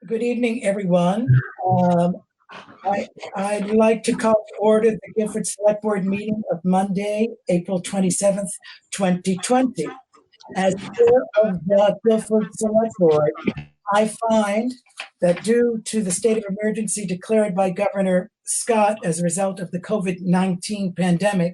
Good evening, everyone. Um, I'd like to call to order the Guilford Select Board meeting of Monday, April 27th, 2020. As chair of the Guilford Select Board, I find that due to the state of emergency declared by Governor Scott as a result of the COVID-19 pandemic,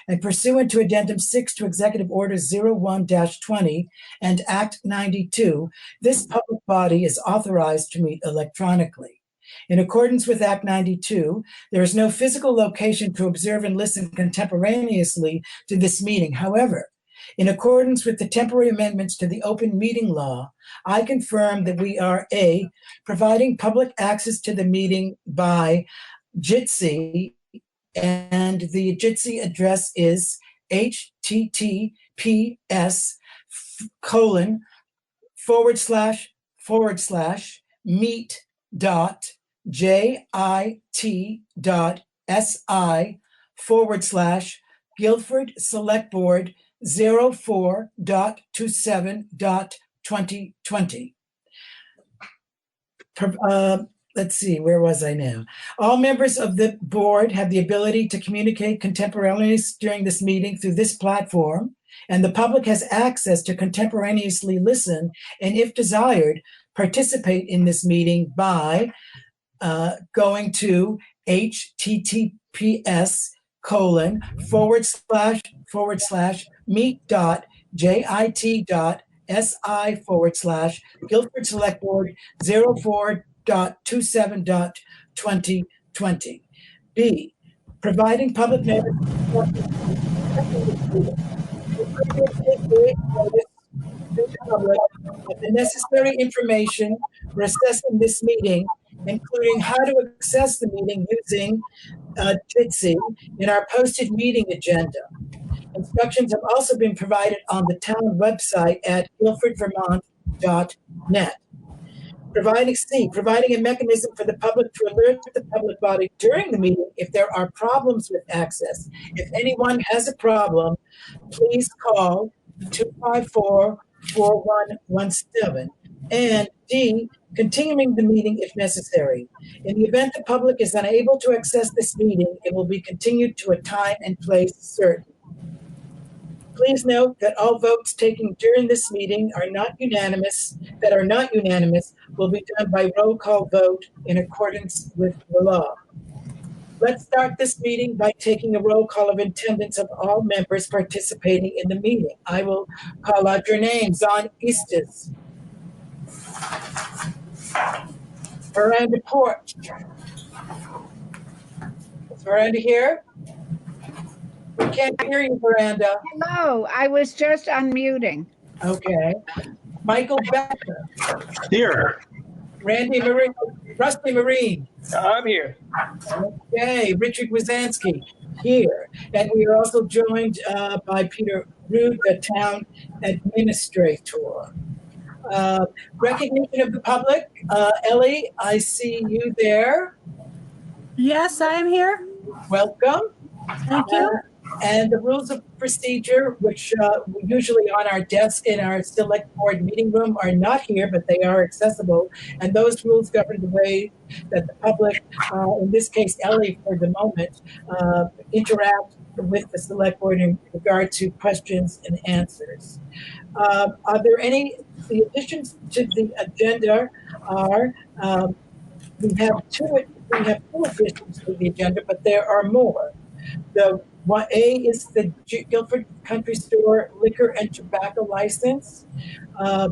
and pursuant to Addendum 6 to Executive Order 01-20 and Act 92, this public body is authorized to meet electronically. In accordance with Act 92, there is no physical location to observe and listen contemporaneously to this meeting. However, in accordance with the temporary amendments to the open meeting law, I confirm that we are A, providing public access to the meeting by Jitsi, and the Jitsi address is https://meet.jit.si/Guilford Select Board 04.27.2020. Let's see, where was I now? All members of the board have the ability to communicate contemporaneously during this meeting through this platform, and the public has access to contemporaneously listen and, if desired, participate in this meeting by going to https://meet.jit.si/Guilford Select Board 04.27.2020. B, providing public notice of the necessary information for assessing this meeting, including how to access the meeting using Jitsi in our posted meeting agenda. Instructions have also been provided on the town website at guilfordvermont.net. Providing a mechanism for the public to alert the public body during the meeting if there are problems with access. If anyone has a problem, please call 254-4117. And D, continuing the meeting if necessary. In the event the public is unable to access this meeting, it will be continued to a time and place certain. Please note that all votes taken during this meeting are not unanimous, will be done by roll call vote in accordance with the law. Let's start this meeting by taking a roll call of attendance of all members participating in the meeting. I will call out your names. Zon Eastis. Miranda Porch. Is Miranda here? We can't hear you, Miranda. Hello, I was just unmuting. Okay. Michael Becker. Here. Rusty Marine. I'm here. Okay. Richard Wazansky here. And we are also joined by Peter Rude, the town administrator. Recognition of the public. Ellie, I see you there. Yes, I am here. Welcome. Thank you. And the rules of procedure, which usually on our desk in our select board meeting room, are not here, but they are accessible. And those rules govern the way that the public, in this case, Ellie for the moment, interact with the select board in regard to questions and answers. Are there any, the additions to the agenda are, we have two additions to the agenda, but there are more. The A is the Guilford Country Store liquor and tobacco license.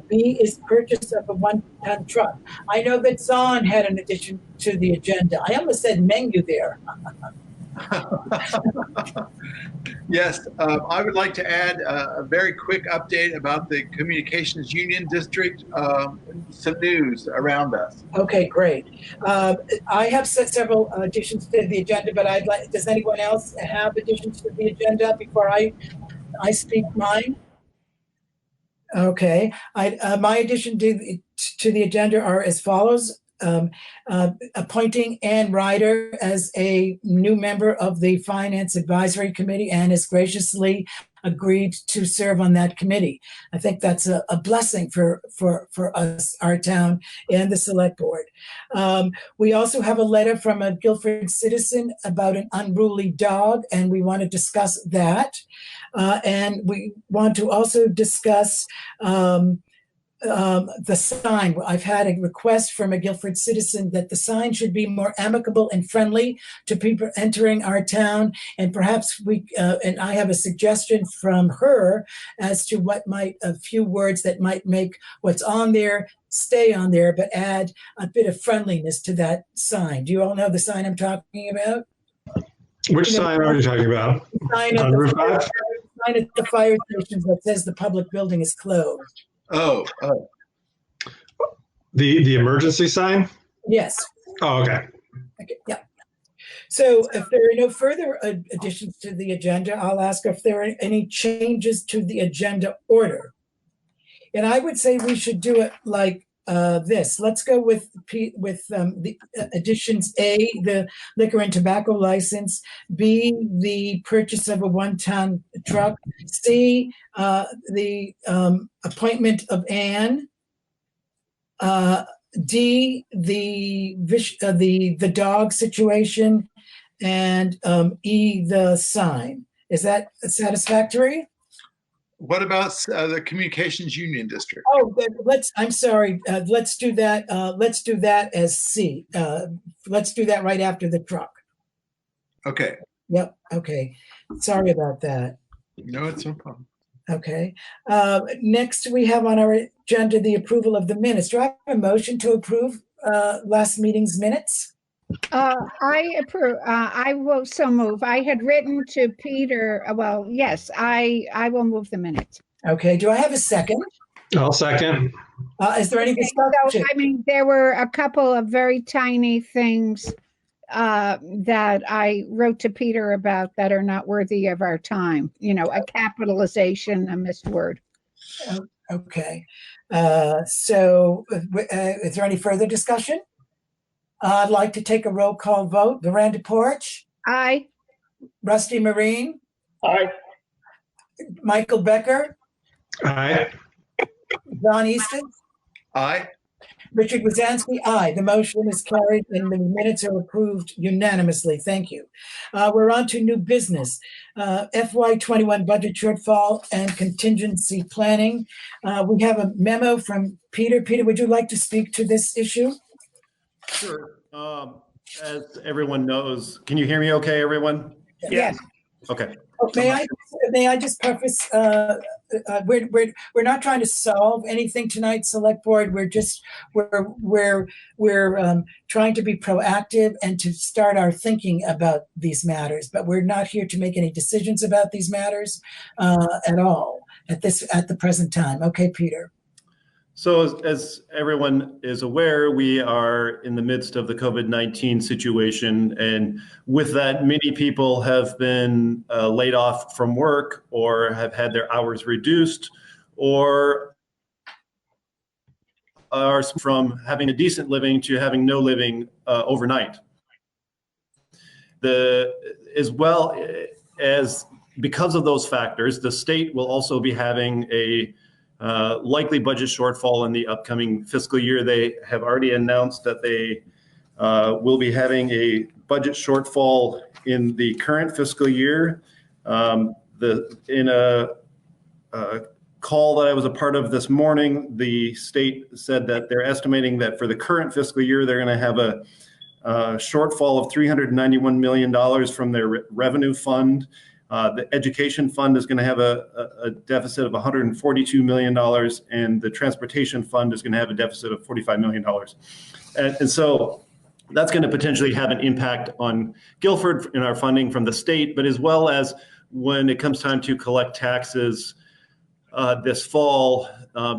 B is purchase of a 1-ton truck. I know that Zon had an addition to the agenda. I almost said menu there. Yes, I would like to add a very quick update about the Communications Union District, some news around us. Okay, great. I have set several additions to the agenda, but does anyone else have additions to the agenda before I speak mine? Okay, my addition to the agenda are as follows. Appointing Ann Ryder as a new member of the Finance Advisory Committee. Ann has graciously agreed to serve on that committee. I think that's a blessing for us, our town, and the select board. We also have a letter from a Guilford citizen about an unruly dog, and we want to discuss that. And we want to also discuss the sign. I've had a request from a Guilford citizen that the sign should be more amicable and friendly to people entering our town. And perhaps and I have a suggestion from her as to a few words that might make what's on there stay on there, but add a bit of friendliness to that sign. Do you all know the sign I'm talking about? Which sign are you talking about? Sign at On Route 5? sign at the fire stations that says the public building is closed. Oh, The emergency sign? Yes. Oh, okay. Okay, yeah. So if there are no further additions to the agenda, I'll ask if there are any changes to the agenda order. And I would say we should do it like this. Let's go with the additions: A, the liquor and tobacco license; B, the purchase of a one-ton truck; C, the appointment of Anne; D, the dog situation; and E, the sign. Is that satisfactory? what about the Communications Union District? Oh, I'm sorry. Let's do that. Let's do that as C. Let's do that right after the truck. Okay. Yep. Okay. Sorry about that. No, it's no problem. Okay. Next, we have on our agenda the approval of the minutes. Do I have a motion to approve last meeting's minutes? I approve. I will so move. I had written to Peter. Well, yes, I will move the minutes. Okay. Do I have a second? I'll second. Is there any So, discussion? I mean, there were a couple of very tiny things that I wrote to Peter about that are not worthy of our time. You know, a capitalization, a missed word. Okay. So is there any further discussion? I'd like to take a roll call vote. Miranda Porch, Aye. Rusty Marine, Aye. Michael Becker, Aye. John Easton, Aye. Richard Wazansky, aye. The motion is carried and the minutes are approved unanimously. Thank you. We're on to new business. FY21 budget shortfall and contingency planning. We have a memo from Peter. Peter, would you like to speak to this issue? Sure. As everyone knows, can you hear me okay, everyone? Yes. Okay. Oh, may I just preface, we're not trying to solve anything tonight, Select Board. We're trying to be proactive and to start our thinking about these matters, but we're not here to make any decisions about these matters at all at the present time. Okay, Peter. So as everyone is aware, we are in the midst of the COVID-19 situation. And with that, many people have been laid off from work or have had their hours reduced or are from having a decent living to having no living overnight. As well as because of those factors, the state will also be having a likely budget shortfall in the upcoming fiscal year. They have already announced that they will be having a budget shortfall in the current fiscal year. In a call that I was a part of this morning, the state said that they're estimating that for the current fiscal year, they're going to have a shortfall of $391 million from their revenue fund. The education fund is going to have a deficit of $142 million, and the transportation fund is going to have a deficit of $45 million. And so that's going to potentially have an impact on Guilford in our funding from the state, but as well as when it comes time to collect taxes this fall,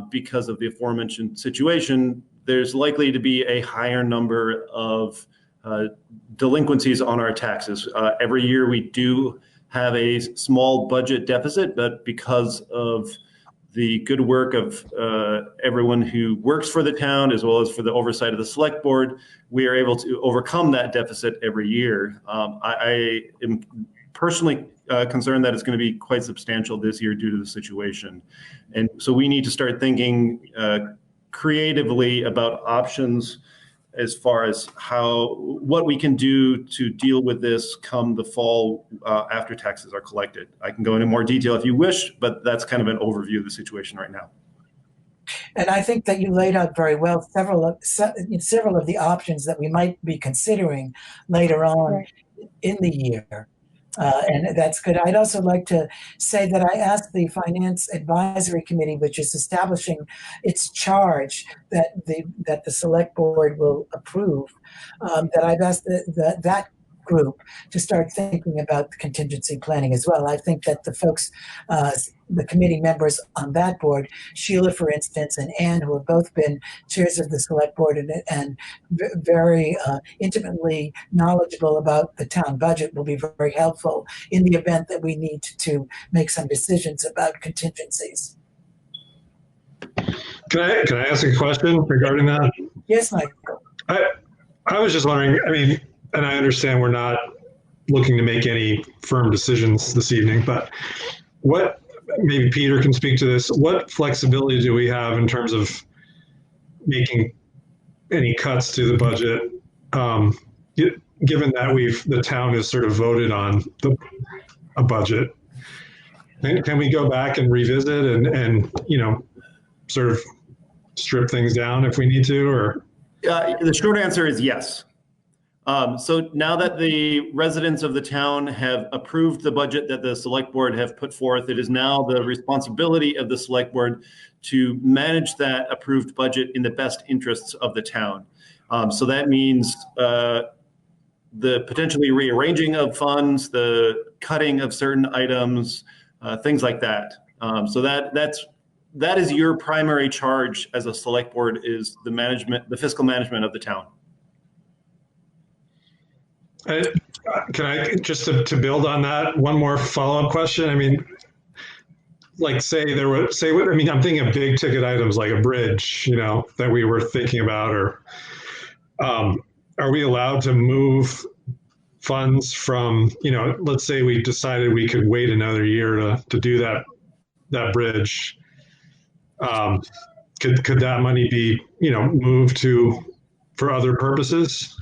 because of the aforementioned situation, there's likely to be a higher number of delinquencies on our taxes. Every year we do have a small budget deficit, but because of the good work of everyone who works for the town, as well as for the oversight of the select board, we are able to overcome that deficit every year. I am personally concerned that it's going to be quite substantial this year due to the situation. And so we need to start thinking creatively about options as far as what we can do to deal with this come the fall after taxes are collected. I can go into more detail if you wish, but that's kind of an overview of the situation right now. And I think that you laid out very well several of the options that we might be considering later on in the year. And that's good. I'd also like to say that I asked the Finance Advisory Committee, which is establishing its charge that the Select Board will approve, that I've asked that group to start thinking about the contingency planning as well. I think that the folks, the committee members on that board, Sheila, for instance, and Anne, who have both been chairs of the Select Board and very intimately knowledgeable about the town budget, will be very helpful in the event that we need to make some decisions about contingencies. Can I ask a question regarding that? Yes, Michael. I was just wondering, I mean, and I understand we're not looking to make any firm decisions this evening, but maybe Peter can speak to this. What flexibility do we have in terms of making any cuts to the budget, given that the town has sort of voted on a budget? Can we go back and revisit and sort of strip things down if we need to, or? The short answer is yes. So now that the residents of the town have approved the budget that the Select Board have put forth, it is now the responsibility of the Select Board to manage that approved budget in the best interests of the town. So that means the potentially rearranging of funds, the cutting of certain items, things like that. So that is your primary charge as a Select Board, is the fiscal management of the town. Can I just to build on that, one more follow-up question? I mean, like I'm thinking of big ticket items like a bridge, that we were thinking about, or are we allowed to move funds from, let's say we decided we could wait another year to do that bridge. Could that money be, moved for other purposes?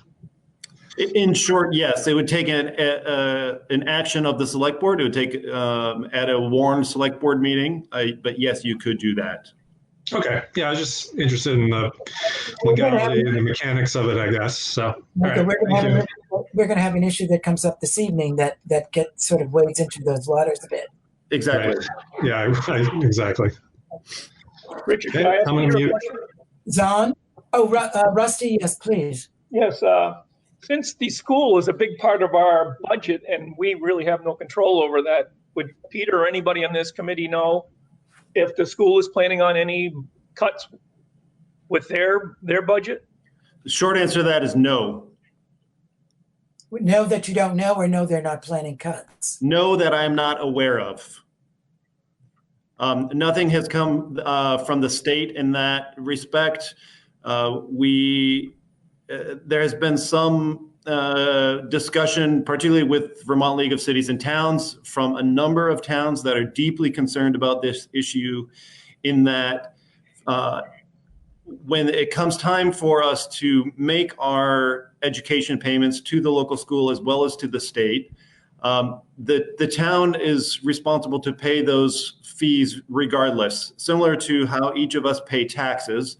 In short, yes, it would take an action of the Select Board. It would take at a warned Select Board meeting, but yes, you could do that. Okay. Yeah, I was just interested in the legality and the mechanics of it, I guess. So we're going to have an issue that comes up this evening that gets sort of wades into those waters a bit. Exactly. Right. Yeah, exactly. Richard, can I ask you a question? Zahn? Oh, Rusty, yes, please. Yes. Since the school is a big part of our budget and we really have no control over that, would Peter or anybody on this committee know if the school is planning on any cuts with their budget? The short answer to that is no. Know that you don't know, or no, they're not planning cuts? No, that I'm not aware of. Nothing has come from the state in that respect. There has been some discussion, particularly with Vermont League of Cities and Towns, from a number of towns that are deeply concerned about this issue, in that when it comes time for us to make our education payments to the local school as well as to the state, the town is responsible to pay those fees regardless, similar to how each of us pay taxes.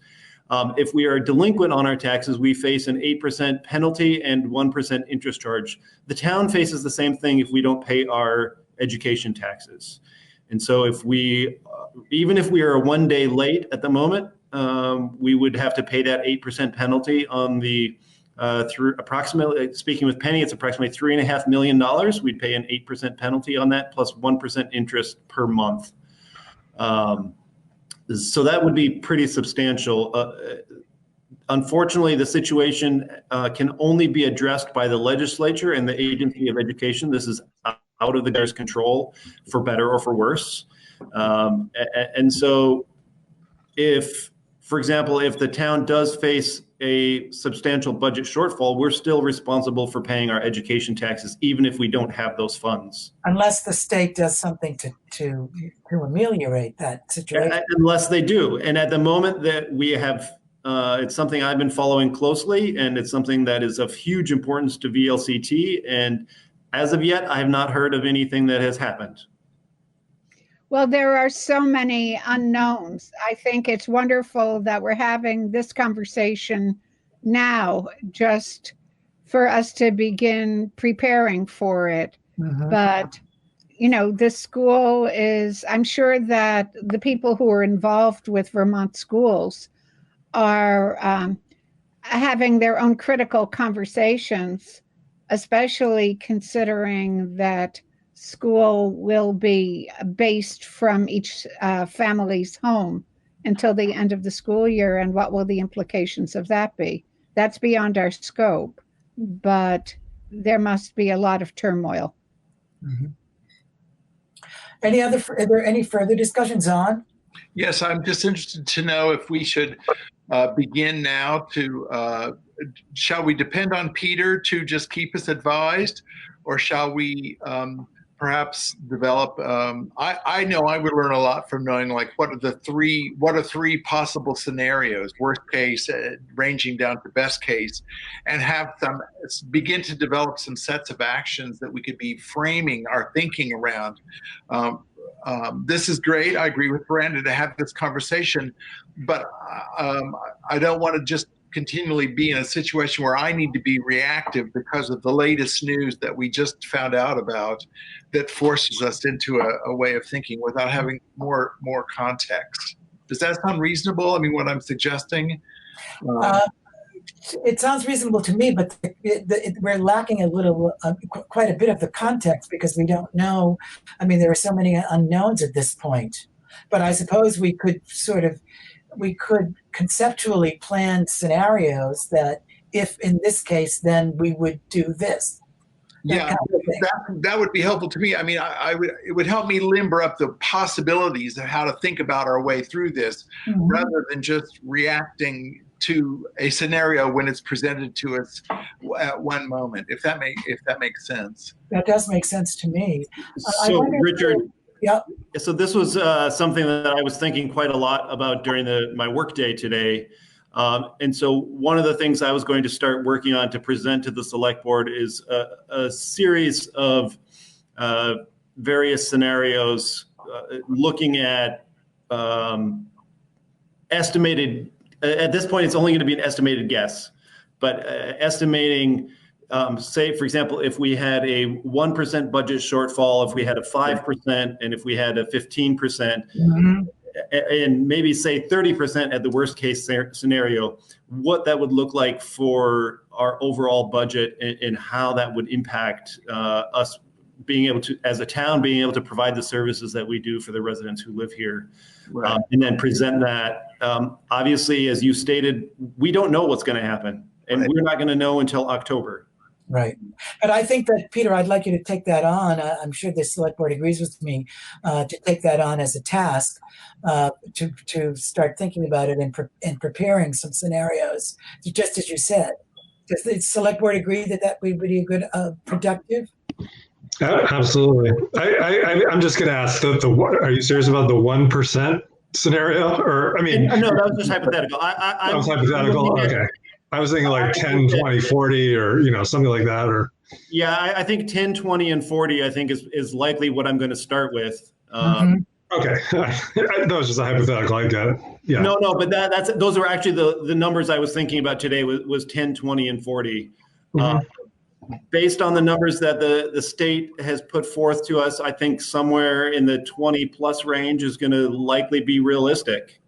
If we are delinquent on our taxes, we face an 8% penalty and 1% interest charge. The town faces the same thing if we don't pay our education taxes. And so even if we are 1 day late at the moment, we would have to pay that 8% penalty on the, through approximately, speaking with Penny, it's approximately $3.5 million. We'd pay an 8% penalty on that plus 1% interest per month. So that would be pretty substantial. Unfortunately, the situation can only be addressed by the legislature and the Agency of Education. This is out of the governor's control, for better or for worse. And so if, for example, if the town does face a substantial budget shortfall, we're still responsible for paying our education taxes, even if we don't have those funds. Unless the state does something to ameliorate that situation. Unless they do. And at the moment that we have, it's something I've been following closely, and it's something that is of huge importance to VLCT. And as of yet, I have not heard of anything that has happened. Well, there are so many unknowns. I think it's wonderful that we're having this conversation now, just for us to begin preparing for it. Mhm. But, you know, this school is, I'm sure that the people who are involved with Vermont schools are having their own critical conversations, especially considering that school will be based from each family's home until the end of the school year. And what will the implications of that be? That's beyond our scope, but there must be a lot of turmoil. Mhm. Are there any further discussions on? Yes, I'm just interested to know if we should begin now to, shall we depend on Peter to just keep us advised, or shall we perhaps develop, I know I would learn a lot from knowing like what are three possible scenarios, worst case, ranging down to best case, and begin to develop some sets of actions that we could be framing our thinking around. This is great. I agree with Brandon to have this conversation, but I don't want to just continually be in a situation where I need to be reactive because of the latest news that we just found out about that forces us into a way of thinking without having more context. Does that sound reasonable? I mean, what I'm suggesting? It sounds reasonable to me, but we're lacking quite a bit of the context because we don't know. I mean, there are so many unknowns at this point. But I suppose we could conceptually plan scenarios that if in this case, then we would do this. Yeah, that would be helpful to me. I mean, it would help me limber up the possibilities of how to think about our way through this, Mhm. rather than just reacting to a scenario when it's presented to us at one moment. If that makes sense. That does make sense to me. So, Richard, yeah. So this was something that I was thinking quite a lot about during my workday today. And so one of the things I was going to start working on to present to the select board is a series of various scenarios looking at estimated, at this point, it's only going to be an estimated guess, but estimating, say, for example, if we had a 1% budget shortfall, if we had a 5%, and if we had a 15%, Mhm. and maybe say 30% at the worst case scenario, what that would look like for our overall budget and how that would impact us being able to, as a town, being able to provide the services that we do for the residents who live here. Right. And then present that. Obviously, as you stated, we don't know what's going to happen, and Right. we're not going to know until October. Right. But I think that, Peter, I'd like you to take that on. I'm sure the select board agrees with me to take that on as a task, to start thinking about it and preparing some scenarios, just as you said. Does the select board agree that would be a good, productive? Absolutely. I'm just going to ask are you serious about the 1% scenario? Or, I mean, No, that was just hypothetical. that was hypothetical. Okay. I was thinking like 10, 20, 40, or, something like that. Or yeah, I think 10, 20, and 40, I think is likely what I'm going to start with. Mhm. Okay. That was just a hypothetical. I get it. Yeah. No, but those are actually the numbers I was thinking about today was 10, 20, and 40. Mhm. Based on the numbers that the state has put forth to us, I think somewhere in the 20 plus range is going to likely be realistic.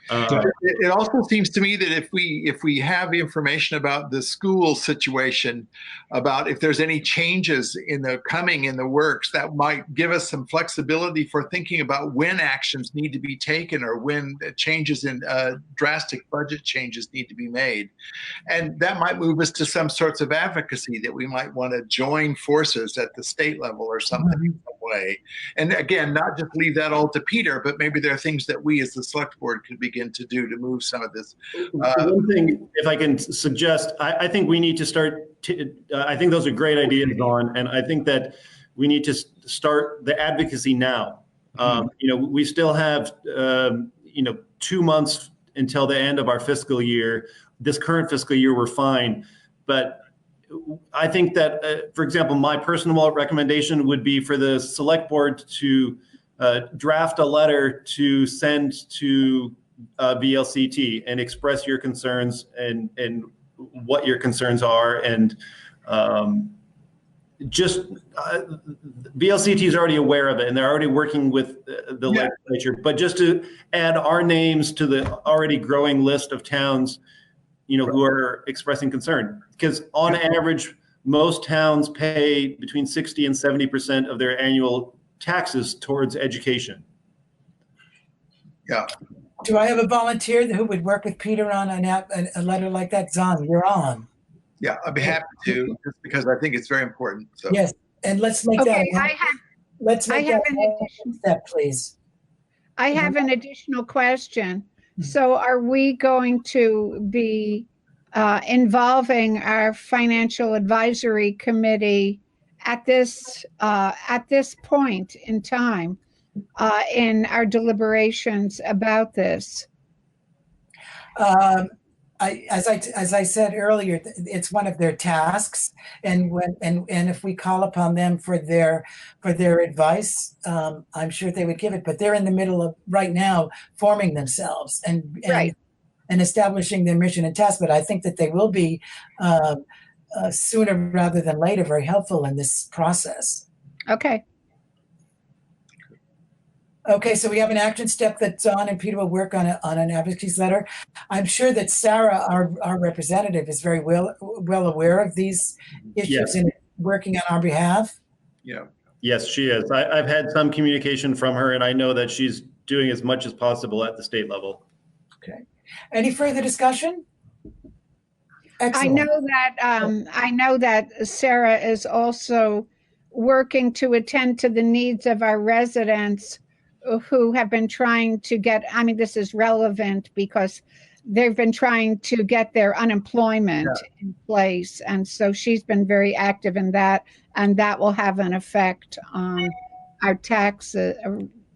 It also seems to me that if we have information about the school situation, about if there's any changes in the works, that might give us some flexibility for thinking about when actions need to be taken or when changes in drastic budget changes need to be made. And that might move us to some sorts of advocacy that we might want to join forces at the state level or something in some way. And again, not just leave that all to Peter, but maybe there are things that we as the select board could begin to do to move some of this. One thing, if I can suggest, I think we need to start, I think those are great ideas, Dawn, and I think that we need to start the advocacy now. We still have, 2 months until the end of our fiscal year. This current fiscal year, we're fine. But I think that, for example, my personal recommendation would be for the select board to draft a letter to send to VLCT and express your concerns and what your concerns are. And VLCT is already aware of it, and they're already working with the legislature. But just to add our names to the already growing list of towns, who are expressing concern, because on average, most towns pay between 60 and 70% of their annual taxes towards education. Yeah. Do I have a volunteer who would work with Peter on a letter like that? Zahn, you're on. Yeah, I'd be happy to, just because I think it's very important. So. Yes, and let's make that. Let's make that an step, please. I have an additional question. So are we going to be involving our financial advisory committee at this point in time in our deliberations about this? As I said earlier, it's one of their tasks, and if we call upon them for their advice, I'm sure they would give it. But they're in the middle of right now forming themselves and establishing their mission and task. But I think that they will be sooner rather than later very helpful in this process. Okay. Okay, so we have an action step that Dawn and Peter will work on an advocacy letter. I'm sure that Sarah, our representative, is very well aware of these issues and working on our behalf. Yeah. Yes, she is. I've had some communication from her, and I know that she's doing as much as possible at the state level. Okay. Any further discussion? Excellent. I know that Sarah is also working to attend to the needs of our residents who have been trying to get, this is relevant because they've been trying to get their unemployment in place. And so she's been very active in that, and that will have an effect on our taxes,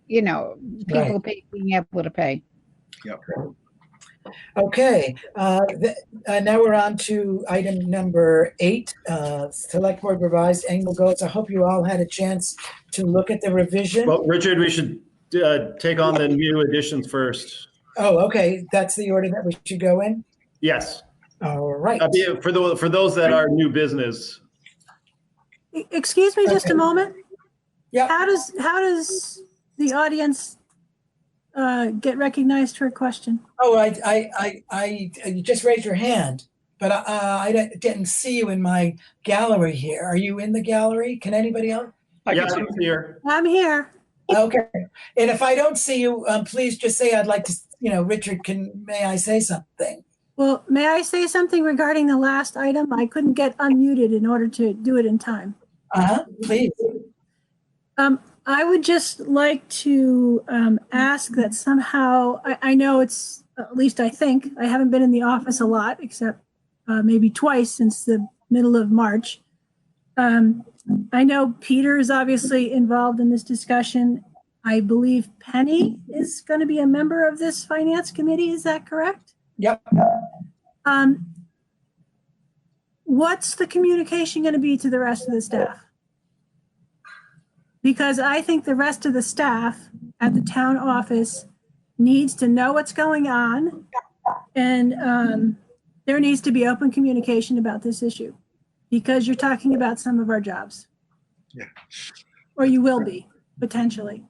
people being able to pay. Yep. Okay, now we're on to item number 8, Select Board Revised Annual Goals. I hope you all had a chance to look at the revision. Well, Richard, we should take on the new additions first. Oh, okay. That's the order that we should go in? Yes. All right. For those that are new business. Excuse me just a moment. Yeah. How does the audience get recognized for a question? Oh, you just raised your hand, but I didn't see you in my gallery here. Are you in the gallery? Can anybody else? Yes, I'm here. I'm here. Okay. And if I don't see you, please just say I'd like to, Richard, may I say something? Well, may I say something regarding the last item? I couldn't get unmuted in order to do it in time. Please. I would just like to ask that somehow, I know it's, at least I think, I haven't been in the office a lot, except maybe twice since the middle of March. I know Peter is obviously involved in this discussion. I believe Penny is going to be a member of this finance committee. Is that correct? Yep. What's the communication going to be to the rest of the staff? Because I think the rest of the staff at the town office needs to know what's going on, and there needs to be open communication about this issue, because you're talking about some of our jobs. Yeah. Or you will be, potentially.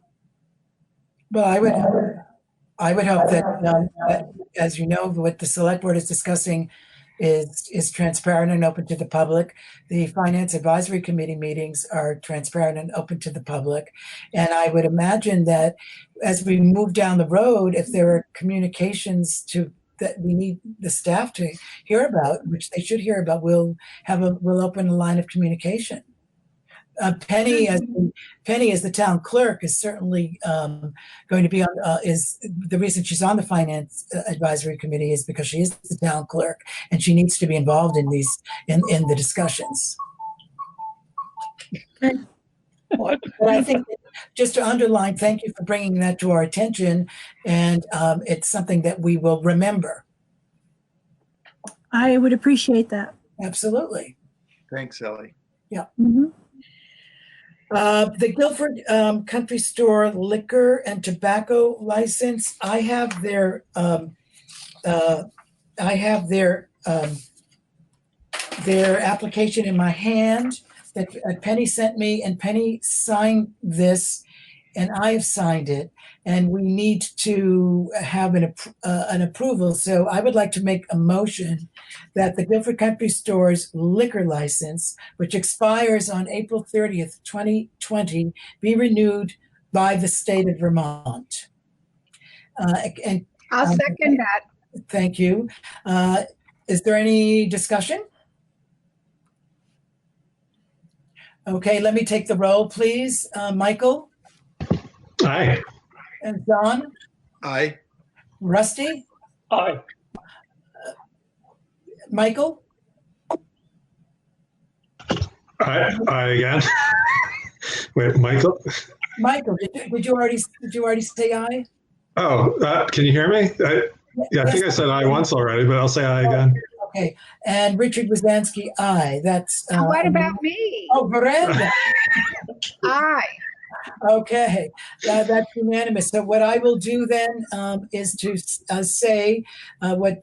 Well, I would hope that, as you know, what the select board is discussing is transparent and open to the public. The Finance Advisory Committee meetings are transparent and open to the public. And I would imagine that as we move down the road, if there are communications that we need the staff to hear about, which they should hear about, we'll open a line of communication. Penny as the town clerk is certainly going to be on. Is the reason she's on the finance advisory committee is because she is the town clerk and she needs to be involved in these in the discussions. Okay. But I think just to underline, thank you for bringing that to our attention, and it's something that we will remember. I would appreciate that. Absolutely. Thanks, Ellie. Yeah. Mm-hmm. The Guilford Country Store liquor and tobacco license. I have their application in my hand that Penny sent me, and Penny signed this, and I have signed it, and we need to have an approval. So I would like to make a motion that the Guilford Country Store's liquor license, which expires on April 30th, 2020, be renewed by the state of Vermont. And I'll second that. thank you. Is there any discussion? Okay, let me take the roll, please. Michael? Aye. And John? Aye. Rusty? Aye. Michael? Aye again. Wait, Michael? Michael, did you already say aye? Oh, can you hear me? I think I said aye once already, but I'll say aye again. Okay, and Richard Wazansky, aye. That's What about me? Oh, Veranda. Aye. Okay, that's unanimous. So what I will do then is to say what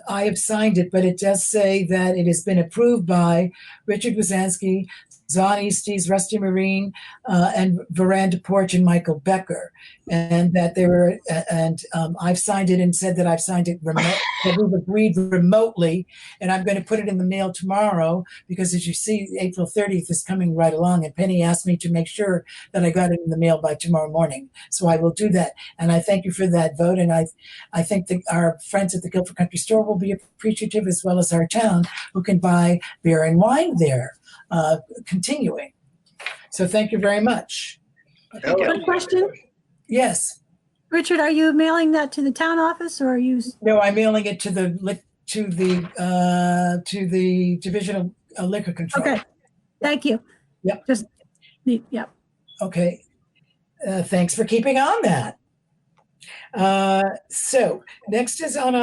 I have signed it, but it does say that it has been approved by Richard Wazansky, Zon Easties, Rusty Marine, and Veranda Porch and Michael Becker, and that they were I've signed it and said that I've signed it that we've agreed remotely, and I'm going to put it in the mail tomorrow because, as you see, April 30th is coming right along, and Penny asked me to make sure that I got it in the mail by tomorrow morning, so I will do that. And I thank you for that vote, and I think that our friends at the Guilford Country Store will be appreciative, as well as our town, who can buy beer and wine there. Continuing. So thank you very much. Quick question. Yes. Richard, are you mailing that to the town office or are you? No, I'm mailing it to the Division of Liquor Control. Okay. Thank you. Yep. Yep. Okay. Thanks for keeping on that. So next is on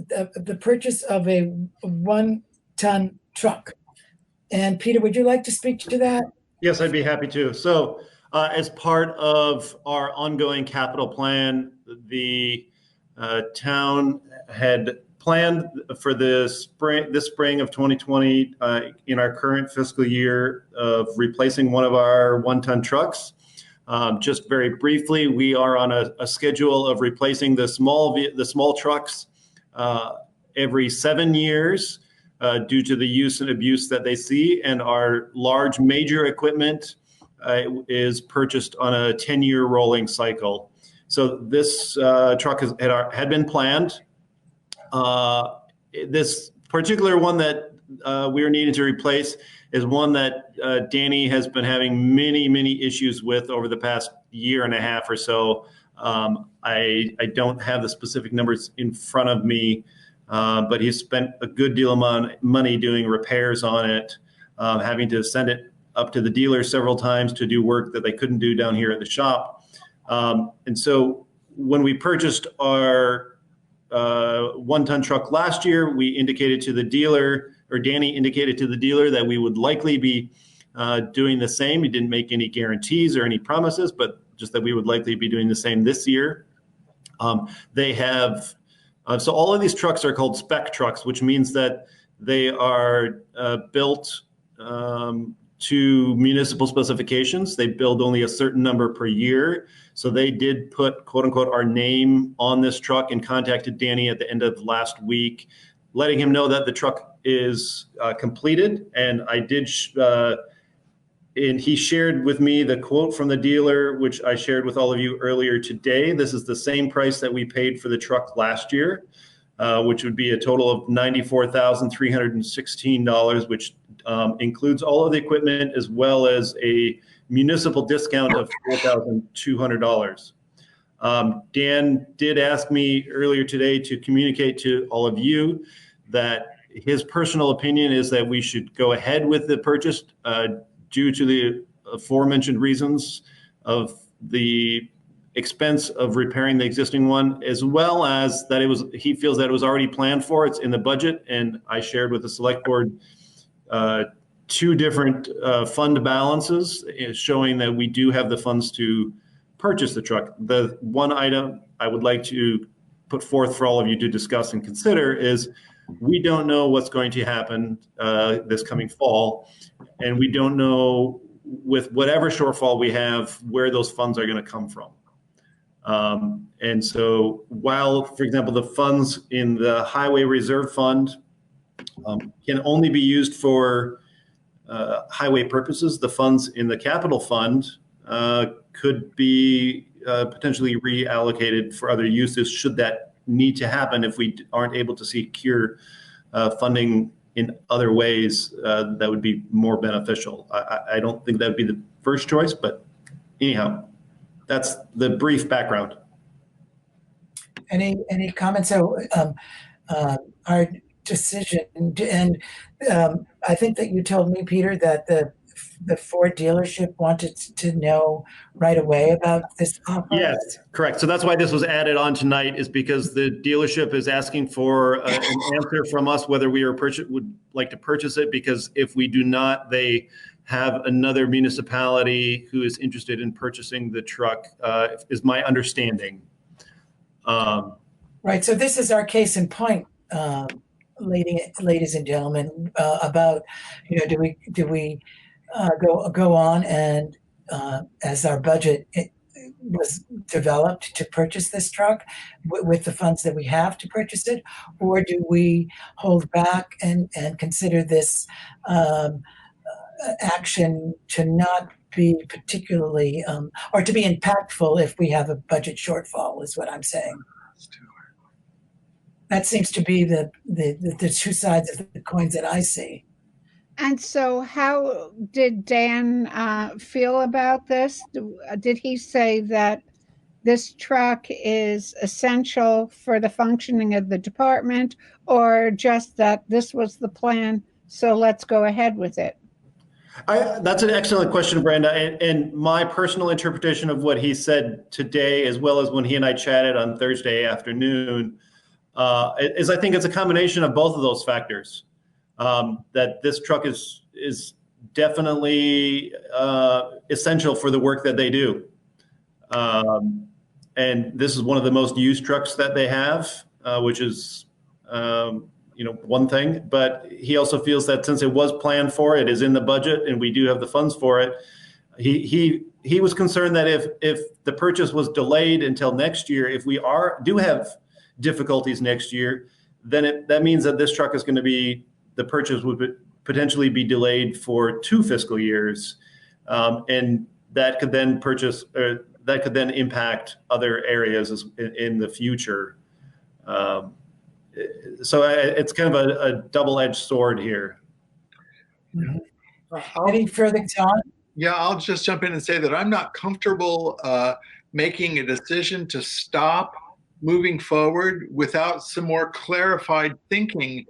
the purchase of a 1-ton truck. And Peter, would you like to speak to that? Yes, I'd be happy to. So as part of our ongoing capital plan, the town had planned for this spring of 2020 in our current fiscal year of replacing one of our 1-ton trucks. Just very briefly, we are on a schedule of replacing the small trucks every 7 years. Due to the use and abuse that they see, and our large major equipment is purchased on a 10-year rolling cycle. So this truck had been planned. This particular one that we are needing to replace is one that Danny has been having many issues with over the past year and a half or so. I don't have the specific numbers in front of me. But he's spent a good deal of money doing repairs on it, having to send it up to the dealer several times to do work that they couldn't do down here at the shop. And so when we purchased our 1-ton truck last year, we indicated to the dealer, or Danny indicated to the dealer, that we would likely be doing the same. He didn't make any guarantees or any promises, but just that we would likely be doing the same this year. They have So all of these trucks are called spec trucks, which means that they are built to municipal specifications. They build only a certain number per year. So they did put, quote unquote, our name on this truck and contacted Danny at the end of last week, letting him know that the truck is completed. And I did, and he shared with me the quote from the dealer, which I shared with all of you earlier today. This is the same price that we paid for the truck last year. which would be a total of $94,316, which includes all of the equipment as well as a municipal discount of $4,200. Dan did ask me earlier today to communicate to all of you that his personal opinion is that we should go ahead with the purchase due to the aforementioned reasons of the expense of repairing the existing one, as well as that he feels that it was already planned for. It's in the budget, and I shared with the select board two different fund balances showing that we do have the funds to purchase the truck. The one item I would like to put forth for all of you to discuss and consider is we don't know what's going to happen this coming fall, and we don't know with whatever shortfall we have where those funds are going to come from. And so while, for example, the funds in the Highway Reserve Fund can only be used for highway purposes, the funds in the Capital Fund could be potentially reallocated for other uses should that need to happen if we aren't able to secure funding in other ways that would be more beneficial. I don't think that would be the first choice, but anyhow, that's the brief background. Any comments? So our decision, and I think that you told me, Peter, that the Ford dealership wanted to know right away about this offer. Yes, correct. So that's why this was added on tonight, is because the dealership is asking for an answer from us whether we would like to purchase it, because if we do not, they have another municipality who is interested in purchasing the truck, is my understanding. Right. So this is our case in point, ladies and gentlemen, about, do we go on and as our budget was developed to purchase this truck with the funds that we have to purchase it, or do we hold back and consider this action to not be particularly or to be impactful if we have a budget shortfall, is what I'm saying. That seems to be the two sides of the coins that I see. And so how did Dan feel about this? Did he say that this truck is essential for the functioning of the department, or just that this was the plan, so let's go ahead with it? That's an excellent question, Brenda. And my personal interpretation of what he said today, as well as when he and I chatted on Thursday afternoon, is I think it's a combination of both of those factors. That this truck is definitely essential for the work that they do. And this is one of the most used trucks that they have, which is one thing. But he also feels that since it was planned for, it is in the budget, and we do have the funds for it. He was concerned that if the purchase was delayed until next year, if we do have difficulties next year, then that means that this truck is going to be, the purchase would potentially be delayed for 2 fiscal years, and that could then impact other areas in the future. So it's kind of a double-edged sword here. Mm-hmm. Any further, John? Yeah, I'll just jump in and say that I'm not comfortable making a decision to stop moving forward without some more clarified thinking,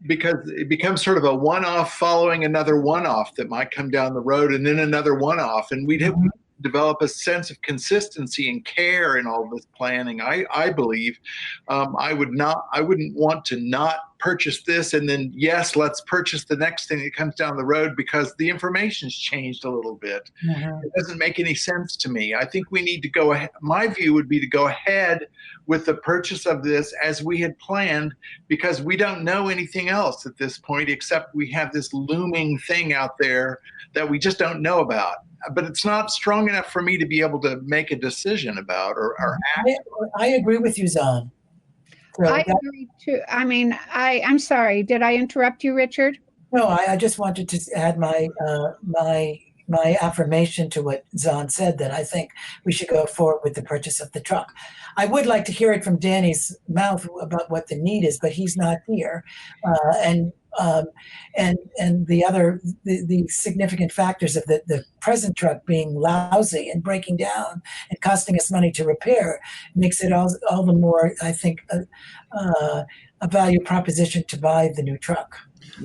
because it becomes sort of a one-off following another one-off that might come down the road, and then another one-off, and we'd have develop a sense of consistency and care in all this planning. I believe I wouldn't want to not purchase this and then, yes, let's purchase the next thing that comes down the road because the information's changed a little bit. Mm-hmm. It doesn't make any sense to me. I think we need to go ahead. My view would be to go ahead with the purchase of this as we had planned, because we don't know anything else at this point, except we have this looming thing out there that we just don't know about. But it's not strong enough for me to be able to make a decision about or act. I agree with you, Zahn. So I agree too. I mean, I'm sorry. Did I interrupt you, Richard? No, I just wanted to add my my affirmation to what Zahn said, that I think we should go forward with the purchase of the truck. I would like to hear it from Danny's mouth about what the need is, but he's not here. And the significant factors of the present truck being lousy and breaking down and costing us money to repair makes it all the more, I think, a value proposition to buy the new truck.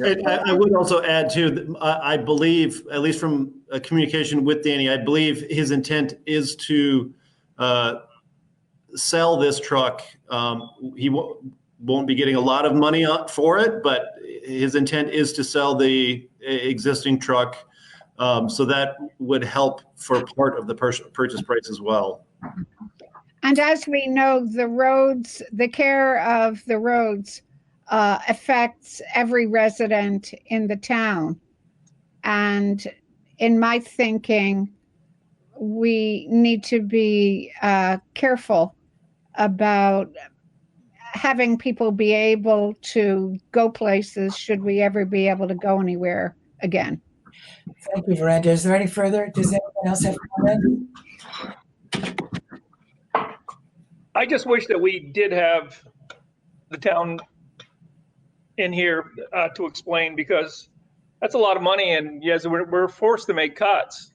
And I would also add too, I believe, at least from a communication with Danny, I believe his intent is to sell this truck. He won't be getting a lot of money for it, but his intent is to sell the existing truck. So that would help for part of the purchase price as well. And as we know, the care of the roads affects every resident in the town. And in my thinking, we need to be careful about having people be able to go places should we ever be able to go anywhere again. Thank you, Miranda. Is there any further? Does anyone else have comment? I just wish that we did have the town in here to explain, because that's a lot of money, and yes, we're forced to make cuts,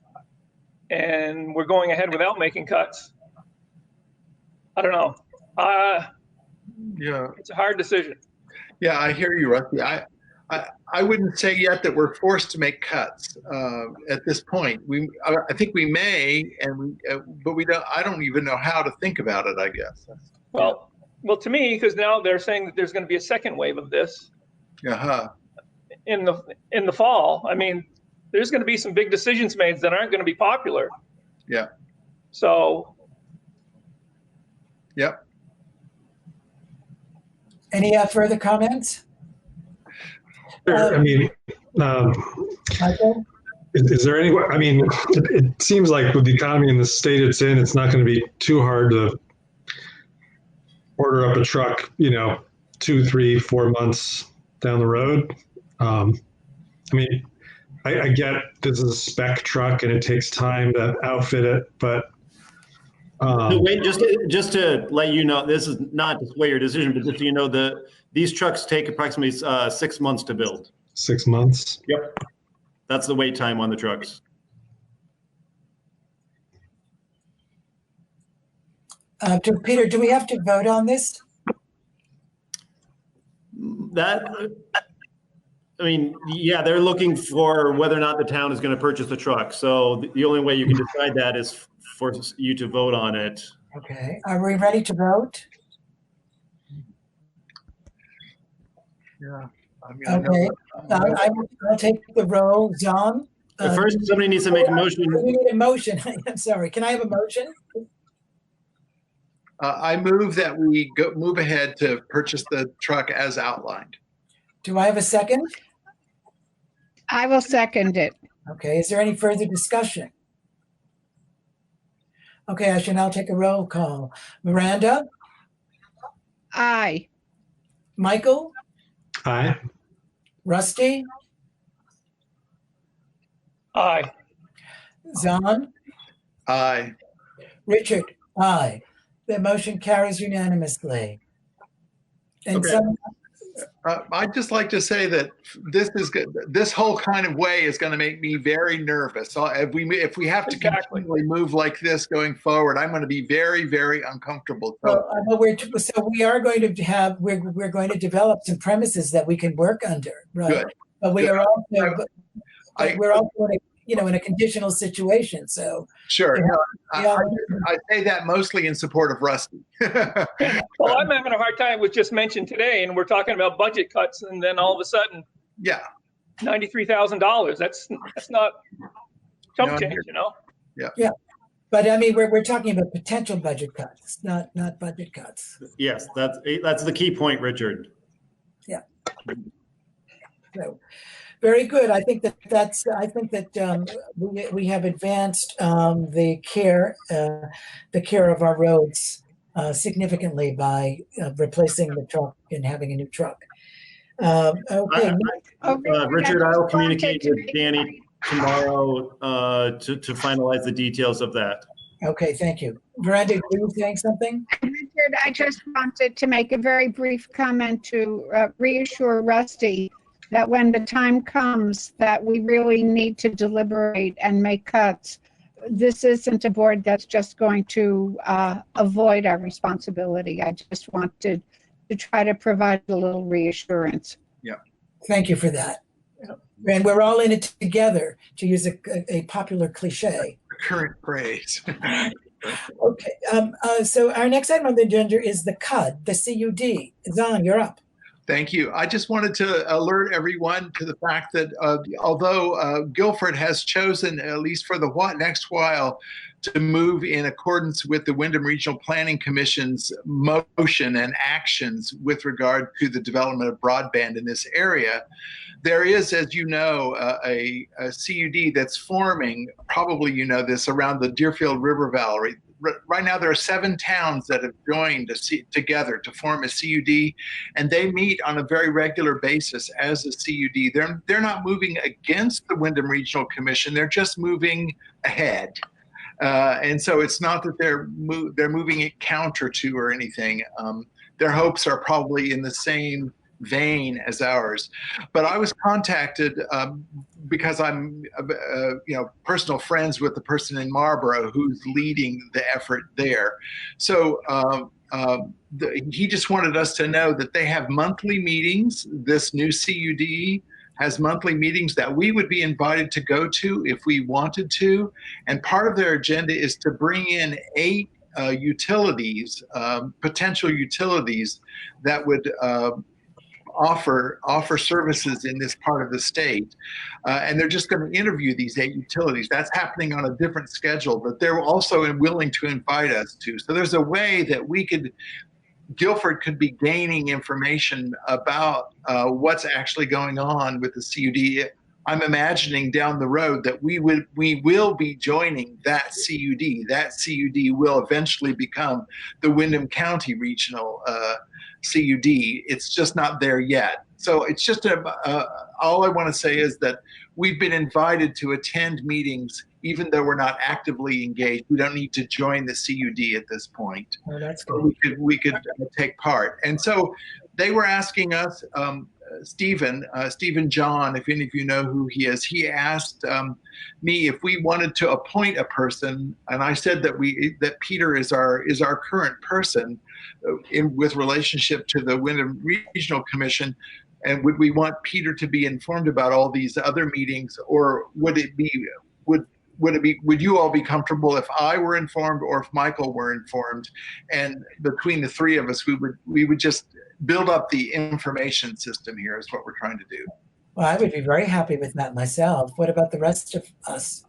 and we're going ahead without making cuts. I don't know. Yeah, it's a hard decision. yeah, I hear you, Rusty. I wouldn't say yet that we're forced to make cuts at this point. I think we may, but we don't. I don't even know how to think about it, I guess. Well, to me, because now they're saying that there's going to be a second wave of this. Uh-huh. In the fall. I mean, there's going to be some big decisions made that aren't going to be popular. Yeah. So. Yep. Any further comments? I mean, Michael? is there any way? I mean, it seems like with the economy and the state it's in, it's not going to be too hard to order up a truck, 2, 3, 4 months down the road. I mean, I get this is a spec truck and it takes time to outfit it, but wait, just to let you know, this is not to sway your decision, but just so you know, these trucks take approximately 6 months to build. 6 months. Yep, that's the wait time on the trucks. Peter, do we have to vote on this? I mean, yeah, they're looking for whether or not the town is going to purchase the truck. So the only way you can decide that is for you to vote on it. Okay, are we ready to vote? Yeah. I mean, Okay, I'll take the roll. John? First, somebody needs to make a motion. We need a motion. I'm sorry. Can I have a motion? I move that we move ahead to purchase the truck as outlined. Do I have a second? I will second it. Okay, is there any further discussion? Okay, I shall now take a roll call. Miranda? Aye. Michael? Aye. Rusty? Aye. Zahn? Aye. Richard? Aye. The motion carries unanimously. And Okay. I'd just like to say that this is good. This whole kind of way is going to make me very nervous. So if we have to continually move like this going forward, I'm going to be very, very uncomfortable. So we are going to have we're going to develop some premises that we can work under, right? Good. But we Good. are also we're also in a conditional situation. So sure. Yeah. I say that mostly in support of Rusty. Well, I'm having a hard time with just mentioned today, and we're talking about budget cuts, and then all of a sudden, Yeah. $93,000. That's not chump change, Yeah. But I mean, we're talking about potential budget cuts, not budget cuts. Yes, that's the key point, Richard. Yeah. So, very good. I think that we have advanced the care of our roads significantly by replacing the truck and having a new truck. Okay. Richard, I'll communicate with Danny tomorrow to finalize the details of that. Okay, thank you. Brenda, were you saying something? Richard, I just wanted to make a very brief comment to reassure Rusty that when the time comes that we really need to deliberate and make cuts, this isn't a board that's just going to avoid our responsibility. I just wanted to try to provide a little reassurance. Thank you for that. And we're all in it together, to use a popular cliche. Current phrase. Okay, so our next item on the agenda is the CUD, the CUD. Zon, you're up. Thank you. I just wanted to alert everyone to the fact that although Guilford has chosen, at least for the next while, to move in accordance with the Wyndham Regional Planning Commission's motion and actions with regard to the development of broadband in this area, there is, as you know, a CUD that's forming, probably you know this, around the Deerfield River Valley. Right now, there are 7 towns that have joined together to form a CUD, and they meet on a very regular basis as a CUD. They're not moving against the Wyndham Regional Commission; they're just moving ahead. And so it's not that they're moving it counter to or anything. Their hopes are probably in the same vein as ours. But I was contacted because I'm personal friends with the person in Marlborough who's leading the effort there. So he just wanted us to know that they have monthly meetings. This new CUD has monthly meetings that we would be invited to go to if we wanted to. And part of their agenda is to bring in 8 utilities, potential utilities that would offer services in this part of the state. And they're just going to interview these 8 utilities. That's happening on a different schedule, but they're also willing to invite us to. So there's a way that Guilford could be gaining information about what's actually going on with the CUD. I'm imagining down the road that we will be joining that CUD. That CUD will eventually become the Wyndham County Regional CUD. It's just not there yet. So it's just all I want to say is that we've been invited to attend meetings, even though we're not actively engaged. We don't need to join the CUD at this point. Oh, that's good. We could take part. And so they were asking us, Stephen John, if any of you know who he is, he asked me if we wanted to appoint a person, and I said that Peter is our current person with relationship to the Wyndham Regional Commission. And would we want Peter to be informed about all these other meetings, or would you all be comfortable if I were informed or if Michael were informed? And between the 3 of us, we would just build up the information system here is what we're trying to do. Well, I would be very happy with that myself. What about the rest of us?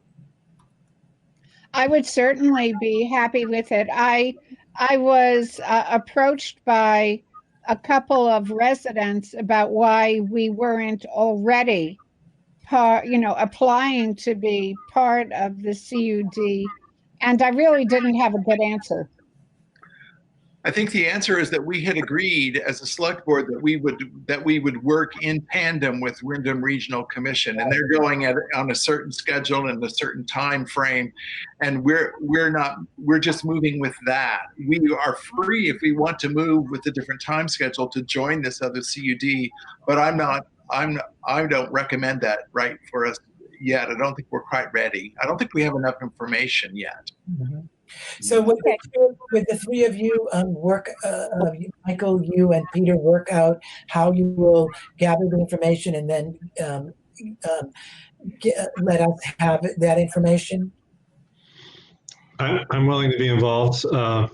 I would certainly be happy with it. I was approached by a couple of residents about why we weren't already applying to be part of the CUD, and I really didn't have a good answer. I think the answer is that we had agreed as a select board that we would work in tandem with Wyndham Regional Commission, and they're going on a certain schedule and a certain time frame, and we're just moving with that. We are free if we want to move with a different time schedule to join this other CUD, but I don't recommend that right for us yet. I don't think we're quite ready. I don't think we have enough information yet. Mm-hmm. So would the 3 of you work, Michael, you and Peter, work out how you will gather the information and then let us have that information? I'm willing to be involved. I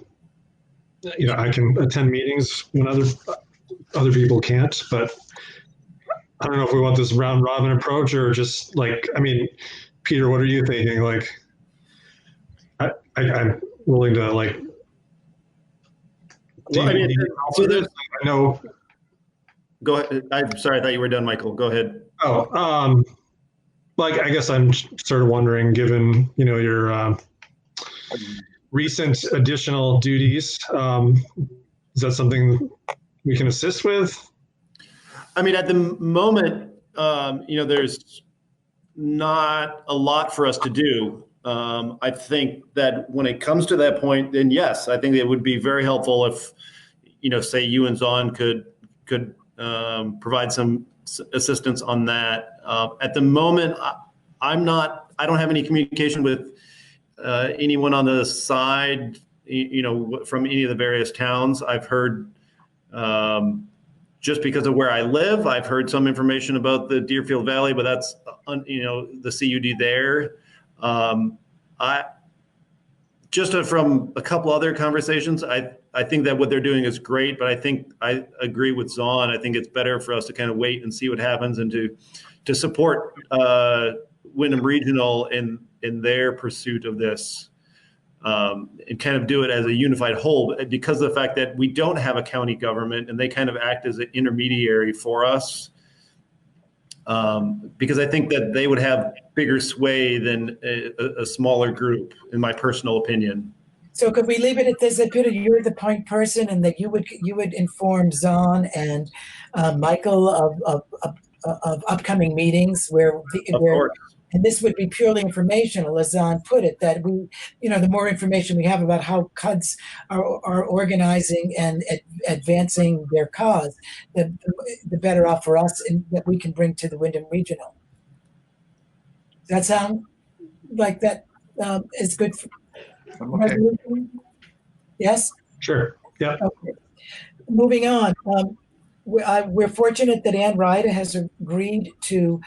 can attend meetings when other people can't, but I don't know if we want this round robin approach or just Peter, what are you thinking? I'm willing to Well, I mean, so I know. Go ahead. I'm sorry, I thought you were done, Michael. Go ahead. Oh, I guess I'm sort of wondering, given your recent additional duties, is that something we can assist with? I mean, at the moment, there's not a lot for us to do. I think that when it comes to that point, then yes, I think it would be very helpful if, say you and Zon could provide some assistance on that. At the moment, I don't have any communication with anyone on the side, from any of the various towns. I've heard, just because of where I live, I've heard some information about the Deerfield Valley, but that's, the CUD there. From a couple other conversations, I think that what they're doing is great, but I agree with Zon. I think it's better for us to kind of wait and see what happens and to support Wyndham Regional in their pursuit of this, and kind of do it as a unified whole, because of the fact that we don't have a county government and they kind of act as an intermediary for us. Because I think that they would have bigger sway than a smaller group, in my personal opinion. So could we leave it at this? That Peter, you're the point person, and that you would inform Zon and Michael of upcoming meetings where and this would be purely informational, as Zon put it. That we, the more information we have about how CUDs are organizing and advancing their cause, the better off for us, and that we can bring to the Wyndham Regional. Does that sound like that is good? Okay. Yes? Sure. Yeah. Okay. Moving on. We're fortunate that Ann Ryder has agreed to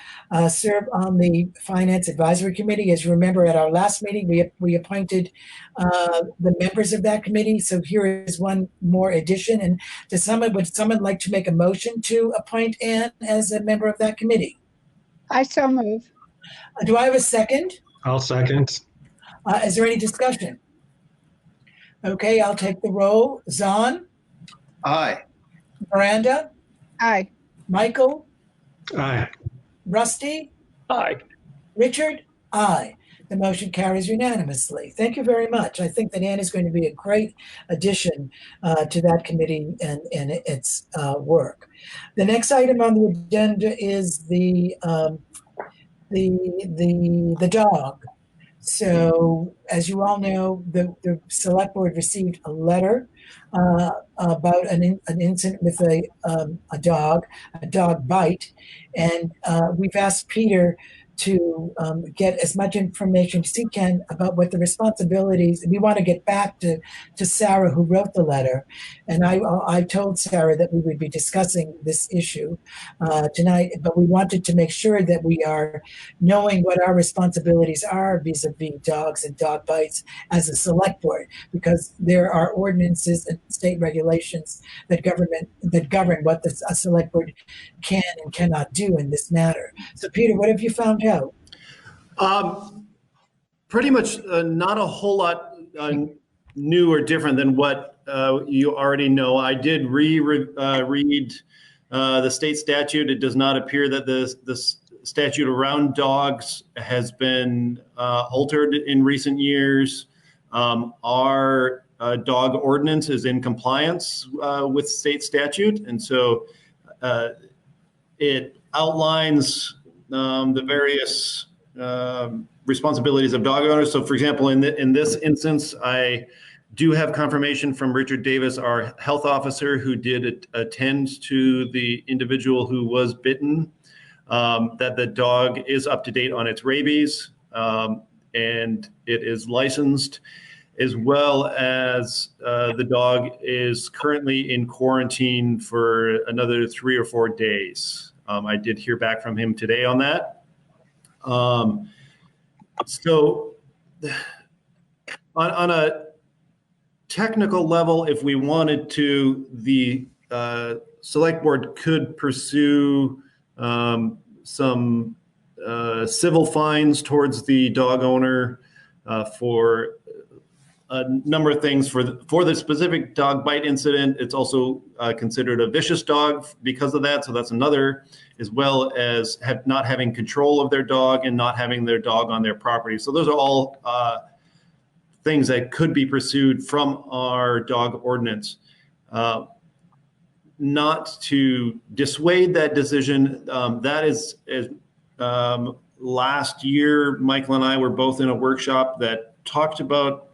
serve on the Finance Advisory Committee. As you remember, at our last meeting, we appointed the members of that committee. So here is one more addition. And would someone like to make a motion to appoint Ann as a member of that committee? I so move. Do I have a second? I'll second. Is there any discussion? Okay, I'll take the roll. Zon? Aye. Miranda? Aye. Michael? Aye. Rusty? Aye. Richard? Aye. The motion carries unanimously. Thank you very much. I think that Ann is going to be a great addition to that committee and its work. The next item on the agenda is the dog. So, as you all know, the select board received a letter about an incident with a dog bite, and we've asked Peter to get as much information as he can about what the responsibilities. We want to get back to Sarah, who wrote the letter, and I told Sarah that we would be discussing this issue tonight, but we wanted to make sure that we are knowing what our responsibilities are vis-a-vis dogs and dog bites as a select board, because there are ordinances and state regulations that govern what a select board can and cannot do in this matter. So, Peter, what have you found out? Pretty much not a whole lot new or different than what you already know. I did read the state statute. It does not appear that the statute around dogs has been altered in recent years. Our dog ordinance is in compliance with state statute, and so it outlines the various responsibilities of dog owners. So, for example, in this instance, I do have confirmation from Richard Davis, our health officer, who did attend to the individual who was bitten, that the dog is up to date on its rabies, and it is licensed, as well as the dog is currently in quarantine for another 3 or 4 days. I did hear back from him today on that. So on a technical level, if we wanted to, the select board could pursue some civil fines towards the dog owner for a number of things. For the specific dog bite incident, it's also considered a vicious dog because of that. So that's another, as well as not having control of their dog and not having their dog on their property. So those are all things that could be pursued from our dog ordinance. Not to dissuade that decision, that is last year, Michael and I were both in a workshop that talked about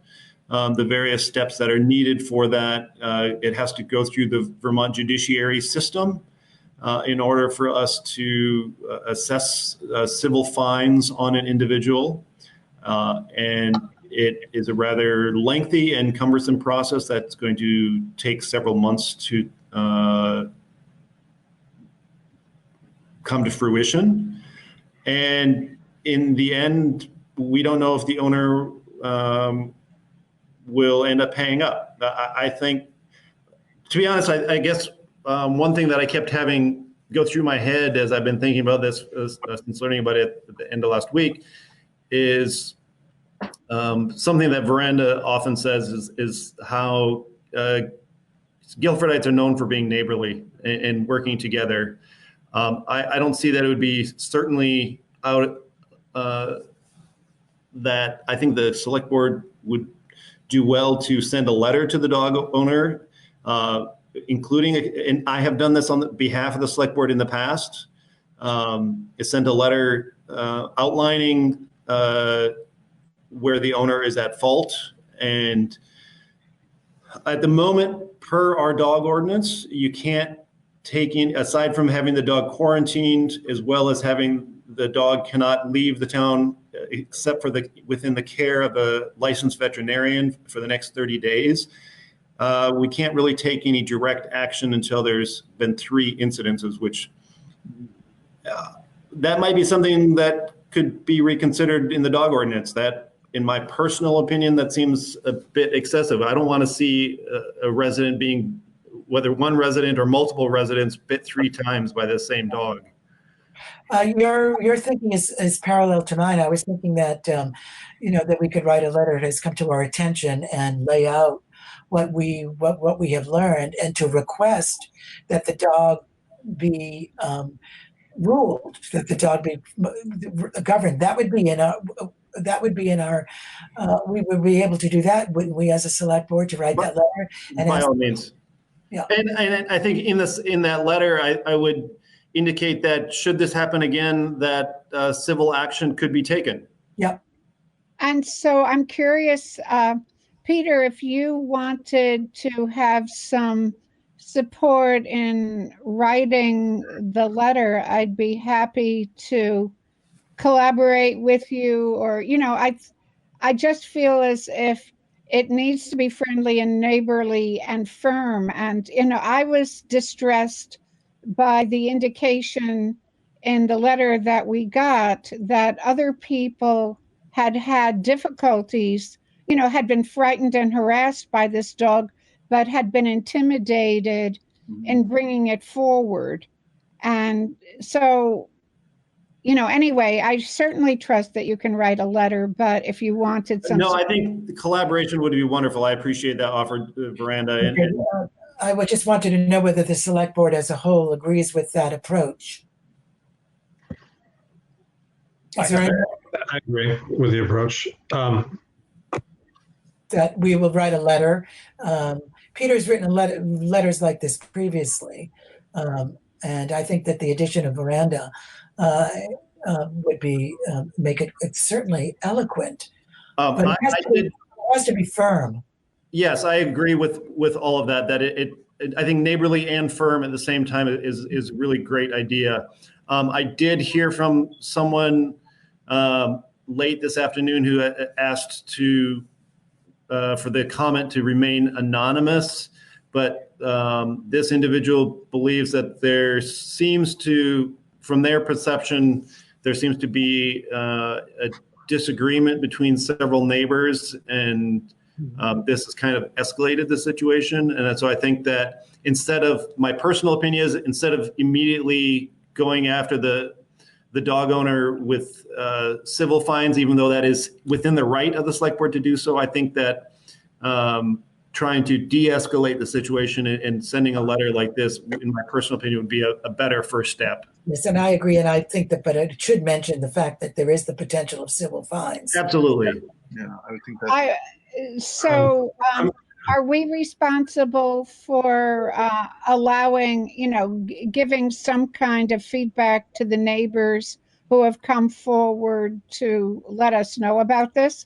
the various steps that are needed for that. It has to go through the Vermont judiciary system in order for us to assess civil fines on an individual. And it is a rather lengthy and cumbersome process that's going to take several months to come to fruition. And in the end, we don't know if the owner will end up paying up. I think, to be honest, I guess one thing that I kept having go through my head as I've been thinking about this, since learning about it at the end of last week, is something that Veranda often says is how Guilfordites are known for being neighborly and working together. I don't see that it would be certainly out that I think the select board would do well to send a letter to the dog owner, including, and I have done this on the behalf of the select board in the past, is send a letter outlining where the owner is at fault. And at the moment, per our dog ordinance, you can't take in, aside from having the dog quarantined, as well as having the dog cannot leave the town except for within the care of a licensed veterinarian for the next 30 days. We can't really take any direct action until there's been 3 incidences, which that might be something that could be reconsidered in the dog ordinance. That, in my personal opinion, that seems a bit excessive. I don't want to see a resident being, whether one resident or multiple residents, bit 3 times by the same dog. Your thinking is parallel to mine. I was thinking that that we could write a letter that has come to our attention and lay out what we have learned, and to request that the dog be ruled, that the dog be governed. That would be in our. We would be able to do that, wouldn't we, as a select board, to write that letter? And by all means. Yeah. And I think in that letter, I would indicate that should this happen again, that civil action could be taken. Yep. And so I'm curious, Peter, if you wanted to have some support in writing the letter, I'd be happy to collaborate with you. Or, I just feel as if it needs to be friendly and neighborly and firm. And, I was distressed by the indication in the letter that we got that other people had difficulties, had been frightened and harassed by this dog, but had been intimidated in bringing it forward. And so, anyway, I certainly trust that you can write a letter, but if you wanted some... No, I think the collaboration would be wonderful. I appreciate that offer, Veranda. Okay. I would just wanted to know whether the select board as a whole agrees with that approach. I agree with the approach. That we will write a letter. Peter's written letters like this previously, and I think that the addition of Veranda would be make it certainly eloquent, but it has to be firm. Yes, I agree with all of that. That I think neighborly and firm at the same time is a really great idea. I did hear from someone late this afternoon who asked for the comment to remain anonymous, but this individual believes that there seems to, from their perception, there seems to be a disagreement between several neighbors, and this has kind of escalated the situation. And so I think that my personal opinion is, instead of immediately going after the dog owner with civil fines, even though that is within the right of the select board to do so, I think that trying to de-escalate the situation and sending a letter like this, in my personal opinion, would be a better first step. Yes, and I agree, and I think that, but it should mention the fact that there is the potential of civil fines. Absolutely. Yeah, I would think that. Are we responsible for allowing, giving some kind of feedback to the neighbors who have come forward to let us know about this?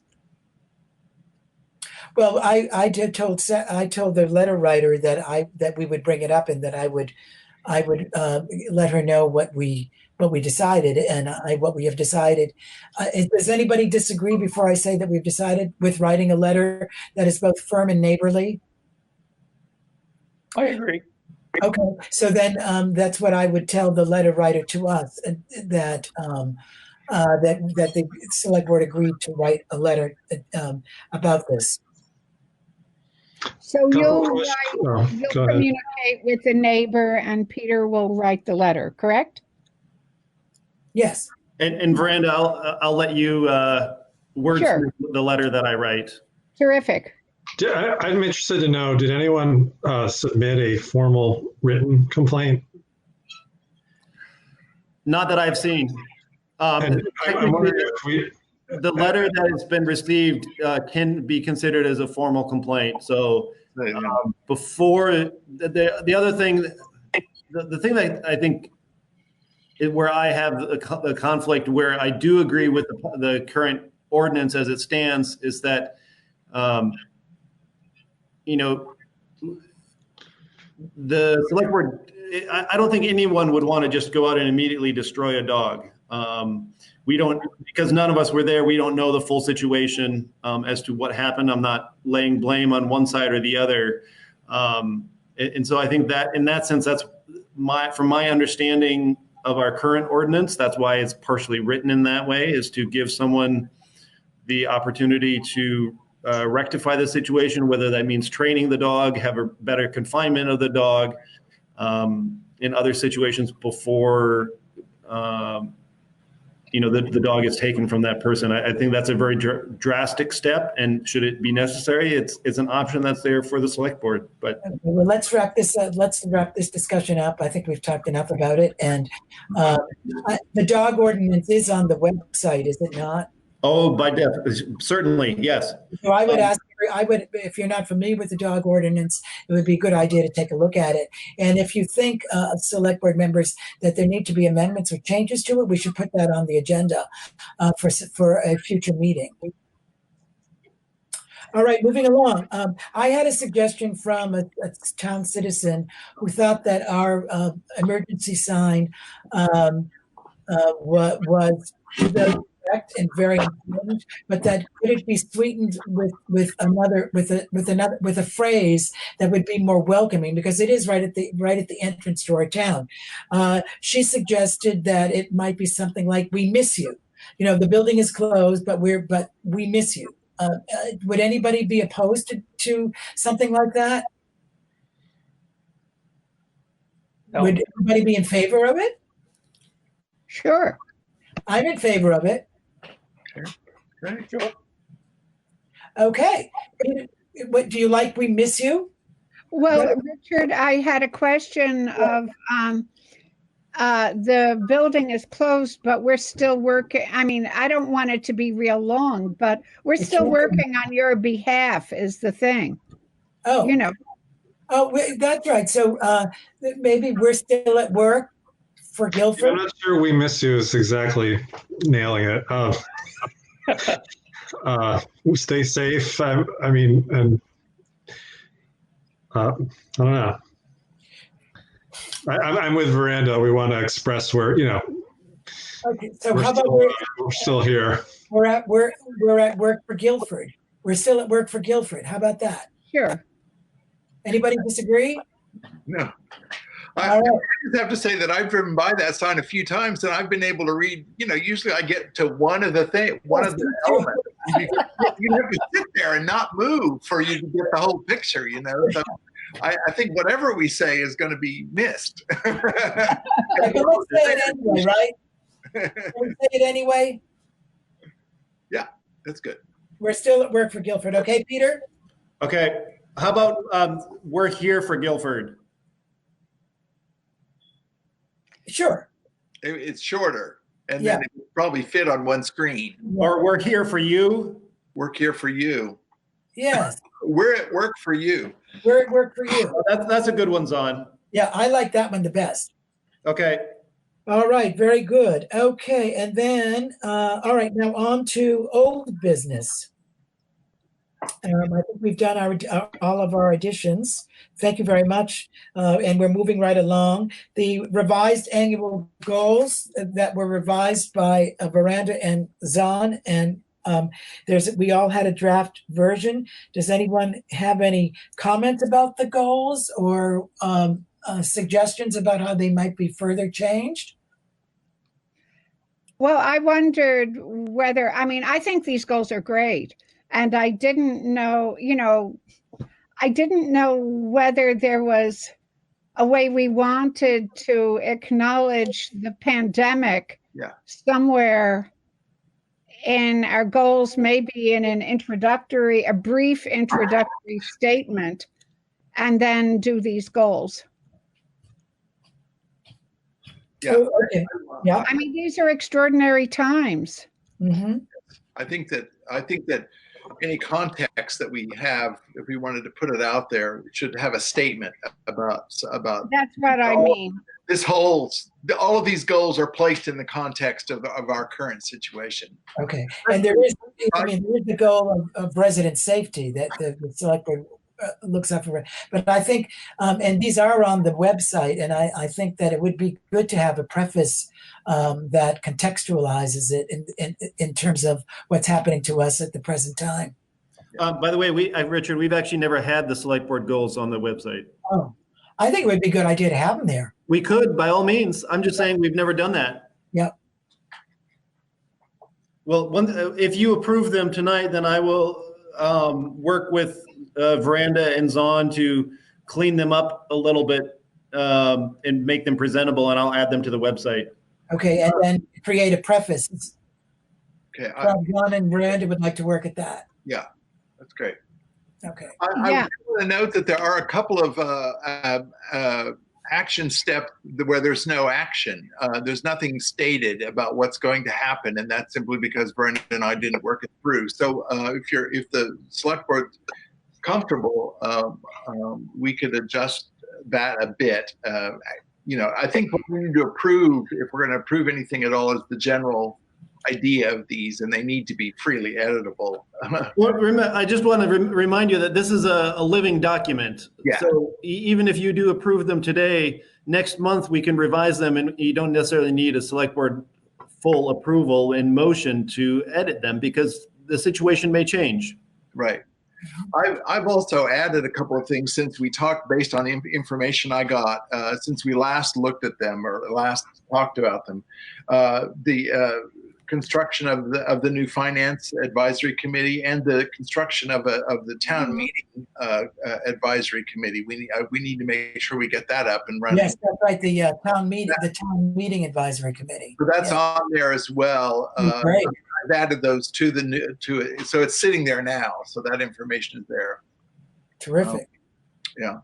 Well, I told the letter writer that we would bring it up and that I would let her know what we decided and what we have decided. Does anybody disagree before I say that we've decided with writing a letter that is both firm and neighborly? I agree. Okay, so then that's what I would tell the letter writer to us, that that the select board agreed to write a letter about this. So Couple you'll questions. Oh, go ahead. communicate with the neighbor and Peter will write the letter, correct? Yes. And Veranda, I'll let you wordsmith Sure. the letter that I write. Terrific. I'm interested to know, did anyone submit a formal written complaint? Not that I've seen. And I'm wondering if the letter that has been received can be considered as a formal complaint. So before the other thing, the thing that I think where I have a conflict, where I do agree with the current ordinance as it stands, is that the select board, I don't think anyone would want to just go out and immediately destroy a dog. We don't, because none of us were there. We don't know the full situation as to what happened. I'm not laying blame on one side or the other. And so I think that in that sense, that's from my understanding of our current ordinance, that's why it's partially written in that way, is to give someone the opportunity to rectify the situation, whether that means training the dog, have a better confinement of the dog in other situations before the dog is taken from that person. I think that's a very drastic step, and should it be necessary, it's an option that's there for the select board. But okay, well, let's wrap this discussion up. I think we've talked enough about it. And the dog ordinance is on the website, is it not? oh, by definition, certainly, yes. So I would if you're not familiar with the dog ordinance, it would be a good idea to take a look at it. And if you think, select board members, that there need to be amendments or changes to it, we should put that on the agenda for a future meeting. All right, moving along. I had a suggestion from a town citizen who thought that our emergency sign was correct and very important, but that could it be sweetened with a phrase that would be more welcoming, because it is right at the entrance to our town. She suggested that it might be something like, "We miss you." The building is closed, but we miss you. Would anybody be opposed to something like that? No. Would anybody be in favor of it? Sure. I'm in favor of it. Sure. Okay. What do you like? We miss you? Well, Richard, I had a question of the building is closed, but we're still working. I mean, I don't want it to be real long, but we're still working on your behalf is the thing. Oh, Oh, that's right. So maybe we're still at work for Guilford. I'm not sure "we miss you" is exactly nailing it. Stay safe. I mean, and I don't know. I'm with Veranda. We want to express where, Okay, so we're how about we're still here. we're at work for Guilford. We're still at work for Guilford. How about that? Sure. Anybody disagree? No. All I right. just have to say that I've driven by that sign a few times and I've been able to read, usually I get to one of the elements. You have to sit there and not move for you to get the whole picture, So I think whatever we say is going to be missed. Okay, but let's say it anyway, right? Can we say it anyway? Yeah, that's good. We're still at work for Guilford. Okay, Peter? Okay. How about we're here for Guilford? Sure. It's shorter, and Yeah. then it would probably fit on one screen. Or we're here for you? Work here for you. Yes. We're at work for you. We're at work for you. That's a good one, Zon. Yeah, I like that one the best. Okay. All right, very good. Okay, and then, all right, now on to old business. I think we've done all of our additions. Thank you very much. And we're moving right along. The revised annual goals that were revised by Veranda and Zahn, and we all had a draft version. Does anyone have any comments about the goals or suggestions about how they might be further changed? Well, I wondered whether, I mean, I think these goals are great. And I didn't know, I didn't know whether there was a way we wanted to acknowledge the pandemic somewhere in our goals, maybe in a brief introductory statement, and then do these goals. Yeah. Okay. Yeah. I mean, these are extraordinary times. Mm-hmm. I think that any context that we have, if we wanted to put it out there, should have a statement about. That's what I mean. All of these goals are placed in the context of our current situation. Okay, and there is the goal of resident safety that the select board looks up for. But I think, and these are on the website, and I think that it would be good to have a preface that contextualizes it in terms of what's happening to us at the present time. By the way, Richard, we've actually never had the select board goals on the website. Oh, I think it would be a good idea to have them there. We could, by all means. I'm just saying we've never done that. Yep. Well, if you approve them tonight, then I will work with Veranda and Zahn to clean them up a little bit and make them presentable, and I'll add them to the website. Okay, and then create a preface. Okay. Zahn and Veranda would like to work at that. Yeah, that's great. Okay. I want to note that there are a couple of action steps where there's no action. There's nothing stated about what's going to happen, and that's simply because Vernon and I didn't work it through. So if the select board's comfortable, we could adjust that a bit. I think what we need to approve, if we're going to approve anything at all, is the general idea of these, and they need to be freely editable. Well, I just want to remind you that this is a living document. Yeah. So even if you do approve them today, next month we can revise them, and you don't necessarily need a select board full approval in motion to edit them because the situation may change. Right. I've also added a couple of things since we talked based on information I got since we last looked at them or last talked about them. The construction of the new finance advisory committee and the construction of the town meeting advisory committee. We need to make sure we get that up and running. Yes, that's right. The town meeting advisory committee. So that's on there as well. Great. I've added those to it, so it's sitting there now. So that information is there. Terrific. Yeah.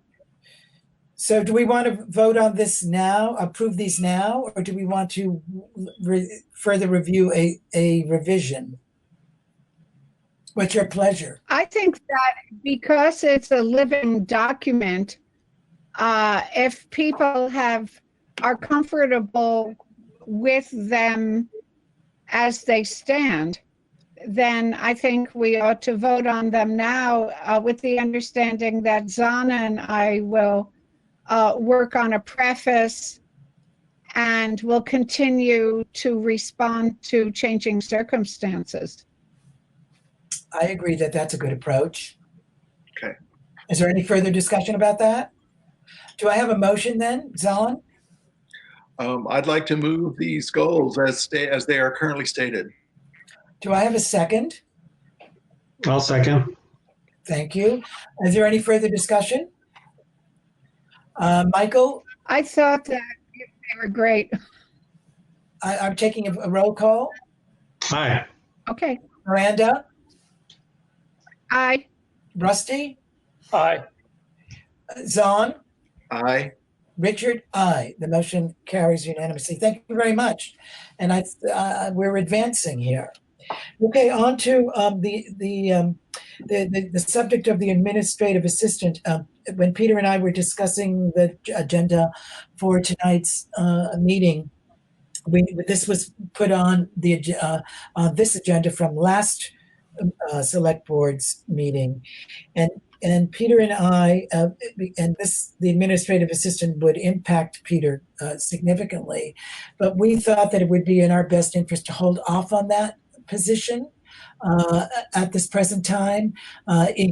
So do we want to vote on this now, approve these now, or do we want to further review a revision? What's your pleasure? I think that because it's a living document, if people are comfortable with them as they stand, then I think we ought to vote on them now with the understanding that Zana and I will work on a preface and will continue to respond to changing circumstances. I agree that that's a good approach. Okay. Is there any further discussion about that? Do I have a motion then, Zahn? I'd like to move these goals as they are currently stated. Do I have a second? I'll second. Thank you. Is there any further discussion? Michael? I thought that they were great. I'm taking a roll call. Aye. Okay. Miranda? Aye. Rusty? Aye. Zahn? Aye. Richard? Aye. The motion carries unanimously. Thank you very much. And we're advancing here. Okay, on to the subject of the administrative assistant. When Peter and I were discussing the agenda for tonight's meeting, this was put on this agenda from last select board's meeting, and Peter and I, and the administrative assistant would impact Peter significantly, but we thought that it would be in our best interest to hold off on that position at this present time,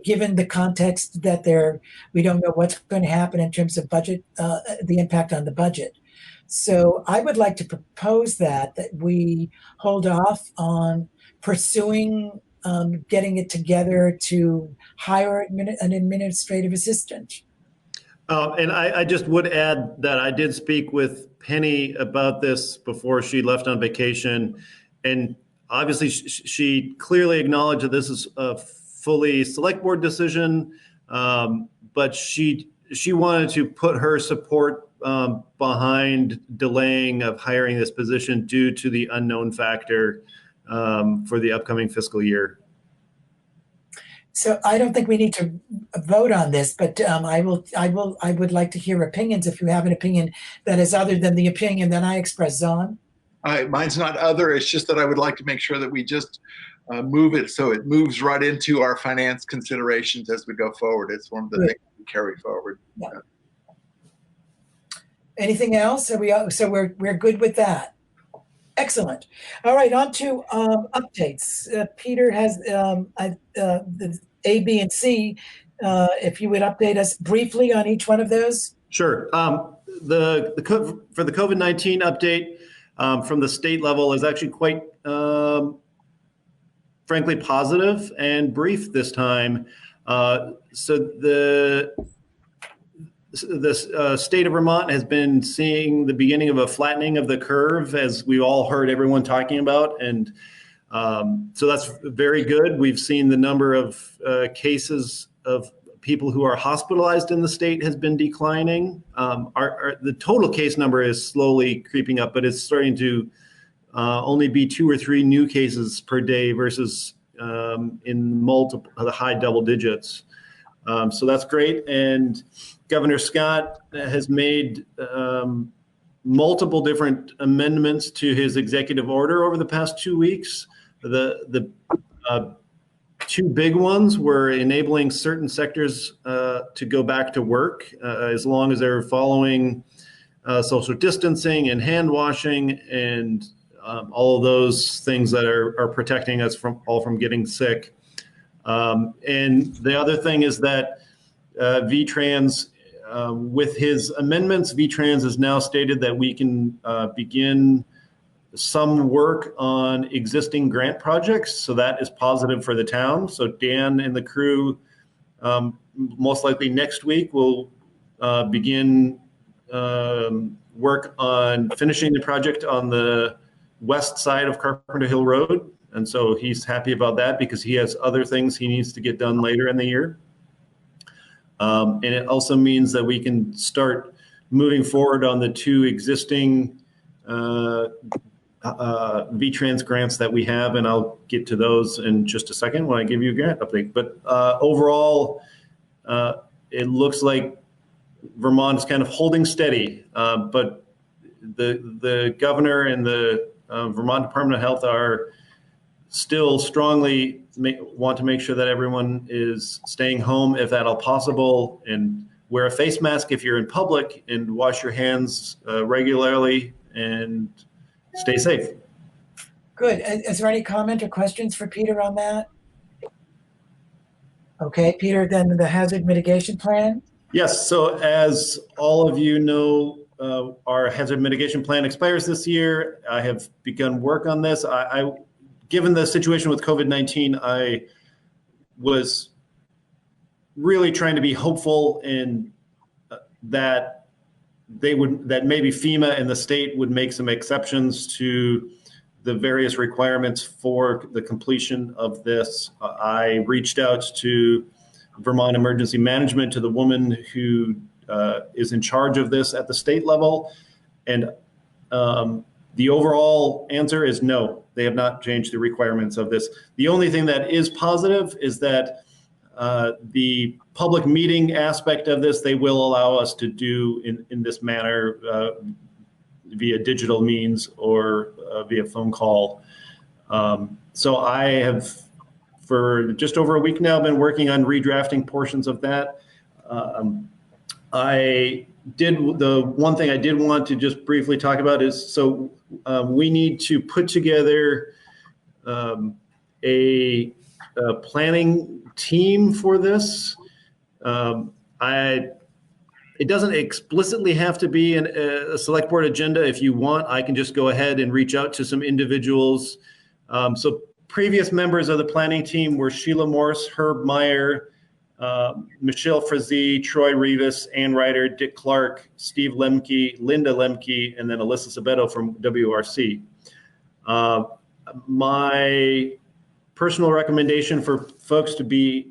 given the context that we don't know what's going to happen in terms of budget, the impact on the budget. So I would like to propose that we hold off on pursuing getting it together to hire an administrative assistant. And I just would add that I did speak with Penny about this before she left on vacation, and obviously she clearly acknowledged that this is a fully select board decision, but she wanted to put her support behind delaying of hiring this position due to the unknown factor for the upcoming fiscal year. So I don't think we need to vote on this, but I would like to hear opinions if you have an opinion that is other than the opinion that I expressed, Zon. Mine's not other. It's just that I would like to make sure that we just move it so it moves right into our finance considerations as we go forward. It's one of the things we carry forward. Yeah. Anything else? So we're good with that. Excellent. All right, on to updates. Peter has the A, B, and C. If you would update us briefly on each one of those. Sure. For the COVID-19 update from the state level is actually quite, frankly, positive and brief this time. So the state of Vermont has been seeing the beginning of a flattening of the curve, as we all heard everyone talking about. And so that's very good. We've seen the number of cases of people who are hospitalized in the state has been declining. The total case number is slowly creeping up, but it's starting to only be 2 or 3 new cases per day versus in the high double digits. So that's great. And Governor Scott has made multiple different amendments to his executive order over the past 2 weeks. The 2 big ones were enabling certain sectors to go back to work as long as they're following social distancing and hand washing and all of those things that are protecting us from getting sick. And the other thing is that VTrans, with his amendments, VTrans has now stated that we can begin some work on existing grant projects. So that is positive for the town. So Dan and the crew, most likely next week, will begin work on finishing the project on the west side of Carpenter Hill Road. And so he's happy about that because he has other things he needs to get done later in the year. And it also means that we can start moving forward on the 2 existing VTrans grants that we have, and I'll get to those in just a second when I give you a grant update. But overall, it looks like Vermont is kind of holding steady, but the governor and the Vermont Department of Health are still strongly want to make sure that everyone is staying home if at all possible, and wear a face mask if you're in public, and wash your hands regularly, and stay safe. Good. Is there any comment or questions for Peter on that? Okay, Peter, then the hazard mitigation plan. Yes, so as all of you know, our hazard mitigation plan expires this year. I have begun work on this. Given the situation with COVID-19, I was really trying to be hopeful in that maybe FEMA and the state would make some exceptions to the various requirements for the completion of this. I reached out to Vermont Emergency Management, to the woman who is in charge of this at the state level, and the overall answer is no. They have not changed the requirements of this. The only thing that is positive is that the public meeting aspect of this, they will allow us to do in this manner via digital means or via phone call. So I have, for just over a week now, been working on redrafting portions of that. I did, the one thing I did want to just briefly talk about is, so we need to put together a planning team for this. It doesn't explicitly have to be a select board agenda. If you want, I can just go ahead and reach out to some individuals. So previous members of the planning team were Sheila Morse, Herb Meyer, Michelle Frazee, Troy Rivas, Ann Ryder, Dick Clark, Steve Lemke, Linda Lemke, and then Alyssa Sabeto from WRC. My personal recommendation for folks to be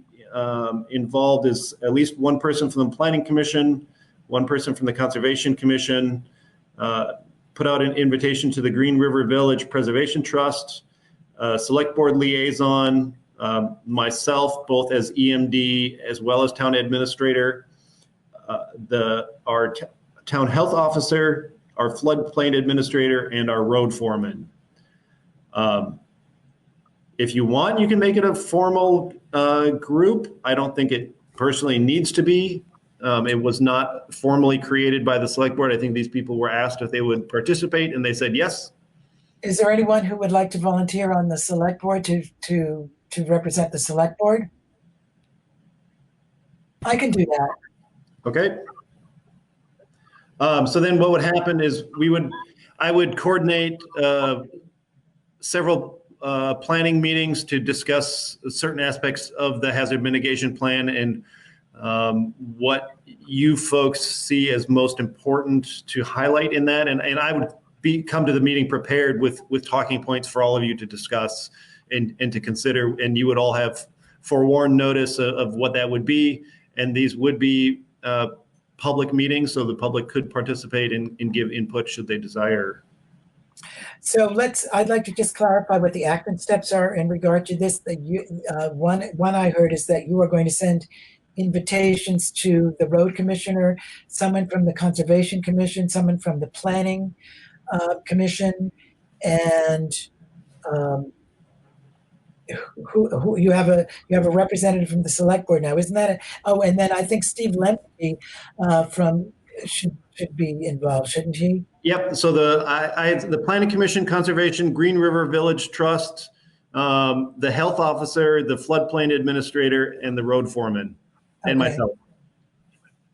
involved is at least one person from the Planning Commission, one person from the Conservation Commission, put out an invitation to the Green River Village Preservation Trust, Select Board Liaison, myself, both as EMD as well as Town Administrator, our Town Health Officer, our Floodplain Administrator, and our Road Foreman. If you want, you can make it a formal group. I don't think it personally needs to be. It was not formally created by the Select Board. I think these people were asked if they would participate, and they said yes. Is there anyone who would like to volunteer on the Select Board to represent the Select Board? I can do that. Okay. So then what would happen is I would coordinate several planning meetings to discuss certain aspects of the hazard mitigation plan and what you folks see as most important to highlight in that. And I would come to the meeting prepared with talking points for all of you to discuss and to consider. And you would all have forewarned notice of what that would be. And these would be public meetings, so the public could participate and give input should they desire. So I'd like to just clarify what the action steps are in regard to this. One I heard is that you are going to send invitations to the road commissioner, someone from the Conservation Commission, someone from the Planning Commission, and who you have a representative from the Select Board now, isn't that? And then I think Steve Lemke should be involved, shouldn't he? Yep. So the Planning Commission, Conservation, Green River Village Trust, the Health Officer, the Floodplain Administrator, and the Road Foreman, and myself.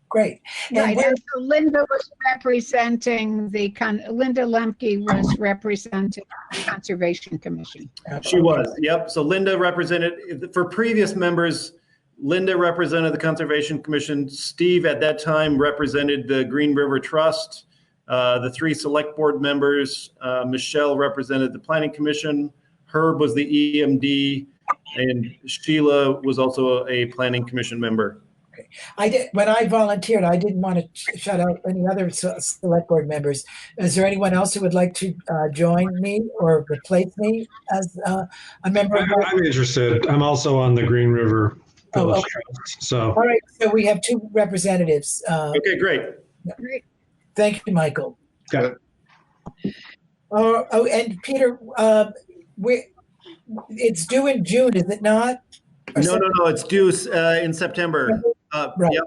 Great. Right. And so Linda was representing Linda Lemke was representing the Conservation Commission. She was. Yep. So Linda represented, for previous members, Linda represented the Conservation Commission. Steve at that time represented the Green River Trust. The three Select Board members, Michelle represented the Planning Commission. Herb was the EMD, and Sheila was also a Planning Commission member. When I volunteered, I didn't want to shut out any other Select Board members. Is there anyone else who would like to join me or replace me as a member? I'm interested. I'm also on the Green River Village Trust. So all right, so we have two representatives. Okay, great. Great. Thank you, Michael. got it. And Peter, it's due in June, is it not? No. It's due in September. Right. Yep.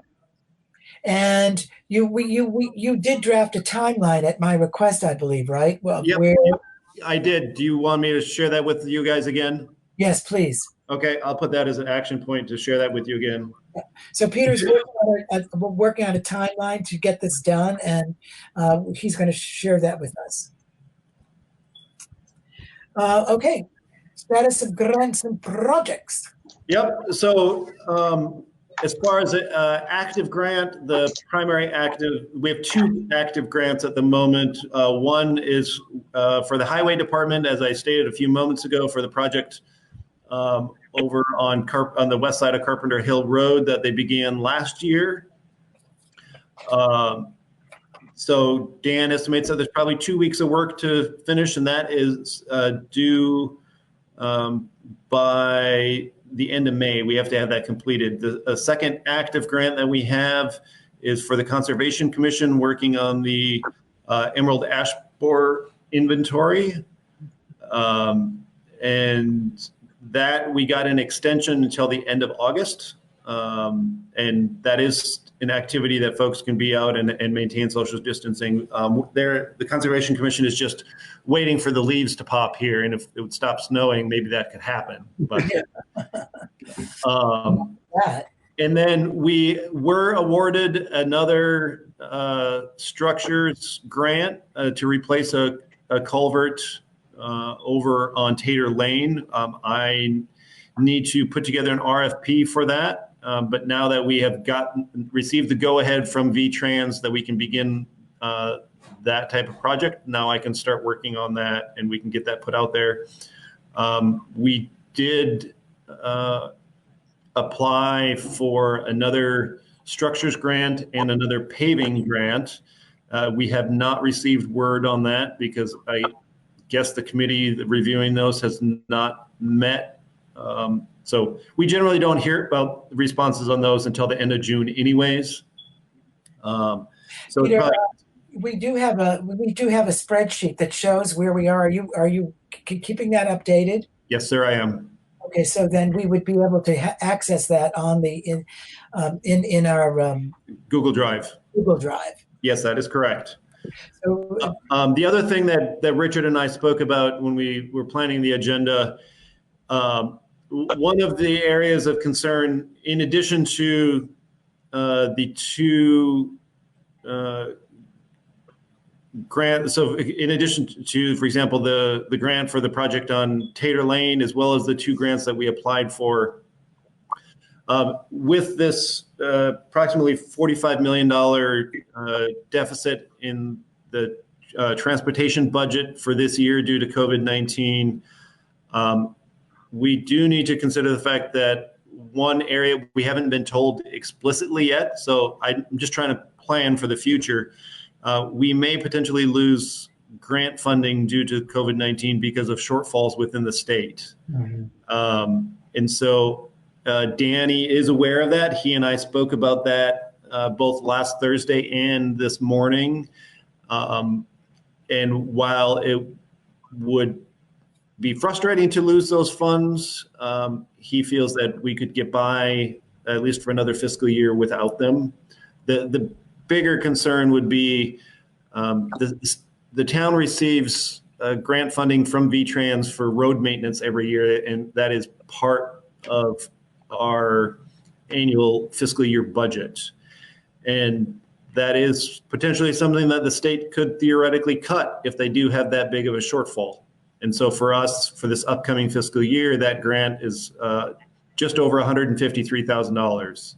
And you did draft a timeline at my request, I believe, right? Well, yep. I did. Do you want me to share that with you guys again? Yes, please. Okay, I'll put that as an action point to share that with you again. So Peter's working on a timeline to get this done, and he's going to share that with us. Okay, status of grants and projects. Yep. So as far as active grant, the primary active, we have two active grants at the moment. One is for the Highway Department, as I stated a few moments ago, for the project over on the west side of Carpenter Hill Road that they began last year. So Dan estimates that there's probably 2 weeks of work to finish, and that is due by the end of May. We have to have that completed. The second active grant that we have is for the Conservation Commission, working on the Emerald Ash for inventory. And that we got an extension until the end of August. And that is an activity that folks can be out and maintain social distancing. The Conservation Commission is just waiting for the leaves to pop here. And if it would stop snowing, maybe that could happen. But, and then we were awarded another structures grant to replace a culvert over on Tater Lane. I need to put together an RFP for that. But now that we have received the go-ahead from VTrans that we can begin that type of project, now I can start working on that and we can get that put out there. We did apply for another structures grant and another paving grant. We have not received word on that because I guess the committee reviewing those has not met. So we generally don't hear about responses on those until the end of June anyways. So Peter, we do have a spreadsheet that shows where we are. Are you keeping that updated? Yes, sir, I am. Okay, so then we would be able to access that on the in our Google Drive. Google Drive. Yes, that is correct. So, the other thing that Richard and I spoke about when we were planning the agenda, one of the areas of concern, in addition to the two grants, so in addition to, for example, the grant for the project on Tater Lane, as well as the two grants that we applied for, with this approximately $45 million deficit in the transportation budget for this year due to COVID-19, we do need to consider the fact that one area we haven't been told explicitly yet, so I'm just trying to plan for the future. We may potentially lose grant funding due to COVID-19 because of shortfalls within the state. Mm-hmm. And so Danny is aware of that. He and I spoke about that both last Thursday and this morning. And while it would be frustrating to lose those funds, he feels that we could get by at least for another fiscal year without them. The bigger concern would be the town receives grant funding from VTrans for road maintenance every year, and that is part of our annual fiscal year budget. And that is potentially something that the state could theoretically cut if they do have that big of a shortfall. And so for us, for this upcoming fiscal year, that grant is just over $153,000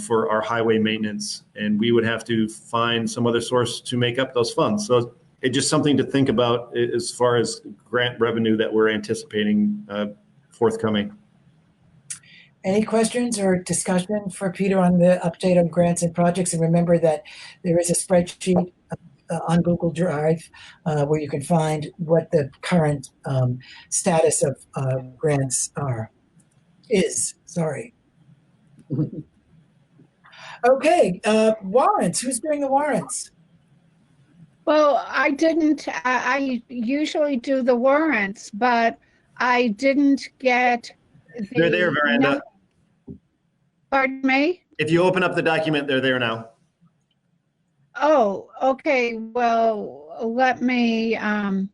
for our highway maintenance. And we would have to find some other source to make up those funds. So it's just something to think about as far as grant revenue that we're anticipating forthcoming. Any questions or discussion for Peter on the update on grants and projects? And remember that there is a spreadsheet on Google Drive where you can find what the current status of grants is. Sorry. Okay, warrants. Who's doing the warrants? Well, I didn't. I usually do the warrants, but I didn't get. They're there, Miranda. Pardon me? If you open up the document, they're there now. Oh, okay. Well, let me. I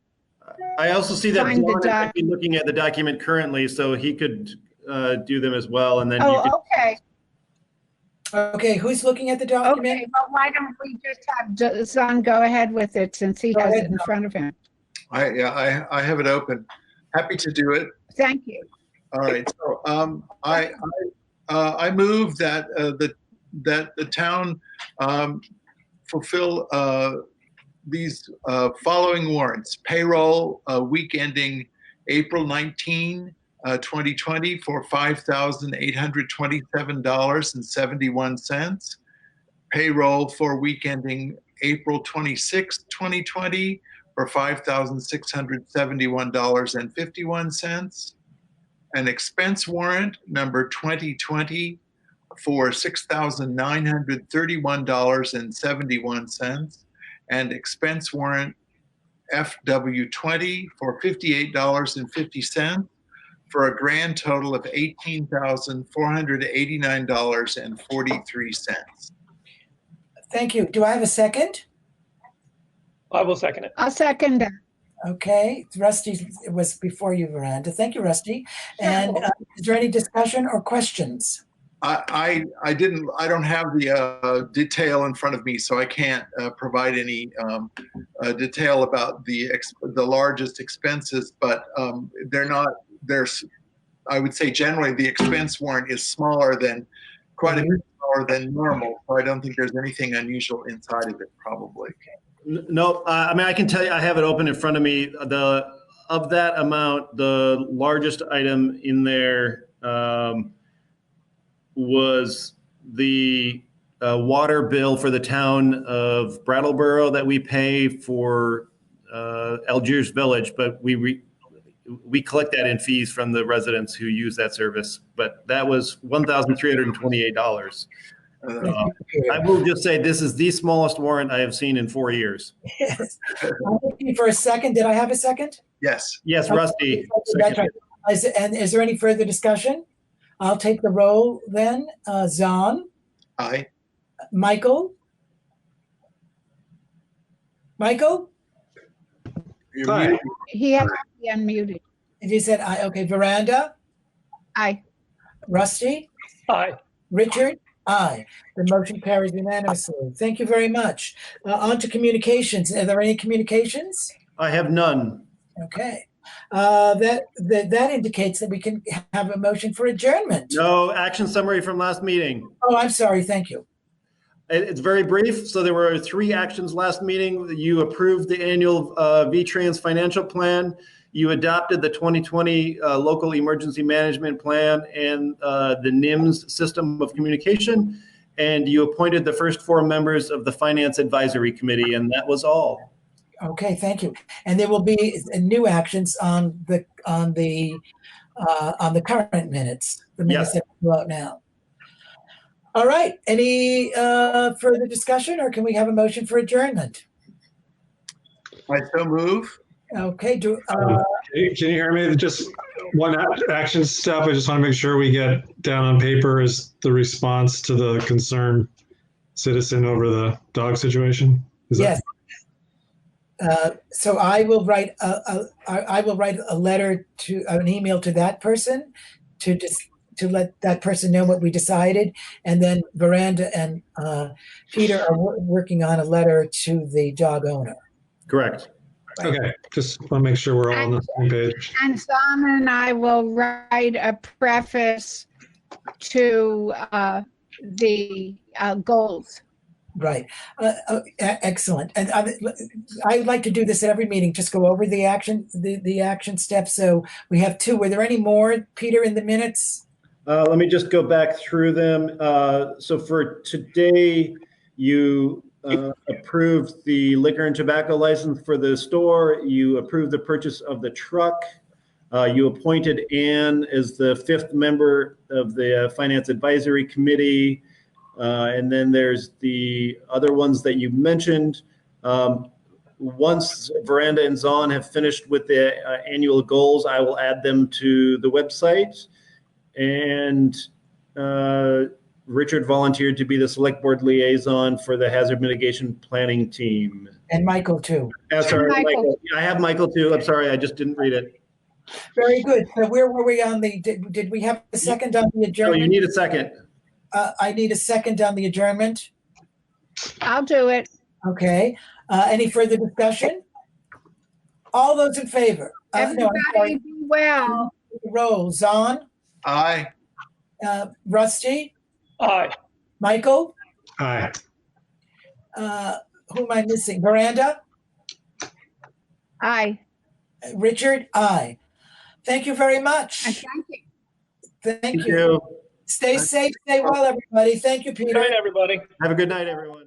also see that John might be looking at the document currently, so he could do them as well, and then you could. Okay. Okay, who's looking at the document? Okay, but why don't we just have Zahn go ahead with it since he has it in front of him? I have it open. Happy to do it. Thank you. All right. So I move that the town fulfill these following warrants: payroll week ending April 19, 2020 for $5,827.71. Payroll for week ending April 26, 2020 for $5,671.51. An expense warrant number 2020 for $6,931.71, and expense warrant FW20 for $58.50 for a grand total of $18,489.43. Thank you. Do I have a second? I will second it. I'll second that. Okay, Rusty was before you, Miranda. Thank you, Rusty. And is there any discussion or questions? I don't have the detail in front of me, so I can't provide any detail about the largest expenses, but I would say generally the expense warrant is smaller than, quite a bit smaller than normal. So I don't think there's anything unusual inside of it, probably. No, I mean, I can tell you, I have it open in front of me. Of that amount, the largest item in there was the water bill for the town of Brattleboro that we pay for Algiers Village, but we collect that in fees from the residents who use that service. But that was $1,328. I will just say this is the smallest warrant I have seen in 4 years. Yes. I'm looking for a second. Did I have a second? Yes. Yes, Rusty. That's right. And is there any further discussion? I'll take the roll then. Zahn? Aye. Michael? Michael? You're Aye. muted. He has to be unmuted. If you said aye, okay. Veranda? Aye. Rusty? Aye. Richard? Aye. The motion carries unanimously. Thank you very much. On to communications. Are there any communications? I have none. Okay. That indicates that we can have a motion for adjournment. No action summary from last meeting. Oh, I'm sorry. Thank you. It's very brief. So there were 3 actions last meeting. You approved the annual VTrans financial plan. You adopted the 2020 local emergency management plan and the NIMS system of communication. And you appointed the first 4 members of the finance advisory committee, and that was all. Okay, thank you. And there will be new actions on the current minutes. The minutes that go out now. All right. Any further discussion, or can we have a motion for adjournment? I so move. Okay. Can you hear me? Just one action step. I just want to make sure we get down on paper is the response to the concerned citizen over the dog situation. Yes. So I will write a letter to an email to that person to let that person know what we decided, and then Veranda and Peter are working on a letter to the dog owner. Correct. Okay, just want to make sure we're all on the same page. And Sam and I will write a preface to the goals. Right. Excellent. And I like to do this at every meeting. Just go over the action steps. So we have 2. Were there any more, Peter, in the minutes? Let me just go back through them. So for today, you approved the liquor and tobacco license for the store. You approved the purchase of the truck. You appointed Ann as the 5th member of the Finance Advisory Committee. And then there's the other ones that you mentioned. Once Veranda and Zahn have finished with the annual goals, I will add them to the website. And Richard volunteered to be the select board liaison for the hazard mitigation planning team. And Michael, too. Sorry, Michael. I have Michael, too. I'm sorry, I just didn't read it. Very good. So where were we on the, did we have a second on the Oh, adjournment? you need a second. I need a second on the adjournment. I'll do it. Okay. Any further discussion? All those in favor? No, I'm Everybody sorry. be well. Roll. Zahn? Aye. Rusty? Aye. Michael? Aye. Who am I missing? Miranda? Aye. Richard? Aye. Thank you very much. And thank you. Thank Thank you. you. Stay safe, stay well, everybody. Thank you, Good Peter. night, everybody. Have a good night, everyone.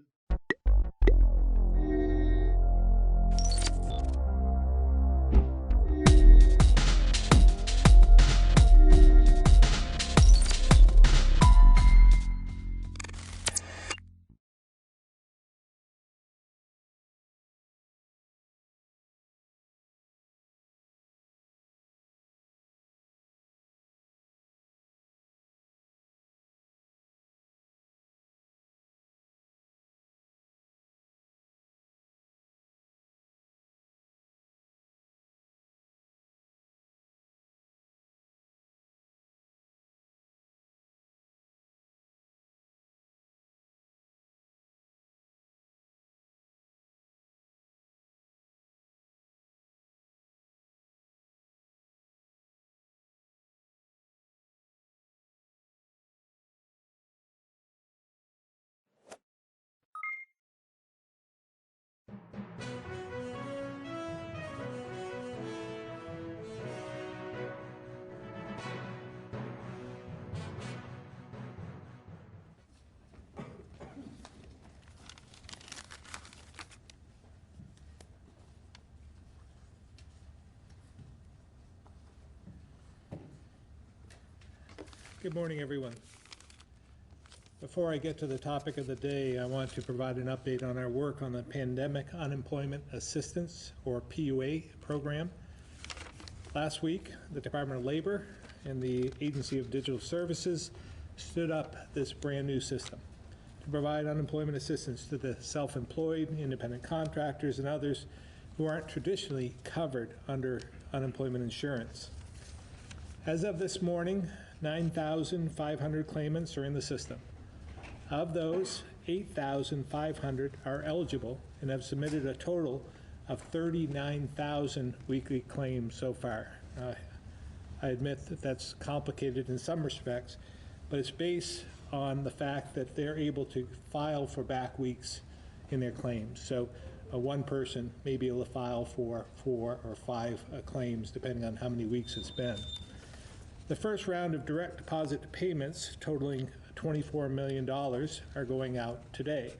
Good morning, everyone. Before I get to the topic of the day, I want to provide an update on our work on the Pandemic Unemployment Assistance, or PUA, program. Last week, the Department of Labor and the Agency of Digital Services stood up this brand new system to provide unemployment assistance to the self-employed, independent contractors, and others who aren't traditionally covered under unemployment insurance. As of this morning, 9,500 claimants are in the system. Of those, 8,500 are eligible and have submitted a total of 39,000 weekly claims so far. I admit that that's complicated in some respects, but it's based on the fact that they're able to file for back weeks in their claims. So one person may be able to file for 4 or 5 claims, depending on how many weeks it's been. The first round of direct deposit payments totaling $24 million are going out today.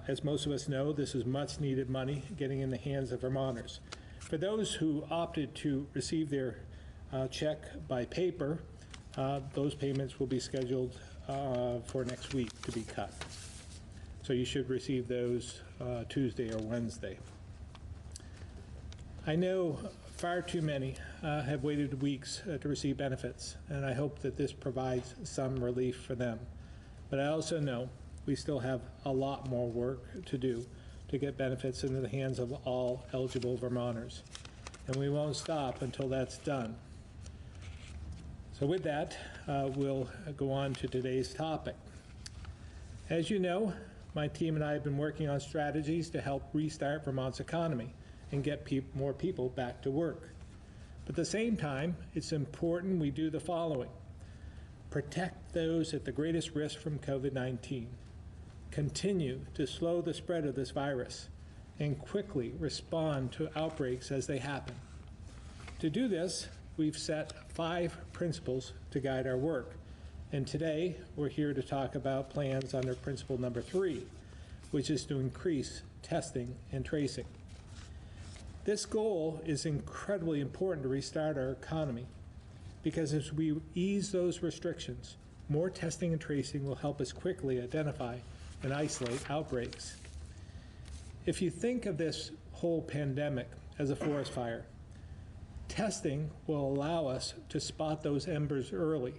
As most of us know, this is much needed money getting in the hands of Vermonters. For those who opted to receive their check by paper, those payments will be scheduled for next week to be cut. So you should receive those Tuesday or Wednesday. I know far too many have waited weeks to receive benefits, and I hope that this provides some relief for them. But I also know we still have a lot more work to do to get benefits into the hands of all eligible Vermonters, and we won't stop until that's done. So with that, we'll go on to today's topic. As you know, my team and I have been working on strategies to help restart Vermont's economy and get more people back to work. But at the same time, it's important we do the following: protect those at the greatest risk from COVID-19, continue to slow the spread of this virus, and quickly respond to outbreaks as they happen. To do this, we've set 5 principles to guide our work, and today we're here to talk about plans under principle number 3, which is to increase testing and tracing. This goal is incredibly important to restart our economy, because as we ease those restrictions, more testing and tracing will help us quickly identify and isolate outbreaks. If you think of this whole pandemic as a forest fire, testing will allow us to spot those embers early,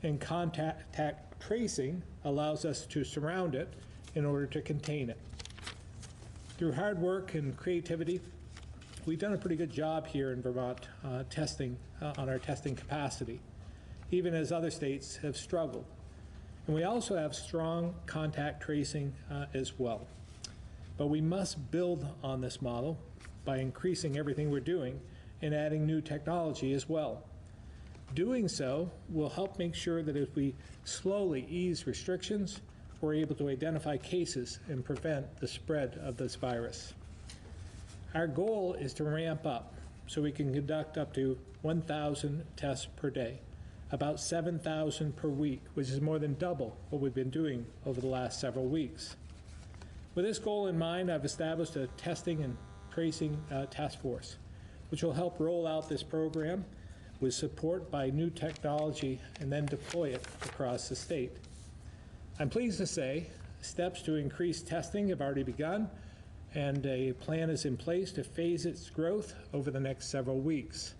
and contact tracing allows us to surround it in order to contain it. Through hard work and creativity, we've done a pretty good job here in Vermont testing on our testing capacity, even as other states have struggled. And we also have strong contact tracing as well. But we must build on this model by increasing everything we're doing and adding new technology as well. Doing so will help make sure that if we slowly ease restrictions, we're able to identify cases and prevent the spread of this virus. Our goal is to ramp up so we can conduct up to 1,000 tests per day, about 7,000 per week, which is more than double what we've been doing over the last several weeks. With this goal in mind, I've established a testing and tracing task force, which will help roll out this program with support by new technology and then deploy it across the state. I'm pleased to say steps to increase testing have already begun, and a plan is in place to phase its growth over the next several weeks.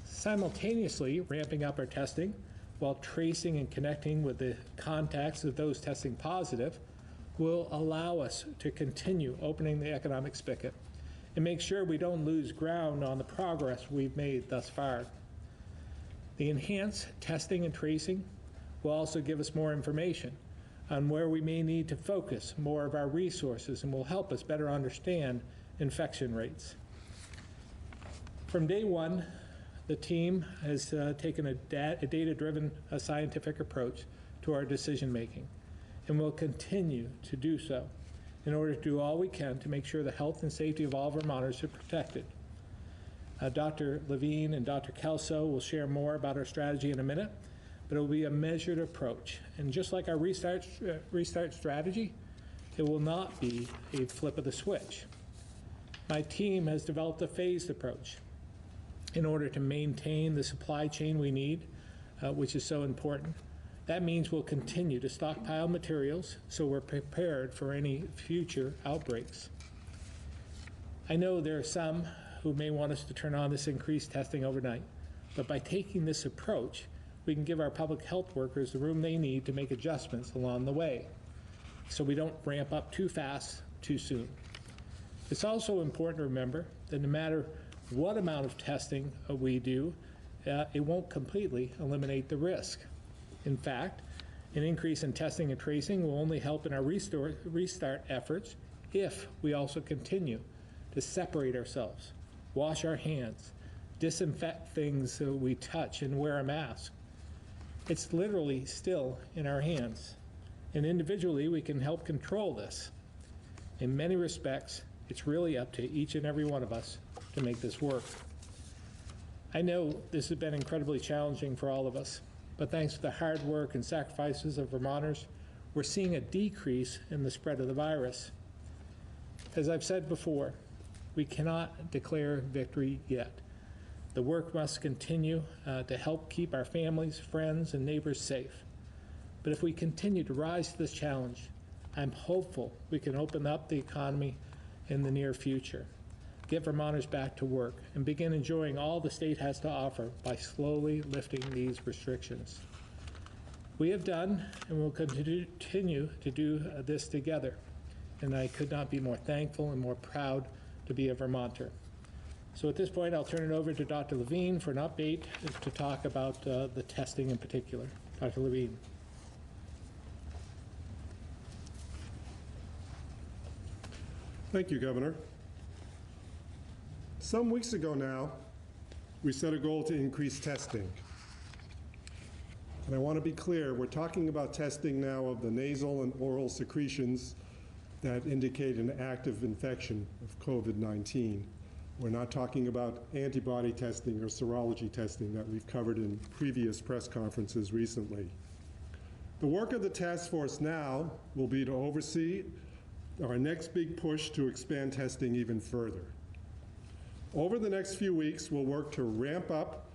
Simultaneously ramping up our testing while tracing and connecting with the contacts of those testing positive will allow us to continue opening the economic spigot and make sure we don't lose ground on the progress we've made thus far. The enhanced testing and tracing will also give us more information on where we may need to focus more of our resources and will help us better understand infection rates. From day one, the team has taken a data-driven scientific approach to our decision-making, and will continue to do so in order to do all we can to make sure the health and safety of all Vermonters are protected. Dr. Levine and Dr. Kelso will share more about our strategy in a minute, but it will be a measured approach. And just like our restart strategy, it will not be a flip of the switch. My team has developed a phased approach in order to maintain the supply chain we need which is so important. That means we'll continue to stockpile materials so we're prepared for any future outbreaks. I know there are some who may want us to turn on this increased testing overnight, but by taking this approach, we can give our public health workers the room they need to make adjustments along the way, so we don't ramp up too fast too soon. It's also important to remember that no matter what amount of testing we do, it won't completely eliminate the risk. In fact, an increase in testing and tracing will only help in our restart efforts if we also continue to separate ourselves, wash our hands, disinfect things that we touch, and wear a mask. It's literally still in our hands, and individually we can help control this. In many respects, it's really up to each and every one of us to make this work. I know this has been incredibly challenging for all of us, but thanks to the hard work and sacrifices of Vermonters, we're seeing a decrease in the spread of the virus. As I've said before, we cannot declare victory yet. The work must continue to help keep our families, friends, and neighbors safe. But if we continue to rise to this challenge, I'm hopeful we can open up the economy in the near future, get Vermonters back to work, and begin enjoying all the state has to offer by slowly lifting these restrictions. We have done and will continue to do this together, and I could not be more thankful and more proud to be a Vermonter. So at this point, I'll turn it over to Dr. Levine for an update to talk about the testing in particular. Dr. Levine. Thank you, Governor. Some weeks ago now, we set a goal to increase testing. And I want to be clear, we're talking about testing now of the nasal and oral secretions that indicate an active infection of COVID-19. We're not talking about antibody testing or serology testing that we've covered in previous press conferences recently. The work of the task force now will be to oversee our next big push to expand testing even further. Over the next few weeks, we'll work to ramp up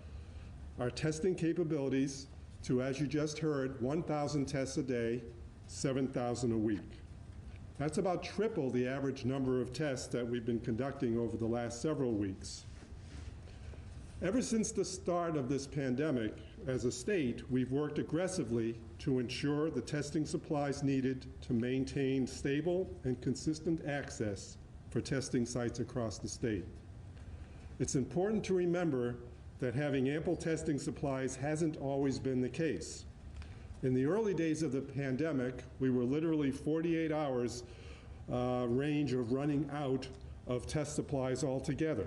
our testing capabilities to, as you just heard, 1,000 tests a day, 7,000 a week. That's about triple the average number of tests that we've been conducting over the last several weeks. Ever since the start of this pandemic, as a state, we've worked aggressively to ensure the testing supplies needed to maintain stable and consistent access for testing sites across the state. It's important to remember that having ample testing supplies hasn't always been the case. In the early days of the pandemic, we were literally 48 hours range of running out of test supplies altogether.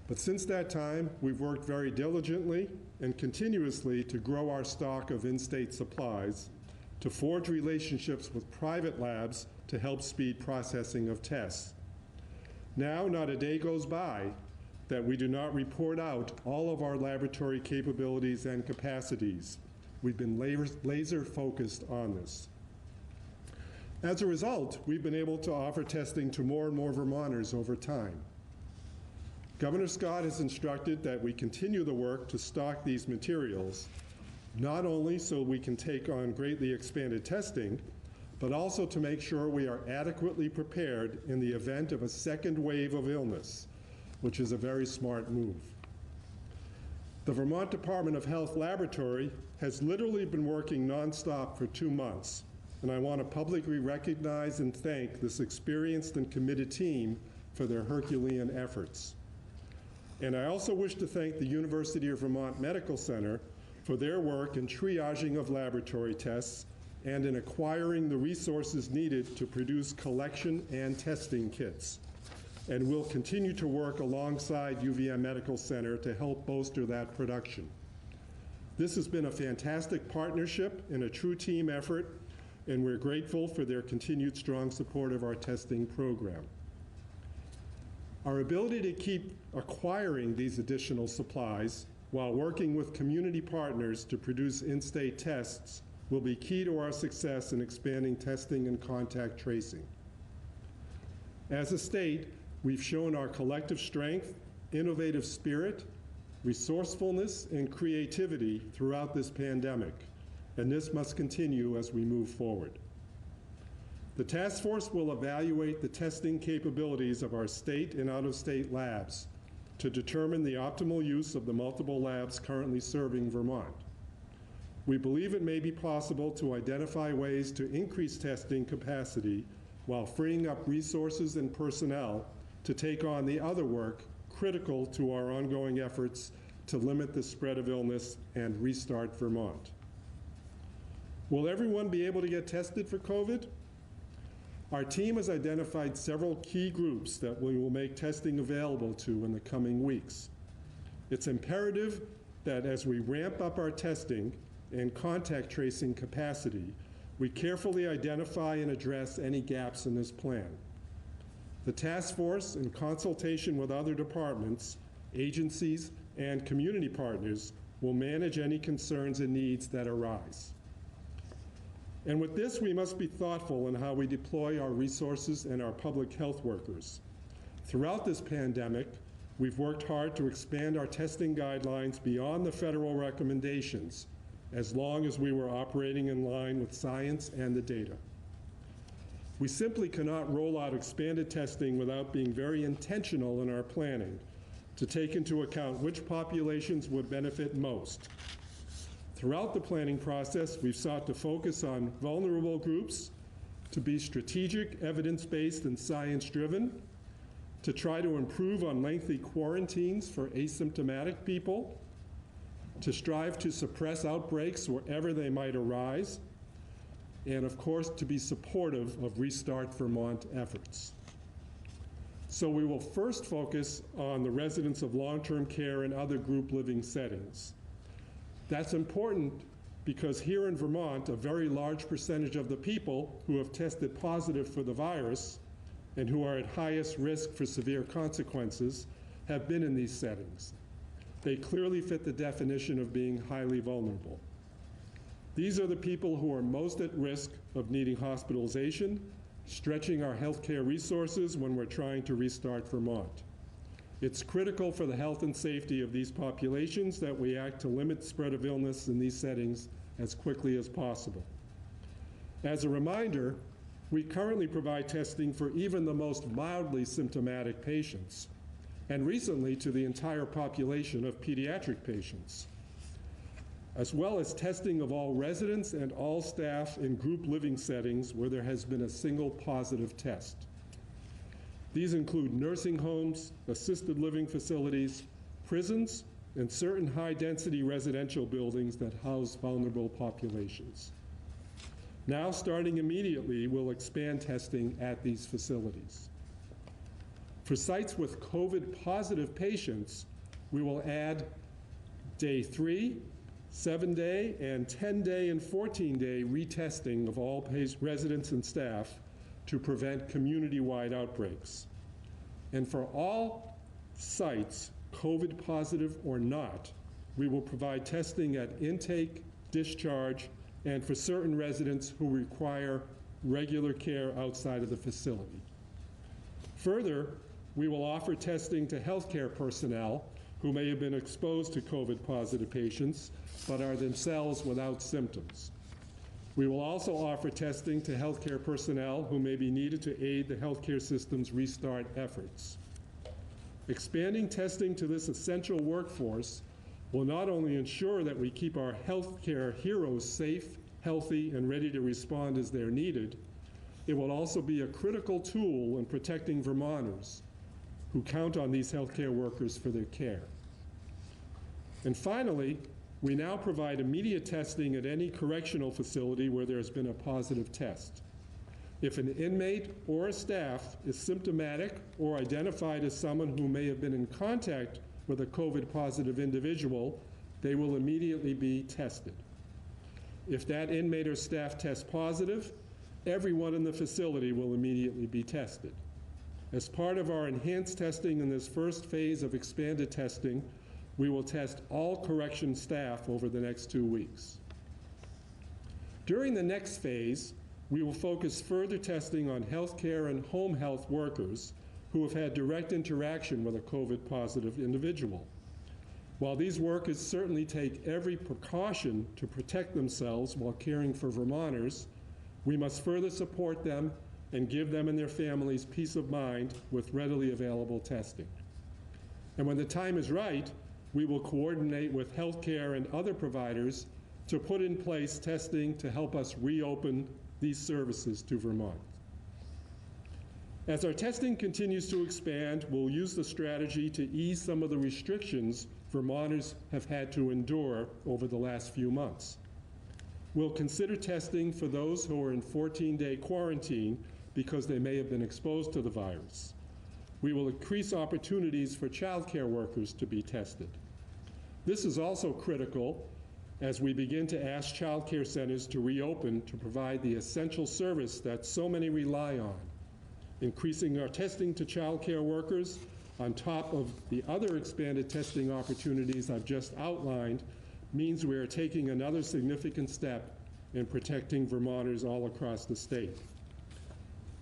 But since that time, we've worked very diligently and continuously to grow our stock of in-state supplies, to forge relationships with private labs to help speed processing of tests. Now, not a day goes by that we do not report out all of our laboratory capabilities and capacities. We've been laser focused on this. As a result, we've been able to offer testing to more and more Vermonters over time. Governor Scott has instructed that we continue the work to stock these materials, not only so we can take on greatly expanded testing, but also to make sure we are adequately prepared in the event of a second wave of illness, which is a very smart move. The Vermont Department of Health Laboratory has literally been working nonstop for 2 months, and I want to publicly recognize and thank this experienced and committed team for their Herculean efforts. And I also wish to thank the University of Vermont Medical Center for their work in triaging of laboratory tests and in acquiring the resources needed to produce collection and testing kits. And we'll continue to work alongside UVM Medical Center to help bolster that production. This has been a fantastic partnership and a true team effort, and we're grateful for their continued strong support of our testing program. Our ability to keep acquiring these additional supplies while working with community partners to produce in-state tests will be key to our success in expanding testing and contact tracing. As a state, we've shown our collective strength, innovative spirit, resourcefulness, and creativity throughout this pandemic, and this must continue as we move forward. The task force will evaluate the testing capabilities of our state and out-of-state labs to determine the optimal use of the multiple labs currently serving Vermont. We believe it may be possible to identify ways to increase testing capacity while freeing up resources and personnel to take on the other work critical to our ongoing efforts to limit the spread of illness and restart Vermont. Will everyone be able to get tested for COVID? Our team has identified several key groups that we will make testing available to in the coming weeks. It's imperative that as we ramp up our testing and contact tracing capacity, we carefully identify and address any gaps in this plan. The task force, in consultation with other departments, agencies, and community partners, will manage any concerns and needs that arise. And with this, we must be thoughtful in how we deploy our resources and our public health workers. Throughout this pandemic, we've worked hard to expand our testing guidelines beyond the federal recommendations, as long as we were operating in line with science and the data. We simply cannot roll out expanded testing without being very intentional in our planning to take into account which populations would benefit most. Throughout the planning process, we've sought to focus on vulnerable groups, to be strategic, evidence-based, and science-driven, to try to improve on lengthy quarantines for asymptomatic people, to strive to suppress outbreaks wherever they might arise, and of course, to be supportive of Restart Vermont efforts. So we will first focus on the residents of long-term care and other group living settings. That's important because here in Vermont, a very large percentage of the people who have tested positive for the virus and who are at highest risk for severe consequences have been in these settings. They clearly fit the definition of being highly vulnerable. These are the people who are most at risk of needing hospitalization, stretching our healthcare resources when we're trying to restart Vermont. It's critical for the health and safety of these populations that we act to limit spread of illness in these settings as quickly as possible. As a reminder, we currently provide testing for even the most mildly symptomatic patients, and recently to the entire population of pediatric patients, as well as testing of all residents and all staff in group living settings where there has been a single positive test. These include nursing homes, assisted living facilities, prisons, and certain high-density residential buildings that house vulnerable populations. Now, starting immediately, we'll expand testing at these facilities. For sites with COVID-positive patients, we will add day 3, 7-day, and 10-day and 14-day retesting of all residents and staff to prevent community-wide outbreaks. And for all sites, COVID positive or not, we will provide testing at intake, discharge, and for certain residents who require regular care outside of the facility. Further, we will offer testing to healthcare personnel who may have been exposed to COVID positive patients but are themselves without symptoms. We will also offer testing to healthcare personnel who may be needed to aid the healthcare system's restart efforts. Expanding testing to this essential workforce will not only ensure that we keep our healthcare heroes safe, healthy, and ready to respond as they're needed, it will also be a critical tool in protecting Vermonters who count on these healthcare workers for their care. And finally, we now provide immediate testing at any correctional facility where there has been a positive test. If an inmate or a staff is symptomatic or identified as someone who may have been in contact with a COVID positive individual, they will immediately be tested. If that inmate or staff tests positive, everyone in the facility will immediately be tested. As part of our enhanced testing in this first phase of expanded testing, we will test all correction staff over the next 2 weeks. During the next phase, we will focus further testing on healthcare and home health workers who have had direct interaction with a COVID positive individual. While these workers certainly take every precaution to protect themselves while caring for Vermonters, we must further support them and give them and their families peace of mind with readily available testing. And when the time is right, we will coordinate with healthcare and other providers to put in place testing to help us reopen these services to Vermont. As our testing continues to expand, we'll use the strategy to ease some of the restrictions Vermonters have had to endure over the last few months. We'll consider testing for those who are in 14-day quarantine because they may have been exposed to the virus. We will increase opportunities for childcare workers to be tested. This is also critical as we begin to ask childcare centers to reopen to provide the essential service that so many rely on. Increasing our testing to childcare workers on top of the other expanded testing opportunities I've just outlined means we are taking another significant step in protecting Vermonters all across the state.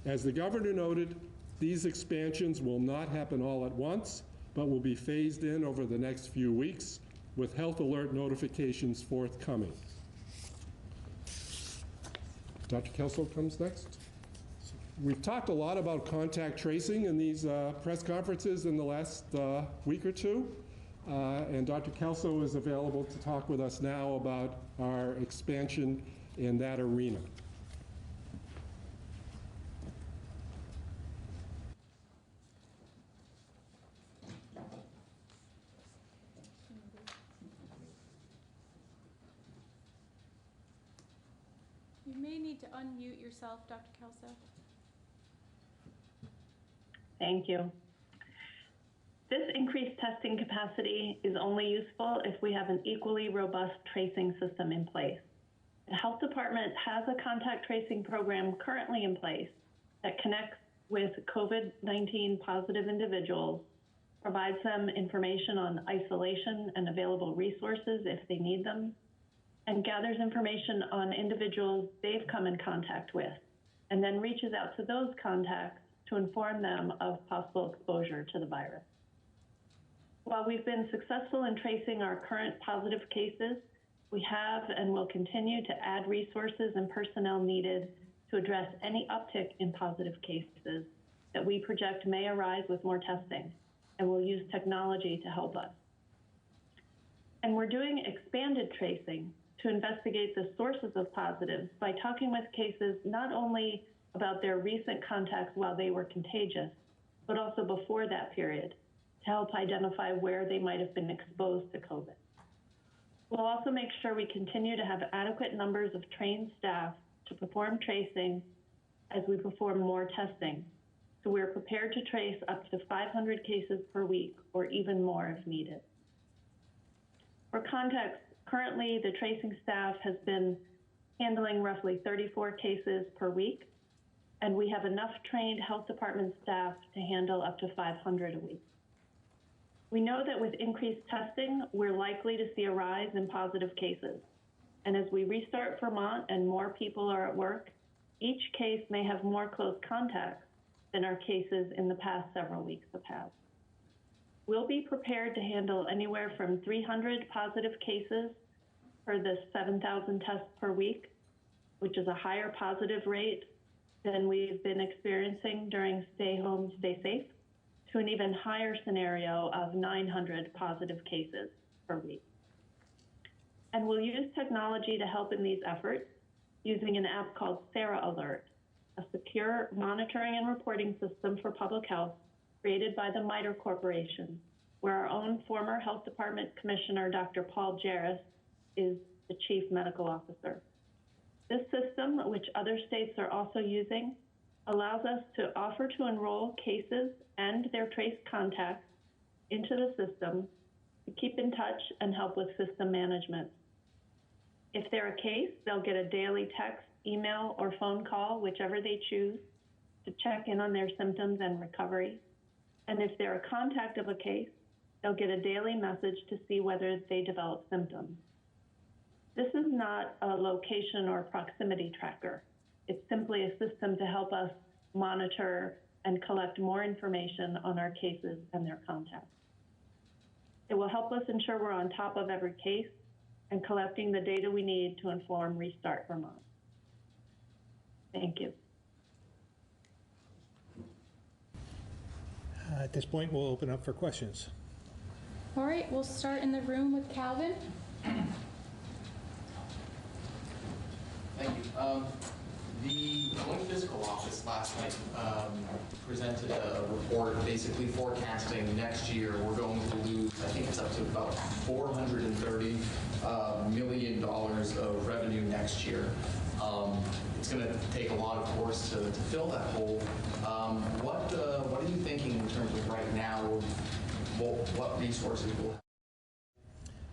As the governor noted, these expansions will not happen all at once, but will be phased in over the next few weeks with health alert notifications forthcoming. Dr. Kelso comes next. We've talked a lot about contact tracing in these press conferences in the last week or two, and Dr. Kelso is available to talk with us now about our expansion in that arena. You may need to unmute yourself, Dr. Kelso. Thank you. This increased testing capacity is only useful if we have an equally robust tracing system in place. The health department has a contact tracing program currently in place that connects with COVID-19 positive individuals, provides them information on isolation and available resources if they need them, and gathers information on individuals they've come in contact with, and then reaches out to those contacts to inform them of possible exposure to the virus. While we've been successful in tracing our current positive cases, we have and will continue to add resources and personnel needed to address any uptick in positive cases that we project may arise with more testing, and we'll use technology to help us. And we're doing expanded tracing to investigate the sources of positives by talking with cases not only about their recent contacts while they were contagious, but also before that period to help identify where they might have been exposed to COVID. We'll also make sure we continue to have adequate numbers of trained staff to perform tracing as we perform more testing, so we're prepared to trace up to 500 cases per week or even more if needed. For context, currently the tracing staff has been handling roughly 34 cases per week, and we have enough trained health department staff to handle up to 500 a week. We know that with increased testing, we're likely to see a rise in positive cases. And as we restart Vermont and more people are at work, each case may have more close contacts than our cases in the past several weeks have had. We'll be prepared to handle anywhere from 300 positive cases for the 7,000 tests per week, which is a higher positive rate than we've been experiencing during stay home, stay safe, to an even higher scenario of 900 positive cases per week. And we'll use technology to help in these efforts using an app called Sarah Alert, a secure monitoring and reporting system for public health created by the MITRE Corporation, where our own former Health Department Commissioner, Dr. Paul Jarris, is the Chief Medical Officer. This system, which other states are also using, allows us to offer to enroll cases and their traced contacts into the system to keep in touch and help with system management. If they're a case, they'll get a daily text, email, or phone call, whichever they choose, to check in on their symptoms and recovery. And if they're a contact of a case, they'll get a daily message to see whether they develop symptoms. This is not a location or proximity tracker. It's simply a system to help us monitor and collect more information on our cases and their contacts. It will help us ensure we're on top of every case and collecting the data we need to inform Restart Vermont. Thank you. At this point, we'll open up for questions. All right, we'll start in the room with Calvin. Thank you. The Joint Fiscal Office last night presented a report basically forecasting next year we're going to lose, I think it's up to about $430 million of revenue next year. It's going to take a lot, of course, to fill that hole. What are you thinking in terms of right now, what resources will have?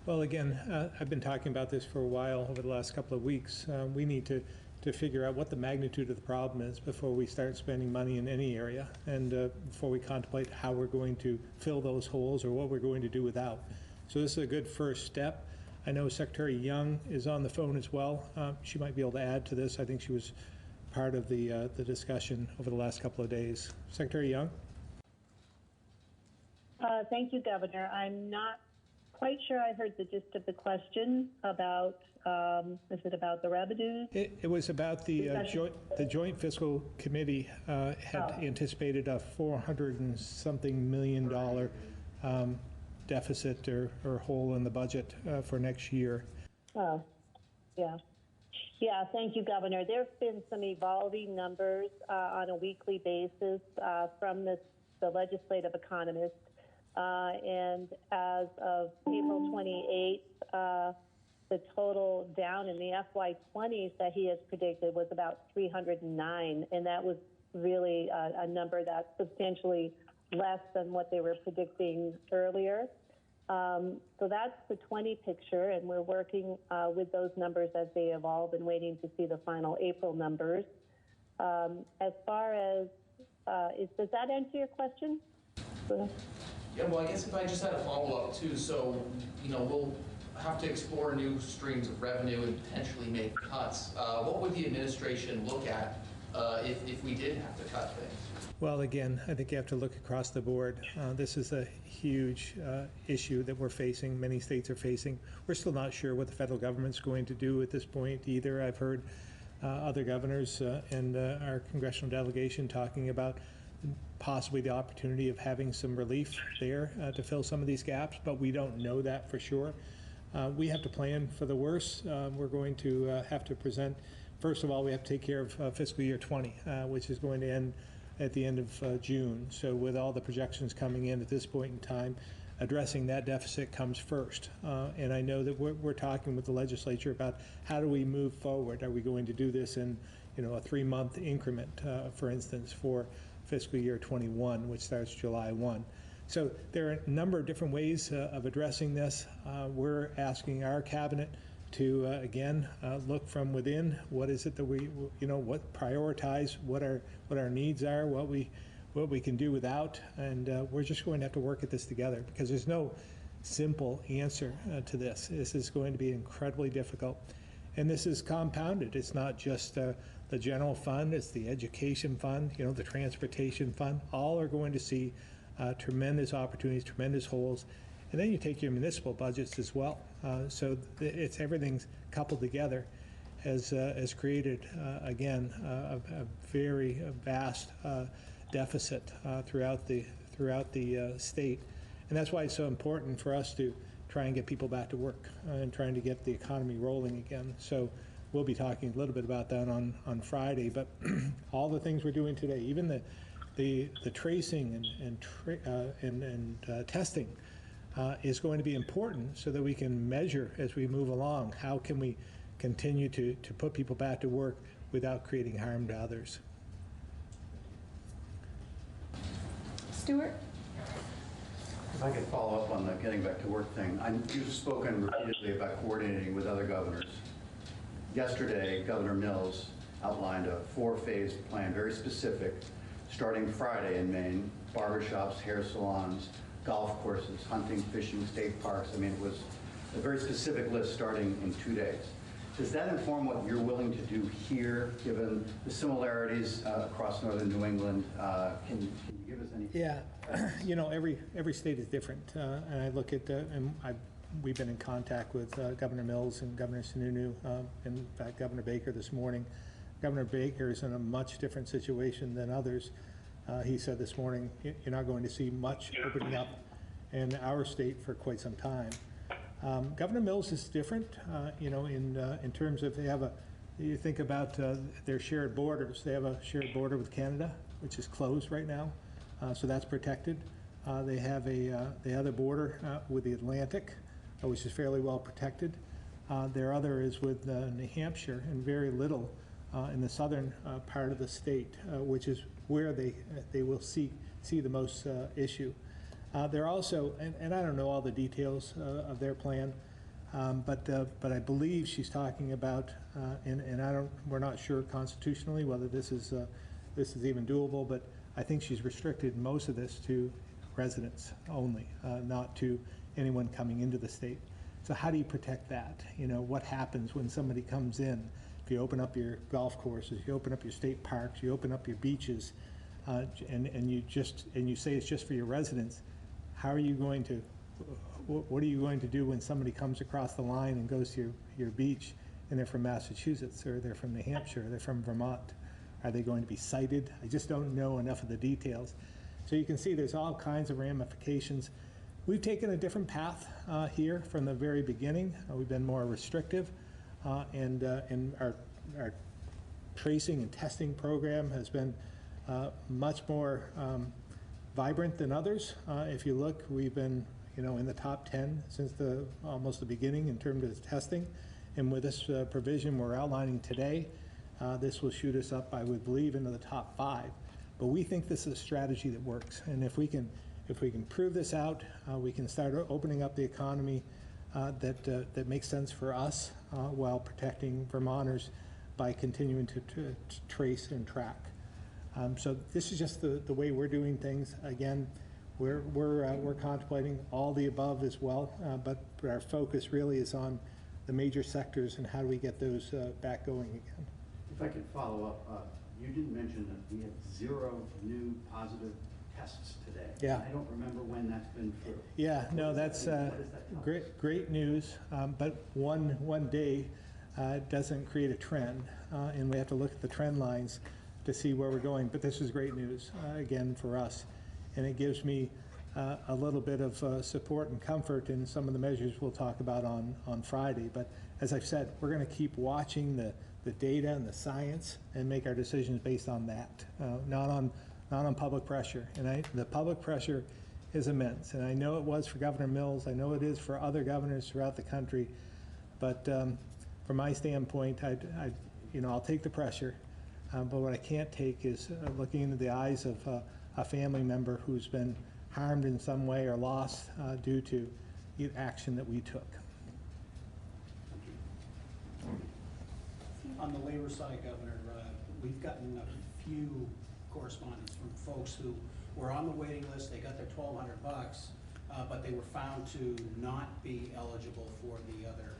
Well, again, I've been talking about this for a while over the last couple of weeks. We need to figure out what the magnitude of the problem is before we start spending money in any area, and before we contemplate how we're going to fill those holes or what we're going to do without. So this is a good first step. I know Secretary Young is on the phone as well. She might be able to add to this. I think she was part of the discussion over the last couple of days. Secretary Young? Thank you, Governor. I'm not quite sure I heard the gist of the question about, is it about the revenues? It was about the Joint Fiscal Committee had anticipated a $400 and something million deficit or hole in the budget for next year. Oh, yeah. Yeah, thank you, Governor. There have been some evolving numbers on a weekly basis from the legislative economist. And as of April 28th, the total down in the FY20s that he has predicted was about 309, and that was really a number that's substantially less than what they were predicting earlier. So that's the 20 picture, and we're working with those numbers as they evolve and waiting to see the final April numbers. As far as, does that answer your question? Yeah, well, I guess if I just had a follow-up too, so, we'll have to explore new streams of revenue and potentially make cuts. What would the administration look at if we did have to cut things? Well, again, I think you have to look across the board. This is a huge issue that we're facing, many states are facing. We're still not sure what the federal government's going to do at this point either. I've heard other governors and our congressional delegation talking about possibly the opportunity of having some relief there to fill some of these gaps, but we don't know that for sure. We have to plan for the worst. We're going to have to present, first of all, we have to take care of fiscal year 20, which is going to end at the end of June. So with all the projections coming in at this point in time, addressing that deficit comes first. And I know that we're talking with the legislature about how do we move forward. Are we going to do this in a 3-month increment, for instance, for fiscal year 21, which starts July 1. So there are a number of different ways of addressing this. We're asking our cabinet to, again, look from within. What is it that we, what prioritize, what our needs are, what we can do without, and we're just going to have to work at this together because there's no simple answer to this. This is going to be incredibly difficult. And this is compounded. It's not just the general fund, it's the education fund, the transportation fund. All are going to see tremendous opportunities, tremendous holes. And then you take your municipal budgets as well. So it's everything's coupled together has created, again, a very vast deficit throughout the state. And that's why it's so important for us to try and get people back to work and trying to get the economy rolling again. So we'll be talking a little bit about that on Friday, but all the things we're doing today, even the tracing and testing is going to be important so that we can measure as we move along. How can we continue to put people back to work without creating harm to others? Stuart? If I could follow up on the getting back to work thing. You've spoken repeatedly about coordinating with other governors. Yesterday, Governor Mills outlined a 4-phase plan, very specific, starting Friday in Maine, barbershops, hair salons, golf courses, hunting, fishing, state parks. I mean, it was a very specific list starting in 2 days. Does that inform what you're willing to do here, given the similarities across northern New England? Can you give us any? Yeah, you know, every state is different, and I look at we've been in contact with Governor Mills and Governor Sununu, and in fact Governor Baker this morning. Governor Baker is in a much different situation than others. He said this morning, you're not going to see much opening up in our state for quite some time. Governor Mills is different, you know, in terms of you think about their shared borders. They have a shared border with Canada, which is closed right now, so that's protected. They have the other border with the Atlantic, which is fairly well protected. Their other is with New Hampshire, and very little in the southern part of the state, which is where they will see the most issue. They're also, and I don't know all the details of their plan, but I believe she's talking about, and we're not sure constitutionally whether this is even doable, but I think she's restricted most of this to residents only, not to anyone coming into the state. So how do you protect that? You know, what happens when somebody comes in? If you open up your golf courses, you open up your state parks, you open up your beaches, and you say it's just for your residents, how are you going to, what are you going to do when somebody comes across the line and goes to your beach and they're from Massachusetts, or they're from New Hampshire, or they're from Vermont? Are they going to be cited? I just don't know enough of the details. So you can see there's all kinds of ramifications. We've taken a different path here from the very beginning. We've been more restrictive, and our tracing and testing program has been much more vibrant than others. If you look, we've been, you know, in the top 10 since almost the beginning in terms of testing. And with this provision we're outlining today, this will shoot us up, I would believe, into the top 5. But we think this is a strategy that works. And if we can prove this out, we can start opening up the economy that makes sense for us while protecting Vermonters by continuing to trace and track. So this is just the way we're doing things. Again, we're contemplating all the above as well, but our focus really is on the major sectors and how do we get those back going again. If I could follow up, you did mention that we had 0 new positive tests today. Yeah. I don't remember when that's been true. Yeah, no, that's great news, but one day doesn't create a trend, and we have to look at the trend lines to see where we're going. But this is great news, again, for us. And it gives me a little bit of support and comfort in some of the measures we'll talk about on Friday. But as I've said, we're going to keep watching the data and the science and make our decisions based on that, not on public pressure. And the public pressure is immense. And I know it was for Governor Mills. I know it is for other governors throughout the country. But from my standpoint, I'll take the pressure. But what I can't take is looking into the eyes of a family member who's been harmed in some way or lost due to the action that we took. On the labor side, Governor, we've gotten a few correspondence from folks who were on the waiting list. They got their $1,200, but they were found to not be eligible for the other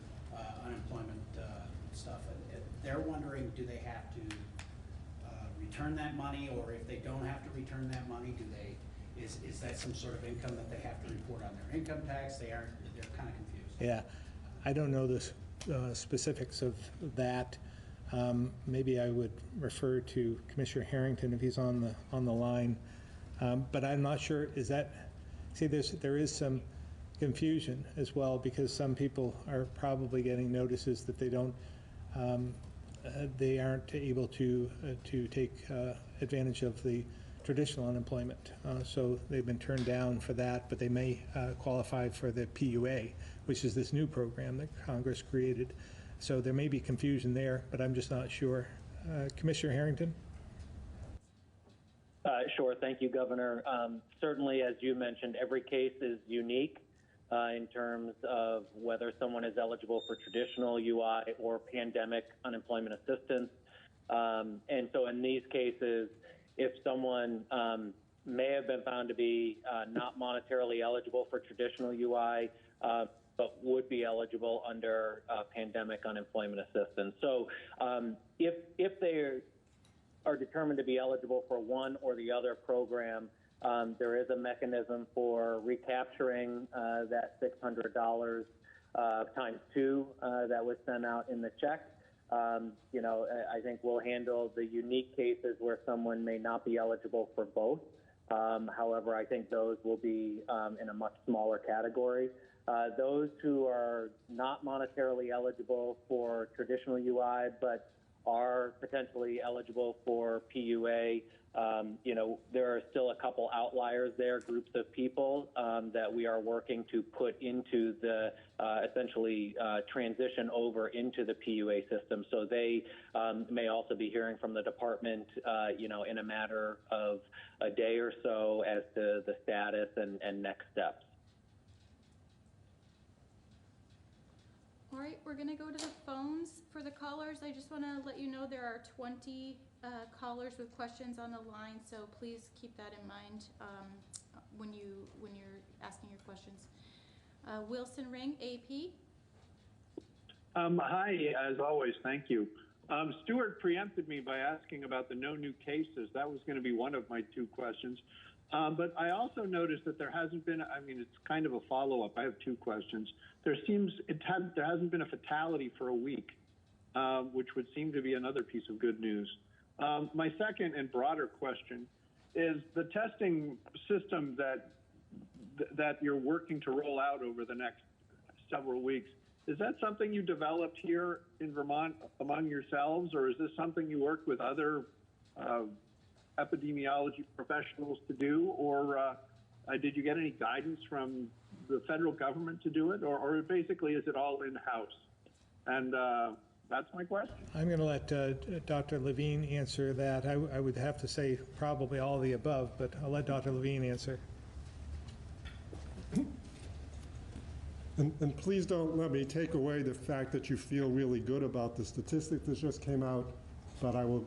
unemployment stuff. They're wondering, do they have to return that money, or if they don't have to return that money, is that some sort of income that they have to report on their income tax? They're kind of confused. Yeah, I don't know the specifics of that. Maybe I would refer to Commissioner Harrington if he's on the line. But I'm not sure. There is some confusion as well, because some people are probably getting notices that they aren't able to take advantage of the traditional unemployment. So they've been turned down for that, but they may qualify for the PUA, which is this new program that Congress created. So there may be confusion there, but I'm just not sure. Commissioner Harrington? Sure. Thank you, Governor. Certainly, as you mentioned, every case is unique in terms of whether someone is eligible for traditional UI or pandemic unemployment assistance. And so in these cases, if someone may have been found to be not monetarily eligible for traditional UI, but would be eligible under pandemic unemployment assistance. So if they are determined to be eligible for one or the other program, there is a mechanism for recapturing that $600 times two that was sent out in the check. I think we'll handle the unique cases where someone may not be eligible for both. However, I think those will be in a much smaller category. Those who are not monetarily eligible for traditional UI, but are potentially eligible for PUA, there are still a couple outliers there, groups of people that we are working to put into the essentially transition over into the PUA system. So they may also be hearing from the department, in a matter of a day or so as to the status and next steps. All right, we're going to go to the phones for the callers. I just want to let you know there are 20 callers with questions on the line, so please keep that in mind when you're asking your questions. Wilson Ring, AP. Hi, as always, thank you. Stuart preempted me by asking about the no new cases. That was going to be one of my two questions. But I also noticed that there hasn't been, it's kind of a follow-up. I have two questions. There hasn't been a fatality for a week, which would seem to be another piece of good news. My second and broader question is the testing system that you're working to roll out over the next several weeks. Is that something you developed here in Vermont among yourselves, or is this something you work with other epidemiology professionals to do, or did you get any guidance from the federal government to do it, or basically is it all in-house? And that's my question. I'm going to let Dr. Levine answer that. I would have to say probably all of the above, but I'll let Dr. Levine answer. And please don't let me take away the fact that you feel really good about the statistic that just came out, but I will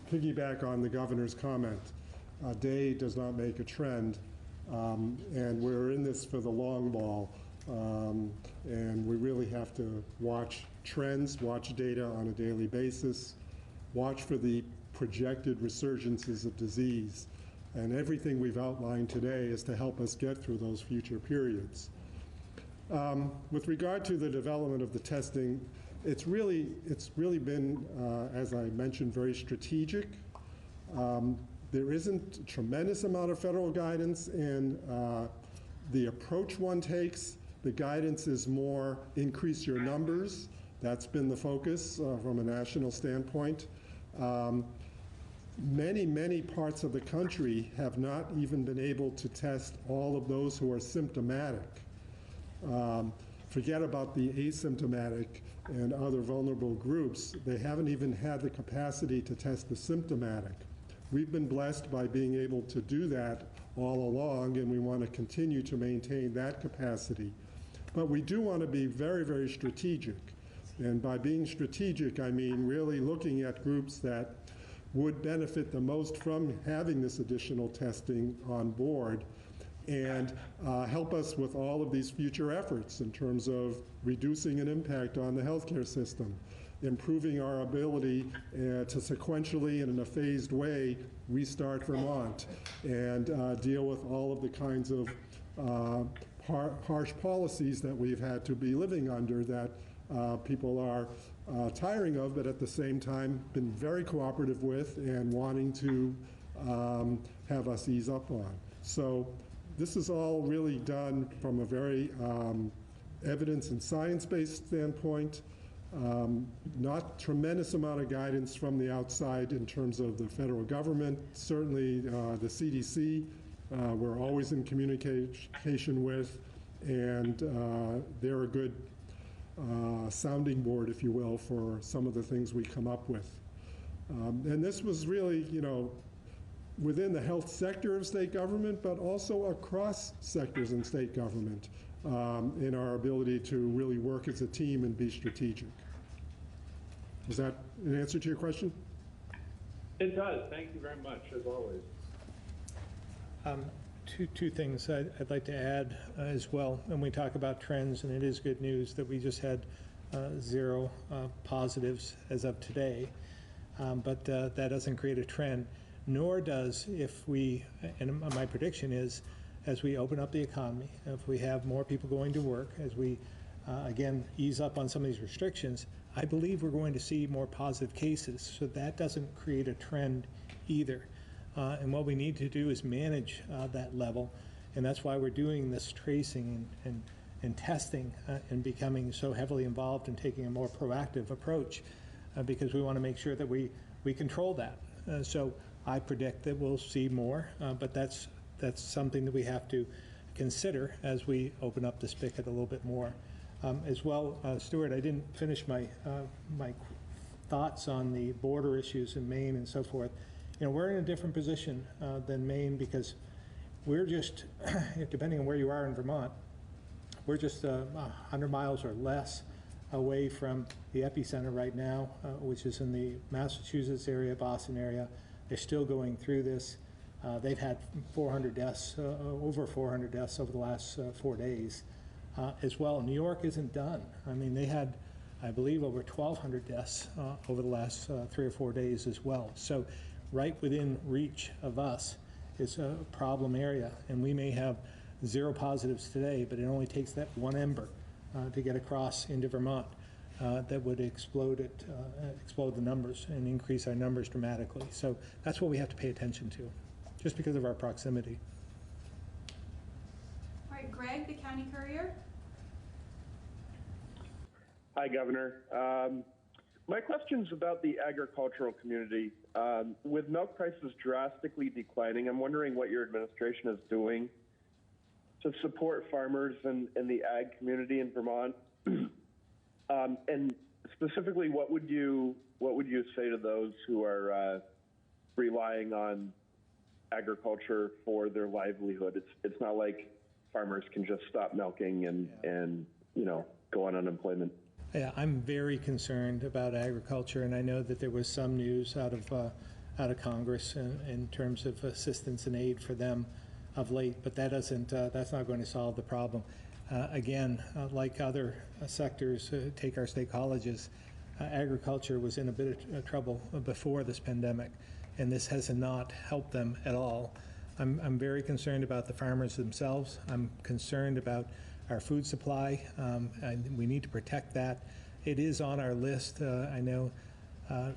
piggyback on the governor's comment. A day does not make a trend, and we're in this for the long ball, and we really have to watch trends, watch data on a daily basis, watch for the projected resurgences of disease, and everything we've outlined today is to help us get through those future periods. With regard to the development of the testing, it's really been, as I mentioned, very strategic. There isn't a tremendous amount of federal guidance in the approach one takes. The guidance is more increase your numbers. That's been the focus from a national standpoint. Many parts of the country have not even been able to test all of those who are symptomatic. Forget about the asymptomatic and other vulnerable groups. They haven't even had the capacity to test the symptomatic. We've been blessed by being able to do that all along, and we want to continue to maintain that capacity. But we do want to be very, very strategic. And by being strategic, I mean really looking at groups that would benefit the most from having this additional testing on board, and help us with all of these future efforts in terms of reducing an impact on the healthcare system, improving our ability to sequentially and in a phased way restart Vermont, and deal with all of the kinds of harsh policies that we've had to be living under that people are tiring of, but at the same time been very cooperative with and wanting to have us ease up on. So this is all really done from a very evidence and science-based standpoint. Not tremendous amount of guidance from the outside in terms of the federal government. Certainly the CDC, we're always in communication with, and they're a good sounding board, if you will, for some of the things we come up with. And this was really, within the health sector of state government, but also across sectors in state government in our ability to really work as a team and be strategic. Was that an answer to your question? It does. Thank you very much, as always. two things I'd like to add as well. When we talk about trends, and it is good news that we just had 0 positives as of today, but that doesn't create a trend, nor does if we, and my prediction is, as we open up the economy, if we have more people going to work, as we, again, ease up on some of these restrictions, I believe we're going to see more positive cases. So that doesn't create a trend either. And what we need to do is manage that level. And that's why we're doing this tracing and testing and becoming so heavily involved in taking a more proactive approach because we want to make sure that we control that. So I predict that we'll see more, but that's something that we have to consider as we open up the spigot a little bit more. As well, Stuart, I didn't finish my thoughts on the border issues in Maine and so forth. You know, we're in a different position than Maine because we're just, depending on where you are in Vermont, we're just 100 miles or less away from the epicenter right now, which is in the Massachusetts area, Boston area. They're still going through this. They've had 400 deaths, over 400 deaths over the last 4 days. As well, New York isn't done. I mean, they had, I believe, over 1,200 deaths over the last 3 or 4 days as well. So right within reach of us is a problem area. And we may have 0 positives today, but it only takes that one ember to get across into Vermont that would explode the numbers and increase our numbers dramatically. So that's what we have to pay attention to, just because of our proximity. All right, Greg, the County Courier. Hi, Governor. My question's about the agricultural community. With milk prices drastically declining, I'm wondering what your administration is doing to support farmers and the ag community in Vermont. And specifically, what would you say to those who are relying on agriculture for their livelihood? It's not like farmers can just stop milking and you know, go on unemployment. Yeah, I'm very concerned about agriculture, and I know that there was some news out of Congress in terms of assistance and aid for them of late, but that's not going to solve the problem. Again, like other sectors, take our state colleges, agriculture was in a bit of trouble before this pandemic, and this has not helped them at all. I'm very concerned about the farmers themselves. I'm concerned about our food supply, and we need to protect that. It is on our list. I know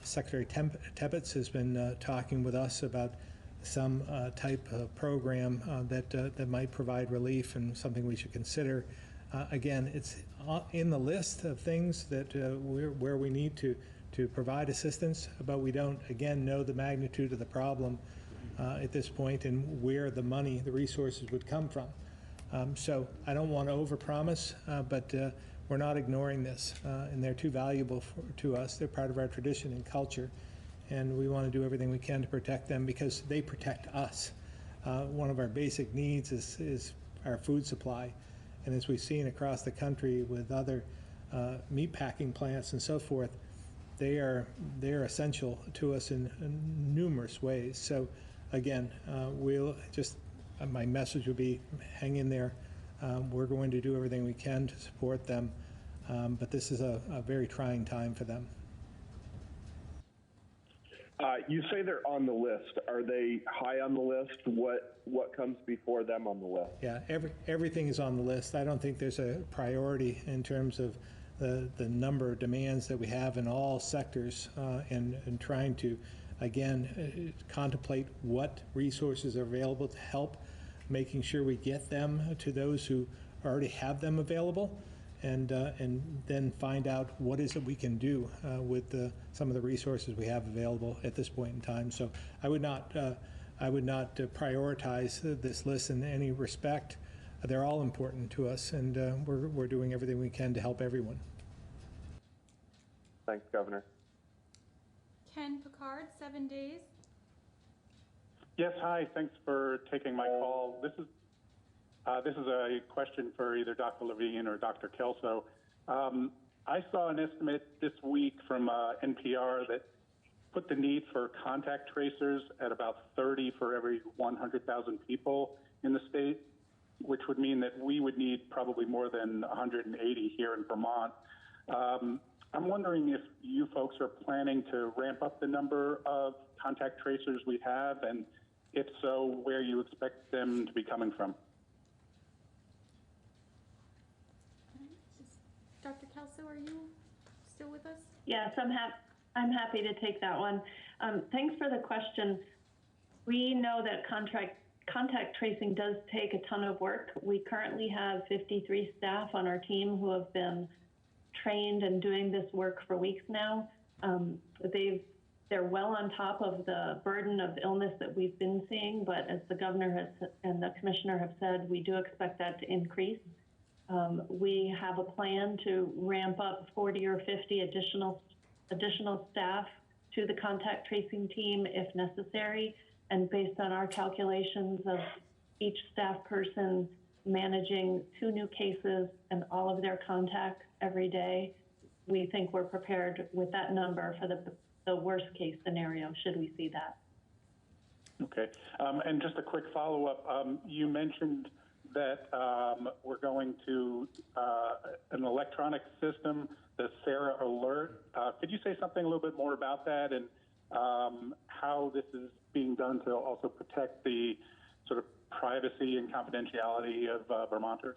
Secretary Tebbets has been talking with us about some type of program that might provide relief and something we should consider. Again, it's in the list of things that where we need to provide assistance, but we don't, again, know the magnitude of the problem at this point and where the money, the resources would come from. So I don't want to overpromise, but we're not ignoring this, and they're too valuable to us. They're part of our tradition and culture, and we want to do everything we can to protect them because they protect us. One of our basic needs is our food supply, and as we've seen across the country with other meat packing plants and so forth, they're essential to us in numerous ways. So again, we'll just my message would be hang in there. We're going to do everything we can to support them, but this is a very trying time for them. You say they're on the list. Are they high on the list? What comes before them on the list? Yeah, everything is on the list. I don't think there's a priority in terms of the number of demands that we have in all sectors and trying to, again, contemplate what resources are available to help, making sure we get them to those who already have them available, and then find out what is it we can do with some of the resources we have available at this point in time. So I would not prioritize this list in any respect. They're all important to us, and we're doing everything we can to help everyone. Thanks, Governor. Ken Picard, 7 days. Yes, hi. Thanks for taking my call. This is a question for either Dr. Levine or Dr. Kelso. I saw an estimate this week from NPR that put the need for contact tracers at about 30 for every 100,000 people in the state, which would mean that we would need probably more than 180 here in Vermont. I'm wondering if you folks are planning to ramp up the number of contact tracers we have, and if so, where you expect them to be coming from. Dr. Kelso, are you still with us? Yes, I'm happy to take that one. Thanks for the question. We know that contact tracing does take a ton of work. We currently have 53 staff on our team who have been trained and doing this work for weeks now. They're well on top of the burden of illness that we've been seeing, but as the governor has and the commissioner have said, we do expect that to increase. We have a plan to ramp up 40 or 50 additional staff to the contact tracing team if necessary. And based on our calculations of each staff person managing 2 new cases and all of their contacts every day, we think we're prepared with that number for the worst case scenario, should we see that. Okay, and just a quick follow-up. You mentioned that we're going to an electronic system, the Sarah Alert. Could you say something a little bit more about that and how this is being done to also protect the sort of privacy and confidentiality of Vermonters?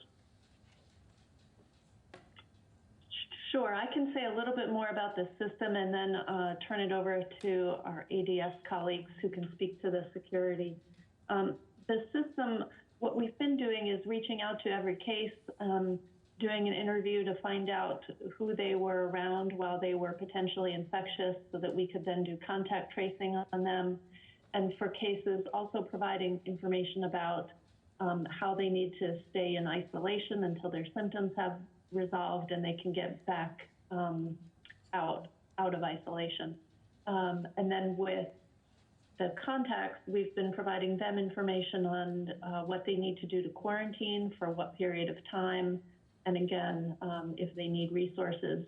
Sure, I can say a little bit more about the system and then turn it over to our ADS colleagues who can speak to the security. The system, what we've been doing is reaching out to every case, doing an interview to find out who they were around while they were potentially infectious so that we could then do contact tracing on them. And for cases, also providing information about how they need to stay in isolation until their symptoms have resolved and they can get back out of isolation. And then with the contacts, we've been providing them information on what they need to do to quarantine for what period of time. And again, if they need resources,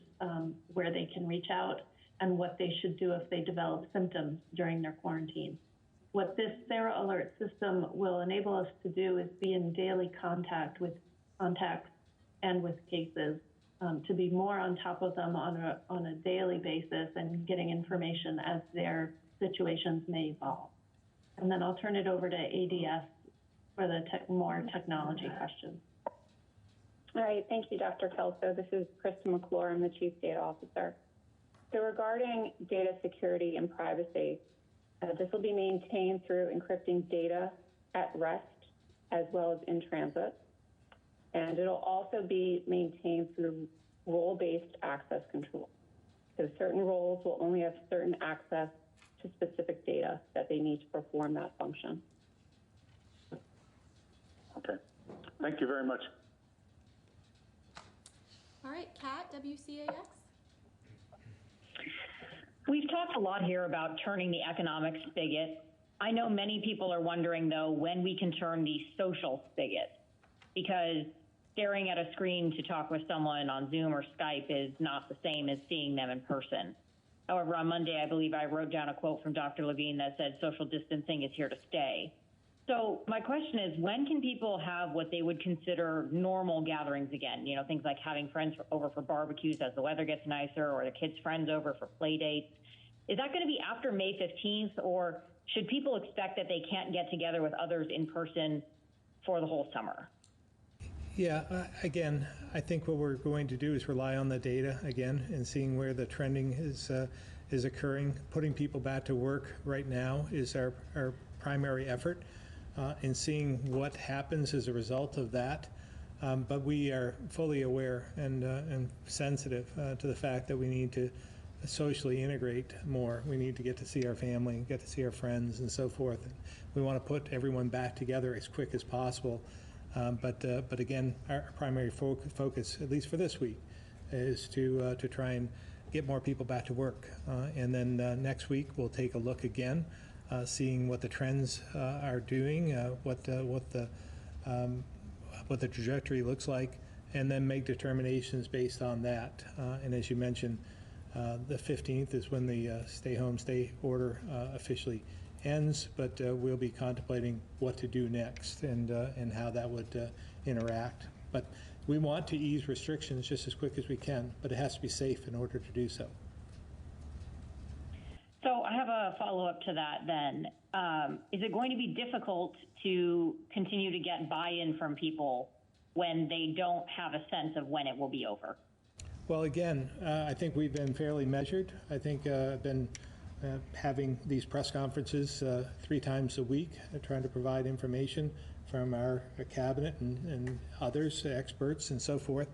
where they can reach out and what they should do if they develop symptoms during their quarantine. What this Sarah Alert system will enable us to do is be in daily contact with contacts and with cases, to be more on top of them on a daily basis and getting information as their situations may evolve. And then I'll turn it over to ADS for the more technology questions. All right, thank you, Dr. Kelso. This is Krista McClure, I'm the Chief Data Officer. So regarding data security and privacy, this will be maintained through encrypting data at rest as well as in transit. And it'll also be maintained through role-based access control. So certain roles will only have certain access to specific data that they need to perform that function. Okay, thank you very much. All right, Kat, WCAX. We've talked a lot here about turning the economic spigot. I know many people are wondering, though, when we can turn the social spigot, because staring at a screen to talk with someone on Zoom or Skype is not the same as seeing them in person. However, on Monday, I believe I wrote down a quote from Dr. Levine that said social distancing is here to stay. So my question is, when can people have what they would consider normal gatherings again? You know, things like having friends over for barbecues as the weather gets nicer, or the kids' friends over for play dates. Is that going to be after May 15th, or should people expect that they can't get together with others in person for the whole summer? Yeah, again, I think what we're going to do is rely on the data again and seeing where the trending is occurring. Putting people back to work right now is our primary effort, and seeing what happens as a result of that. But we are fully aware and sensitive to the fact that we need to socially integrate more. We need to get to see our family, get to see our friends, and so forth. And we want to put everyone back together as quick as possible. But again, our primary focus, at least for this week, is to try and get more people back to work. And then next week we'll take a look again, seeing what the trends are doing, what the trajectory looks like, and then make determinations based on that. And as you mentioned, The 15th is when the stay home, stay order officially ends, but we'll be contemplating what to do next and how that would interact. But we want to ease restrictions just as quick as we can, but it has to be safe in order to do so. So I have a follow-up to that then. Is it going to be difficult to continue to get buy-in from people when they don't have a sense of when it will be over? Well, again, I think we've been fairly measured. I think I've been having these press conferences 3 times a week, trying to provide information from our cabinet and others, experts and so forth,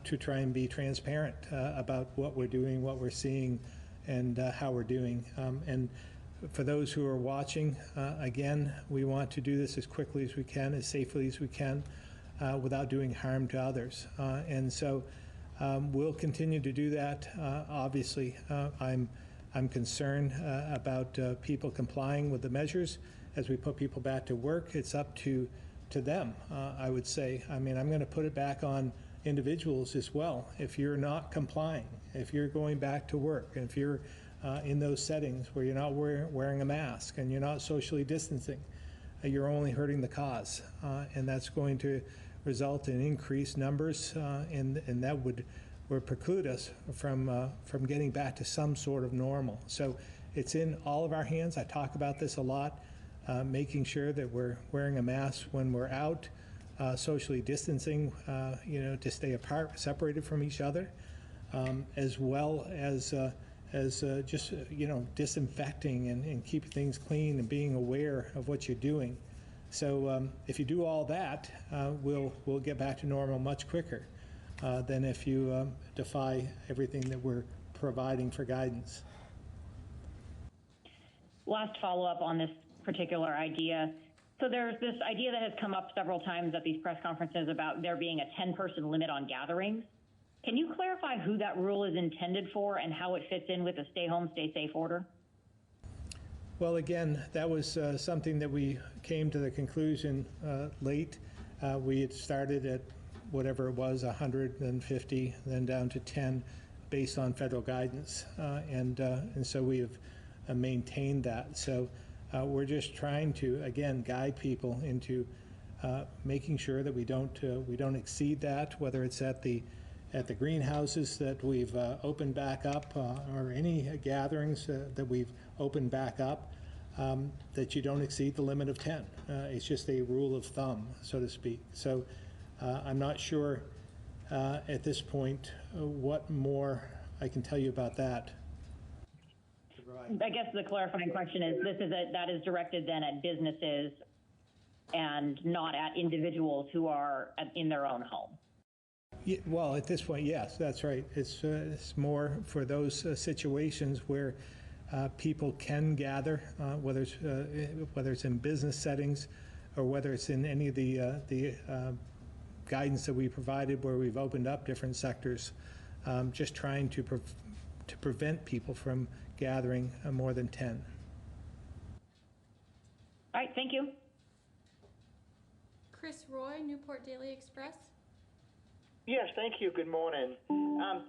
to try and be transparent about what we're doing, what we're seeing, and how we're doing. And for those who are watching, again, we want to do this as quickly as we can, as safely as we can, without doing harm to others. And so we'll continue to do that. Obviously, I'm concerned about people complying with the measures. As we put people back to work, it's up to them, I would say. I mean, I'm going to put it back on individuals as well. If you're not complying, if you're going back to work, and if you're in those settings where you're not wearing a mask and you're not socially distancing, you're only hurting the cause. And that's going to result in increased numbers, and that would preclude us from getting back to some sort of normal. So it's in all of our hands. I talk about this a lot, making sure that we're wearing a mask when we're out, socially distancing, to stay apart, separated from each other, as well as just disinfecting and keeping things clean and being aware of what you're doing. So if you do all that, we'll get back to normal much quicker than if you defy everything that we're providing for guidance. Last follow-up on this particular idea. So there's this idea that has come up several times at these press conferences about there being a 10-person limit on gatherings. Can you clarify who that rule is intended for and how it fits in with the stay home, stay safe order? Well, again, that was something that we came to the conclusion late. We had started at whatever it was, 150, then down to 10, based on federal guidance, and so we have maintained that. So we're just trying to, again, guide people into making sure that we don't exceed that, whether it's at the greenhouses that we've opened back up, or any gatherings that we've opened back up, that you don't exceed the limit of 10. It's just a rule of thumb, so to speak. So I'm not sure at this point what more I can tell you about that. I guess the clarifying question is, that is directed then at businesses and not at individuals who are in their own home. Yeah, well, at this point, yes, that's right. It's more for those situations where people can gather, whether it's in business settings or whether it's in any of the guidance that we provided where we've opened up different sectors, just trying to prevent people from gathering more than 10. All right, thank you. Chris Roy, Newport Daily Express. Yes, thank you. Good morning. I've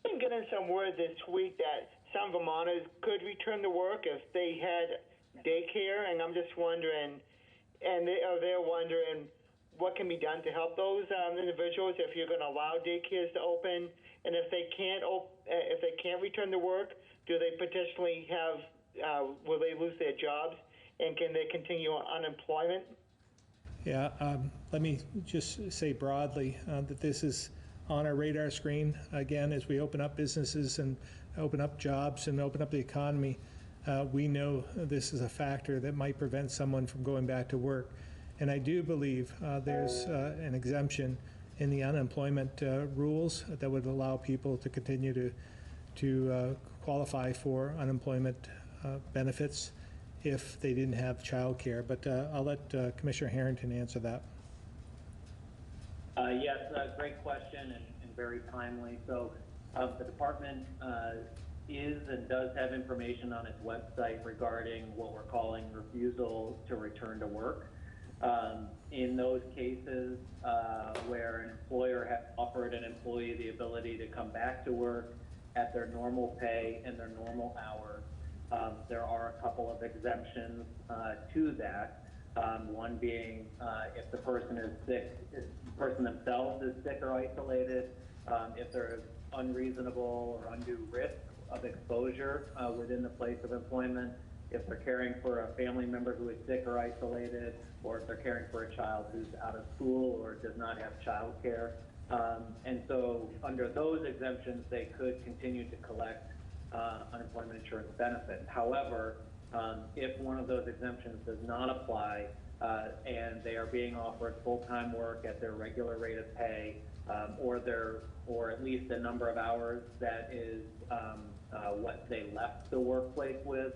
been getting some word this week that some Vermonters could return to work if they had daycare, and I'm just wondering, they're wondering what can be done to help those individuals if you're going to allow daycares to open, and if they can't return to work, do they potentially will they lose their jobs, and can they continue on unemployment? Yeah, let me just say broadly that this is on our radar screen. Again, as we open up businesses and open up jobs and open up the economy, we know this is a factor that might prevent someone from going back to work. And I do believe there's an exemption in the unemployment rules that would allow people to continue to qualify for unemployment benefits if they didn't have childcare. But I'll let Commissioner Harrington answer that. Yes, great question and very timely. So the department is and does have information on its website regarding what we're calling refusal to return to work. In those cases where an employer has offered an employee the ability to come back to work at their normal pay and their normal hours. There are a couple of exemptions to that. One being if the person is sick, if the person themselves is sick or isolated, if there is unreasonable or undue risk of exposure within the place of employment, if they're caring for a family member who is sick or isolated, or if they're caring for a child who's out of school or does not have child care. And so under those exemptions, they could continue to collect unemployment insurance benefit. However, if one of those exemptions does not apply and they are being offered full-time work at their regular rate of pay, or at least a number of hours that is what they left the workplace with,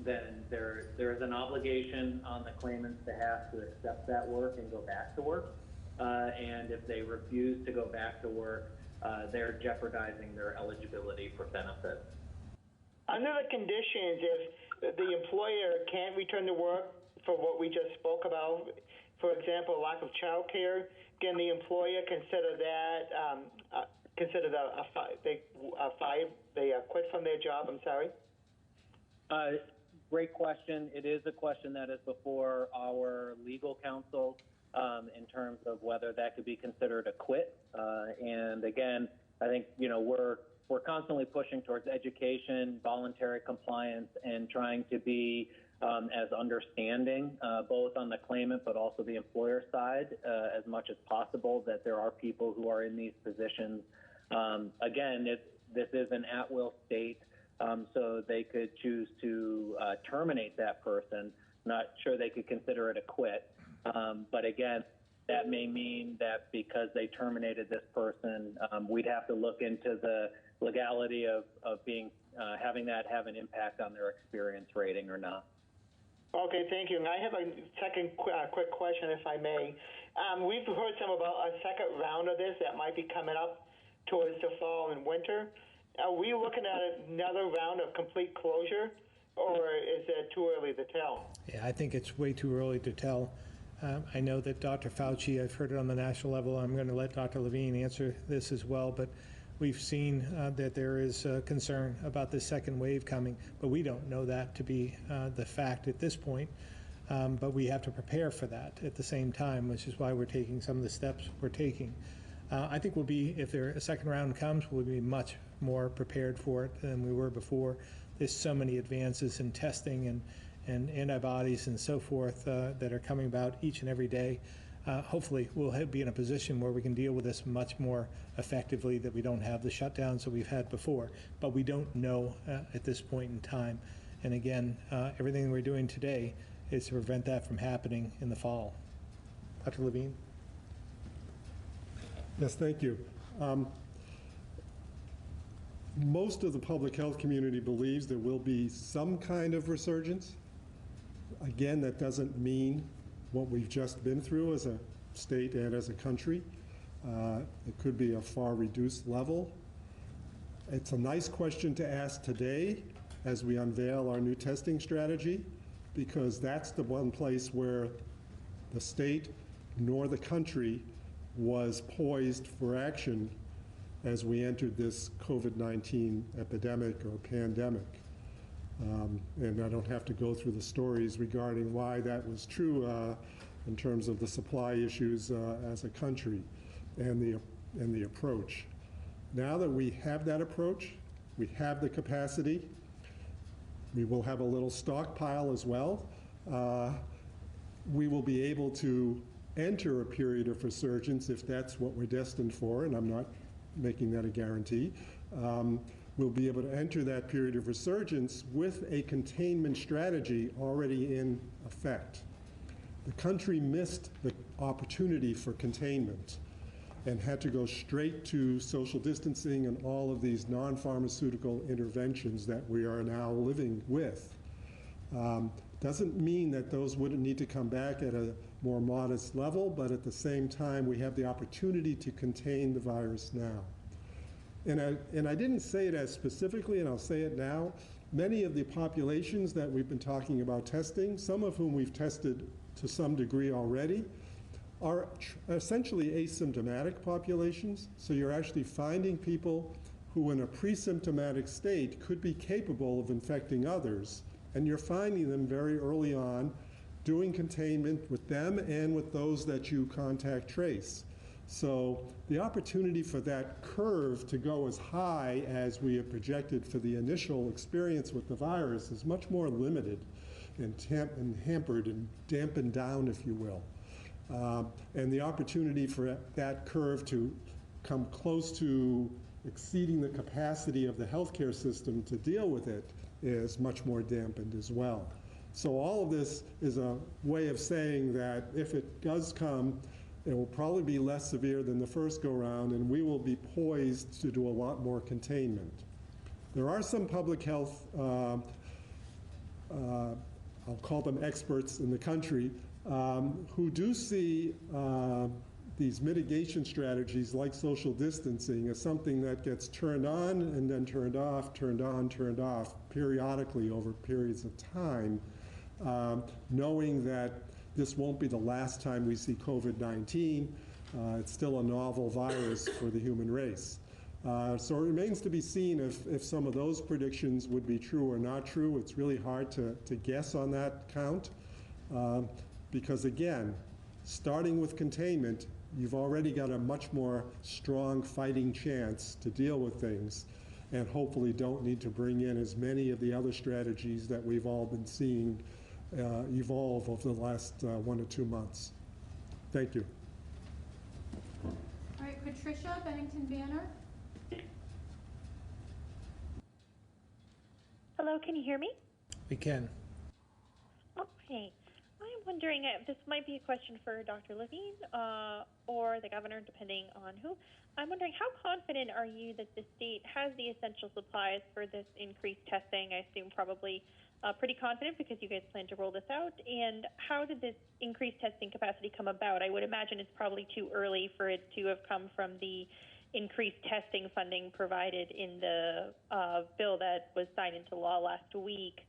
then there is an obligation on the claimants to have to accept that work and go back to work. And if they refuse to go back to work, they're jeopardizing their eligibility for benefits. Under the conditions, if the employer can't return to work for what we just spoke about, for example, lack of child care, can the employer consider that, they quit from their job? I'm sorry. Great question. It is a question that is before our legal counsel in terms of whether that could be considered a quit. And again, I think, we're constantly pushing towards education, voluntary compliance, and trying to be as understanding, both on the claimant but also the employer side, as much as possible, that there are people who are in these positions. Again, this is an at-will state, so they could choose to terminate that person. Not sure they could consider it a quit. But again, that may mean that because they terminated this person, we'd have to look into the legality of having that have an impact on their experience rating or not. Okay, thank you. And I have a second quick question, if I may. We've heard some about a second round of this that might be coming up towards the fall and winter. Are we looking at another round of complete closure, or is it too early to tell? Yeah, I think it's way too early to tell. I know that Dr. Fauci, I've heard it on the national level. I'm going to let Dr. Levine answer this as well, but we've seen that there is concern about the second wave coming, but we don't know that to be the fact at this point. But we have to prepare for that at the same time, which is why we're taking some of the steps we're taking. I think if a second round comes, we'll be much more prepared for it than we were before. There's so many advances in testing and antibodies and so forth that are coming about each and every day. Hopefully we'll be in a position where we can deal with this much more effectively, that we don't have the shutdowns that we've had before. But we don't know at this point in time. And again, everything we're doing today is to prevent that from happening in the fall. Dr. Levine? Yes, thank you. Most of the public health community believes there will be some kind of resurgence. Again, that doesn't mean what we've just been through as a state and as a country. It could be a far reduced level. It's a nice question to ask today as we unveil our new testing strategy, because that's the one place where the state nor the country was poised for action as we entered this COVID-19 epidemic or pandemic. And I don't have to go through the stories regarding why that was true in terms of the supply issues as a country and the approach. Now that we have that approach, we have the capacity, we will have a little stockpile as well. We will be able to enter a period of resurgence if that's what we're destined for, and I'm not making that a guarantee. We'll be able to enter that period of resurgence with a containment strategy already in effect. The country missed the opportunity for containment and had to go straight to social distancing and all of these non-pharmaceutical interventions that we are now living with. Doesn't mean that those wouldn't need to come back at a more modest level, but at the same time, we have the opportunity to contain the virus now. And I didn't say it as specifically, and I'll say it now. Many of the populations that we've been talking about testing, some of whom we've tested to some degree already, are essentially asymptomatic populations. So you're actually finding people who in a pre-symptomatic state could be capable of infecting others, and you're finding them very early on doing containment with them and with those that you contact trace. So the opportunity for that curve to go as high as we have projected for the initial experience with the virus is much more limited and hampered and dampened down, if you will. And the opportunity for that curve to come close to exceeding the capacity of the healthcare system to deal with it is much more dampened as well. So all of this is a way of saying that if it does come, it will probably be less severe than the first go-round, and we will be poised to do a lot more containment. There are some public health, I'll call them experts in the country, who do see these mitigation strategies like social distancing as something that gets turned on and then turned off, turned on, turned off periodically over periods of time, knowing that this won't be the last time we see COVID-19. It's still a novel virus for the human race. So it remains to be seen if some of those predictions would be true or not true. It's really hard to guess on that count. Because again, starting with containment, you've already got a much more strong fighting chance to deal with things, and hopefully don't need to bring in as many of the other strategies that we've all been seeing evolve over the last 1 to 2 months. Thank you. All right, Patricia, Bennington Banner. Hello, can you hear me? We can. Okay. I'm wondering if this might be a question for Dr. Levine or the governor, depending on who. I'm wondering, how confident are you that the state has the essential supplies for this increased testing? I assume probably pretty confident because you guys plan to roll this out. And how did this increased testing capacity come about? I would imagine it's probably too early for it to have come from the increased testing funding provided in the bill that was signed into law last week.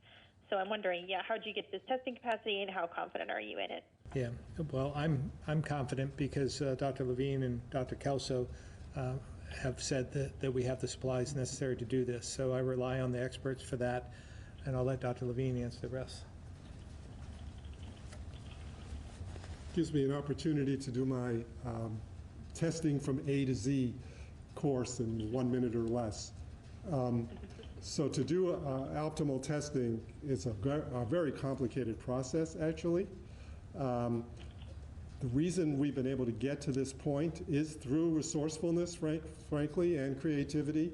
So I'm wondering, how did you get this testing capacity, and how confident are you in it? Yeah, well, I'm confident because Dr. Levine and Dr. Kelso have said that we have the supplies necessary to do this. So I rely on the experts for that, and I'll let Dr. Levine answer the rest. Gives me an opportunity to do my testing from A to Z course in 1 minute or less. So to do optimal testing is a very complicated process, actually. The reason we've been able to get to this point is through resourcefulness, frankly, and creativity,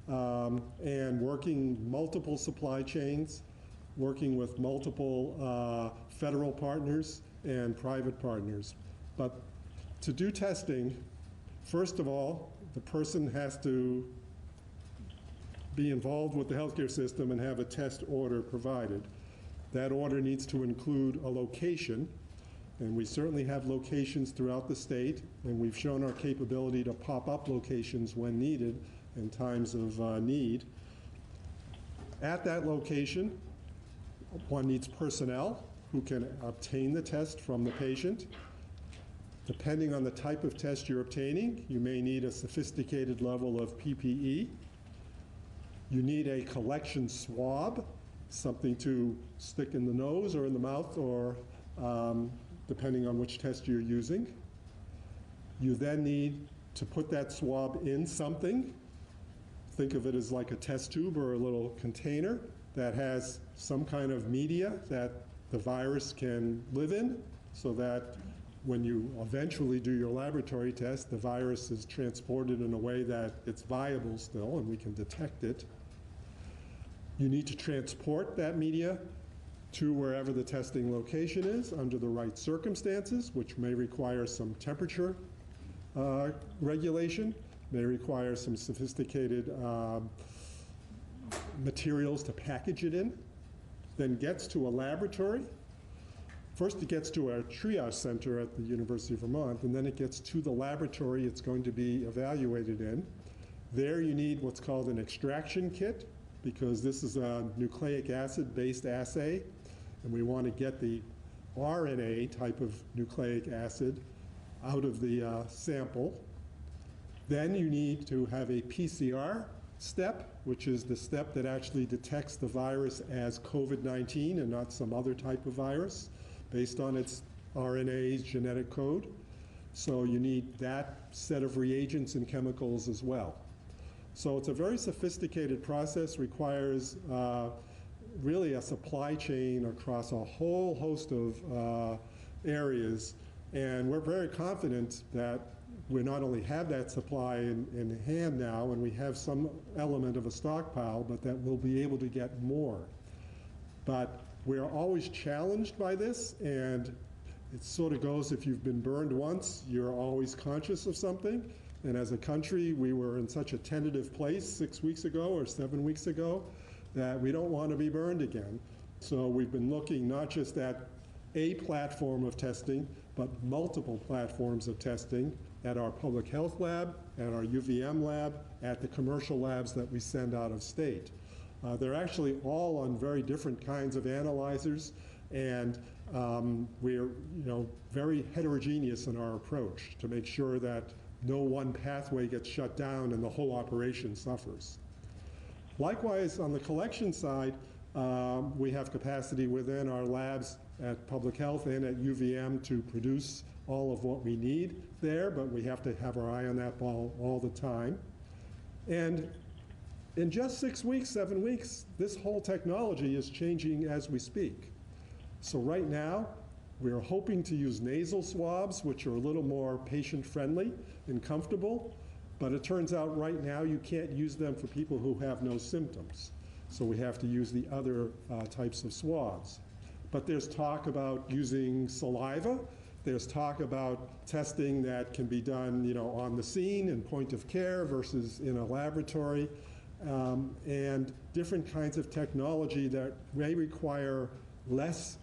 and working multiple supply chains, working with multiple federal partners and private partners. But to do testing, first of all, the person has to be involved with the healthcare system and have a test order provided. That order needs to include a location, and we certainly have locations throughout the state, and we've shown our capability to pop up locations when needed in times of need. At that location, one needs personnel who can obtain the test from the patient. Depending on the type of test you're obtaining, you may need a sophisticated level of PPE. You need a collection swab, something to stick in the nose or in the mouth, or depending on which test you're using. You then need to put that swab in something. Think of it as like a test tube or a little container that has some kind of media that the virus can live in, so that when you eventually do your laboratory test, the virus is transported in a way that it's viable still and we can detect it. You need to transport that media to wherever the testing location is under the right circumstances, which may require some temperature regulation, may require some sophisticated materials to package it in, then gets to a laboratory. First it gets to our triage center at the University of Vermont, and then it gets to the laboratory it's going to be evaluated in. There you need what's called an extraction kit, because this is a nucleic acid-based assay, and we want to get the RNA type of nucleic acid out of the sample. Then you need to have a PCR step, which is the step that actually detects the virus as COVID-19 and not some other type of virus based on its RNA's genetic code. So you need that set of reagents and chemicals as well. So it's a very sophisticated process, requires really a supply chain across a whole host of areas. And we're very confident that we not only have that supply in hand now, and we have some element of a stockpile, but that we'll be able to get more. But we're always challenged by this, and it sort of goes, if you've been burned once, you're always conscious of something. And as a country, we were in such a tentative place 6 weeks ago or 7 weeks ago that we don't want to be burned again. So we've been looking not just at a platform of testing, but multiple platforms of testing at our public health lab, at our UVM lab, at the commercial labs that we send out of state. They're actually all on very different kinds of analyzers, and we're very heterogeneous in our approach to make sure that no one pathway gets shut down and the whole operation suffers. Likewise, on the collection side, we have capacity within our labs at Public Health and at UVM to produce all of what we need there, but we have to have our eye on that ball all the time. And in just 6 weeks, 7 weeks, this whole technology is changing as we speak. So right now, we're hoping to use nasal swabs, which are a little more patient-friendly and comfortable, but it turns out right now you can't use them for people who have no symptoms. So we have to use the other types of swabs. But there's talk about using saliva. There's talk about testing that can be done, on the scene and point of care versus in a laboratory, and different kinds of technology that may require less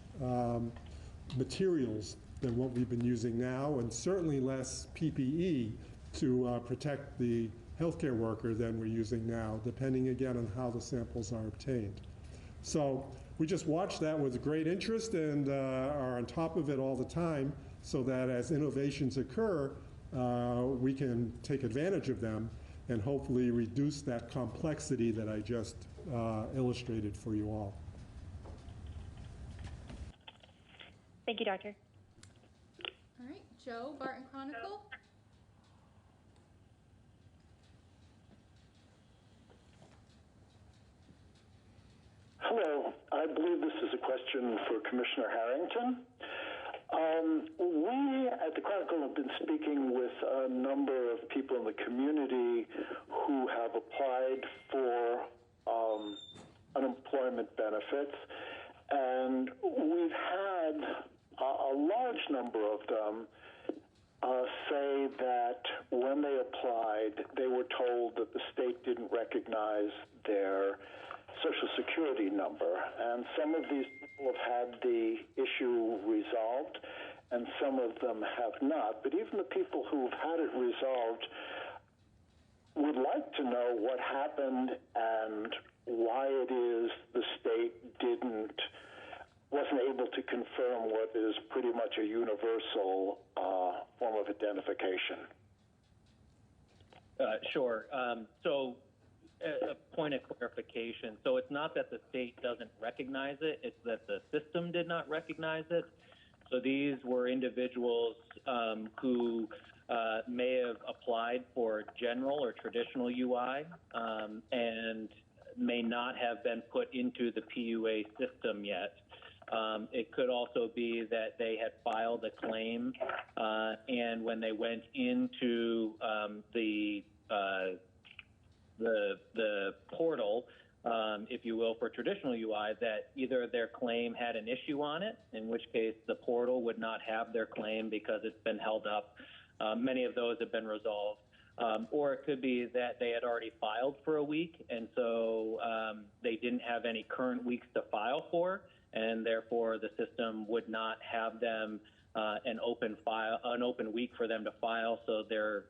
materials than what we've been using now, and certainly less PPE to protect the healthcare worker than we're using now, depending again on how the samples are obtained. So we just watch that with great interest and are on top of it all the time, so that as innovations occur, we can take advantage of them and hopefully reduce that complexity that I just illustrated for you all. Thank you, Doctor. All right, Joe, Barton Chronicle. Hello. I believe this is a question for Commissioner Harrington. We at the Chronicle have been speaking with a number of people in the community who have applied for unemployment benefits, and we've had a large number of them say that when they applied, they were told that the state didn't recognize their Social Security number. And some of these people have had the issue resolved, and some of them have not. But even the people who've had it resolved would like to know what happened and why it is the state wasn't able to confirm what is pretty much a universal form of identification. Sure. So a point of clarification. So it's not that the state doesn't recognize it, it's that the system did not recognize it. So these were individuals who may have applied for general or traditional UI and may not have been put into the PUA system yet. It could also be that they had filed a claim, and when they went into the portal, if you will, for traditional UI, that either their claim had an issue on it, in which case the portal would not have their claim because it's been held up. Many of those have been resolved. Or it could be that they had already filed for a week, and so they didn't have any current weeks to file for, and therefore the system would not have them an open week for them to file, so their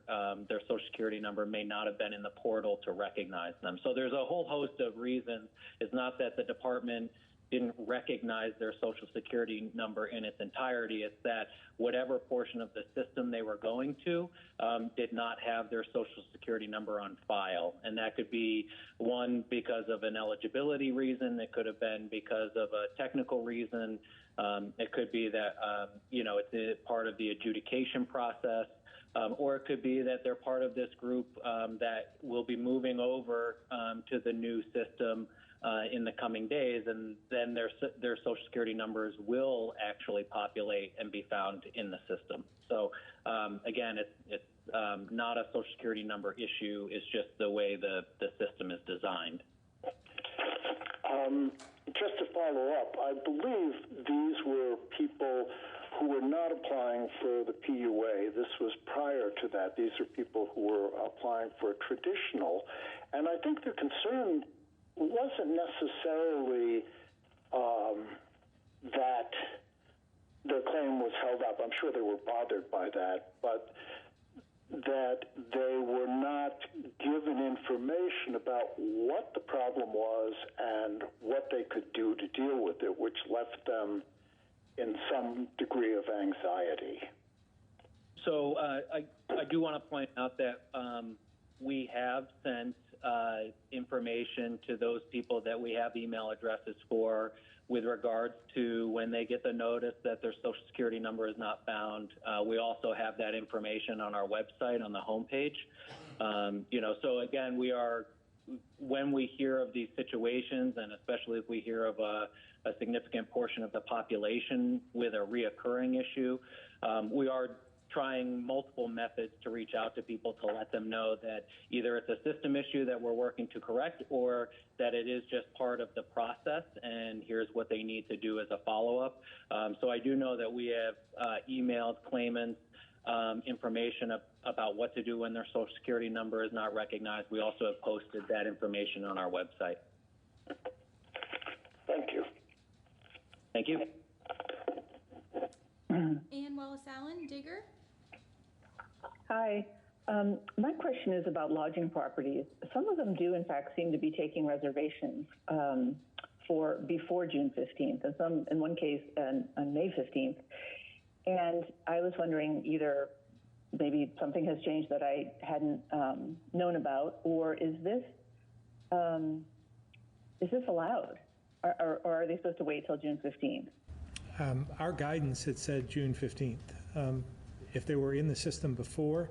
Social Security number may not have been in the portal to recognize them. So there's a whole host of reasons. It's not that the department didn't recognize their social security number in its entirety. It's that whatever portion of the system they were going to did not have their social security number on file. And that could be one because of an eligibility reason. It could have been because of a technical reason. It could be that, it's a part of the adjudication process. Or it could be that they're part of this group that will be moving over to the new system in the coming days, and then their social security numbers will actually populate and be found in the system. So again, it's not a social security number issue. It's just the way the system is designed. Just to follow up, I believe these were people who were not applying for the PUA. This was prior to that. These are people who were applying for a traditional. And I think the concern wasn't necessarily that their claim was held up. I'm sure they were bothered by that, but that they were not given information about what the problem was and what they could do to deal with it, which left them in some degree of anxiety. So I do want to point out that we have sent information to those people that we have email addresses for with regards to when they get the notice that their social security number is not found. We also have that information on our website on the homepage. So again, when we hear of these situations, and especially if we hear of a significant portion of the population with a reoccurring issue, we are trying multiple methods to reach out to people to let them know that either it's a system issue that we're working to correct or that it is just part of the process and here's what they need to do as a follow-up. So I do know that we have emailed claimants information about what to do when their social security number is not recognized. We also have posted that information on our website. Thank you. Thank you. Ann Wallace-Allen, Digger. Hi. My question is about lodging properties. Some of them do, in fact, seem to be taking reservations for before June 15th, and some, in one case, on May 15th. And I was wondering either maybe something has changed that I hadn't known about, or is this allowed? Or are they supposed to wait till June 15th? Our guidance had said June 15th. If they were in the system before,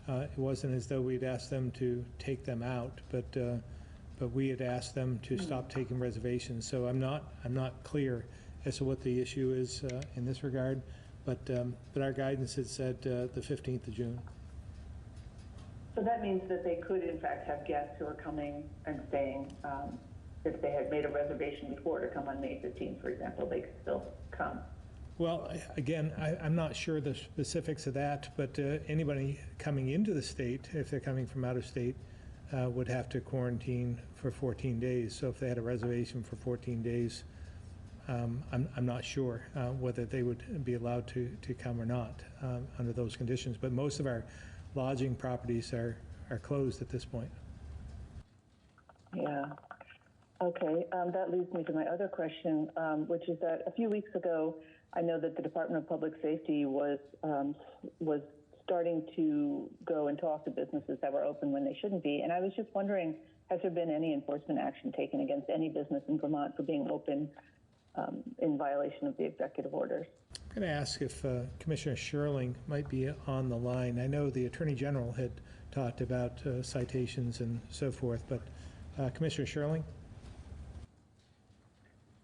it wasn't as though we'd asked them to take them out, but we had asked them to stop taking reservations. So I'm not clear as to what the issue is in this regard, but our guidance had said the 15th of June. So that means that they could, in fact, have guests who are coming and staying. If they had made a reservation before to come on May 15th, for example, they could still come. Well, again, I'm not sure the specifics of that, but anybody coming into the state, if they're coming from out of state, would have to quarantine for 14 days. So if they had a reservation for 14 days, I'm not sure whether they would be allowed to come or not under those conditions. But most of our lodging properties are closed at this point. Yeah. Okay, that leads me to my other question, which is that a few weeks ago, I know that the Department of Public Safety was starting to go and talk to businesses that were open when they shouldn't be, and I was just wondering, has there been any enforcement action taken against any business in Vermont for being open in violation of the executive orders? I'm going to ask if Commissioner Sherling might be on the line. I know the Attorney General had talked about citations and so forth, but Commissioner Sherling?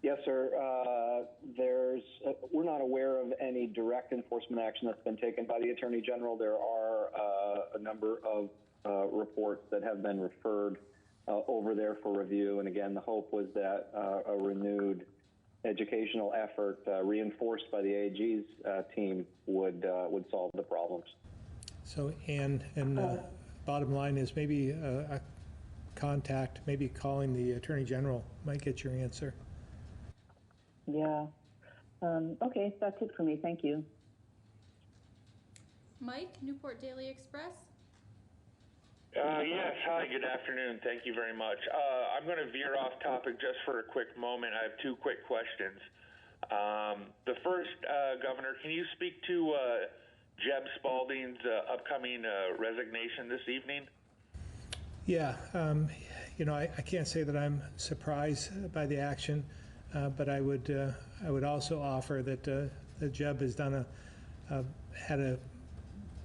Yes, sir. We're not aware of any direct enforcement action that's been taken by the Attorney General. There are a number of reports that have been referred over there for review. And again, the hope was that a renewed educational effort reinforced by the AG's team would solve the problems. So, and bottom line is maybe a contact, maybe calling the Attorney General might get your answer. Yeah. Okay, that's it for me. Thank you. Mike, Newport Daily Express. Yes, hi, good afternoon. Thank you very much. I'm going to veer off topic just for a quick moment. I have two quick questions. The first, Governor, can you speak to Jeb Spalding's upcoming resignation this evening? Yeah, I can't say that I'm surprised by the action, but I would also offer that Jeb has had a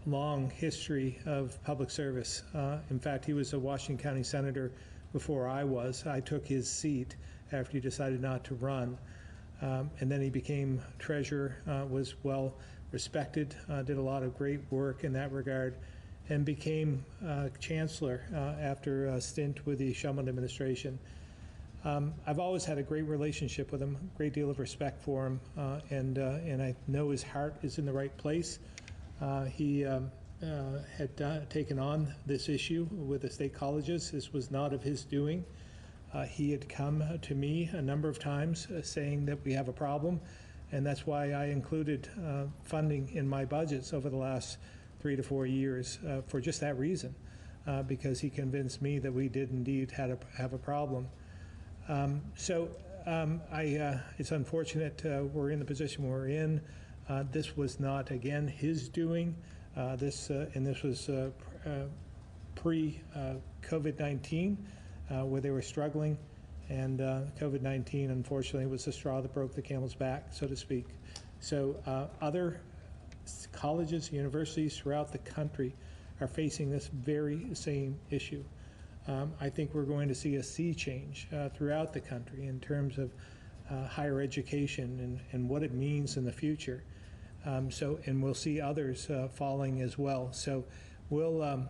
long history of public service. In fact, he was a Washington County Senator before I was. I took his seat after he decided not to run. And then he became treasurer, was well respected, did a lot of great work in that regard, and became chancellor after a stint with the Shumlin administration. I've always had a great relationship with him, a great deal of respect for him, and I know his heart is in the right place. He had taken on this issue with the state colleges. This was not of his doing. He had come to me a number of times saying that we have a problem, and that's why I included funding in my budgets over the last 3 to 4 years for just that reason, because he convinced me that we did indeed have a problem. It's unfortunate we're in the position we're in. This was not, again, his doing. This was pre-COVID-19, where they were struggling, and COVID-19, unfortunately, was the straw that broke the camel's back, so to speak. So other colleges, universities throughout the country are facing this very same issue. I think we're going to see a sea change throughout the country in terms of higher education and what it means in the future. And we'll see others falling as well. So we'll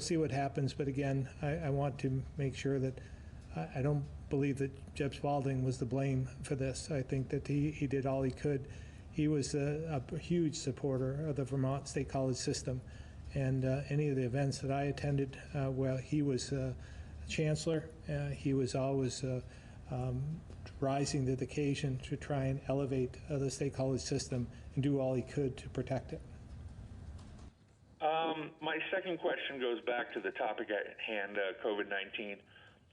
see what happens. But again, I want to make sure that I don't believe that Jeb Spalding was the blame for this. I think that he did all he could. He was a huge supporter of the Vermont State College system. And any of the events that I attended where he was chancellor, he was always rising to the occasion to try and elevate the state college system and do all he could to protect it. My second question goes back to the topic at hand, COVID-19.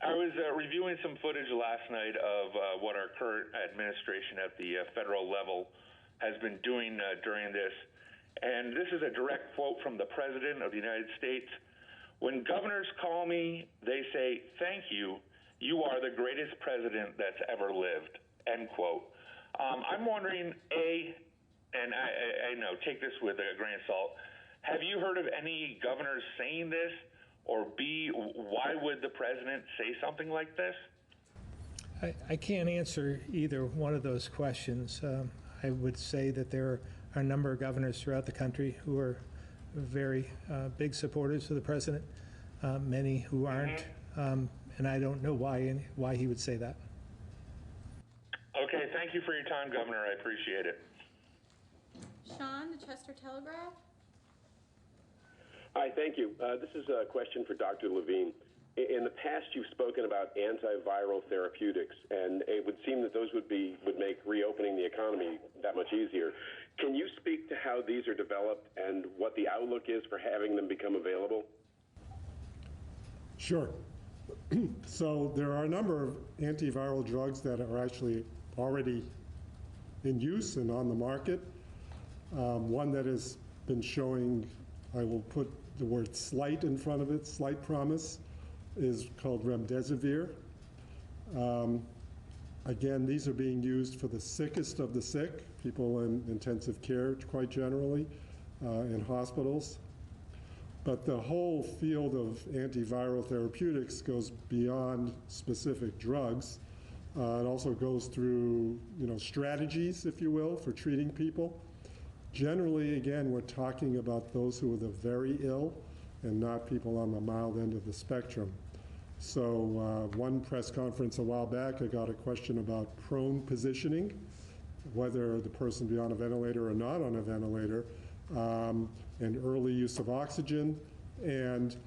I was reviewing some footage last night of what our current administration at the federal level has been doing during this. And this is a direct quote from the President of the United States. "When governors call me, they say, 'Thank you. You are the greatest president that's ever lived,'" end quote. I'm wondering, A, and I know, take this with a grain of salt, have you heard of any governors saying this? Or B, why would the president say something like this? I can't answer either one of those questions. I would say that there are a number of governors throughout the country who are very big supporters of the president, many who aren't, and I don't know why he would say that. Okay, thank you for your time, Governor. I appreciate it. Sean, the Chester Telegraph. Hi, thank you. This is a question for Dr. Levine. In the past, you've spoken about antiviral therapeutics, and it would seem that those would make reopening the economy that much easier. Can you speak to how these are developed and what the outlook is for having them become available? Sure. So there are a number of antiviral drugs that are actually already in use and on the market. One that has been showing, I will put the word slight in front of it, slight promise, is called remdesivir. Again, these are being used for the sickest of the sick, people in intensive care quite generally, in hospitals. But the whole field of antiviral therapeutics goes beyond specific drugs. It also goes through, strategies, if you will, for treating people. Generally, again, we're talking about those who are the very ill and not people on the mild end of the spectrum. So one press conference a while back, I got a question about prone positioning, whether the person be on a ventilator or not on a ventilator, and early use of oxygen. And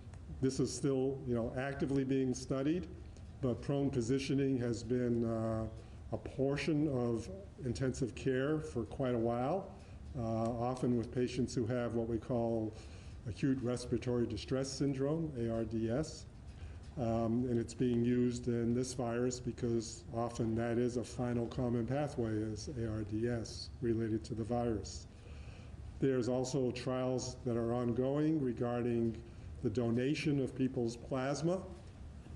this is still, actively being studied, but prone positioning has been a portion of intensive care for quite a while. Often with patients who have what we call acute respiratory distress syndrome, ARDS. And it's being used in this virus because often that is a final common pathway is ARDS related to the virus. There's also trials that are ongoing regarding the donation of people's plasma,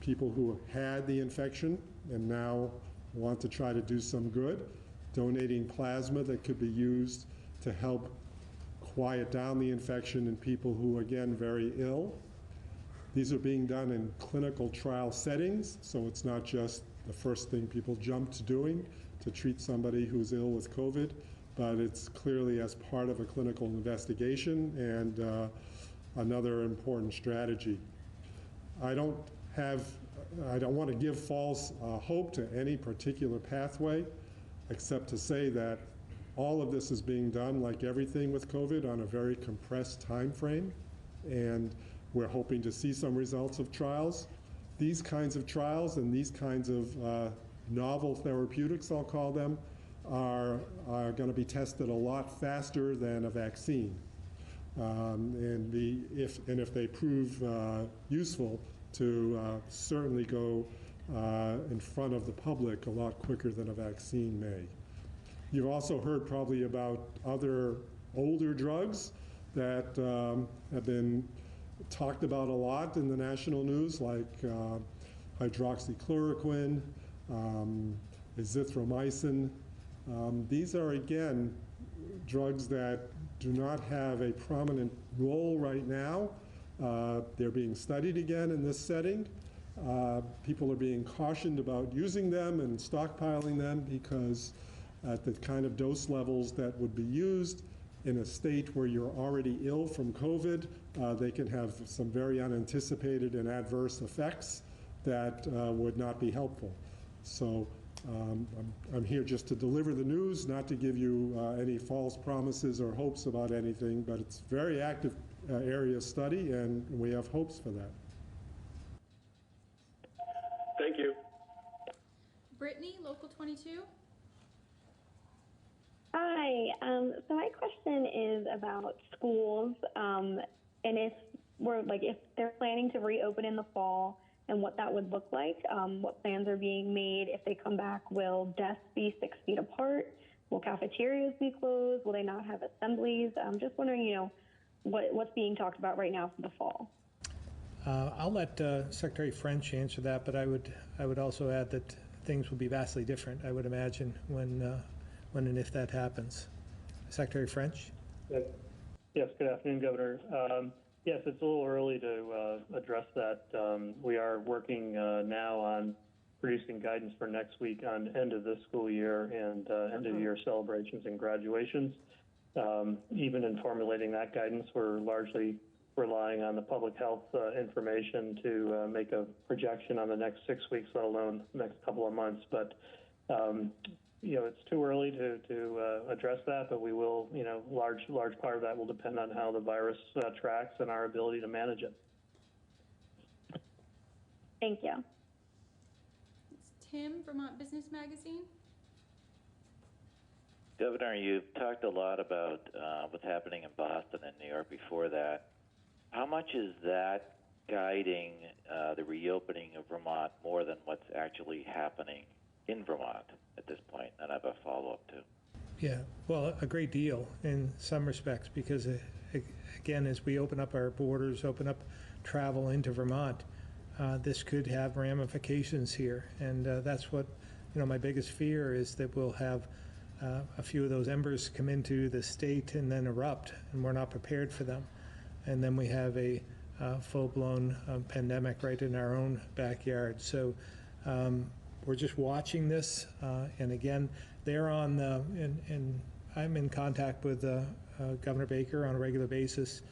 people who had the infection and now want to try to do some good, donating plasma that could be used to help quiet down the infection in people who, again, very ill. These are being done in clinical trial settings, so it's not just the first thing people jump to doing to treat somebody who's ill with COVID, but it's clearly as part of a clinical investigation and another important strategy. I don't want to give false hope to any particular pathway, except to say that all of this is being done, like everything with COVID, on a very compressed time frame, and we're hoping to see some results of trials. These kinds of trials and these kinds of novel therapeutics, I'll call them, are going to be tested a lot faster than a vaccine. And if they prove useful, to certainly go in front of the public a lot quicker than a vaccine may. You've also heard probably about other older drugs that have been talked about a lot in the national news, like hydroxychloroquine, azithromycin. These are, again, drugs that do not have a prominent role right now. They're being studied again in this setting. People are being cautioned about using them and stockpiling them because at the kind of dose levels that would be used in a state where you're already ill from COVID, they can have some very unanticipated and adverse effects that would not be helpful. So I'm here just to deliver the news, not to give you any false promises or hopes about anything, but it's a very active area of study, and we have hopes for that. Thank you. Brittany, Local 22. Hi. So my question is about schools, and if they're planning to reopen in the fall, and what that would look like. What plans are being made if they come back? Will desks be 6 feet apart? Will cafeterias be closed? Will they not have assemblies? I'm just wondering, what's being talked about right now for the fall. I'll let Secretary French answer that, but I would also add that things will be vastly different, I would imagine, when and if that happens. Secretary French? Yes, good afternoon, Governor. Yes, it's a little early to address that. We are working now on producing guidance for next week on end of this school year and end of year celebrations and graduations. Even in formulating that guidance, we're largely relying on the public health information to make a projection on the next 6 weeks, let alone the next couple of months. But it's too early to address that, but we will, large part of that will depend on how the virus tracks and our ability to manage it. Thank you. It's Tim, Vermont Business Magazine. Governor, you've talked a lot about what's happening in Boston and New York before that. How much is that guiding the reopening of Vermont more than what's actually happening in Vermont at this point? And I have a follow-up too. Yeah, well, a great deal in some respects, because again, as we open up our borders, open up travel into Vermont, this could have ramifications here. And that's what, my biggest fear is that we'll have a few of those embers come into the state and then erupt, and we're not prepared for them. And then we have a full-blown pandemic right in our own backyard. So we're just watching this, and again, they're on and I'm in contact with Governor Baker on a regular basis.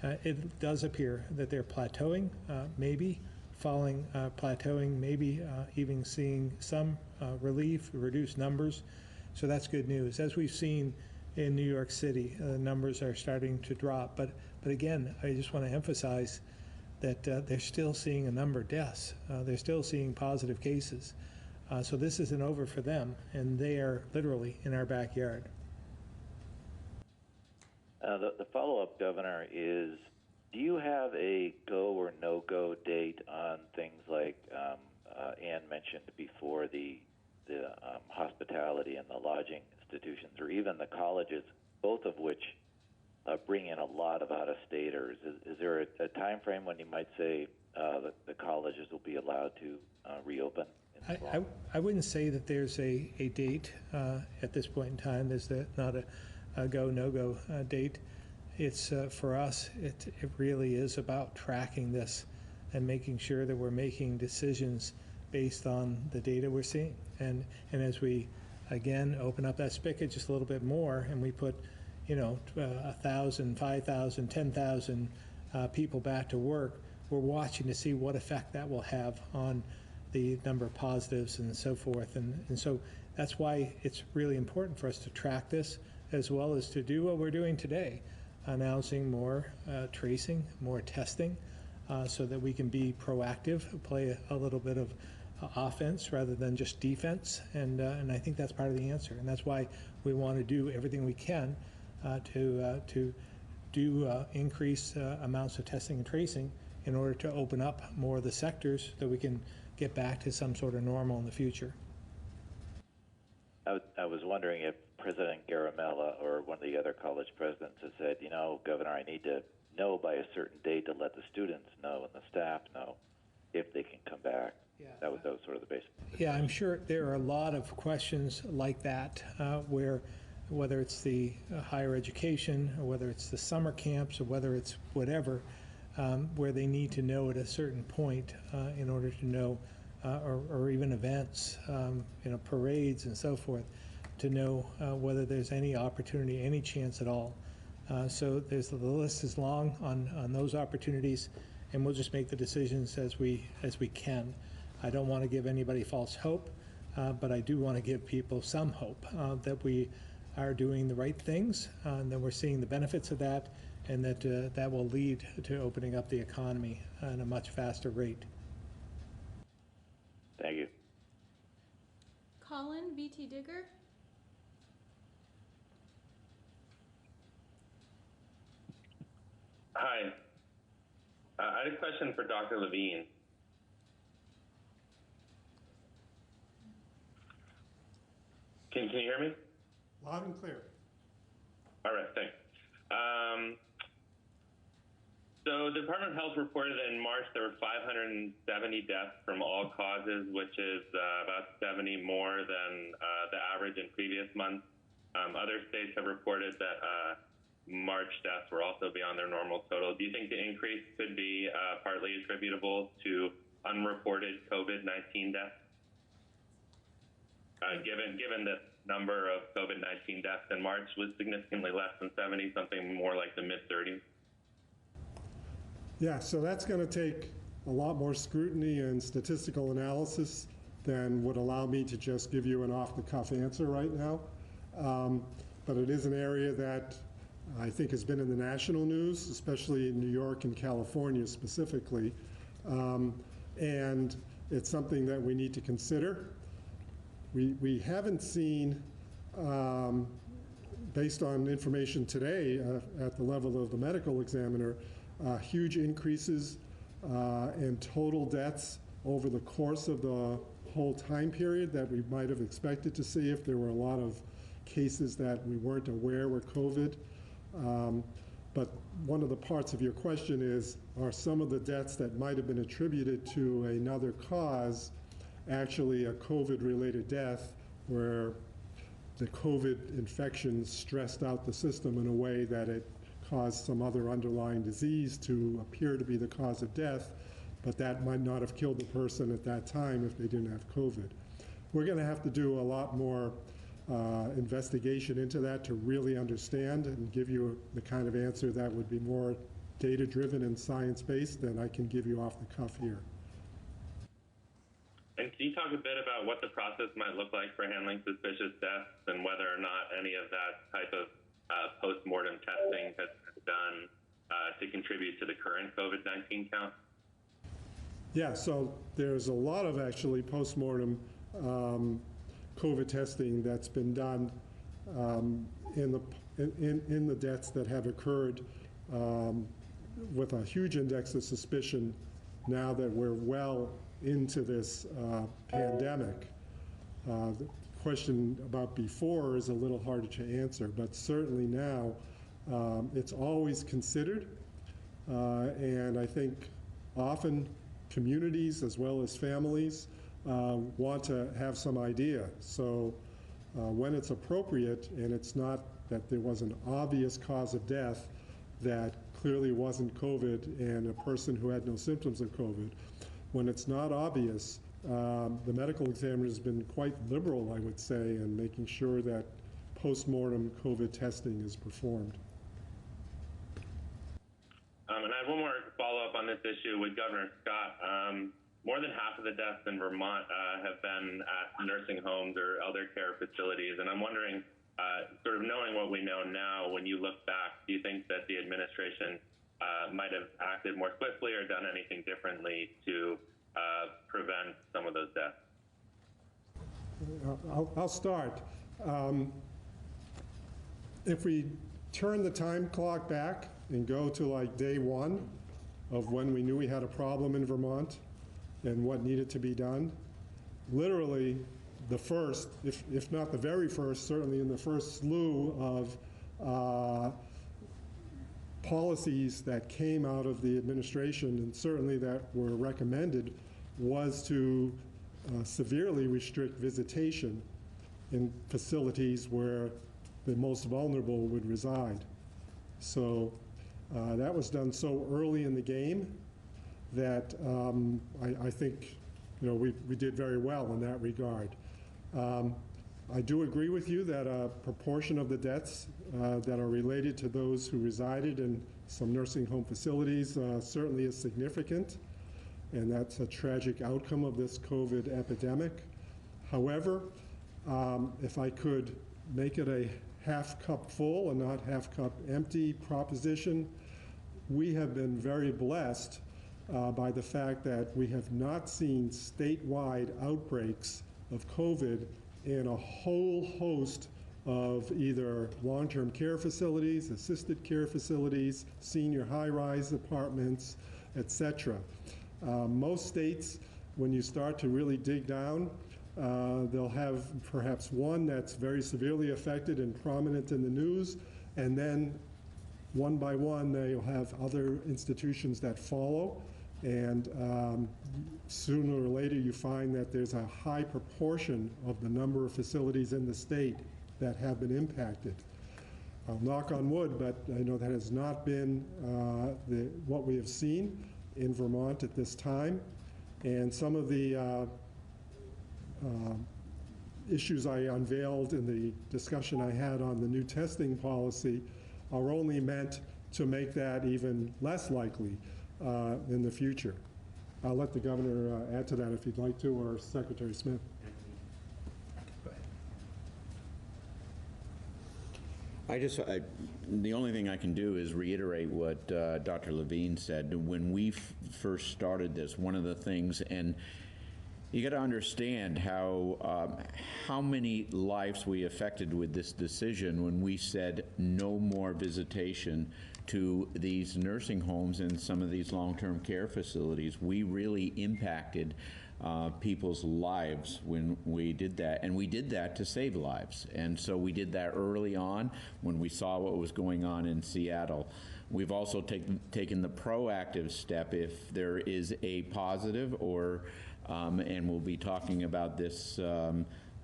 It does appear that they're plateauing, maybe falling, plateauing, maybe even seeing some relief, reduced numbers. So that's good news. As we've seen in New York City, numbers are starting to drop. But again, I just want to emphasize that they're still seeing a number of deaths. They're still seeing positive cases. So this isn't over for them, and they are literally in our backyard. The follow-up, Governor, is do you have a go or no-go date on things like Ann mentioned before, the hospitality and the lodging institutions, or even the colleges, both of which bring in a lot of out-of-staters? Is there a time frame when you might say that the colleges will be allowed to reopen? I wouldn't say that there's a date at this point in time. There's not a go, no-go date. It's for us, it really is about tracking this and making sure that we're making decisions based on the data we're seeing. And as we, again, open up that spigot just a little bit more and we put, 1,000, 5,000, 10,000 people back to work, we're watching to see what effect that will have on the number of positives and so forth. And so that's why it's really important for us to track this, as well as to do what we're doing today, announcing more tracing, more testing, so that we can be proactive, play a little bit of offense rather than just defense. And I think that's part of the answer. And that's why we want to do everything we can to do increase amounts of testing and tracing in order to open up more of the sectors so we can get back to some sort of normal in the future. I was wondering if President Garamella or one of the other college presidents has said, Governor, I need to know by a certain date to let the students know and the staff know if they can come back. Yeah. That was sort of the basic. Yeah, I'm sure there are a lot of questions like that where, whether it's the higher education or whether it's the summer camps or whether it's whatever, where they need to know at a certain point in order to know, or even events, parades and so forth, to know whether there's any opportunity, any chance at all. So the list is long on those opportunities, and we'll just make the decisions as we can. I don't want to give anybody false hope, but I do want to give people some hope that we are doing the right things, and that we're seeing the benefits of that, and that that will lead to opening up the economy at a much faster rate. Thank you. Colin, VT Digger. Hi. I had a question for Dr. Levine. Can you hear me? Loud and clear. All right, thanks. So the Department of Health reported that in March there were 570 deaths from all causes, which is about 70 more than the average in previous months. Other states have reported that March deaths were also beyond their normal total. Do you think the increase could be partly attributable to unreported COVID-19 deaths? Given the number of COVID-19 deaths in March was significantly less than 70, something more like the mid-30s. Yeah, so that's going to take a lot more scrutiny and statistical analysis than would allow me to just give you an off-the-cuff answer right now. But it is an area that I think has been in the national news, especially in New York and California specifically. And it's something that we need to consider. We haven't seen, based on information today at the level of the medical examiner, huge increases in total deaths over the course of the whole time period that we might have expected to see if there were a lot of cases that we weren't aware were COVID. But one of the parts of your question is, are some of the deaths that might have been attributed to another cause actually a COVID-related death where the COVID infection stressed out the system in a way that it caused some other underlying disease to appear to be the cause of death, but that might not have killed the person at that time if they didn't have COVID. We're going to have to do a lot more investigation into that to really understand and give you the kind of answer that would be more data-driven and science-based than I can give you off the cuff here. And can you talk a bit about what the process might look like for handling suspicious deaths and whether or not any of that type of post-mortem testing has been done to contribute to the current COVID-19 count? Yeah, so there's a lot of actually post-mortem COVID testing that's been done in the deaths that have occurred with a huge index of suspicion now that we're well into this pandemic. The question about before is a little harder to answer, but certainly now it's always considered, and I think often communities as well as families want to have some idea. So when it's appropriate and it's not that there was an obvious cause of death that clearly wasn't COVID and a person who had no symptoms of COVID, when it's not obvious, the medical examiner has been quite liberal, I would say, in making sure that post-mortem COVID testing is performed. And I have one more follow-up on this issue with Governor Scott. More than half of the deaths in Vermont have been at nursing homes or elder care facilities, and I'm wondering, sort of knowing what we know now, when you look back, do you think that the administration might have acted more swiftly or done anything differently to prevent some of those deaths? I'll start. If we turn the time clock back and go to like day one of when we knew we had a problem in Vermont and what needed to be done, literally the first, if not the very first, certainly in the first slew of policies that came out of the administration and certainly that were recommended was to severely restrict visitation in facilities where the most vulnerable would reside. So that was done so early in the game that I think we did very well in that regard. I do agree with you that a proportion of the deaths that are related to those who resided in some nursing home facilities certainly is significant, and that's a tragic outcome of this COVID epidemic. However, if I could make it a half cup full and not half cup empty proposition, we have been very blessed by the fact that we have not seen statewide outbreaks of COVID in a whole host of either long-term care facilities, assisted care facilities, senior high-rise apartments, etc. Most states, when you start to really dig down, they'll have perhaps one that's very severely affected and prominent in the news, and then one by one they'll have other institutions that follow, and sooner or later you find that there's a high proportion of the number of facilities in the state that have been impacted. I'll knock on wood, but I know that has not been what we have seen in Vermont at this time. And some of the issues I unveiled in the discussion I had on the new testing policy are only meant to make that even less likely in the future. I'll let the governor add to that if he'd like to, or Secretary Smith. The only thing I can do is reiterate what Dr. Levine said. When we first started this, one of the things, and you got to understand how many lives we affected with this decision when we said no more visitation to these nursing homes and some of these long-term care facilities. We really impacted people's lives when we did that, and we did that to save lives. And so we did that early on when we saw what was going on in Seattle. We've also taken the proactive step if there is a positive, or and we'll be talking about this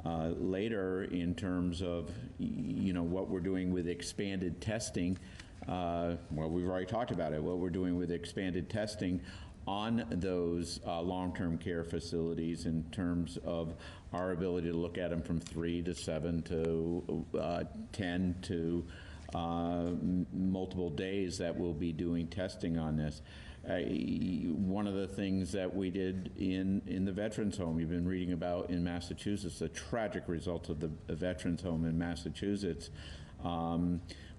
later in terms of what we're doing with expanded testing. Well, we've already talked about it, what we're doing with expanded testing on those long-term care facilities in terms of our ability to look at them from 3 to 7 to 10 to multiple days that we'll be doing testing on this. One of the things that we did in the Veterans Home, you've been reading about in Massachusetts, the tragic results of the Veterans Home in Massachusetts.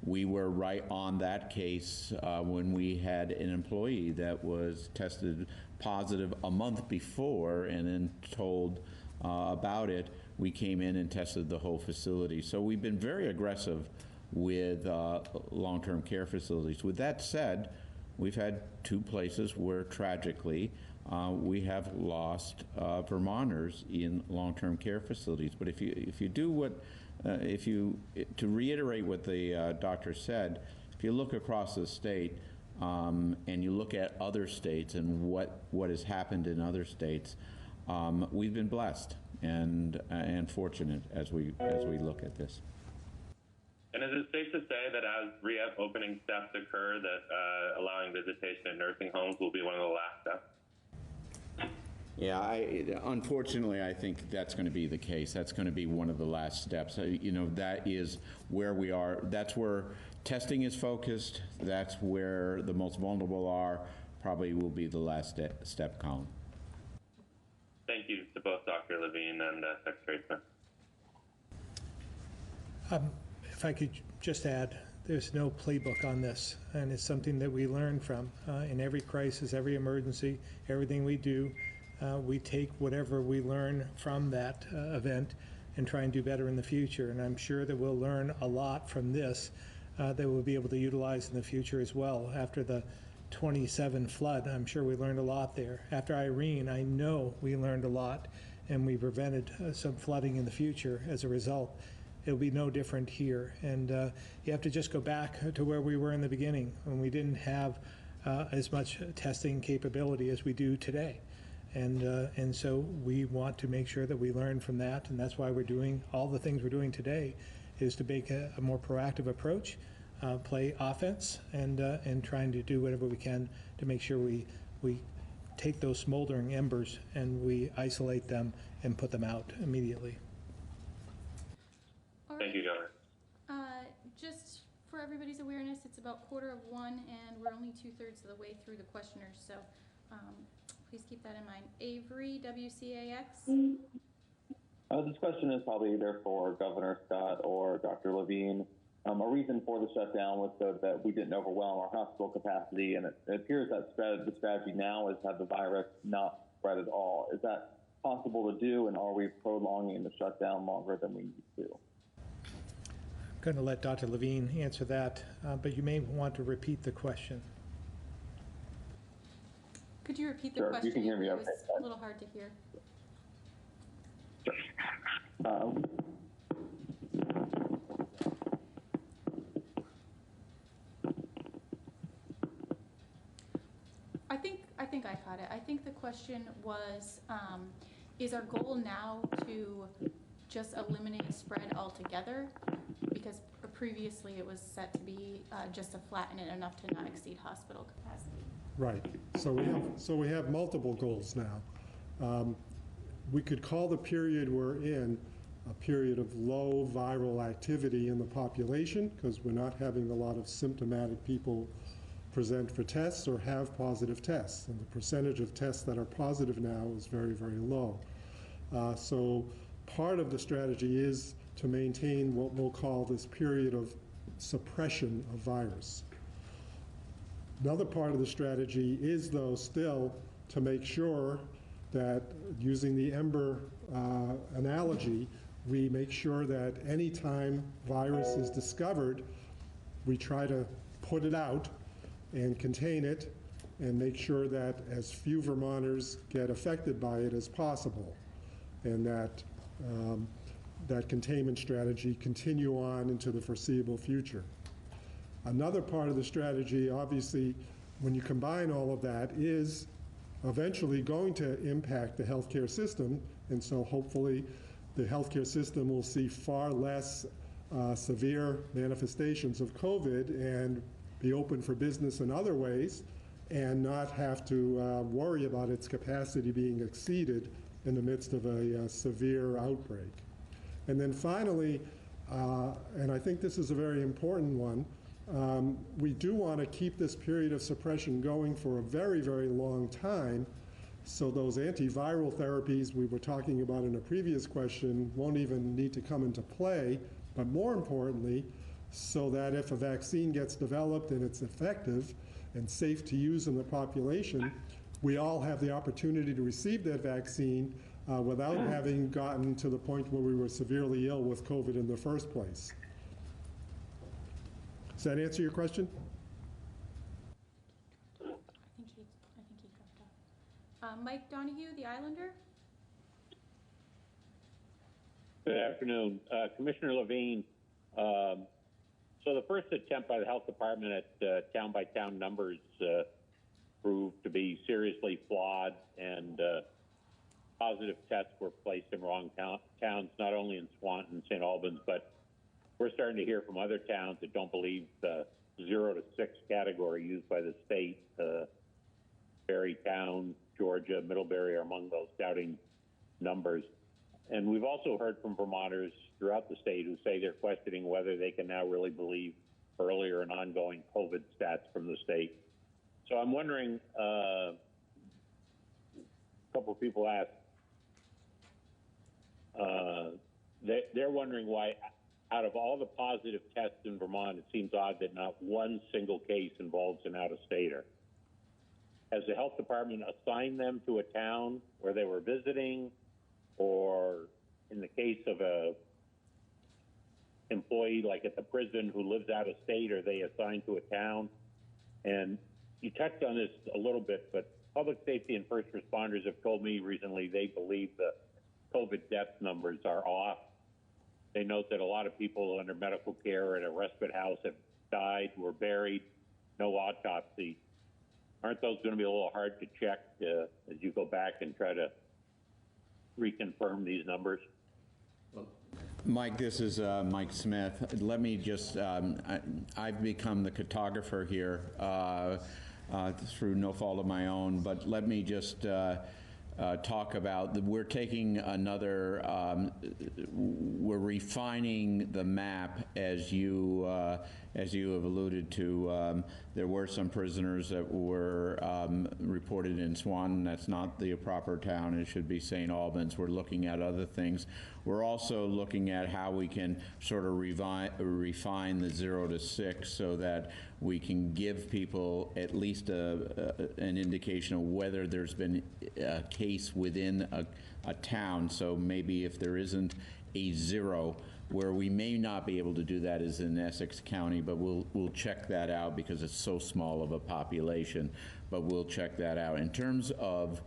We were right on that case when we had an employee that was tested positive a month before and then told about it. We came in and tested the whole facility. So we've been very aggressive with long-term care facilities. With that said, we've had 2 places where tragically we have lost Vermonters in long-term care facilities. But if you do what, to reiterate what the doctor said, if you look across the state and you look at other states and what has happened in other states, we've been blessed and fortunate as we look at this. And is it safe to say that as reopening steps occur, that allowing visitation in nursing homes will be one of the last steps? Yeah, unfortunately, I think that's going to be the case. That's going to be one of the last steps. You know, that is where we are. That's where testing is focused. That's where the most vulnerable are. Probably will be the last step, Colin. Thank you to both Dr. Levine and Secretary Smith. If I could just add, there's no playbook on this, and it's something that we learn from. In every crisis, every emergency, everything we do, we take whatever we learn from that event and try and do better in the future. And I'm sure that we'll learn a lot from this that we'll be able to utilize in the future as well. After the 27 flood, I'm sure we learned a lot there. After Irene, I know we learned a lot, and we prevented some flooding in the future as a result. It'll be no different here. And you have to just go back to where we were in the beginning when we didn't have as much testing capability as we do today. And so we want to make sure that we learn from that, and that's why we're doing all the things we're doing today, is to make a more proactive approach, play offense, and trying to do whatever we can to make sure we take those smoldering embers and we isolate them and put them out immediately. Thank you, Governor. Just for everybody's awareness, it's about 1:15, and we're only 2/3 of the way through the questioners, so please keep that in mind. Avery, WCAX. This question is probably either for Governor Scott or Dr. Levine. A reason for the shutdown was so that we didn't overwhelm our hospital capacity, and it appears that the strategy now is to have the virus not spread at all. Is that possible to do, and are we prolonging the shutdown longer than we need to? I'm going to let Dr. Levine answer that, but you may want to repeat the question. Could you repeat the Sure, question? you can hear me It okay. was a little hard to hear. I think I caught it. I think the question was, is our goal now to just eliminate spread altogether? Because previously it was set to be just to flatten it enough to not exceed hospital capacity. Right. So we have multiple goals now. We could call the period we're in a period of low viral activity in the population because we're not having a lot of symptomatic people present for tests or have positive tests. And the percentage of tests that are positive now is very, very low. So part of the strategy is to maintain what we'll call this period of suppression of virus. Another part of the strategy is, though, still to make sure that, using the ember analogy, we make sure that any time virus is discovered, we try to put it out and contain it and make sure that as few Vermonters get affected by it as possible, and that that containment strategy continue on into the foreseeable future. Another part of the strategy, obviously, when you combine all of that, is eventually going to impact the healthcare system, and so hopefully the healthcare system will see far less severe manifestations of COVID and be open for business in other ways and not have to worry about its capacity being exceeded in the midst of a severe outbreak. And then finally, and I think this is a very important one, we do want to keep this period of suppression going for a very, very long time, so those antiviral therapies we were talking about in a previous question won't even need to come into play, but more importantly, so that if a vaccine gets developed and it's effective and safe to use in the population, we all have the opportunity to receive that vaccine without having gotten to the point where we were severely ill with COVID in the first place. Does that answer your question? Mike Donahue, the Islander. Good afternoon. Commissioner Levine, so the first attempt by the health department at town-by-town numbers proved to be seriously flawed, and positive tests were placed in wrong towns, not only in Swanton and St. Albans, but we're starting to hear from other towns that don't believe the 0 to 6 category used by the state. Berrytown, Georgia, Middlebury are among those doubting numbers. And we've also heard from Vermonters throughout the state who say they're questioning whether they can now really believe earlier and ongoing COVID stats from the state. So I'm wondering, a couple of people asked, they're wondering why, out of all the positive tests in Vermont, it seems odd that not one single case involves an out-of-stater. Has the health department assigned them to a town where they were visiting, or in the case of a employee like at the prison who lives out of state, are they assigned to a town? And you touched on this a little bit, but public safety and first responders have told me recently they believe the COVID death numbers are off. They note that a lot of people under medical care at a respite house have died, were buried, no autopsy. Aren't those going to be a little hard to check as you go back and try to reconfirm these numbers? Mike, this is Mike Smith. Let me just, I've become the cartographer here through no fault of my own, but let me just talk about, we're taking another, we're refining the map as you have alluded to. There were some prisoners that were reported in Swanton. That's not the proper town. It should be St. Albans. We're looking at other things. We're also looking at how we can sort of refine the 0 to 6 so that we can give people at least an indication of whether there's been a case within a town. So maybe if there isn't a 0, where we may not be able to do that is in Essex County, but we'll check that out because it's so small of a population, but we'll check that out. In terms of,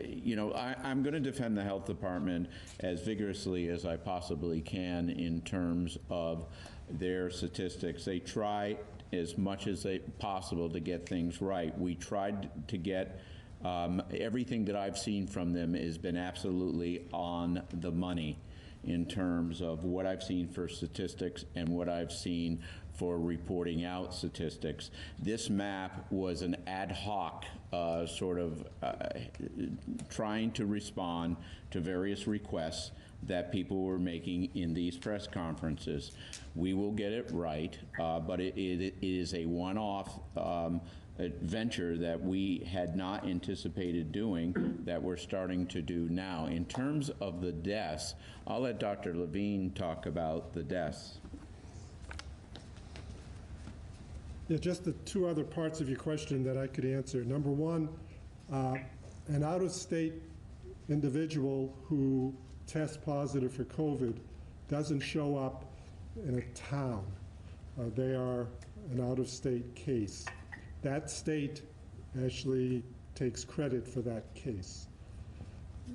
you know, I'm going to defend the health department as vigorously as I possibly can in terms of their statistics. They try as much as possible to get things right. We tried to get everything that I've seen from them has been absolutely on the money in terms of what I've seen for statistics and what I've seen for reporting out statistics. This map was an ad hoc sort of trying to respond to various requests that people were making in these press conferences. We will get it right, but it is a one-off venture that we had not anticipated doing that we're starting to do now. In terms of the deaths, I'll let Dr. Levine talk about the deaths. Yeah, just the two other parts of your question that I could answer. Number one, an out-of-state individual who tests positive for COVID doesn't show up in a town. They are an out-of-state case. That state actually takes credit for that case.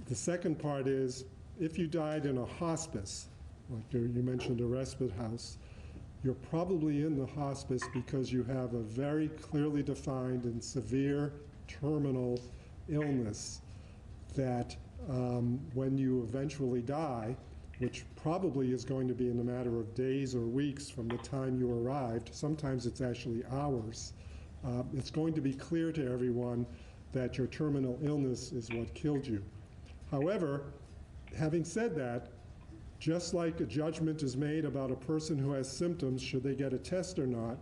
The second part is, if you died in a hospice, like you mentioned a respite house, you're probably in the hospice because you have a very clearly defined and severe terminal illness that when you eventually die, which probably is going to be in a matter of days or weeks from the time you arrived, sometimes it's actually hours, it's going to be clear to everyone that your terminal illness is what killed you. However, having said that, just like a judgment is made about a person who has symptoms, should they get a test or not,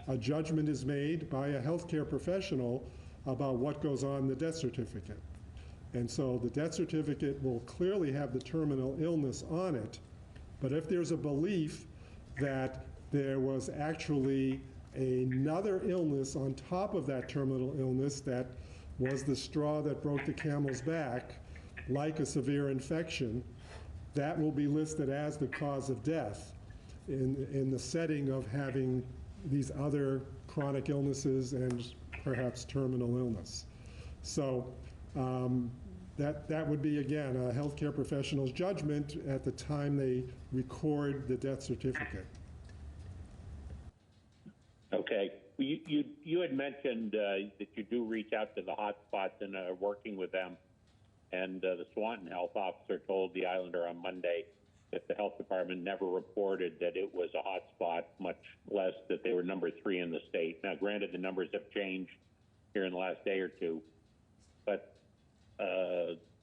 a judgment is made by a healthcare professional about what goes on the death certificate. And so the death certificate will clearly have the terminal illness on it, but if there's a belief that there was actually another illness on top of that terminal illness that was the straw that broke the camel's back, like a severe infection, that will be listed as the cause of death in the setting of having these other chronic illnesses and perhaps terminal illness. So that would be, again, a healthcare professional's judgment at the time they record the death certificate. Okay. You had mentioned that you do reach out to the hotspots and are working with them. And the Swanton health officer told the Islander on Monday that the health department never reported that it was a hotspot, much less that they were number 3 in the state. Now, granted, the numbers have changed here in the last day or two, but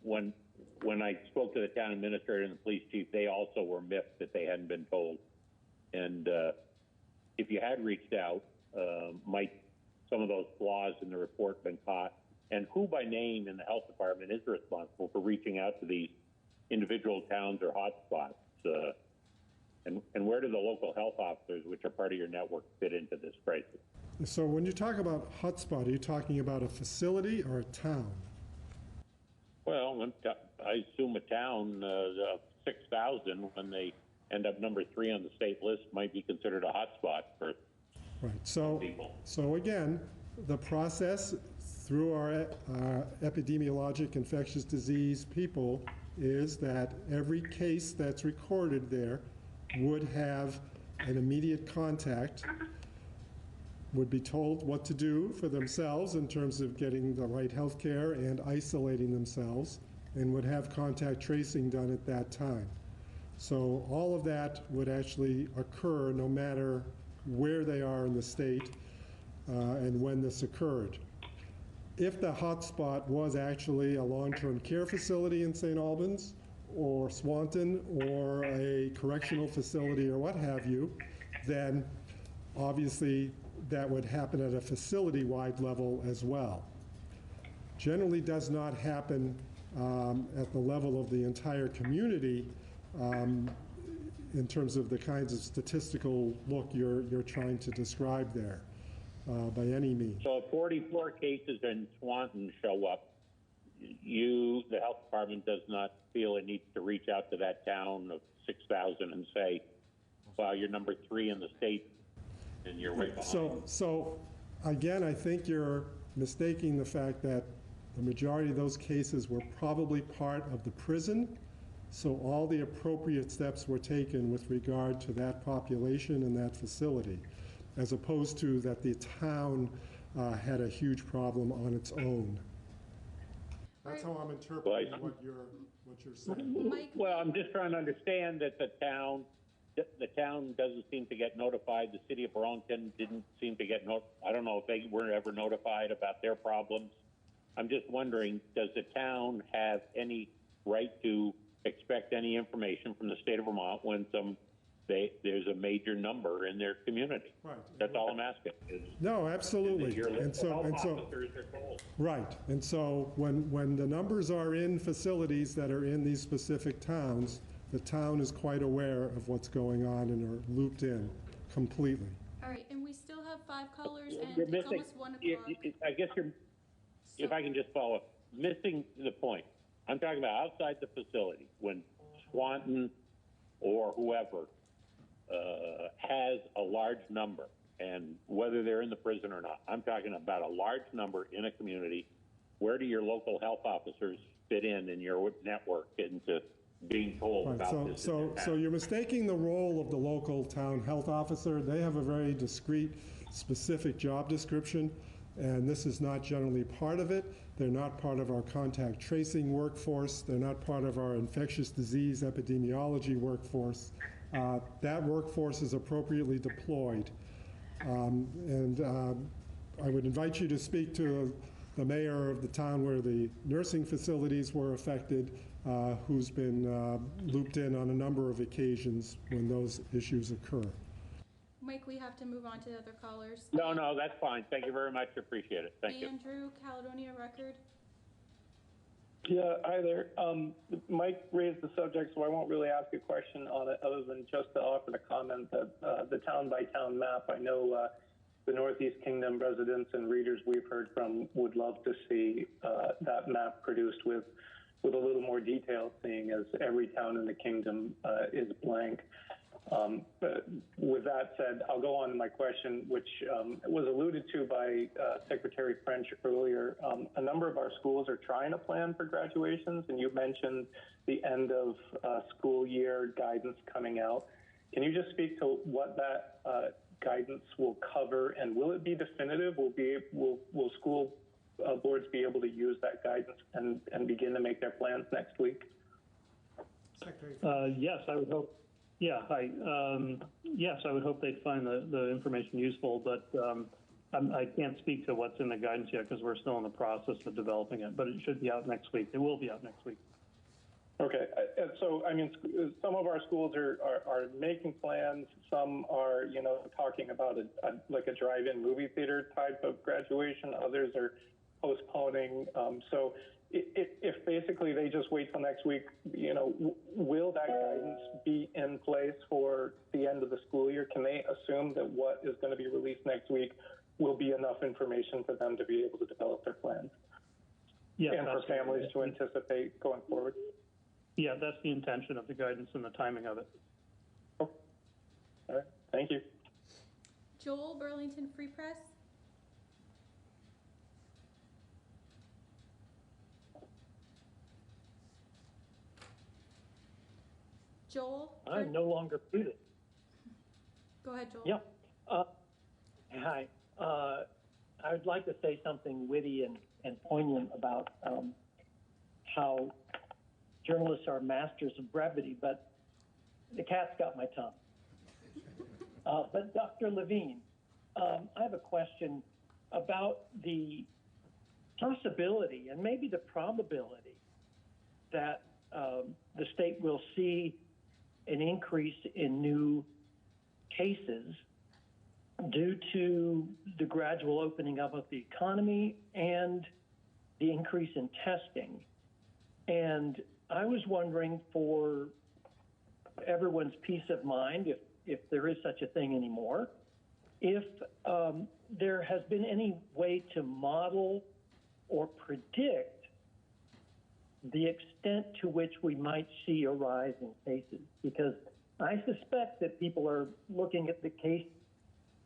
when I spoke to the town administrator and the police chief, they also were miffed that they hadn't been told. And if you had reached out, might some of those flaws in the report been caught? And who by name in the health department is responsible for reaching out to these individual towns or hotspots? And where do the local health officers, which are part of your network, fit into this crisis? So when you talk about hotspot, are you talking about a facility or a town? Well, I assume a town of 6,000, when they end up number 3 on the state list, might be considered a hotspot for right. people. So again, the process through our epidemiologic infectious disease people is that every case that's recorded there would have an immediate contact, would be told what to do for themselves in terms of getting the right health care and isolating themselves, and would have contact tracing done at that time. So all of that would actually occur no matter where they are in the state and when this occurred. If the hotspot was actually a long-term care facility in St. Albans or Swanton or a correctional facility or what have you, then obviously that would happen at a facility-wide level as well. Generally does not happen at the level of the entire community in terms of the kinds of statistical look you're trying to describe there by any means. So if 44 cases in Swanton show up, the health department does not feel it needs to reach out to that town of 6,000 and say, well, you're number 3 in the state and you're right behind. So again, I think you're mistaking the fact that the majority of those cases were probably part of the prison, so all the appropriate steps were taken with regard to that population and that facility, as opposed to that the town had a huge problem on its own. That's how I'm interpreting what you're saying. Well, I'm just trying to understand that the town doesn't seem to get notified. The city of Burlington didn't seem to get I don't know if they were ever notified about their problems. I'm just wondering, does the town have any right to expect any information from the state of Vermont when there's a major number in their community? Right. That's all I'm asking. No, absolutely. Right. And so when the numbers are in facilities that are in these specific towns, the town is quite aware of what's going on and are looped in completely. All right, and we still have 5 callers, and You're it's missing, almost 1 o'clock. I guess if I can just follow up, missing the point. I'm talking about outside the facility, when Swanton or whoever has a large number, and whether they're in the prison or not. I'm talking about a large number in a community. Where do your local health officers fit in your network into being told about this? So you're mistaking the role of the local town health officer. They have a very discrete, specific job description, and this is not generally part of it. They're not part of our contact tracing workforce. They're not part of our infectious disease epidemiology workforce. That workforce is appropriately deployed. I would invite you to speak to the mayor of the town where the nursing facilities were affected, who's been looped in on a number of occasions when those issues occur. Mike, we have to move on to the other callers. No, that's fine. Thank you very much. Appreciate it. Thank you. Andrew, Caledonia Record. Yeah, hi there. Mike raised the subject, so I won't really ask a question on it other than just to offer a comment that the town-by-town map, I know the Northeast Kingdom residents and readers we've heard from would love to see that map produced with a little more detail, seeing as every town in the kingdom is blank. But with that said, I'll go on to my question, which was alluded to by Secretary French earlier. A number of our schools are trying to plan for graduations, and you mentioned the end of school year guidance coming out. Can you just speak to what that guidance will cover, and will it be definitive? Will school boards be able to use that guidance and begin to make their plans next week? Yes, I would hope. Yeah, yes, I would hope they'd find the information useful, but I can't speak to what's in the guidance yet because we're still in the process of developing it, but it should be out next week. It will be out next week. Okay, so I mean, some of our schools are making plans. Some are, talking about like a drive-in movie theater type of graduation. Others are postponing. So if basically they just wait till next week, will that guidance be in place for the end of the school year? Can they assume that what is going to be released next week will be enough information for them to be able to develop their plans? Yes, and for families to anticipate going forward? Yeah, that's the intention of the guidance and the timing of it. Oh. All right, thank you. Joel, Burlington Free Press. Joel? I'm no longer muted. Go ahead, Joel. Yeah. Hi. I would like to say something witty and poignant about how journalists are masters of brevity, but the cat's got my tongue. But Dr. Levine, I have a question about the possibility and maybe the probability that the state will see an increase in new cases due to the gradual opening up of the economy and the increase in testing. And I was wondering, for everyone's peace of mind, if there is such a thing anymore, if there has been any way to model or predict the extent to which we might see a rise in cases, because I suspect that people are looking at the case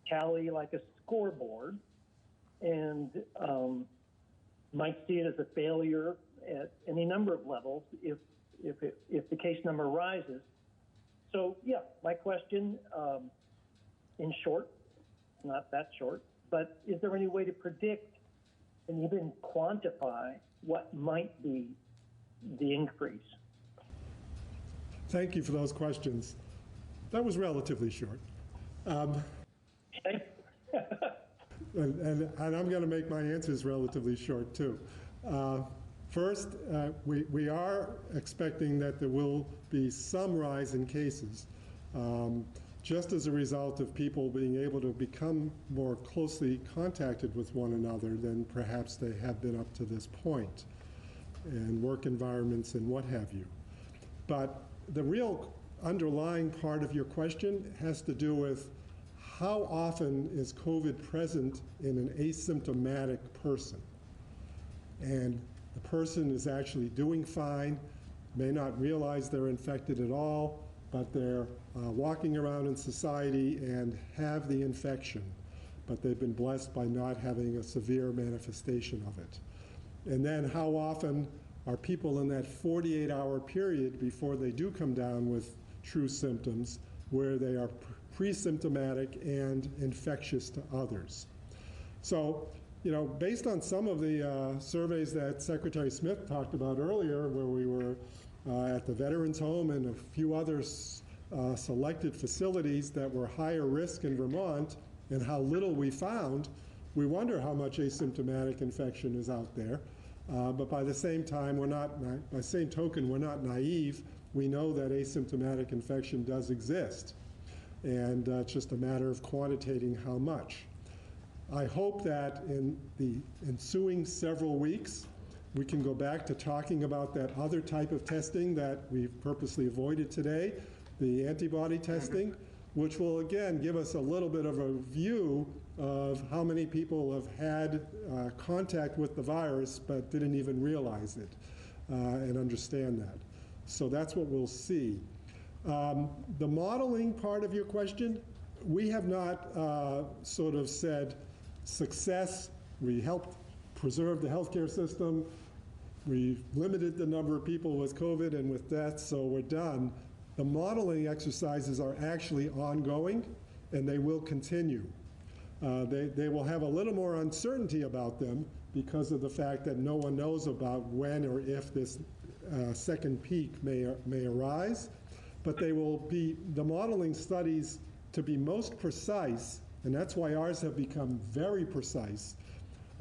tally like a scoreboard and might see it as a failure at any number of levels if the case number rises. So yeah, my question, in short, not that short, but is there any way to predict and even quantify what might be the increase? Thank you for those questions. That was relatively short. And I'm going to make my answers relatively short too. First, we are expecting that there will be some rise in cases, just as a result of people being able to become more closely contacted with one another than perhaps they have been up to this point, in work environments and what have you. But the real underlying part of your question has to do with how often is COVID present in an asymptomatic person. And the person is actually doing fine, may not realize they're infected at all, but they're walking around in society and have the infection, but they've been blessed by not having a severe manifestation of it. And then how often are people in that 48-hour period before they do come down with true symptoms where they are pre-symptomatic and infectious to others. So, based on some of the surveys that Secretary Smith talked about earlier, where we were at the Veterans Home and a few other selected facilities that were higher risk in Vermont, and how little we found, we wonder how much asymptomatic infection is out there. But by the same time, by the same token, we're not naive. We know that asymptomatic infection does exist. And it's just a matter of quantitating how much. I hope that in the ensuing several weeks, we can go back to talking about that other type of testing that we've purposely avoided today, the antibody testing, which will again give us a little bit of a view of how many people have had contact with the virus but didn't even realize it and understand that. So that's what we'll see. The modeling part of your question, we have not sort of said success, we helped preserve the healthcare system, we limited the number of people with COVID and with deaths, so we're done. The modeling exercises are actually ongoing, and they will continue. They will have a little more uncertainty about them because of the fact that no one knows about when or if this second peak may arise. But they will be, the modeling studies to be most precise, and that's why ours have become very precise,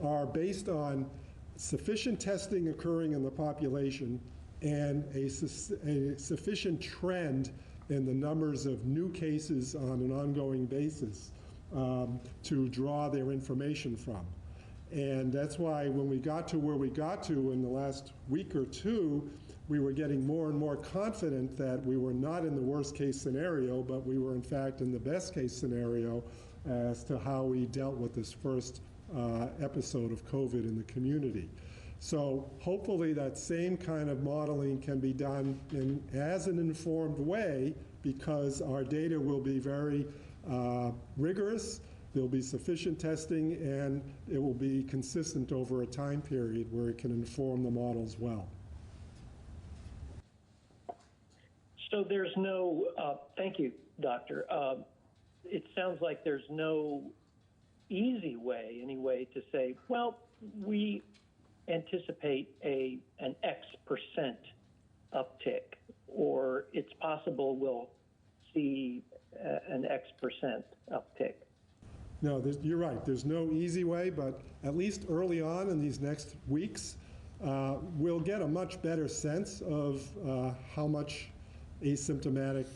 are based on sufficient testing occurring in the population and a sufficient trend in the numbers of new cases on an ongoing basis to draw their information from. And that's why when we got to where we got to in the last week or two, we were getting more and more confident that we were not in the worst case scenario, but we were in fact in the best case scenario as to how we dealt with this first episode of COVID in the community. So hopefully that same kind of modeling can be done as an informed way, because our data will be very rigorous, there'll be sufficient testing, and it will be consistent over a time period where it can inform the models well. So there's no, thank you, Doctor. It sounds like there's no easy way, anyway, to say, well, we anticipate an X% uptick, or it's possible we'll see an X% uptick. No, you're right. There's no easy way, but at least early on in these next weeks, we'll get a much better sense of how much asymptomatic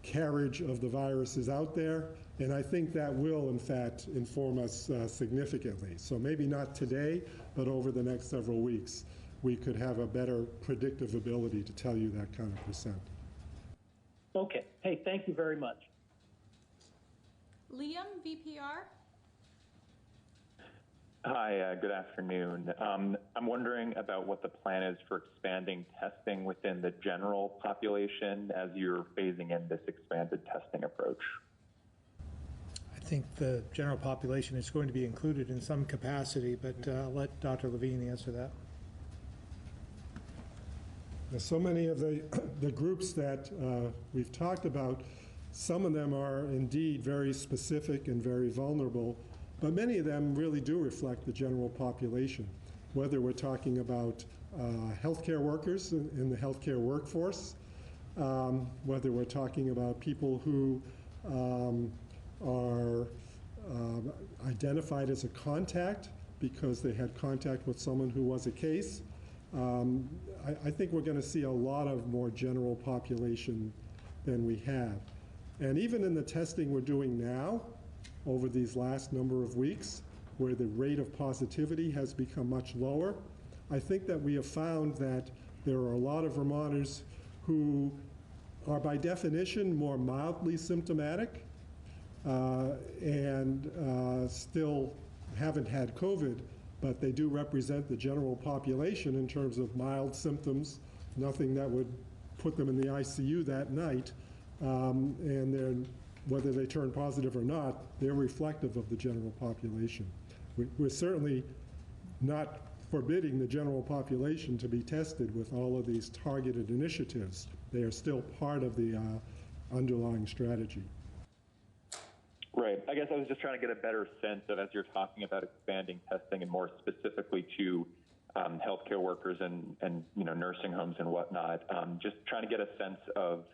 carriage of the virus is out there, and I think that will, in fact, inform us significantly. So maybe not today, but over the next several weeks, we could have a better predictive ability to tell you that kind of percent. Okay. Hey, thank you very much. Liam, VPR. Hi, good afternoon. I'm wondering about what the plan is for expanding testing within the general population as you're phasing in this expanded testing approach. I think the general population is going to be included in some capacity, but I'll let Dr. Levine answer that. So many of the groups that we've talked about, some of them are indeed very specific and very vulnerable, but many of them really do reflect the general population, whether we're talking about healthcare workers in the healthcare workforce, whether we're talking about people who are identified as a contact because they had contact with someone who was a case. I think we're going to see a lot of more general population than we have. And even in the testing we're doing now, over these last number of weeks, where the rate of positivity has become much lower, I think that we have found that there are a lot of Vermonters who are by definition more mildly symptomatic and still haven't had COVID, but they do represent the general population in terms of mild symptoms, nothing that would put them in the ICU that night, and they're, whether they turn positive or not, they're reflective of the general population. We're certainly not forbidding the general population to be tested with all of these targeted initiatives. They are still part of the underlying strategy. Right. I guess I was just trying to get a better sense of, as you're talking about expanding testing and more specifically to healthcare workers and nursing homes and whatnot, just trying to get a sense of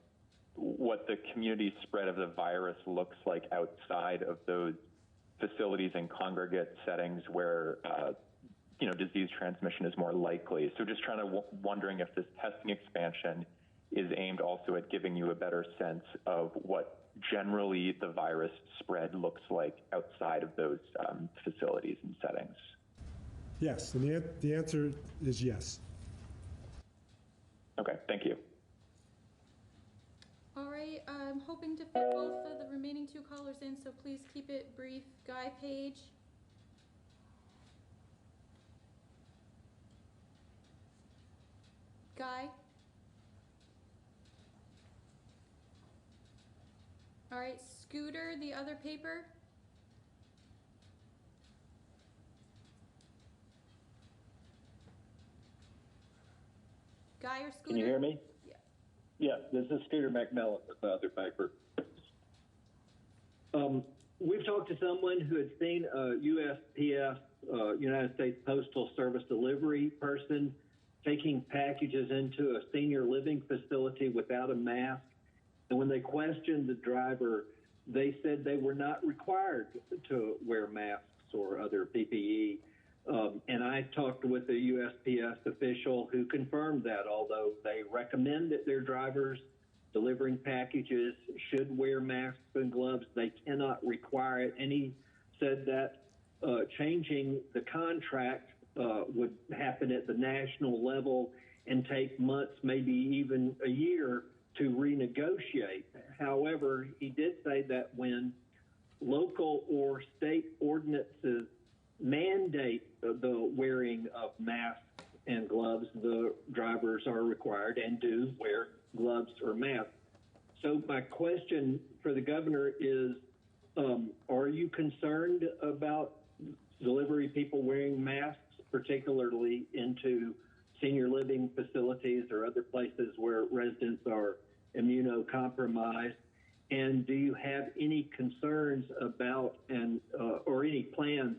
what the community spread of the virus looks like outside of those facilities and congregate settings where disease transmission is more likely. So just trying to wondering if this testing expansion is aimed also at giving you a better sense of what generally the virus spread looks like outside of those facilities and settings. Yes, and the answer is yes. Okay, thank you. All right, I'm hoping to fit both of the remaining two callers in, so please keep it brief. Guy Page. Guy? All right, Scooter, the other paper. Guy or Scooter? Can you hear me? Yeah. Yeah, this is Scooter McMillan with the other paper. We've talked to someone who had seen a USPS, United States Postal Service delivery person taking packages into a senior living facility without a mask. And when they questioned the driver, they said they were not required to wear masks or other PPE. And I talked with a USPS official who confirmed that although they recommend that their drivers delivering packages should wear masks and gloves, they cannot require it. And he said that changing the contract would happen at the national level and take months, maybe even a year to renegotiate. However, he did say that when local or state ordinances mandate the wearing of masks and gloves, the drivers are required and do wear gloves or masks. So my question for the governor is, are you concerned about delivery people wearing masks, particularly into senior living facilities or other places where residents are immunocompromised? And do you have any concerns about or any plans,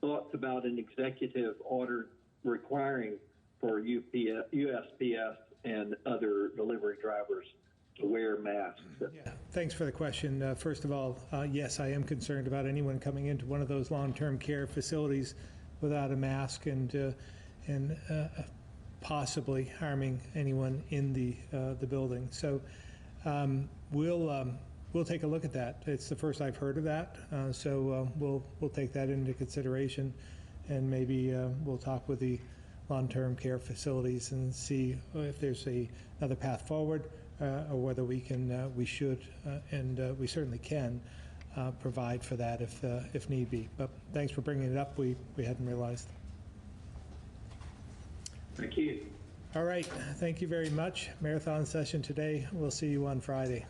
thoughts about an executive order requiring for USPS and other delivery drivers to wear masks? Yeah, thanks for the question. First of all, yes, I am concerned about anyone coming into one of those long-term care facilities without a mask and possibly harming anyone in the building. So we'll take a look at that. It's the first I've heard of that, so we'll take that into consideration, and maybe we'll talk with the long-term care facilities and see if there's another path forward, or whether we should, and we certainly can provide for that if need be. But thanks for bringing it up. We hadn't realized. Thank you. All right. Thank you very much. Marathon session today. We'll see you on Friday.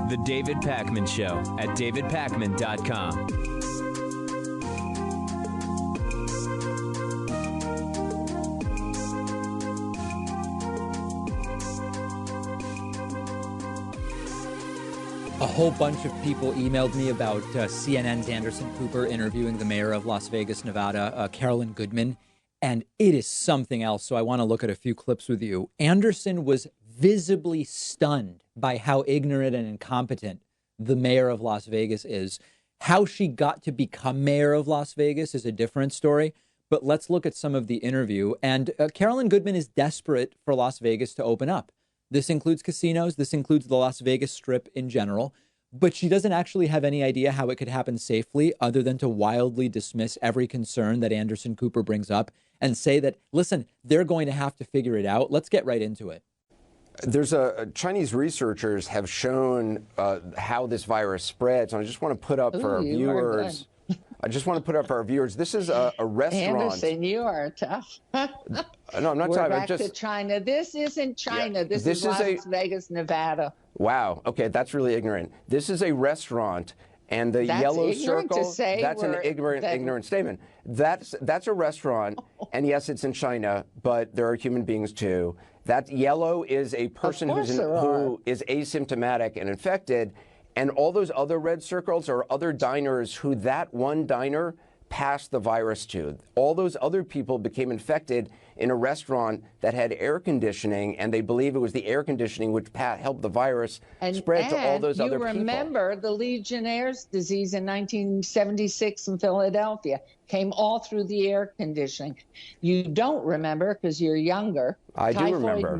The David Pakman Show at davidpakman.com. A whole bunch of people emailed me about CNN's Anderson Cooper interviewing the mayor of Las Vegas, Nevada, Carolyn Goodman, and it is something else. So I want to look at a few clips with you. Anderson was visibly stunned by how ignorant and incompetent the mayor of Las Vegas is. How she got to become mayor of Las Vegas is a different story, but let's look at some of the interview. And Carolyn Goodman is desperate for Las Vegas to open up. This includes casinos. This includes the Las Vegas Strip in general. But she doesn't actually have any idea how it could happen safely other than to wildly dismiss every concern that Anderson Cooper brings up and say that, listen, they're going to have to figure it out. Let's get right into it. There's Chinese researchers have shown how this virus spreads. And I just want to put up for our viewers. I just want to put up for our viewers. This is a restaurant. Anderson, you are tough. No, I'm not We're talking. back to China. This isn't China. Yeah, this is Las Vegas, Nevada. Wow. Okay, that's really ignorant. This is a restaurant, and the That's yellow ignorant circle. to say That's an ignorant statement. That's a restaurant, and yes, it's in China, but there are human beings too. That yellow is a person who is asymptomatic and infected, and all those other red circles are other diners who that one diner passed the virus to. All those other people became infected in a restaurant that had air conditioning, and they believe it was the air conditioning which helped the virus spread to all those other people. You remember the Legionnaire's disease in 1976 in Philadelphia came all through the air conditioning. You don't remember because you're younger. I do remember.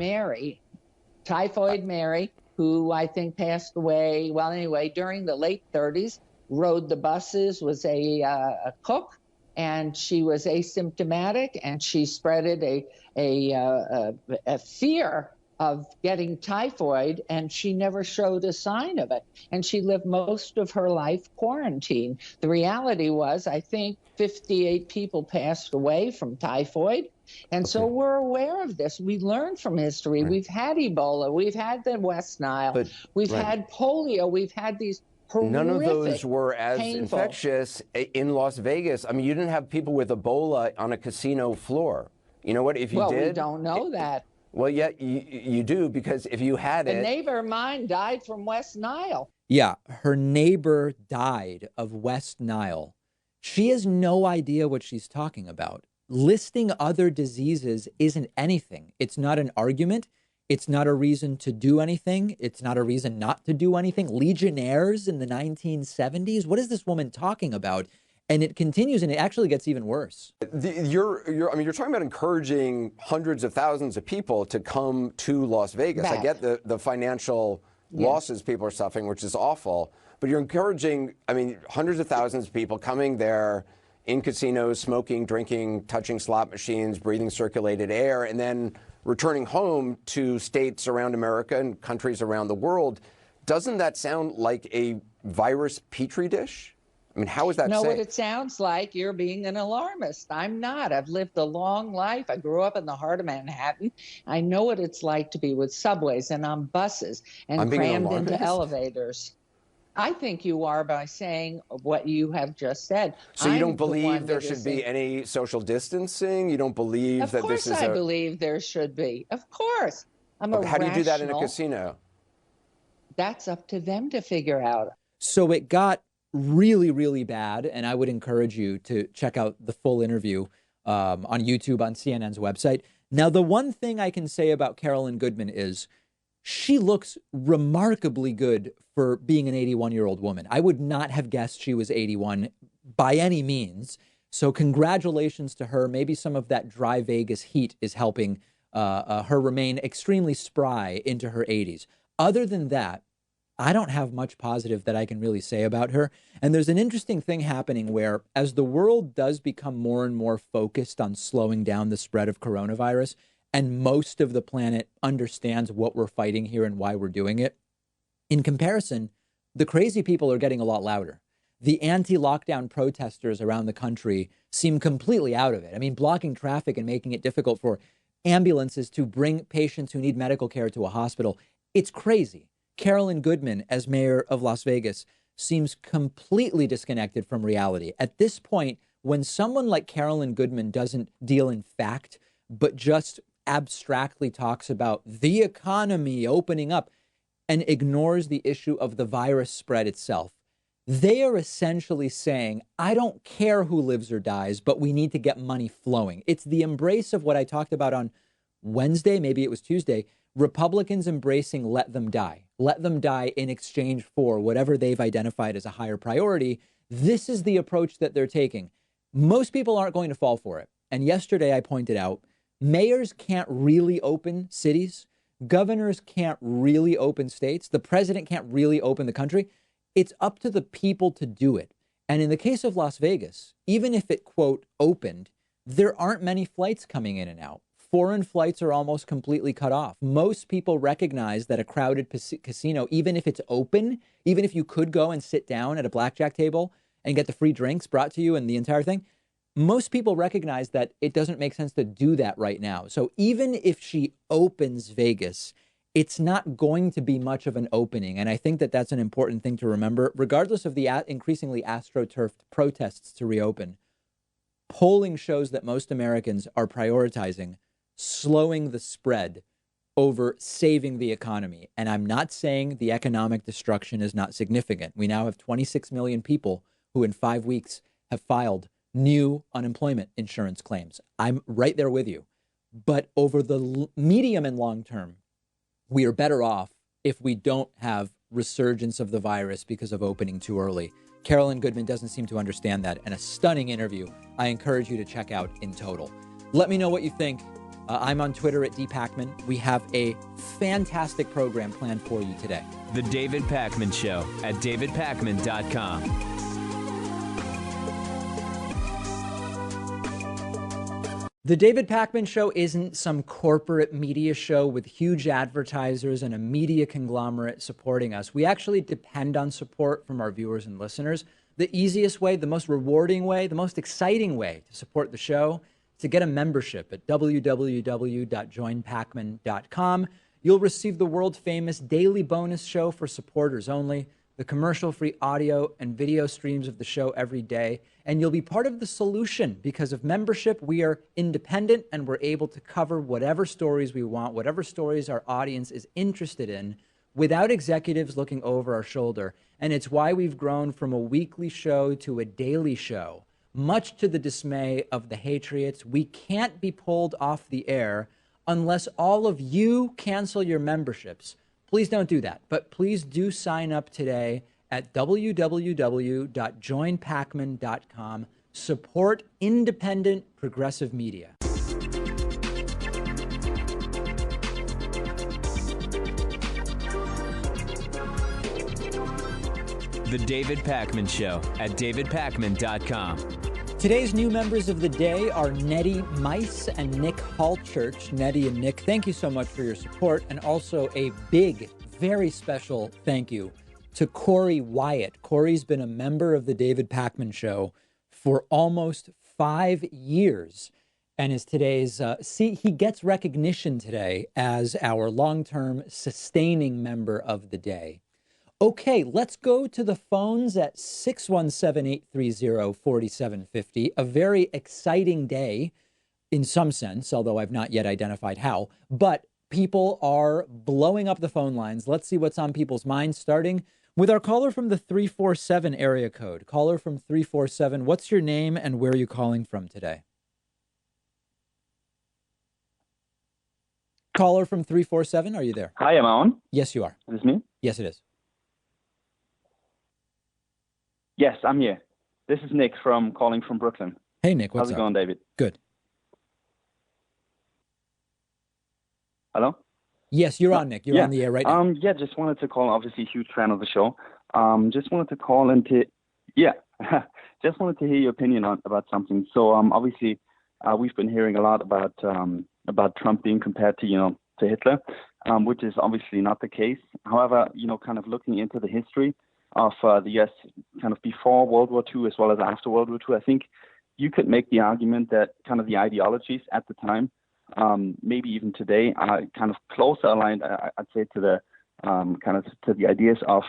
Typhoid Mary, who I think passed away, well, anyway, during the late 30s, rode the buses, was a cook, and she was asymptomatic, and she spreaded a fear of getting typhoid, and she never showed a sign of it. And she lived most of her life quarantined. The reality was, I think 58 people passed away from typhoid. And so we're aware of this. We learn from history. Right. We've had Ebola. We've had the West Nile. We've had polio. We've had these horrific, none of those were as painful. Infectious in Las Vegas. I mean, you didn't have people with Ebola on a casino floor. You know what? If you did. Well, we don't know that. Well, yeah, you do, because if you had it. A neighbor of mine died from West Nile. Yeah, her neighbor died of West Nile. She has no idea what she's talking about. Listing other diseases isn't anything. It's not an argument. It's not a reason to do anything. It's not a reason not to do anything. Legionnaires in the 1970s? What is this woman talking about? And it continues, and it actually gets even worse. You're talking about encouraging hundreds of thousands of people to come to Las Vegas. I get the financial losses people are suffering, which is awful. But you're encouraging, hundreds of thousands of people coming there in casinos, smoking, drinking, touching slot machines, breathing circulated air, and then returning home to states around America and countries around the world. Doesn't that sound like a virus petri dish? I mean, how is that safe? What it sounds like? You're being an alarmist. I'm not. I've lived a long life. I grew up in the heart of Manhattan. I know what it's like to be with subways and on buses and crammed into elevators. I think you are by saying what you have just said. So you don't believe there should be any social distancing? You don't believe that this is Of course I believe there should be. Of course. How do you do that in a casino? That's up to them to figure out. So it got really, really bad, and I would encourage you to check out the full interview on YouTube on CNN's website. Now, the one thing I can say about Carolyn Goodman is she looks remarkably good for being an 81-year-old woman. I would not have guessed she was 81 by any means. So congratulations to her. Maybe some of that dry Vegas heat is helping her remain extremely spry into her 80s. Other than that, I don't have much positive that I can really say about her. And there's an interesting thing happening where as the world does become more and more focused on slowing down the spread of coronavirus, and most of the planet understands what we're fighting here and why we're doing it, in comparison, the crazy people are getting a lot louder. the anti-lockdown protesters around the country seem completely out of it. I mean, blocking traffic and making it difficult for ambulances to bring patients who need medical care to a hospital. It's crazy. Carolyn Goodman, as mayor of Las Vegas, seems completely disconnected from reality. At this point, when someone like Carolyn Goodman doesn't deal in fact, but just abstractly talks about the economy opening up and ignores the issue of the virus spread itself, they are essentially saying, I don't care who lives or dies, but we need to get money flowing. It's the embrace of what I talked about on Wednesday, maybe it was Tuesday, Republicans embracing let them die in exchange for whatever they've identified as a higher priority. This is the approach that they're taking. Most people aren't going to fall for it. And yesterday I pointed out, mayors can't really open cities. Governors can't really open states. The president can't really open the country. It's up to the people to do it. And in the case of Las Vegas, even if it, quote, opened, there aren't many flights coming in and out. Foreign flights are almost completely cut off. Most people recognize that a crowded casino, even if it's open, even if you could go and sit down at a blackjack table and get the free drinks brought to you and the entire thing, most people recognize that it doesn't make sense to do that right now. So even if she opens Vegas, it's not going to be much of an opening. And I think that that's an important thing to remember, regardless of the increasingly astroturfed protests to reopen. Polling shows that most Americans are prioritizing slowing the spread over saving the economy. And I'm not saying the economic destruction is not significant. We now have 26 million people who in 5 weeks have filed new unemployment insurance claims. I'm right there with you. But over the medium and long term, we are better off if we don't have resurgence of the virus because of opening too early. Carolyn Goodman doesn't seem to understand that. And a stunning interview I encourage you to check out in total. Let me know what you think. I'm on Twitter at dpacman. We have a fantastic program planned for you today. The David Pakman Show at davidpakman.com. The David Pakman Show isn't some corporate media show with huge advertisers and a media conglomerate supporting us. We actually depend on support from our viewers and listeners. The easiest way, the most rewarding way, the most exciting way to support the show is to get a membership at www.joinpakman.com. You'll receive the world famous daily bonus show for supporters only, the commercial-free audio and video streams of the show every day, and you'll be part of the solution. Because of membership, we are independent and we're able to cover whatever stories we want, whatever stories our audience is interested in, without executives looking over our shoulder. And it's why we've grown from a weekly show to a daily show. Much to the dismay of the Hatriots, we can't be pulled off the air unless all of you cancel your memberships. Please don't do that, but please do sign up today at www.joinpakman.com. Support independent progressive media. The David Pakman Show at davidpakman.com. Today's new members of the day are Nettie Mice and Nick Hallchurch. Nettie and Nick, thank you so much for your support. And also a big, very special thank you to Corey Wyatt. Corey's been a member of the David Pakman Show for almost 5 years and is today's, he gets recognition today as our long-term sustaining member of the day. Okay, let's go to the phones at 617-830-4750. A very exciting day in some sense, although I've not yet identified how. But people are blowing up the phone lines. Let's see what's on people's minds, starting with our caller from the 347 area code. Caller from 347, what's your name and where are you calling from today? Caller from 347, are you there? Hi, am I on? Yes, you are. Is this me? Yes, it is. Yes, I'm here. This is Nick calling from Brooklyn. Hey, Nick, what's How's it up? going, David? Good. Hello? Yes, you're on, Nick. You're on the air right now. Yeah, just wanted to call. Obviously, huge fan of the show. Just wanted to call and just wanted to hear your opinion about something. So, obviously, we've been hearing a lot about Trump being compared to Hitler, which is obviously not the case. However, kind of looking into the history, of the U.S. kind of before World War II as well as after World War II, I think you could make the argument that kind of the ideologies at the time, maybe even today, are kind of closer aligned, I'd say, to the kind of to the ideas of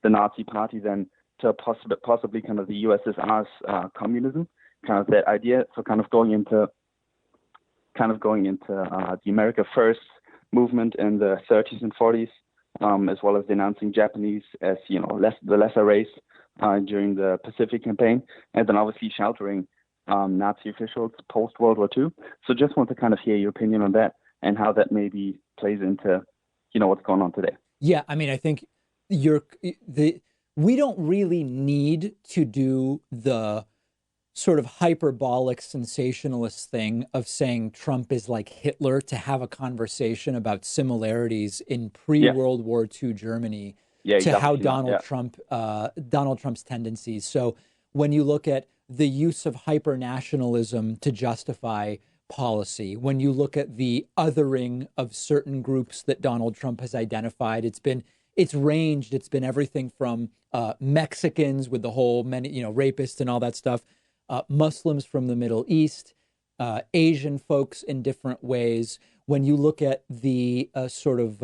the Nazi Party than to possibly kind of the USSR's communism, kind of that idea. So kind of going into the America First movement in the 30s and 40s, as well as denouncing Japanese as the lesser race during the Pacific Campaign, and then obviously sheltering Nazi officials post World War II. So just want to kind of hear your opinion on that and how that maybe plays into what's going on today. Yeah, I mean, I think we don't really need to do the sort of hyperbolic sensationalist thing of saying Trump is like Hitler to have a conversation about similarities in pre-World War II Germany to how Donald Trump's tendencies. So when you look at the use of hyper-nationalism to justify policy, when you look at the othering of certain groups that Donald Trump has identified, it's ranged. It's been everything from Mexicans with the whole rapists and all that stuff, Muslims from the Middle East, Asian folks in different ways. When you look at the sort of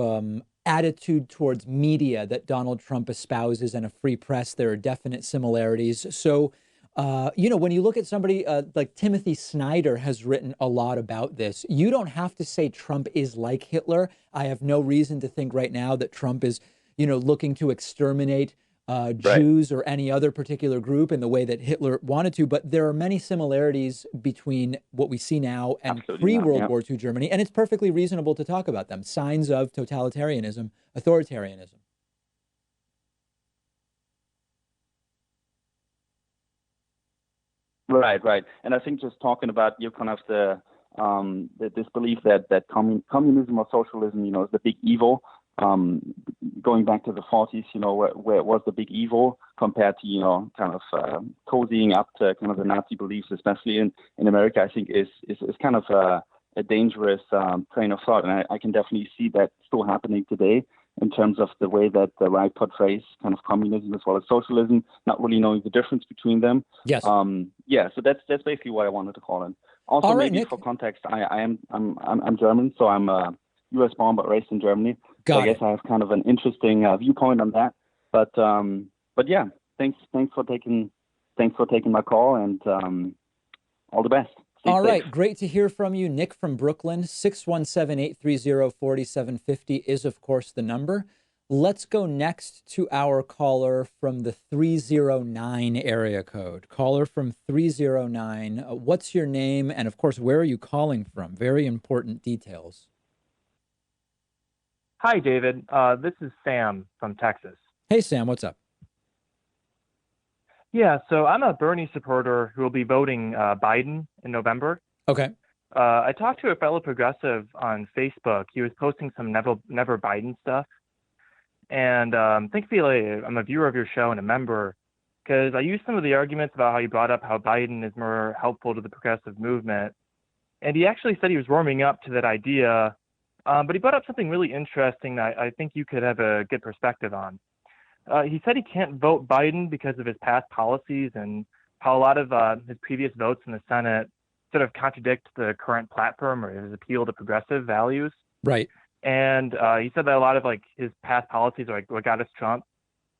attitude towards media that Donald Trump espouses and a free press, there are definite similarities. So, when you look at somebody like Timothy Snyder has written a lot about this, you don't have to say Trump is like Hitler. I have no reason to think right now that Trump is, looking to exterminate Jews or any other particular group in the way that Hitler wanted to. But there are many similarities between what we see now and pre-World War II Germany, and it's perfectly reasonable to talk about them. Signs of totalitarianism, authoritarianism. Right. And I think just talking about kind of this belief that communism or socialism, is the big evil. Going back to the 40s, where it was the big evil compared to, kind of cozying up to kind of the Nazi beliefs, especially in America, I think is kind of a dangerous train of thought. And I can definitely see that still happening today in terms of the way that the right portrays kind of communism as well as socialism, not really knowing the difference between them. Yes. So that's basically what I wanted to call in. Also, maybe for context, I'm German, so I'm U.S. born but raised in Germany. So I guess I have kind of an interesting viewpoint on that. But yeah, thanks for taking my call, and all the best. All right, great to hear from you. Nick from Brooklyn, 617-830-4750 is, of course, the number. Let's go next to our caller from the 309 area code. Caller from 309, what's your name? And, of course, where are you calling from? Very important details. Hi, David. This is Sam from Texas. Hey, Sam, what's up? Yeah, so I'm a Bernie supporter who will be voting Biden in November. Okay. I talked to a fellow progressive on Facebook. He was posting some Never Biden stuff. And thankfully, I'm a viewer of your show and a member, because I used some of the arguments about how you brought up how Biden is more helpful to the progressive movement. And he actually said he was warming up to that idea. But he brought up something really interesting that I think you could have a good perspective on. He said he can't vote Biden because of his past policies and how a lot of his previous votes in the Senate sort of contradict the current platform or his appeal to progressive values. Right. And he said that a lot of his past policies are what got us Trump.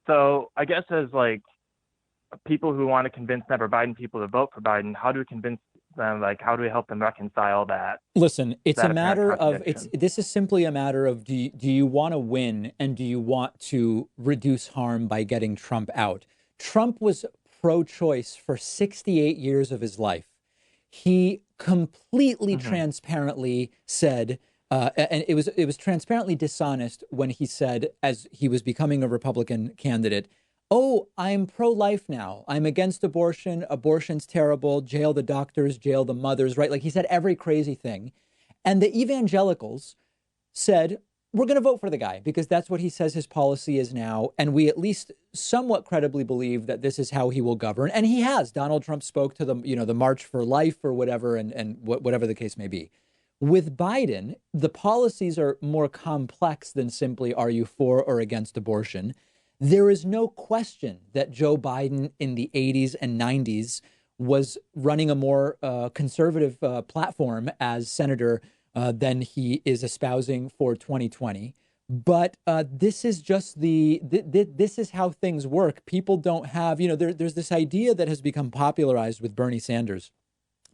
So I guess as people who want to convince Never Biden people to vote for Biden, how do we convince them? How do we help them reconcile that? Listen, it's a matter of this is simply a matter of do you want to win, and do you want to reduce harm by getting Trump out? Trump was pro-choice for 68 years of his life. He completely transparently said, and it was transparently dishonest when he said, as he was becoming a Republican candidate, "Oh, I'm pro-life now. I'm against abortion. Abortion's terrible. Jail the doctors, jail the mothers," right? He said every crazy thing. And the evangelicals said, we're going to vote for the guy because that's what he says his policy is now. And we at least somewhat credibly believe that this is how he will govern. And he has. Donald Trump spoke to the March for Life or whatever, and whatever the case may be. With Biden, the policies are more complex than simply are you for or against abortion. There is no question that Joe Biden in the 80s and 90s was running a more conservative platform as senator than he is espousing for 2020. But this is just this is how things work. People don't have, there's this idea that has become popularized with Bernie Sanders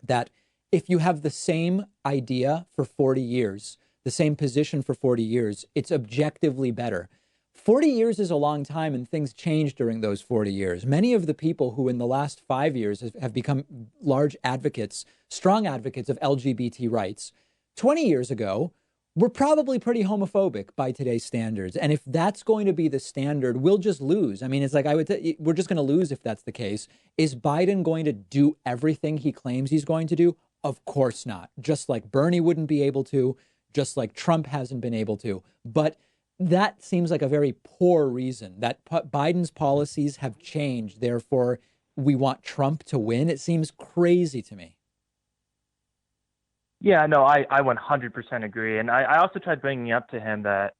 that if you have the same idea for 40 years, the same position for 40 years, it's objectively better. 40 years is a long time, and things change during those 40 years. Many of the people who in the last 5 years have become large advocates, strong advocates of LGBT rights, 20 years ago were probably pretty homophobic by today's standards. And if that's going to be the standard, we'll just lose. I mean, it's like we're just going to lose if that's the case. Is Biden going to do everything he claims he's going to do? Of course not. Just like Bernie wouldn't be able to, just like Trump hasn't been able to. But that seems like a very poor reason that Biden's policies have changed. Therefore, we want Trump to win. It seems crazy to me. Yeah, no, I 100% agree. And I also tried bringing up to him that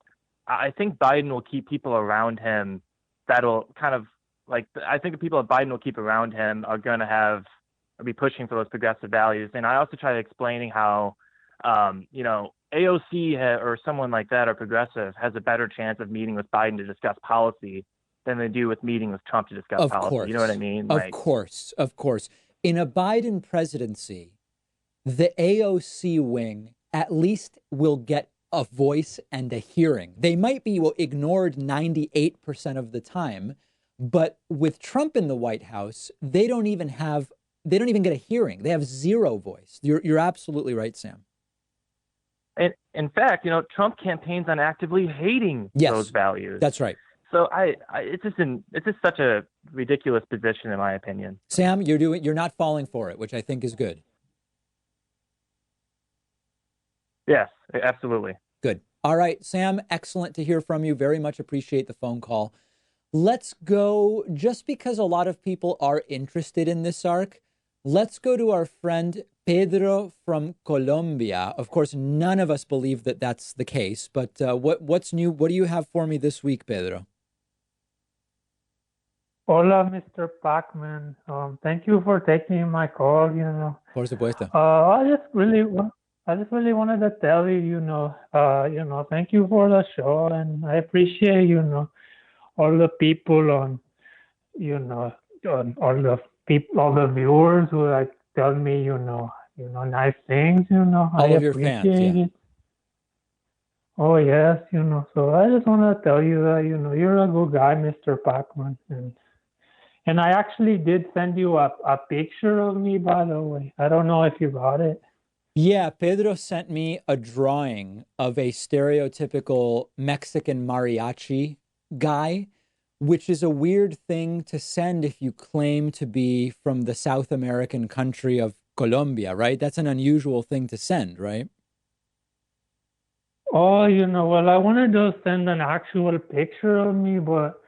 I think Biden will keep people around him that'll kind of like, I think the people that Biden will keep around him are going to be pushing for those progressive values. And I also tried explaining how, AOC or someone like that or progressive has a better chance of meeting with Biden to discuss policy than they do with meeting with Trump to discuss policy. Course. You know what I mean? Of course. In a Biden presidency, the AOC wing at least will get a voice and a hearing. They might be ignored 98% of the time, but with Trump in the White House, they don't even get a hearing. They have zero voice. You're absolutely right, Sam. And in fact, Trump campaigns on actively hating those values. That's right. So it's just such a ridiculous position, in my opinion. Sam, you're not falling for it, which I think is good. Yes, absolutely. Good. All right, Sam, excellent to hear from you. Very much appreciate the phone call. Let's go, just because a lot of people are interested in this arc, let's go to our friend Pedro from Colombia. Of course, none of us believe that that's the case, but what's new? What do you have for me this week, Pedro? Hola, Mr. Pacman. Thank you for taking my call. Por supuesto. I just really wanted to tell you, thank you for the show, and I appreciate, all the people on all the viewers who tell me, nice things, All of your fans, yeah. it. Oh yes, so I just want to tell you that, you're a good guy, Mr. Pacman, and I actually did send you a picture of me, by the way. I don't know if you got it. Yeah, Pedro sent me a drawing of a stereotypical Mexican mariachi guy, which is a weird thing to send if you claim to be from the South American country of Colombia, right? That's an unusual thing to send, right? Oh, well, I wanted to send an actual picture of me, but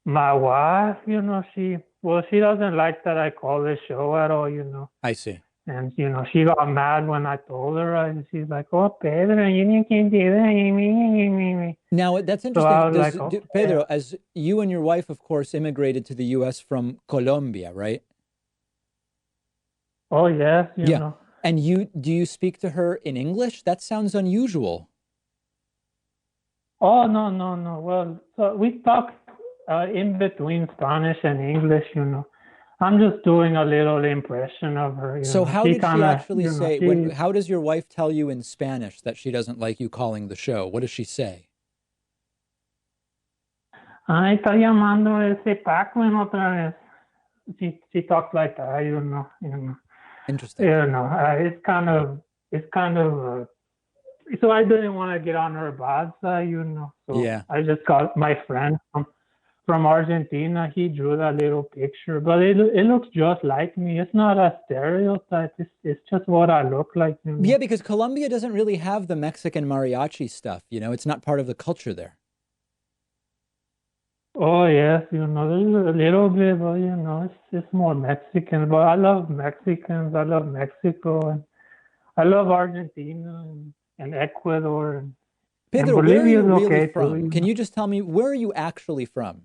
my wife, she doesn't like that I call the show at all, I see. And, she got mad when I told her, and she's like, oh, Pedro, you can't do that. Now, that's interesting. Pedro, as you and your wife, of course, immigrated to the U.S. from Colombia, right? Oh, yes, you know. And do you speak to her in English? That sounds unusual. Oh, no. Well, so we talk in between Spanish and English, I'm just doing a little impression of her. So how did she actually say, how does your wife tell you in Spanish that she doesn't like you calling the show? What does she say? Ay, está llamando ese Pacman otra vez. She talks like that, Interesting. It's kind of, so I didn't want to get on her bad side, So yeah. I just got my friend from Argentina. He drew that little picture, but it looks just like me. It's not a stereotype. It's just what I look like. Yeah, because Colombia doesn't really have the Mexican mariachi stuff. It's not part of the culture there. Oh yes, there's a little bit, but it's more Mexican. But I love Mexicans. I love Mexico, and I love Argentina and Ecuador. Pedro, where are you really from? Can you just tell me, where are you actually from?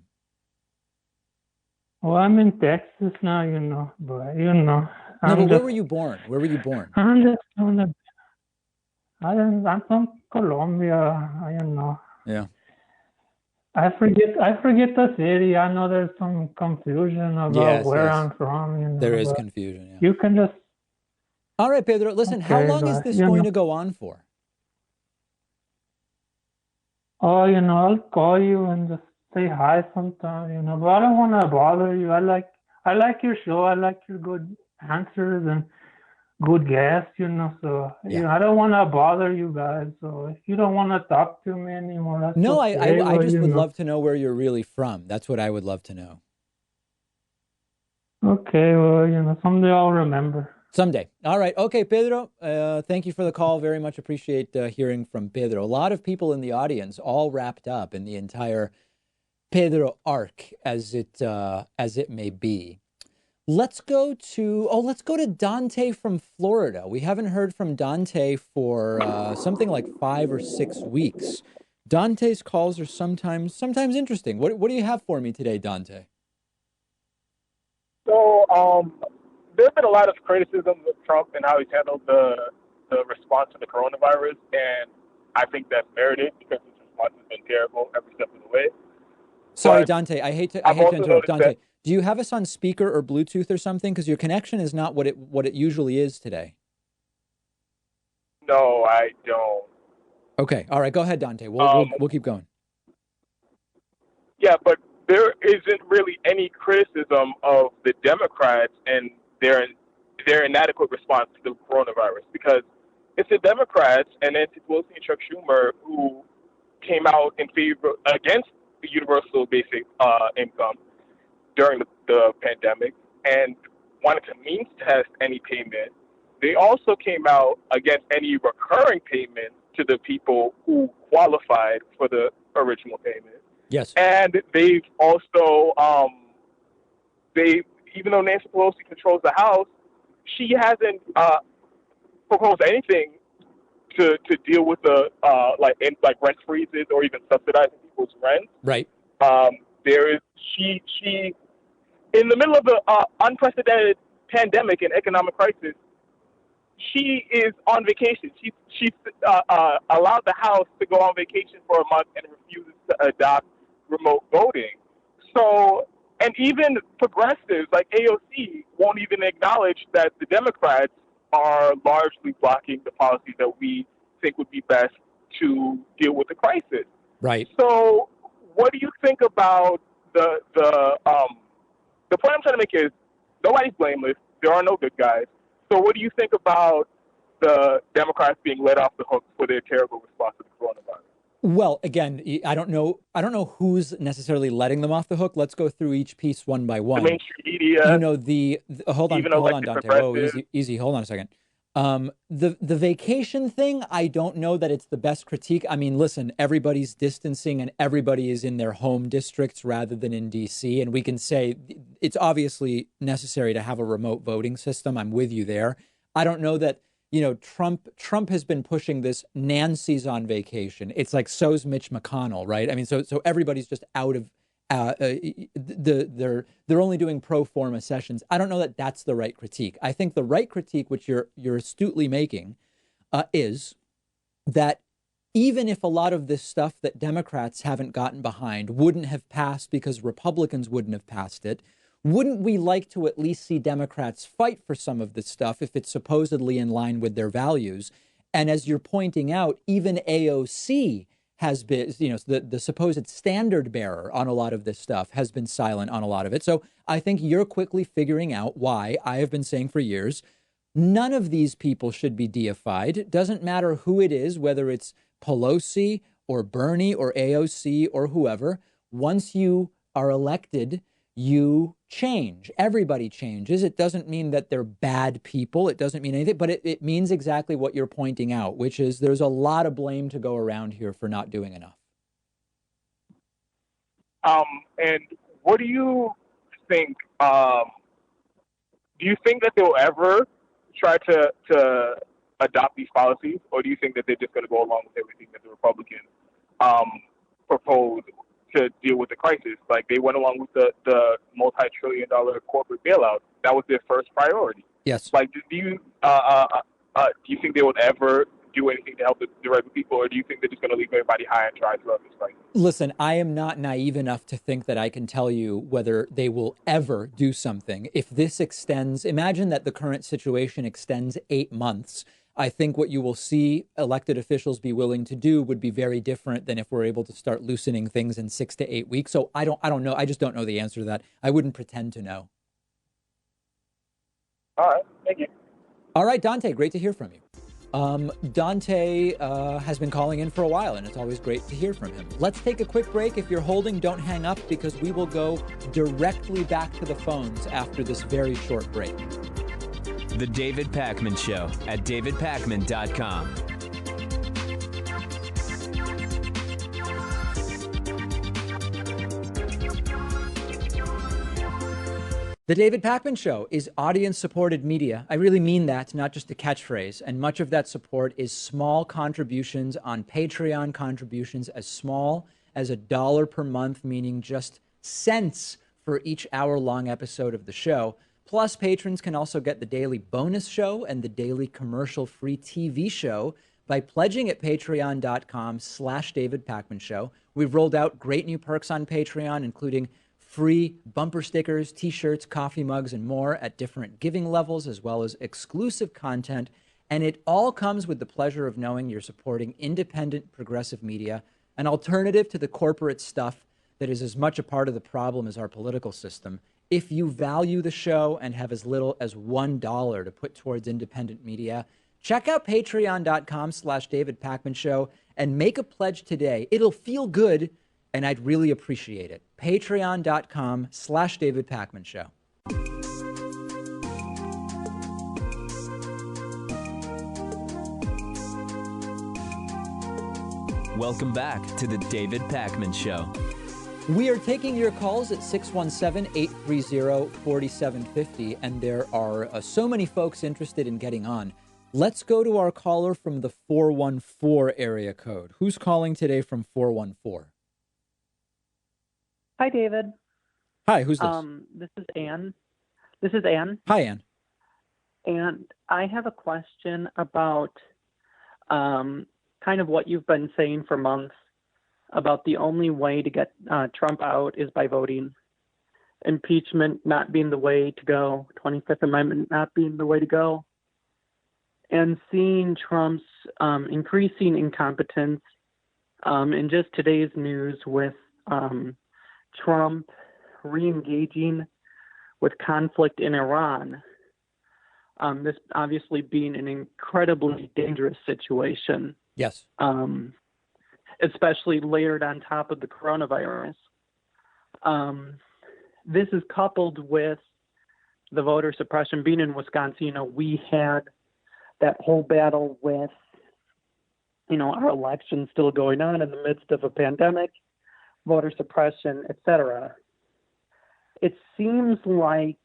Well, I'm in Texas now, but No, I'm but where just, were you born? Where were you born? I'm just gonna, I'm from Colombia, Yeah. I forget the city. I know there's some confusion about Yes, where yes. I'm from, There is but confusion, yeah. you can just, All right, Pedro, listen, how okay, long is but, this going to go on for? oh, I'll call you and just say hi sometime, but I don't want to bother you. I like your show. I like your good answers and good guests, so, I don't want to bother you guys. So if you don't want to talk to me anymore, that's No, okay. I Well, just would love to know where you're really from. That's what I would love to know. Okay, well, someday I'll remember. Someday. All right. Okay, Pedro, thank you for the call. Very much appreciate hearing from Pedro. A lot of people in the audience all wrapped up in the entire Pedro arc, as it may be. Let's go to Dante from Florida. We haven't heard from Dante for something like 5 or 6 weeks. Dante's calls are sometimes interesting. What do you have for me today, Dante? So, there's been a lot of criticism of Trump and how he's handled the response to the coronavirus, and I think that's merited because his response has been terrible every step of the way. Sorry, But Dante. I hate to I've also interrupt. noticed Dante, that do you have us on speaker or Bluetooth or something? Because your connection is not what it usually is today. no, I don't. Okay. All right. Go ahead, Dante. We'll keep going. Yeah, but there isn't really any criticism of the Democrats and their inadequate response to the coronavirus because it's the Democrats and Nancy Pelosi and Chuck Schumer who came out in favor against the universal basic income during the pandemic and wanted to means test any payment. They also came out against any recurring payment to the people who qualified for the original payment. Yes. And they've also, even though Nancy Pelosi controls the House, she hasn't proposed anything to deal with the like rent freezes or even subsidizing people's rent. Right. There is she in the middle of the unprecedented pandemic and economic crisis. She is on vacation. She's allowed the House to go on vacation for a month and refuses to adopt remote voting. So, and even progressives like AOC won't even acknowledge that the Democrats are largely blocking the policies that we think would be best to deal with the crisis. Right. So, what do you think about the point I'm trying to make is nobody's blameless. There are no good guys. So what do you think about the Democrats being let off the hook for their terrible response to the coronavirus? Well, again, I don't know who's necessarily letting them off the hook. Let's go through each piece one by one. The mainstream media. Hold on, Dante. Whoa, easy. Hold on a second. The vacation thing, I don't know that it's the best critique. I mean, listen, everybody's distancing and everybody is in their home districts rather than in DC. And we can say it's obviously necessary to have a remote voting system. I'm with you there. I don't know that, Trump has been pushing this Nancy's on vacation. It's like, so's Mitch McConnell, right? I mean, so everybody's just out of, they're only doing pro forma sessions. I don't know that that's the right critique. I think the right critique, which you're astutely making, is that even if a lot of this stuff that Democrats haven't gotten behind wouldn't have passed because Republicans wouldn't have passed it, wouldn't we like to at least see Democrats fight for some of this stuff if it's supposedly in line with their values? And as you're pointing out, even AOC has been, the supposed standard bearer on a lot of this stuff has been silent on a lot of it. So I think you're quickly figuring out why I have been saying for years, none of these people should be deified. It doesn't matter who it is, whether it's Pelosi or Bernie or AOC or whoever. Once you are elected, you change. Everybody changes. It doesn't mean that they're bad people. It doesn't mean anything, but it means exactly what you're pointing out, which is there's a lot of blame to go around here for not doing enough. And what do you think? Do you think that they'll ever try to adopt these policies, or do you think that they're just going to go along with everything that the Republicans propose to deal with the crisis. Like, they went along with the multi-trillion-dollar corporate bailout. That was their first priority. Yes. Like, do you think they would ever do anything to help the regular people, or do you think they're just going to leave everybody high and dry throughout this crisis? Listen, I am not naive enough to think that I can tell you whether they will ever do something. If this extends, imagine that the current situation extends 8 months. I think what you will see elected officials be willing to do would be very different than if we're able to start loosening things in 6 to 8 weeks. So I don't know. I just don't know the answer to that. I wouldn't pretend to know. All right. Thank you. All right, Dante, great to hear from you. Dante has been calling in for a while, and it's always great to hear from him. Let's take a quick break. If you're holding, don't hang up, because we will go directly back to the phones after this very short break. The David Pakman Show at davidpakman.com. The David Pakman Show is audience-supported media. I really mean that, not just a catchphrase. And much of that support is small contributions on Patreon, contributions as small as $1 per month, meaning just cents for each hour-long episode of the show. Plus, patrons can also get the daily bonus show and the daily commercial-free TV show by pledging at patreon.com/David Pakman Show. We've rolled out great new perks on Patreon, including free bumper stickers, t-shirts, coffee mugs, and more at different giving levels, as well as exclusive content. And it all comes with the pleasure of knowing you're supporting independent progressive media, an alternative to the corporate stuff that is as much a part of the problem as our political system. If you value the show and have as little as $1 to put towards independent media, check out patreon.com/David Pakman Show and make a pledge today. It'll feel good, and I'd really appreciate it. Patreon.com/David Pakman Show. Welcome back to the David Pakman Show. We are taking your calls at 617-830-4750, and there are so many folks interested in getting on. Let's go to our caller from the 414 area code. Who's calling today from 414? Hi, David. Hi, who's this? This is Ann. This is Ann. Hi, Ann. And I have a question about kind of what you've been saying for months about the only way to get Trump out is by voting. Impeachment not being the way to go. 25th Amendment not being the way to go. And seeing Trump's increasing incompetence in just today's news with Trump re-engaging with conflict in Iran. This obviously being an incredibly dangerous situation. Yes. Especially layered on top of the coronavirus. This is coupled with the voter suppression. Being in Wisconsin, we had that whole battle with, our election still going on in the midst of a pandemic, voter suppression, etc. It seems like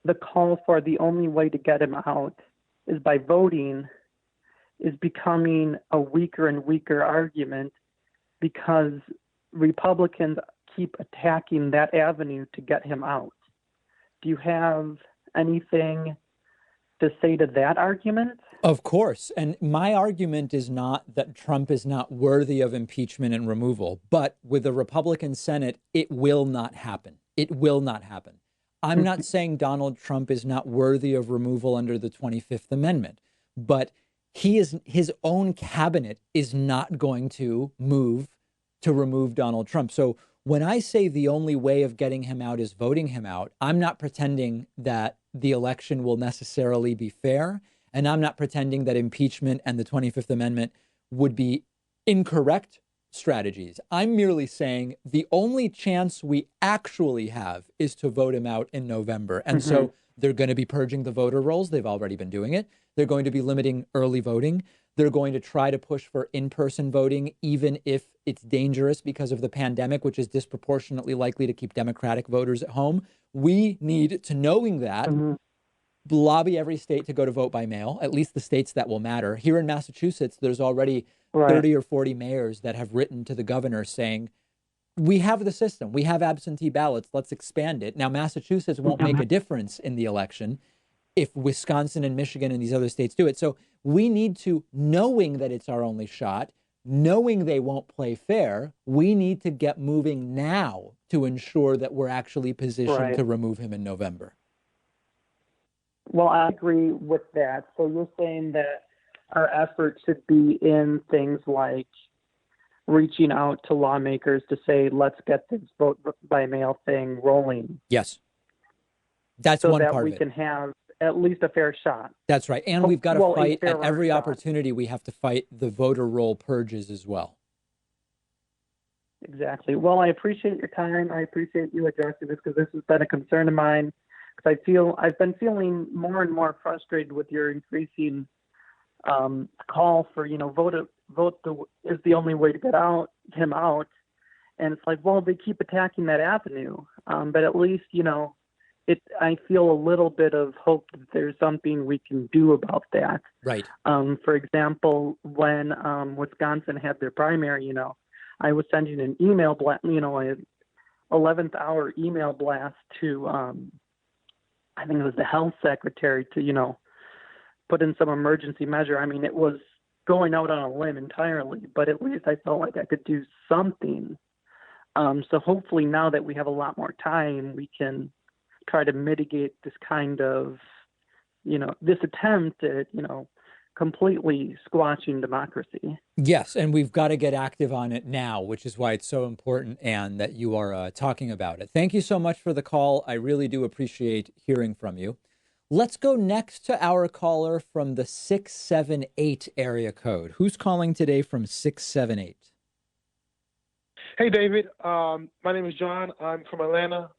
the call for the only way to get him out is by voting is becoming a weaker and weaker argument because Republicans keep attacking that avenue to get him out. Do you have anything to say to that argument? Of course. And my argument is not that Trump is not worthy of impeachment and removal, but with the Republican Senate, it will not happen. It will not happen. I'm not saying Donald Trump is not worthy of removal under the 25th Amendment, but his own cabinet is not going to move to remove Donald Trump. So when I say the only way of getting him out is voting him out, I'm not pretending that the election will necessarily be fair. And I'm not pretending that impeachment and the 25th Amendment would be incorrect strategies. I'm merely saying the only chance we actually have is to vote him out in November. And so they're going to be purging the voter rolls. They've already been doing it. They're going to be limiting early voting. They're going to try to push for in-person voting, even if it's dangerous because of the pandemic, which is disproportionately likely to keep Democratic voters at home. We need to, knowing that, lobby every state to go to vote by mail, at least the states that will matter. Here in Massachusetts, there's already 30 or 40 mayors that have written to the governor saying, we have the system. We have absentee ballots. Let's expand it. Now, Massachusetts won't make a difference in the election if Wisconsin and Michigan and these other states do it. So we need to, knowing that it's our only shot, knowing they won't play fair, we need to get moving now to ensure that we're actually positioned to remove him in November. Well, I agree with that. So you're saying that our efforts should be in things like reaching out to lawmakers to say, let's get this vote by mail thing rolling. Yes. That's so one that part we of it. can have at least a fair shot. That's right. And we've got to Well, a fight at fairer every shot. opportunity. We have to fight the voter roll purges as well. Exactly. Well, I appreciate your time. I appreciate you addressing this because this has been a concern of mine. Because I've been feeling more and more frustrated with your increasing call for, is the only way to get him out. And it's like, well, they keep attacking that avenue. But at least, I feel a little bit of hope that there's something we can do about that. Right. For example, when Wisconsin had their primary, I was sending an email blast, an 11th hour email blast to, I think it was the health secretary to, put in some emergency measure. I mean, it was going out on a limb entirely, but at least I felt like I could do something. So hopefully now that we have a lot more time, we can try to mitigate this kind of, this attempt at, completely squashing democracy. Yes, and we've got to get active on it now, which is why it's so important, Anne, that you are talking about it. Thank you so much for the call. I really do appreciate hearing from you. Let's go next to our caller from the 678 area code. Who's calling today from 678? Hey, David. My name is John. I'm from Atlanta.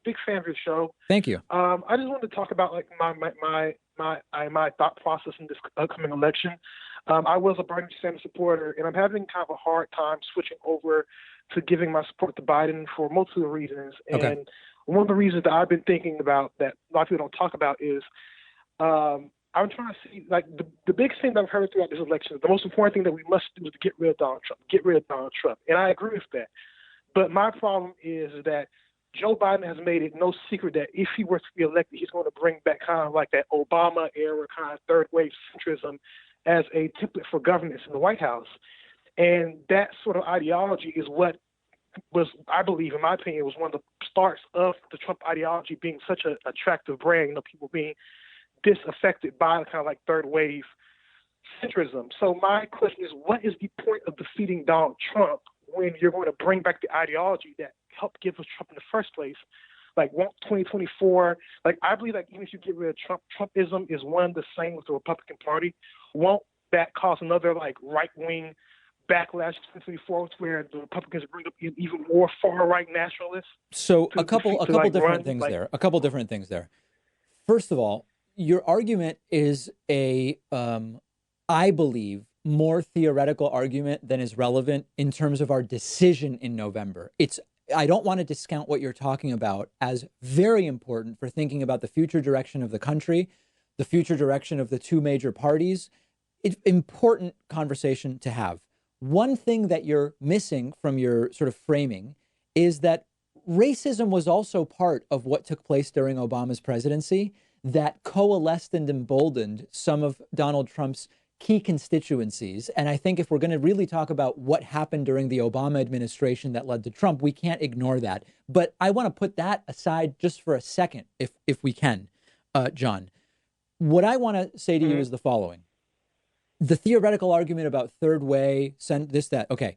Big fan of your show. Thank you. I just wanted to talk about like my thought process in this upcoming election. I was a Bernie Sanders supporter, and I'm having kind of a hard time switching over to giving my support to Biden for multiple reasons. Okay. And one of the reasons that I've been thinking about that a lot of people don't talk about is I'm trying to see, like, the big thing that I've heard throughout this election, the most important thing that we must do is to get rid of Donald Trump. And I agree with that. But my problem is that Joe Biden has made it no secret that if he were to be elected, he's going to bring back kind of like that Obama era kind of third wave centrism as a template for governance in the White House. And that sort of ideology is what was, I believe, in my opinion, was one of the starts of the Trump ideology being such an attractive brand, people being disaffected by kind of like third wave centrism. So my question is, what is the point of defeating Donald Trump when you're going to bring back the ideology that helped give us Trump in the first place? Like, won't 2024, like, I believe that even if you get rid of Trump, Trumpism is one the same with the Republican Party. Won't that cause another, like, right-wing backlash in 2024 where the Republicans bring up even more far-right nationalists? So a couple different things there. A couple different things there. First of all, your argument is I believe, more theoretical argument than is relevant in terms of our decision in November. I don't want to discount what you're talking about as very important for thinking about the future direction of the country, the future direction of the two major parties. It's important conversation to have. One thing that you're missing from your sort of framing is that racism was also part of what took place during Obama's presidency that coalesced and emboldened some of Donald Trump's key constituencies. And I think if we're going to really talk about what happened during the Obama administration that led to Trump, we can't ignore that. But I want to put that aside just for a second, if we can, John. What I want to say to you is the following. The theoretical argument about third way, this, that, okay.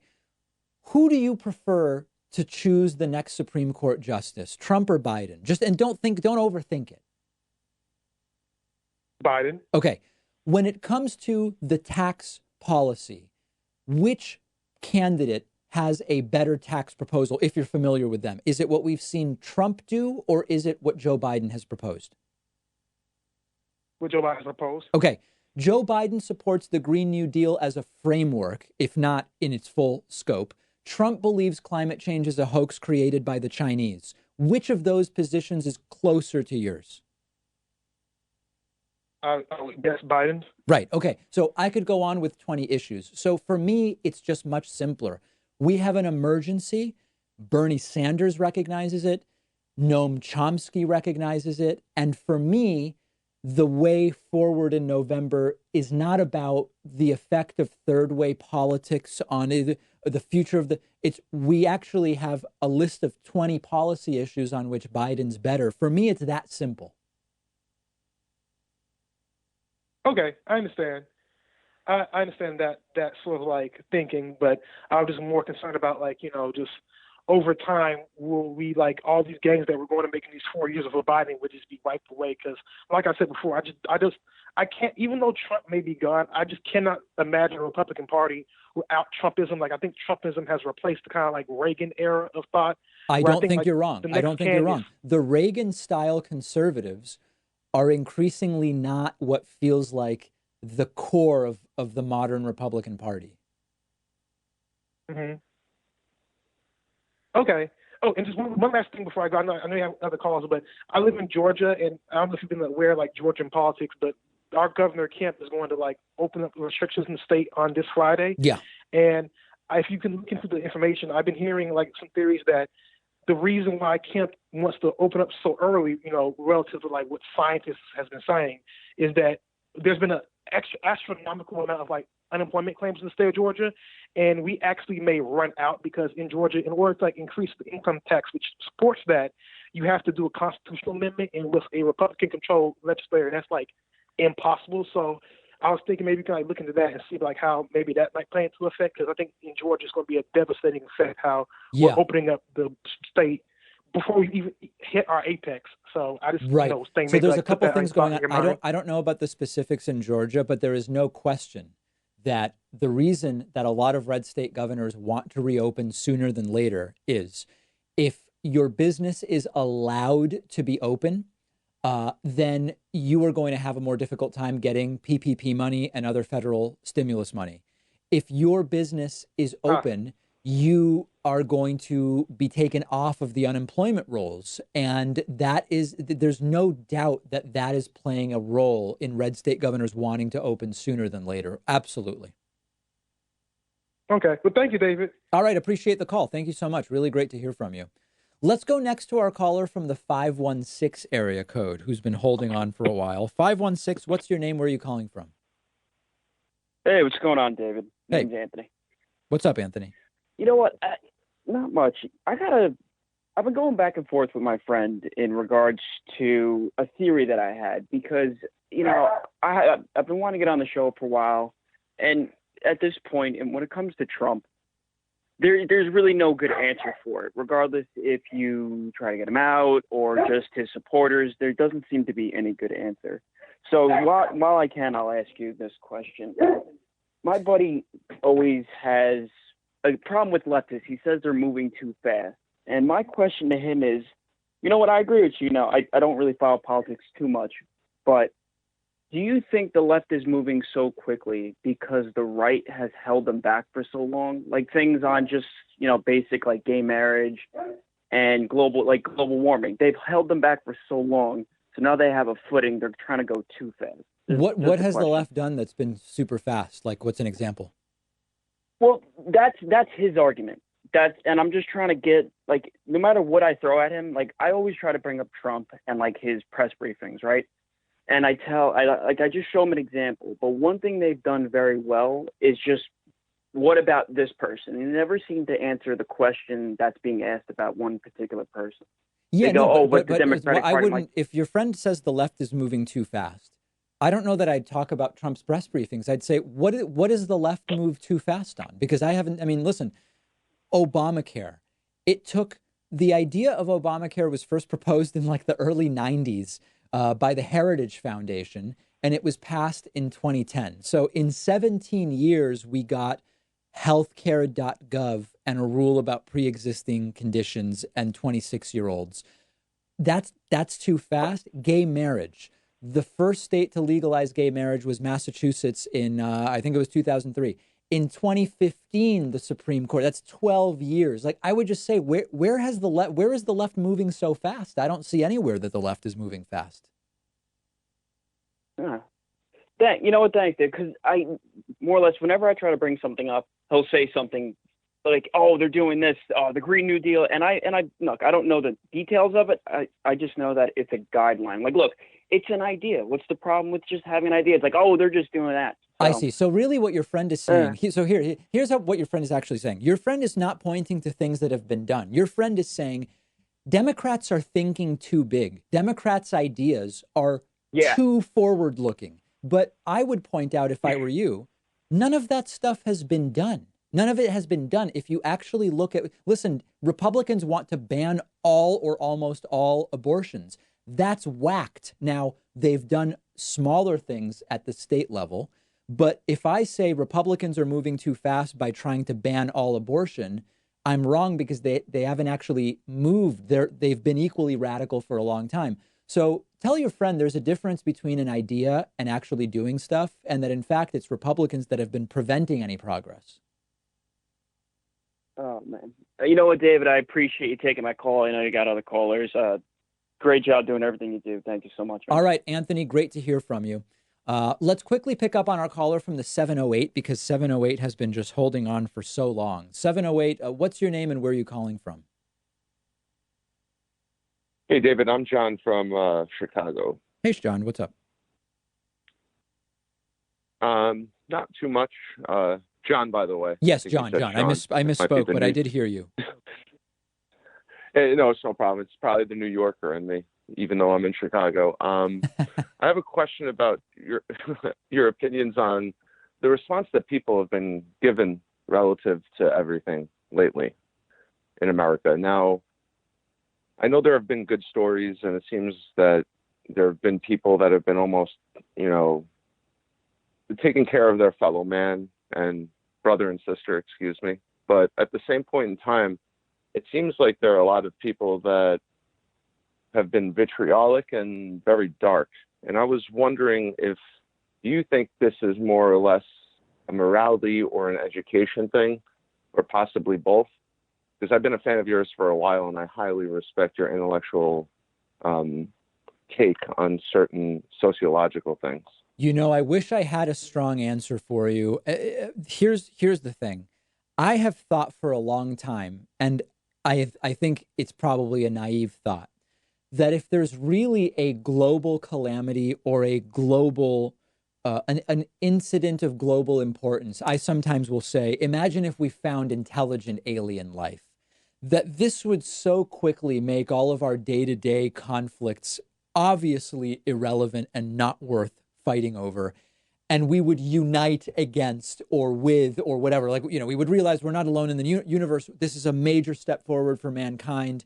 Who do you prefer to choose the next Supreme Court justice, Trump or Biden? Don't overthink it. Biden. Okay. When it comes to the tax policy, which candidate has a better tax proposal, if you're familiar with them? Is it what we've seen Trump do, or is it what Joe Biden has proposed? What Joe Biden has proposed. Okay. Joe Biden supports the Green New Deal as a framework, if not in its full scope. Trump believes climate change is a hoax created by the Chinese. Which of those positions is closer to yours? I would guess Biden. Right. Okay. So I could go on with 20 issues. So for me, it's just much simpler. We have an emergency. Bernie Sanders recognizes it. Noam Chomsky recognizes it. And for me, the way forward in November is not about the effect of third way politics on the future of we actually have a list of 20 policy issues on which Biden's better. For me, it's that simple. Okay, I understand. I understand that sort of like thinking, but I was just more concerned about just over time, will we all these gains that we're going to make in these 4 years of Biden would just be wiped away? Because, like I said before, I can't. Even though Trump may be gone, I just cannot imagine a Republican Party without Trumpism. I think Trumpism has replaced the kind of Reagan era of thought. I don't think you're wrong. I don't think you're wrong. The Reagan-style conservatives are increasingly not what feels like the core of the modern Republican Party. Mm-hmm. Okay. Oh, and just one last thing before I go. I know you have other calls, but I live in Georgia, and I don't know if you've been aware of Georgian politics, but our governor Kemp is going to open up restrictions in the state on this Friday. Yeah. And if you can look into the information, I've been hearing some theories that the reason why Kemp wants to open up so early, relative to what scientists has been saying, is that there's been an astronomical amount of unemployment claims in the state of Georgia, and we actually may run out because in Georgia, in order to increase the income tax, which supports that, you have to do a constitutional amendment, and with a Republican-controlled legislature, that's impossible. So I was thinking maybe you can look into that and see how maybe that might play into effect, because I think in Georgia it's going to be a devastating effect how we're opening up the state before we even hit our apex. So I just think so there's a couple things going on. I don't know about the specifics in Georgia, but there is no question that the reason that a lot of red state governors want to reopen sooner than later is if your business is allowed to be open, then you are going to have a more difficult time getting PPP money and other federal stimulus money. If your business is open, you are going to be taken off of the unemployment rolls. And there's no doubt that is playing a role in red state governors wanting to open sooner than later. Absolutely. Okay. Well, thank you, David. All right. Appreciate the call. Thank you so much. Really great to hear from you. Let's go next to our caller from the 516 area code who's been holding on for a while. 516, what's your name? Where are you calling from? Hey, what's going on, David? Hey. Name's Anthony. What's up, Anthony? You know what? Not much. I've been going back and forth with my friend in regards to a theory that I had because, I've been wanting to get on the show for a while. And at this point, and when it comes to Trump, there's really no good answer for it, regardless if you try to get him out or just his supporters. There doesn't seem to be any good answer. So while I can, I'll ask you this question. My buddy always has a problem with leftists. He says they're moving too fast. And my question to him is, you know what, I agree with you. I don't really follow politics too much, but do you think the left is moving so quickly because the right has held them back for so long? Things on just, basic gay marriage and global warming. They've held them back for so long. So now they have a footing. They're trying to go too fast. What has the left done that's been super fast? What's an example? Well, that's his argument. And I'm just trying to get, no matter what I throw at him, I always try to bring up Trump and his press briefings, right? And I just show them an example. But one thing they've done very well is just, what about this person? And they never seem to answer the question that's being asked about one particular person. Yeah, they go, but the I Democratic Party. wouldn't. If your friend says the left is moving too fast, I don't know that I'd talk about Trump's press briefings. I'd say, what is the left move too fast on? Because listen, Obamacare. It took, the idea of Obamacare was first proposed in the early 90s. By the Heritage Foundation, and it was passed in 2010. So in 17 years, we got healthcare.gov and a rule about pre-existing conditions and 26-year-olds. That's too fast. Gay marriage. The first state to legalize gay marriage was Massachusetts in, I think it was 2003. In 2015, the Supreme Court, that's 12 years. I would just say, where is the left moving so fast? I don't see anywhere that the left is moving fast. You know what, thanks, Dave, because I, more or less, whenever I try to bring something up, he'll say something like, oh, they're doing this, the Green New Deal. And I look, I don't know the details of it. I just know that it's a guideline. Like, look, it's an idea. What's the problem with just having an idea? It's like, oh, they're just doing that. So, I see. So really what your friend is saying, here's what your friend is actually saying. Your friend is not pointing to things that have been done. Your friend is saying Democrats are thinking too big. Democrats' ideas are too forward looking. But I would point out, if I were you, none of that stuff has been done. None of it has been done. If you actually look at, listen, Republicans want to ban all or almost all abortions. That's whacked. Now, they've done smaller things at the state level. But if I say Republicans are moving too fast by trying to ban all abortion, I'm wrong, because they haven't actually moved. They've been equally radical for a long time. So tell your friend there's a difference between an idea and actually doing stuff, and that in fact it's Republicans that have been preventing any progress. Oh, man. You know what, David? I appreciate you taking my call. I know you got other callers. Great job doing everything you do. Thank you so much, man. All right, Anthony, great to hear from you. Let's quickly pick up on our caller from the 708, because 708 has been just holding on for so long. 708, what's your name and where are you calling from? Hey, David, I'm John from Chicago. Hey, John, what's up? Not too much. John, by the way. Yes, John. I misspoke, but I did hear you. Hey, no, it's no problem. It's probably the New Yorker in me, even though I'm in Chicago. I have a question about your opinions on the response that people have been given relative to everything lately in America. Now, I know there have been good stories, and it seems that there have been people that have been almost, taking care of their fellow man and brother and sister, excuse me. But at the same point in time, it seems like there are a lot of people that have been vitriolic and very dark. And I was wondering if you think this is more or less a morality or an education thing, or possibly both. Because I've been a fan of yours for a while, and I highly respect your intellectual take on certain sociological things. I wish I had a strong answer for you. Here's the thing. I have thought for a long time, and I think it's probably a naive thought, that if there's really a global calamity or a global an incident of global importance, I sometimes will say, imagine if we found intelligent alien life, that this would so quickly make all of our day-to-day conflicts obviously irrelevant and not worth fighting over. And we would unite against or with or whatever. We would realize we're not alone in the universe. This is a major step forward for mankind.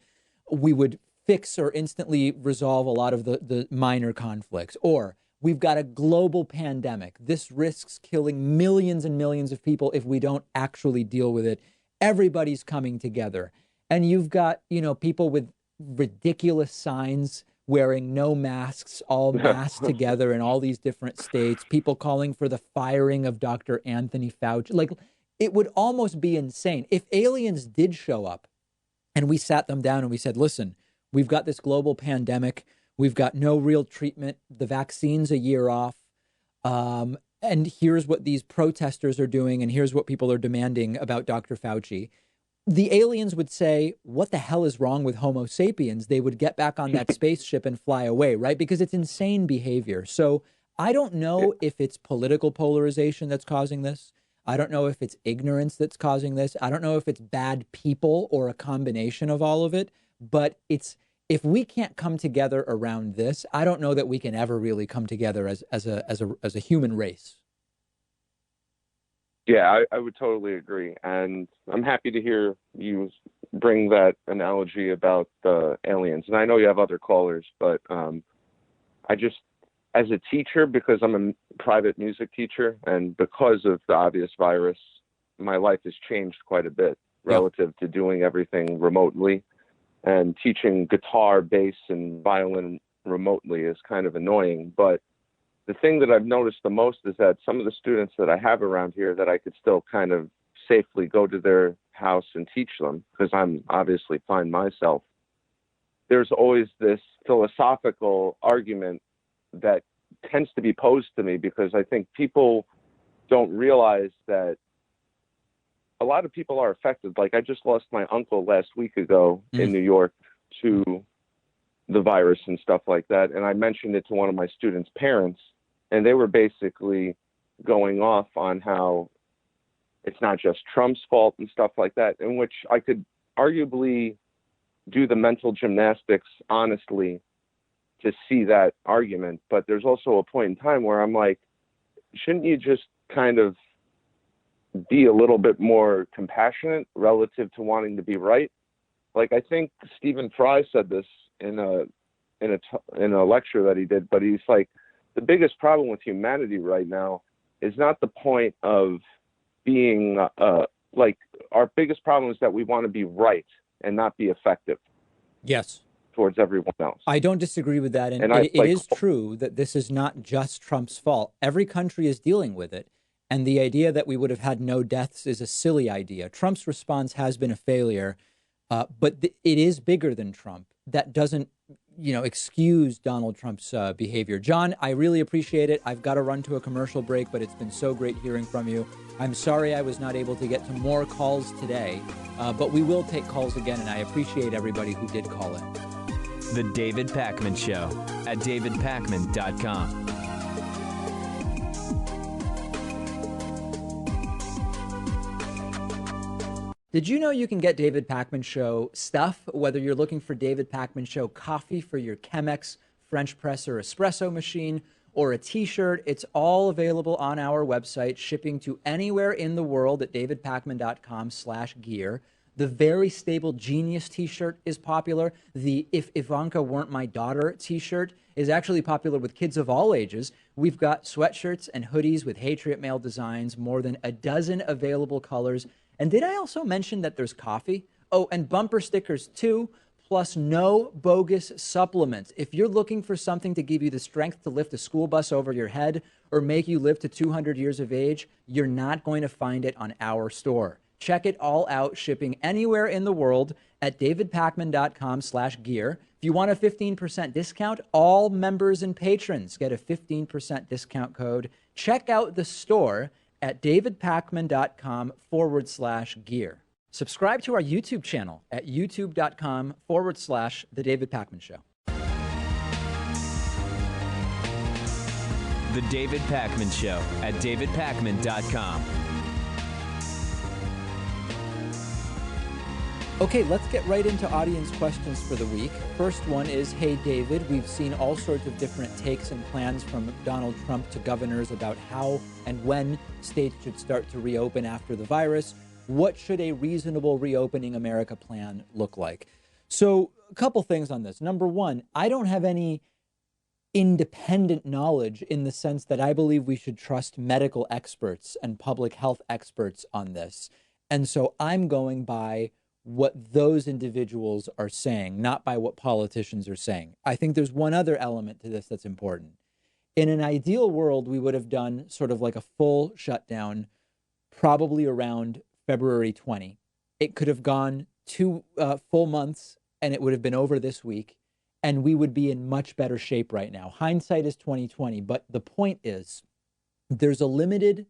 We would fix or instantly resolve a lot of the minor conflicts. Or we've got a global pandemic. This risks killing millions and millions of people if we don't actually deal with it. Everybody's coming together. And you've got, people with ridiculous signs wearing no masks, all masked together in all these different states, people calling for the firing of Dr. Anthony Fauci. It would almost be insane. If aliens did show up and we sat them down and we said, listen, we've got this global pandemic. We've got no real treatment. The vaccine's a year off. And here's what these protesters are doing. And here's what people are demanding about Dr. Fauci. The aliens would say, what the hell is wrong with Homo sapiens? They would get back on that spaceship and fly away, right? Because it's insane behavior. So I don't know if it's political polarization that's causing this. I don't know if it's ignorance that's causing this. I don't know if it's bad people or a combination of all of it. But if we can't come together around this, I don't know that we can ever really come together as a human race. Yeah, I would totally agree. And I'm happy to hear you bring that analogy about the aliens. And I know you have other callers, but I just, as a teacher, because I'm a private music teacher, and because of the obvious virus, my life has changed quite a bit relative to doing everything remotely. And teaching guitar, bass, and violin remotely is kind of annoying. But the thing that I've noticed the most is that some of the students that I have around here that I could still kind of safely go to their house and teach them, because I'm obviously fine myself, there's always this philosophical argument that tends to be posed to me, because I think people don't realize that a lot of people are affected. Like, I just lost my uncle last week ago in New York to the virus and stuff like that. And I mentioned it to one of my students' parents, and they were basically going off on how it's not just Trump's fault and stuff like that, in which I could arguably do the mental gymnastics honestly to see that argument. But there's also a point in time where I'm like, shouldn't you just kind of be a little bit more compassionate relative to wanting to be right? Like, I think Stephen Fry said this in a lecture that he did, but he's like, the biggest problem with humanity right now is not the point of being like, our biggest problem is that we want to be right and not be effective. Yes. Towards everyone else. I don't disagree with that. And it is true that this is not just Trump's fault. Every country is dealing with it. And the idea that we would have had no deaths is a silly idea. Trump's response has been a failure, but it is bigger than Trump. That doesn't, excuse Donald Trump's behavior. John, I really appreciate it. I've got to run to a commercial break, but it's been so great hearing from you. I'm sorry I was not able to get to more calls today, but we will take calls again, and I appreciate everybody who did call in. The David Pakman Show at davidpakman.com. Did you know you can get David Pakman Show stuff, whether you're looking for David Pakman Show coffee for your Chemex French press or espresso machine, or a t-shirt? It's all available on our website, shipping to anywhere in the world at davidpakman.com/gear. The Very Stable Genius t-shirt is popular. The If Ivanka Weren't My Daughter t-shirt is actually popular with kids of all ages. We've got sweatshirts and hoodies with Hatriot Mail designs, more than a dozen available colors. And did I also mention that there's coffee? Oh, and bumper stickers too, plus no bogus supplements. If you're looking for something to give you the strength to lift a school bus over your head or make you live to 200 years of age, you're not going to find it on our store. Check it all out, shipping anywhere in the world at davidpakman.com/gear. If you want a 15% discount, all members and patrons get a 15% discount code. Check out the store at davidpakman.com/gear. Subscribe to our YouTube channel at youtube.com/The David Pakman Show. The David Pakman Show at davidpakman.com. Okay, let's get right into audience questions for the week. First one is, hey, David, we've seen all sorts of different takes and plans from Donald Trump to governors about how and when states should start to reopen after the virus. What should a reasonable reopening America plan look like? So a couple things on this. Number one, I don't have any independent knowledge in the sense that I believe we should trust medical experts and public health experts on this. And so I'm going by what those individuals are saying, not by what politicians are saying. I think there's one other element to this that's important. In an ideal world, we would have done sort of like a full shutdown, probably around February 20. It could have gone 2 full months and it would have been over this week, and we would be in much better shape right now. Hindsight is 2020, but the point is there's a limited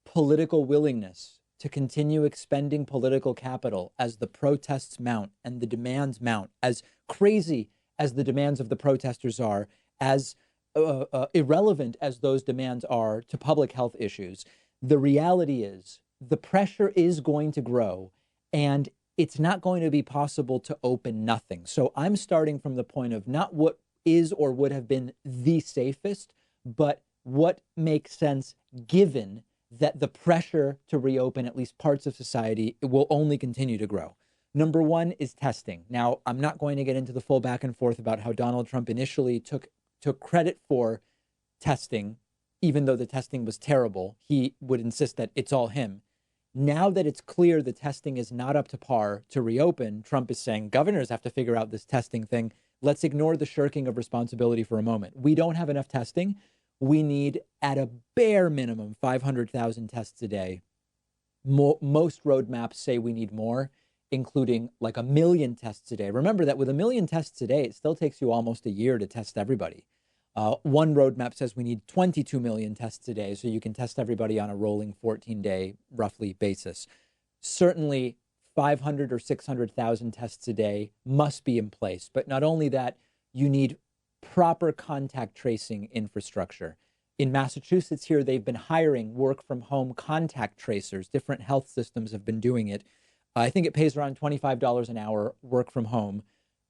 political willingness to continue expending political capital as the protests mount and the demands mount, as crazy as the demands of the protesters are, as irrelevant as those demands are to public health issues. The reality is the pressure is going to grow, and it's not going to be possible to open nothing. So I'm starting from the point of not what is or would have been the safest, but what makes sense given that the pressure to reopen at least parts of society will only continue to grow. Number one is testing. Now, I'm not going to get into the full back and forth about how Donald Trump initially took credit for testing, even though the testing was terrible. He would insist that it's all him. Now that it's clear the testing is not up to par to reopen, Trump is saying governors have to figure out this testing thing. Let's ignore the shirking of responsibility for a moment. We don't have enough testing. We need, at a bare minimum, 500,000 tests a day. Most roadmaps say we need more, including like 1 million tests a day. Remember that with 1 million tests a day, it still takes you almost a year to test everybody. One roadmap says we need 22 million tests a day, so you can test everybody on a rolling 14-day, roughly, basis. certainly 500 or 600,000 tests a day must be in place. But not only that, you need proper contact tracing infrastructure. In Massachusetts here, they've been hiring work from home contact tracers. Different health systems have been doing it. I think it pays around $25 an hour, work from home.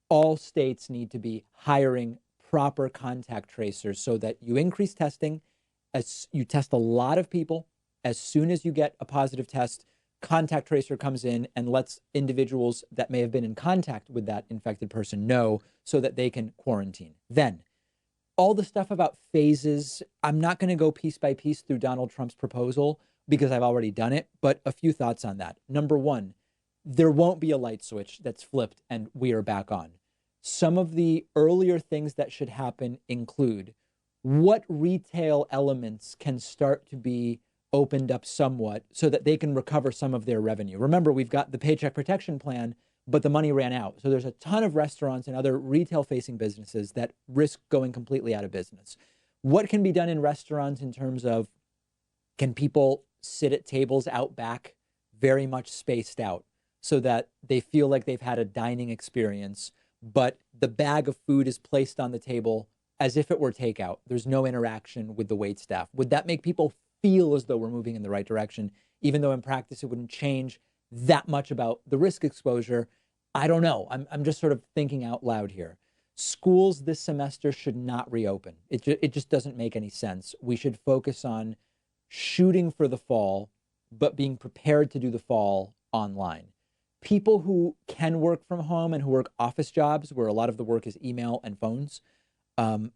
All states need to be hiring proper contact tracers so that you increase testing, as you test a lot of people. As soon as you get a positive test, contact tracer comes in and lets individuals that may have been in contact with that infected person know so that they can quarantine. Then, all the stuff about phases, I'm not going to go piece by piece through Donald Trump's proposal because I've already done it, but a few thoughts on that. Number one, there won't be a light switch that's flipped and we are back on. Some of the earlier things that should happen include what retail elements can start to be opened up somewhat so that they can recover some of their revenue. Remember, we've got the Paycheck Protection Plan, but the money ran out. So there's a ton of restaurants and other retail-facing businesses that risk going completely out of business. What can be done in restaurants in terms of, can people sit at tables out back, very much spaced out, so that they feel like they've had a dining experience, but the bag of food is placed on the table as if it were takeout? There's no interaction with the waitstaff. Would that make people feel as though we're moving in the right direction, even though in practice it wouldn't change that much about the risk exposure? I don't know. I'm just sort of thinking out loud here. Schools this semester should not reopen. It just doesn't make any sense. We should focus on shooting for the fall, but being prepared to do the fall online. People who can work from home and who work office jobs, where a lot of the work is email and phones,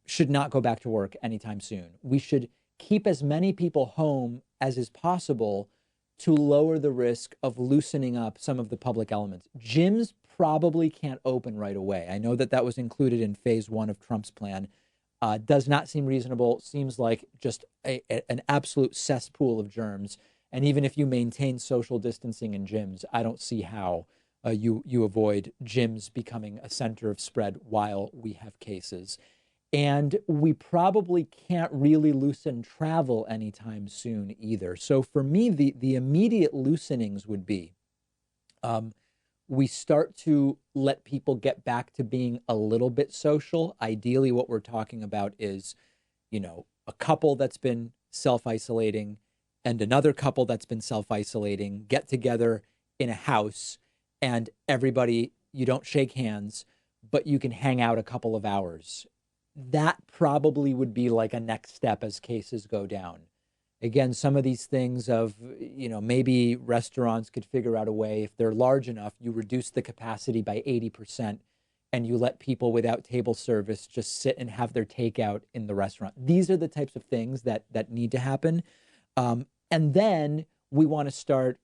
should not go back to work anytime soon. We should keep as many people home as is possible to lower the risk of loosening up some of the public elements. Gyms probably can't open right away. I know that that was included in phase one of Trump's plan. Does not seem reasonable. Seems like just an absolute cesspool of germs. And even if you maintain social distancing in gyms, I don't see how you avoid gyms becoming a center of spread while we have cases. And we probably can't really loosen travel anytime soon either. So for me, the immediate loosenings would be we start to let people get back to being a little bit social. Ideally, what we're talking about is, a couple that's been self-isolating and another couple that's been self-isolating get together in a house, and everybody, you don't shake hands, but you can hang out a couple of hours. That probably would be like a next step as cases go down. Again, some of these things of, maybe restaurants could figure out a way, if they're large enough, you reduce the capacity by 80% and you let people without table service just sit and have their takeout in the restaurant. These are the types of things that need to happen. And then we want to start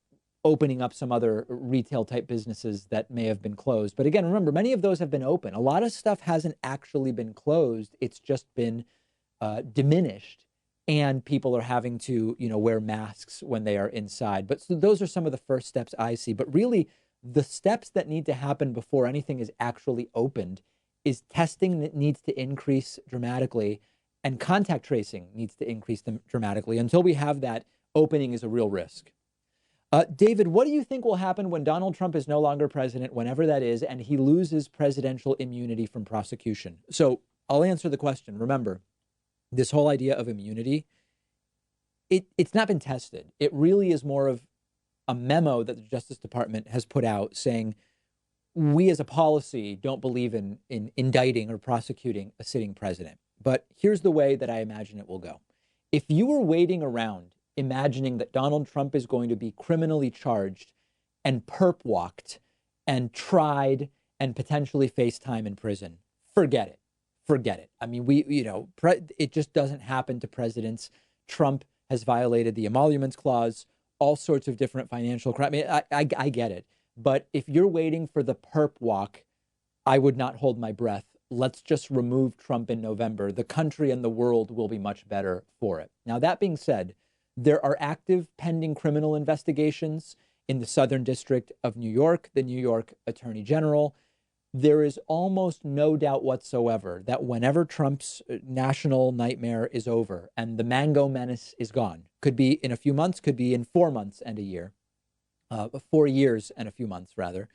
opening up some other retail type businesses that may have been closed. But again, remember, many of those have been open. A lot of stuff hasn't actually been closed. It's just been diminished. And people are having to, wear masks when they are inside. But so those are some of the first steps I see. But really, the steps that need to happen before anything is actually opened is testing that needs to increase dramatically, and contact tracing needs to increase them dramatically. Until we have that, opening is a real risk. David, what do you think will happen when Donald Trump is no longer president, whenever that is, and he loses presidential immunity from prosecution? So I'll answer the question. Remember, this whole idea of immunity, it's not been tested. It really is more of a memo that the Justice Department has put out saying, we as a policy don't believe in indicting or prosecuting a sitting president. But here's the way that I imagine it will go. If you were waiting around imagining that Donald Trump is going to be criminally charged and perp walked and tried and potentially face time in prison, forget it. Forget it. I mean, it just doesn't happen to presidents. Trump has violated the emoluments clause, all sorts of different financial crimes. I get it. But if you're waiting for the perp walk, I would not hold my breath. Let's just remove Trump in November. The country and the world will be much better for it. Now, that being said, there are active pending criminal investigations in the Southern District of New York, the New York Attorney General. There is almost no doubt whatsoever that whenever Trump's national nightmare is over and the mango menace is gone, could be in a few months, could be in 4 months and a year, 4 years and a few months, rather,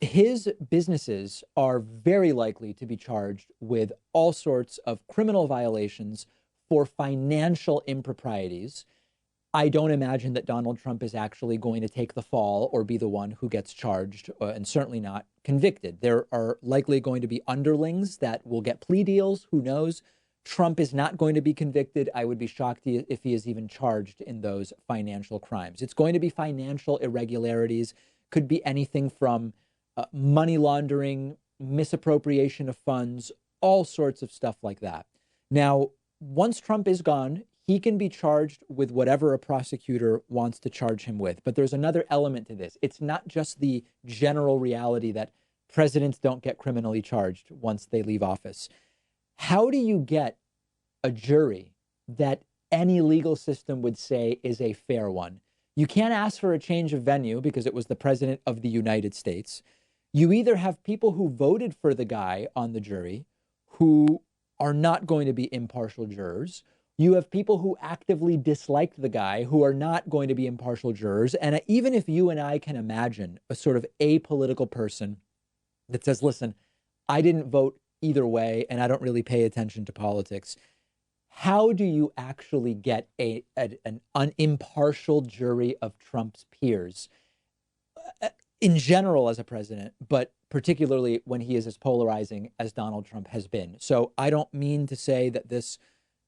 his businesses are very likely to be charged with all sorts of criminal violations for financial improprieties. I don't imagine that Donald Trump is actually going to take the fall or be the one who gets charged, and certainly not convicted. There are likely going to be underlings that will get plea deals. Who knows? Trump is not going to be convicted. I would be shocked if he is even charged in those financial crimes. It's going to be financial irregularities, could be anything from money laundering, misappropriation of funds, all sorts of stuff like that. Now, once Trump is gone, he can be charged with whatever a prosecutor wants to charge him with. But there's another element to this. It's not just the general reality that presidents don't get criminally charged once they leave office. How do you get a jury that any legal system would say is a fair one? You can't ask for a change of venue because it was the president of the United States. You either have people who voted for the guy on the jury who are not going to be impartial jurors. You have people who actively disliked the guy who are not going to be impartial jurors. And even if you and I can imagine a sort of apolitical person that says, listen, I didn't vote either way and I don't really pay attention to politics, how do you actually get an impartial jury of Trump's peers in general as a president, but particularly when he is as polarizing as Donald Trump has been? So I don't mean to say that this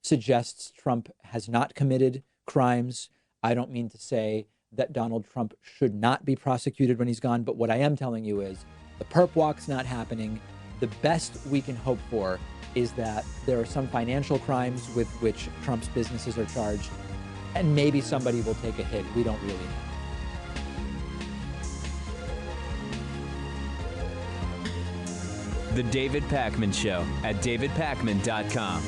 suggests Trump has not committed crimes. I don't mean to say that Donald Trump should not be prosecuted when he's gone. But what I am telling you is the perp walk's not happening. The best we can hope for is that there are some financial crimes with which Trump's businesses are charged, and maybe somebody will take a hit. We don't really know. The David Pakman Show at davidpakman.com.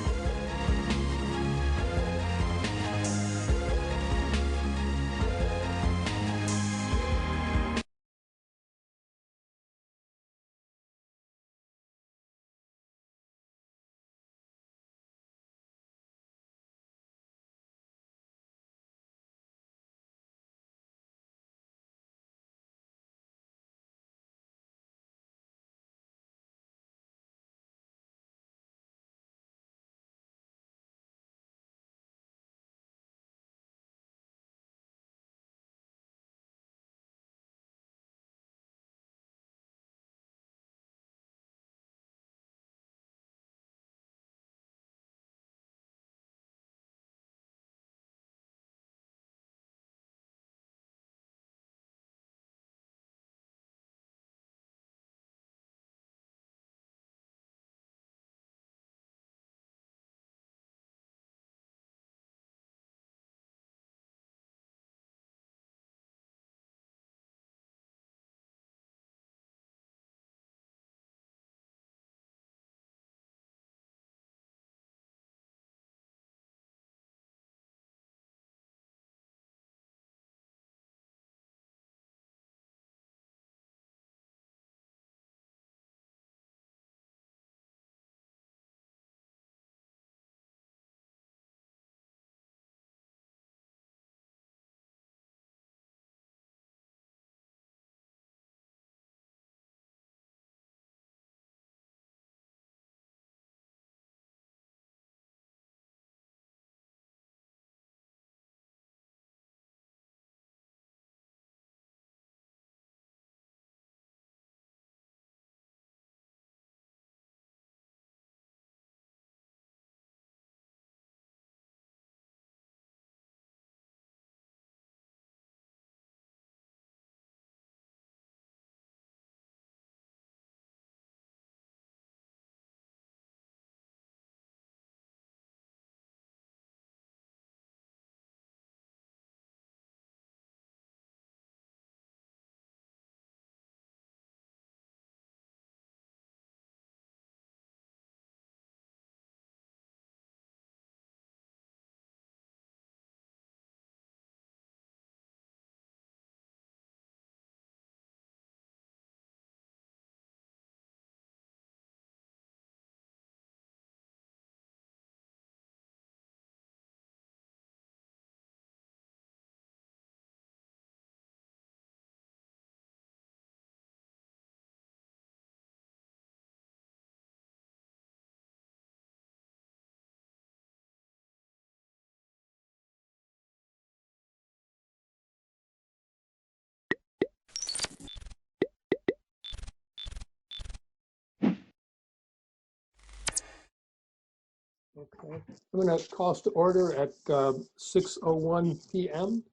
Okay, I'm going to call us to order at 6:01 p.m.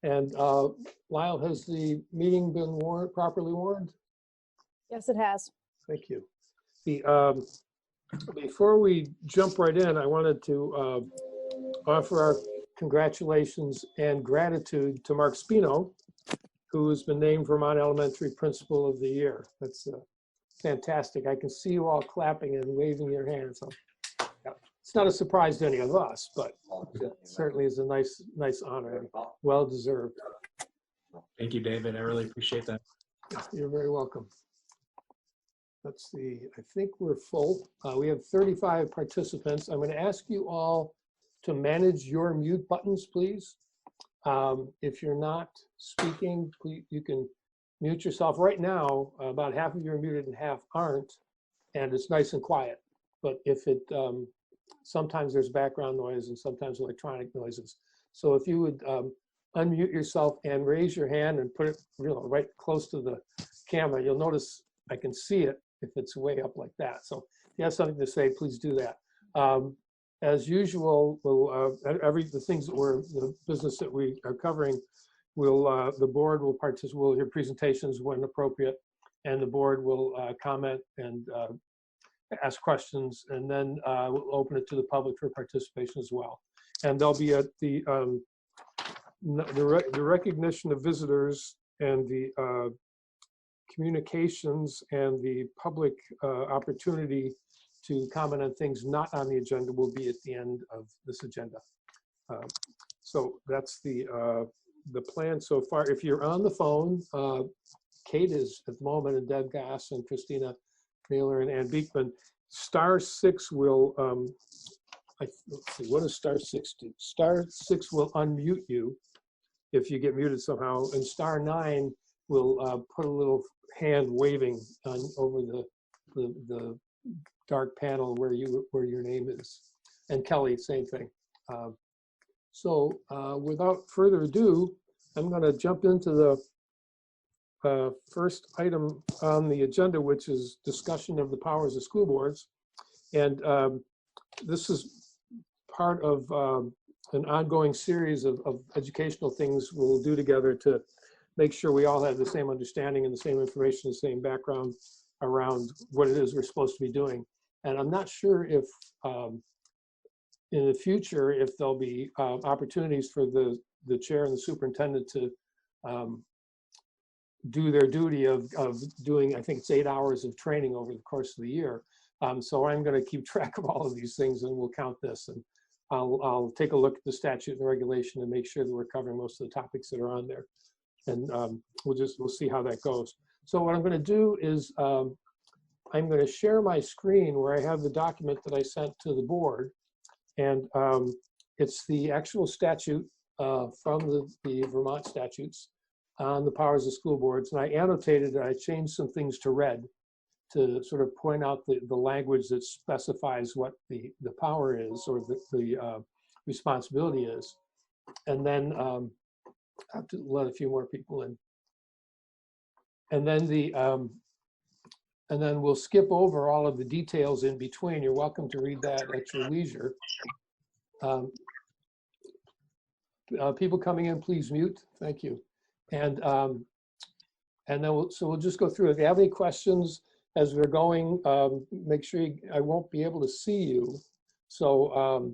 And Lyle, has the meeting been properly warned? Yes, it has. Thank you. Before we jump right in, I wanted to offer our congratulations and gratitude to Mark Spino, who has been named Vermont Elementary Principal of the Year. That's fantastic. I can see you all clapping and waving your hands. So, yeah. It's not a surprise to any of us, but it certainly is a nice honor and well deserved. Thank you, David. I really appreciate that. You're very welcome. Let's see, I think we're full. We have 35 participants. I'm going to ask you all to manage your mute buttons, please. If you're not speaking, please, you can mute yourself. Right now, about half of you are muted and half aren't, and it's nice and quiet. But if it, sometimes there's background noise and sometimes electronic noises. So if you would unmute yourself and raise your hand and put it right close to the camera, you'll notice I can see it if it's way up like that. So if you have something to say, please do that. As usual, we'll, the things that the business that we are covering, the board will participate, we'll hear presentations when appropriate, and the board will comment and ask questions, and then we'll open it to the public for participation as well. And there'll be the recognition of visitors and the communications and the public opportunity to comment on things not on the agenda will be at the end of this agenda. So that's the plan so far. If you're on the phone, Kate is at the moment, and Deb Gass and Christina Naylor and Ann Beekman. *6 will, let's see, what does *6 do? *6 will unmute you if you get muted somehow, and *9 will put a little hand waving over the dark panel where your name is. And Kelly, same thing. So without further ado, I'm going to jump into the first item on the agenda, which is discussion of the powers of school boards. And this is part of an ongoing series of educational things we'll do together to make sure we all have the same understanding and the same information, the same background around what it is we're supposed to be doing. And I'm not sure if in the future, if there'll be opportunities for the chair and the superintendent to do their duty of doing, I think it's 8 hours of training over the course of the year. So I'm going to keep track of all of these things, and we'll count this. And I'll take a look at the statute and the regulation and make sure that we're covering most of the topics that are on there. And we'll see how that goes. So what I'm going to do is I'm going to share my screen where I have the document that I sent to the board. And it's the actual statute from the Vermont statutes on the powers of school boards. And I annotated it. I changed some things to red to sort of point out the language that specifies what the power is, or the responsibility is. And then I have to let a few more people in. And then and then we'll skip over all of the details in between. You're welcome to read that at your leisure. People coming in, please mute. Thank you. And then we'll just go through. If you have any questions as we're going, make sure I won't be able to see you, so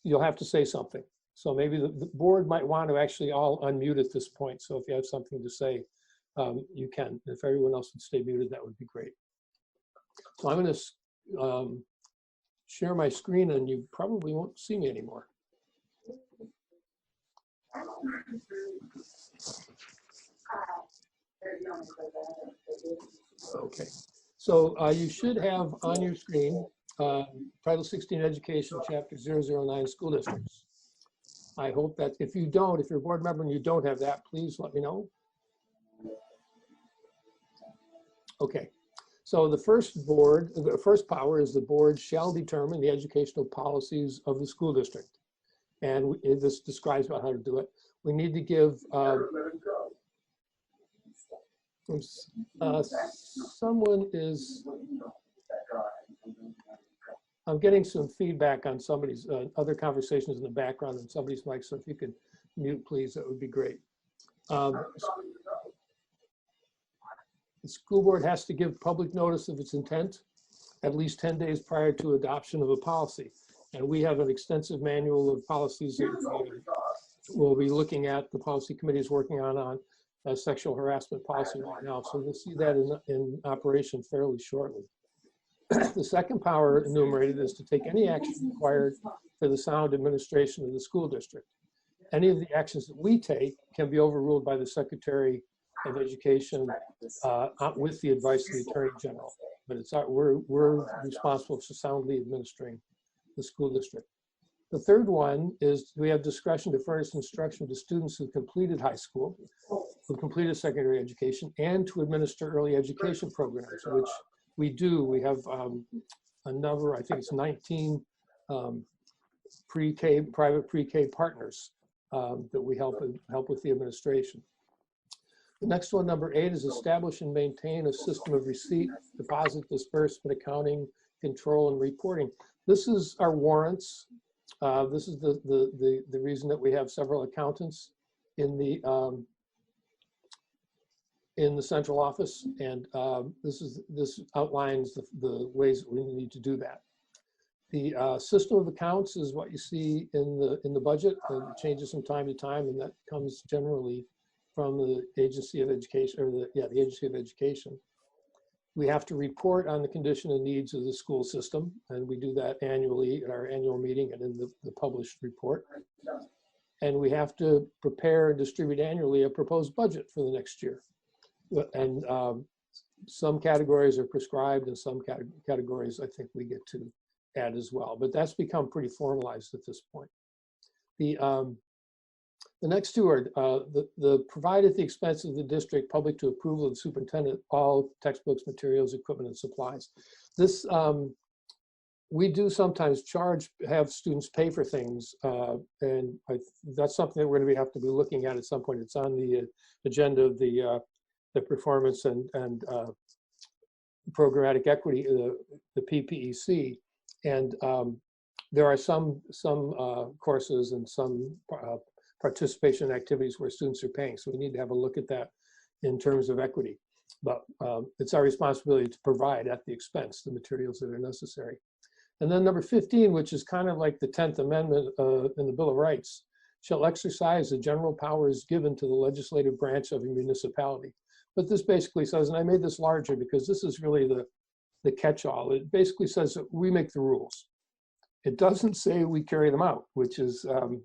you'll have to say something. So maybe the board might want to actually all unmute at this point. So if you have something to say, you can. If everyone else would stay muted, that would be great. So I'm going to share my screen, and you probably won't see me anymore. Okay, so you should have on your screen Title 16 Education, Chapter 009, School Districts. I hope that if you're a board member and you don't have that, please let me know. Okay, so the first power is the board shall determine the educational policies of the school district. And this describes about how to do it. We need to give, someone is, I'm getting some feedback on somebody's other conversations in the background on somebody's mic, so if you could mute, please, that would be great. The school board has to give public notice of its intent at least 10 days prior to adoption of a policy. And we have an extensive manual of policies that we'll be looking at. The policy committee is working on a sexual harassment policy right now. So we'll see that in operation fairly shortly. The second power enumerated is to take any action required for the sound administration of the school district. Any of the actions that we take can be overruled by the Secretary of Education with the advice of the Attorney General. But it's we're responsible for soundly administering the school district. The third one is we have discretion to furnish instruction to students who completed high school, who completed secondary education, and to administer early education programs, which we do. We have a number, I think it's 19 pre-K, private pre-K partners that we help with the administration. The next one, number 8, is establish and maintain a system of receipt, deposit, disbursement, accounting, control, and reporting. This is our warrants. This is the reason that we have several accountants in the central office, and this outlines the ways that we need to do that. The system of accounts is what you see in the budget. It changes from time to time, and that comes generally from the Agency of Education, or the Agency of Education. We have to report on the condition and needs of the school system, and we do that annually at our annual meeting and in the published report. And we have to prepare and distribute annually a proposed budget for the next year. And some categories are prescribed, and some categories I think we get to add as well. But that's become pretty formalized at this point. The next two are the provide at the expense of the district, public to approval of the superintendent, all textbooks, materials, equipment, and supplies. This, we do sometimes have students pay for things, and that's something that we're going to have to be looking at some point. It's on the agenda of the performance and programmatic equity, the PPEC, and there are some courses and some participation activities where students are paying. So we need to have a look at that in terms of equity. But it's our responsibility to provide at the expense the materials that are necessary. And then number 15, which is kind of like the 10th Amendment in the Bill of Rights, shall exercise the general powers given to the legislative branch of a municipality. But this basically says, and I made this larger because this is really the catch-all. It basically says that we make the rules. It doesn't say we carry them out, which is an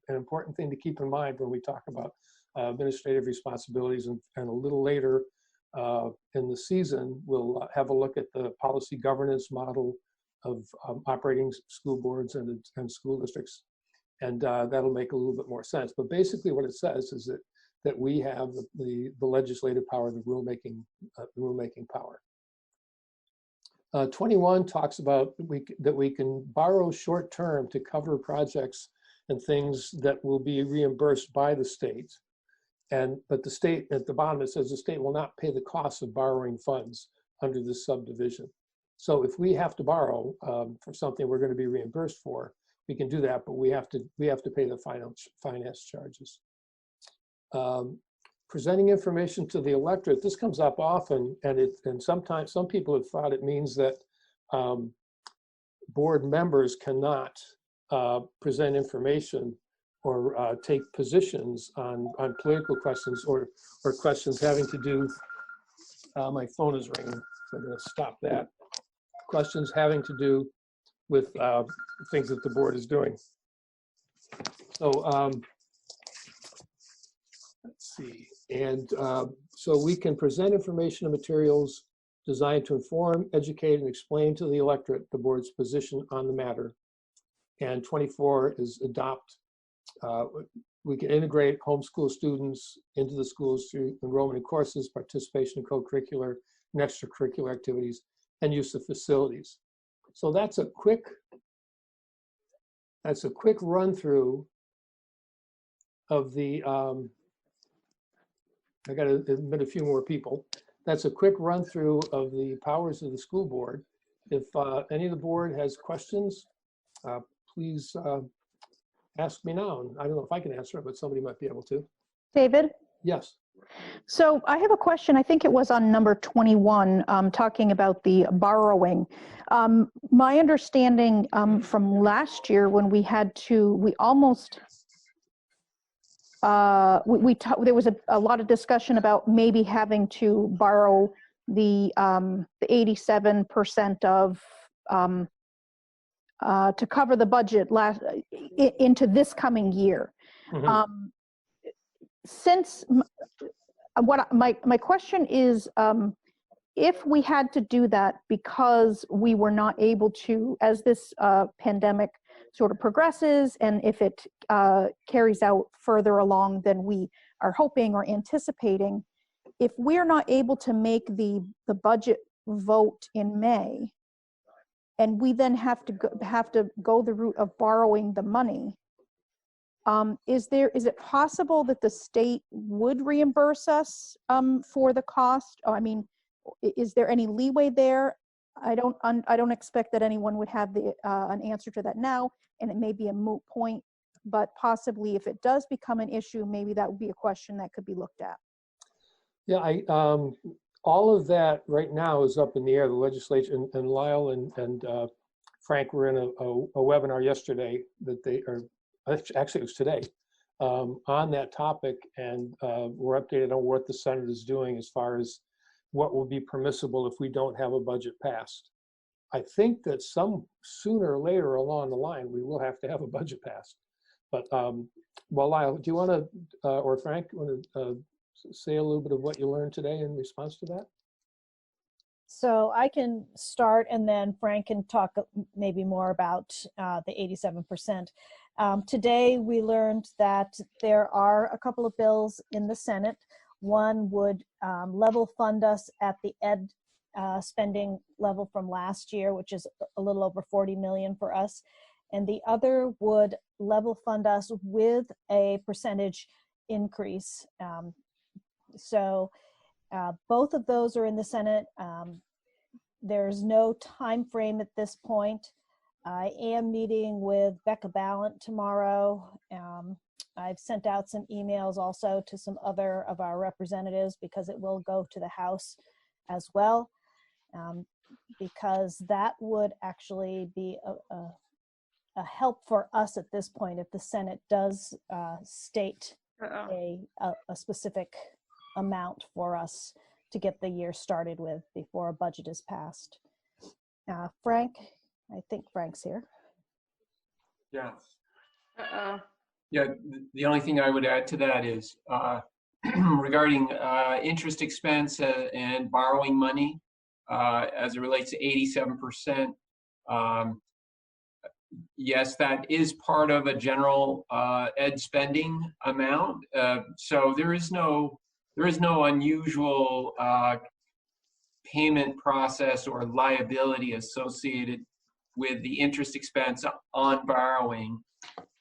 important thing to keep in mind when we talk about administrative responsibilities. And a little later in the season, we'll have a look at the policy governance model of operating school boards and school districts. And that'll make a little bit more sense. But basically what it says is that we have the legislative power, the rulemaking power. 21 talks about that we can borrow short term to cover projects and things that will be reimbursed by the state. But the state, at the bottom, it says the state will not pay the cost of borrowing funds under this subdivision. So if we have to borrow for something we're going to be reimbursed for, we can do that, but we have to pay the finance charges. Presenting information to the electorate, this comes up often, and sometimes some people have thought it means that board members cannot present information or take positions on political questions or questions having to do, my phone is ringing, so I'm going to stop that. Questions having to do with things that the board is doing. So let's see. And so we can present information and materials designed to inform, educate, and explain to the electorate the board's position on the matter. And 24 is adopt. We can integrate homeschool students into the schools through enrollment in courses, participation in co-curricular and extracurricular activities, and use of facilities. So that's a quick run through of the I got to admit a few more people. That's a quick run through of the powers of the school board. If any of the board has questions, please ask me now. And I don't know if I can answer it, but somebody might be able to. David? Yes. So I have a question. I think it was on number 21, talking about the borrowing. My understanding from last year when we had to, we almost, there was a lot of discussion about maybe having to borrow the 87% of, to cover the budget into this coming year. Mm-hmm. Since what my question is, if we had to do that because we were not able to, as this pandemic sort of progresses, and if it carries out further along than we are hoping or anticipating, if we're not able to make the budget vote in May, and we then have to go the route of borrowing the money, is it possible that the state would reimburse us for the cost? I mean, is there any leeway there? I don't expect that anyone would have an answer to that now, and it may be a moot point, but possibly if it does become an issue, maybe that would be a question that could be looked at. Yeah, all of that right now is up in the air. The legislature and Lyle and Frank were in a webinar yesterday that they are. Actually, it was today, on that topic, and we're updated on what the Senate is doing as far as what will be permissible if we don't have a budget passed. I think that sooner or later along the line, we will have to have a budget passed. But, well, Lyle, do you want to, or Frank, want to say a little bit of what you learned today in response to that? So I can start, and then Frank can talk maybe more about the 87%. Today, we learned that there are a couple of bills in the Senate. One would level fund us at the ed spending level from last year, which is a little over 40 million for us. And the other would level fund us with a percentage increase. So both of those are in the Senate. There's no time frame at this point. I am meeting with Becca Ballant tomorrow. I've sent out some emails also to some other of our representatives because it will go to the House as well, because that would actually be a help for us at this point if the Senate does state a specific amount for us to get the year started with before a budget is passed. Frank, I think Frank's here. Yes. Yeah, the only thing I would add to that is regarding interest expense and borrowing money as it relates to 87%. Yes, that is part of a general ed spending amount. So there is no unusual payment process or liability associated with the interest expense on borrowing.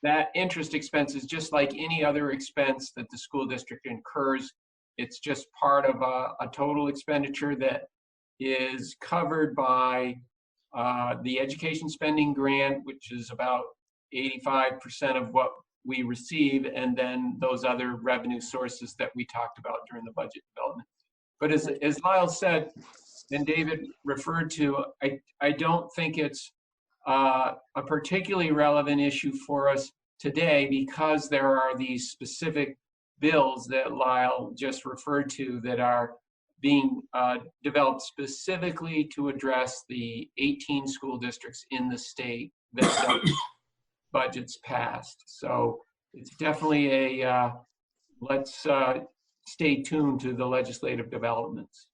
That interest expense is just like any other expense that the school district incurs. It's just part of a total expenditure that is covered by the education spending grant, which is about 85% of what we receive, and then those other revenue sources that we talked about during the budget development. But as Lyle said, and David referred to, I don't think it's a particularly relevant issue for us today because there are these specific bills that Lyle just referred to that are being developed specifically to address the 18 school districts in the state that budgets passed. So it's definitely a let's stay tuned to the legislative developments.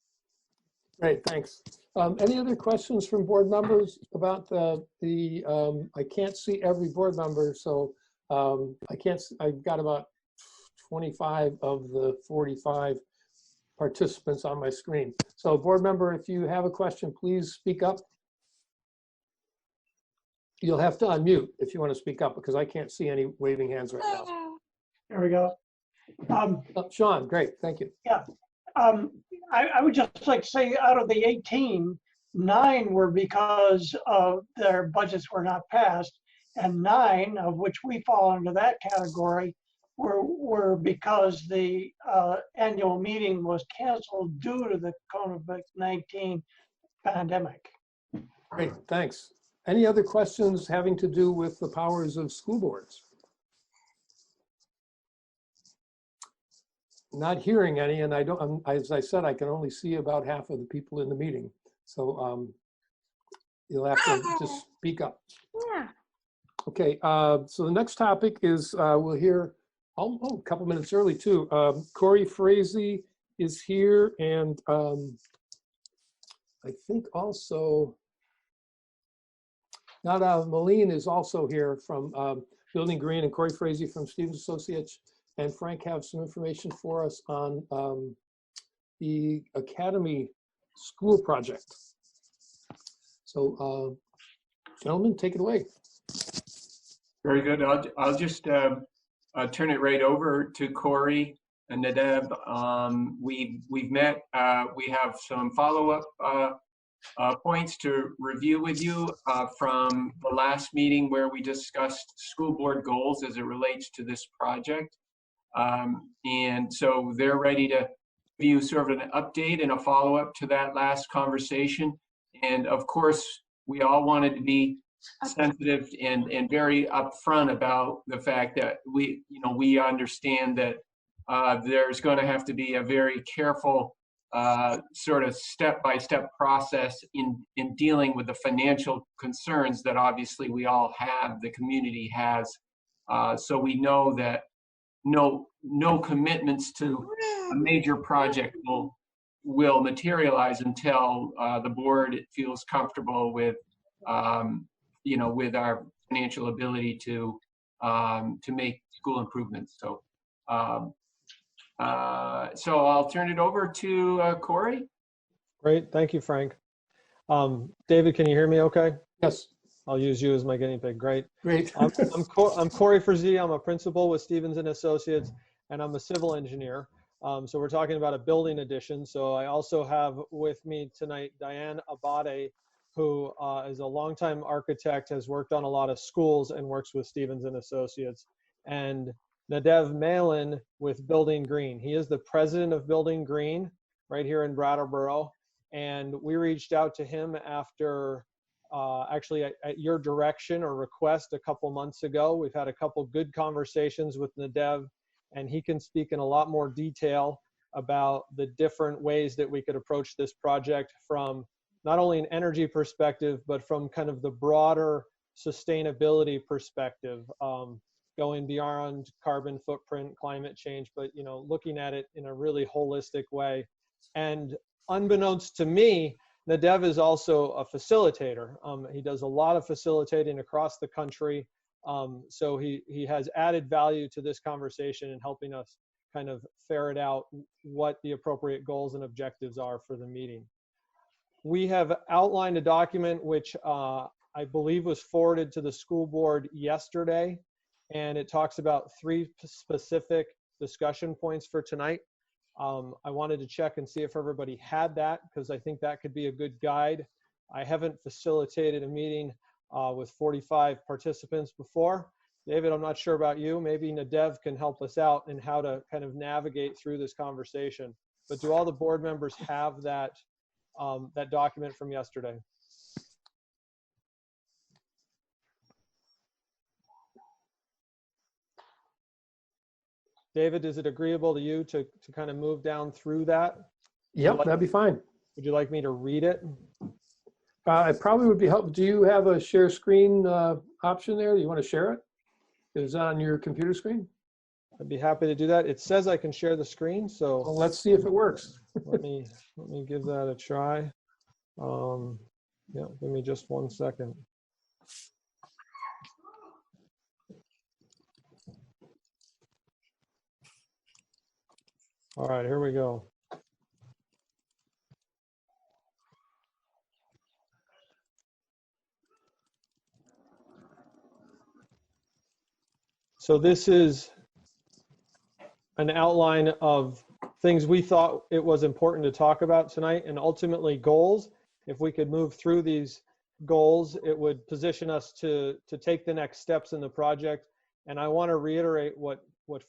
Great, thanks. Any other questions from board members about I can't see every board member, so I've got about 25 of the 45 participants on my screen. So board member, if you have a question, please speak up. You'll have to unmute if you want to speak up because I can't see any waving hands right now. There we go. Sean, great, thank you. Yeah, I would just like to say out of the 18, 9 were because of their budgets were not passed, and 9, of which we fall into that category, were because the annual meeting was canceled due to the COVID-19 pandemic. Great, thanks. Any other questions having to do with the powers of school boards? Not hearing any, and I don't, as I said, I can only see about half of the people in the meeting. So you'll have to just speak up. Yeah. Okay, so the next topic is we'll hear, a couple minutes early too. Corey Frazee is here, and I think also, Nada Moline is also here from Building Green, and Corey Frazee from Stevens Associates. And Frank have some information for us on the Academy School project. So, gentlemen, take it away. Very good. I'll just turn it right over to Corey and Nadav. We've met. We have some follow-up points to review with you from the last meeting where we discussed school board goals as it relates to this project. And so they're ready to give you sort of an update and a follow-up to that last conversation. And of course, we all wanted to be sensitive and very upfront about the fact that we understand that there's going to have to be a very careful sort of step-by-step process in dealing with the financial concerns that obviously we all have, the community has. So we know that no commitments to a major project will materialize until the board feels comfortable with with our financial ability to make school improvements. So so I'll turn it over to Corey. Great, thank you, Frank. David, can you hear me okay? Yes. I'll use you as my guinea pig. Great. Great. I'm Corey Frazee. I'm a principal with Stevens and Associates, and I'm a civil engineer. So we're talking about a building addition. So I also have with me tonight Diane Abate, who is a longtime architect, has worked on a lot of schools and works with Stevens and Associates, and Nadav Malin with Building Green. He is the president of Building Green right here in Brattleboro, and we reached out to him after actually at your direction or request a couple months ago. We've had a couple good conversations with Nadav, and he can speak in a lot more detail about the different ways that we could approach this project from not only an energy perspective, but from kind of the broader sustainability perspective, going beyond carbon footprint, climate change, but looking at it in a really holistic way. And unbeknownst to me, Nadav is also a facilitator. He does a lot of facilitating across the country. So he has added value to this conversation in helping us kind of ferret out what the appropriate goals and objectives are for the meeting. We have outlined a document which I believe was forwarded to the school board yesterday, and it talks about 3 specific discussion points for tonight. I wanted to check and see if everybody had that, because I think that could be a good guide. I haven't facilitated a meeting with 45 participants before. David, I'm not sure about you. Maybe Nadav can help us out in how to kind of navigate through this conversation. But do all the board members have that, that document from yesterday? David, is it agreeable to you to kind of move down through that? Yep, that'd be fine. Would you like me to read it? It probably would be helpful. Do you have a share screen option there? Do you want to share it? Is it on your computer screen? I'd be happy to do that. It says I can share the screen, so well, let's see if it works. let me give that a try. Yeah, give me just 1 second. All right, here we go. So this is an outline of things we thought it was important to talk about tonight, and ultimately goals. if we could move through these goals, it would position us to take the next steps in the project. And I want to reiterate what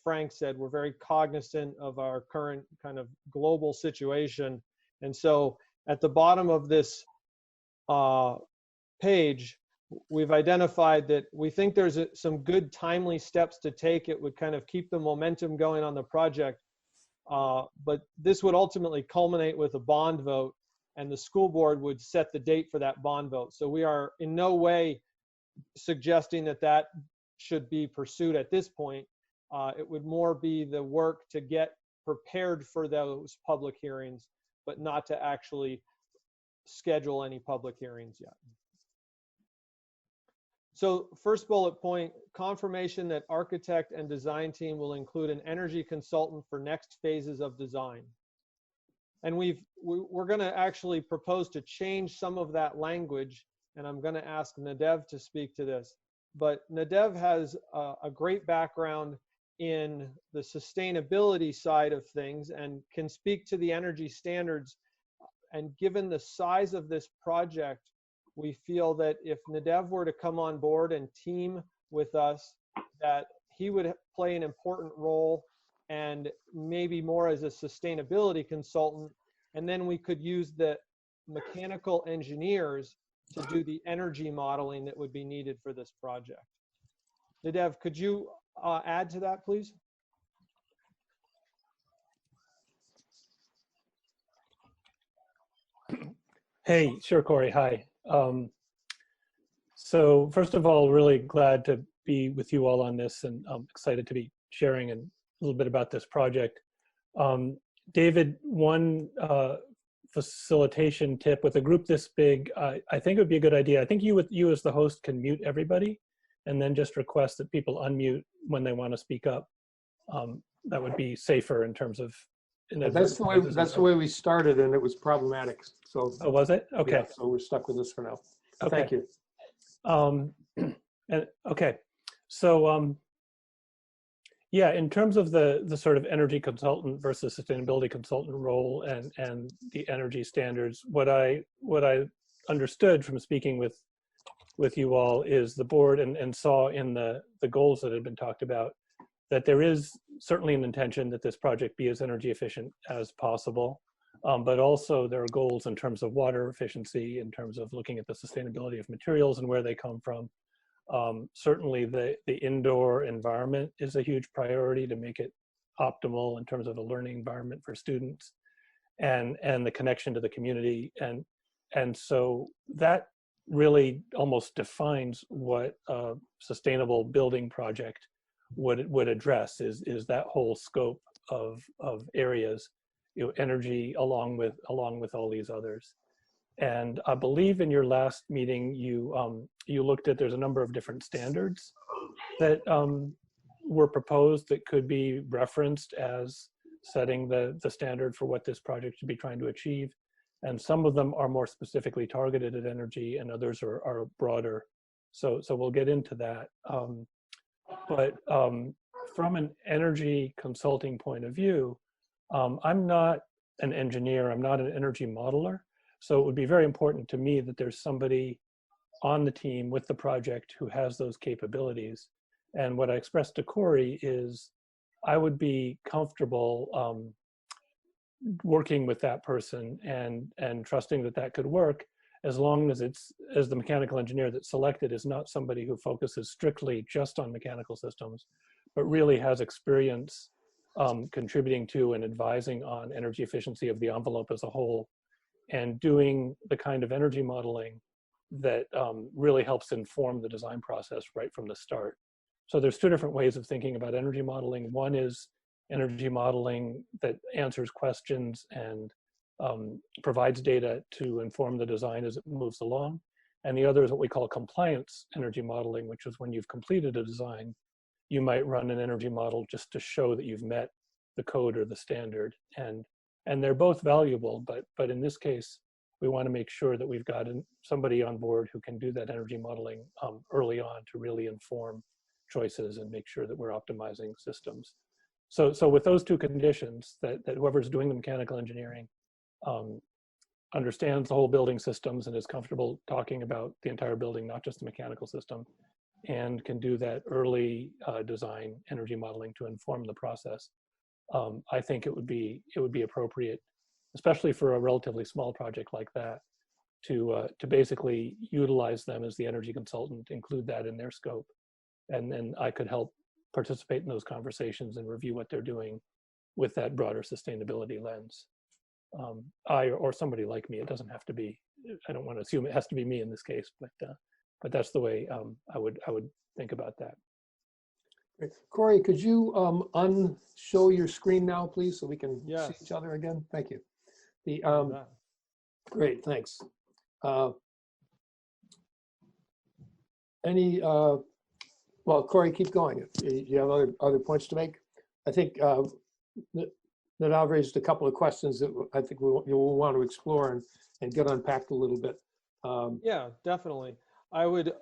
Frank said. We're very cognizant of our current kind of global situation. And so at the bottom of this page, we've identified that we think there's some good timely steps to take. It would kind of keep the momentum going on the project. But this would ultimately culminate with a bond vote, and the school board would set the date for that bond vote. So we are in no way suggesting that that should be pursued at this point. It would more be the work to get prepared for those public hearings, but not to actually schedule any public hearings yet. So first bullet point, confirmation that architect and design team will include an energy consultant for next phases of design. And we're going to actually propose to change some of that language, and I'm going to ask Nadev to speak to this. But Nadev has a great background in the sustainability side of things and can speak to the energy standards. And given the size of this project, we feel that if Nadev were to come on board and team with us, that he would play an important role, and maybe more as a sustainability consultant. And then we could use the mechanical engineers to do the energy modeling that would be needed for this project. Nadev, could you add to that, please? Hey, sure, Corey. Hi. So first of all, really glad to be with you all on this, and I'm excited to be sharing a little bit about this project. David, one facilitation tip with a group this big, I think it would be a good idea. I think you as the host can mute everybody, and then just request that people unmute when they want to speak up. That would be safer in terms of. That's the way we started, and it was problematic. So. Oh, was it? Okay. Yeah, so we're stuck with this for now. Okay. Thank you. And okay, so yeah, in terms of the sort of energy consultant versus sustainability consultant role and the energy standards, what I understood from speaking with you all is the board and saw in the goals that had been talked about that there is certainly an intention that this project be as energy efficient as possible. But also there are goals in terms of water efficiency, in terms of looking at the sustainability of materials and where they come from. Certainly the indoor environment is a huge priority to make it optimal in terms of a learning environment for students, and the connection to the community. And so that really almost defines what a sustainable building project would address is that whole scope of areas. Energy along with all these others. And I believe in your last meeting you looked at, there's a number of different standards that were proposed that could be referenced as setting the standard for what this project should be trying to achieve. And some of them are more specifically targeted at energy, and others are broader. So we'll get into that. But from an energy consulting point of view, I'm not an engineer, I'm not an energy modeler, so it would be very important to me that there's somebody on the team with the project who has those capabilities. And what I expressed to Corey is I would be comfortable working with that person and trusting that that could work, as long as the mechanical engineer that's selected is not somebody who focuses strictly just on mechanical systems, but really has experience contributing to and advising on energy efficiency of the envelope as a whole, and doing the kind of energy modeling that really helps inform the design process right from the start. So there's two different ways of thinking about energy modeling. One is energy modeling that answers questions and provides data to inform the design as it moves along. And the other is what we call compliance energy modeling, which is when you've completed a design, you might run an energy model just to show that you've met the code or the standard. And they're both valuable, but in this case, we want to make sure that we've got somebody on board who can do that energy modeling early on to really inform choices and make sure that we're optimizing systems. So with those two conditions, that whoever's doing the mechanical engineering understands the whole building systems and is comfortable talking about the entire building, not just the mechanical system, and can do that early design energy modeling to inform the process. I think it would be appropriate, especially for a relatively small project like that, to basically utilize them as the energy consultant, include that in their scope, and then I could help participate in those conversations and review what they're doing with that broader sustainability lens. I or somebody like me. It doesn't have to be. I don't want to assume it has to be me in this case, but that's the way I would think about that. Great. Corey, could you unshow your screen now, please, so we can see each other again? Thank you. The great, thanks. Well, Corey, keep going. If you have other points to make, I think that I've raised a couple of questions that I think you'll want to explore and get unpacked a little bit. Yeah, definitely. I would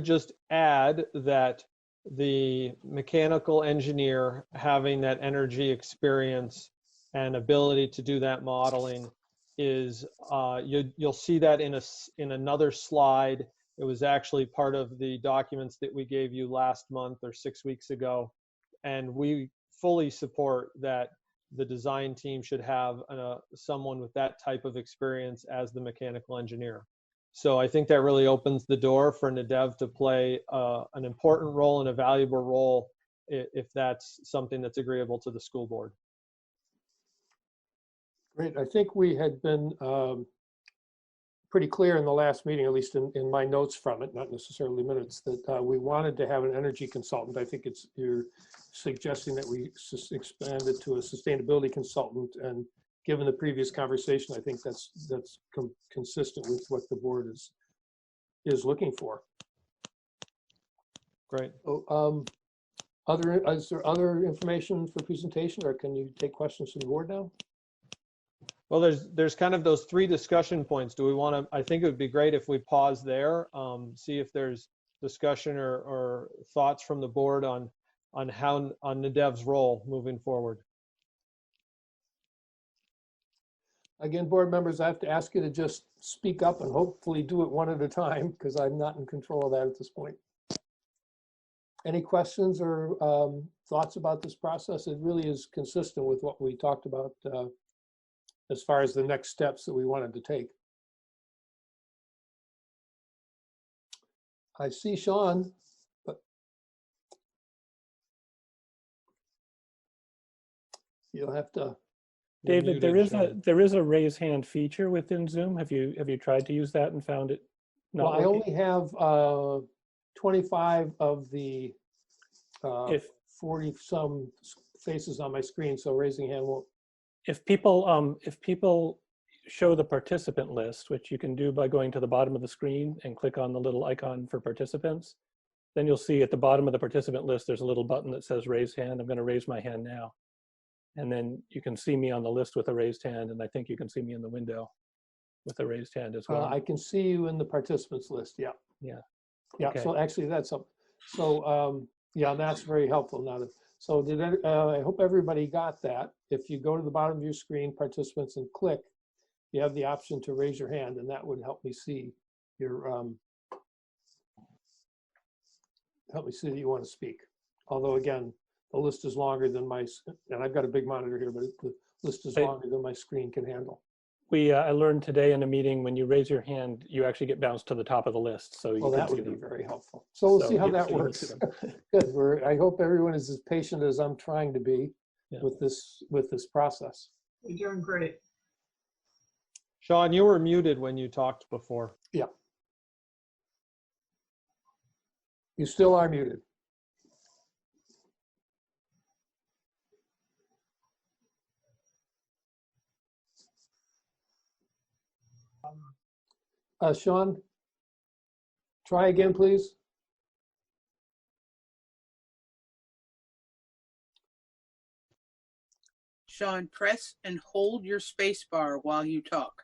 just add that the mechanical engineer having that energy experience and ability to do that modeling is you'll see that in another slide. It was actually part of the documents that we gave you last month or 6 weeks ago, and we fully support that the design team should have someone with that type of experience as the mechanical engineer. So I think that really opens the door for NADEV to play an important role and a valuable role if that's something that's agreeable to the school board. Great. I think we had been pretty clear in the last meeting, at least in my notes from it, not necessarily minutes, that we wanted to have an energy consultant. I think you're suggesting that we expand it to a sustainability consultant, and given the previous conversation, I think that's consistent with what the board is looking for. Great. So, is there other information for presentation, or can you take questions from the board now? Well, there's kind of those 3 discussion points. Do we want to? I think it would be great if we pause there, see if there's discussion or thoughts from the board on NADEV's role moving forward. Again, board members, I have to ask you to just speak up and hopefully do it one at a time, because I'm not in control of that at this point. Any questions or thoughts about this process? It really is consistent with what we talked about as far as the next steps that we wanted to take. I see Sean, but you'll have to. David, there is a raise hand feature within Zoom. Have you tried to use that and found it not Well, working? I only have 25 of the 40 some faces on my screen, so raising hand won't. If people show the participant list, which you can do by going to the bottom of the screen and click on the little icon for participants, then you'll see at the bottom of the participant list, there's a little button that says raise hand. I'm going to raise my hand now. And then you can see me on the list with a raised hand, and I think you can see me in the window with a raised hand as well. I can see you in the participants list, yeah. Yeah. Yeah, Okay. so actually that's up. So yeah, that's very helpful now. So I hope everybody got that. If you go to the bottom of your screen, participants, and click, you have the option to raise your hand, and that would help me see your help me see that you want to speak. Although again, the list is longer than my, and I've got a big monitor here, but the list is longer than my screen can handle. I learned today in a meeting, when you raise your hand, you actually get bounced to the top of the list. So Well, that would be very helpful. So we'll see how that works. Good. I hope everyone is as patient as I'm trying to be with this process. You're doing great. Sean, you were muted when you talked before. Yeah. You still are muted. Sean, try again, please. Sean, press and hold your space bar while you talk.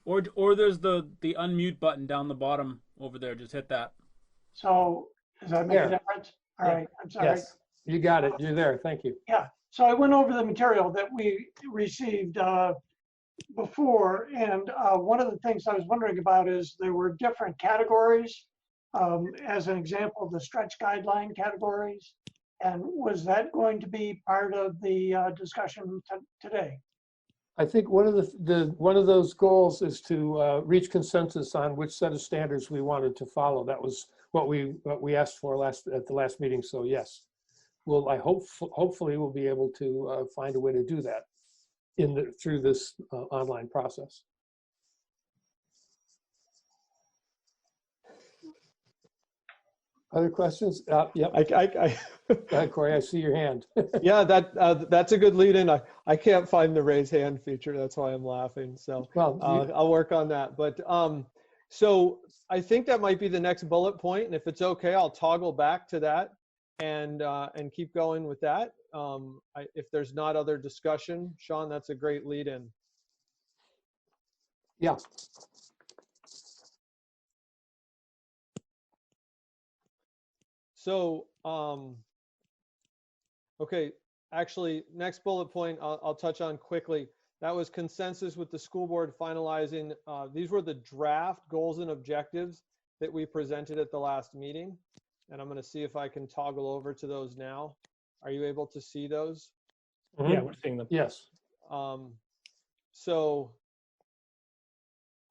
Or there's the unmute button down the bottom over there. Just hit that. So does that make a difference? All right, I'm sorry. Yes, you got it. You're there. Thank you. Yeah, so I went over the material that we received before, and one of the things I was wondering about is there were different categories, as an example, the stretch guideline categories. And was that going to be part of the discussion today? I think one of one of those goals is to reach consensus on which set of standards we wanted to follow. That was what we asked for at the last meeting. So yes, well, hopefully we'll be able to find a way to do that through this online process. Other questions? Yeah, go ahead, Corey. I see your hand. Yeah, that's a good lead in. I can't find the raise hand feature. That's why I'm laughing. So well, I'll work on that. But so I think that might be the next bullet point. And if it's okay, I'll toggle back to that and keep going with that. If there's not other discussion, Sean, that's a great lead in. Yeah. So, okay, actually, next bullet point I'll touch on quickly. That was consensus with the school board finalizing. These were the draft goals and objectives that we presented at the last meeting. And I'm going to see if I can toggle over to those now. Are you able to see those? Mm-hmm. Yeah, we're seeing them. Yes. So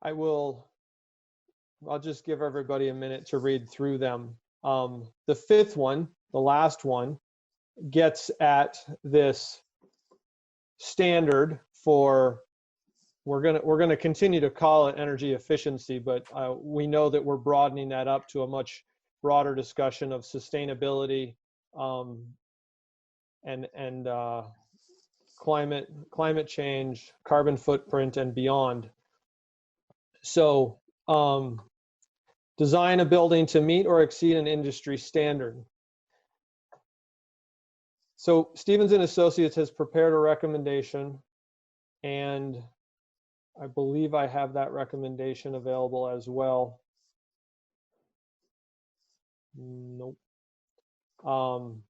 I'll just give everybody a minute to read through them. The fifth one, the last one, gets at this standard for, we're gonna continue to call it energy efficiency, but we know that we're broadening that up to a much broader discussion of sustainability and climate change, carbon footprint, and beyond. So design a building to meet or exceed an industry standard. So Stevens and Associates has prepared a recommendation, and I believe I have that recommendation available as well. Nope. I'll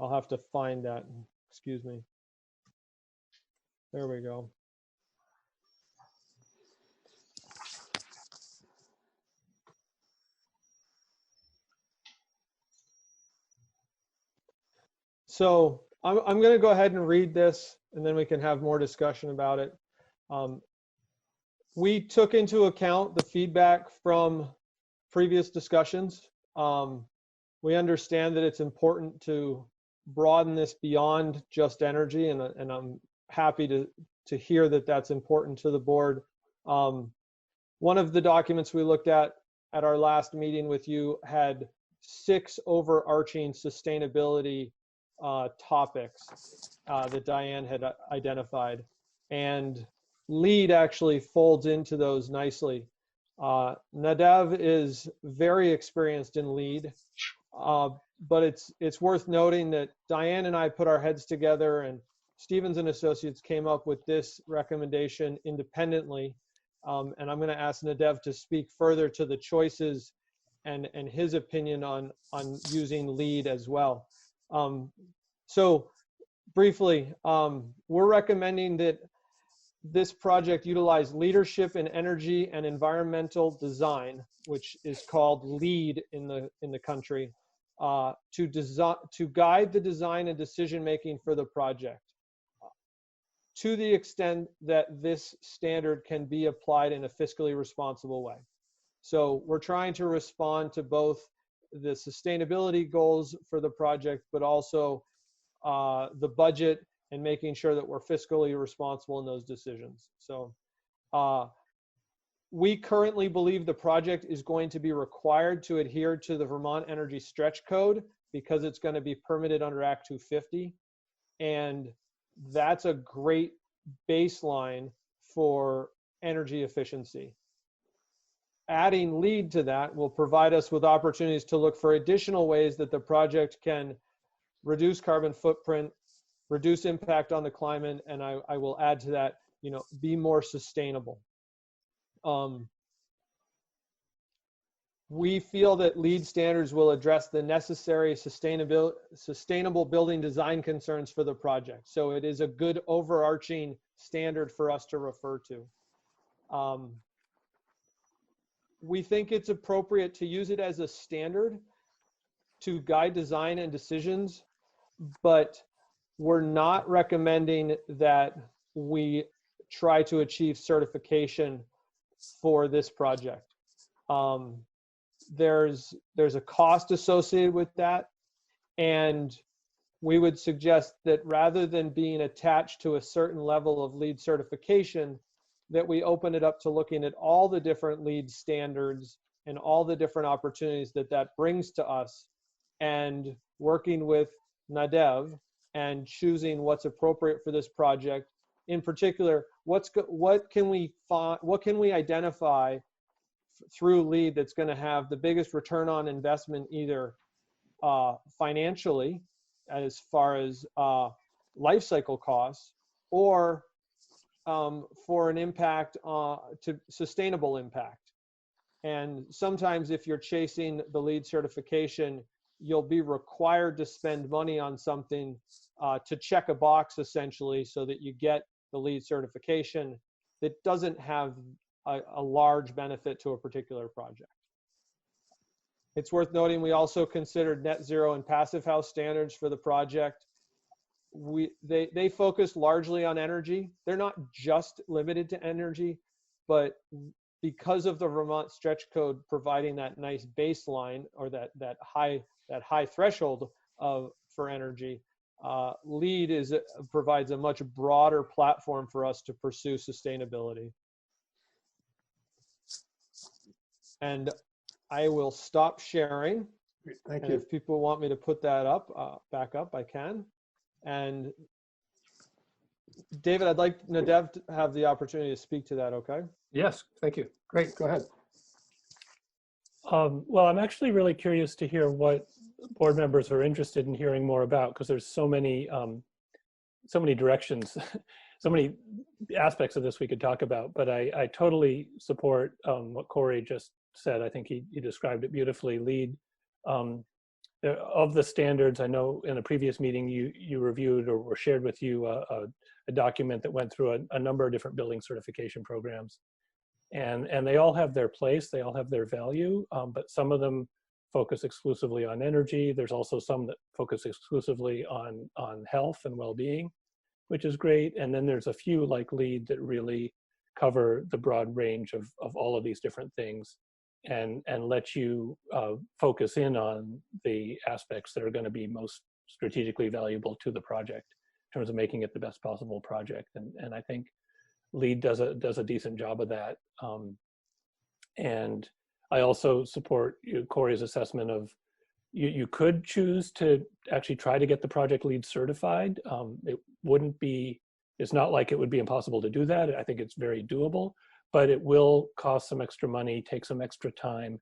have to find that. Excuse me. There we go. So I'm going to go ahead and read this, and then we can have more discussion about it. We took into account the feedback from previous discussions. We understand that it's important to broaden this beyond just energy, and I'm happy to hear that that's important to the board. One of the documents we looked at our last meeting with you had 6 overarching sustainability topics that Diane had identified, and LEED actually folds into those nicely. Nadav is very experienced in LEED, but it's worth noting that Diane and I put our heads together, and Stevens and Associates came up with this recommendation independently. And I'm going to ask Nadav to speak further to the choices and his opinion on using LEED as well. So briefly, we're recommending that this project utilize leadership in energy and environmental design, which is called LEED in the country, to guide the design and decision making for the project, to the extent that this standard can be applied in a fiscally responsible way. So we're trying to respond to both the sustainability goals for the project, but also the budget and making sure that we're fiscally responsible in those decisions. So we currently believe the project is going to be required to adhere to the Vermont Energy Stretch Code because it's going to be permitted under Act 250. And that's a great baseline for energy efficiency. Adding LEED to that will provide us with opportunities to look for additional ways that the project can reduce carbon footprint, reduce impact on the climate, and I will add to that, be more sustainable. We feel that LEED standards will address the necessary sustainable building design concerns for the project. So it is a good overarching standard for us to refer to. We think it's appropriate to use it as a standard to guide design and decisions, but we're not recommending that we try to achieve certification for this project. There's a cost associated with that, and we would suggest that rather than being attached to a certain level of LEED certification, that we open it up to looking at all the different LEED standards and all the different opportunities that that brings to us, and working with Nadev and choosing what's appropriate for this project. In particular, what can we identify through LEED that's going to have the biggest return on investment, either financially, as far as life cycle costs, or for an impact to sustainable impact. And sometimes if you're chasing the LEED certification, you'll be required to spend money on something to check a box, essentially, so that you get the LEED certification that doesn't have a large benefit to a particular project. It's worth noting we also considered net zero and passive house standards for the project. They focus largely on energy. They're not just limited to energy, but because of the Vermont stretch code providing that nice baseline, or that high threshold for energy, LEED provides a much broader platform for us to pursue sustainability. And I will stop sharing. Thank and you. If people want me to put that up, back up, I can. And David, I'd like Nadev to have the opportunity to speak to that, okay? Yes, thank you. Great, go ahead. Well, I'm actually really curious to hear what board members are interested in hearing more about, because there's so many directions, so many aspects of this we could talk about. But I totally support what Corey just said. I think he described it beautifully. LEED, of the standards, I know in a previous meeting you reviewed or shared with you a document that went through a number of different building certification programs. And they all have their place, they all have their value, but some of them focus exclusively on energy. There's also some that focus exclusively on health and well-being, which is great. And then there's a few like LEED that really cover the broad range of all of these different things, and let you focus in on the aspects that are going to be most strategically valuable to the project in terms of making it the best possible project. And I think LEED does a decent job of that. And I also support Corey's assessment of you could choose to actually try to get the project LEED certified. It's not like it would be impossible to do that. I think it's very doable, but it will cost some extra money, take some extra time.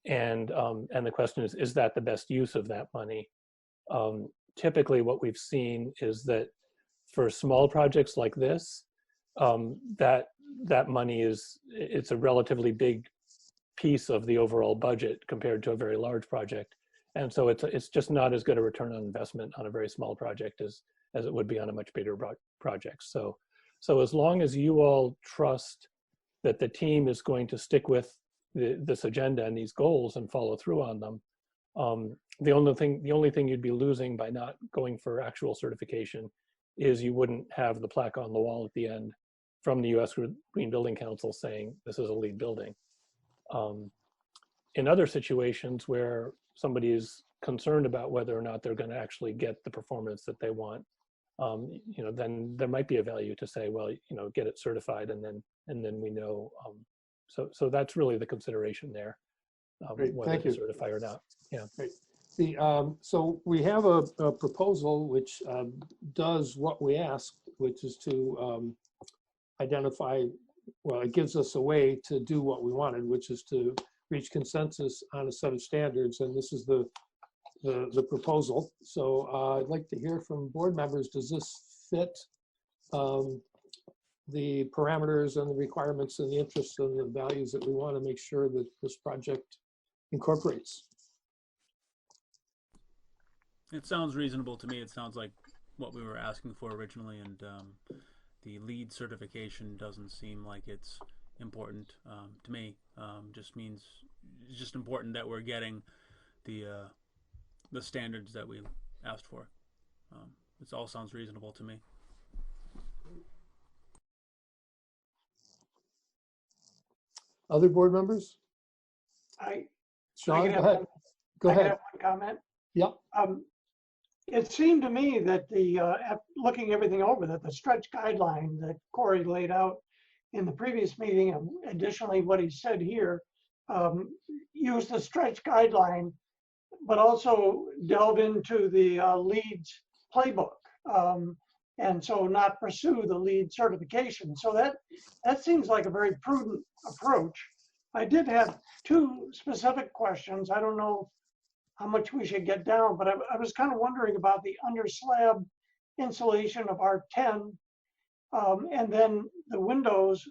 And the question is that the best use of that money? Typically what we've seen is that for small projects like this, that money it's a relatively big piece of the overall budget compared to a very large project, and so it's just not as good a return on investment on a very small project as it would be on a much bigger project. So as long as you all trust that the team is going to stick with this agenda and these goals and follow through on them, the only thing you'd be losing by not going for actual certification is you wouldn't have the plaque on the wall at the end from the U.S. Green Building Council saying this is a LEED building. In other situations where somebody is concerned about whether or not they're going to actually get the performance that they want, then there might be a value to say, well, get it certified, and then we know. So that's really the consideration there, whether to certify or not. Yeah. Great. So we have a proposal which does what we asked, which is to identify, well, it gives us a way to do what we wanted, which is to reach consensus on a set of standards, and this is the proposal. So I'd like to hear from board members. Does this fit the parameters and the requirements and the interests and the values that we want to make sure that this project incorporates. It sounds reasonable to me. It sounds like what we were asking for originally, and the LEED certification doesn't seem like it's important to me. Just means it's just important that we're getting the standards that we asked for. It all sounds reasonable to me. Other board members? Sean, go ahead. Go I can ahead. have one comment. Yeah. It seemed to me that looking everything over, that the stretch guideline that Corey laid out in the previous meeting, and additionally what he said here, use the stretch guideline, but also delve into the LEED's playbook, and so not pursue the LEED certification. So that seems like a very prudent approach. I did have two specific questions. I don't know how much we should get down, but I was kind of wondering about the under slab insulation of R10, and then the windows.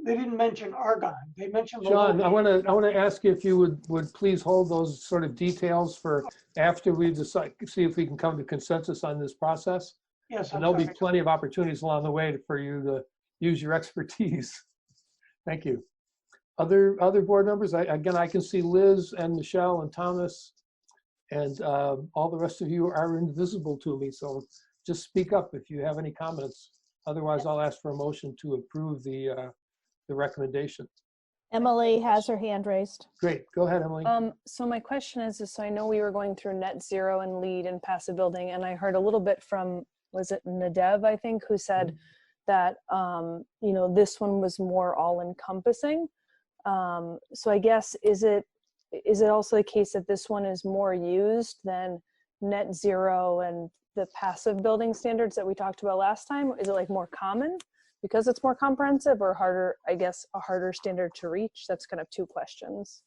They didn't mention argon. They mentioned the John, I want to ask you if you would please hold those sort of details for after we decide, see if we can come to consensus on this process. Yes, and there'll be plenty of opportunities along the way for you to use your expertise. Thank you. Other board members? Again, I can see Liz and Michelle and Thomas, and all the rest of you are invisible to me. So just speak up if you have any comments. Otherwise, I'll ask for a motion to approve the recommendation. Emily has her hand raised. Great, go ahead, Emily. So my question is, so I know we were going through net zero and LEED and passive building, and I heard a little bit from, was it Nadev, I think, who said that, you know, this one was more all encompassing. So I guess, is it also the case that this one is more used than net zero and the passive building standards that we talked about last time? Is it like more common because it's more comprehensive, or harder, I guess, a harder standard to reach? That's kind of two questions.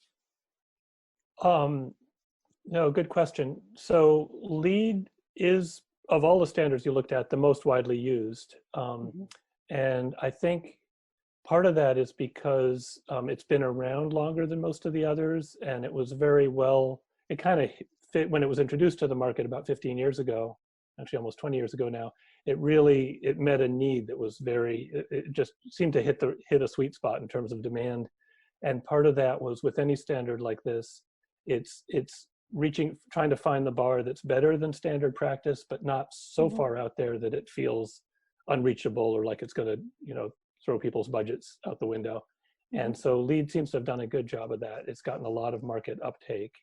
No, good question. So LEED is, of all the standards you looked at, the most widely used. And I think part of that is because it's been around longer than most of the others, and it was very well, it kind of fit when it was introduced to the market about 15 years ago, actually almost 20 years ago now. It met a need that was it just seemed to hit a sweet spot in terms of demand. And part of that was, with any standard like this, it's trying to find the bar that's better than standard practice, but not so far out there that it feels unreachable or like it's going to, you know, throw people's budgets out the window. And so LEED seems to have done a good job of that. It's gotten a lot of market uptake.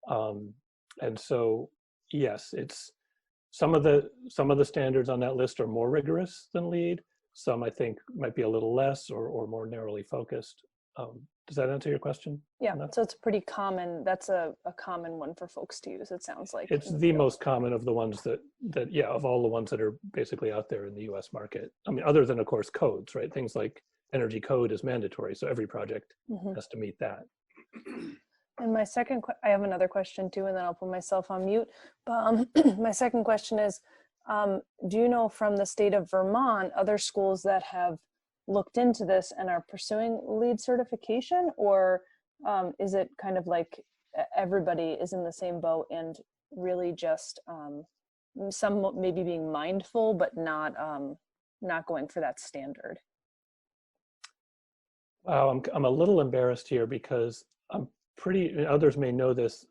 And so, yes, it's some of the standards on that list are more rigorous than LEED. Some, I think, might be a little less or more narrowly focused. Does that answer your question? Yeah, so it's pretty common. That's a common one for folks to use, it sounds like. It's the most common of the ones that yeah, of all the ones that are basically out there in the US market. I mean, other than, of course, codes, right? Things like energy code is mandatory, so every project has to meet that. And my second, I have another question too, and then I'll put myself on mute. But my second question is, do you know from the state of Vermont, other schools that have looked into this and are pursuing LEED certification, or is it kind of like everybody is in the same boat and really just some maybe being mindful, but not going for that standard? Wow, I'm a little embarrassed here because others may know this.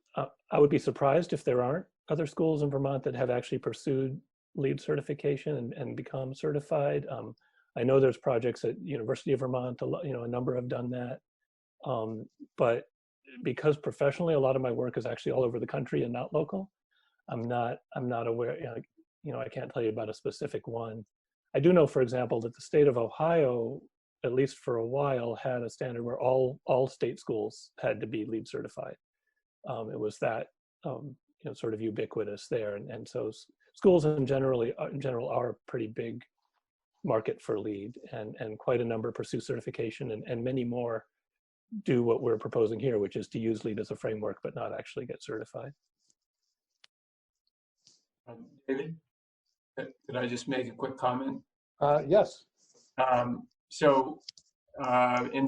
I would be surprised if there aren't other schools in Vermont that have actually pursued LEED certification and become certified. I know there's projects at University of Vermont, a number have done that. But because professionally, a lot of my work is actually all over the country and not local, I'm not aware, I can't tell you about a specific one. I do know, for example, that the state of Ohio, at least for a while, had a standard where all state schools had to be LEED certified. It was that, sort of ubiquitous there. And so schools in general are a pretty big market for LEED, and quite a number pursue certification, and many more do what we're proposing here, which is to use LEED as a framework, but not actually get certified. David, could I just make a quick comment? Yes. And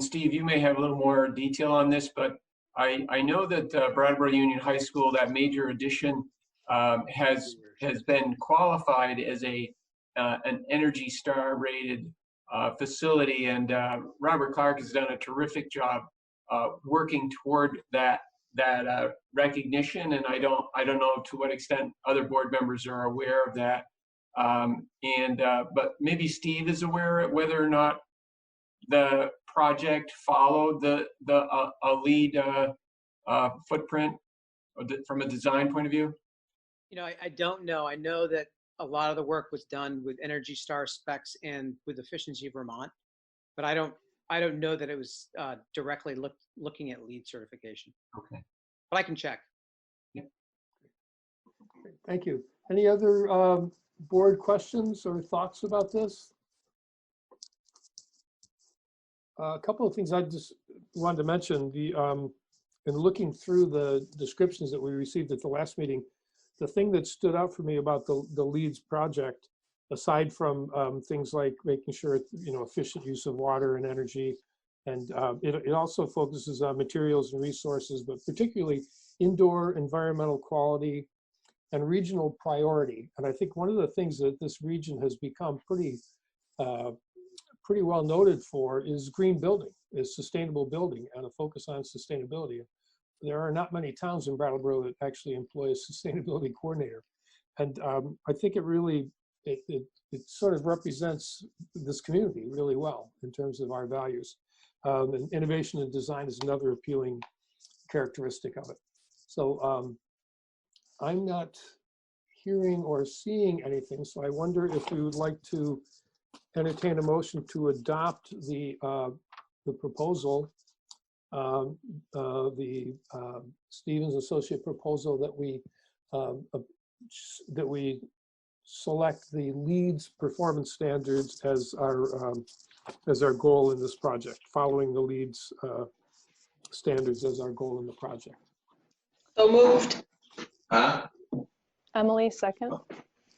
Steve, you may have a little more detail on this, but I know that Brattleboro Union High School, that major addition, has been qualified as an Energy Star rated facility, and Robert Clark has done a terrific job working toward that recognition. And I don't know to what extent other board members are aware of that. But maybe Steve is aware of whether or not the project followed a lead footprint from a design point of view. You know, I don't know. I know that a lot of the work was done with Energy Star specs and with Efficiency Vermont, but I don't know that it was directly looking at lead certification. Okay. But I can check. Yeah. Thank you. Any other board questions or thoughts about this? A couple of things I just wanted to mention. In looking through the descriptions that we received at the last meeting, the thing that stood out for me about the LEEDS project, aside from things like making sure it's, efficient use of water and energy, and it also focuses on materials and resources, but particularly indoor environmental quality and regional priority. And I think one of the things that this region has become pretty well noted for is green building, is sustainable building, and a focus on sustainability. There are not many towns in Brattleboro that actually employ a sustainability coordinator. And I think it really, it sort of represents this community really well in terms of our values. And innovation and design is another appealing characteristic of it. So I'm not hearing or seeing anything, so I wonder if we would like to entertain a motion to adopt the proposal, the Stevens Associate proposal that we select the LEEDS performance standards as our goal in this project, following the LEEDS standards as our goal in the project. So moved. Huh? Emily, second.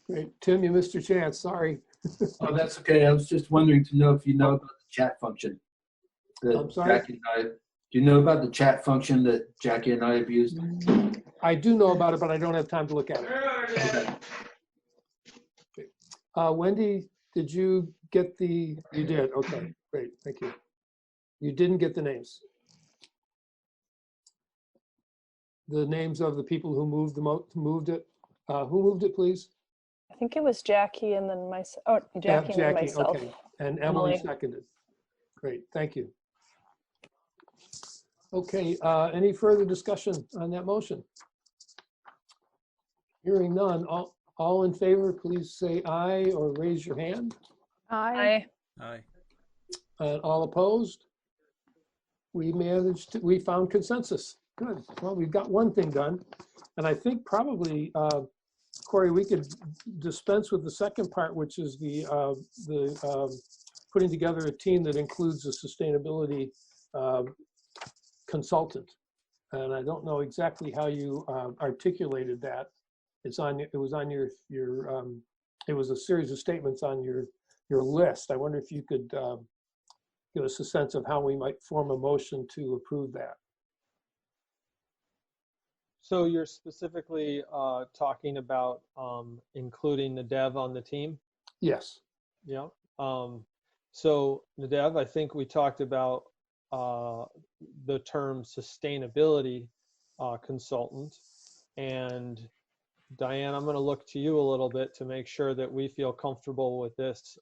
Great. Tim, you missed your chance. Sorry. Oh, that's okay. I was just wondering to know if you know about the chat function. I'm sorry? Jackie and I, do you know about the chat function that Jackie and I have used? I do know about it, but I don't have time to look at it. Okay. Wendy, did you get you did, okay, great, thank you. You didn't get the names. The names of the people who moved it. Who moved it, please? I think it was Jackie and then myself. Oh, Jackie and then myself. Okay. And Emily seconded. Great, thank you. Okay, any further discussion on that motion? Hearing none, all in favor, please say aye or raise your hand. Aye. Aye. And all opposed? We found consensus. Good. Well, we've got one thing done. And I think probably, Corey, we could dispense with the second part, which is the putting together a team that includes a sustainability consultant. And I don't know exactly how you articulated that. It was a series of statements on your list. I wonder if you could give us a sense of how we might form a motion to approve that. So you're specifically talking about including Nadev on the team? Yes. Yeah. So Nadev, I think we talked about the term sustainability consultant. And Diane, I'm going to look to you a little bit to make sure that we feel comfortable with this.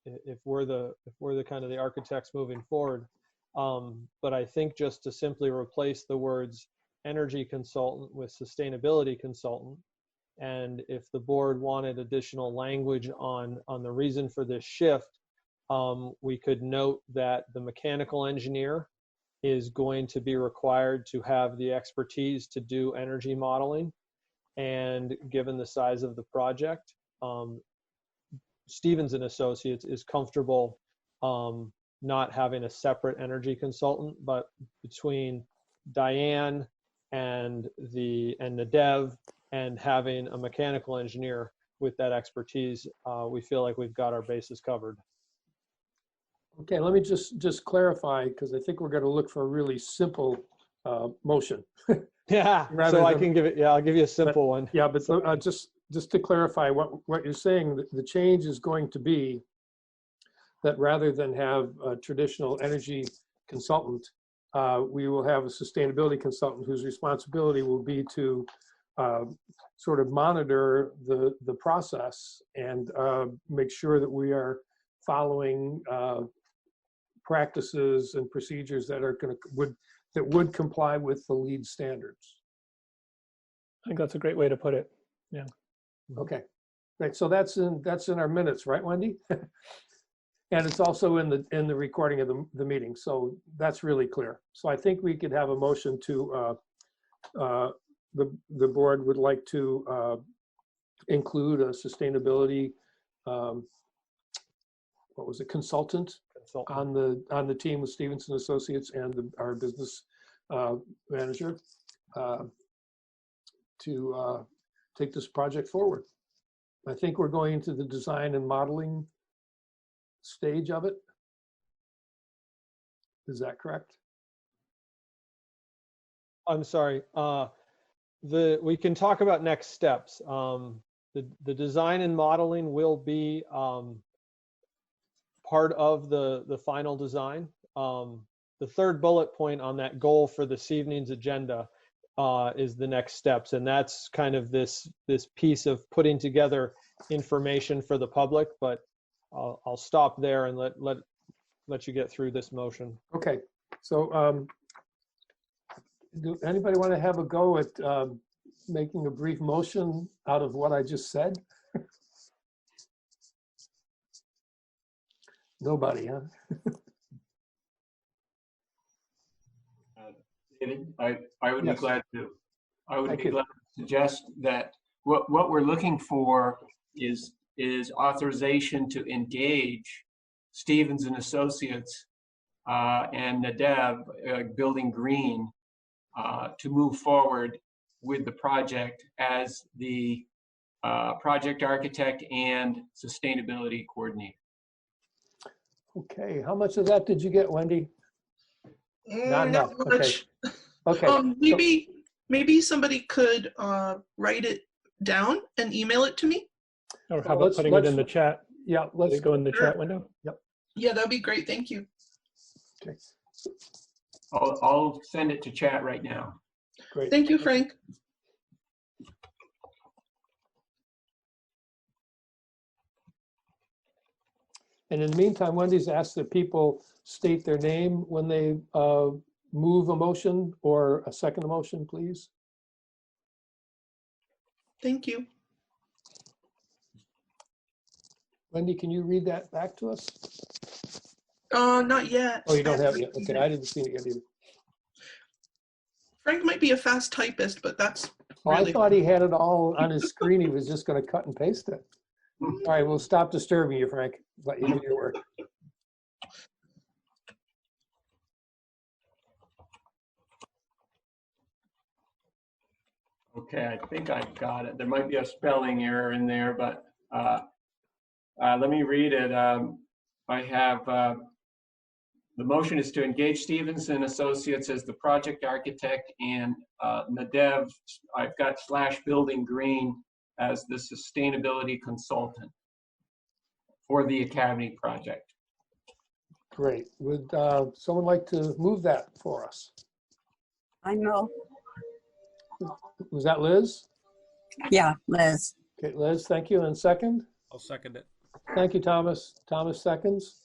If we're the kind of the architects moving forward. But I think just to simply replace the words energy consultant with sustainability consultant, and if the board wanted additional language on the reason for this shift, we could note that the mechanical engineer is going to be required to have the expertise to do energy modeling. And given the size of the project, Stevens and Associates is comfortable not having a separate energy consultant, but between Diane and Nadev and having a mechanical engineer with that expertise, we feel like we've got our bases covered. Okay, let me just clarify, because I think we're going to look for a really simple motion. Yeah, Rather so I than- can give it, yeah, I'll give you a simple one. Yeah, but just to clarify what you're saying, the change is going to be that rather than have a traditional energy consultant, we will have a sustainability consultant whose responsibility will be to sort of monitor the process and make sure that we are following practices and procedures that are would comply with the LEED standards. I think that's a great way to put it. Yeah. Okay, right. So that's in our minutes, right, Wendy? And it's also in the recording of the meeting. So that's really clear. So I think we could have a motion to the board would like to include a sustainability what was it, consultant on the team with Stevenson Associates and our business manager to take this project forward. I think we're going into the design and modeling stage of it. Is that correct? I'm sorry. We can talk about next steps. The design and modeling will be part of the final design. The third bullet point on that goal for this evening's agenda is the next steps, and that's kind of this piece of putting together information for the public. But I'll stop there and let you get through this motion. Okay. So do anybody want to have a go at making a brief motion out of what I just said? Nobody, huh? David, I would Yes. be glad to. I would Thank be you. glad to suggest that what we're looking for is authorization to engage Stevens and Associates and Nadev Building Green to move forward with the project as the project architect and sustainability coordinator. Okay. How much of that did you get, Wendy? Not enough. Not much. Okay. Okay. Maybe somebody could write it down and email it to me. Or how about putting it in the chat? Yeah, let's go in the Sure. chat window. Yep. Yeah, that'd be great. Thank you. Okay. I'll send it to chat right now. Great. Thank you, Frank. And in the meantime, Wendy's asked that people state their name when they move a motion or a second motion, please. Thank you. Wendy, can you read that back to us? Not yet. Oh, you don't have it yet. Okay, I didn't see it yet either. Frank might be a fast typist, but that's Well, really I thought he had it all on his screen. He was just going to cut and paste it. All right, we'll stop disturbing you, Frank. Let you do your work. Okay, I think I got it. There might be a spelling error in there, but let me read it. I have the motion is to engage Stevenson Associates as the project architect and Nadev, I've got / Building Green as the sustainability consultant for the Academy project. Great. Would someone like to move that for us? I know. Was that Liz? Yeah, Liz. Okay, Liz, thank you. And second? I'll second it. Thank you, Thomas. Thomas seconds.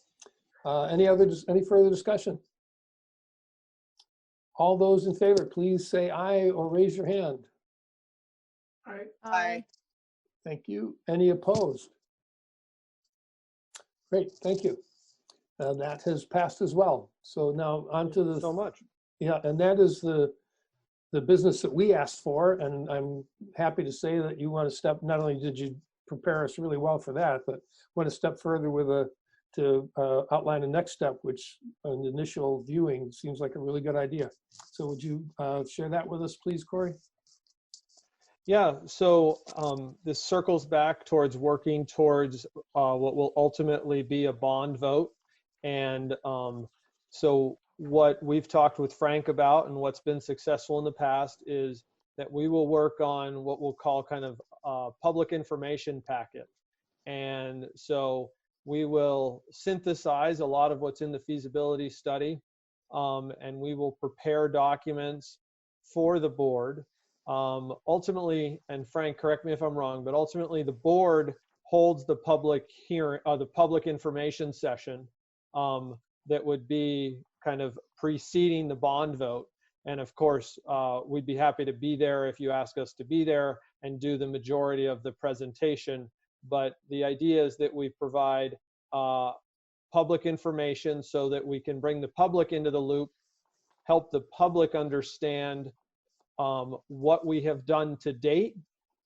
Any further discussion? All those in favor, please say aye or raise your hand. Aye. Thank you. Any opposed? Great, thank you. That has passed as well. So now on to the. So much. Yeah, and that is the business that we asked for, and I'm happy to say that you want to step. Not only did you prepare us really well for that, but want to step further with to outline the next step, which an initial viewing seems like a really good idea. So would you share that with us, please, Corey? Yeah, so this circles back towards working towards what will ultimately be a bond vote. And so what we've talked with Frank about and what's been successful in the past is that we will work on what we'll call kind of a public information packet. And so we will synthesize a lot of what's in the feasibility study, and we will prepare documents for the board. Ultimately, and Frank, correct me if I'm wrong, but ultimately the board holds the public hearing, the public information session that would be kind of preceding the bond vote. And of course, we'd be happy to be there if you ask us to be there and do the majority of the presentation. But the idea is that we provide public information so that we can bring the public into the loop, help the public understand what we have done to date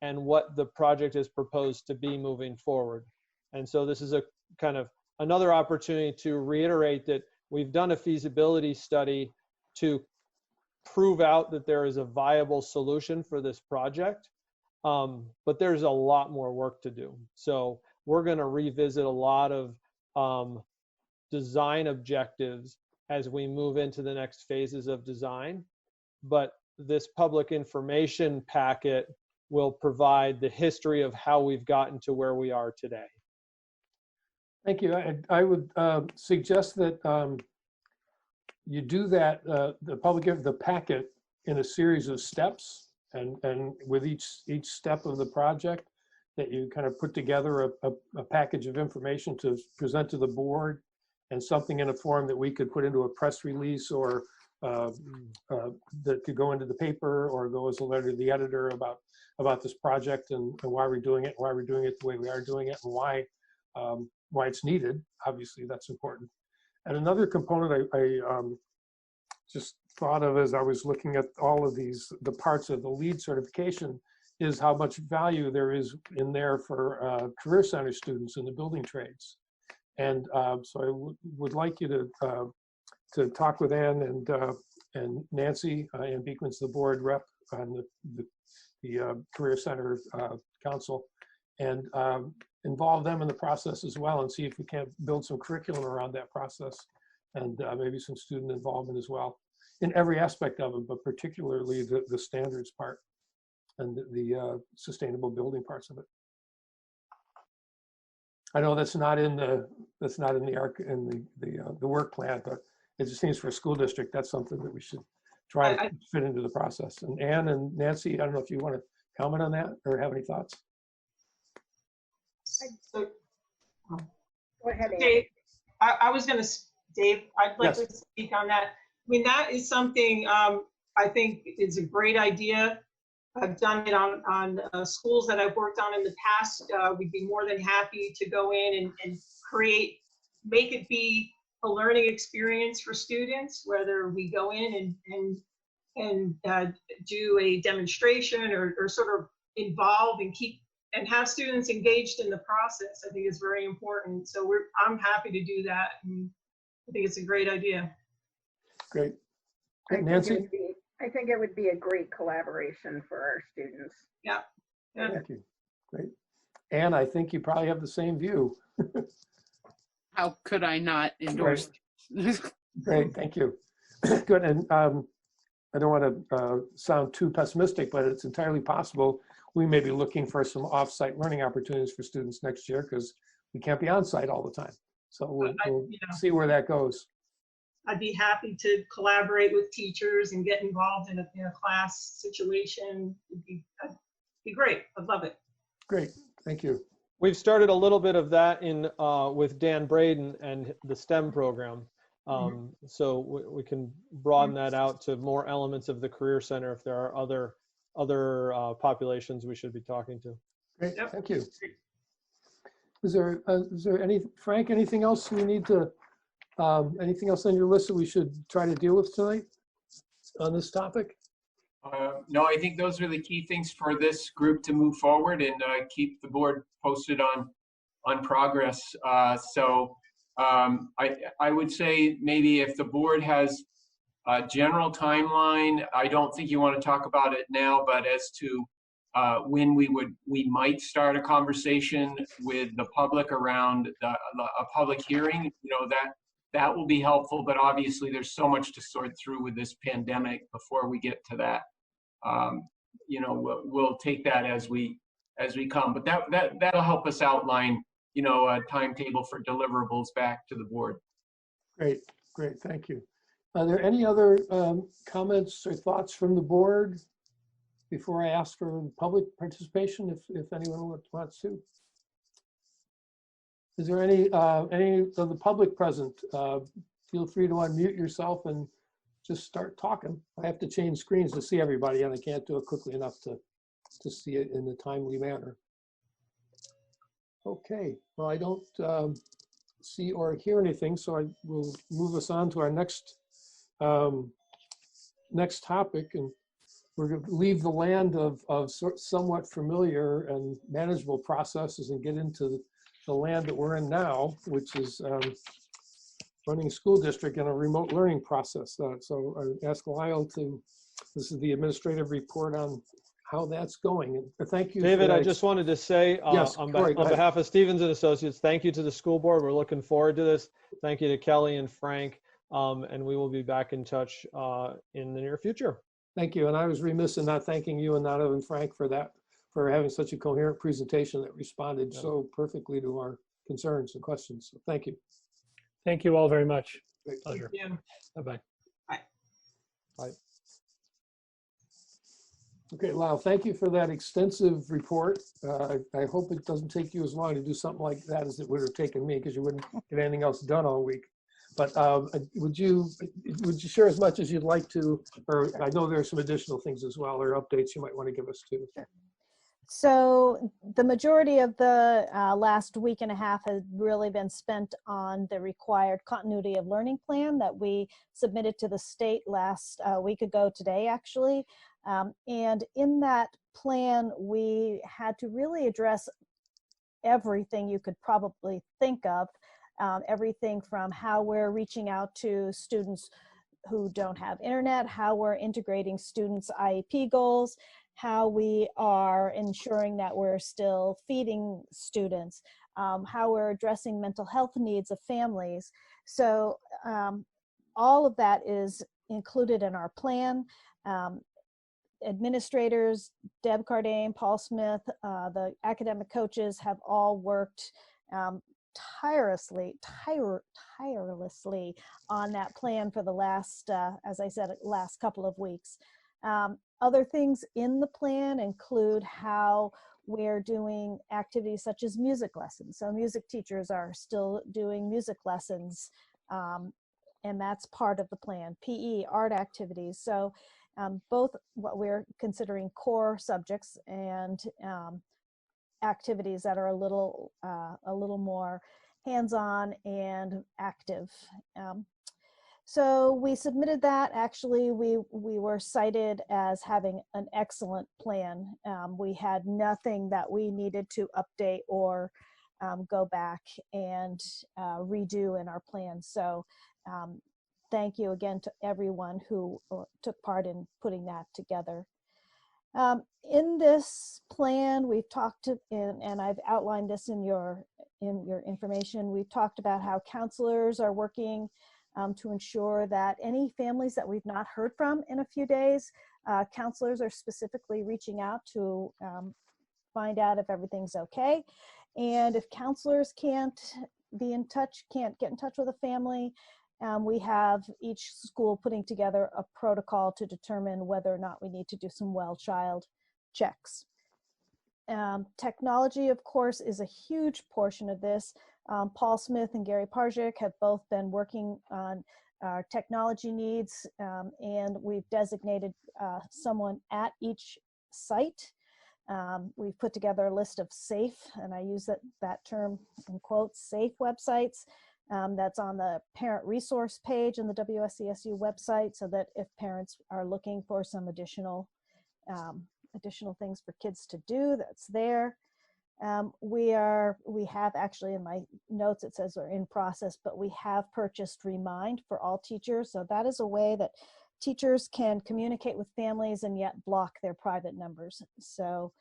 and what the project is proposed to be moving forward. And so this is a kind of another opportunity to reiterate that we've done a feasibility study to prove out that there is a viable solution for this project. But there's a lot more work to do. So we're going to revisit a lot of design objectives as we move into the next phases of design. But this public information packet will provide the history of how we've gotten to where we are today. Thank you. I would suggest that you do that, the packet in a series of steps, and with each step of the project, that you kind of put together a package of information to present to the board, and something in a form that we could put into a press release, or that could go into the paper or go as a letter to the editor about this project and why we're doing it, why we're doing it the way we are doing it, and why it's needed. Obviously, that's important. And another component I just thought of as I was looking at all of the parts of the LEED certification is how much value there is in there for Career Center students in the building trades. And so I would like you to talk with Ann and Nancy. Ann Beekman's the board rep on the Career Center Council, and involve them in the process as well, and see if we can't build some curriculum around that process, and maybe some student involvement as well in every aspect of it, but particularly the standards part and the sustainable building parts of it. I know that's not in the work plan, but it just seems for a school district that's something that we should try to fit into the process. And Ann and Nancy, I don't know if you want to comment on that or have any thoughts. Go ahead, Dave. I was going to, Dave, I'd like Yes. to speak on that. I mean, that is something I think is a great idea. I've done it on schools that I've worked on in the past. We'd be more than happy to go in and make it be a learning experience for students, whether we go in and do a demonstration or sort of involve and have students engaged in the process. I think is very important. So I'm happy to do that. And I think it's a great idea. Great. Nancy? I think it would be a great collaboration for our students. Yeah. Thank you. Great. Ann, I think you probably have the same view. How could I not endorse? Great, thank you. Good, and I don't want to sound too pessimistic, but it's entirely possible we may be looking for some off-site learning opportunities for students next year because we can't be on-site all the time. So we'll see where that goes. I'd be happy to collaborate with teachers and get involved in a class situation. It'd be great. I'd love it. Great, thank you. We've started a little bit of that with Dan Braden and the STEM program. So we can broaden that out to more elements of the Career Center if there are other populations we should be talking to. Great, thank you. Is there Frank, anything else we need to, anything else on your list that we should try to deal with tonight on this topic? No, I think those are the key things for this group to move forward and keep the board posted on progress. So I would say maybe if the board has a general timeline, I don't think you want to talk about it now, but as to when we might start a conversation with the public around a public hearing, that will be helpful, but obviously there's so much to sort through with this pandemic before we get to that. We'll take that as we come, but that'll help us outline, a timetable for deliverables back to the board. Great, great, thank you. Are there any other comments or thoughts from the board before I ask for public participation, if anyone wants to? Is there any of the public present? Feel free to unmute yourself and just start talking. I have to change screens to see everybody, and I can't do it quickly enough to see it in a timely manner. Okay, well, I don't see or hear anything, so I will move us on to our next topic, and we're going to leave the land of somewhat familiar and manageable processes and get into the land that we're in now, which is running a school district in a remote learning process. So I ask Lyle this is the administrative report on how that's going. And thank you, David. I just wanted to say, yes, on Corey, behalf of Stevens and Associates, thank you to the school board. We're looking forward to this. Thank you to Kelly and Frank, and we will be back in touch in the near future. Thank you. And I was remiss in not thanking you and not even Frank for that, for having such a coherent presentation that responded so perfectly to our concerns and questions. So thank you. Thank you all very much. Great. Pleasure. Yeah. Bye-bye. Bye. Bye. Okay, Lyle, thank you for that extensive report. I hope it doesn't take you as long to do something like that as it would have taken me, because you wouldn't get anything else done all week. But would you share as much as you'd like to, or I know there are some additional things as well, or updates you might want to give us too. Sure. So the majority of the last week and a half has really been spent on the required continuity of learning plan that we submitted to the state last week ago today, actually. And in that plan, we had to really address everything you could probably think of, everything from how we're reaching out to students who don't have internet, how we're integrating students' IEP goals, how we are ensuring that we're still feeding students, how we're addressing mental health needs of families. So all of that is included in our plan. Administrators, Deb Cardane, Paul Smith, the academic coaches have all worked tirelessly on that plan for the last, as I said, last couple of weeks. Other things in the plan include how we're doing activities such as music lessons. So music teachers are still doing music lessons, and that's part of the plan. PE, art activities. So both what we're considering core subjects and activities that are a little more hands-on and active. So we submitted that. Actually, we were cited as having an excellent plan. We had nothing that we needed to update or go back and redo in our plan. So thank you again to everyone who took part in putting that together. In this plan, we've talked to, and I've outlined this in your information, we've talked about how counselors are working to ensure that any families that we've not heard from in a few days, counselors are specifically reaching out to find out if everything's okay. And if counselors can't get in touch with a family, we have each school putting together a protocol to determine whether or not we need to do some well child checks. Technology, of course, is a huge portion of this. Paul Smith and Gary Parzik have both been working on our technology needs, and we've designated someone at each site. We've put together a list of safe, and I use that term in quotes, safe websites. That's on the parent resource page on the WSCSU website, so that if parents are looking for some additional things for kids to do, that's there. We have actually, in my notes it says we're in process, but we have purchased Remind for all teachers. So that is a way that teachers can communicate with families and yet block their private numbers. So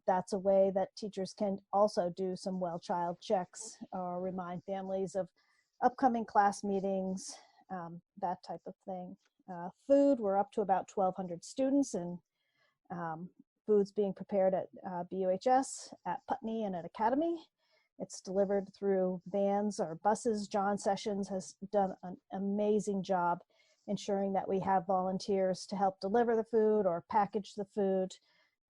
that's a way that teachers can also do some well child checks or remind families of upcoming class meetings, that type of thing. Food, we're up to about 1,200 students, and food's being prepared at BUHS, at Putney, and at Academy. It's delivered through vans or buses. John Sessions has done an amazing job ensuring that we have volunteers to help deliver the food or package the food.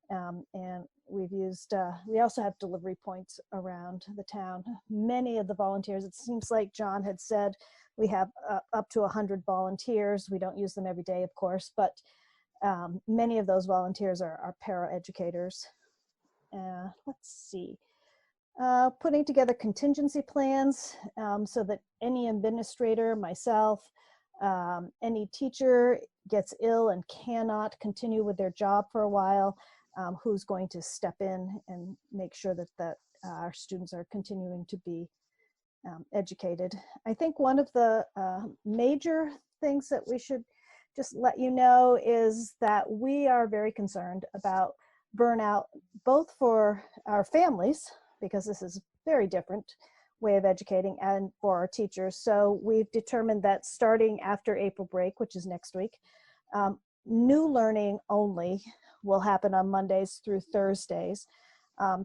And we've used, we also have delivery points around the town. Many of the volunteers, it seems like John had said, we have up to 100 volunteers. We don't use them every day, of course, but many of those volunteers are para-educators. Let's see. Putting together contingency plans so that any administrator, myself, any teacher gets ill and cannot continue with their job for a while, who's going to step in and make sure that our students are continuing to be educated. I think one of the major things that we should just let you know is that we are very concerned about burnout, both for our families, because this is a very different way of educating, and for our teachers. So we've determined that starting after April break, which is next week, new learning only will happen on Mondays through Thursdays.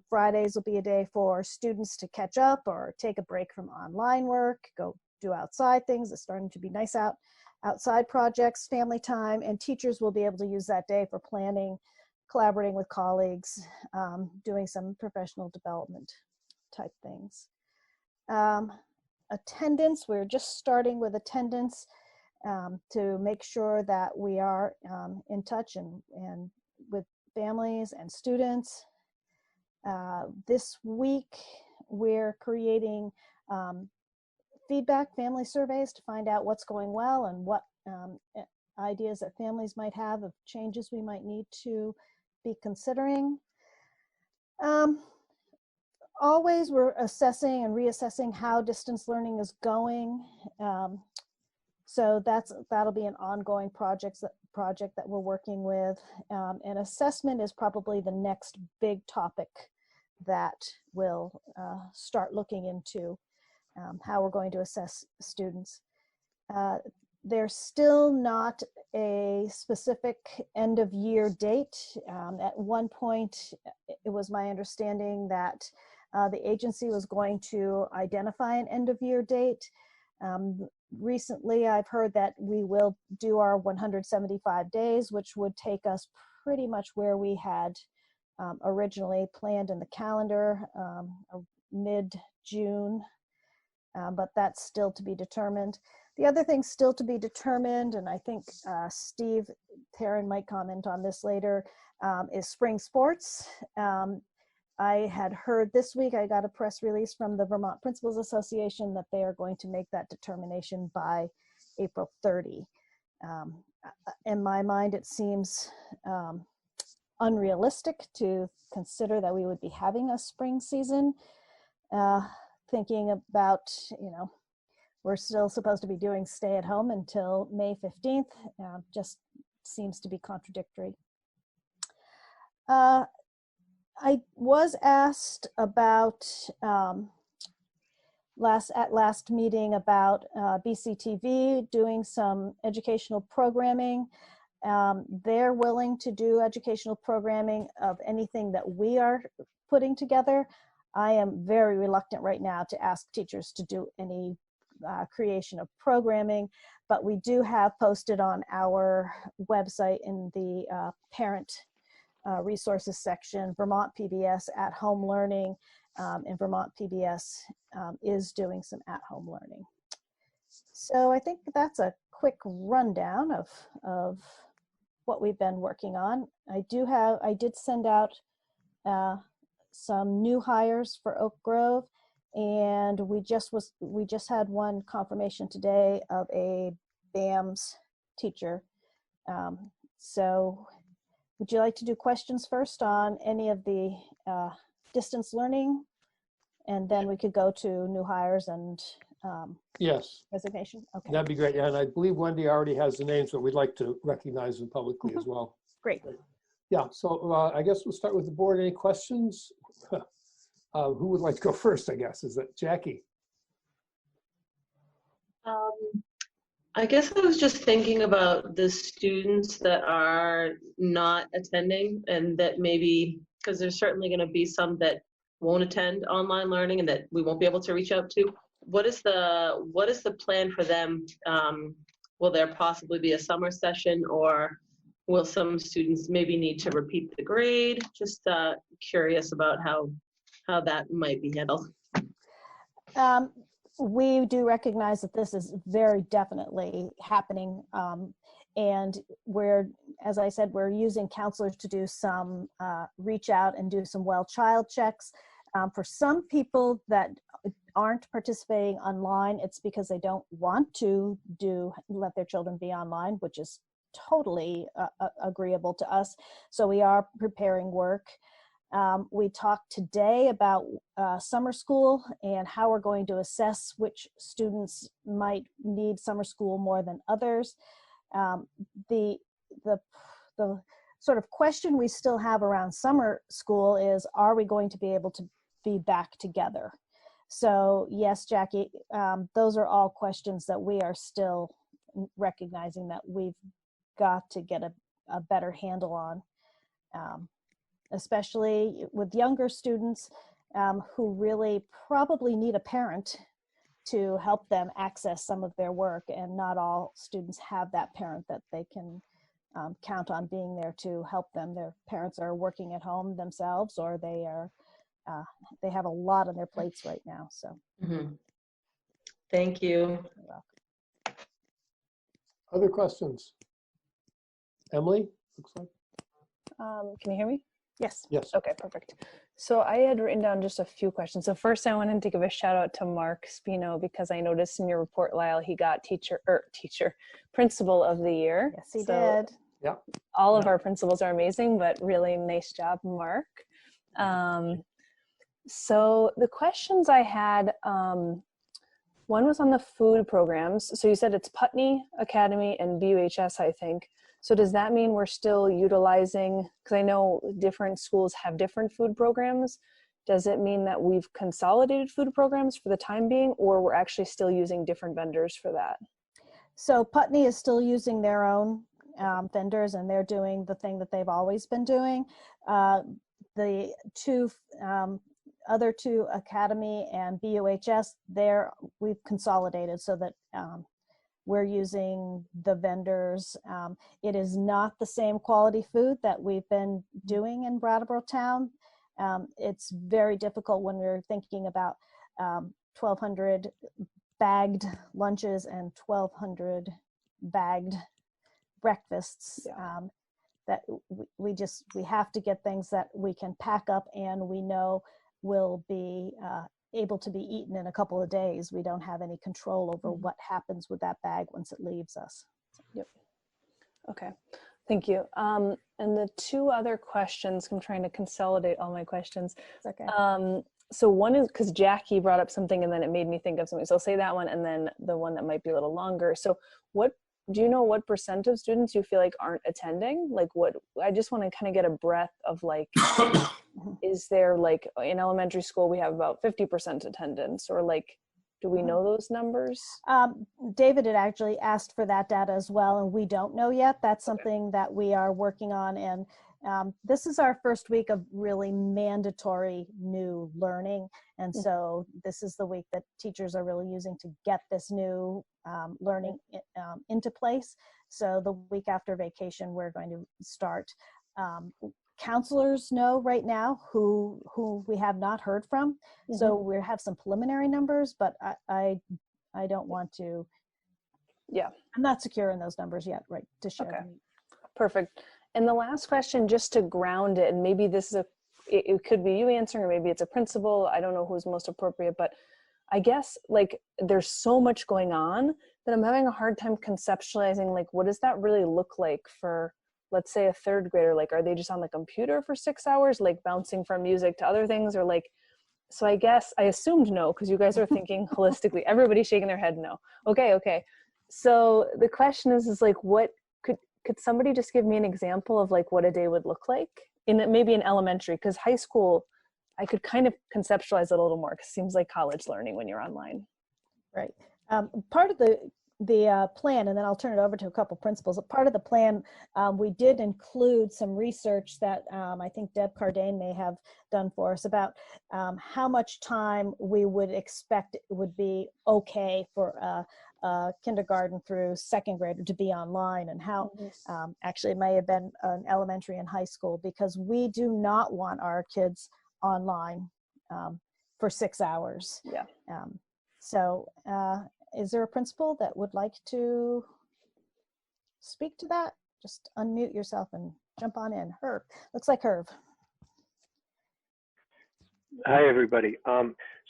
Fridays will be a day for students to catch up or take a break from online work, go do outside things. It's starting to be nice outside projects, family time, and teachers will be able to use that day for planning, collaborating with colleagues, doing some professional development type things. Attendance, we're just starting with attendance to make sure that we are in touch and with families and students. This week, we're creating feedback family surveys to find out what's going well and what ideas that families might have of changes we might need to be considering. Always we're assessing and reassessing how distance learning is going. So that'll be an ongoing project that we're working with. And assessment is probably the next big topic that we'll start looking into how we're going to assess students. There's still not a specific end of year date. At one point, it was my understanding that the agency was going to identify an end of year date. Recently, I've heard that we will do our 175 days, which would take us pretty much where we had originally planned in the calendar, mid-June, but that's still to be determined. The other thing still to be determined, and I think Steve Theron might comment on this later, is spring sports. I had heard this week, I got a press release from the Vermont Principals Association that they are going to make that determination by April 30. In my mind, it seems unrealistic to consider that we would be having a spring season. Thinking about, we're still supposed to be doing stay at home until May 15th, just seems to be contradictory. I was asked about last meeting about BCTV doing some educational programming. They're willing to do educational programming of anything that we are putting together. I am very reluctant right now to ask teachers to do any creation of programming, but we do have posted on our website in the parent resources section, Vermont PBS at-home learning, and Vermont PBS is doing some at-home learning. So I think that's a quick rundown of what we've been working on. I did send out some new hires for Oak Grove, and we just had one confirmation today of a BAMS teacher. So would you like to do questions first on any of the distance learning, and then we could go to new hires and yes, resignation? Okay, that'd be great. Yeah, and I believe Wendy already has the names, but we'd like to recognize them publicly as well. Great. Yeah, so I guess we'll start with the board. Any questions? Who would like to go first, I guess? Is that Jackie? I guess I was just thinking about the students that are not attending, and that maybe, because there's certainly going to be some that won't attend online learning and that we won't be able to reach out to. What is the plan for them? Will there possibly be a summer session, or will some students maybe need to repeat the grade? Just curious about how that might be handled. We do recognize that this is very definitely happening. And we're, as I said, we're using counselors to do some reach out and do some well child checks. For some people that aren't participating online, it's because they don't want to let their children be online, which is totally agreeable to us. So we are preparing work. We talked today about summer school and how we're going to assess which students might need summer school more than others. The sort of question we still have around summer school is, are we going to be able to be back together? So yes, Jackie, those are all questions that we are still recognizing that we've got to get a better handle on. Especially with younger students who really probably need a parent to help them access some of their work, and not all students have that parent that they can count on being there to help them. Their parents are working at home themselves, or they have a lot on their plates right now. So, Thank you. You're welcome. Other questions? Emily, looks like. Can you hear me? Yes. Yes. Okay, perfect. So I had written down just a few questions. So first I wanted to give a shout out to Mark Spino, because I noticed in your report, Lyle, he got principal of the year. Yes, he did. Yeah. All of our principals are amazing, but really nice job, Mark. So the questions I had, one was on the food programs. So you said it's Putney Academy and BUHS, I think. So does that mean we're still utilizing, because I know different schools have different food programs. Does it mean that we've consolidated food programs for the time being, or we're actually still using different vendors for that? So Putney is still using their own vendors, and they're doing the thing that they've always been doing. The other two, Academy and BUHS, we've consolidated so that we're using the vendors. It is not the same quality food that we've been doing in Brattleboro Town. It's very difficult when we're thinking about 1,200 bagged lunches and 1,200 bagged breakfasts. That we have to get things that we can pack up and we know will be able to be eaten in a couple of days. We don't have any control over what happens with that bag once it leaves us. Yep. Okay, thank you. And the two other questions, I'm trying to consolidate all my questions. It's okay. So one is, because Jackie brought up something and then it made me think of something. So I'll say that one, and then the one that might be a little longer. So do you know what % of students you feel like aren't attending? Like I just want to kind of get a breadth of like, is there like in elementary school, we have about 50% attendance, or like, do we know those numbers? David had actually asked for that data as well, and we don't know yet. That's something that we are working on. And this is our first week of really mandatory new learning. And so this is the week that teachers are really using to get this new learning into place. So the week after vacation, we're going to start. Counselors know right now who we have not heard from. So we have some preliminary numbers, but I don't want to, I'm not secure in those numbers yet, right, to share them. Perfect. And the last question, just to ground it, and maybe this is it could be you answering, or maybe it's a principal, I don't know who's most appropriate, but I guess like there's so much going on that I'm having a hard time conceptualizing, like, what does that really look like for, let's say, a third grader? Like, are they just on the computer for 6 hours, like bouncing from music to other things, or like, so I guess I assumed no, because you guys are thinking holistically. Everybody's shaking their head no. Okay. So the question is like, what could somebody just give me an example of like what a day would look like maybe in elementary? Because high school, I could kind of conceptualize it a little more, because it seems like college learning when you're online. Right. Part of the plan, and then I'll turn it over to a couple principals. Part of the plan, we did include some research that I think Deb Cardane may have done for us about how much time we would expect it would be okay for kindergarten through second grade to be online, and how actually it may have been an elementary and high school, because we do not want our kids online for 6 hours. Yeah. So is there a principal that would like to speak to that? Just unmute yourself and jump on in. Herb, looks like Herb. Hi, everybody.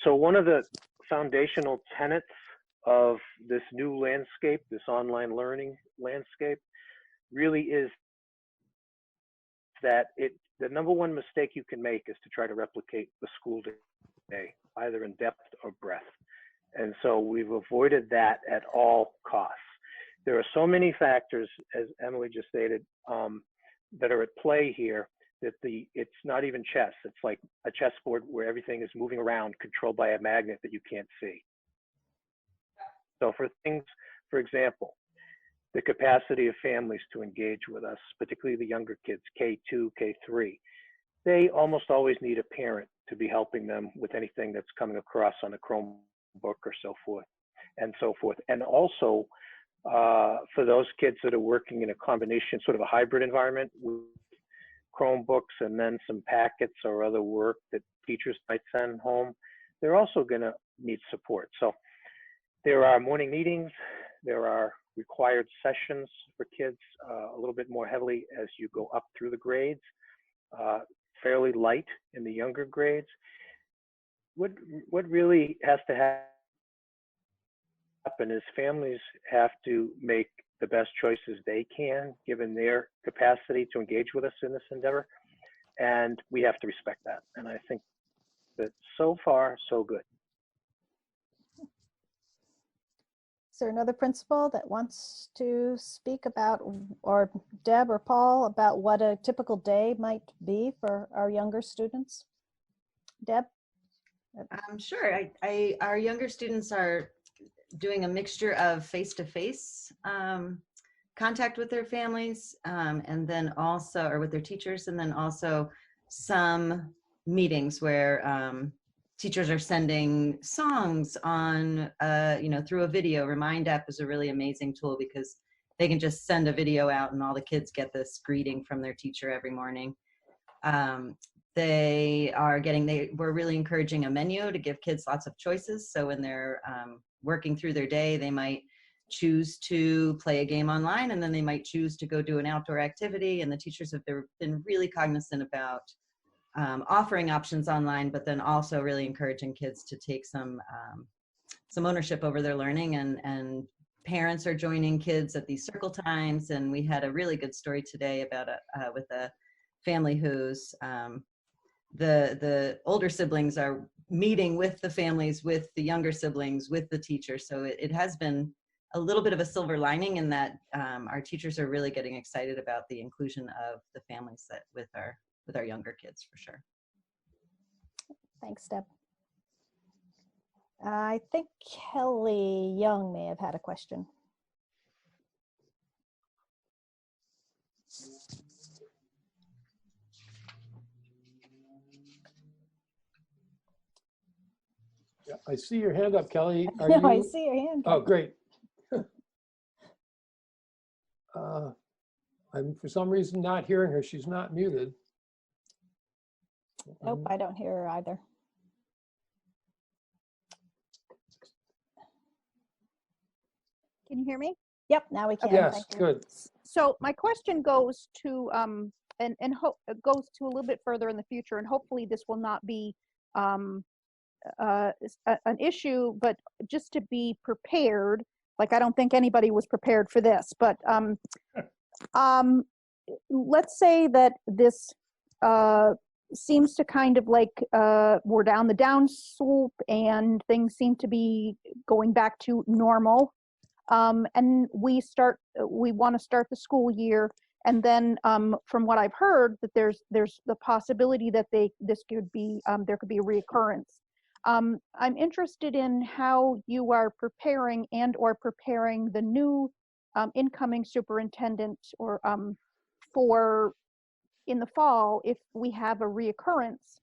So one of the foundational tenets of this new landscape, this online learning landscape, really is that the number one mistake you can make is to try to replicate the school day, either in depth or breadth. And so we've avoided that at all costs. There are so many factors, as Emily just stated, that are at play here, that it's not even chess. It's like a chessboard where everything is moving around, controlled by a magnet that you can't see. So for things, for example, the capacity of families to engage with us, particularly the younger kids, K2, K3, they almost always need a parent to be helping them with anything that's coming across on a Chromebook or so forth, and so forth. And also for those kids that are working in a combination, sort of a hybrid environment with Chromebooks and then some packets or other work that teachers might send home, they're also going to need support. So there are morning meetings, there are required sessions for kids a little bit more heavily as you go up through the grades, fairly light in the younger grades. What really has to happen is families have to make the best choices they can, given their capacity to engage with us in this endeavor, and we have to respect that. And I think that so far, so good. Is there another principal that wants to speak about, or Deb or Paul, about what a typical day might be for our younger students? Deb? Sure. Our younger students are doing a mixture of face-to-face contact with their families, and then also, or with their teachers, and then also some meetings where teachers are sending songs on, through a video. Remind app is a really amazing tool because they can just send a video out and all the kids get this greeting from their teacher every morning. We're really encouraging a menu to give kids lots of choices. So when they're working through their day, they might choose to play a game online, and then they might choose to go do an outdoor activity. And the teachers have been really cognizant about offering options online, but then also really encouraging kids to take some ownership over their learning, and parents are joining kids at these circle times. And we had a really good story today about with a family whose the older siblings are meeting with the families, with the younger siblings, with the teachers. So it has been a little bit of a silver lining in that our teachers are really getting excited about the inclusion of the families with our younger kids, for sure. Thanks, Deb. I think Kelly Young may have had a question. Yeah, I see your hand up, Kelly. Are No, you? I see your hand. Oh, great. I'm for some reason not hearing her. She's not muted. Nope, I don't hear her either. Can you hear me? Yep, now we can. Yes, good. So my question goes to goes to a little bit further in the future, and hopefully this will not be an issue, but just to be prepared. Like, I don't think anybody was prepared for this, but let's say that this seems to kind of like we're down the down slope and things seem to be going back to normal. And we want to start the school year, and then from what I've heard, that there's the possibility that there could be a reoccurrence. I'm interested in how you are preparing and or preparing the new incoming superintendent or for in the fall, if we have a reoccurrence,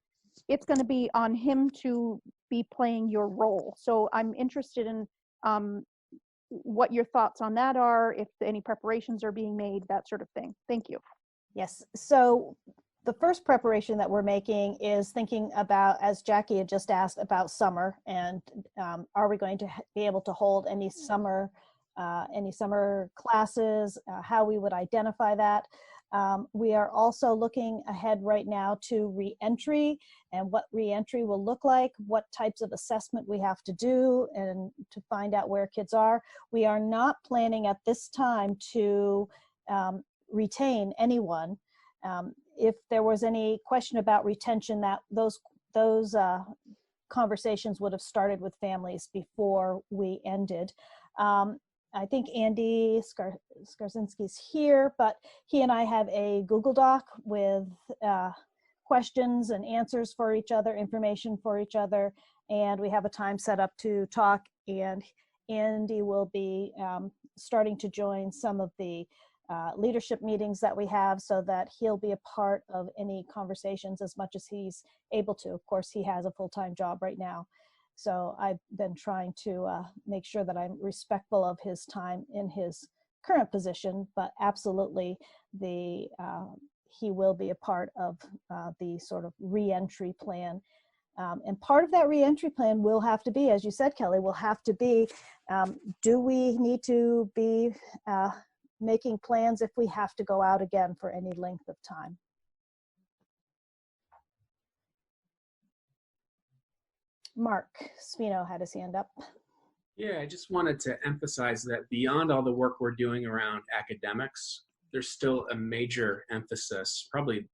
it's going to be on him to be playing your role. So I'm interested in what your thoughts on that are, if any preparations are being made, that sort of thing. Thank you. Yes. So the first preparation that we're making is thinking about, as Jackie had just asked, about summer, and are we going to be able to hold any summer classes, how we would identify that. We are also looking ahead right now to reentry and what reentry will look like, what types of assessment we have to do, and to find out where kids are. We are not planning at this time to retain anyone. If there was any question about retention, that those conversations would have started with families before we ended. I think Andy Skarzinski's here, but he and I have a Google Doc with questions and answers for each other, information for each other, and we have a time set up to talk, and Andy will be starting to join some of the leadership meetings that we have, so that he'll be a part of any conversations as much as he's able to. Of course, he has a full-time job right now. So I've been trying to make sure that I'm respectful of his time in his current position, but absolutely he will be a part of the sort of reentry plan. And part of that reentry plan will have to be, as you said, Kelly, will have to be, do we need to be making plans if we have to go out again for any length of time? Mark Spino had his hand up. Yeah, I just wanted to emphasize that beyond all the work we're doing around academics, there's still a major emphasis, probably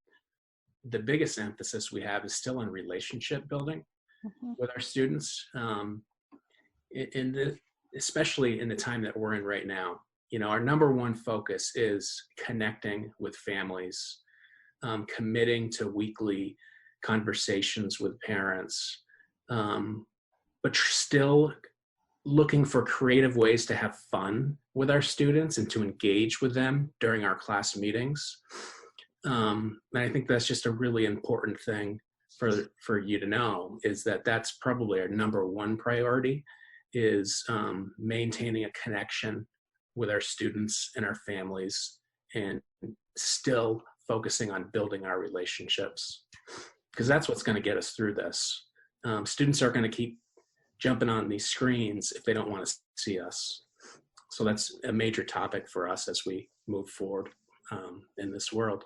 the biggest emphasis we have is still on relationship building with our students. Especially in the time that we're in right now, you know, our number one focus is connecting with families, committing to weekly conversations with parents, but still looking for creative ways to have fun with our students and to engage with them during our class meetings. And I think that's just a really important thing for you to know, is that that's probably our number one priority, is maintaining a connection with our students and our families, and still focusing on building our relationships, because that's what's going to get us through this. Students aren't going to keep jumping on these screens if they don't want to see us. So that's a major topic for us as we move forward in this world.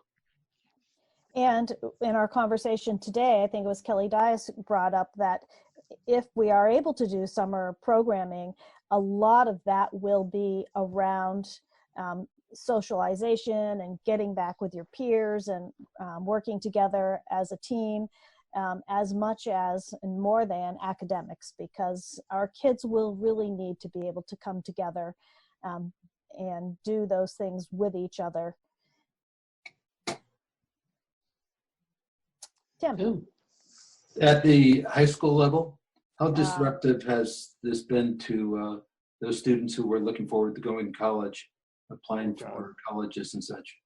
And in our conversation today, I think it was Kelly Dias brought up that if we are able to do summer programming, a lot of that will be around socialization and getting back with your peers and working together as a team, as much as and more than academics, because our kids will really need to be able to come together and do those things with each other. Tim. At the high school level, how disruptive has this been to those students who were looking forward to going to college, applying for colleges and such?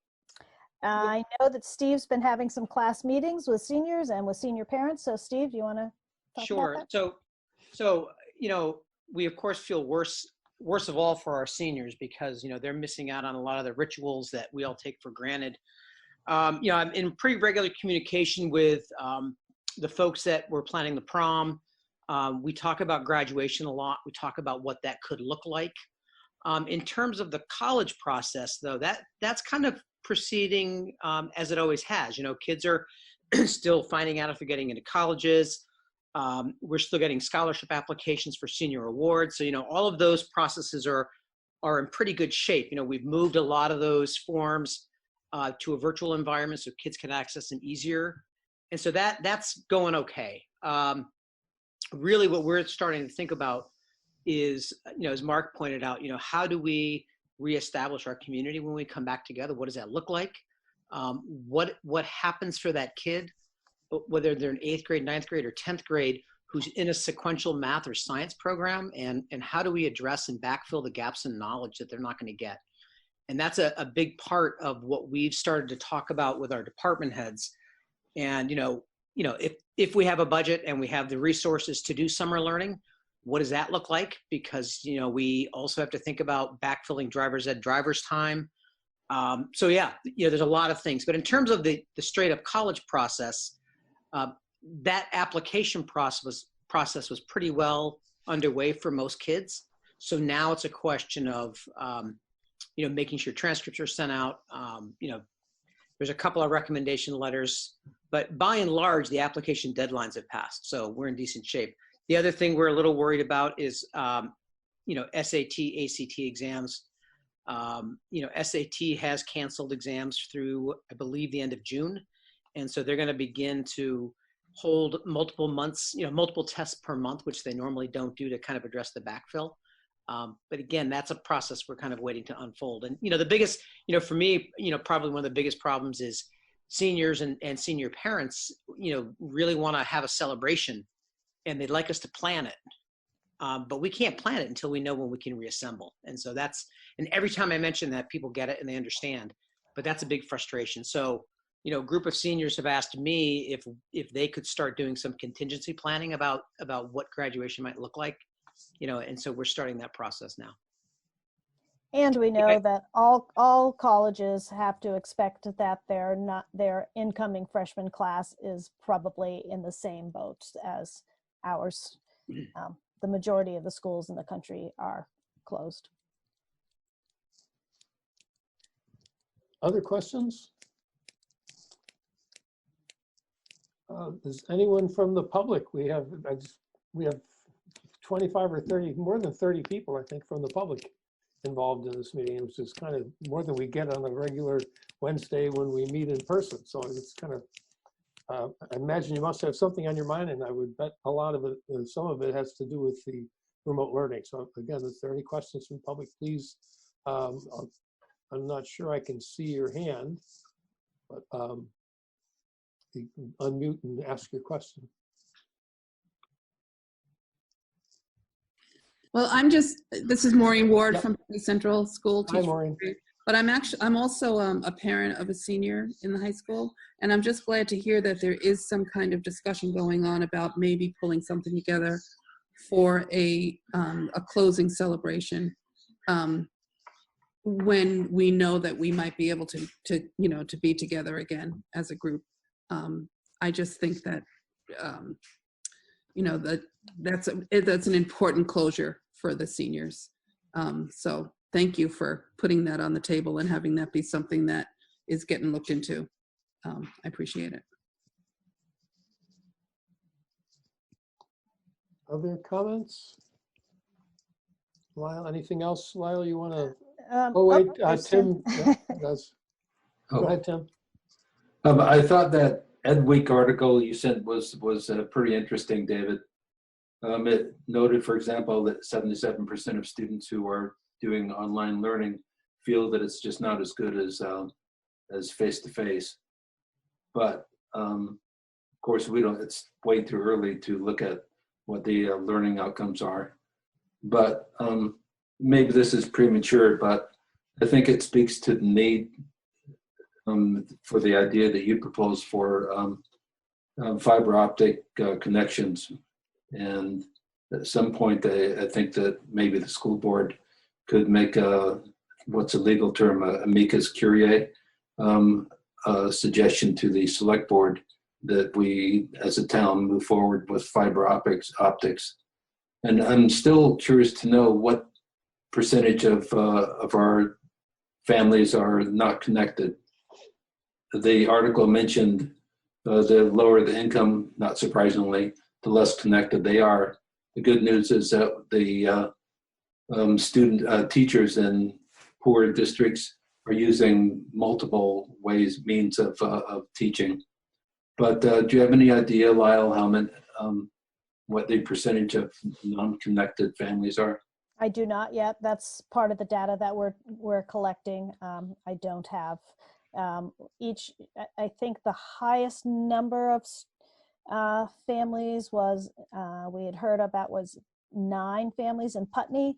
I know that Steve's been having some class meetings with seniors and with senior parents. So Steve, do you want to talk Sure. about that? So, you know, we of course feel worst of all for our seniors, because, you know, they're missing out on a lot of the rituals that we all take for granted. You know, I'm in pretty regular communication with the folks that were planning the prom. We talk about graduation a lot. We talk about what that could look like. In terms of the college process, though, that's kind of proceeding as it always has. You know, kids are still finding out if they're getting into colleges. We're still getting scholarship applications for senior awards. So, you know, all of those processes are in pretty good shape. You know, we've moved a lot of those forms to a virtual environment so kids can access them easier. And so that's going okay. Really what we're starting to think about is, you know, as Mark pointed out, you know, how do we reestablish our community when we come back together? What does that look like? What happens for that kid, whether they're in 8th grade, 9th grade, or 10th grade, who's in a sequential math or science program, and how do we address and backfill the gaps in knowledge that they're not going to get? And that's a big part of what we've started to talk about with our department heads. And, if we have a budget and we have the resources to do summer learning, what does that look like? Because, we also have to think about backfilling driver's ed driver's time. So yeah, there's a lot of things. But in terms of the straight up college process, that application process was pretty well underway for most kids. So now it's a question of, making sure transcripts are sent out. There's a couple of recommendation letters, but by and large, the application deadlines have passed. So we're in decent shape. The other thing we're a little worried about is, SAT, ACT exams. SAT has canceled exams through, I believe, the end of June. And so they're going to begin to hold multiple months, multiple tests per month, which they normally don't do to kind of address the backfill. But again, that's a process we're kind of waiting to unfold. And, the biggest, for me, probably one of the biggest problems is seniors and senior parents, really want to have a celebration and they'd like us to plan it. But we can't plan it until we know when we can reassemble. And so and every time I mention that, people get it and they understand, but that's a big frustration. So, a group of seniors have asked me if they could start doing some contingency planning about what graduation might look like, and so we're starting that process now. And we know that all colleges have to expect that their incoming freshman class is probably in the same boat as ours. The majority of the schools in the country are closed. Other questions? Is anyone from the public? We have 25 or 30, more than 30 people, I think, from the public involved in this meeting, which is kind of more than we get on a regular Wednesday when we meet in person. So it's kind of, I imagine you must have something on your mind, and I would bet a lot of it, some of it has to do with the remote learning. So again, if there are any questions from the public, please, I'm not sure I can see your hand, but you can unmute and ask your question. Well, this is Maureen Ward from Central School. Hi, Maureen. But I'm also a parent of a senior in the high school, and I'm just glad to hear that there is some kind of discussion going on about maybe pulling something together for a closing celebration when we know that we might be able to be together again as a group. I just think that that's an important closure for the seniors. So thank you for putting that on the table and having that be something that is getting looked into. I appreciate it. Other comments? Lyle, anything else, Lyle, you want to? Tim does. Go ahead, Tim. I thought that Ed Week article you sent was pretty interesting, David. It noted, for example, that 77% of students who are doing online learning feel that it's just not as good as face-to-face. But of course, it's way too early to look at what the learning outcomes are. But maybe this is premature, but I think it speaks to the need for the idea that you propose for fiber optic connections. And at some point, I think that maybe the school board could make what's a legal term, amicus curiae, a suggestion to the select board that we, as a town, move forward with fiber optics. And I'm still curious to know what percentage of our families are not connected. The article mentioned the lower the income, not surprisingly, the less connected they are. The good news is that the teachers in poor districts are using multiple means of teaching. But do you have any idea, Lyle, what the percentage of non-connected families are? I do not yet. That's part of the data that we're collecting. I don't have I think the highest number of families was, we had heard about was 9 families in Putney,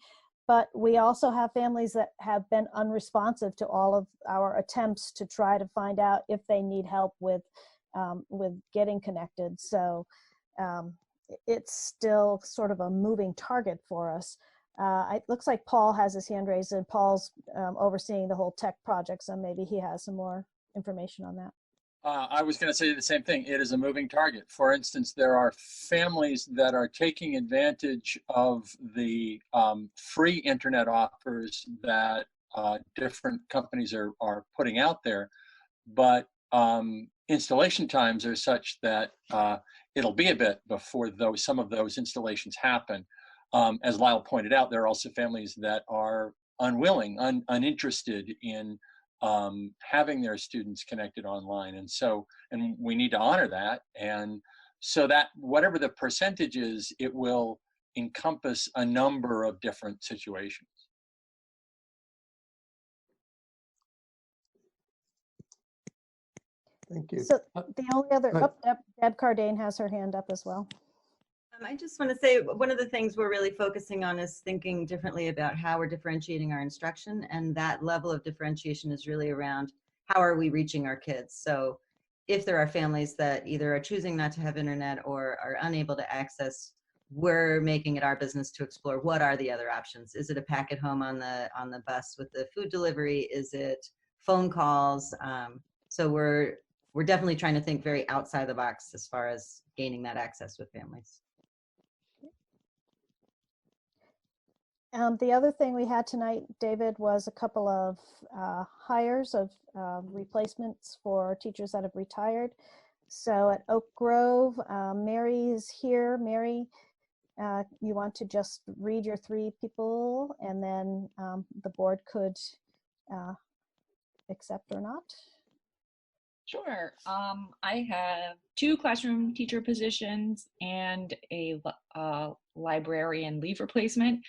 but we also have families that have been unresponsive to all of our attempts to try to find out if they need help with getting connected. So it's still sort of a moving target for us. It looks like Paul has his hand raised, and Paul's overseeing the whole tech project, so maybe he has some more information on that. I was going to say the same thing. It is a moving target. For instance, there are families that are taking advantage of the free internet offers that different companies are putting out there, but installation times are such that it'll be a bit before some of those installations happen. As Lyle pointed out, there are also families that are unwilling, uninterested in having their students connected online. And we need to honor that. And so that whatever the percentage is, it will encompass a number of different situations. Thank you. So the only other, Deb Cardane has her hand up as well. I just want to say one of the things we're really focusing on is thinking differently about how we're differentiating our instruction, and that level of differentiation is really around how are we reaching our kids. So if there are families that either are choosing not to have internet or are unable to access, we're making it our business to explore what are the other options. Is it a pack at home on the bus with the food delivery? Is it phone calls? So we're definitely trying to think very outside the box as far as gaining that access with families. The other thing we had tonight, David, was a couple of hires of replacements for teachers that have retired. So at Oak Grove, Mary is here. Mary, you want to just read your 3 people, and then the board could accept or not? Sure. I have 2 classroom teacher positions and a librarian leave replacement.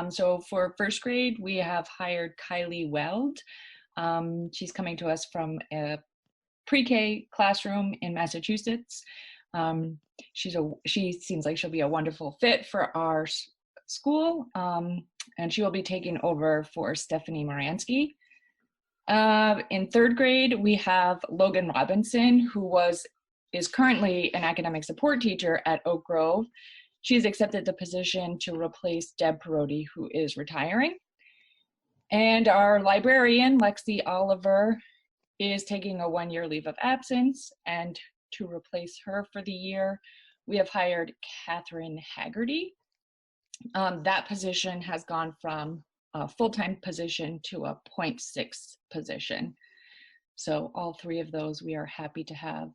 So for first grade, we have hired Kylie Weld. She's coming to us from a pre-K classroom in Massachusetts. She seems like she'll be a wonderful fit for our school, and she will be taking over for Stephanie Moransky. In third grade, we have Logan Robinson, who is currently an academic support teacher at Oak Grove. She's accepted the position to replace Deb Perotti, who is retiring. And our librarian, Lexi Oliver, is taking a 1-year leave of absence. And to replace her for the year, we have hired Catherine Haggerty. That position has gone from a full-time position to a 0.6 position. So all 3 of those we are happy to have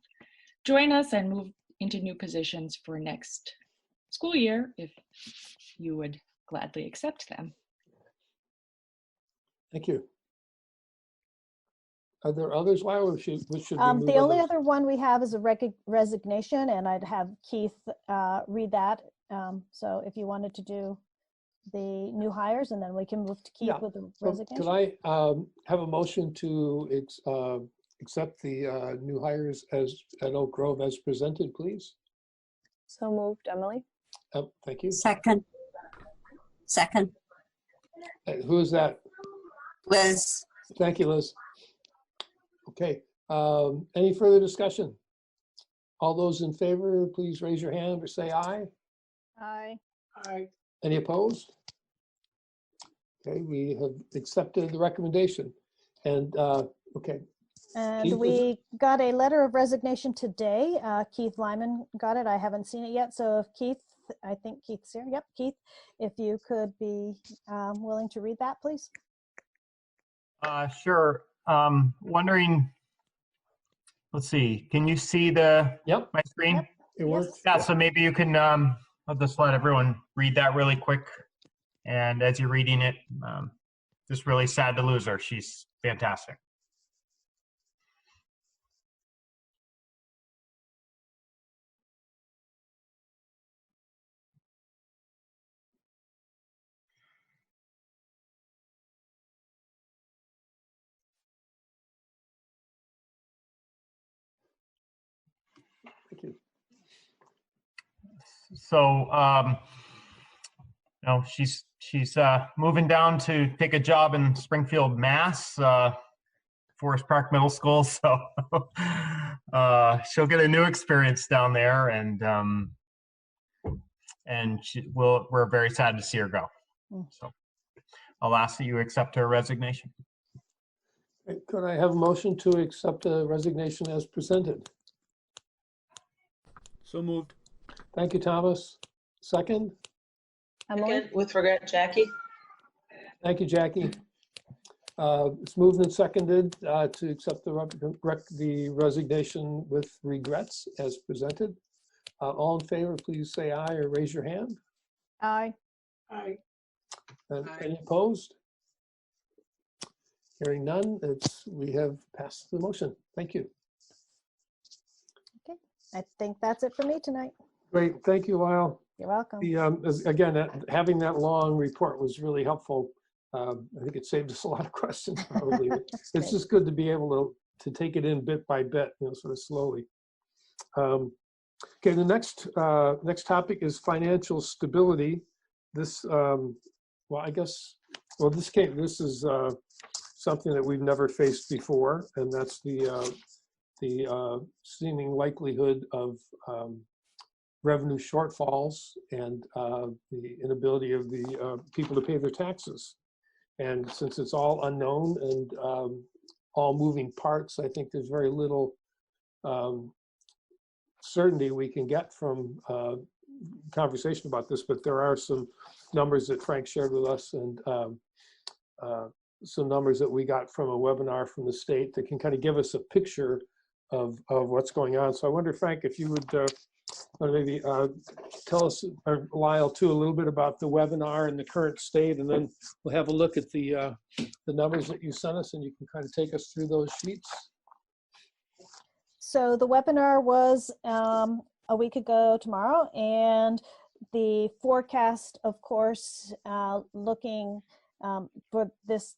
join us and move into new positions for next school year if you would gladly accept them. Thank you. Are there others, Lyle, or should we move on The only those? other one we have is a resignation, and I'd have Keith read that. So if you wanted to do the new hires, and then we can move to Keith with the resignation. Could I have a motion to accept the new hires at Oak Grove as presented, please? So moved, Emily. Thank you. Second. Who is that? Liz. Thank you, Liz. Okay. Any further discussion? All those in favor, please raise your hand or say aye. Aye. Aye. Any opposed? Okay, we have accepted the recommendation. And okay. And Keith, we got a letter of resignation today. Keith Lyman got it. I haven't seen it yet. So if Keith, I think Keith's here. Yep, Keith, if you could be willing to read that, please. Sure. Wondering, let's see, can you see my screen? Yep. It works. Yeah, so maybe you can, I'll just let everyone read that really quick. And as you're reading it, just really sad to lose her. She's fantastic. Thank you. So, she's moving down to take a job in Springfield, Mass. Forest Park Middle School. So she'll get a new experience down there, and we're very sad to see her go. So I'll ask that you accept her resignation. Could I have a motion to accept the resignation as presented? So moved. Thank you, Thomas. Second? Second, with regret, Jackie. Thank you, Jackie. It's moved and seconded to accept the resignation with regrets as presented. All in favor, please say aye or raise your hand. Aye. Aye. And any opposed? Hearing none, we have passed the motion. Thank you. Okay, I think that's it for me tonight. Great, thank you, Lyle. You're welcome. Again, having that long report was really helpful. I think it saved us a lot of questions, probably. It's just good to be able to take it in bit by bit, sort of slowly. Okay, the next topic is financial stability. This, this is something that we've never faced before, and that's the seeming likelihood of revenue shortfalls and the inability of the people to pay their taxes. And since it's all unknown and all moving parts, I think there's very little certainty we can get from conversation about this, but there are some numbers that Frank shared with us and some numbers that we got from a webinar from the state that can kind of give us a picture of what's going on. So I wonder, Frank, if you would maybe tell us, or Lyle too, a little bit about the webinar and the current state, and then we'll have a look at the numbers that you sent us, and you can kind of take us through those sheets. So the webinar was a week ago tomorrow, and the forecast, of course, looking for this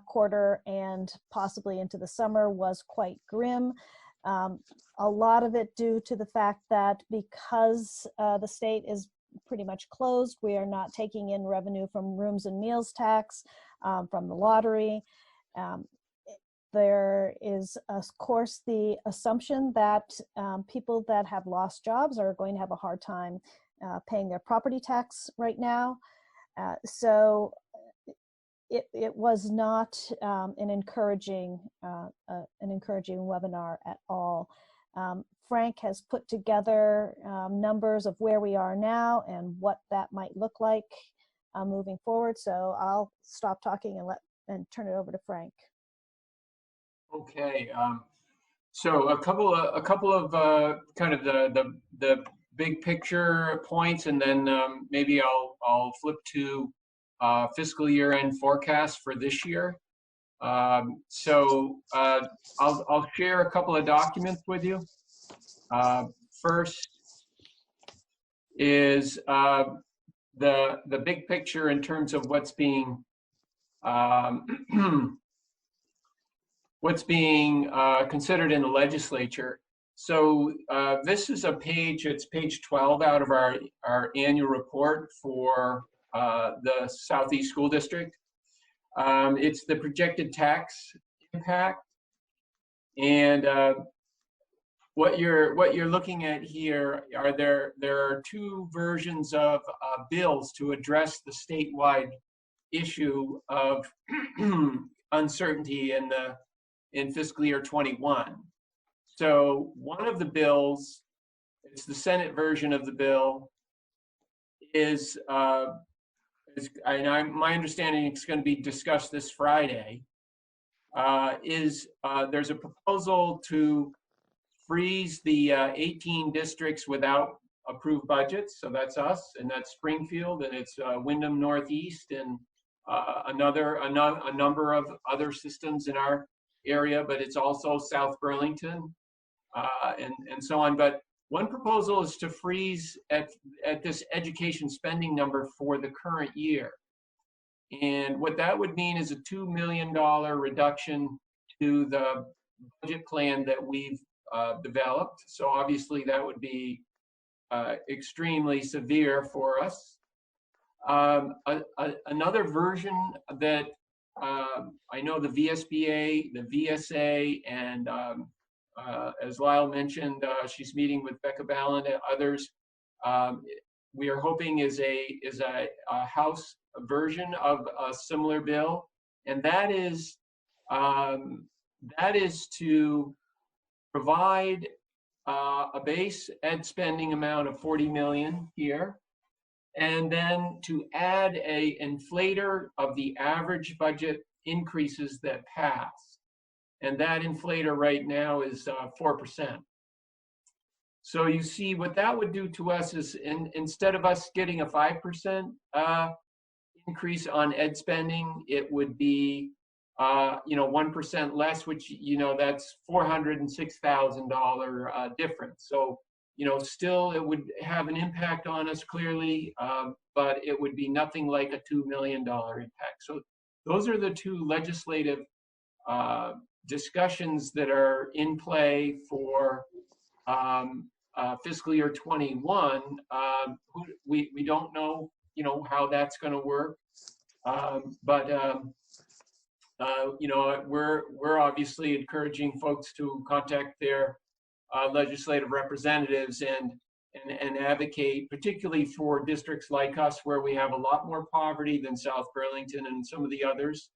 quarter and possibly into the summer was quite grim. A lot of it due to the fact that because the state is pretty much closed, we are not taking in revenue from rooms and meals tax, from the lottery. There is, of course, the assumption that people that have lost jobs are going to have a hard time paying their property tax right now. So it was not an encouraging webinar at all. Frank has put together numbers of where we are now and what that might look like moving forward. So I'll stop talking and turn it over to Frank. Okay, so a couple of kind of the big picture points, and then maybe I'll flip to fiscal year end forecast for this year. So I'll share a couple of documents with you. First is the big picture in terms of what's being considered in the legislature. So this is a page, it's page 12 out of our annual report for the Southeast School District. It's the projected tax impact. And what you're looking at here are there are two versions of bills to address the statewide issue of uncertainty in fiscal year 21. So one of the bills, it's the Senate version of the bill, my understanding it's going to be discussed this Friday, there's a proposal to freeze the 18 districts without approved budgets. So that's us, and that's Springfield, and it's Wyndham Northeast, and a number of other systems in our area, but it's also South Burlington and so on. But one proposal is to freeze at this education spending number for the current year. And what that would mean is a $2 million reduction to the budget plan that we've developed. So obviously that would be extremely severe for us. Another version that I know the VSBA, the VSA, and as Lyle mentioned, she's meeting with Becca Ballin and others. We are hoping is a House version of a similar bill, and that is to provide a base ed spending amount of 40 million here, and then to add a inflator of the average budget increases that pass. And that inflator right now is 4%. So you see what that would do to us is instead of us getting a 5% increase on ed spending, it would be 1% less, which, that's $406,000 difference. So, still it would have an impact on us clearly, but it would be nothing like a $2 million impact. So those are the two legislative discussions that are in play for fiscal year 21. We don't know, how that's going to work, but we're obviously encouraging folks to contact their legislative representatives and advocate, particularly for districts like us where we have a lot more poverty than South Burlington and some of the others.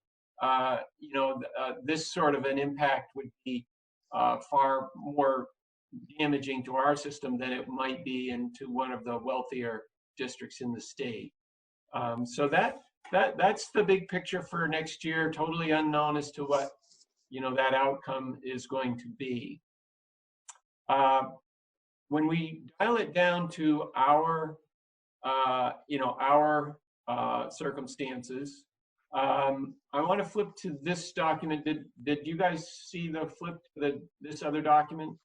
This sort of an impact would be far more damaging to our system than it might be into one of the wealthier districts in the state. So that's the big picture for next year. Totally unknown as to what that outcome is going to be. When we dial it down to our circumstances, I want to flip to this document. Did you guys see the flip to this other document?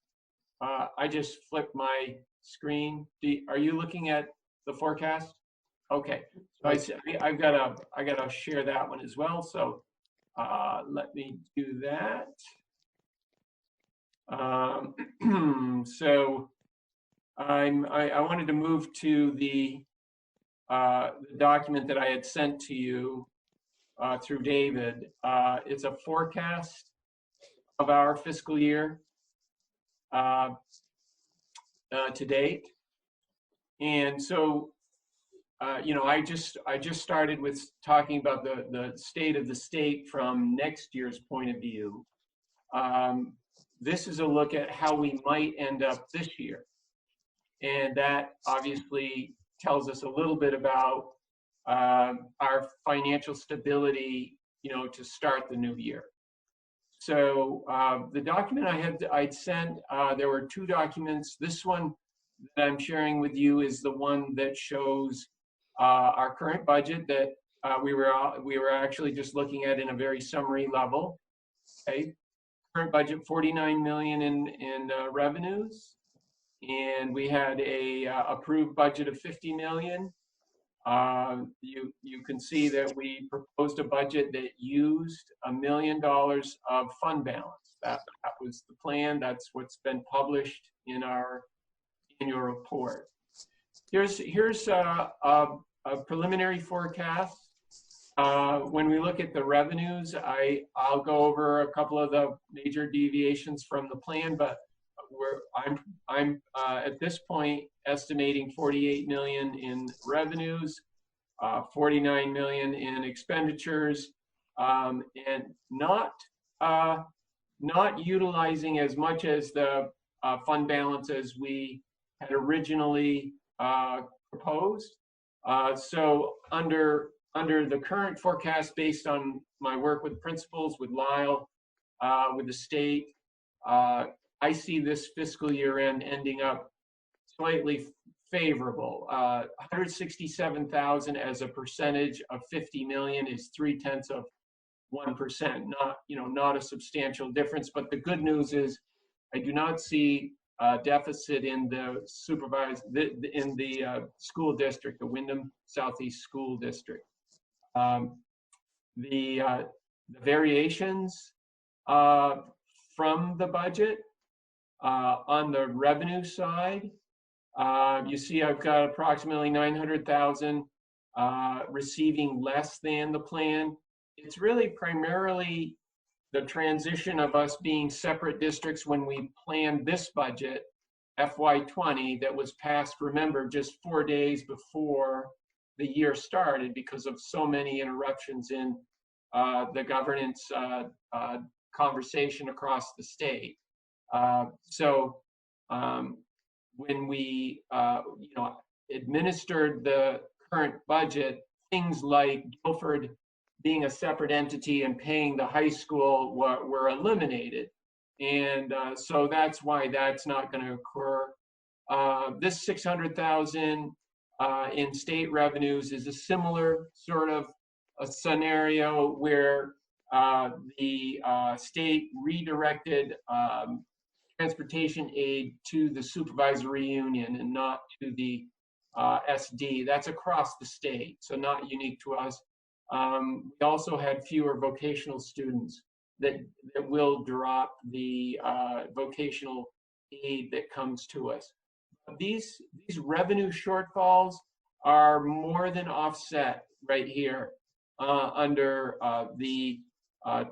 I just flipped my screen. Are you looking at the forecast? Okay, so I've got to share that one as well. So let me do that. So I wanted to move to the document that I had sent to you through David. It's a forecast of our fiscal year to date, and so I just started with talking about the state of the state from next year's point of view. This is a look at how we might end up this year. And that obviously tells us a little bit about our financial stability, to start the new year. So the document I'd sent, there were two documents. This one that I'm sharing with you is the one that shows our current budget that we were actually just looking at in a very summary level. Okay, current budget 49 million in revenues, and we had a approved budget of 50 million. You can see that we proposed a budget that used $1 million of fund balance. That was the plan. That's what's been published in our annual report. Here's a preliminary forecast. When we look at the revenues, I'll go over a couple of the major deviations from the plan, but I'm at this point estimating 48 million in revenues, 49 million in expenditures, and not utilizing as much as the fund balance as we had originally proposed. So under the current forecast, based on my work with principals, with Lyle, with the state, I see this fiscal year end ending up slightly favorable. 167,000 as a percentage of 50 million is 0.3%. Not a substantial difference. But the good news is, I do not see a deficit in the school district, the Wyndham Southeast School District. The variations from the budget on the revenue side You see I've got approximately 900,000 receiving less than the plan. It's really primarily the transition of us being separate districts when we planned this budget, FY20, that was passed, remember, just 4 days before the year started because of so many interruptions in the governance conversation across the state. When we administered the current budget, things like Guilford being a separate entity and paying the high school were eliminated. And so that's why that's not going to occur. This 600,000 in state revenues is a similar sort of a scenario where the state redirected transportation aid to the supervisory union and not to the SD. That's across the state, so not unique to us. We also had fewer vocational students that will drop the vocational aid that comes to us. These revenue shortfalls are more than offset right here under the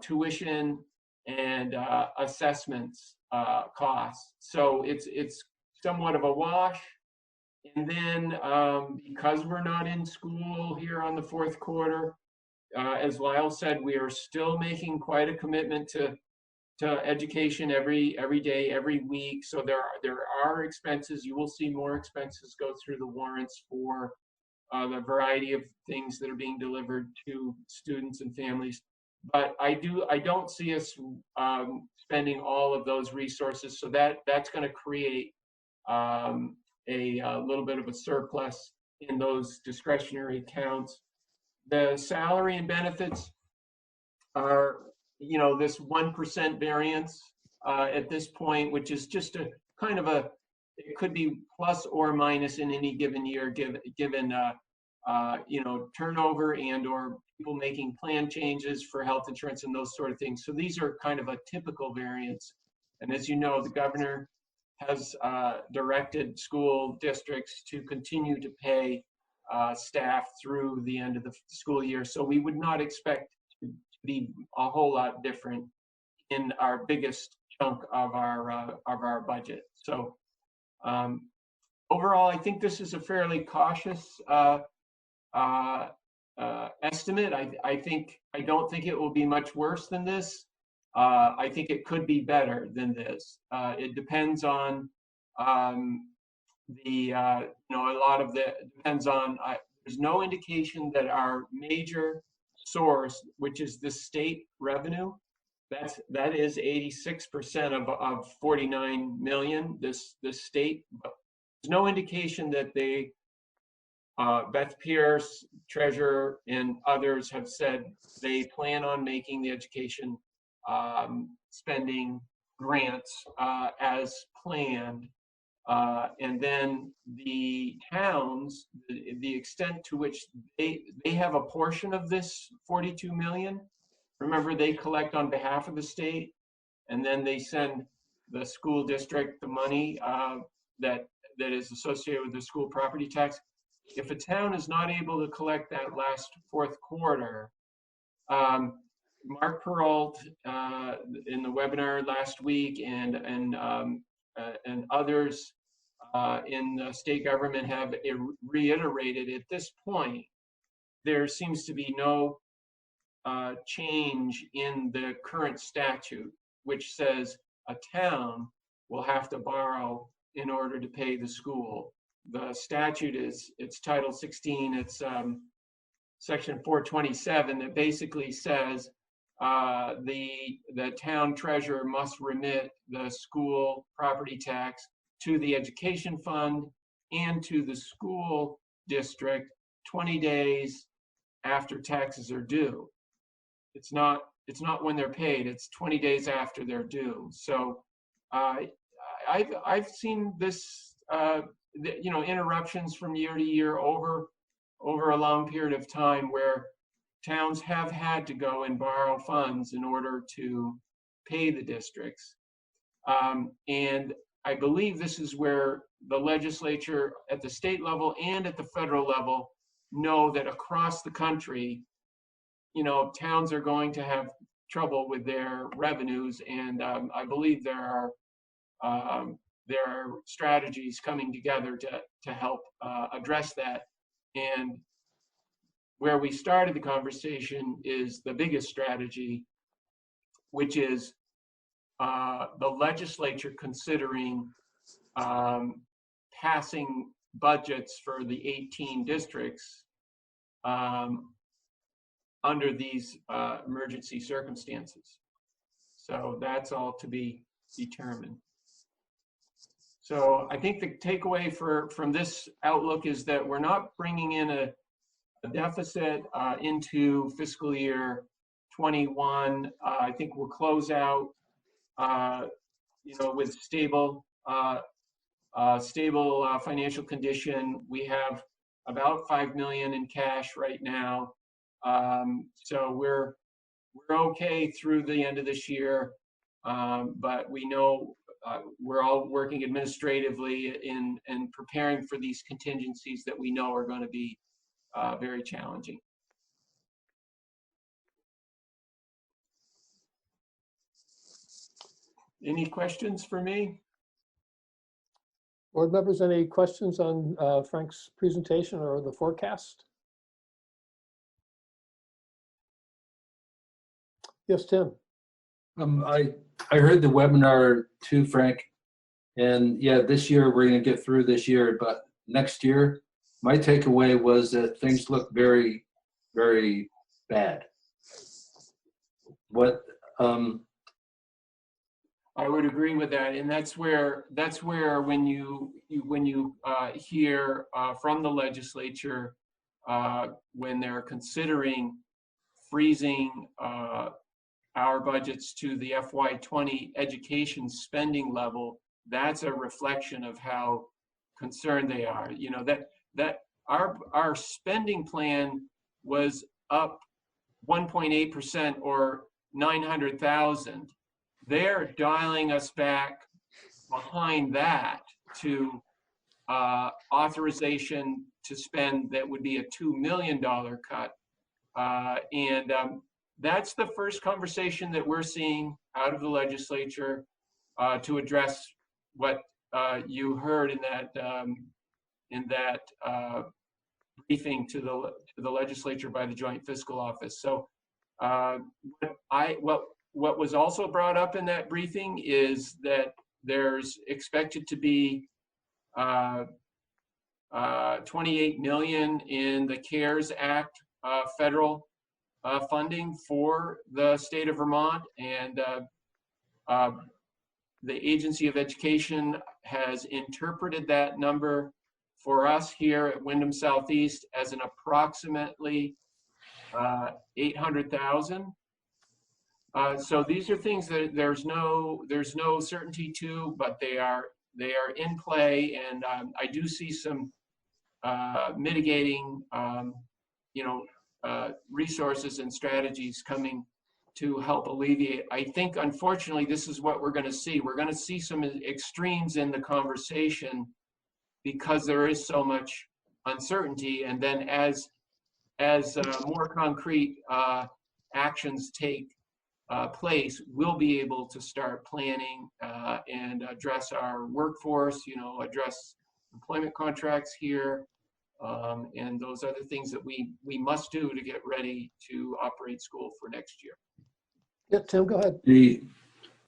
tuition and assessments costs. So it's somewhat of a wash. And then because we're not in school here on the fourth quarter, as Lyle said, we are still making quite a commitment to education every day, every week. So there are expenses. You will see more expenses go through the warrants for the variety of things that are being delivered to students and families. But I don't see us spending all of those resources. So that's going to create a little bit of a surplus in those discretionary accounts. The salary and benefits are, this 1% variance at this point, which is just a kind of it could be plus or minus in any given year, given turnover and or people making plan changes for health insurance and those sort of things. So these are kind of a typical variance. And as you know, the governor has directed school districts to continue to pay staff through the end of the school year. So we would not expect to be a whole lot different in our biggest chunk of our budget. So overall, I think this is a fairly cautious estimate. I don't think it will be much worse than this. I think it could be better than this. It depends on depends on, there's no indication that our major source, which is the state revenue, that is 86% of 49 million, this state. There's no indication that Beth Pierce, treasurer, and others have said they plan on making the education spending grants as planned. And then the towns, the extent to which they have a portion of this 42 million. Remember, they collect on behalf of the state, and then they send the school district the money that is associated with the school property tax. If a town is not able to collect that last fourth quarter, Mark Peralt in the webinar last week and others in the state government have reiterated at this point, there seems to be no change in the current statute, which says a town will have to borrow in order to pay the school. The statute it's Title 16, it's Section 427 that basically says the town treasurer must remit the school property tax to the education fund and to the school district 20 days after taxes are due. It's not when they're paid, it's 20 days after they're due. So I've seen this interruptions from year to year over a long period of time where towns have had to go and borrow funds in order to pay the districts. And I believe this is where the legislature at the state level and at the federal level know that across the country, towns are going to have trouble with their revenues, and I believe there are strategies coming together to help address that. And where we started the conversation is the biggest strategy, which is the legislature considering passing budgets for the 18 districts under these emergency circumstances. So that's all to be determined. So I think the takeaway from this outlook is that we're not bringing in a deficit into fiscal year 21. I think we'll close out, with stable financial condition. We have about 5 million in cash right now. So we're okay through the end of this year, but we know we're all working administratively in preparing for these contingencies that we know are going to be very challenging. Any questions for me? Board members, any questions on Frank's presentation or the forecast? Yes, Tim. I heard the webinar too, Frank, and yeah, this year we're going to get through this year, but next year, my takeaway was that things look very, very bad. What? I would agree with that, and that's where when you hear from the legislature when they're considering freezing our budgets to the FY20 education spending level, that's a reflection of how concerned they are. That our spending plan was up 1.8% or 900,000. They're dialing us back behind that to authorization to spend that would be a $2 million cut. And that's the first conversation that we're seeing out of the legislature to address what you heard in that briefing to the legislature by the Joint Fiscal Office. So what was also brought up in that briefing is that there's expected to be 28 million in the CARES Act federal funding for the state of Vermont, and the Agency of Education has interpreted that number for us here at Wyndham Southeast as an approximately 800,000. So these are things that there's no certainty to, but they are in play, and I do see some mitigating resources and strategies coming to help alleviate. I think, unfortunately, this is what we're going to see. We're going to see some extremes in the conversation because there is so much uncertainty, and then as more concrete actions take place, we'll be able to start planning and address our workforce, address employment contracts here, and those other things that we must do to get ready to operate school for next year. Yeah, Tim, go ahead. The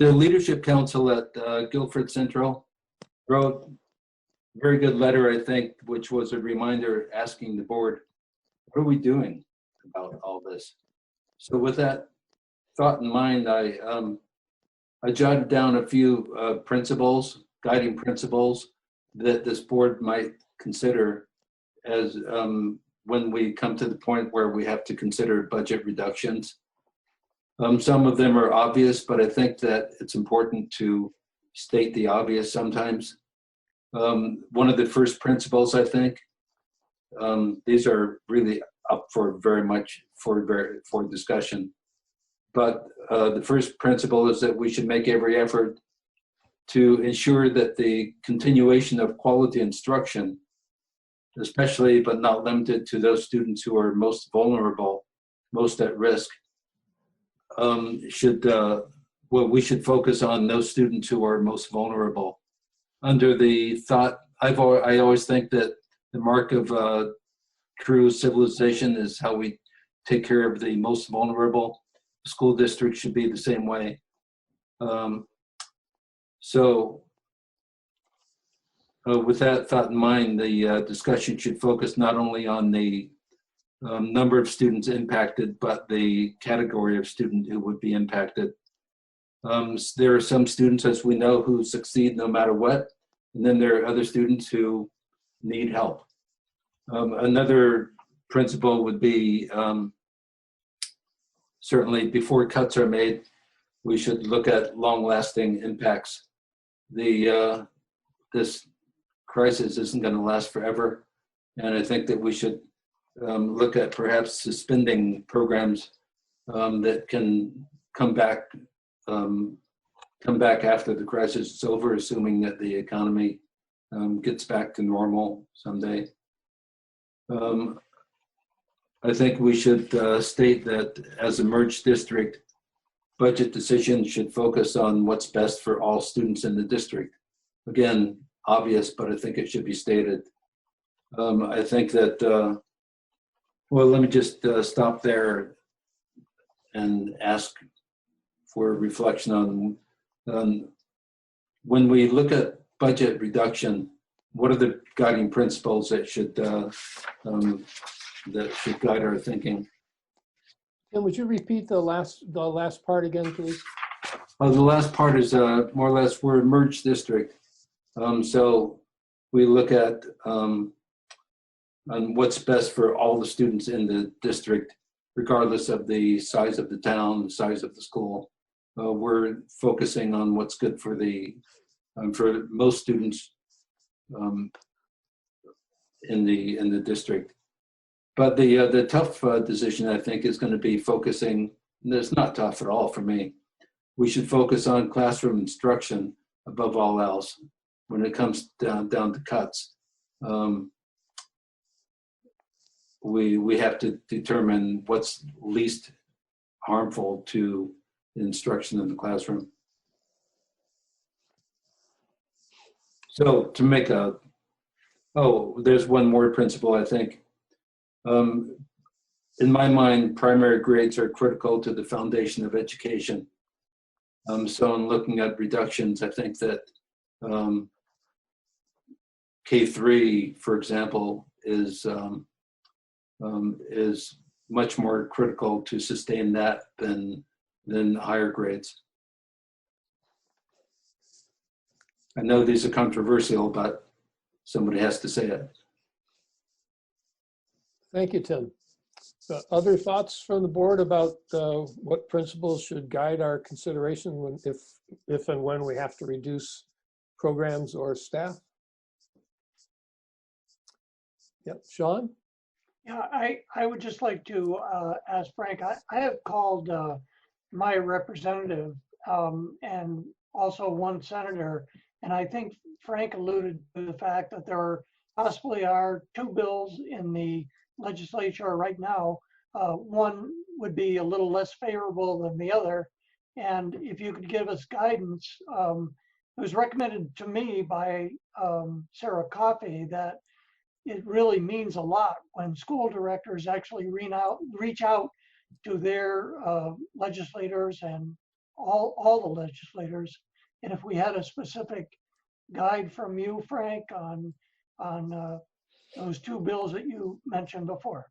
Leadership Council at Guilford Central wrote a very good letter, I think, which was a reminder asking the board, what are we doing about all this? So with that thought in mind, I jotted down a few guiding principles that this board might consider as when we come to the point where we have to consider budget reductions. Some of them are obvious, but I think that it's important to state the obvious sometimes. One of the first principles, I think, these are really up for for discussion. But the first principle is that we should make every effort to ensure that the continuation of quality instruction, especially but not limited to those students who are most vulnerable, most at risk, we should focus on those students who are most vulnerable. Under the thought, I always think that the mark of true civilization is how we take care of the most vulnerable. The school district should be the same way. With that thought in mind, the discussion should focus not only on the number of students impacted, but the category of student who would be impacted. There are some students, as we know, who succeed no matter what, and then there are other students who need help. Another principle would be certainly before cuts are made, we should look at long-lasting impacts. This crisis isn't going to last forever, and I think that we should look at perhaps suspending programs that can come back after the crisis is over, assuming that the economy gets back to normal someday. I think we should state that as a merged district, budget decisions should focus on what's best for all students in the district. Again, obvious, but I think it should be stated. I think that, well, let me just stop there and ask for reflection on when we look at budget reduction, what are the guiding principles that should guide our thinking? And would you repeat the last part again, please? The last part is more or less we're a merged district. So we look at on what's best for all the students in the district, regardless of the size of the town, the size of the school. We're focusing on what's good for for most students in the district. But the tough decision, I think, is going to be focusing, and it's not tough at all for me. We should focus on classroom instruction above all else when it comes down to cuts. We have to determine what's least harmful to instruction in the classroom. So to make there's one more principle, I think. In my mind, primary grades are critical to the foundation of education. So in looking at reductions, I think that K3, for example, is much more critical to sustain that than higher grades. I know these are controversial, but somebody has to say it. Thank you, Tim. Other thoughts from the board about what principles should guide our consideration if and when we have to reduce programs or staff? Yep, Sean? Yeah, I would just like to ask Frank, I have called my representative and also one senator, and I think Frank alluded to the fact that there possibly are two bills in the legislature right now. One would be a little less favorable than the other. And if you could give us guidance, it was recommended to me by Sarah Coffey that it really means a lot when school directors actually reach out to their legislators and all the legislators. And if we had a specific guide from you, Frank, on those two bills that you mentioned before.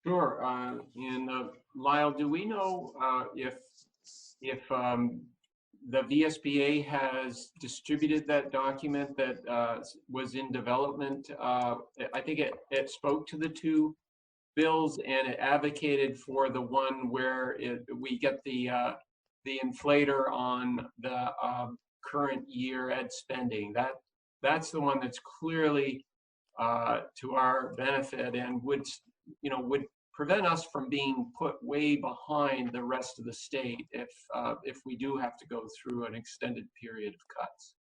Sure. And Lyle, do we know if the VSBA has distributed that document that was in development? I think it spoke to the two bills and it advocated for the one where we get the inflator on the current year ed spending. That's the one that's clearly to our benefit and would prevent us from being put way behind the rest of the state if we do have to go through an extended period of cuts.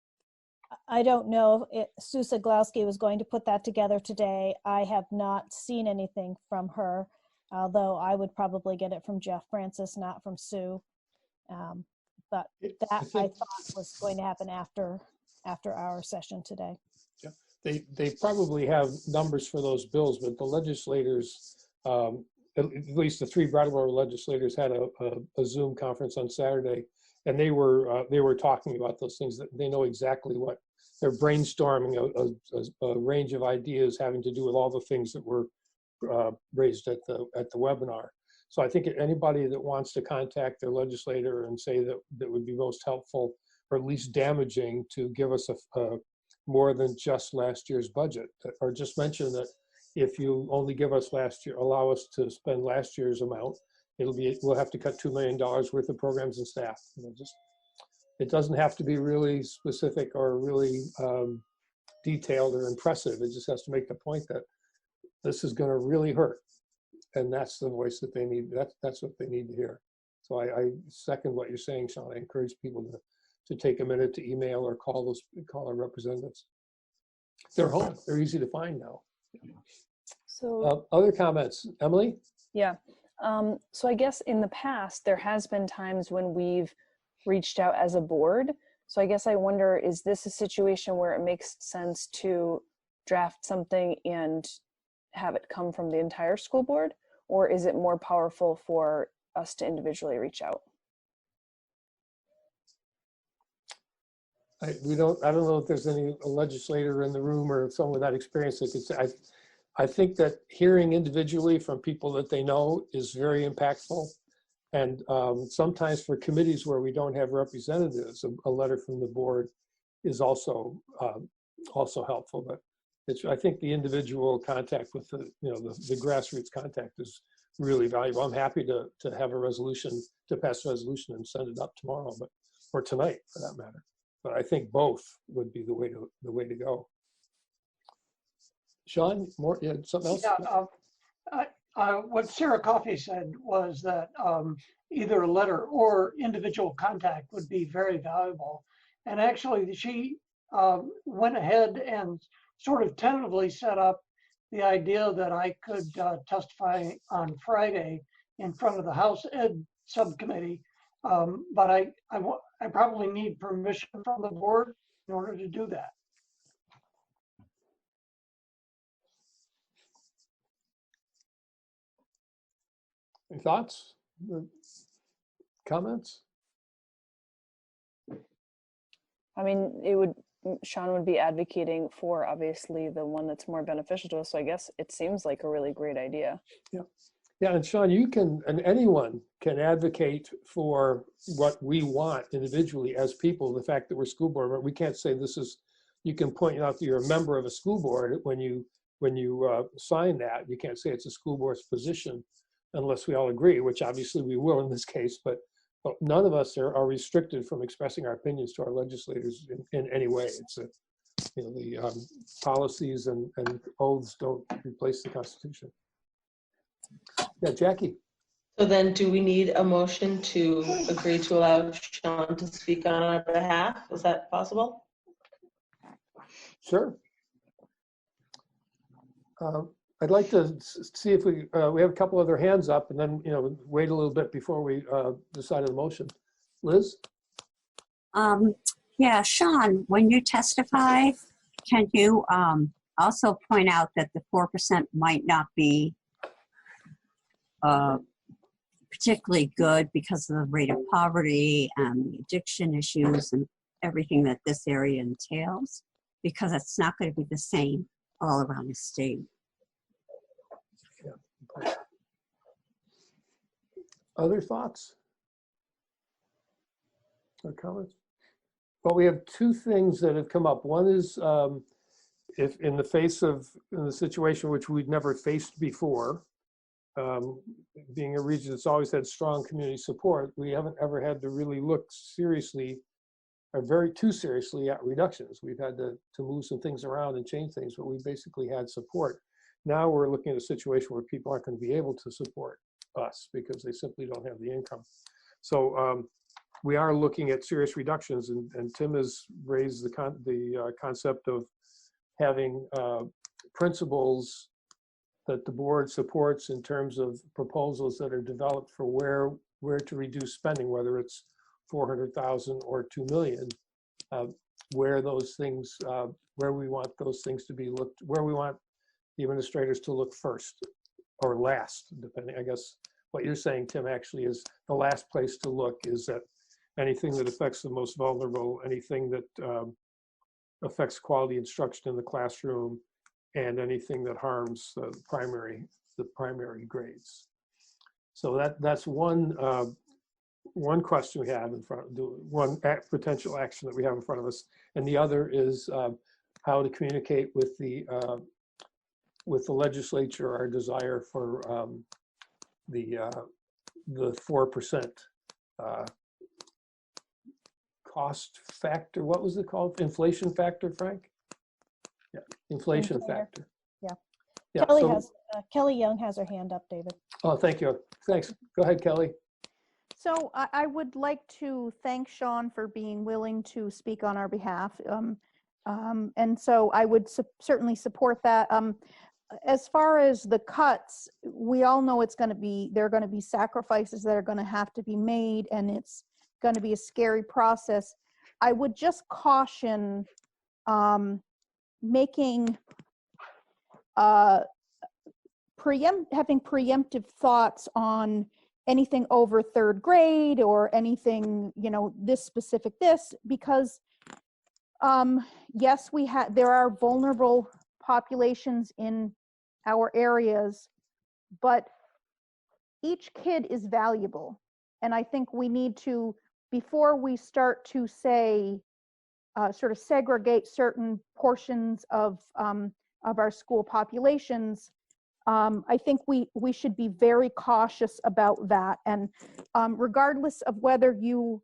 I don't know if Sue Siglowski was going to put that together today. I have not seen anything from her, although I would probably get it from Jeff Francis, not from Sue. But that I thought was going to happen after our session today. Yeah. They probably have numbers for those bills, but the legislators, at least the 3 Brattleboro legislators, had a Zoom conference on Saturday, and they were talking about those things. That they know exactly what they're brainstorming a range of ideas having to do with all the things that were raised at the webinar. So I think anybody that wants to contact their legislator and say that would be most helpful, or at least damaging, to give us a more than just last year's budget, or just mention that if you only give us last year, allow us to spend last year's amount, we'll have to cut $2 million worth of programs and staff. It doesn't have to be really specific or really detailed or impressive. It just has to make the point that this is going to really hurt, and that's the voice that they need. That's what they need to hear. So I second what you're saying, Sean. I encourage people to take a minute to email or call our representatives. They're home. They're easy to find now. So other comments, Emily? yeah. So I guess in the past, there has been times when we've reached out as a board. So I guess I wonder, is this a situation where it makes sense to draft something and have it come from the entire school board? Or is it more powerful for us to individually reach out? I don't know if there's any legislator in the room or someone with that experience that could say. I think that hearing individually from people that they know is very impactful. And sometimes for committees where we don't have representatives, a letter from the board is also helpful. But I think the individual contact with the grassroots contact is really valuable. I'm happy to have a resolution, to pass a resolution and send it up tomorrow, or tonight for that matter. But I think both would be the way to go. Sean, something else? Yeah, what Sarah Coffey said was that either a letter or individual contact would be very valuable. And actually, she went ahead and sort of tentatively set up the idea that I could testify on Friday in front of the House Ed subcommittee. But I probably need permission from the board in order to do that. Any thoughts? Comments? I mean, Sean would be advocating for obviously the one that's more beneficial to us. So I guess it seems like a really great idea. Yeah. Yeah, and Sean, and anyone can advocate for what we want individually as people. The fact that we're school board, but we can't say you can point out that you're a member of a school board when you sign that. You can't say it's a school board's position unless we all agree, which obviously we will in this case, but none of us are restricted from expressing our opinions to our legislators in any way. It's the policies and oaths don't replace the Constitution. Yeah, Jackie. So then do we need a motion to agree to allow Sean to speak on our behalf? Is that possible? Sure. I'd like to see if we have a couple other hands up, and then wait a little bit before we decide on the motion. Liz? Yeah, Sean, when you testify, can you also point out that the 4% might not be particularly good because of the rate of poverty and the addiction issues and everything that this area entails? Because it's not going to be the same all around the state. Other thoughts or comments? Well, we have two things that have come up. One is if in the situation which we'd never faced before, being a region that's always had strong community support, we haven't ever had to really look seriously or too seriously at reductions. We've had to move some things around and change things, but we basically had support. Now we're looking at a situation where people aren't going to be able to support us because they simply don't have the income. So we are looking at serious reductions, and Tim has raised the concept of having principles that the board supports in terms of proposals that are developed for where to reduce spending, whether it's 400,000 or 2 million, where those things, where we want those things to be looked, where we want the administrators to look first or last, depending. I guess what you're saying, Tim, actually is the last place to look is at anything that affects the most vulnerable, anything that affects quality instruction in the classroom, and anything that harms the primary grades. So that's one question we have in front, one potential action that we have in front of us, and the other is how to communicate with the legislature our desire for the 4% cost factor. What was it called? Inflation factor, Frank? Yeah, inflation factor. Yeah. Yeah. Kelly So, Kelly Young has her hand up, David. oh, thank you. Thanks. Go ahead, Kelly. So I would like to thank Sean for being willing to speak on our behalf. And so I would certainly support that. As far as the cuts, we all know there are going to be sacrifices that are going to have to be made, and it's going to be a scary process. I would just caution making having preemptive thoughts on anything over third grade or anything, this specific because yes, there are vulnerable populations in our areas, but each kid is valuable. And I think we need to, before we start to say, sort of segregate certain portions of our school populations, I think we should be very cautious about that. And regardless of whether you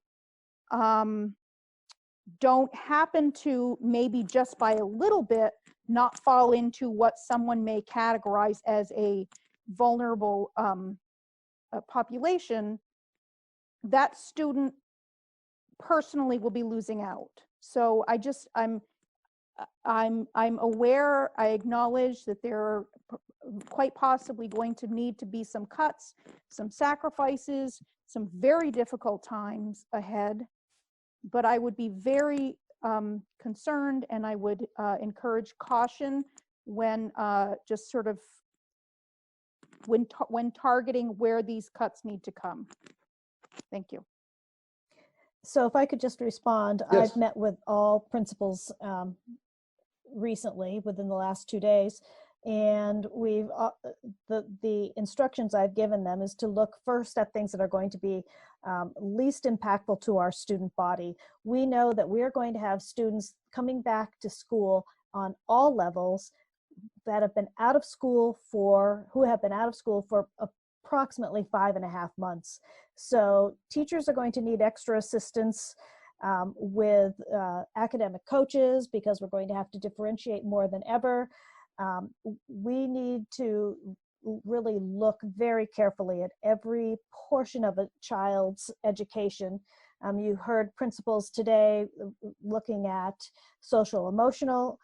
don't happen to, maybe just by a little bit, not fall into what someone may categorize as a vulnerable population, that student personally will be losing out. So I'm aware, I acknowledge that there are quite possibly going to need to be some cuts, some sacrifices, some very difficult times ahead, but I would be very concerned, and I would encourage caution when just sort of when targeting where these cuts need to come. Thank you. So if I could just respond, Yes. I've met with all principals recently within the last 2 days, and we've the instructions I've given them is to look first at things that are going to be least impactful to our student body. We know that we are going to have students coming back to school on all levels that have been out of school for approximately 5.5 months. So teachers are going to need extra assistance with academic coaches, because we're going to have to differentiate more than ever. We need to really look very carefully at every portion of a child's education. You heard principals today looking at social emotional.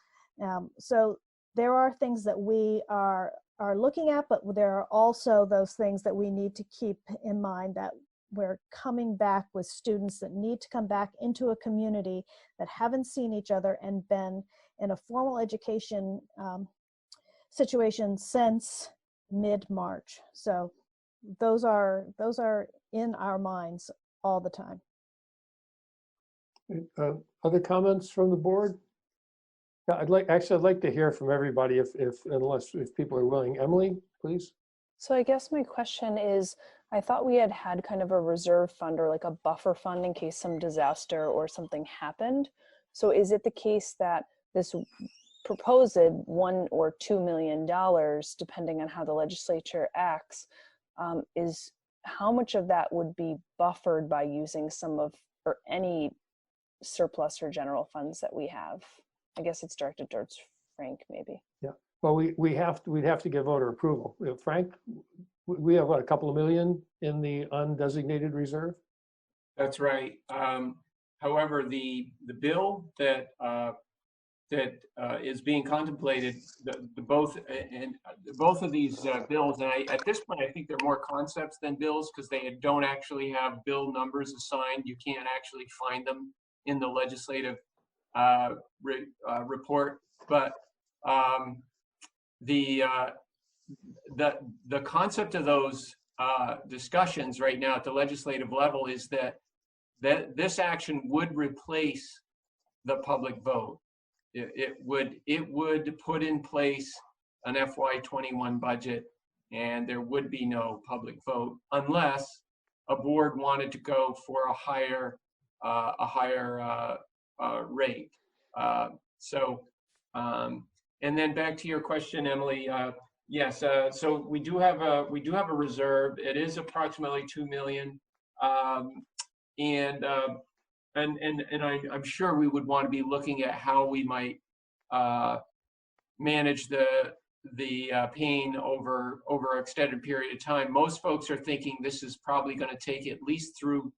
So there are things that we are looking at, but there are also those things that we need to keep in mind, that we're coming back with students that need to come back into a community that haven't seen each other and been in a formal education situation since mid-March. So those are in our minds all the time. Other comments from the board? Yeah, I'd like to hear from everybody if people are willing. Emily, please. So I guess my question is, I thought we had kind of a reserve fund or like a buffer fund in case some disaster or something happened. So is it the case that this proposed $1 or $2 million, depending on how the legislature acts, is how much of that would be buffered by using some of or any surplus or general funds that we have? I guess it's directed towards Frank, maybe. Yeah. Well, we'd have to get voter approval. Frank, we have what, a couple of million in the undesignated reserve? That's right. However, the bill that is being contemplated, both of these bills, and at this point I think they're more concepts than bills because they don't actually have bill numbers assigned. You can't actually find them in the legislative report, but the concept of those discussions right now at the legislative level is that this action would replace the public vote. It would put in place an FY21 budget, and there would be no public vote unless a board wanted to go for a higher rate. And then back to your question, Emily. Yes, so we do have a reserve. It is approximately 2 million, and I'm sure we would want to be looking at how we might manage the pain over an extended period of time. Most folks are thinking this is probably going to take at least through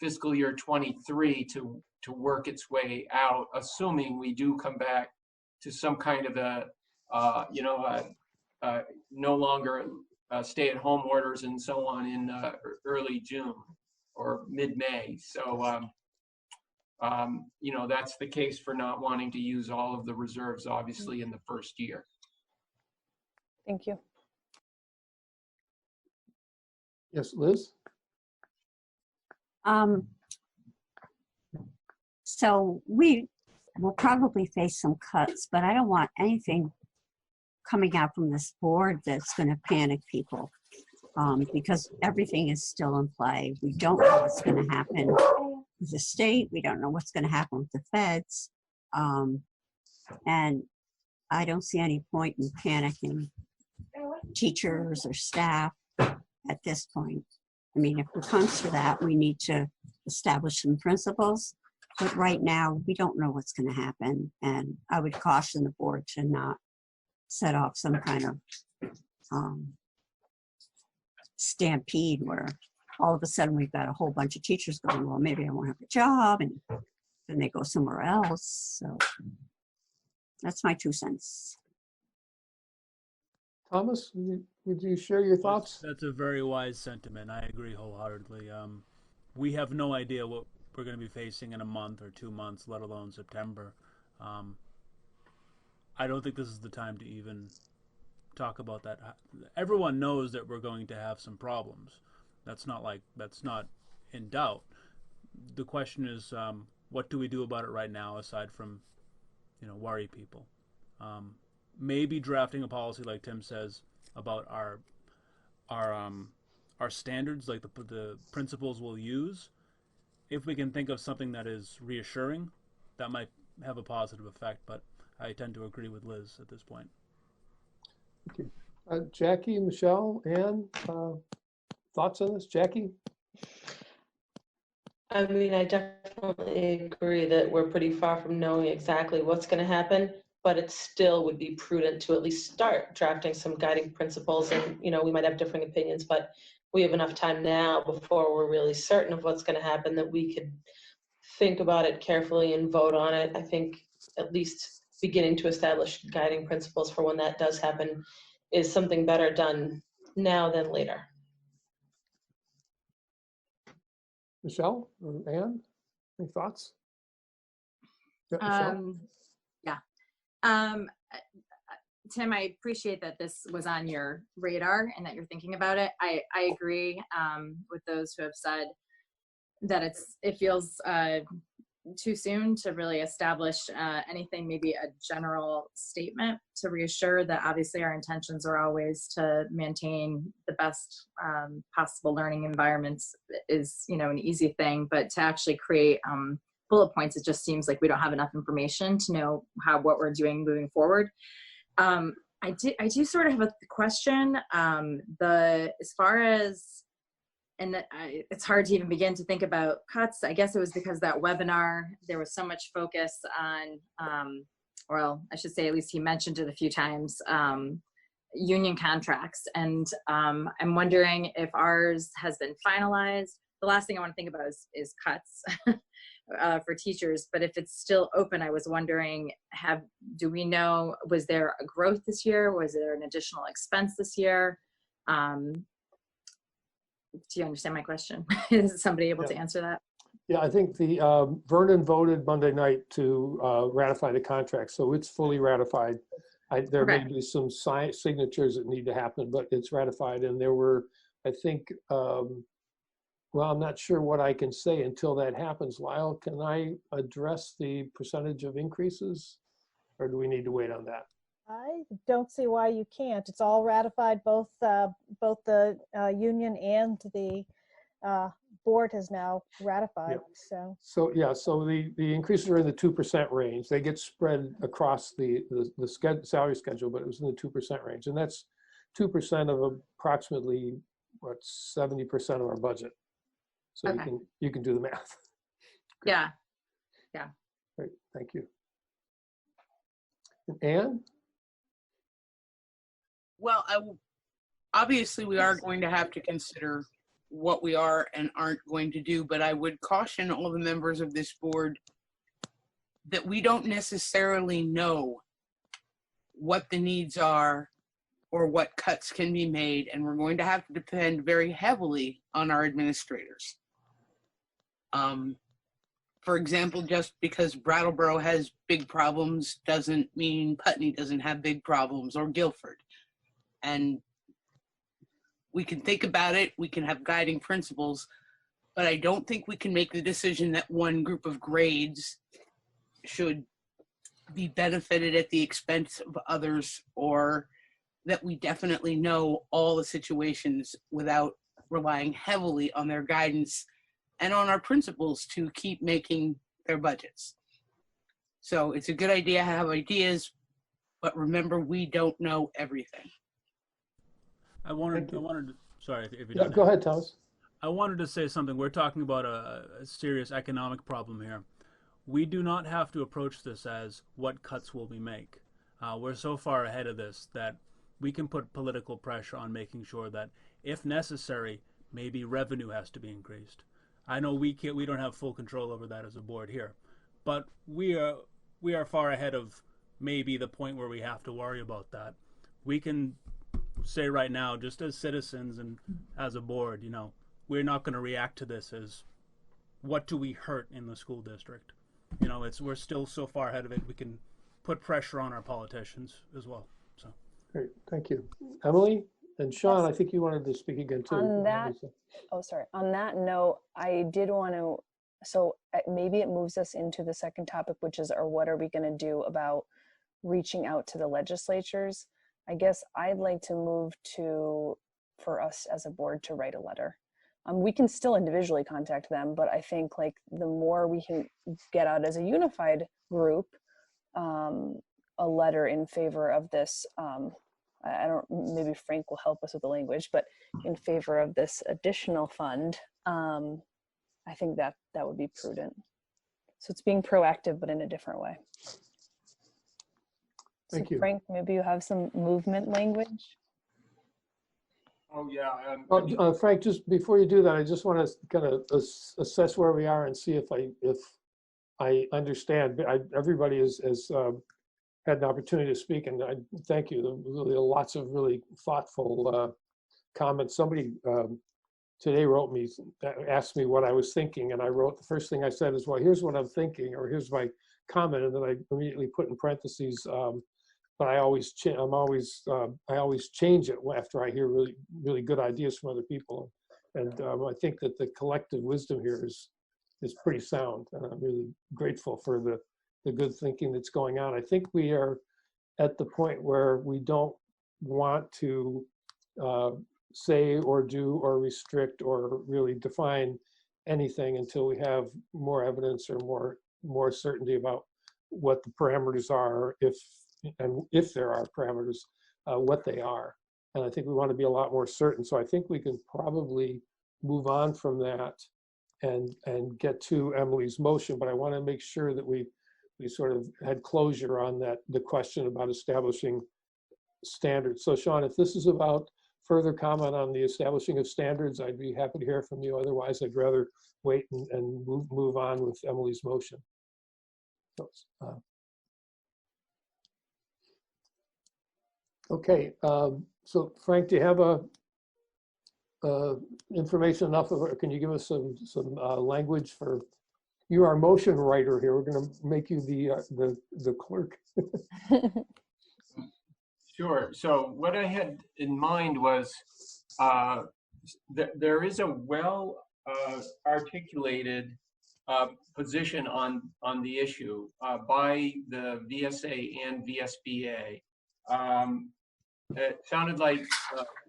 fiscal year 23 to work its way out, assuming we do come back to some kind of no longer stay-at-home orders and so on in early June or mid-May. So, that's the case for not wanting to use all of the reserves, obviously, in the first year. Thank you. Yes, Liz? So we will probably face some cuts, but I don't want anything coming out from this board that's going to panic people, because everything is still in play. We don't know what's going to happen with the state. We don't know what's going to happen with the feds. And I don't see any point in panicking teachers or staff at this point. I mean, if it comes to that, we need to establish some principles. But right now, we don't know what's going to happen. And I would caution the board to not set off some kind of stampede where all of a sudden we've got a whole bunch of teachers going, well, maybe I won't have a job, and then they go somewhere else. So that's my 2 cents. Thomas, would you share your thoughts? That's a very wise sentiment. I agree wholeheartedly. We have no idea what we're going to be facing in a month or 2 months, let alone September. I don't think this is the time to even talk about that. Everyone knows that we're going to have some problems. That's not in doubt. The question is, what do we do about it right now, aside from, worry people? Maybe drafting a policy, like Tim says, about our standards, like the principles we'll use. If we can think of something that is reassuring, that might have a positive effect. But I tend to agree with Liz at this point. Okay. Jackie, Michelle, Ann, thoughts on this? Jackie? I mean, I definitely agree that we're pretty far from knowing exactly what's going to happen, but it still would be prudent to at least start drafting some guiding principles. And, we might have differing opinions, but we have enough time now before we're really certain of what's going to happen that we could think about it carefully and vote on it. I think at least beginning to establish guiding principles for when that does happen is something better done now than later. Michelle or Ann, any thoughts? Yeah, Michelle? Tim, I appreciate that this was on your radar and that you're thinking about it. I agree with those who have said that it feels too soon to really establish anything, maybe a general statement to reassure that obviously our intentions are always to maintain the best possible learning environments is, an easy thing, but to actually create bullet points, it just seems like we don't have enough information to know what we're doing moving forward. I do sort of have a question. As far as, and it's hard to even begin to think about cuts. I guess it was because that webinar, there was so much focus on well, I should say at least he mentioned it a few times, union contracts. And I'm wondering if ours has been finalized. The last thing I want to think about is cuts for teachers, but if it's still open, I was wondering, do we know, was there a growth this year? Was there an additional expense this year? Do you understand my question? Is somebody able to answer that? Yeah, I think the Vernon voted Monday night to ratify the contract, so it's fully ratified. There may be some signatures that need to happen, but it's ratified. And there were, I think, well, I'm not sure what I can say until that happens. Lyle, can I address the percentage of increases, or do we need to wait on that? I don't see why you can't. It's all ratified. Both the union and the board has now ratified. Yeah. So the increases are in the 2% range. They get spread across the salary schedule, but it was in the 2% range, and that's 2% of approximately what 70% of our budget. So you can do the math. Great. Yeah. Great, thank you. And Anne? Well, obviously we are going to have to consider what we are and aren't going to do, but I would caution all the members of this board that we don't necessarily know what the needs are or what cuts can be made, and we're going to have to depend very heavily on our administrators. For example, just because Brattleboro has big problems doesn't mean Putney doesn't have big problems, or Guilford. And we can think about it, we can have guiding principles, but I don't think we can make the decision that one group of grades should be benefited at the expense of others, or that we definitely know all the situations without relying heavily on their guidance and on our principals to keep making their budgets. So it's a good idea to have ideas, but remember, we don't know everything. I wanted to, sorry if you Yeah, don't go ahead, Thomas. I wanted to say something. We're talking about a serious economic problem here. We do not have to approach this as what cuts will we make. We're so far ahead of this that we can put political pressure on making sure that, if necessary, maybe revenue has to be increased. I know we don't have full control over that as a board here, but we are far ahead of maybe the point where we have to worry about that. We can say right now, just as citizens and as a board, we're not going to react to this as what do we hurt in the school district. We're still so far ahead of it. We can put pressure on our politicians as well. So great, thank you, Emily. And Sean, I think you wanted to speak again too. On that, on that note, I did want to, so maybe it moves us into the second topic, which is, or what are we going to do about reaching out to the legislatures? I guess I'd like to move for us as a board to write a letter. We can still individually contact them, but I think the more we can get out as a unified group, a letter in favor of this, maybe Frank will help us with the language, but in favor of this additional fund, I think that would be prudent. So it's being proactive, but in a different way. Thank you. Frank, maybe you have some movement language? Oh, yeah. Frank, just before you do that, I just want to kind of assess where we are and see if I understand. Everybody has had an opportunity to speak, and I thank you. There really are lots of really thoughtful comments. Somebody today asked me what I was thinking, and I wrote, the first thing I said is, well, here's what I'm thinking, or here's my comment, and then I immediately put in parentheses, but I always change it after I hear really good ideas from other people, and I think that the collective wisdom here is pretty sound, and I'm really grateful for the good thinking that's going on. I think we are at the point where we don't want to say or do or restrict or really define anything until we have more evidence or more certainty about what the parameters are, if there are parameters, what they are. And I think we want to be a lot more certain. So I think we can probably move on from that and get to Emily's motion, but I want to make sure that we sort of had closure on that, the question about establishing standards. So Sean, if this is about further comment on the establishing of standards, I'd be happy to hear from you. Otherwise, I'd rather wait and move on with Emily's motion. So, okay, so Frank, do you have information enough of it? Can you give us some language for? You are a motion writer here. We're going to make you the clerk. Sure. So what I had in mind was there is a well articulated position on the issue by the VSA and VSBA. It sounded like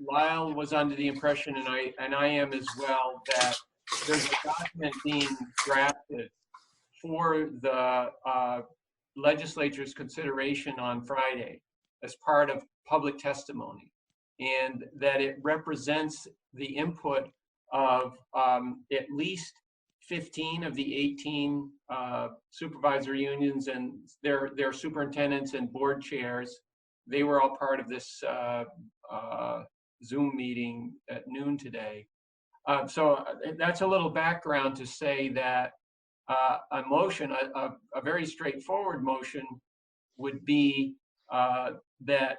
Lyle was under the impression, and I am as well, that there's a document being drafted for the legislature's consideration on Friday as part of public testimony, and that it represents the input of at least 15 of the 18 supervisory unions and their superintendents and board chairs. They were all part of this Zoom meeting at noon today. So that's a little background to say that a motion, a very straightforward motion, would be that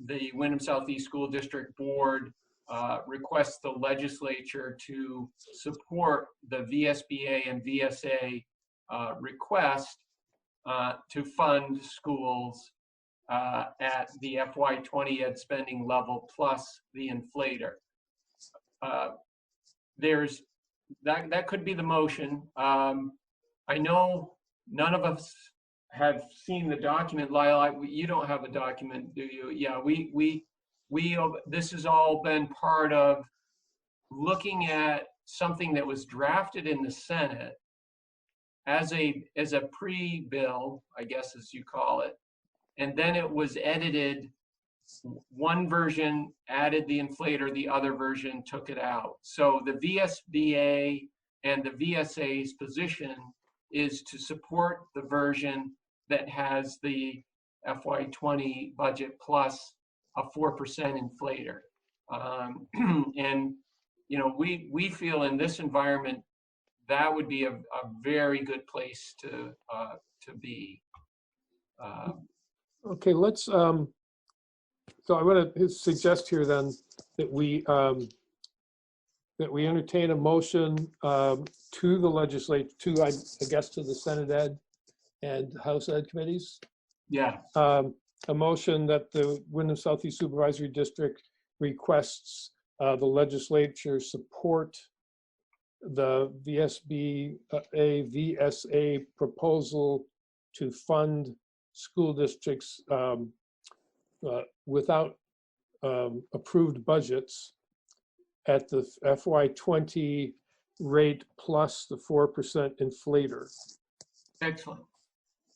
the Wyndham Southeast School District Board requests the legislature to support the VSBA and VSA request to fund schools at the FY20 ed spending level plus the inflator. There's that could be the motion. I know none of us have seen the document. Lyle, you don't have a document, do you? Yeah, we this has all been part of looking at something that was drafted in the Senate as a pre-bill, I guess as you call it, and then it was edited. One version added the inflator, the other version took it out. So the VSBA and the VSA's position is to support the version that has the FY20 budget plus a 4% inflator. And you know, we feel in this environment that would be a very good place to be. Okay, let's. So I'm going to suggest here then that we entertain a motion to the legislature, to I guess to the Senate Ed and House Ed committees. Yeah. A motion that the Wyndham Southeast Supervisory District requests the legislature support the VSBA VSA proposal to fund school districts without approved budgets at the FY20 rate plus the 4% inflator. Excellent.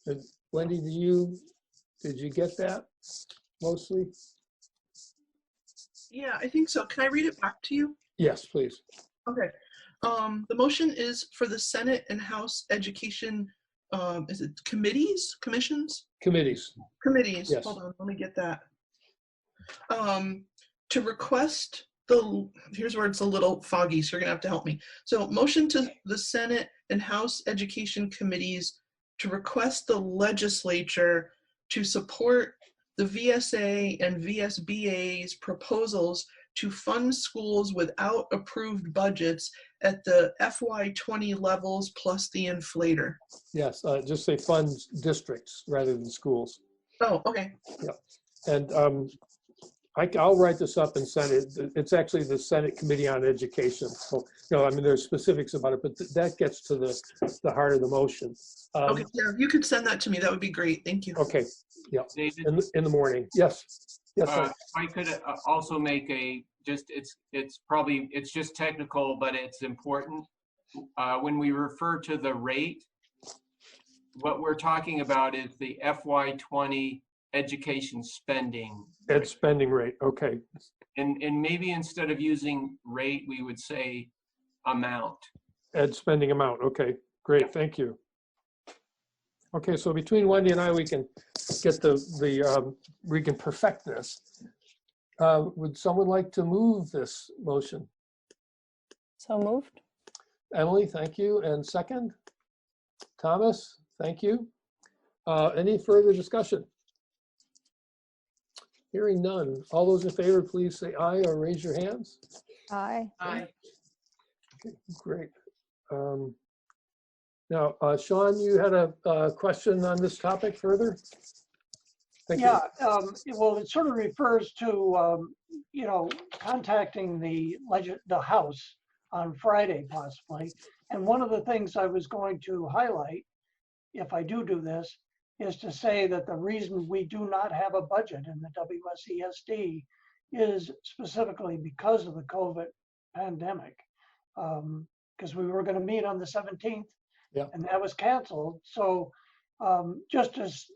And Wendy, did you get that mostly? Yeah, I think so. Can I read it back to you? Yes, please. Okay. The motion is for the Senate and House Education, is it committees, commissions? Committees. Committees, Yes. hold on, let me get that. To request here's where it's a little foggy, so you're gonna have to help me. So motion to the Senate and House Education Committees to request the legislature to support the VSA and VSBA's proposals to fund schools without approved budgets at the FY20 levels plus the inflator. Yes, just say funds districts rather than schools. Oh, okay. Yeah, and I'll write this up and send it. It's actually the Senate Committee on Education. So, you know, I mean, there's specifics about it, but that gets to the heart of the motion. Okay, yeah, if you could send that to me, that would be great. Thank you. Okay, yeah, David, in the morning. Yes, yes. if I could also make it's just technical, but it's important. When we refer to the rate, what we're talking about is the FY20 education spending. Ed spending rate, okay. And maybe instead of using rate, we would say amount. Ed spending amount, okay, great, thank you. Okay, so between Wendy and I, we can get we can perfect this. Would someone like to move this motion? So moved. Emily, thank you. And second? Thomas, thank you. Any further discussion? Hearing none. All those in favor, please say aye or raise your hands. Aye. Aye. Okay, great. Now, Sean, you had a question on this topic further? Thank you. Yeah, well, it sort of refers to, you know, contacting the House on Friday possibly. And one of the things I was going to highlight, if I do this, is to say that the reason we do not have a budget in the WSESD is specifically because of the COVID pandemic. Because we were going to meet on the 17th, yeah, and that was canceled. So just as,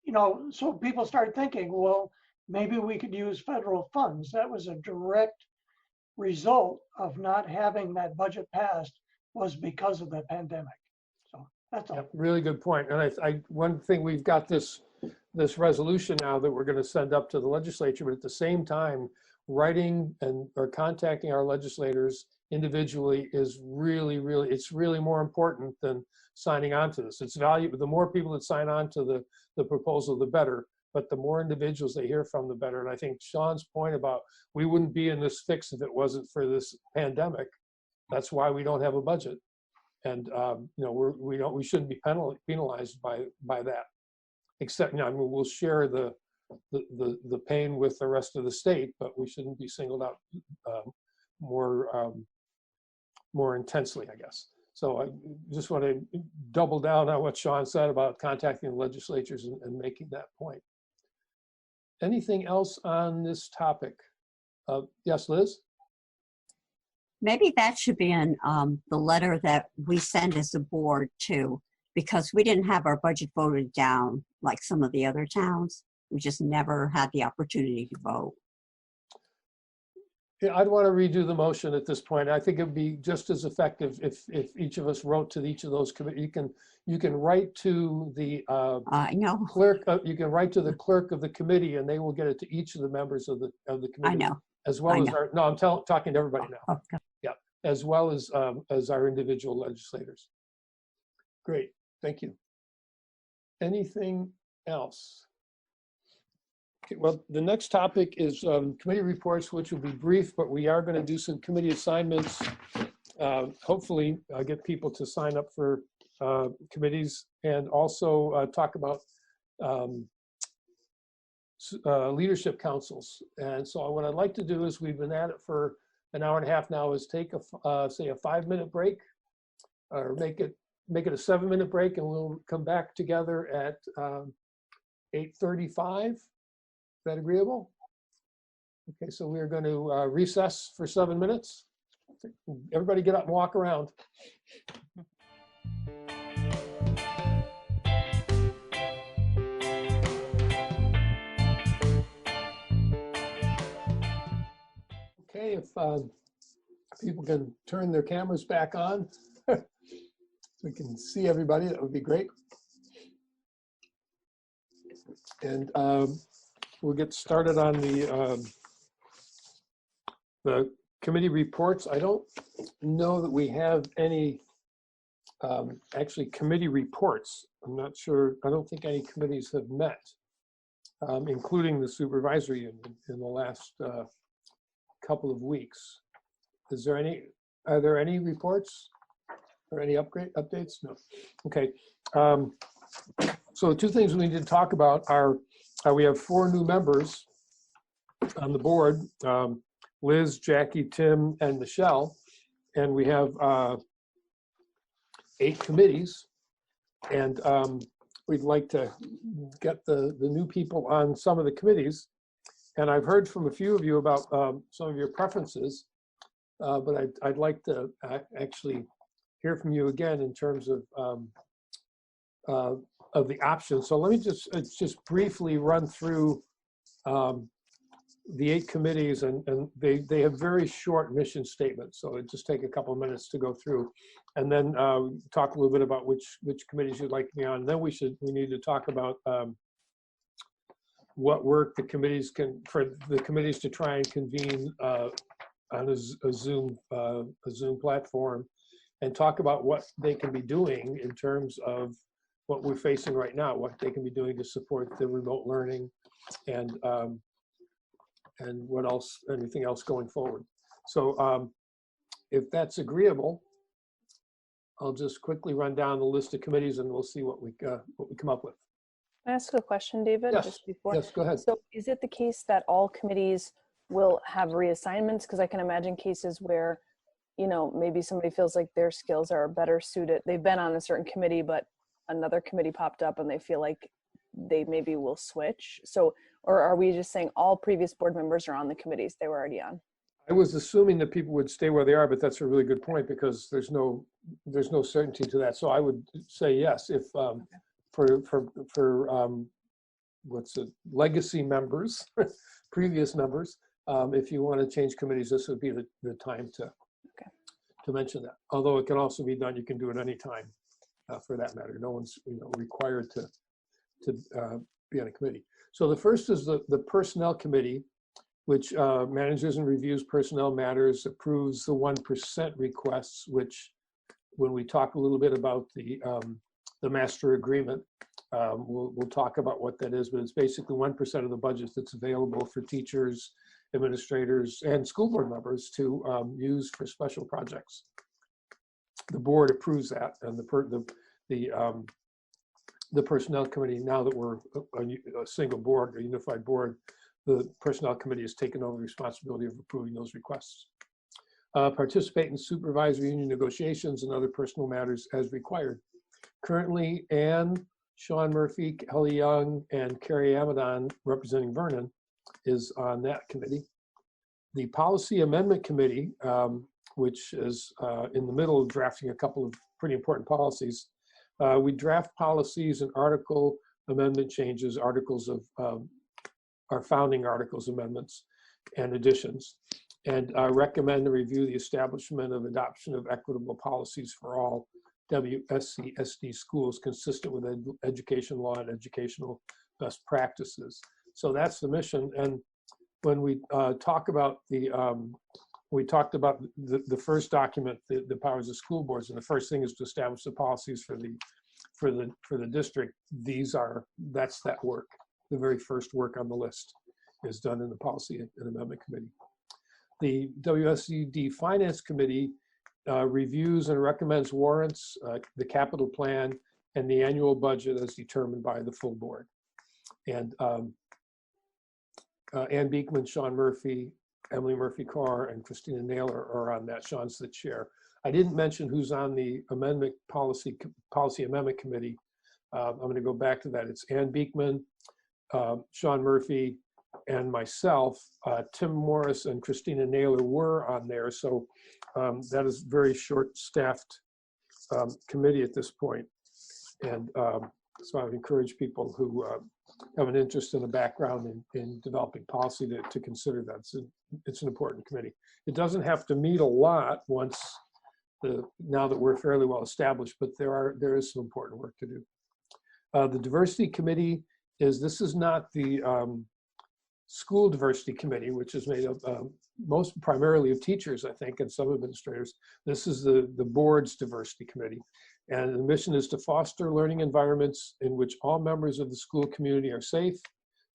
you know, so people start thinking, well, maybe we could use federal funds. That was a direct result of not having that budget passed, was because of the pandemic. So that's all. Yeah, really good point. And one thing, we've got this resolution now that we're going to send up to the legislature, but at the same time, writing or contacting our legislators individually is really, it's really more important than signing on to this. It's valuable. The more people that sign on to the proposal, the better. But the more individuals they hear from, the better. And I think Sean's point about we wouldn't be in this fix if it wasn't for this pandemic. That's why we don't have a budget. And you know, we shouldn't be penalized by that. Except, you know, I mean, we'll share the pain with the rest of the state, but we shouldn't be singled out more intensely, I guess. So I just want to double down on what Sean said about contacting the legislatures and making that point. Anything else on this topic? Yes, Liz? Maybe that should be in the letter that we send as a board too, because we didn't have our budget voted down like some of the other towns. We just never had the opportunity to vote. Yeah, I'd want to redo the motion at this point. I think it'd be just as effective if each of us wrote to each of those committees. You can write to the clerk. You can write to the clerk of the committee, and they will get it to each of the members of the committee. I know. As well as our. No, I'm talking to everybody now. Okay. Yeah, as well as our individual legislators. Great, thank you. Anything else? Okay, well, the next topic is committee reports, which will be brief, but we are going to do some committee assignments. Hopefully, get people to sign up for committees, and also talk about leadership councils. And so what I'd like to do is, we've been at it for an hour and a half now, is take say a 5-minute break, or make it a 7-minute break, and we'll come back together at 8:35. Is that agreeable? Okay, so we're going to recess for 7 minutes. Everybody get up and walk around. Okay, if people can turn their cameras back on so we can see everybody, that would be great. And we'll get started on the committee reports. I don't know that we have any actually committee reports. I'm not sure. I don't think any committees have met, including the supervisory union, in the last couple of weeks. Are there any reports or any updates? No. Okay. So the two things we need to talk about are we have 4 new members on the board, Liz, Jackie, Tim, and Michelle, and we have 8 committees, and we'd like to get the new people on some of the committees. And I've heard from a few of you about some of your preferences, but I'd like to actually hear from you again in terms of the options. So let me just briefly run through the 8 committees, and they have very short mission statements, so it just take a couple of minutes to go through, and then talk a little bit about which committees you'd like to be on. And then we need to talk about what work the committees to try and convene on a Zoom platform, and talk about what they can be doing in terms of what we're facing right now, what they can be doing to support the remote learning, and what else, anything else going forward. So if that's agreeable, I'll just quickly run down the list of committees and we'll see what we come up with. Can I ask a question, David? Yes. Just before? Yes, go ahead. So is it the case that all committees will have reassignments? Because I can imagine cases where, you know, maybe somebody feels like their skills are better suited. They've been on a certain committee, but another committee popped up and they feel like they maybe will switch. So, or are we just saying all previous board members are on the committees they were already on? I was assuming that people would stay where they are, but that's a really good point because there's no certainty to that. So I would say yes, if for what's it, legacy members, previous members, if you want to change committees, this would be the time to mention that. Although it can also be done, you can do it anytime for that matter. No one's required to be on a committee. So the first is the Personnel Committee, which manages and reviews personnel matters, approves the 1% requests, which when we talk a little bit about the master agreement, we'll talk about what that is, but it's basically 1% of the budget that's available for teachers, administrators, and school board members to use for special projects. The board approves that, and the Personnel Committee, now that we're a single board, a unified board, the Personnel Committee has taken over the responsibility of approving those requests. Participate in supervisory union negotiations and other personal matters as required. Currently, Anne, Sean Murphy, Kelly Young, and Carrie Amadon, representing Vernon, is on that committee. The Policy Amendment Committee, which is in the middle of drafting a couple of pretty important policies. We draft policies and article amendment changes, articles of our founding articles amendments and additions, and recommend and review the establishment of adoption of equitable policies for all WSC/SD schools consistent with education law and educational best practices. So that's the mission. And when we talk about we talked about the first document, the powers of school boards, and the first thing is to establish the policies for the district. That's that work. The very first work on the list is done in the Policy and Amendment Committee. The WSED Finance Committee reviews and recommends warrants, the capital plan, and the annual budget as determined by the full board. And Ann Beekman, Sean Murphy, Emily Murphy-Carr, and Christina Naylor are on that. Sean's the chair. I didn't mention who's on the Policy Amendment Committee. I'm going to go back to that. It's Ann Beekman, Sean Murphy, and myself. Tim Morris and Christina Naylor were on there. So that is a very short-staffed committee at this point. And so I would encourage people who have an interest in a background in developing policy to consider that. It's an important committee. It doesn't have to meet a lot now that we're fairly well established, but there is some important work to do. The Diversity Committee this is not the School Diversity Committee, which is made up primarily of teachers, I think, and some administrators. This is the board's Diversity Committee. And the mission is to foster learning environments in which all members of the school community are safe,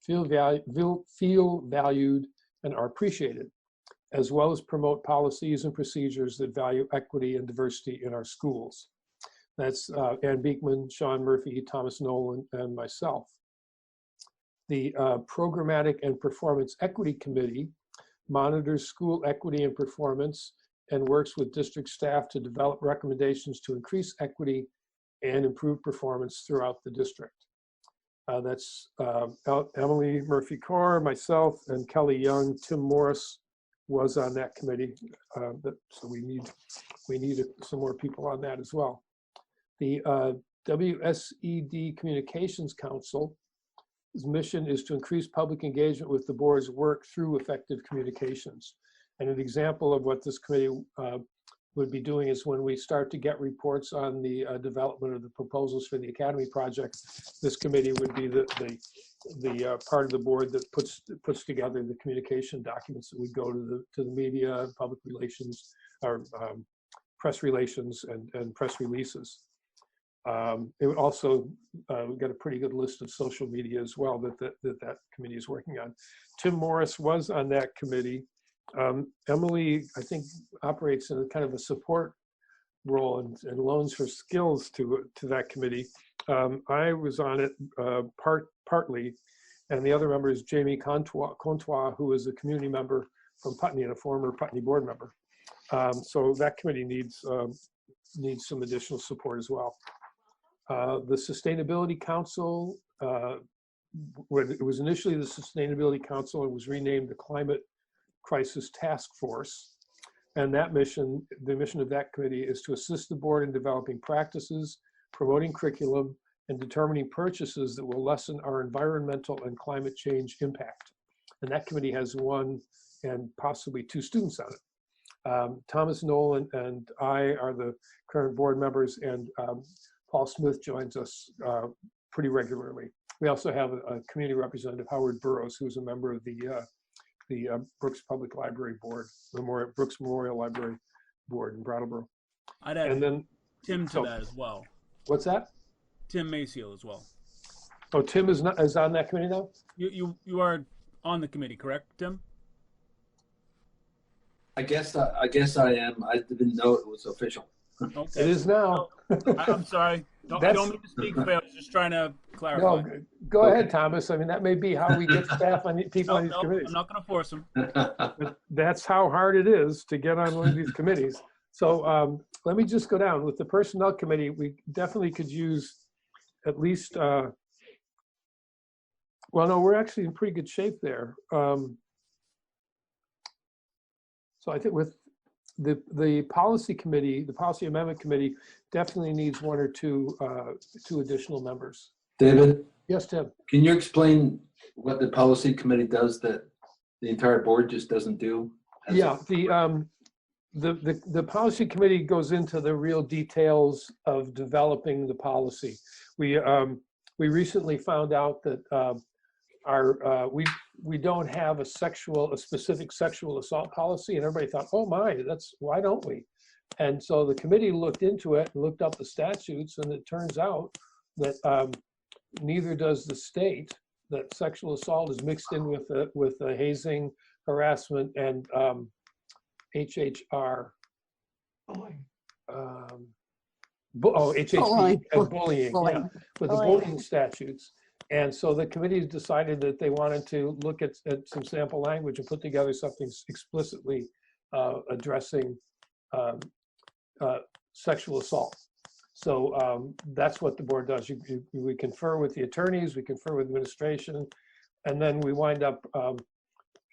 feel valued, and are appreciated, as well as promote policies and procedures that value equity and diversity in our schools. That's Ann Beekman, Sean Murphy, Thomas Nolan, and myself. The Programmatic and Performance Equity Committee monitors school equity and performance and works with district staff to develop recommendations to increase equity and improve performance throughout the district. That's Emily Murphy-Carr, myself, and Kelly Young. Tim Morris was on that committee, so we need some more people on that as well. The WSED Communications Council mission is to increase public engagement with the board's work through effective communications. And an example of what this committee would be doing is when we start to get reports on the development of the proposals for the Academy project, this committee would be the part of the board that puts together the communication documents that would go to the media, public relations, or press relations and press releases. It would also, we've got a pretty good list of social media as well that committee is working on. Tim Morris was on that committee. Emily, I think, operates in a kind of a support role and loans her skills to that committee. I was on it partly, and the other member is Jamie Contois, who is a community member from Putney and a former Putney board member. So that committee needs some additional support as well. The Sustainability Council, it was initially the Sustainability Council, it was renamed the Climate Crisis Task Force. And that mission, the mission of that committee is to assist the board in developing practices, promoting curriculum, and determining purchases that will lessen our environmental and climate change impact. And that committee has 1 and possibly 2 students on it. Thomas Nolan and I are the current board members, and Paul Smith joins us pretty regularly. We also have a community representative, Howard Burrows, who's a member of the Brooks Public Library Board, Brooks Memorial Library Board in Brattleboro. I'd add and then Tim to that as well. What's that? Tim Maciel as well. Oh, Tim is on that committee now? You are on the committee, correct, Tim? I guess I am. I didn't know it was official. Okay. It is now. I'm sorry. I don't mean to speak for you. I was just trying to clarify. No, go ahead, Thomas. I mean, that may be how we get staff on people on these committees. I'm not going to force them. But that's how hard it is to get on one of these committees. So let me just go down. With the Personnel Committee, we definitely could use at least, well, no, we're actually in pretty good shape there. So I think with the Policy Committee, the Policy Amendment Committee definitely needs 1 or 2 additional members. David? Yes, Tim? Can you explain what the Policy Committee does that the entire board just doesn't do? Yeah, the Policy Committee goes into the real details of developing the policy. We recently found out that we don't have a specific sexual assault policy, and everybody thought, oh my, why don't we? And so the committee looked into it and looked up the statutes, and it turns out that neither does the state. That sexual assault is mixed in with the hazing, harassment, and HHR. HHB and bullying. Yeah, with the bullying statutes. And so the committee decided that they wanted to look at some sample language and put together something explicitly addressing sexual assault. So that's what the board does. We confer with the attorneys, we confer with administration, and then we wind up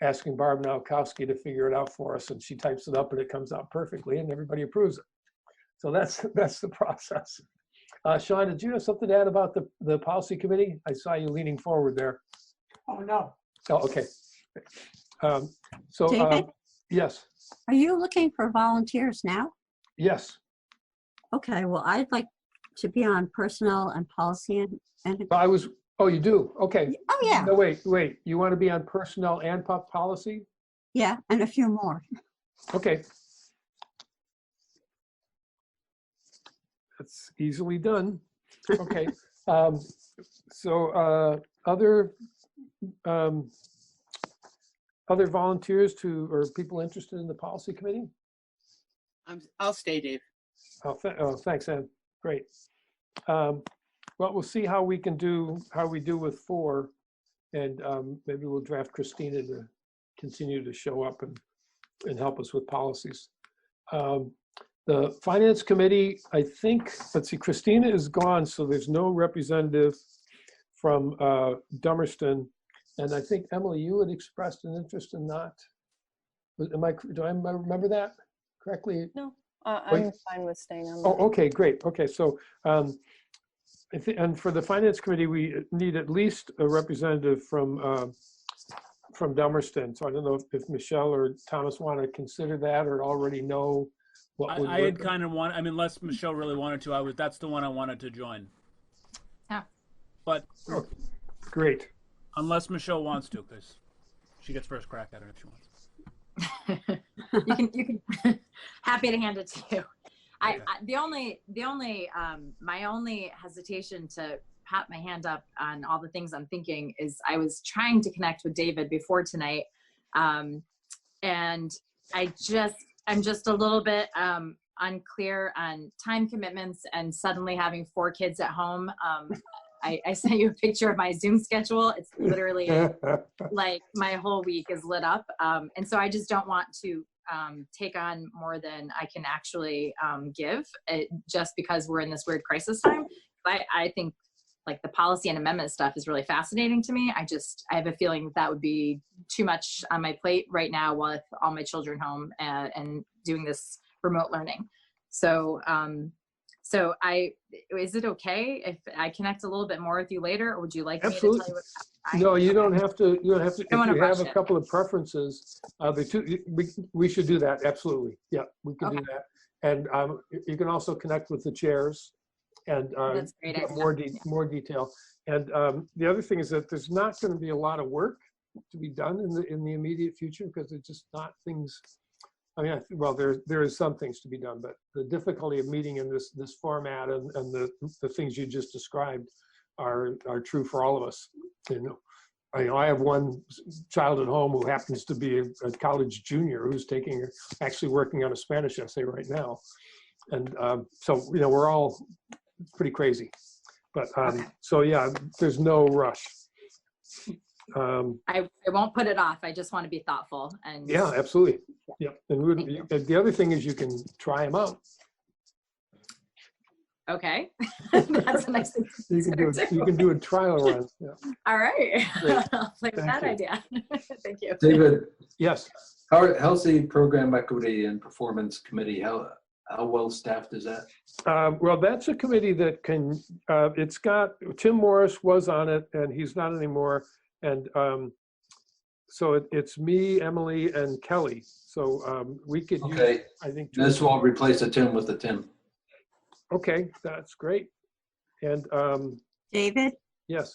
asking Barb Nowakowski to figure it out for us, and she types it up and it comes out perfectly and everybody approves it. So that's the process. Sean, did you have something to add about the policy committee? I saw you leaning forward there. Oh, no. Oh, okay. David? Yes. Are you looking for volunteers now? Yes. Okay, well, I'd like to be on personnel and policy and oh, you do? Okay. Oh, yeah. No, wait. You want to be on personnel and policy? Yeah, and a few more. Okay. That's easily done. Okay. So other volunteers or people interested in the policy committee? I'll stay, Dave. Oh, thanks, Ann. Great. Well, we'll see how we do with 4, and maybe we'll draft Christina to continue to show up and help us with policies. The Finance Committee, I think, let's see, Christina is gone, so there's no representative from Dummerston. And I think, Emily, you had expressed an interest in not. Do I remember that correctly? No, I'm fine with staying on. Oh, okay, great. Okay, so And for the finance committee, we need at least a representative from Delmerston. So I don't know if Michelle or Thomas want to consider that or already know what would I had work. kind of I mean, unless Michelle really wanted to, that's the one I wanted to join. Yeah. But Oh, great. Unless Michelle wants to, because she gets first crack at it if she wants. You can happy to hand it to you. Okay. My only hesitation to pat my hand up on all the things I'm thinking is I was trying to connect with David before tonight. And I'm just a little bit unclear on time commitments and suddenly having 4 kids at home. I sent you a picture of my Zoom schedule. It's literally like my whole week is lit up. And so I just don't want to take on more than I can actually give just because we're in this weird crisis time. I think like the policy and amendment stuff is really fascinating to me. I have a feeling that would be too much on my plate right now with all my children home and doing this remote learning. So, is it okay if I connect a little bit more with you later, or would you like Absolutely. me to tell you what? No, you don't have to. You don't have to. If you have a it. couple of preferences, we should do that. Absolutely. Yeah, we can do that. And you can also connect with the chairs and get more detail. And the other thing is that there's not going to be a lot of work to be done in the immediate future because it's just not things. I mean, well, there is some things to be done, but the difficulty of meeting in this format and the things you just described are true for all of us. I have one child at home who happens to be a college junior who's actually working on a Spanish essay right now, and so we're all pretty crazy. But so yeah, there's no rush. I won't put it off. I just want to be thoughtful and yeah, absolutely. Yeah, and the other thing is you can try them out. Okay, that's a nice thing. You can do a trial run. Yeah. All right, Great. I'll play with that idea. Thank you, David. Yes. How's the program equity and performance committee? How well staffed is that? Well, that's a committee that can. It's got Tim Morris was on it, and he's not anymore. And so it's me, Emily, and Kelly. So we could use, I think. This will replace the Tim with the Tim. Okay, that's great. And David? Yes.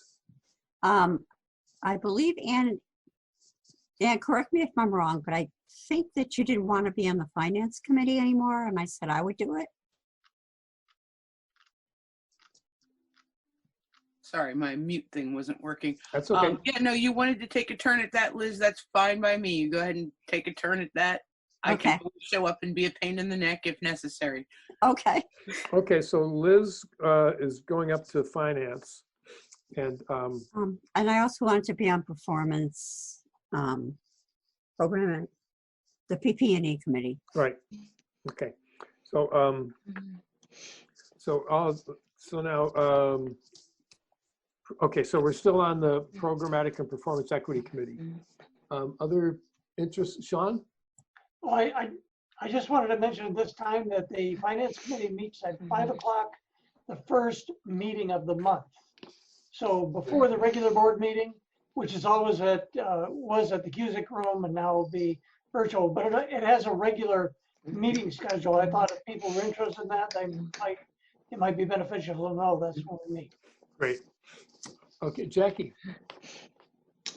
I believe Ann, correct me if I'm wrong, but I think that you didn't want to be on the finance committee anymore, and I said I would do it. Sorry, my mute thing wasn't working. That's okay. Yeah, no, you wanted to take a turn at that, Liz. That's fine by me. You go ahead and take a turn at that. I can show up and be a pain in the neck if necessary. Okay. Okay, so Liz is going up to finance, and I also wanted to be on performance program, the PP&E committee. Right. Okay. So so now okay, so we're still on the programmatic and performance equity committee. Other interests, Sean? Well, I just wanted to mention at this time that the finance committee meets at 5 o'clock, the first meeting of the month. So before the regular board meeting, which is always was at the Cusick room and now will be virtual, but it has a regular meeting schedule. I thought if people were interested in that, it might be beneficial to know that's when we meet. Great. Okay, Jackie.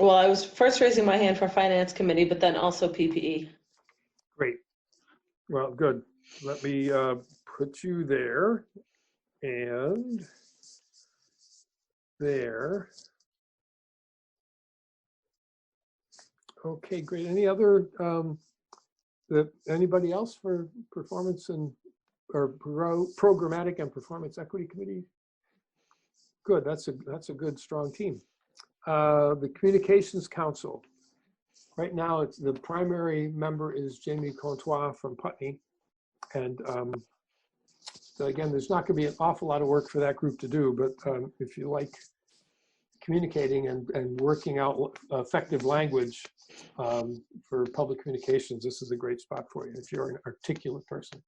Well, I was first raising my hand for finance committee, but then also PPE. Great. Well, good. Let me put you there and there. Okay, great. Any other anybody else for performance or programmatic and performance equity committee? Good. That's a good strong team. The Communications Council. Right now, the primary member is Jamie Contois from Putney. And so again, there's not going to be an awful lot of work for that group to do, but if you like communicating and working out effective language for public communications, this is a great spot for you if you're an articulate person.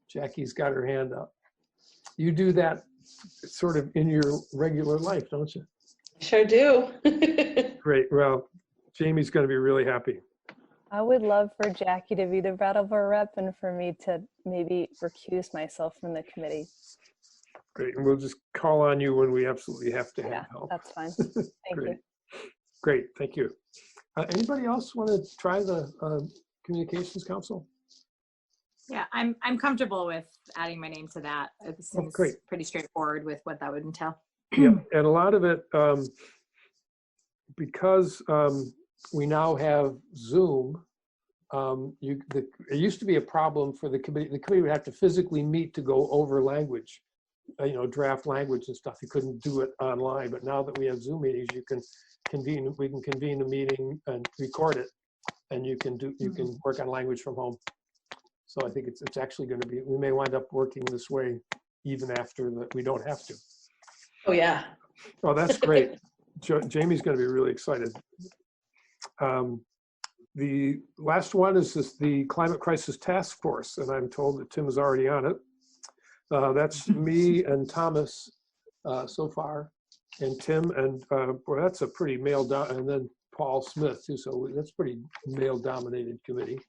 Jackie's got her hand up. You do that sort of in your regular life, don't you? Sure do. Great. Well, Jamie's going to be really happy. I would love for Jackie to be the Brattleboro rep and for me to maybe recuse myself from the committee. Great. And we'll just call on you when we absolutely have to have Yeah, help. that's fine. Thank Great. you. Great. Thank you. Anybody else want to try the Communications Council? Yeah, I'm comfortable with adding my name to that. It seems great. pretty straightforward with what that would entail. Yeah, and a lot of it, because we now have Zoom, it used to be a problem for the committee. The committee would have to physically meet to go over language, draft language and stuff. You couldn't do it online, but now that we have Zoom meetings, we can convene a meeting and record it, and you can work on language from home. So I think it's actually going to be, we may wind up working this way even after that we don't have to. Oh, yeah. Oh, that's great. Jamie's going to be really excited. The last one is the Climate Crisis Task Force, and I'm told that Tim is already on it. That's me and Thomas so far, and Tim, and boy, that's a pretty and then Paul Smith too. So that's pretty male-dominated committee.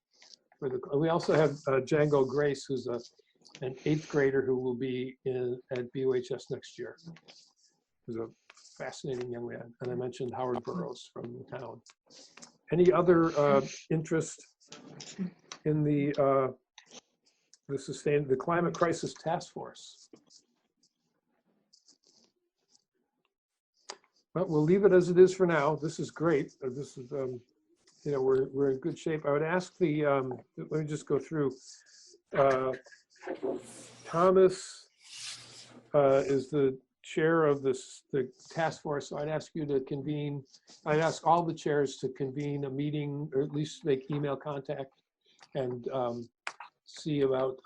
We also have Django Grace, who's an 8th grader who will be at BUHS next year. He's a fascinating young man. And I mentioned Howard Burroughs from the town. Any other interest in the Climate Crisis Task Force? Well, we'll leave it as it is for now. This is great. This is, we're in good shape. I would ask let me just go through. Thomas is the chair of the task force, so I'd ask you to convene. I'd ask all the chairs to convene a meeting, or at least make email contact, and see about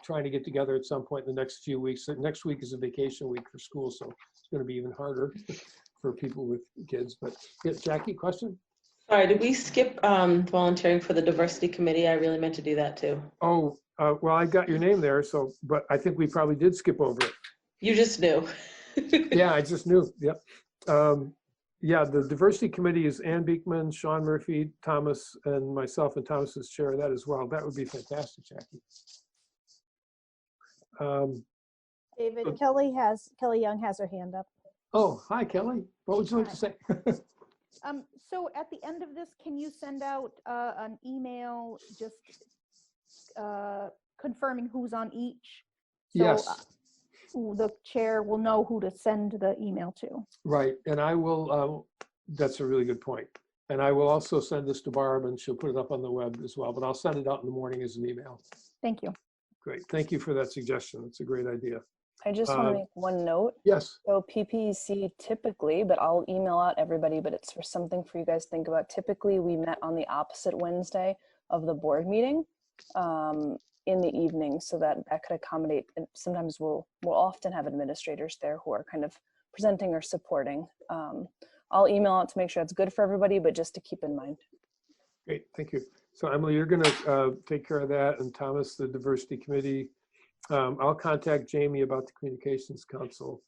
trying to get together at some point in the next few weeks. Next week is a vacation week for school, so it's going to be even harder for people with kids. But yeah, Jackie, question? Sorry, did we skip volunteering for the diversity committee? I really meant to do that too. Oh, well, I got your name there, but I think we probably did skip over it. You just knew. Yeah, I just knew. Yep. Yeah, the diversity committee is Ann Beekman, Sean Murphy, Thomas, and myself, and Thomas is chair of that as well. That would be fantastic, Jackie. David, Kelly Young has her hand up. Oh, hi, Kelly. What would you like to say? So at the end of this, can you send out an email just confirming who's on each? So, yes. The chair will know who to send the email to. Right, and I will, that's a really good point. And I will also send this to Barb, and she'll put it up on the web as well, but I'll send it out in the morning as an email. Thank you. Great, thank you for that suggestion. It's a great idea. I just want to make one note. Yes. So PPC typically, but I'll email out everybody, but it's for something for you guys to think about. Typically, we met on the opposite Wednesday of the board meeting in the evening, so that could accommodate. And sometimes we'll often have administrators there who are kind of presenting or supporting. I'll email out to make sure it's good for everybody, but just to keep in mind. Great, thank you. So Emily, you're going to take care of that, and Thomas, the diversity committee. I'll contact Jamie about the Communications Council.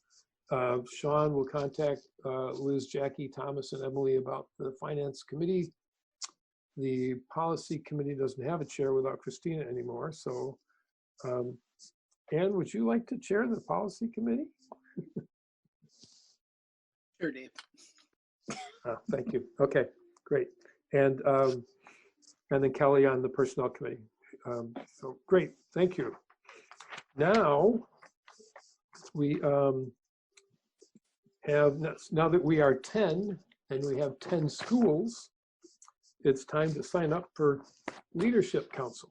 Sean will contact Liz, Jackie, Thomas, and Emily about the Finance Committee. The Policy Committee doesn't have a chair without Christina anymore. So, Ann, would you like to chair the Policy Committee? Sure, Dave. Thank you. Okay, great. And then Kelly on the Personnel Committee. So great, thank you. Now we now that we are 10 and we have 10 schools, it's time to sign up for Leadership Council.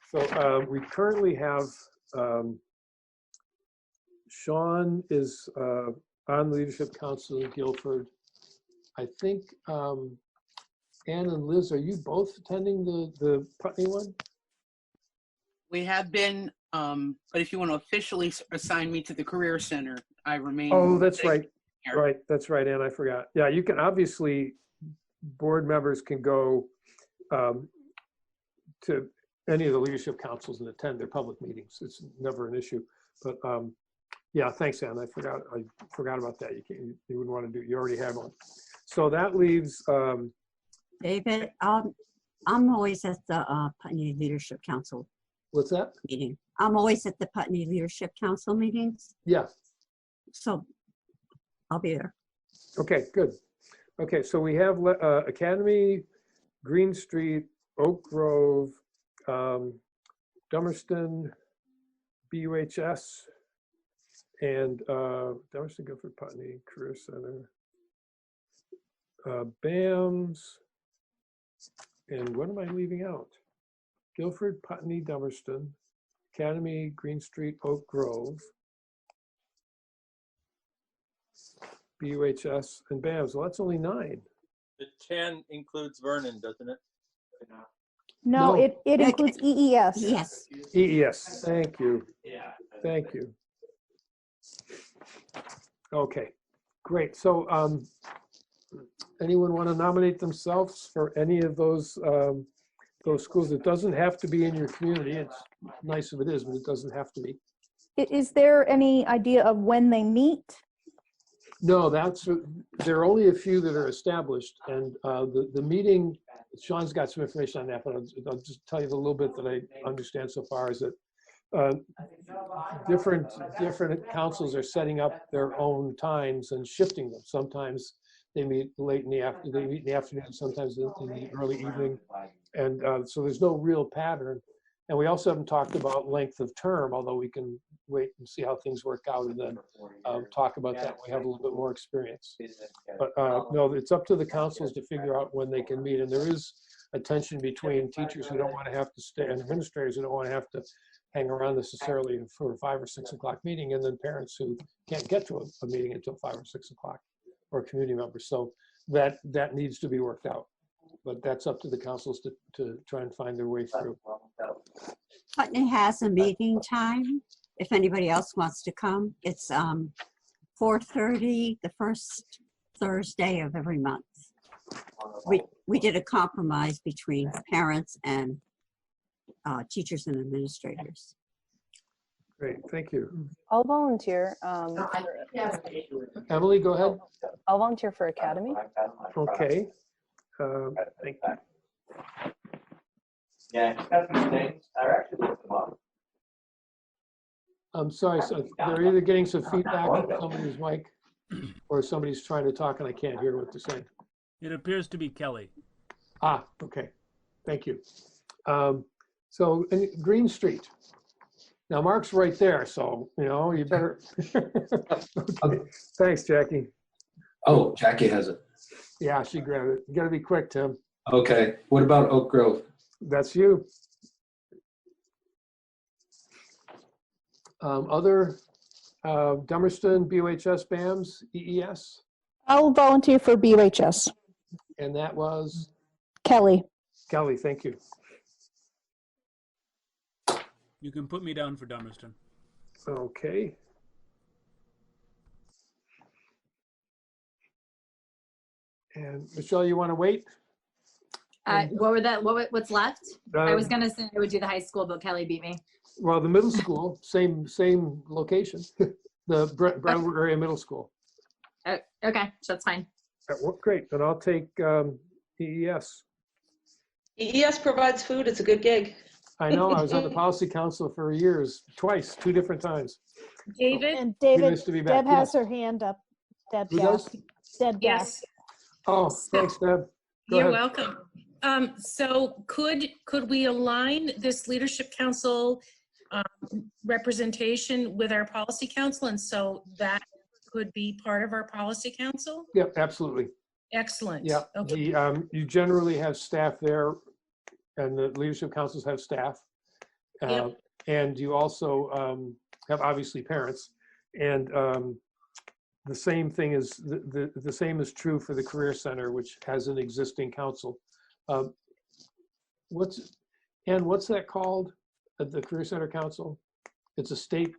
So we currently have Sean is on the Leadership Council in Guilford. I think Ann and Liz, are you both attending the Putney one? We have been, but if you want to officially assign me to the Career Center, I remain. Oh, that's right. Right, that's right, Ann, I forgot. Yeah, you can obviously, board members can go to any of the leadership councils and attend their public meetings. It's never an issue. But yeah, thanks, Ann. I forgot about that. You wouldn't want to do. You already have one. So that leaves. David, I'm always at the Putney Leadership Council What's that? meeting. I'm always at the Putney Leadership Council meetings, Yeah. so I'll be there. Okay, good. Okay, so we have Academy, Green Street, Oak Grove, Dummerston, BUHS, and Dummerston, Guilford, Putney, Career Center, BAMS, and what am I leaving out? Guilford, Putney, Dummerston, Academy, Green Street, Oak Grove, BUHS, and BAMS. Well, that's only 9. The 10 includes Vernon, doesn't it? No, No. it includes EES. Yes. EES, thank you. Thank you. Okay, great. So anyone want to nominate themselves for any of those schools? It doesn't have to be in your community. It's nice if it is, but it doesn't have to be. Is there any idea of when they meet? No, there are only a few that are established, and the meeting, Sean's got some information on that, but I'll just tell you the little bit that I understand so far is that different councils are setting up their own times and shifting them. Sometimes they meet late in the afternoon, they meet in the afternoon, sometimes in the early evening, and so there's no real pattern. And we also haven't talked about length of term, although we can wait and see how things work out and then talk about that when we have a little bit more experience. But no, it's up to the councils to figure out when they can meet. And there is a tension between teachers who don't want to have to stay and administrators who don't want to have to hang around necessarily for a 5 or 6 o'clock meeting, and then parents who can't get to a meeting until 5 or 6 o'clock, or community members. So that needs to be worked out. But that's up to the councils to try and find their way through. Putney has a meeting time. If anybody else wants to come, it's 4:30 the first Thursday of every month. We did a compromise between parents and teachers and administrators. Great, thank you. I'll volunteer. Emily, go ahead. I'll volunteer for Academy. Okay. Thank you. Yeah, got some things. I actually looked them up. I'm sorry, so they're either getting some feedback from somebody's mic or somebody's trying to talk and I can't hear what they're saying. It appears to be Kelly. Ah, okay. Thank you. So Green Street. Now Mark's right there, so you better. Okay. Thanks, Jackie. Oh, Jackie has it. Yeah, she grabbed it. You got to be quick, Tim. Okay. What about Oak Grove? That's you. Other Dummerston, BUHS, BAMS, EES? I'll volunteer for BUHS. And that was? Kelly. Kelly, thank you. You can put me down for Dummerston. Okay. And Michelle, you want to wait? What's left? I was Um, gonna say I would do the high school, but Kelly beat me. Well, the middle school, same location, the Brattleboro area middle school. Oh, okay, so that's fine. Well, great, then I'll take EES. EES provides food. It's a good gig. I know, I was on the policy council for years, twice, 2 different times. David? And Be David, nice to be back. Deb has Yes. her hand up. Deb Who Gaff. does? Deb Gaff. Yes. Oh, thanks, Deb. Go You're ahead. welcome. So could we align this leadership council representation with our policy council, and so that could be part of our policy council? Yep, absolutely. Excellent. Yeah, Okay. you generally have staff there, and the leadership councils have staff. Yep. And you also have obviously parents. And the same thing is, the same is true for the Career Center, which has an existing council. What's that called? The Career Center Council? It's a state.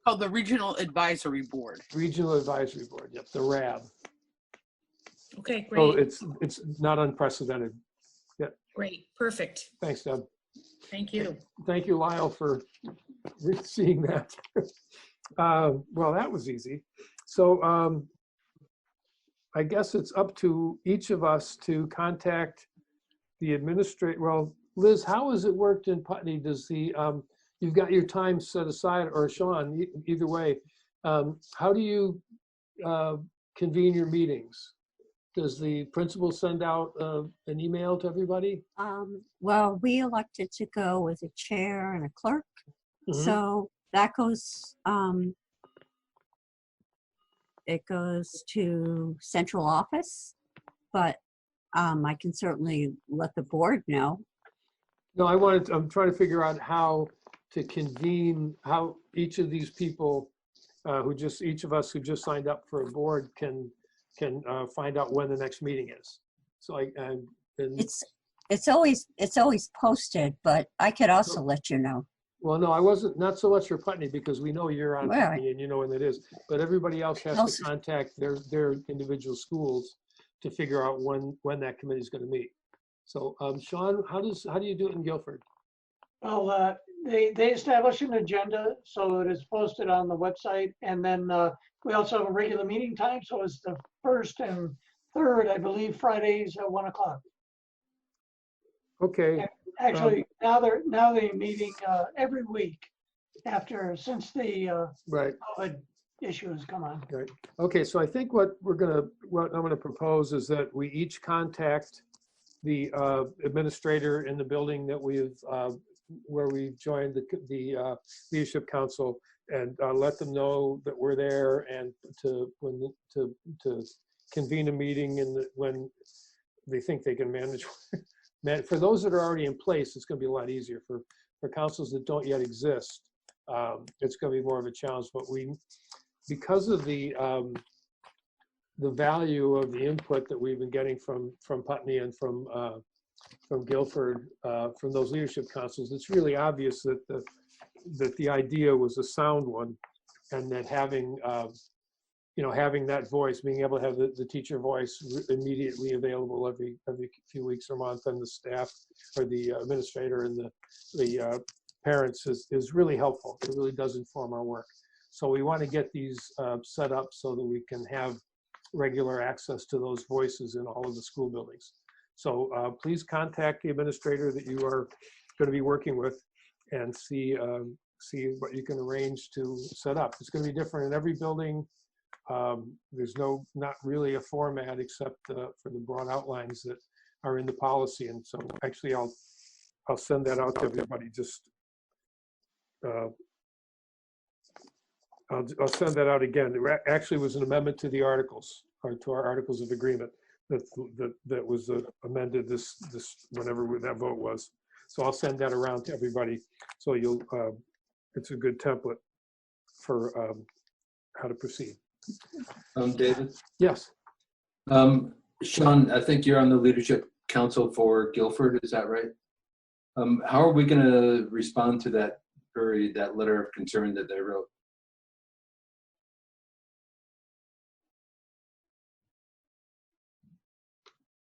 Oh, the Regional Advisory Board. Regional Advisory Board, yep, the RAB. Okay, great. So it's not unprecedented. Yeah. Great, perfect. Thanks, Deb. Thank you. Thank you, Lyle, for seeing that. Well, that was easy. So I guess it's up to each of us to contact the administrator. Well, Liz, how has it worked in Putney? Does the, you've got your time set aside, or Sean, either way, how do you convene your meetings? Does the principal send out an email to everybody? Well, we elected to go with a chair and a clerk. So that goes, it goes to central office, but I can certainly let the board know. No, I'm trying to figure out how to convene, how each of these people each of us who just signed up for a board can find out when the next meeting is. So it's always posted, but I could also let you know. Well, no, I wasn't, not so much for Putney, because we know you're on Right. Putney and you know when it is, but everybody else has to contact their individual schools to figure out when that committee is going to meet. So Sean, how do you do it in Guilford? Well, they establish an agenda, so it is posted on the website, and then we also have a regular meeting time, so it's the first and third, I believe, Fridays at 1 o'clock. Okay. Actually, now they're meeting every week since the right. COVID issue has come on. Right. Okay, so I think what I'm gonna propose is that we each contact the administrator in the building that where we've joined the leadership council, and let them know that we're there, and to convene a meeting when they think they can manage. For those that are already in place, it's going to be a lot easier. For councils that don't yet exist, it's going to be more of a challenge. But because of the value of the input that we've been getting from Putney and from Guilford, from those leadership councils, it's really obvious that the idea was a sound one, and that having that voice, being able to have the teacher voice immediately available every few weeks or month, and the staff or the administrator and the parents is really helpful. It really does inform our work. So we want to get these set up so that we can have regular access to those voices in all of the school buildings. So please contact the administrator that you are going to be working with and see what you can arrange to set up. It's going to be different in every building. There's not really a format except for the broad outlines that are in the policy. And so actually I'll send that out to everybody. I'll send that out again. There actually was an amendment to the articles, or to our articles of agreement that was amended this whenever that vote was. So I'll send that around to everybody. So it's a good template for how to proceed. David? Yes. Sean, I think you're on the leadership council for Guilford, is that right? How are we going to respond to that letter of concern that they wrote?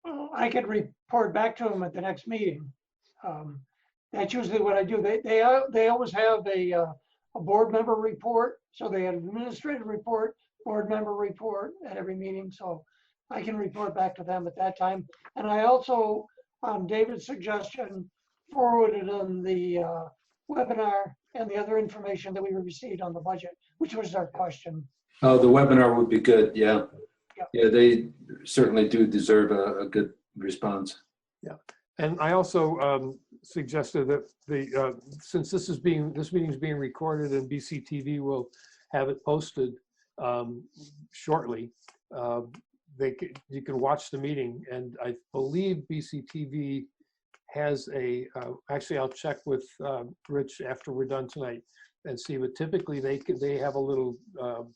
Well, I could report back to them at the next meeting. That's usually what I do. They always have a board member report. So they have an administrative report, board member report at every meeting. So I can report back to them at that time. And I also, on David's suggestion, forwarded on the webinar and the other information that we received on the budget, which was our question. Oh, the webinar would be good. Yeah. Yeah, they certainly do deserve a good response. Yeah, and I also suggested that since this meeting is being recorded and BCTV will have it posted shortly, you can watch the meeting, and I believe BCTV has actually I'll check with Rich after we're done tonight and see, but typically they have a little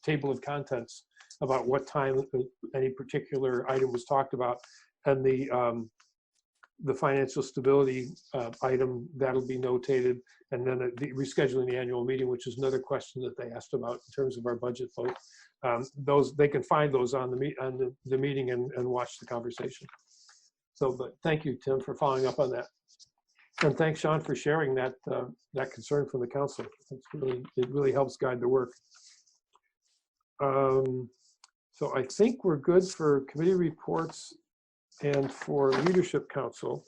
table of contents about what time any particular item was talked about, and the financial stability item, that'll be notated, and then the rescheduling the annual meeting, which is another question that they asked about in terms of our budget vote. Those, they can find those on the meeting and watch the conversation. So, but thank you, Tim, for following up on that. And thanks, Sean, for sharing that that concern from the council. It really helps guide the work. So I think we're good for committee reports and for leadership council.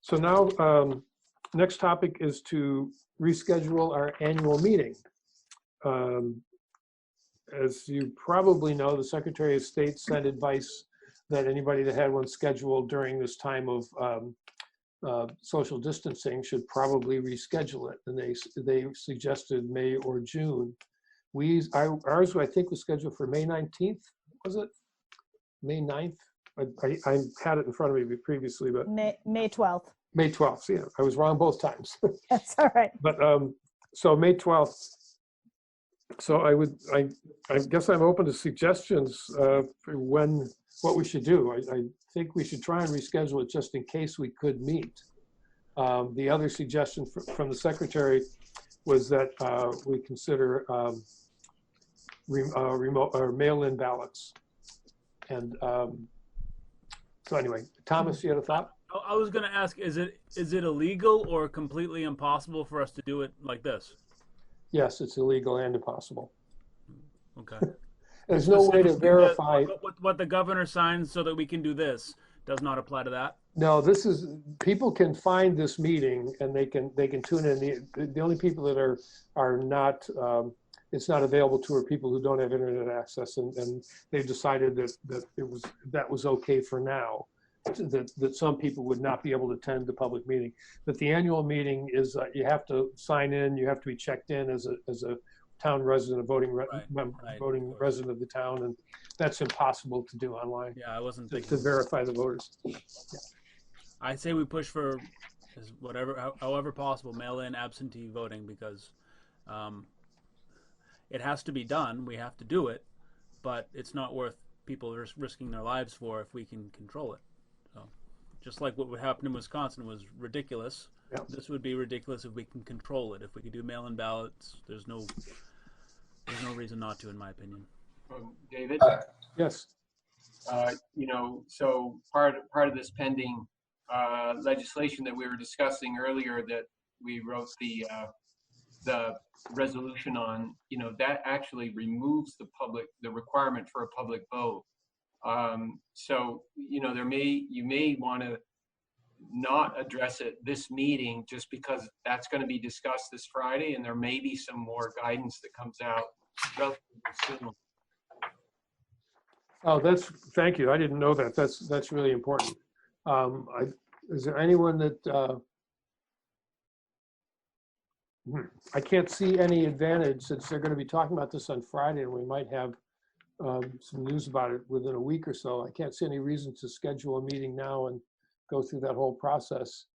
So now, next topic is to reschedule our annual meeting. As you probably know, the Secretary of State sent advice that anybody that had one scheduled during this time of social distancing should probably reschedule it. And they suggested May or June. Ours, I think, was scheduled for May 19th, was it? May 9th? I had it in front of me previously, but May 12th. May 12th, yeah, I was wrong both times. That's all right. But so May 12th. So I guess I'm open to suggestions for what we should do. I think we should try and reschedule it just in case we could meet. The other suggestion from the secretary was that we consider remote or mail-in ballots. And so anyway, Thomas, you had a thought? I was going to ask, is it illegal or completely impossible for us to do it like this? Yes, it's illegal and impossible. Okay. There's no way to verify. What the governor signs so that we can do this does not apply to that? No, this is, people can find this meeting and they can tune in. The only people that are not, it's not available to are people who don't have internet access, and they've decided that was okay for now. That some people would not be able to attend the public meeting. But the annual meeting is, you have to sign in, you have to be checked in as a town resident, a voting resident of the town, and that's impossible to do online. Yeah, I wasn't to thinking. verify the voters. Yeah. I say we push for however possible, mail-in absentee voting, because it has to be done. We have to do it, but it's not worth people risking their lives for if we can control it. So, just like what would happen in Wisconsin was ridiculous. Yep. This would be ridiculous if we can control it. If we could do mail-in ballots, there's no reason not to, in my opinion. David? Yes. So part of this pending legislation that we were discussing earlier, that we wrote the resolution on, that actually removes the requirement for a public vote. So, you may want to not address it this meeting, just because that's going to be discussed this Friday, and there may be some more guidance that comes out relatively soon. Oh, thank you. I didn't know that. That's really important. Is there anyone that, I can't see any advantage, since they're going to be talking about this on Friday and we might have some news about it within a week or so. I can't see any reason to schedule a meeting now and go through that whole process.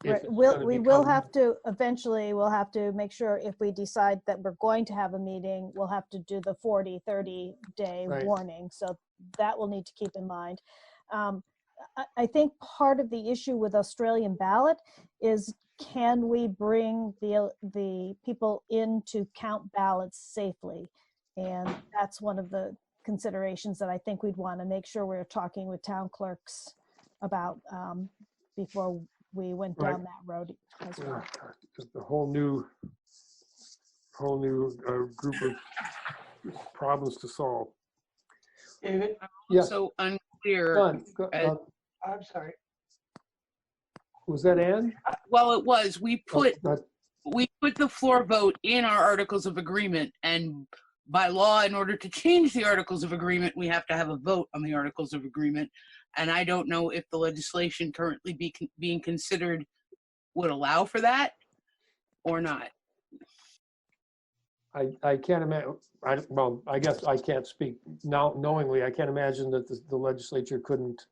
Right. We'll have to make sure, if we decide that we're going to have a meeting, we'll have to do the 30 day Right. warning. So that we'll need to keep in mind. I think part of the issue with Australian ballot is, can we bring the people in to count ballots safely? And that's one of the considerations that I think we'd want to make sure we're talking with town clerks about before we went down that road as well. A whole new group of problems to solve. David? Yes. So unclear. I'm sorry. Was that Ann? Well, it was. We put the floor vote in our Articles of Agreement, and by law, in order to change the Articles of Agreement, we have to have a vote on the Articles of Agreement. And I don't know if the legislation currently being considered would allow for that or not. I can't imagine. Well, I guess I can't speak now knowingly. I can't imagine that the legislature couldn't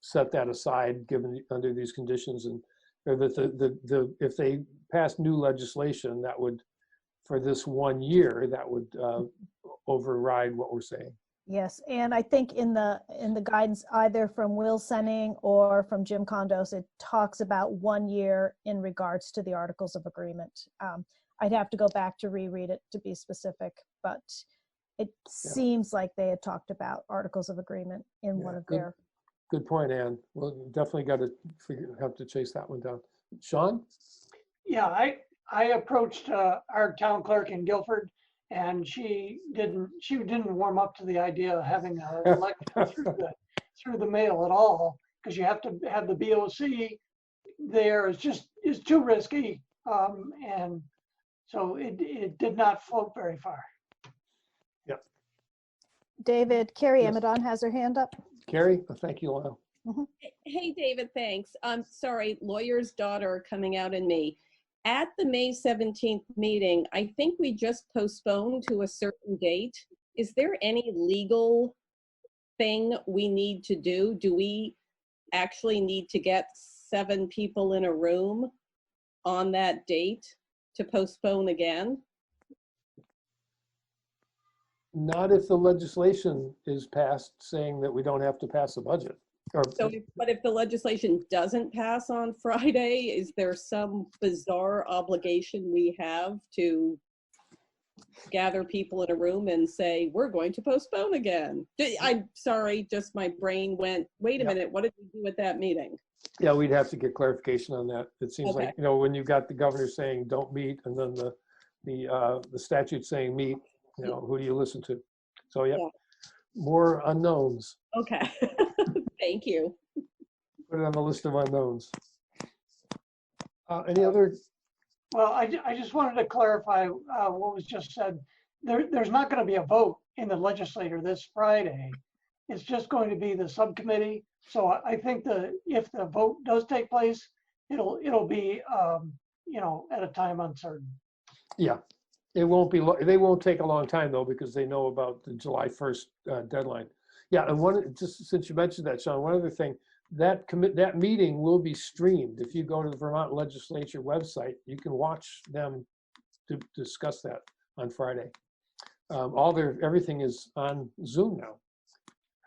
set that aside, given under these conditions, and or that if they pass new legislation that would, for this 1 year, that would override what we're saying. Yes, and I think in the guidance, either from Will Senning or from Jim Condos, it talks about 1 year in regards to the Articles of Agreement. I'd have to go back to reread it to be specific, but it seems like they had talked about Articles of Agreement in one of their. Good point, Ann. Well, definitely got to have to chase that one down. Sean? Yeah, I approached our town clerk in Guilford, and she didn't warm up to the idea of having an election through the mail at all, because you have to have the BOC there. It's too risky, and so it did not float very far. Yep. David, Carrie Yes. Amadon has her hand up. Carrie, thank you, Lyle. Hey, David, thanks. I'm sorry, lawyer's daughter coming out in me. At the May 17th meeting, I think we just postponed to a certain date. Is there any legal thing we need to do? Do we actually need to get 7 people in a room on that date to postpone again? Not if the legislation is passed saying that we don't have to pass a budget. So, but if the legislation doesn't pass on Friday, is there some bizarre obligation we have to gather people in a room and say, we're going to postpone again? I'm sorry, just my brain went, wait a minute, what did we do at that meeting? Yeah, we'd have to get clarification on that. It seems Okay. like, when you've got the governor saying don't meet, and then the statute saying meet, who do you listen to? So yeah, more unknowns. Okay, thank you. Put it on the list of unknowns. Any other? Well, I just wanted to clarify what was just said. There's not going to be a vote in the legislature this Friday. It's just going to be the subcommittee. So I think if the vote does take place, it'll be at a time uncertain. Yeah, it won't be. They won't take a long time though, because they know about the July 1st deadline. Yeah, and just since you mentioned that, Sean, one other thing, that meeting will be streamed. If you go to the Vermont Legislature website, you can watch them to discuss that on Friday. Everything is on Zoom now.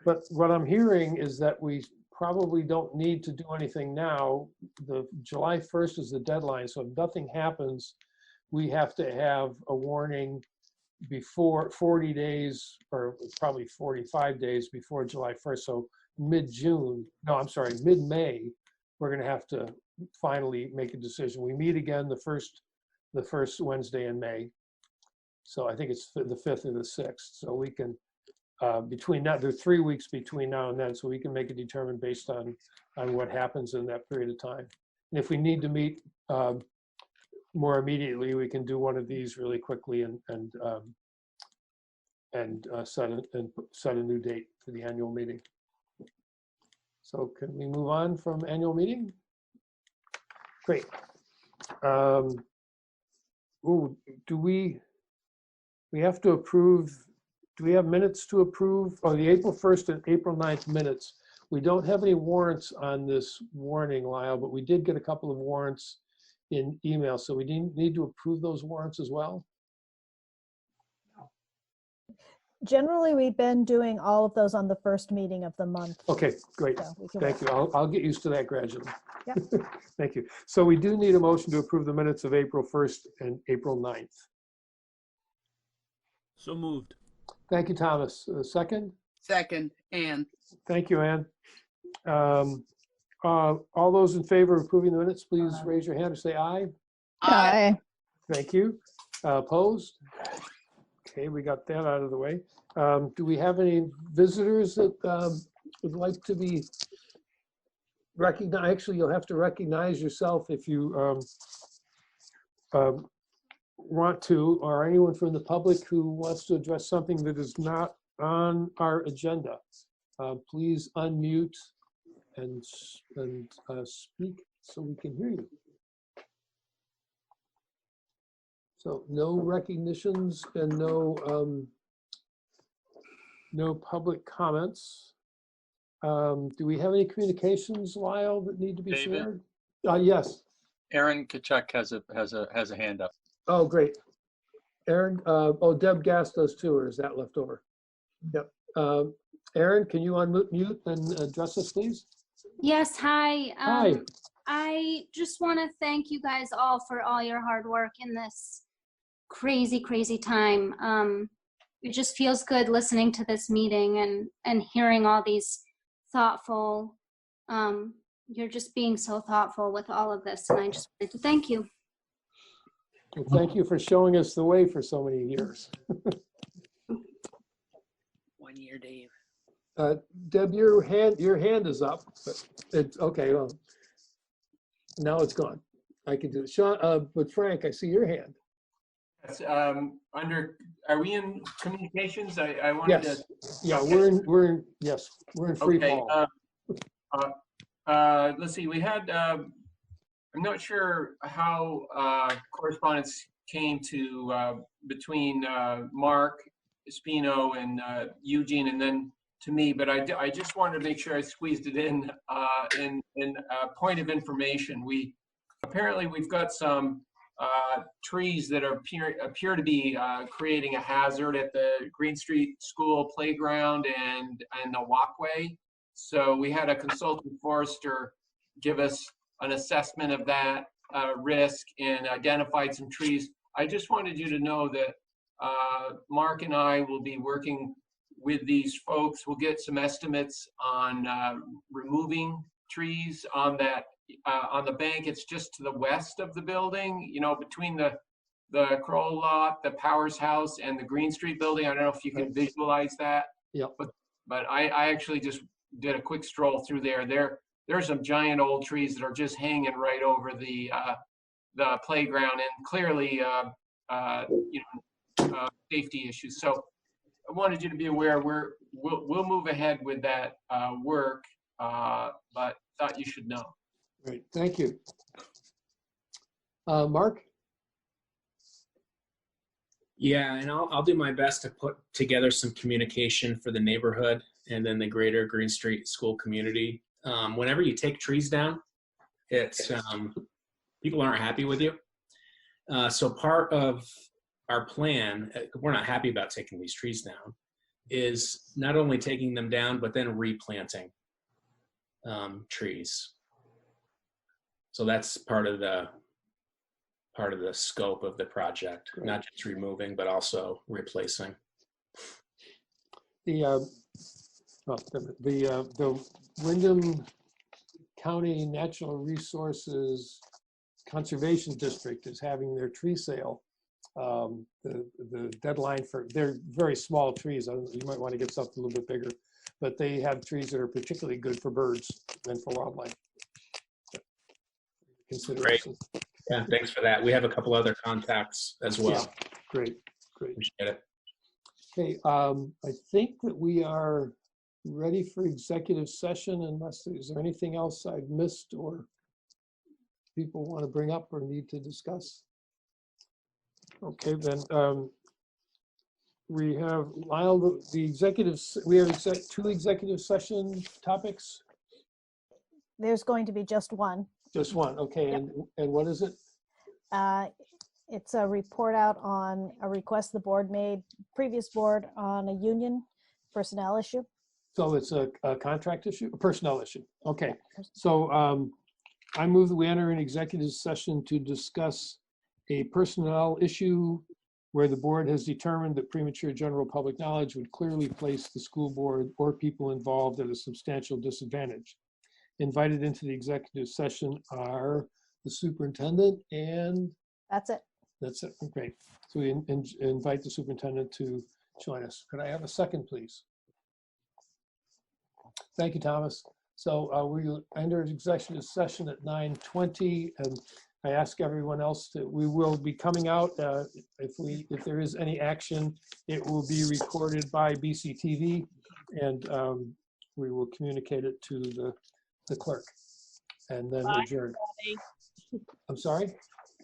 But what I'm hearing is that we probably don't need to do anything now. The July 1st is the deadline, so if nothing happens, we have to have a warning before 40 days, or probably 45 days before July 1st. So mid-May, we're going to have to finally make a decision. We meet again the first Wednesday in May. So I think it's the 5th or the 6th. So we can, between that, there are 3 weeks between now and then, so we can make a determination based on what happens in that period of time. And if we need to meet more immediately, we can do one of these really quickly and set a new date for the annual meeting. So can we move on from annual meeting? Great. Do we have to approve? Do we have minutes to approve? Oh, the April 1st and April 9th minutes. We don't have any warrants on this warning, Lyle, but we did get a couple of warrants in email. So we need to approve those warrants as well. Generally, we've been doing all of those on the first meeting of the month. Okay, great. So we can Thank you. I'll get used to that gradually. Yep. Thank you. So we do need a motion to approve the minutes of April 1st and April 9th. So moved. Thank you, Thomas. Second? Second, Ann. Thank you, Ann. All those in favor of approving the minutes, please raise your hand or say aye. Aye. Thank you. Opposed? Okay, we got that out of the way. Do we have any visitors that would like to be recognized? Actually, you'll have to recognize yourself if you want to, or anyone from the public who wants to address something that is not on our agenda. Please unmute and speak so we can hear you. So no recognitions and no public comments. Do we have any communications, Lyle, that need to be David? shared? Yes. Aaron Kachuk has a hand up. Oh, great. Aaron, Deb Gass does too, or is that left over? Yep. Aaron, can you unmute and address us, please? Yes, hi. Hi. I just want to thank you guys all for all your hard work in this crazy, crazy time. It just feels good listening to this meeting and hearing all these thoughtful You're just being so thoughtful with all of this, and I just wanted to thank you. Well, thank you for showing us the way for so many years. 1 year, Dave. Deb, your hand is up, but it's okay. Well, now it's gone. I can do it. Sean, but Frank, I see your hand. Yes, are we in communications? I wanted Yes. to. Yeah, Okay. we're in free Okay. fall. Let's see. We had. I'm not sure how correspondence came to between Mark Spino and Eugene, and then to me. But I just wanted to make sure I squeezed it in a point of information. Apparently we've got some trees that appear to be creating a hazard at the Green Street School playground and the walkway. So we had a consultant forester give us an assessment of that risk and identified some trees. I just wanted you to know that Mark and I will be working with these folks. We'll get some estimates on removing trees on that on the bank. It's just to the west of the building, you know, between the Kroll lot, the Powers House, and the Green Street building. I don't know if you can visualize that. Yep. But I actually just did a quick stroll through there. There's some giant old trees that are just hanging right over the playground, and clearly, safety issues. So I wanted you to be aware we'll move ahead with that work, but thought you should know. Great, thank you. Mark? Yeah, and I'll do my best to put together some communication for the neighborhood and then the greater Green Street school community. Whenever you take trees down, it's people aren't happy with you. So part of our plan, we're not happy about taking these trees down, is not only taking them down, but then replanting trees. So that's part of the scope of the project, right. Not just removing, but also replacing. The Wyndham County Natural Resources Conservation District is having their tree sale. The deadline they're very small trees. You might want to get something a little bit bigger, but they have trees that are particularly good for birds and for wildlife. Consideration. Great. Yeah, thanks for that. We have a couple other contacts as well. Yeah, great. Appreciate it. Okay, I think that we are ready for executive session unless is there anything else I've missed or people want to bring up or need to discuss? Okay, then we have Lyle, we have two executive session topics. There's going to be just one. Just one, okay, yep. And what is it? It's a report out on a request the board made, previous board, on a union personnel issue. So it's a contract issue, a personnel issue. Okay, so I move that we enter an executive session to discuss a personnel issue where the board has determined that premature general public knowledge would clearly place the school board or people involved at a substantial disadvantage. Invited into the executive session are the superintendent and... That's it. That's it, great. So we invite the superintendent to join us. Could I have a second, please? Thank you, Thomas. So we'll enter executive session at 9:20, and I ask everyone else that we will be coming out. If there is any action, it will be recorded by BCTV, and we will communicate it to the clerk, and then adjourn. I'm sorry?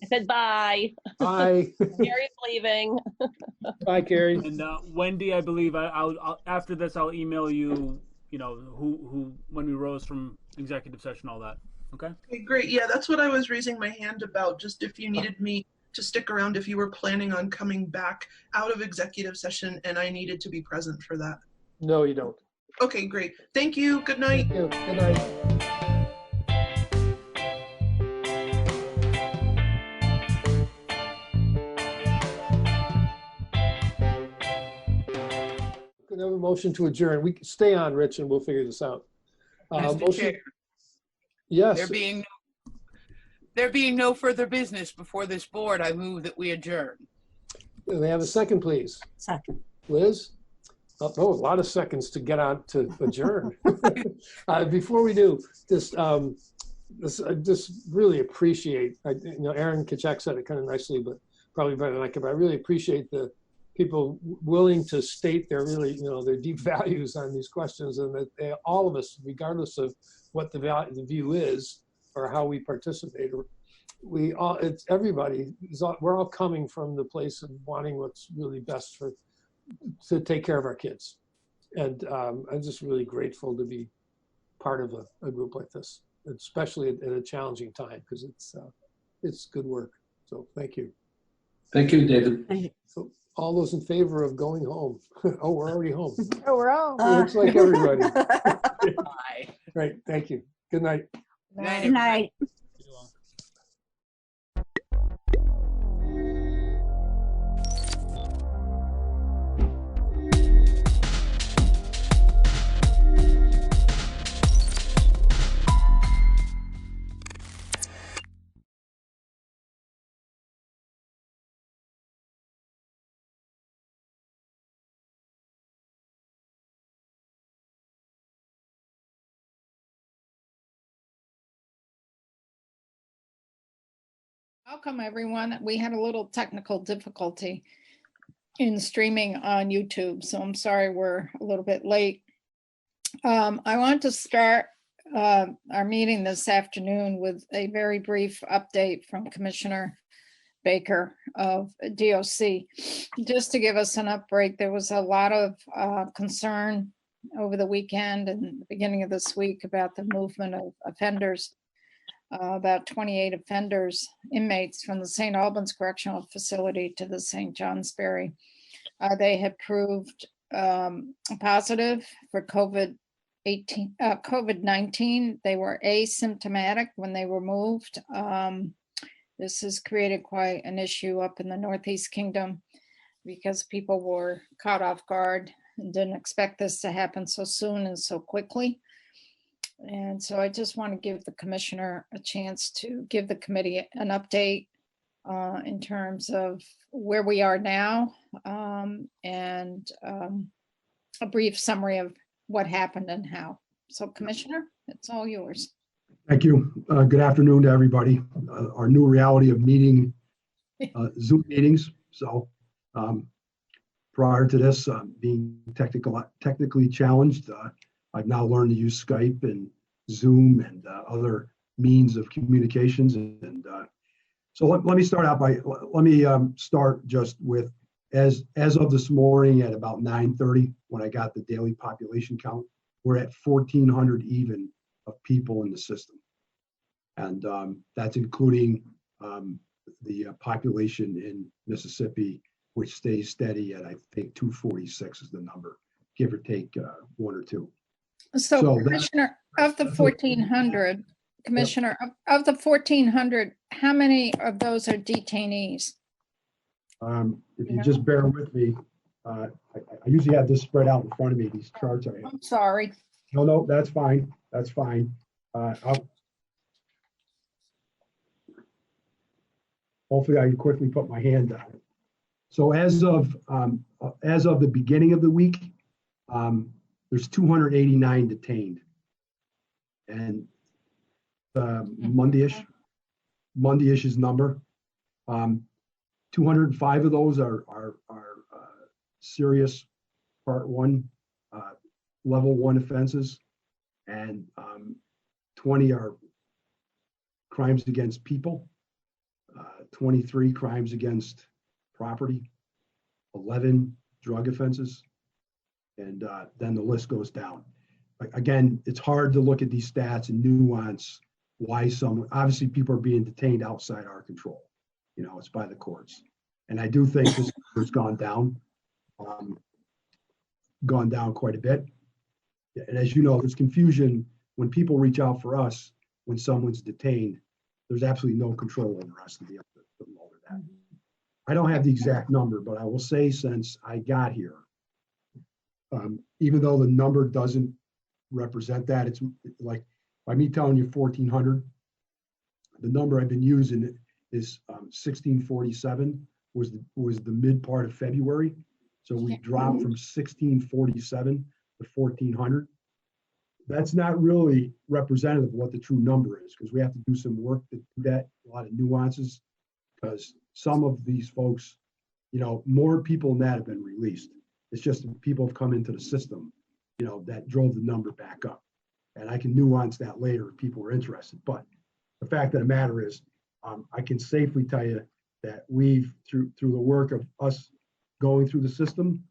I said bye. Bye. Carrie's leaving. Bye, Carrie. And Wendy, I believe I'll after this I'll email you. You know who when we rose from executive session, all that. Okay. Okay, great. Yeah, that's what I was raising my hand about. Just if you needed me to stick around, if you were planning on coming back out of executive session, and I needed to be present for that. No, you don't. Okay, great. Thank you. Good night. Thank you. Good night. Could I have a motion to adjourn? We can stay on, Rich, and we'll figure this out. Motion. Yes. There being no further business before this board, I move that we adjourn. May I have a second, please? Second. Liz? Oh, a lot of seconds to get on to adjourn. Before we do, I just really appreciate, Aaron Kachak said it kind of nicely, but probably better than I could, but I really appreciate the people willing to state their their deep values on these questions, and that all of us, regardless of what the view is or how we participate, it's everybody, we're all coming from the place of wanting what's really best to take care of our kids. And I'm just really grateful to be part of a group like this, especially at a challenging time, because it's good work. So thank you. Thank you, David. So all those in favor of going home? Oh, we're already home. Oh, we're all. Looks like everybody. Bye. Right. Thank you. Good night. Good night. Welcome, everyone. We had a little technical difficulty in streaming on YouTube, so I'm sorry we're a little bit late. I want to start our meeting this afternoon with a very brief update from Commissioner Baker of DOC. Just to give us an update, there was a lot of concern over the weekend and the beginning of this week about the movement of offenders. About 28 offenders, inmates from the St. Albans Correctional Facility to the St. Johnsbury. They had proved positive for COVID-19. They were asymptomatic when they were moved. This has created quite an issue up in the Northeast Kingdom because people were caught off guard and didn't expect this to happen so soon and so quickly. And so I just want to give the commissioner a chance to give the committee an update in terms of where we are now and a brief summary of what happened and how. So Commissioner, it's all yours. Thank you. Good afternoon to everybody. Our new reality of meeting Zoom meetings. So prior to this being technically challenged, I've now learned to use Skype and Zoom and other means of communications. And so let me start out by, start just with, as of this morning at about 9:30, when I got the daily population count, we're at 1,400 even of people in the system. And that's including the population in Mississippi, which stays steady at, I think, 246 is the number, give or take one or two. So Commissioner, of the 1,400, Commissioner, of the 1,400, how many of those are detainees? If you just bear with me, I usually have this spread out in front of me, these charts I have. I'm sorry. No, that's fine. That's fine. Hopefully I can quickly put my hand on it. So as of the beginning of the week, there's 289 detained, and Monday-ish is number. 205 of those are serious Part 1, Level 1 offenses, and 20 are crimes against people, 23 crimes against property, 11 drug offenses, and then the list goes down. Again, it's hard to look at these stats and nuance why obviously people are being detained outside our control. It's by the courts. And I do think this has gone down quite a bit. And as you know, there's confusion when people reach out for us when someone's detained. There's absolutely no control over us to be able to monitor that. I don't have the exact number, but I will say since I got here, even though the number doesn't represent that, it's like By me telling you 1,400, the number I've been using is 1647 was the mid part of February. So we dropped from 1647 to 1,400. That's not really representative of what the true number is, because we have to do some work to do that, a lot of nuances, because some of these folks, you know, more people than that have been released. It's just that people have come into the system, you know, that drove the number back up. And I can nuance that later if people are interested. But the fact of the matter is, I can safely tell you that we've, through the work of us going through the system,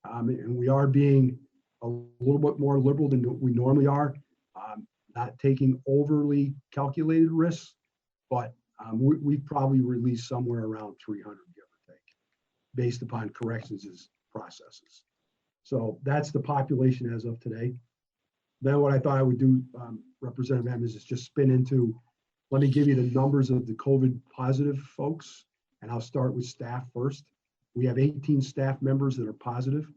and we are being a little bit more liberal than we normally are, not taking overly calculated risks, but we've probably released somewhere around 300, give or take, based upon corrections processes. So that's the population as of today. Then what I thought I would do, Representative Evans, is just spin into, let me give you the numbers of the COVID positive folks, and I'll start with staff first. We have 18 staff members that are positive.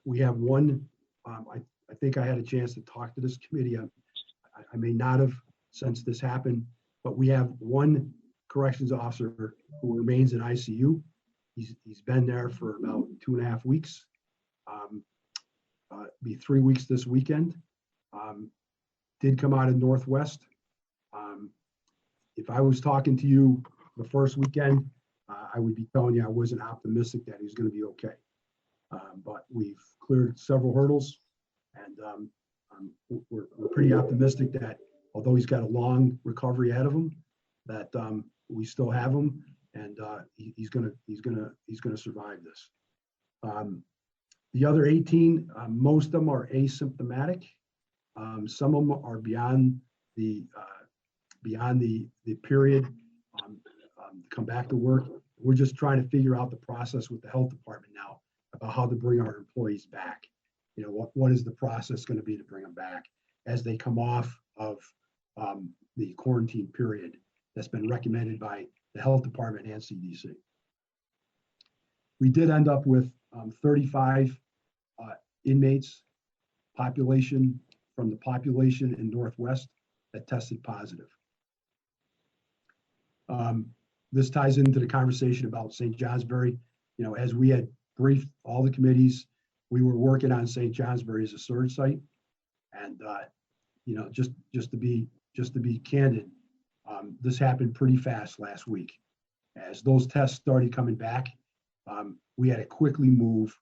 We have one, I think I had a chance to talk to this committee. I may not have since this happened, but we have one corrections officer who remains in ICU. He's been there for about 2.5 weeks. Be 3 weeks this weekend. Did come out of Northwest. If I was talking to you the first weekend, I would be telling you I wasn't optimistic that he was going to be okay. But we've cleared several hurdles, and we're pretty optimistic that although he's got a long recovery ahead of him, that we still have him, and he's gonna survive this. The other 18, most of them are asymptomatic. Some of them are beyond the period to come back to work. We're just trying to figure out the process with the health department now about how to bring our employees back. You know, what is the process going to be to bring them back as they come off of the quarantine period that's been recommended by the health department and CDC. We did end up with 35 inmates population from the population in Northwest that tested positive. This ties into the conversation about St. Johnsbury. You know, as we had briefed all the committees, we were working on St. Johnsbury as a surge site, and you know, just to be candid, this happened pretty fast last week. As those tests started coming back, we had to quickly move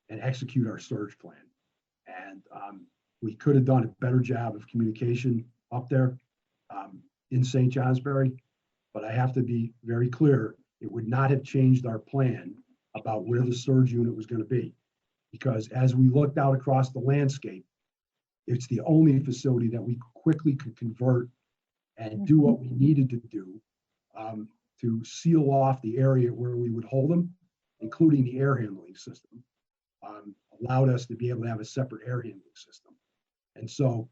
and execute our surge plan. And we could have done a better job of communication up there in St. Johnsbury, but I have to be very clear, it would not have changed our plan about where the surge unit was going to be. Because as we looked out across the landscape, it's the only facility that we quickly could convert and do what we needed to do to seal off the area where we would hold them, including the air handling system, allowed us to be able to have a separate air handling system. And so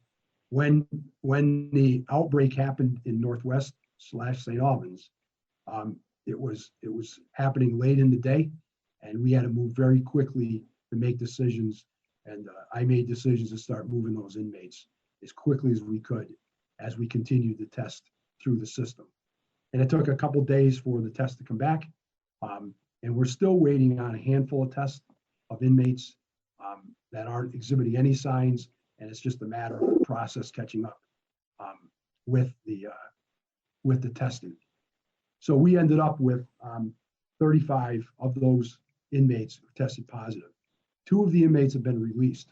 when the outbreak happened in Northwest / St. Albans, it was happening late in the day, and we had to move very quickly to make decisions. And I made decisions to start moving those inmates as quickly as we could as we continued to test through the system. And it took a couple days for the test to come back. And we're still waiting on a handful of tests of inmates that aren't exhibiting any signs. And it's just a matter of the process catching up with the testing. So we ended up with 35 of those inmates who tested positive. 2 of the inmates have been released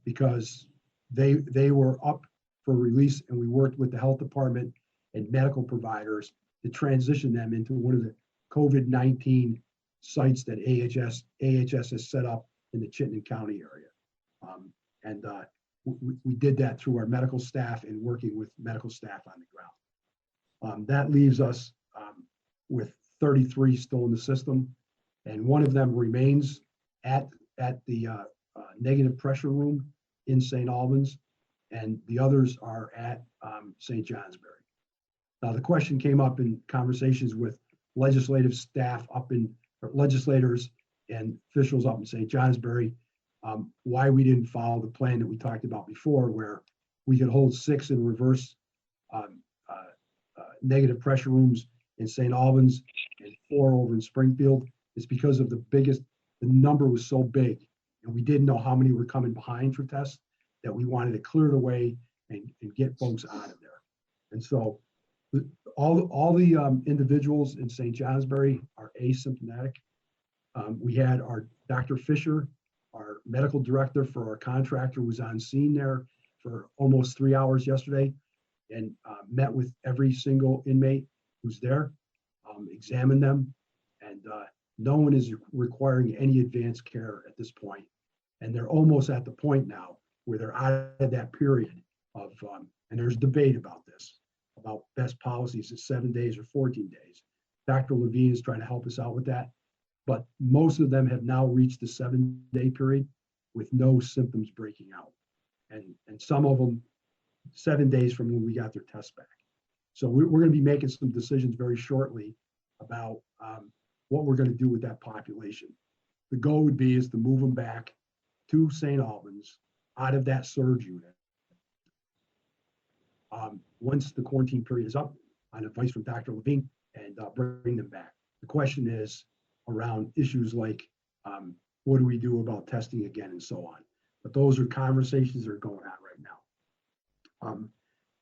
because they were up for release, and we worked with the health department and medical providers to transition them into one of the COVID-19 sites that AHS has set up in the Chittenden County area. And we did that through our medical staff and working with medical staff on the ground. That leaves us with 33 still in the system, and one of them remains at the negative pressure room in St. Albans, and the others are at St. Johnsbury. Now, the question came up in conversations with legislative staff legislators and officials up in St. Johnsbury, why we didn't follow the plan that we talked about before, where we could hold 6 in reverse negative pressure rooms in St. Albans and 4 over in Springfield. It's because of the number was so big, and we didn't know how many were coming behind for tests, that we wanted to clear the way and get folks out of there. And so all the individuals in St. Johnsbury are asymptomatic. We had our Dr. Fisher, our medical director for our contractor, was on scene there for almost 3 hours yesterday, and met with every single inmate who's there, examined them, and no one is requiring any advanced care at this point. And they're almost at the point now where they're out of that period of, and there's debate about this, about best policies at 7 days or 14 days. Dr. Levine is trying to help us out with that, but most of them have now reached the 7-day period with no symptoms breaking out. And some of them 7 days from when we got their test back. So we're going to be making some decisions very shortly about what we're going to do with that population. The goal would be is to move them back to St. Albans out of that surge unit. Once the quarantine period is up, on advice from Dr. Levine, and bring them back. The question is around issues like what do we do about testing again and so on. But those are conversations that are going on right now.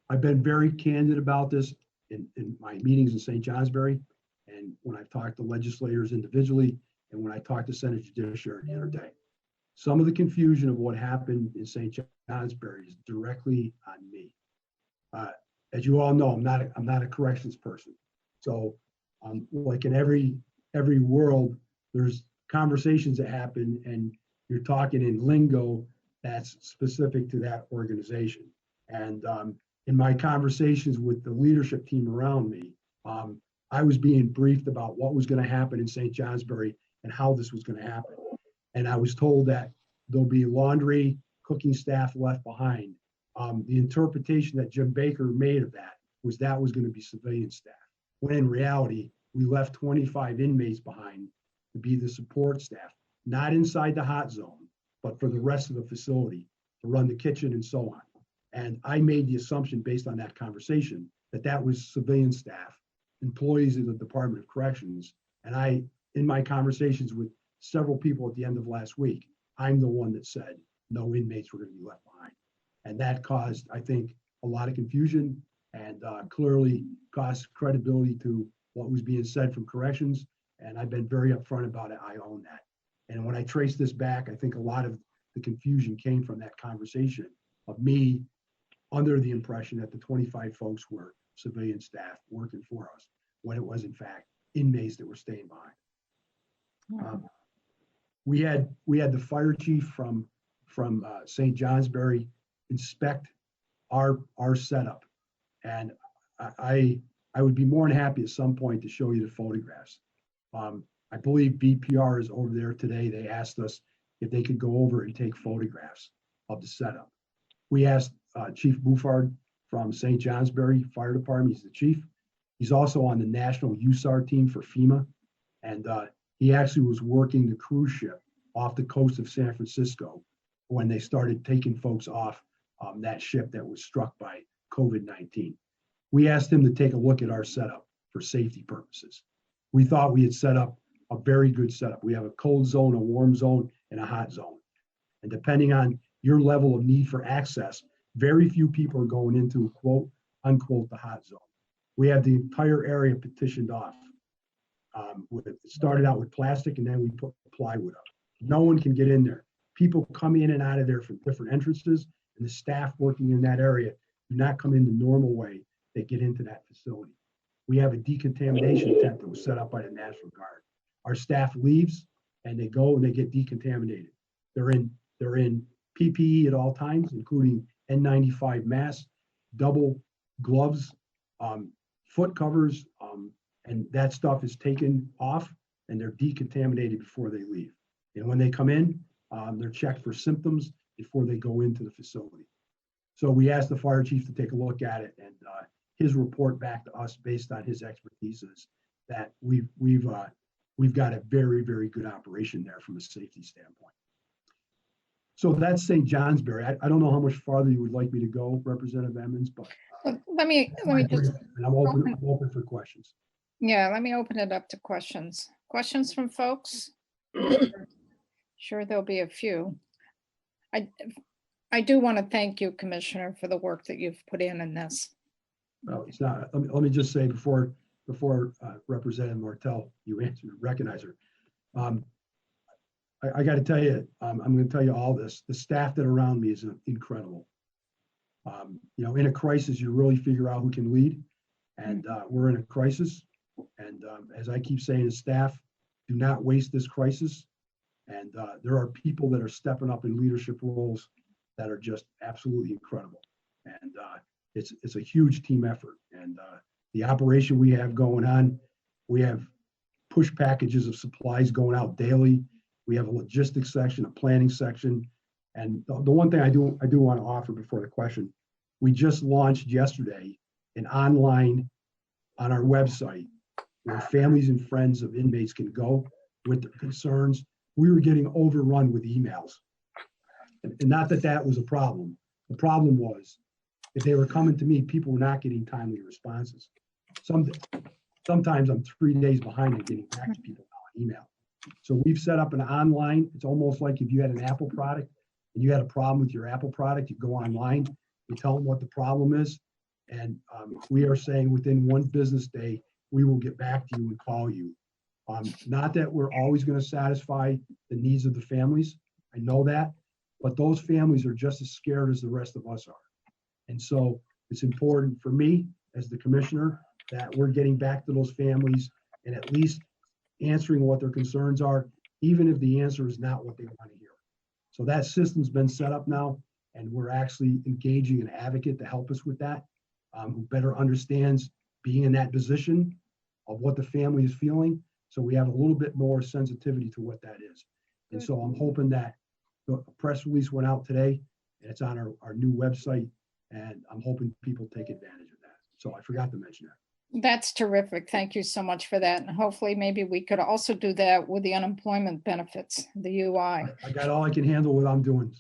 I've been very candid about this in my meetings in St. Johnsbury, and when I've talked to legislators individually, and when I talked to Senate Judiciary the other day. Some of the confusion of what happened in St. Johnsbury is directly on me. As you all know, I'm not a corrections person. So like in every world, there's conversations that happen and you're talking in lingo that's specific to that organization. And in my conversations with the leadership team around me, I was being briefed about what was going to happen in St. Johnsbury and how this was going to happen. And I was told that there'll be laundry, cooking staff left behind. The interpretation that Jim Baker made of that was going to be civilian staff, when in reality, we left 25 inmates behind to be the support staff, not inside the hot zone, but for the rest of the facility, to run the kitchen and so on. And I made the assumption based on that conversation that that was civilian staff, employees of the Department of Corrections. And in my conversations with several people at the end of last week, I'm the one that said no inmates were going to be left behind. And that caused, I think, a lot of confusion and clearly cost credibility to what was being said from corrections. And I've been very upfront about it. I own that. And when I trace this back, I think a lot of the confusion came from that conversation of me under the impression that the 25 folks were civilian staff working for us, when it was in fact inmates that were staying behind. We had the fire chief from St. Johnsbury inspect our setup, and I would be more than happy at some point to show you the photographs. I believe BPR is over there today. They asked us if they could go over and take photographs of the setup. We asked Chief Bouffard from St. Johnsbury Fire Department. He's the chief. He's also on the national USAR team for FEMA, and he actually was working the cruise ship off the coast of San Francisco when they started taking folks off that ship that was struck by COVID-19. We asked him to take a look at our setup for safety purposes. We thought we had set up a very good setup. We have a cold zone, a warm zone, and a hot zone. And depending on your level of need for access, very few people are going into quote, unquote, the hot zone. We have the entire area petitioned off. It started out with plastic and then we put plywood up. No one can get in there. People come in and out of there from different entrances, and the staff working in that area do not come in the normal way they get into that facility. We have a decontamination tent that was set up by the National Guard. Our staff leaves and they go and they get decontaminated. They're in PPE at all times, including N95 masks, double gloves, foot covers, and that stuff is taken off and they're decontaminated before they leave. And when they come in, they're checked for symptoms before they go into the facility. So we asked the fire chief to take a look at it, and his report back to us based on his expertise is that we've got a very, very good operation there from a safety standpoint. So that's St. Johnsbury. I don't know how much farther you would like me to go, Representative Emmons, but Let me just, and I'm open for questions. yeah, let me open it up to questions. Questions from folks? Sure, there'll be a few. I do want to thank you, Commissioner, for the work that you've put in this. Well, it's not. Let me just say before Representative Martell, you answer, recognize her. I got to tell you, I'm going to tell you all this. The staff that are around me is incredible. You know, in a crisis, you really figure out who can lead, and we're in a crisis. And as I keep saying to staff, do not waste this crisis. And there are people that are stepping up in leadership roles that are just absolutely incredible. And it's a huge team effort. And the operation we have going on, we have push packages of supplies going out daily. We have a logistics section, a planning section. And the one thing I do want to offer before the question, we just launched yesterday an online on our website where families and friends of inmates can go with their concerns. We were getting overrun with emails. And not that that was a problem. The problem was if they were coming to me, people were not getting timely responses. Sometimes I'm 3 days behind in getting back to people on email. So we've set up an online, it's almost like if you had an Apple product and you had a problem with your Apple product, you go online, you tell them what the problem is. And we are saying within one business day, we will get back to you and call you. Not that we're always going to satisfy the needs of the families. I know that, but those families are just as scared as the rest of us are. And so it's important for me as the commissioner that we're getting back to those families and at least answering what their concerns are, even if the answer is not what they want to hear. So that system's been set up now, and we're actually engaging an advocate to help us with that, who better understands being in that position of what the family is feeling. So we have a little bit more sensitivity to what that is. And so I'm hoping that the press release went out today, and it's on our new website, and I'm hoping people take advantage of that. So I forgot to mention that. That's terrific. Thank you so much for that. And hopefully maybe we could also do that with the unemployment benefits, the UI. I got all I can handle what I'm doing.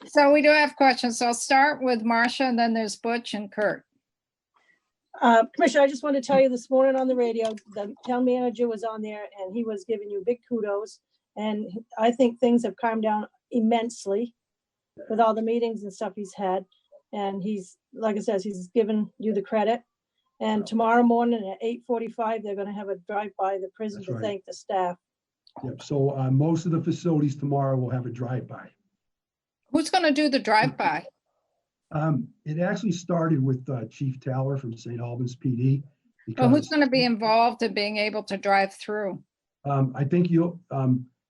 So we do have questions. So I'll start with Marcia, and then there's Butch and Kurt. Commissioner, I just want to tell you this morning on the radio, the town manager was on there and he was giving you big kudos. And I think things have calmed down immensely with all the meetings and stuff he's had. And he's, like I said, he's given you the credit. And tomorrow morning at 8:45, they're going to have a drive-by the prison to thank the staff. Yep. So most of the facilities tomorrow will have a drive-by. Who's going to do the drive-by? It actually started with Chief Taylor from St. Albans PD. Well, who's going to be involved in being able to drive through? I think you'll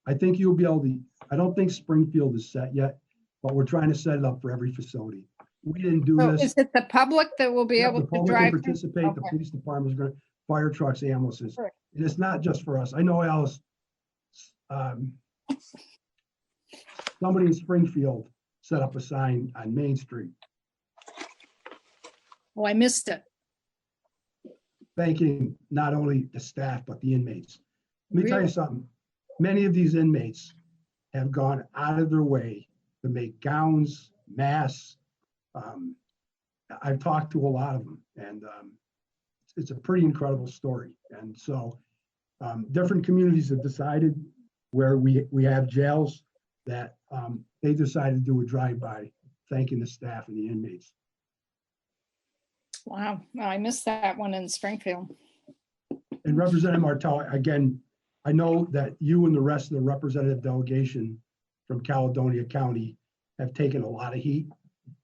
be able to. I don't think Springfield is set yet, but we're trying to set it up for every facility. We didn't do this. Is it the public that will be able to drive? The participate. Okay. The police department is going to, fire trucks, ambulances, and it's not just for us. I know, Alice. Somebody in Springfield set up a sign on Main Street. Oh, I missed it. Thanking not only the staff, but the inmates. Let me tell you something. Many of these inmates have gone out of their way to make gowns, masks. I've talked to a lot of them, and it's a pretty incredible story. And so different communities have decided where we have jails that they decided to do a drive-by thanking the staff and the inmates. Wow, I missed that one in Springfield. And Representative Martell, again, I know that you and the rest of the representative delegation from Caledonia County have taken a lot of heat,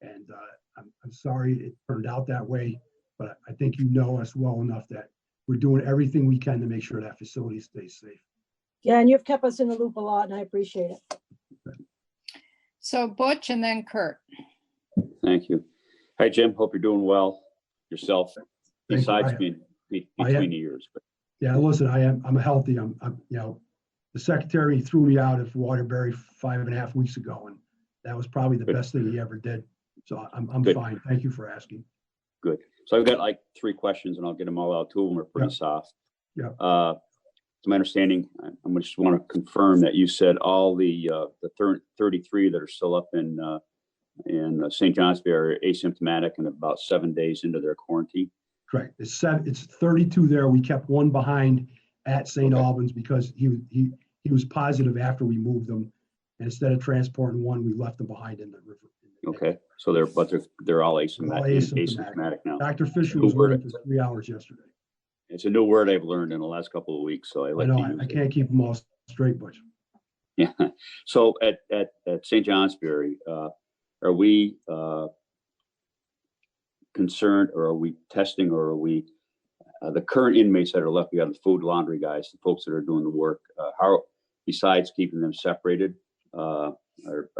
and I'm sorry it turned out that way, but I think you know us well enough that we're doing everything we can to make sure that facility stays safe. Yeah, and you've kept us in the loop a lot, and I appreciate it. So Butch and then Kurt. Thank you. Hi, Jim. Hope you're doing well yourself. Besides being between the years. But. Yeah, listen, I'm healthy. I'm you know, the secretary threw me out of Waterbury 5.5 weeks ago, and that was probably the best thing he ever did. So I'm fine. Thank you for asking. Good. So I've got like 3 questions, and I'll get them all out. 2 of them are pretty soft. Yeah. it's my understanding, I just want to confirm that you said all the 33 that are still up in St. Johnsbury are asymptomatic and about 7 days into their quarantine. Correct. It's 32 there. We kept one behind at St. Albans because he was positive after we moved them. And instead of transporting one, we left them behind in the river. Okay, so they're all asymptomatic now. Dr. Fisher was with them for 3 hours yesterday. It's a new word I've learned in the last couple of weeks, so I like to use I can't keep them all straight, Butch. Yeah. So at St. Johnsbury, are we concerned, or are we testing, or are we the current inmates that are left? We have the food laundry guys, the folks that are doing the work. How, besides keeping them separated, are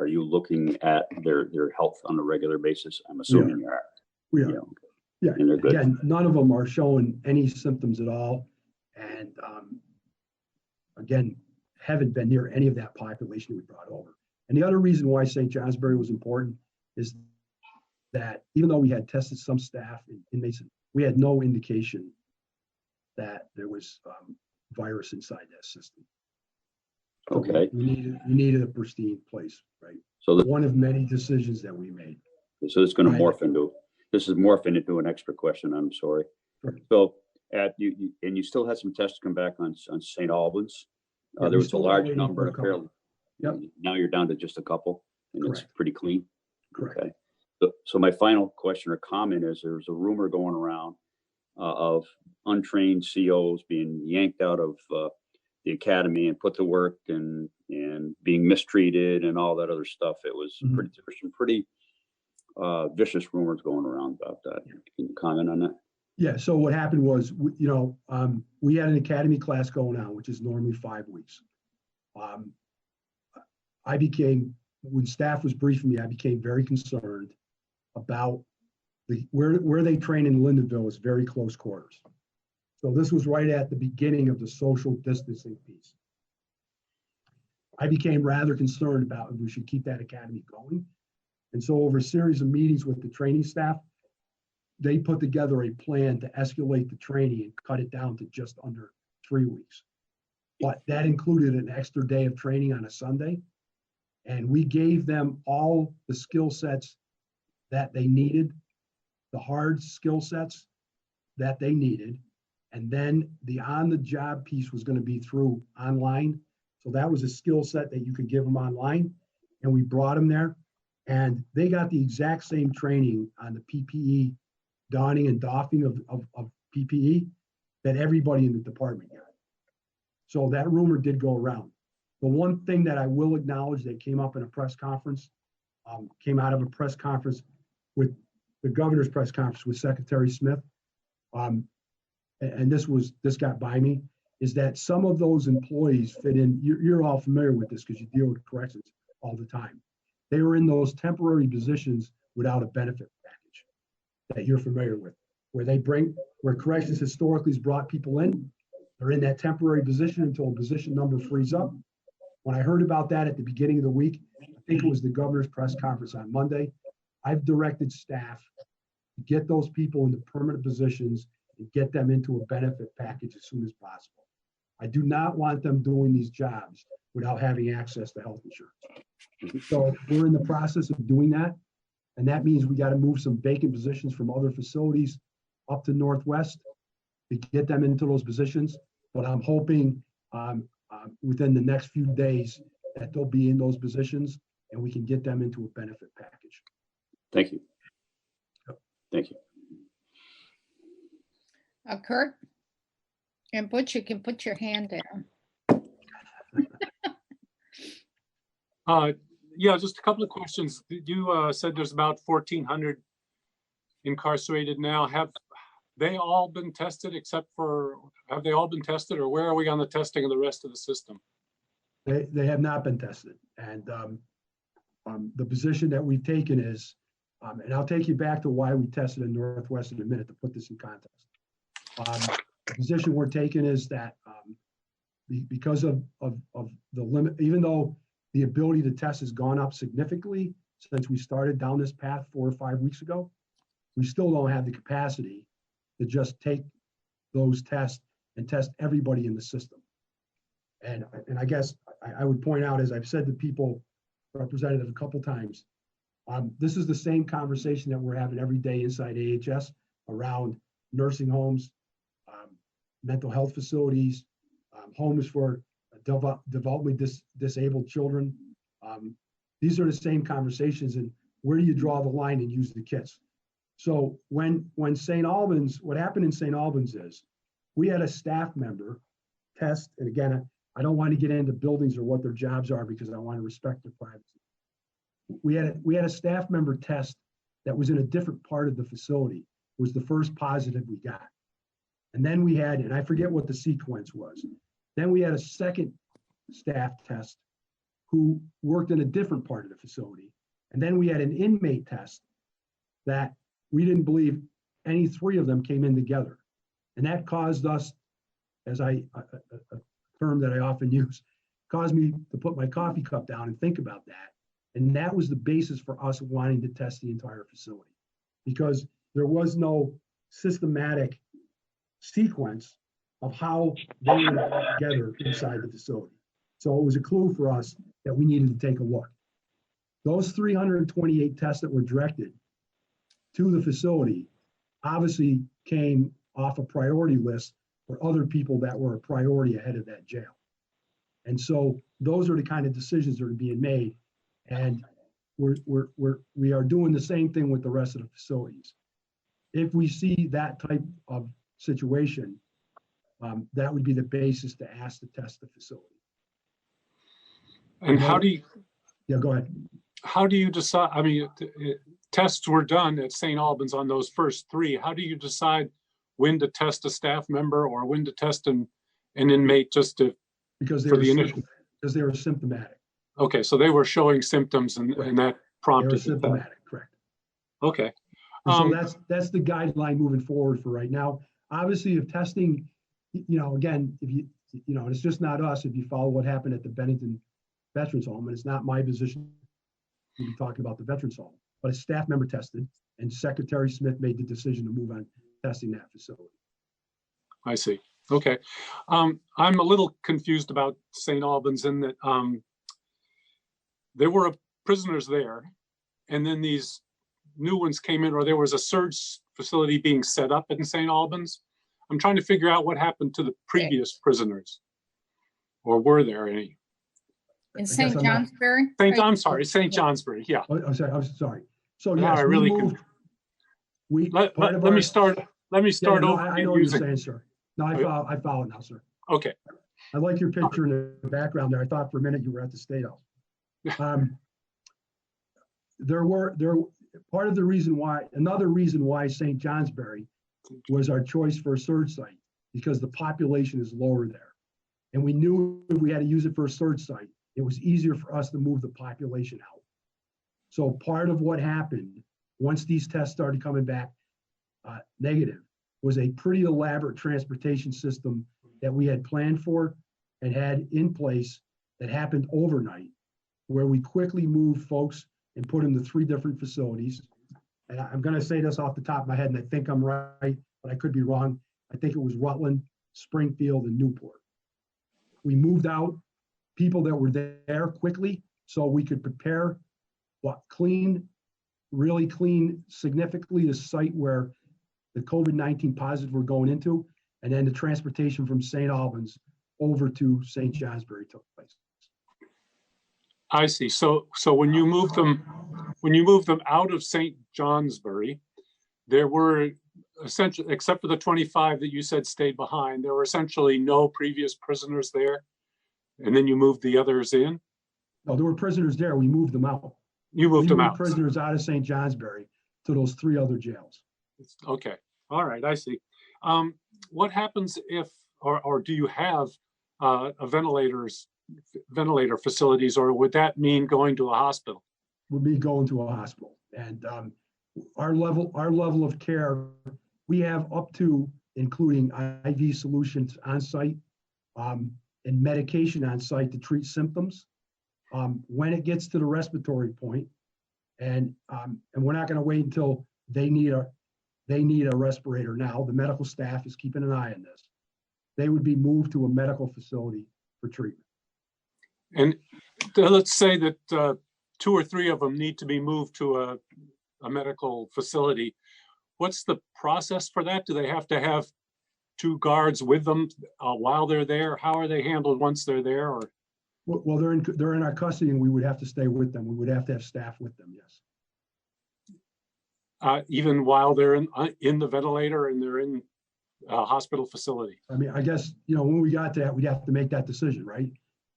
you looking at their health on a regular basis? I'm assuming you are. We are. Yeah. And they're good. Again, none of them are showing any symptoms at all, and again, haven't been near any of that population we brought over. And the other reason why St. Johnsbury was important is that even though we had tested some staff and inmates, we had no indication that there was virus inside that system. Okay. We needed a pristine place, right? So one of many decisions that we made. So it's going to morph into an extra question. I'm sorry. Sure. So you still had some tests come back on St. Albans. Yeah, there was a large number. Yep. Now you're down to just a couple, and Correct. It's pretty clean. Correct. Okay. So my final question or comment is: there's a rumor going around of untrained COs being yanked out of the academy and put to work and being mistreated and all that other stuff. It was there were some pretty vicious rumors going around about that. Can you comment on that? Yeah. So what happened was, we had an academy class going on, which is normally 5 weeks. When staff was briefing me, I became very concerned about where they train in Lindenville is very close quarters. So this was right at the beginning of the social distancing piece. I became rather concerned about if we should keep that academy going. And so over a series of meetings with the training staff, they put together a plan to escalate the training and cut it down to just under 3 weeks. But that included an extra day of training on a Sunday. And we gave them all the skill sets that they needed, the hard skill sets that they needed. And then the on-the-job piece was going to be through online. So that was a skill set that you could give them online. And we brought them there. And they got the exact same training on the PPE, donning and doffing of PPE that everybody in the department got. So that rumor did go around. The one thing that I will acknowledge that came up in a press conference, came out of a press conference with the governor's press conference with Secretary Smith, and this got by me, is that some of those employees fit in. You're all familiar with this because you deal with corrections all the time. They were in those temporary positions without a benefit package that you're familiar with, where corrections historically has brought people in. They're in that temporary position until a position number frees up. When I heard about that at the beginning of the week, I think it was the governor's press conference on Monday, I've directed staff to get those people into permanent positions and get them into a benefit package as soon as possible. I do not want them doing these jobs without having access to health insurance. So we're in the process of doing that. And that means we got to move some vacant positions from other facilities up to Northwest to get them into those positions. But I'm hoping within the next few days that they'll be in those positions and we can get them into a benefit package. Thank you. Thank you. Kurt and Butch, you can put your hand down. Yeah, just a couple of questions. You said there's about 1,400 incarcerated now. Have they all been tested have they all been tested, or where are we on the testing of the rest of the system? They have not been tested. And the position that we've taken is, and I'll take you back to why we tested in Northwest in a minute to put this in context. The position we're taking is that because of the limit, even though the ability to test has gone up significantly since we started down this path 4 or 5 weeks ago, we still don't have the capacity to just take those tests and test everybody in the system. And I guess I would point out, as I've said to people, representative a couple times, this is the same conversation that we're having every day inside AHS around nursing homes, mental health facilities, homes for developmentally disabled children. These are the same conversations, and where do you draw the line and use the kits? So when St. Albans, what happened in St. Albans is we had a staff member test, and again, I don't want to get into buildings or what their jobs are because I want to respect their privacy. We had a staff member test that was in a different part of the facility, was the first positive we got. And then we had, and I forget what the sequence was. Then we had a second staff test who worked in a different part of the facility. And then we had an inmate test that we didn't believe any three of them came in together. And that caused us, as a term that I often use, caused me to put my coffee cup down and think about that. And that was the basis for us wanting to test the entire facility, because there was no systematic sequence of how they were put together inside the facility. So it was a clue for us that we needed to take a look. Those 328 tests that were directed to the facility obviously came off a priority list for other people that were a priority ahead of that jail. And so those are the kind of decisions that are being made. And we are doing the same thing with the rest of the facilities. If we see that type of situation, that would be the basis to ask to test the facility. And how do you? Yeah, go ahead. How do you decide? I mean, tests were done at St. Albans on those first three. How do you decide when to test a staff member or when to test an inmate just to? Because they were symptomatic. Okay, so they were showing symptoms, and that prompted. They were symptomatic, correct. Okay. And so that's the guideline moving forward for right now. Obviously, if testing, again, if and it's just not us. If you follow what happened at the Bennington Veterans Home, and it's not my position to be talking about the Veterans Home, but a staff member tested, and Secretary Smith made the decision to move on testing that facility. I see. Okay. I'm a little confused about St. Albans in that there were prisoners there, and then these new ones came in, or there was a surge facility being set up in St. Albans. I'm trying to figure out what happened to the previous prisoners, or were there any? In St. Johnsbury? I'm sorry, St. Johnsbury. Yeah. Oh, I'm sorry. So No, yes, I really we moved. let me start. Let me start over. I know what you're saying, sir. No, I follow now, sir. Okay. I like your picture in the background there. I thought for a minute you were at the State House. Part of the reason why, another reason why St. Johnsbury was our choice for a surge site, because the population is lower there. And we knew if we had to use it for a surge site, it was easier for us to move the population out. So part of what happened once these tests started coming back negative was a pretty elaborate transportation system that we had planned for and had in place that happened overnight, where we quickly moved folks and put them to 3 different facilities. And I'm going to say this off the top of my head, and I think I'm right, but I could be wrong. I think it was Rutland, Springfield, and Newport. We moved out people that were there quickly so we could prepare, really clean significantly the site where the COVID-19 positives were going into, and then the transportation from St. Albans over to St. Johnsbury took place. I see. So when you moved them out of St. Johnsbury, there were essentially, except for the 25 that you said stayed behind, there were essentially no previous prisoners there, and then you moved the others in? No, there were prisoners there. We moved them out. You moved them out. Prisoners out of St. Johnsbury to those 3 other jails. Okay. All right. I see. What happens if, or do you have ventilator facilities, or would that mean going to a hospital? Would be going to a hospital. And our level of care, we have up to, including IV solutions on site and medication on site to treat symptoms. When it gets to the respiratory point, and we're not going to wait until they need a respirator now. The medical staff is keeping an eye on this. They would be moved to a medical facility for treatment. And let's say that 2 or 3 of them need to be moved to a medical facility. What's the process for that? Do they have to have 2 guards with them while they're there? How are they handled once they're there? Or Well, they're in our custody, and we would have to stay with them. We would have to have staff with them. Yes. even while they're in the ventilator and they're in a hospital facility? I mean, I guess, when we got to that, we'd have to make that decision, right?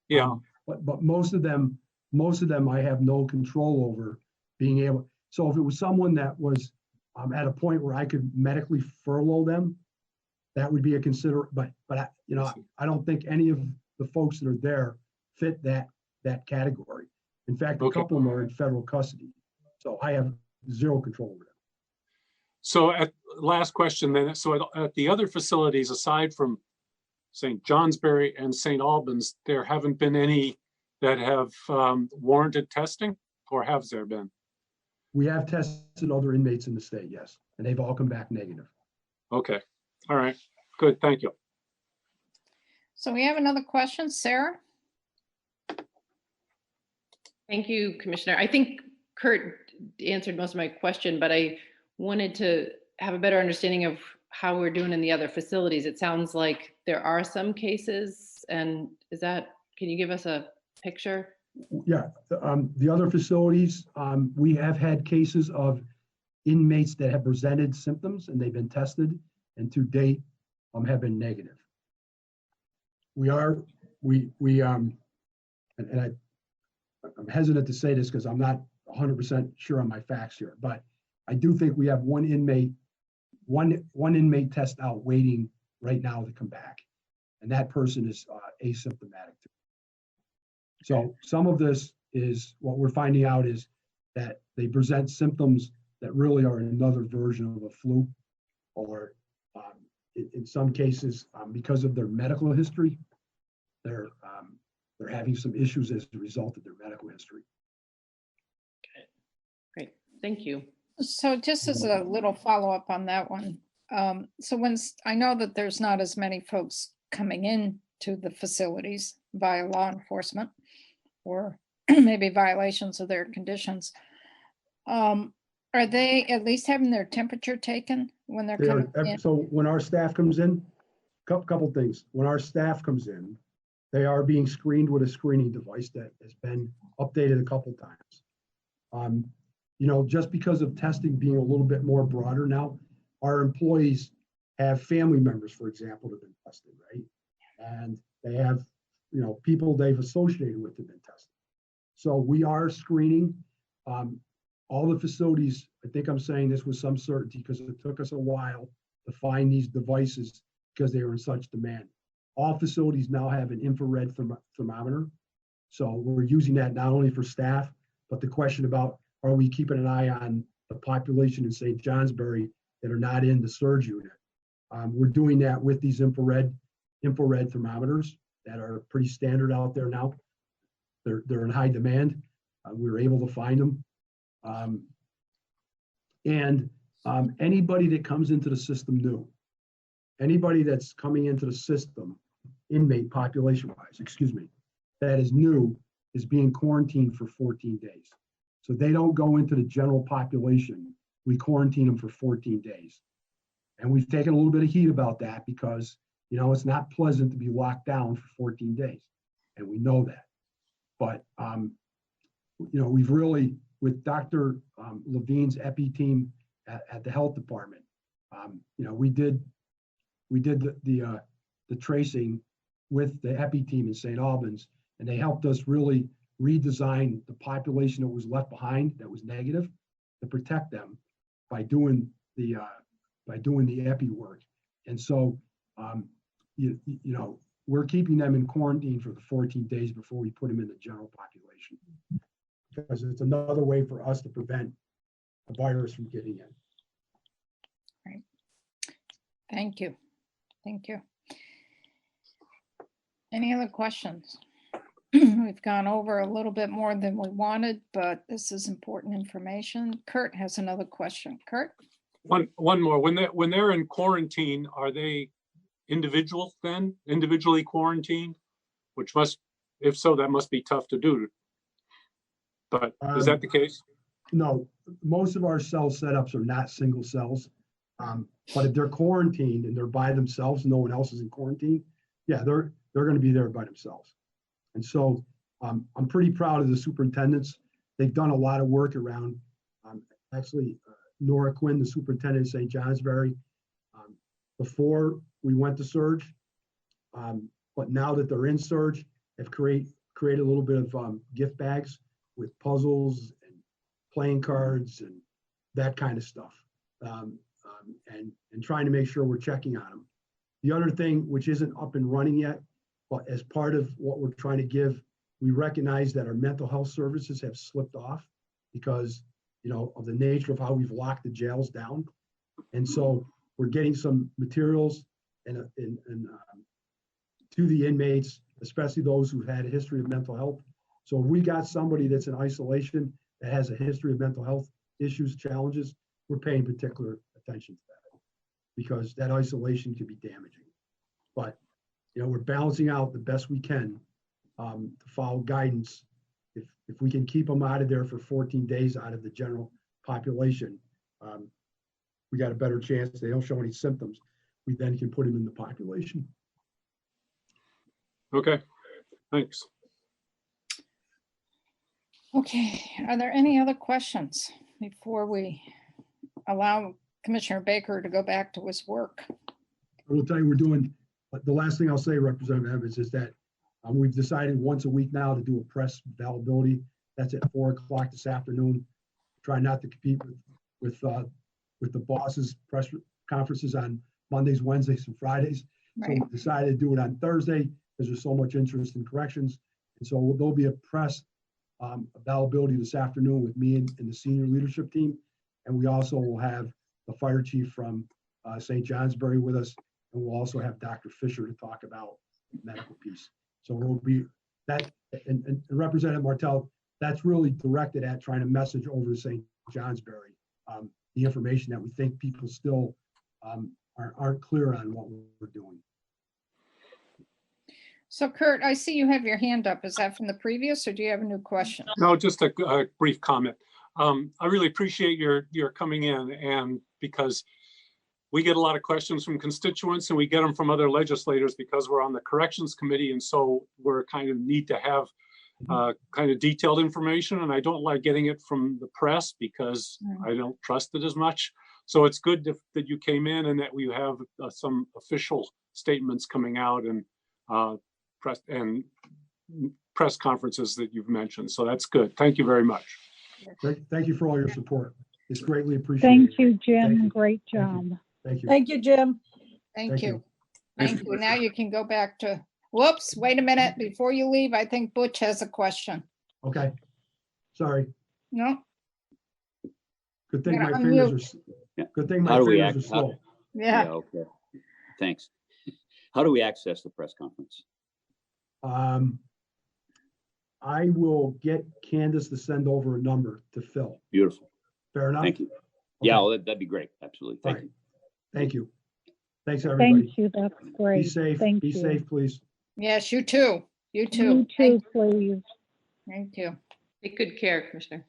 Yeah. But most of them I have no control over being able. So if it was someone that was at a point where I could medically furlough them, that would be a but I don't think any of the folks that are there fit that category. In fact, a couple of them are in federal custody. So I have zero control over them. So last question then. So at the other facilities, aside from St. Johnsbury and St. Albans, there haven't been any that have warranted testing, or have there been? We have tested other inmates in the state, yes, and they've all come back negative. Okay. All right. Good. Thank you. So we have another question, Sarah? Thank you, Commissioner. I think Kurt answered most of my question, but I wanted to have a better understanding of how we're doing in the other facilities. It sounds like there are some cases, and can you give us a picture? Yeah, the other facilities, we have had cases of inmates that have presented symptoms and they've been tested, and to date have been negative. I'm hesitant to say this because I'm not 100% sure on my facts here, but I do think we have one inmate test out waiting right now to come back, and that person is asymptomatic too. So some of this is what we're finding out is that they present symptoms that really are another version of a flu, or in some cases, because of their medical history, they're having some issues as a result of their medical history. Okay. Great. Thank you. So just as a little follow-up on that one. So I know that there's not as many folks coming in to the facilities via law enforcement or maybe violations of their conditions. Are they at least having their temperature taken when they're coming in? So when our staff comes in, couple things. When our staff comes in, they are being screened with a screening device that has been updated a couple times. Just because of testing being a little bit more broader now, our employees have family members, for example, that have been tested, right? And they have, people they've associated with have been tested. So we are screening all the facilities. I think I'm saying this with some certainty because it took us a while to find these devices because they were in such demand. All facilities now have an infrared thermometer. So we're using that not only for staff, but the question about, are we keeping an eye on the population in St. Johnsbury that are not in the surge unit? We're doing that with these infrared thermometers that are pretty standard out there now. They're in high demand. We were able to find them. Anybody that comes into the system new, anybody that's coming into the system, inmate population-wise, that is new, is being quarantined for 14 days. So they don't go into the general population. We quarantine them for 14 days. And we've taken a little bit of heat about that because, it's not pleasant to be locked down for 14 days. And we know that. But, we've really, with Dr. Levine's EPI team at the health department, we did the tracing with the EPI team in St. Albans, and they helped us really redesign the population that was left behind that was negative to protect them by doing the EPI work. And so, we're keeping them in quarantine for the 14 days before we put them in the general population, because it's another way for us to prevent the virus from getting in. Right. Thank you. Thank you. Any other questions? We've gone over a little bit more than we wanted, but this is important information. Kurt has another question. Kurt? One more. When they're in quarantine, are they individually quarantined? which must, if so, that must be tough to do. But is that the case? No, most of our cell setups are not single cells. But if they're quarantined and they're by themselves, no one else is in quarantine, yeah, they're going to be there by themselves. And so I'm pretty proud of the superintendents. They've done a lot of work around, actually, Nora Quinn, the superintendent of St. Johnsbury, before we went to surge. But now that they're in surge, have created a little bit of gift bags with puzzles and playing cards and that kind of stuff. And trying to make sure we're checking on them. The other thing, which isn't up and running yet, but as part of what we're trying to give, we recognize that our mental health services have slipped off because, you know, of the nature of how we've locked the jails down. And so we're getting some materials and to the inmates, especially those who've had a history of mental health. So if we got somebody that's in isolation that has a history of mental health issues, challenges, we're paying particular attention to that because that isolation can be damaging. But, you know, we're balancing out the best we can to follow guidance. If we can keep them out of there for 14 days out of the general population, we got a better chance. They don't show any symptoms. We then can put them in the population. Okay, thanks. Okay, are there any other questions before we allow Commissioner Baker to go back to his work? I will tell you, we're doing, the last thing I'll say, Representative Evans, is that we've decided once a week now to do a press availability. That's at 4 o'clock this afternoon. Try not to compete with the boss's press conferences on Mondays, Wednesdays, and Fridays. Right. So we decided to do it on Thursday because there's so much interest in corrections. And so there'll be a press availability this afternoon with me and the senior leadership team. And we also will have the fire chief from St. Johnsbury with us. And we'll also have Dr. Fisher to talk about the medical piece. So it will be that, and Representative Martell, that's really directed at trying to message over to St. Johnsbury the information that we think people still aren't clear on what we're doing. So Kurt, I see you have your hand up. Is that from the previous or do you have a new question? No, just a brief comment. I really appreciate your coming in, and because we get a lot of questions from constituents and we get them from other legislators because we're on the corrections committee, and so we're kind of need to have kind of detailed information, and I don't like getting it from the press because I don't trust it as much. So it's good that you came in and that we have some official statements coming out and press conferences that you've mentioned. So that's good. Thank you very much. Thank you for all your support. It's greatly appreciated. Thank you, Jim. Thank you. Great job. Thank you. Thank you, Jim. Thank you. Thank you. Now you can go back to, whoops, wait a minute. Before you leave, I think Butch has a question. Okay. Sorry. No? Good thing my Yeah, fingers are, good thing my How do we fingers are slow. Yeah. Okay. Thanks. How do we access the press conference? I will get Candace to send over a number to Phil. Beautiful. Fair enough? Thank you. Yeah, well, that'd be great. Absolutely. Thank you. Thank you. Thanks, everybody. Thank you. That's great. Be safe. Thank Be you. safe, please. Yes, you too. You too. You too, please. Thank you. Take good care, Commissioner.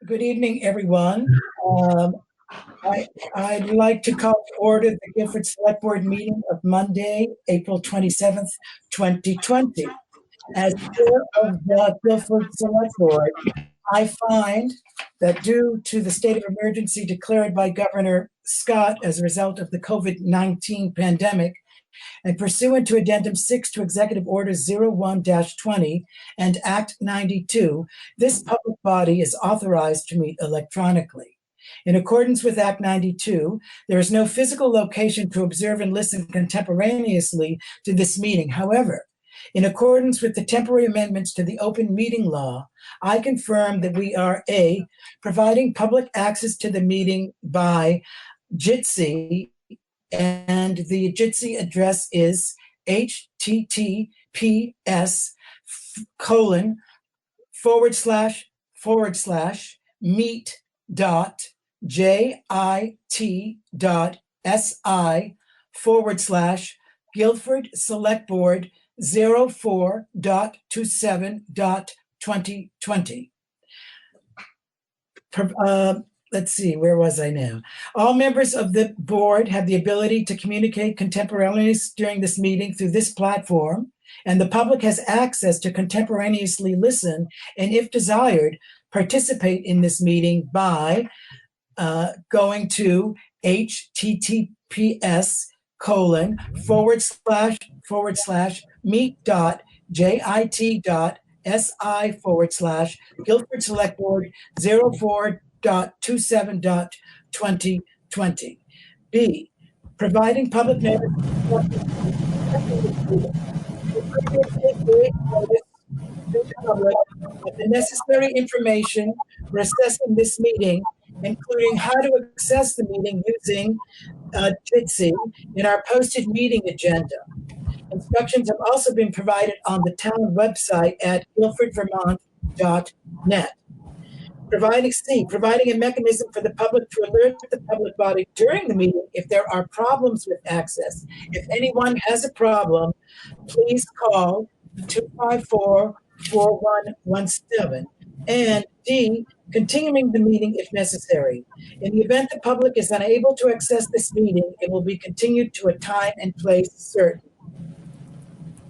Good evening, everyone. Um, I'd like to call to order the Guilford Select Board meeting of Monday, April 27th, 2020. As chair of the Guilford Select Board, I find that due to the state of emergency declared by Governor Scott as a result of the COVID-19 pandemic, and pursuant to Addendum 6 to Executive Order 01-20 and Act 92, this public body is authorized to meet electronically. In accordance with Act 92, there is no physical location to observe and listen contemporaneously to this meeting. However, in accordance with the temporary amendments to the open meeting law, I confirm that we are A, providing public access to the meeting by Jitsi, and the Jitsi address is https://meet.jit.si/Guilford Select Board 04.27.2020. Let's see, where was I now? All members of the board have the ability to communicate contemporaneously during this meeting through this platform, and the public has access to contemporaneously listen and, if desired, participate in this meeting by going to https://meet.jit.si/Guilford Select Board 04.27.2020. B, providing public notice to the public of the necessary information for assessing this meeting, including how to access the meeting using Jitsi in our posted meeting agenda. Instructions have also been provided on the town website at guilfordvermont.net. Providing a mechanism for the public to alert the public body during the meeting if there are problems with access. If anyone has a problem, please call 254-4117. And D, continuing the meeting if necessary. In the event the public is unable to access this meeting, it will be continued to a time and place certain.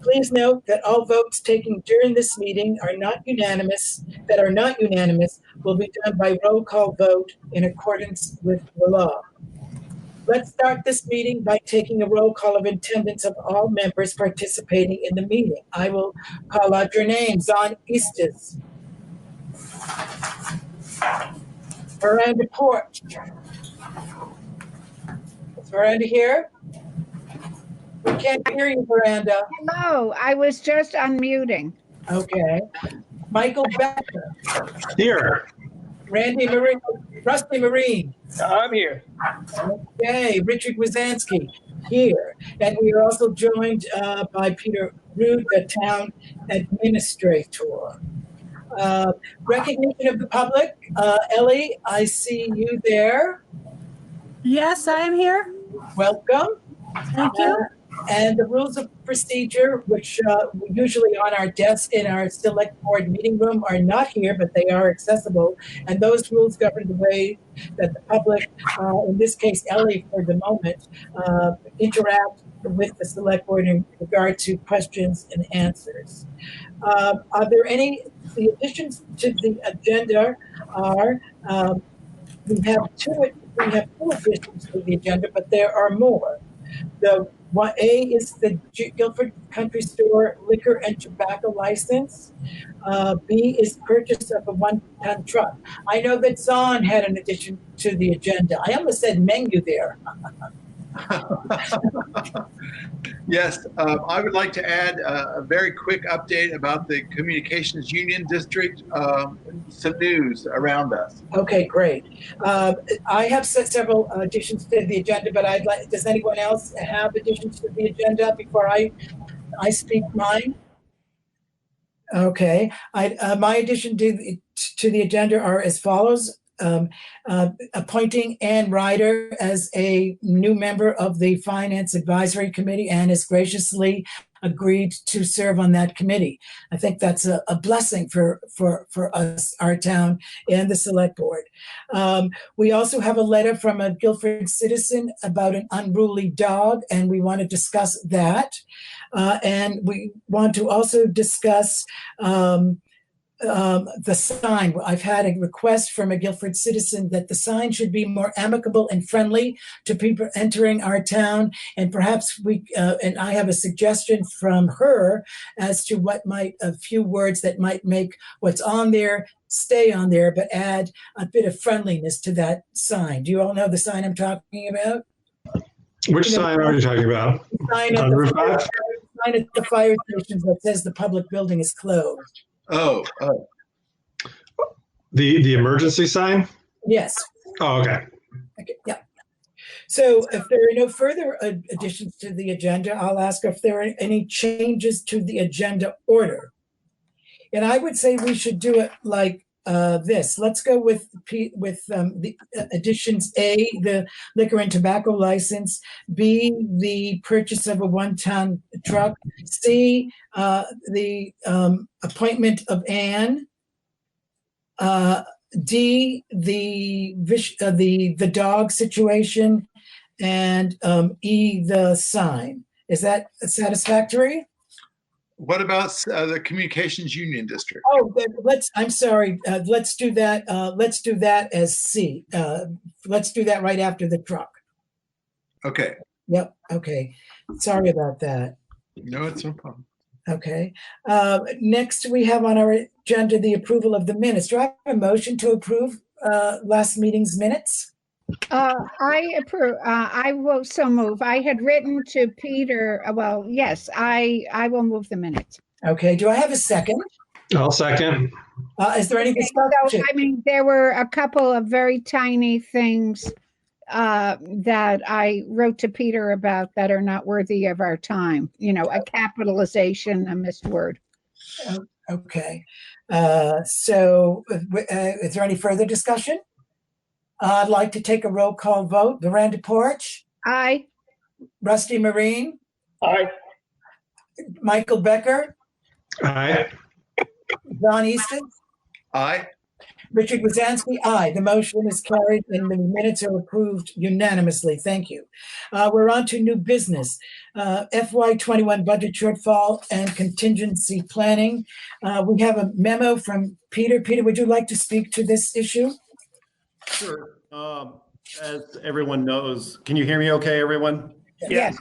Please note that all votes taken during this meeting are not unanimous, will be done by roll call vote in accordance with the law. Let's start this meeting by taking a roll call of attendance of all members participating in the meeting. I will call out your names. Zon Eastis. Miranda Porch. Is Miranda here? We can't hear you, Miranda. Hello, I was just unmuting. Okay. Michael Becker. Here. Rusty Marine. I'm here. Okay. Richard Wazansky here. And we are also joined by Peter Rude, the town administrator. Recognition of the public. Ellie, I see you there. Yes, I am here. Welcome. Thank you. And the rules of procedure, which usually on our desk in our select board meeting room, are not here, but they are accessible. And those rules govern the way that the public, in this case, Ellie for the moment, interact with the select board in regard to questions and answers. Are there any, the additions to the agenda are, we have two additions to the agenda, but there are more. The A is the Guilford Country Store liquor and tobacco license. B is purchase of a one-ton truck. I know that Zon had an addition to the agenda. I almost said menu there. Yes, I would like to add a very quick update about the Communications Union District, some news around us. Okay, great. I have several additions to the agenda, but I'd like, does anyone else have additions to the agenda before I speak mine? Okay, my addition to the agenda are as follows. Appointing Ann Ryder as a new member of the Finance Advisory Committee. Ann has graciously agreed to serve on that committee. I think that's a blessing for us, our town, and the select board. We also have a letter from a Guilford citizen about an unruly dog, and we want to discuss that. And we want to also discuss the sign. I've had a request from a Guilford citizen that the sign should be more amicable and friendly to people entering our town. And perhaps and I have a suggestion from her as to a few words that might make what's on there stay on there, but add a bit of friendliness to that sign. Do you all know the sign I'm talking about? Which sign are you talking about? Sign at On Route 5? sign at the fire stations that says the public building is closed. Oh. The emergency sign? Yes. Oh, okay. Okay, yeah. So if there are no further additions to the agenda, I'll ask if there are any changes to the agenda order. And I would say we should do it like this. Let's go with the additions: A, the liquor and tobacco license; B, the purchase of a one-ton truck; C, the appointment of Anne; D, the dog situation; and E, the sign. Is that satisfactory? What about the Communications Union District? Oh, I'm sorry. Let's do that. Let's do that as C. Let's do that right after the truck. Okay. Yep. Okay. Sorry about that. No, it's no problem. Okay. Next, we have on our agenda the approval of the minutes. Do I have a motion to approve last meeting's minutes? I approve. I will so move. I had written to Peter. Well, yes, I will move the minutes. Okay. Do I have a second? I'll second. Is there any discussion? So, I mean, there were a couple of very tiny things that I wrote to Peter about that are not worthy of our time. You know, a capitalization, a missed word. Okay. So is there any further discussion? I'd like to take a roll call vote. Miranda Porch? Aye. Rusty Marine? Aye. Michael Becker? Aye. John Easton? Aye. Richard Wazansky? Aye. The motion is carried and the minutes are approved unanimously. Thank you. We're on to new business. FY21 budget shortfall and contingency planning. We have a memo from Peter. Peter, would you like to speak to this issue? Sure. As everyone knows, can you hear me okay, everyone? Yes.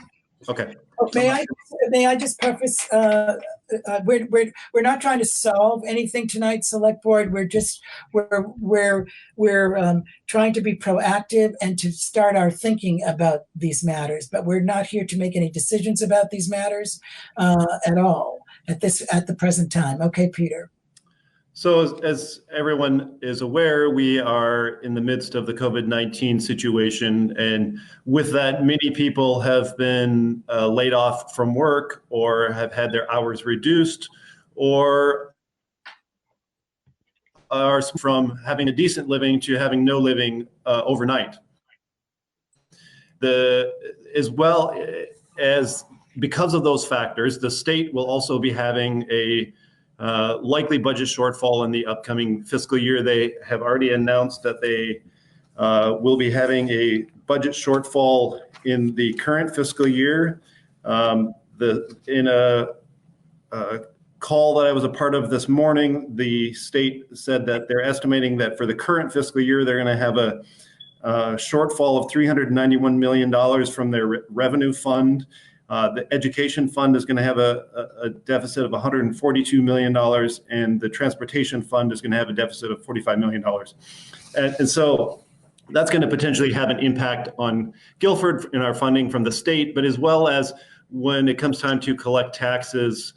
Okay. Oh, may I just preface, we're not trying to solve anything tonight, Select Board. We're trying to be proactive and to start our thinking about these matters, but we're not here to make any decisions about these matters at all at the present time. Okay, Peter. So as everyone is aware, we are in the midst of the COVID-19 situation. And with that, many people have been laid off from work or have had their hours reduced or are from having a decent living to having no living overnight. As well as because of those factors, the state will also be having a likely budget shortfall in the upcoming fiscal year. They have already announced that they will be having a budget shortfall in the current fiscal year. In a call that I was a part of this morning, the state said that they're estimating that for the current fiscal year, they're going to have a shortfall of $391 million from their revenue fund. The education fund is going to have a deficit of $142 million, and the transportation fund is going to have a deficit of $45 million. And so that's going to potentially have an impact on Guilford in our funding from the state, but as well as when it comes time to collect taxes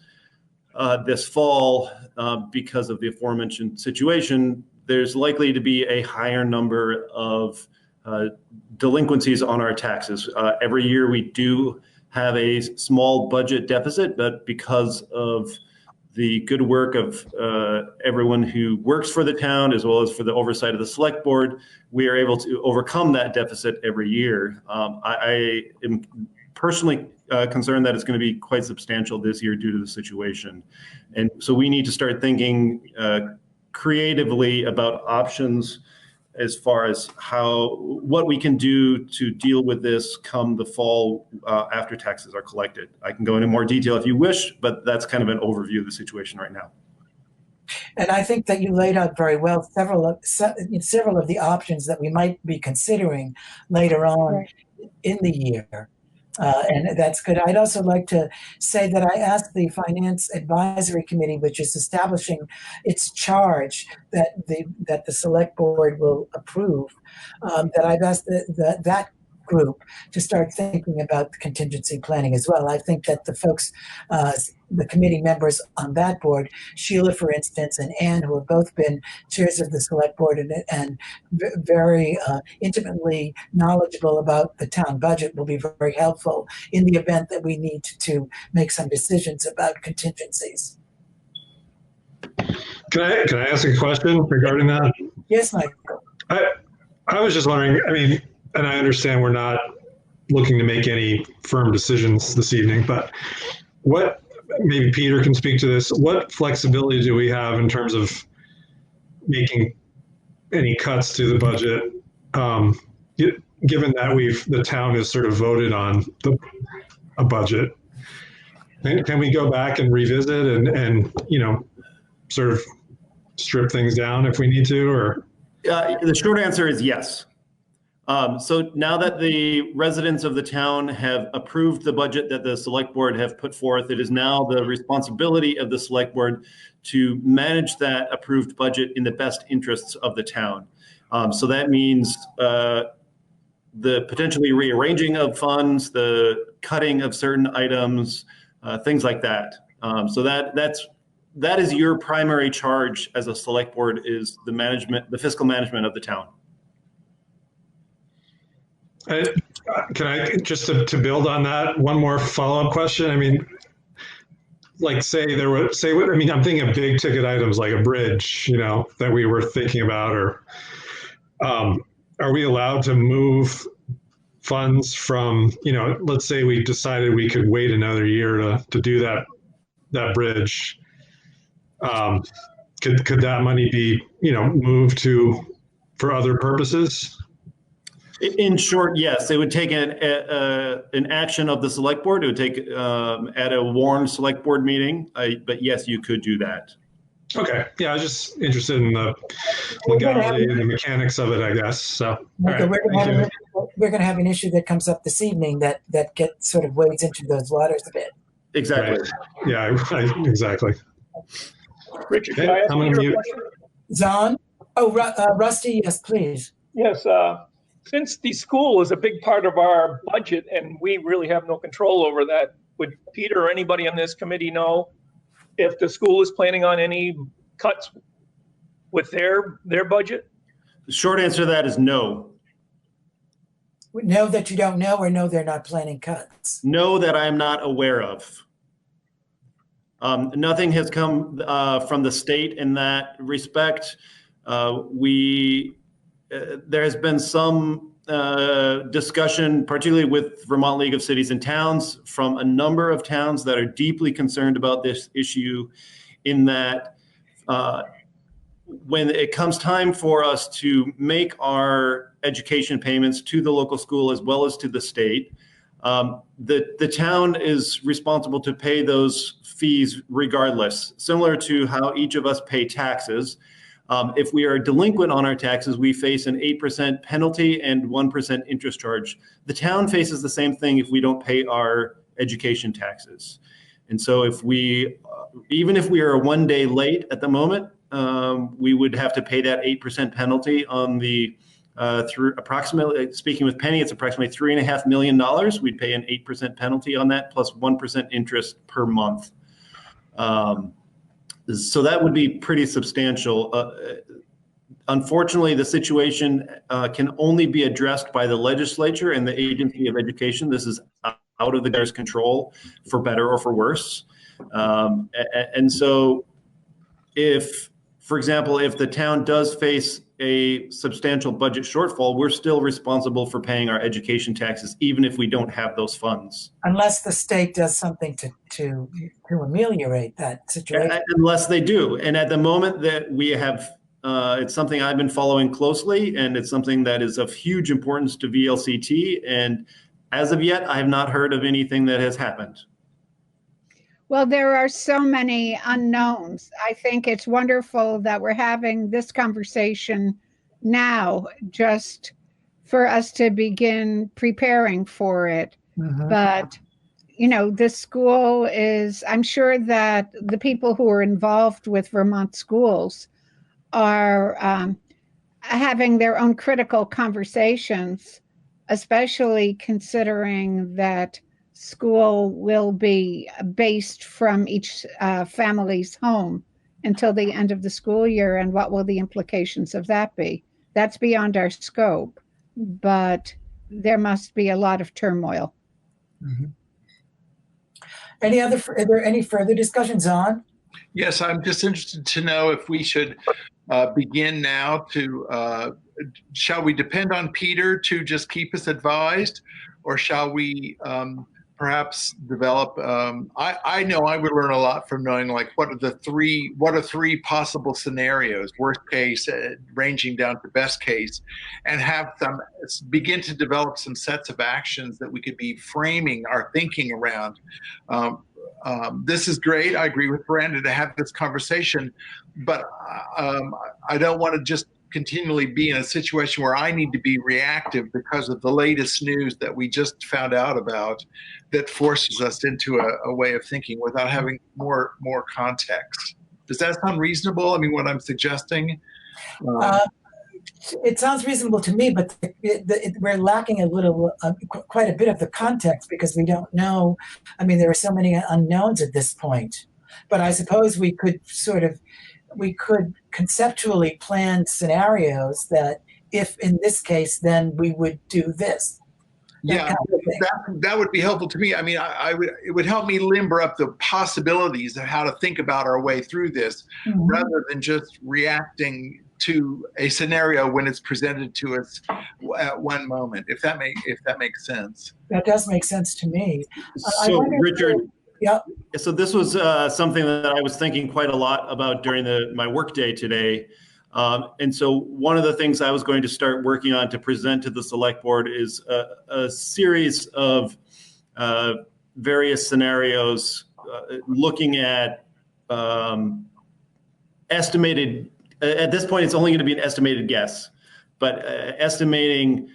this fall, because of the aforementioned situation, there's likely to be a higher number of delinquencies on our taxes. Every year we do have a small budget deficit, but because of the good work of everyone who works for the town, as well as for the oversight of the select board, we are able to overcome that deficit every year. I am personally concerned that it's going to be quite substantial this year due to the situation. And so we need to start thinking creatively about options as far as what we can do to deal with this come the fall after taxes are collected. I can go into more detail if you wish, but that's kind of an overview of the situation right now. And I think that you laid out very well several of the options that we might be considering later on in the year. And that's good. I'd also like to say that I asked the Finance Advisory Committee, which is establishing its charge that the Select Board will approve, that I've asked that group to start thinking about contingency planning as well. I think that the folks, the committee members on that board, Sheila, for instance, and Anne, who have both been chairs of the Select Board and very intimately knowledgeable about the town budget, will be very helpful in the event that we need to make some decisions about contingencies. Can I ask a question regarding that? Yes, Michael. I was just wondering, I mean, and I understand we're not looking to make any firm decisions this evening, but maybe Peter can speak to this, what flexibility do we have in terms of making any cuts to the budget, given that the town has sort of voted on a budget? And can we go back and revisit and sort of strip things down if we need to, or? The short answer is yes. So now that the residents of the town have approved the budget that the Select Board have put forth, it is now the responsibility of the Select Board to manage that approved budget in the best interests of the town. So that means the potentially rearranging of funds, the cutting of certain items, things like that. So that is your primary charge as a Select Board, is the fiscal management of the town. Can I just to build on that, one more follow-up question? I mean, like I'm thinking of big ticket items like a bridge, that we were thinking about, or are we allowed to move funds from, let's say we decided we could wait another year to do that bridge. Could that money be, moved for other purposes? In short, yes. It would take an action of the Select Board. It would take at a warned Select Board meeting. But yes, you could do that. Okay. Yeah, I was just interested in the legality and the mechanics of it, I guess. So We're going to have an issue that comes up this evening that gets sort of wades into those waters a bit. Exactly. Right. Yeah, exactly. Richard, can I ask you a question? Zahn? Oh, Rusty, yes, please. Yes. Since the school is a big part of our budget and we really have no control over that, would Peter or anybody on this committee know if the school is planning on any cuts with their budget? The short answer to that is no. Know that you don't know, or know they're not planning cuts? No, that I'm not aware of. Nothing has come from the state in that respect. There has been some discussion, particularly with Vermont League of Cities and Towns, from a number of towns that are deeply concerned about this issue, in that when it comes time for us to make our education payments to the local school as well as to the state, the town is responsible to pay those fees regardless, similar to how each of us pay taxes. If we are delinquent on our taxes, we face an 8% penalty and 1% interest charge. The town faces the same thing if we don't pay our education taxes. And so even if we are 1 day late at the moment, we would have to pay that 8% penalty on through approximately, speaking with Penny, it's approximately $3.5 million. We'd pay an 8% penalty on that, plus 1% interest per month. So that would be pretty substantial. Unfortunately, the situation can only be addressed by the legislature and the Agency of Education. This is out of the governor's control, for better or for worse. And so if, for example, if the town does face a substantial budget shortfall, we're still responsible for paying our education taxes, even if we don't have those funds. Unless the state does something to ameliorate that situation. Unless they do. And at the moment that we have, it's something I've been following closely, and it's something that is of huge importance to VLCT. And as of yet, I have not heard of anything that has happened. Well, there are so many unknowns. I think it's wonderful that we're having this conversation now, just for us to begin preparing for it. But, you know, the school is, I'm sure that the people who are involved with Vermont schools are having their own critical conversations, especially considering that school will be based from each family's home until the end of the school year, and what will the implications of that be? That's beyond our scope, but there must be a lot of turmoil. Are there any further discussions on? Yes, I'm just interested to know if we should begin now to, shall we depend on Peter to just keep us advised, or shall we perhaps develop, I know I would learn a lot from knowing like what are three possible scenarios, worst case, ranging down to best case, and begin to develop some sets of actions that we could be framing our thinking around. This is great. I agree with Brandon to have this conversation, but I don't want to just continually be in a situation where I need to be reactive because of the latest news that we just found out about that forces us into a way of thinking without having more context. Does that sound reasonable? I mean, what I'm suggesting? It sounds reasonable to me, but we're lacking quite a bit of the context because we don't know. I mean, there are so many unknowns at this point. But I suppose we could conceptually plan scenarios that if in this case, then we would do this. Yeah, that would be helpful to me. I mean, it would help me limber up the possibilities of how to think about our way through this, rather than just reacting to a scenario when it's presented to us at one moment. If that makes sense. That does make sense to me. So, Richard. Yeah. So this was something that I was thinking quite a lot about during my work day today. And so one of the things I was going to start working on to present to the select board is a series of various scenarios looking at estimated, at this point, it's only going to be an estimated guess, but estimating,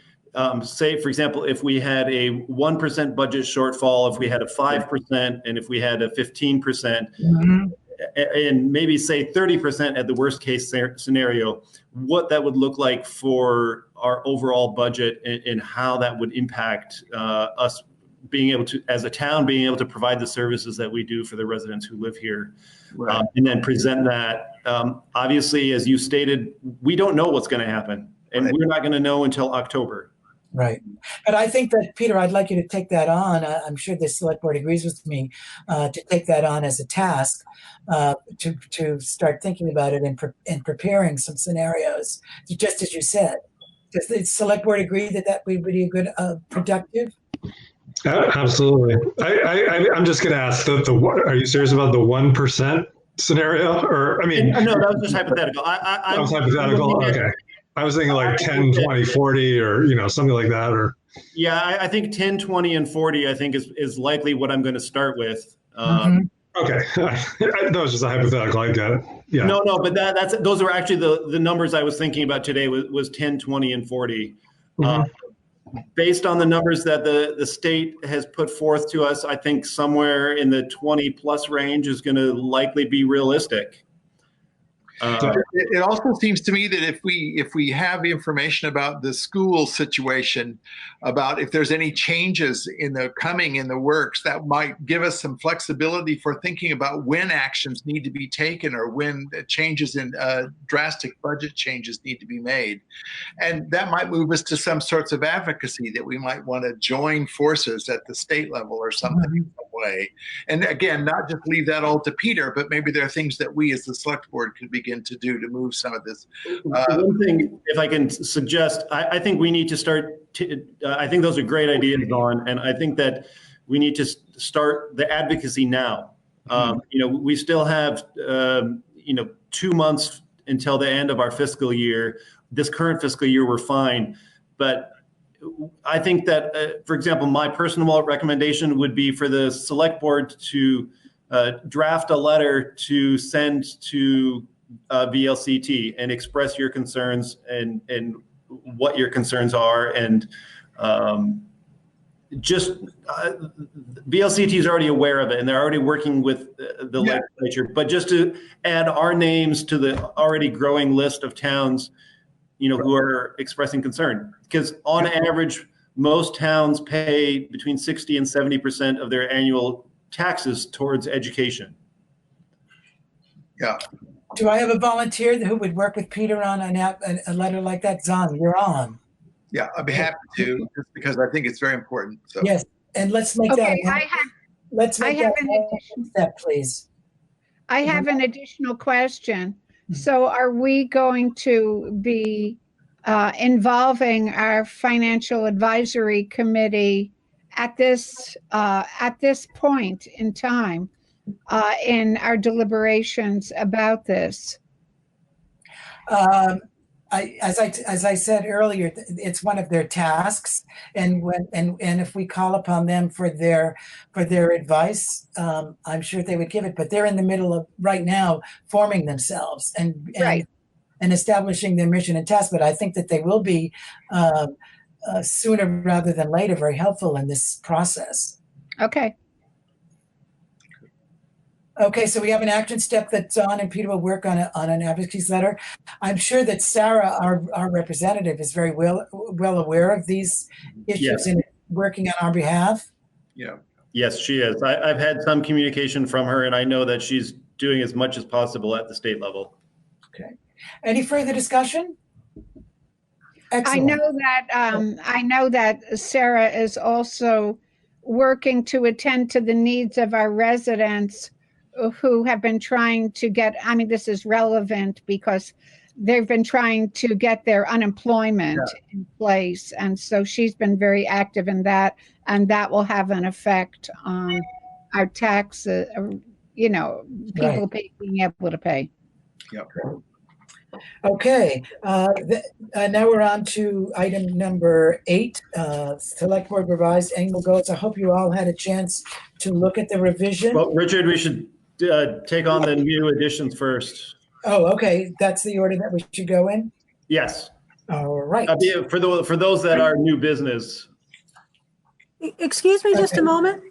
say, for example, if we had a 1% budget shortfall, if we had a 5%, and if we had a 15%, and maybe say 30% at the worst case scenario, what that would look like for our overall budget and how that would impact us being able to, as a town, being able to provide the services that we do for the residents who live here. Right. And then present that. Obviously, as you stated, we don't know what's going to happen, and we're not going to know until October. Right. But I think that, Peter, I'd like you to take that on. I'm sure the select board agrees with me to take that on as a task, to start thinking about it and preparing some scenarios, just as you said. Does the select board agree that would be a good, productive? Absolutely. I'm just going to ask, are you serious about the 1% scenario? Or, I mean. No, that was just hypothetical. That was hypothetical? Okay. I was thinking like 10, 20, 40, or, something like that. Or yeah, I think 10, 20, and 40, I think is likely what I'm going to start with. Okay. That was just a hypothetical. I get it. Yeah. No, but those are actually the numbers I was thinking about today was 10, 20, and 40. Based on the numbers that the state has put forth to us, I think somewhere in the 20 plus range is going to likely be realistic. It also seems to me that if we have information about the school situation, about if there's any changes in the works, that might give us some flexibility for thinking about when actions need to be taken or when changes in drastic budget changes need to be made. And that might move us to some sorts of advocacy that we might want to join forces at the state level or something in some way. And again, not just leave that all to Peter, but maybe there are things that we as the select board could begin begin to do to move some of this. One thing, if I can suggest, I think we need to start, I think those are great ideas, Dawn, and I think that we need to start the advocacy now. We still have, 2 months until the end of our fiscal year. This current fiscal year, we're fine. But I think that, for example, my personal recommendation would be for the select board to draft a letter to send to VLCT and express your concerns and what your concerns are. And VLCT is already aware of it and they're already working with the legislature, but just to add our names to the already growing list of towns, who are expressing concern. Because on average, most towns pay between 60 and 70% of their annual taxes towards education. Yeah. Do I have a volunteer who would work with Peter on a letter like that? Zon, you're on. Yeah, I'd be happy to, just because I think it's very important. So. Yes, and let's make that. Let's make that an step, please. I have an additional question. So are we going to be involving our financial advisory committee at this point in time in our deliberations about this? As I said earlier, it's one of their tasks, and if we call upon them for their advice, I'm sure they would give it. But they're in the middle of right now forming themselves and establishing their mission and task. But I think that they will be sooner rather than later very helpful in this process. Okay. Okay, so we have an action step that's on, and Peter will work on an advocacy letter. I'm sure that Sarah, our representative, is very well aware of these issues and working on our behalf. Yeah. Yes, she is. I've had some communication from her, and I know that she's doing as much as possible at the state level. Okay. Any further discussion? Excellent. I know that Sarah is also working to attend to the needs of our residents who have been trying to get, this is relevant because they've been trying to get their unemployment in place. And so she's been very active in that, and that will have an effect on our taxes, people being able to pay. Yep. Okay, now we're on to item number 8, Select Board Revised Annual Goals. I hope you all had a chance to look at the revision. Well, Richard, we should take on the new additions first. Oh, okay. That's the order that we should go in? Yes. All right. For those that are new business. Excuse me just a moment.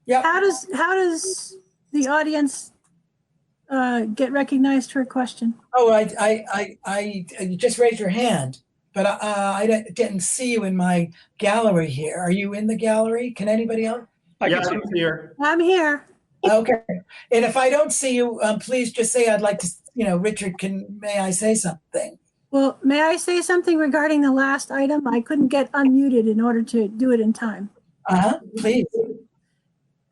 Yeah. How does the audience get recognized for a question? Oh, you just raised your hand, but I didn't see you in my gallery here. Are you in the gallery? Can anybody else? Yeah, I'm here. I'm here. Okay. And if I don't see you, please just say I'd like to, Richard, may I say something? Well, may I say something regarding the last item? I couldn't get unmuted in order to do it in time. Please.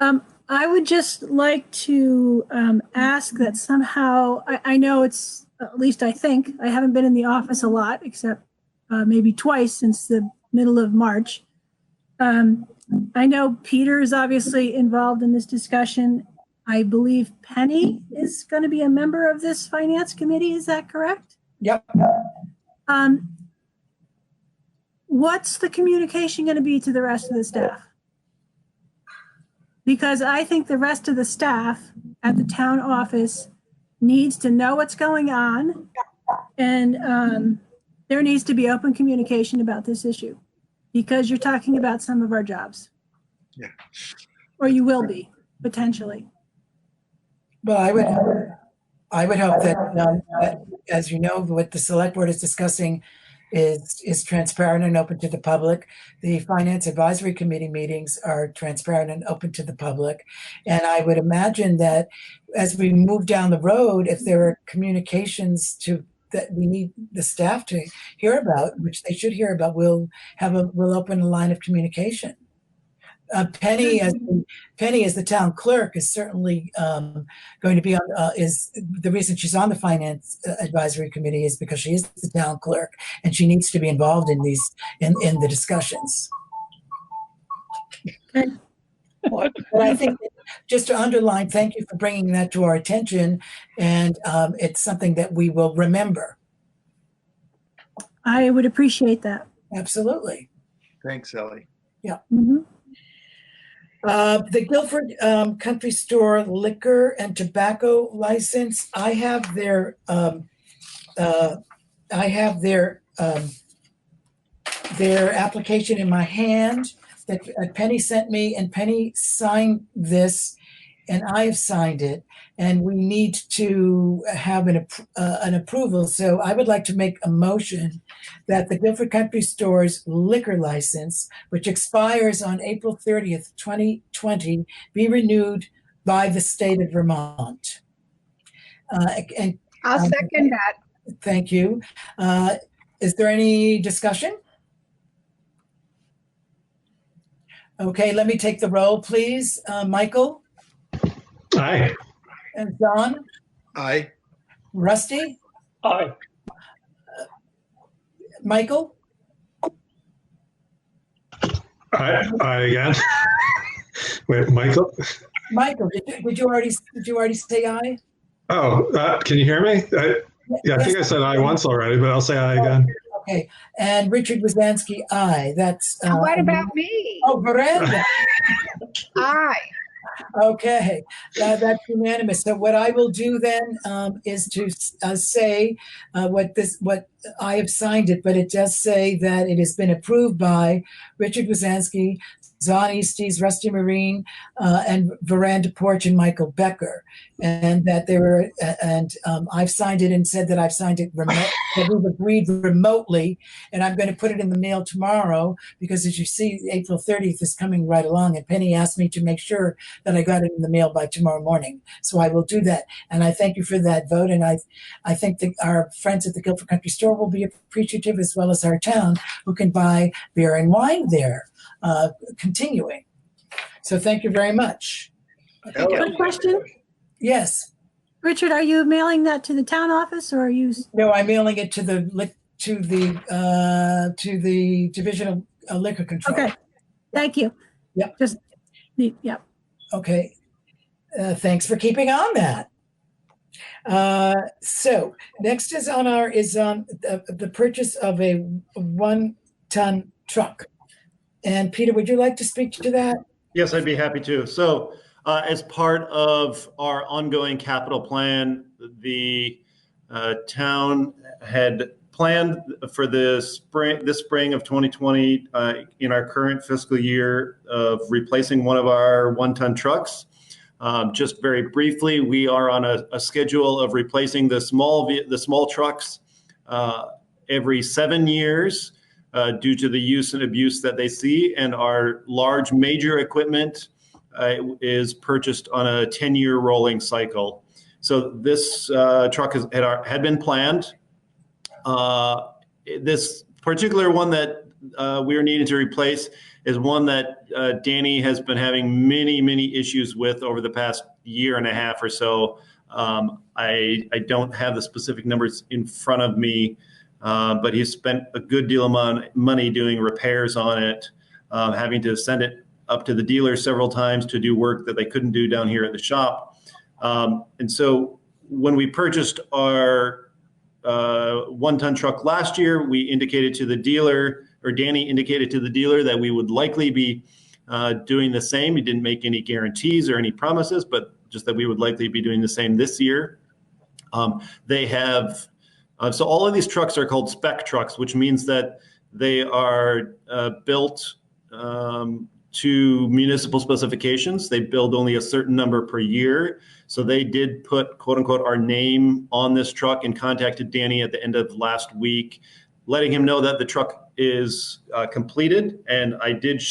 I would just like to ask that somehow, I know it's, at least I think, I haven't been in the office a lot, except maybe twice since the middle of March. I know Peter is obviously involved in this discussion. I believe Penny is going to be a member of this finance committee. Is that correct? Yep. What's the communication going to be to the rest of the staff? Because I think the rest of the staff at the town office needs to know what's going on, and there needs to be open communication about this issue, because you're talking about some of our jobs. Yeah. Or you will be, potentially. Well, I would hope that, as you know, what the select board is discussing is transparent and open to the public. The Finance Advisory Committee meetings are transparent and open to the public. And I would imagine that as we move down the road, if there are communications that we need the staff to hear about, which they should hear about, we'll open a line of communication. Penny as the town clerk is certainly going to be on. Is the reason she's on the finance advisory committee is because she is the town clerk and she needs to be involved in these in the discussions. Okay. But I think just to underline, thank you for bringing that to our attention, and it's something that we will remember. I would appreciate that. Absolutely. Thanks, Ellie. Yeah. Mm-hmm. The Guilford Country Store liquor and tobacco license. I have their application in my hand that Penny sent me, and Penny signed this, and I have signed it, and we need to have an approval. So I would like to make a motion that the Guilford Country Store's liquor license, which expires on April 30th, 2020, be renewed by the state of Vermont. And I'll second that. Thank you. Is there any discussion? Okay, let me take the roll, please. Michael? Aye. And John? Aye. Rusty? Aye. Michael? Aye again. Wait, Michael? Michael, did you already say aye? Oh, can you hear me? I think I said aye once already, but I'll say aye again. Okay, and Richard Wazansky, aye. That's. What about me? Oh, Veranda. Aye. Okay, that's unanimous. So what I will do then is to say what I have signed it, but it does say that it has been approved by Richard Wazansky, Zon Easties, Rusty Marine, and Veranda Porch and Michael Becker, and that they were, I've signed it and said that I've signed it that we've agreed remotely, and I'm going to put it in the mail tomorrow because, as you see, April 30th is coming right along, and Penny asked me to make sure that I got it in the mail by tomorrow morning, so I will do that. And I thank you for that vote, and I think that our friends at the Guilford Country Store will be appreciative, as well as our town, who can buy beer and wine there. Continuing. So thank you very much. Quick question. Yes. Richard, are you mailing that to the town office or are you? No, I'm mailing it to the Division of Liquor Control. Okay. Thank you. Yep. Yep. Okay. Thanks for keeping on that. So next is on the purchase of a 1-ton truck. And Peter, would you like to speak to that? Yes, I'd be happy to. So as part of our ongoing capital plan, the town had planned for this spring of 2020 in our current fiscal year of replacing one of our 1-ton trucks. Just very briefly, we are on a schedule of replacing the small trucks every 7 years. Due to the use and abuse that they see, and our large major equipment is purchased on a 10-year rolling cycle. So this truck had been planned. This particular one that we are needing to replace is one that Danny has been having many issues with over the past year and a half or so. I don't have the specific numbers in front of me. But he's spent a good deal of money doing repairs on it, having to send it up to the dealer several times to do work that they couldn't do down here at the shop. And so when we purchased our 1-ton truck last year, we indicated to the dealer, or Danny indicated to the dealer, that we would likely be doing the same. He didn't make any guarantees or any promises, but just that we would likely be doing the same this year. They have so all of these trucks are called spec trucks, which means that they are built to municipal specifications. They build only a certain number per year. So they did put, quote unquote, our name on this truck and contacted Danny at the end of last week, letting him know that the truck is completed. And I did,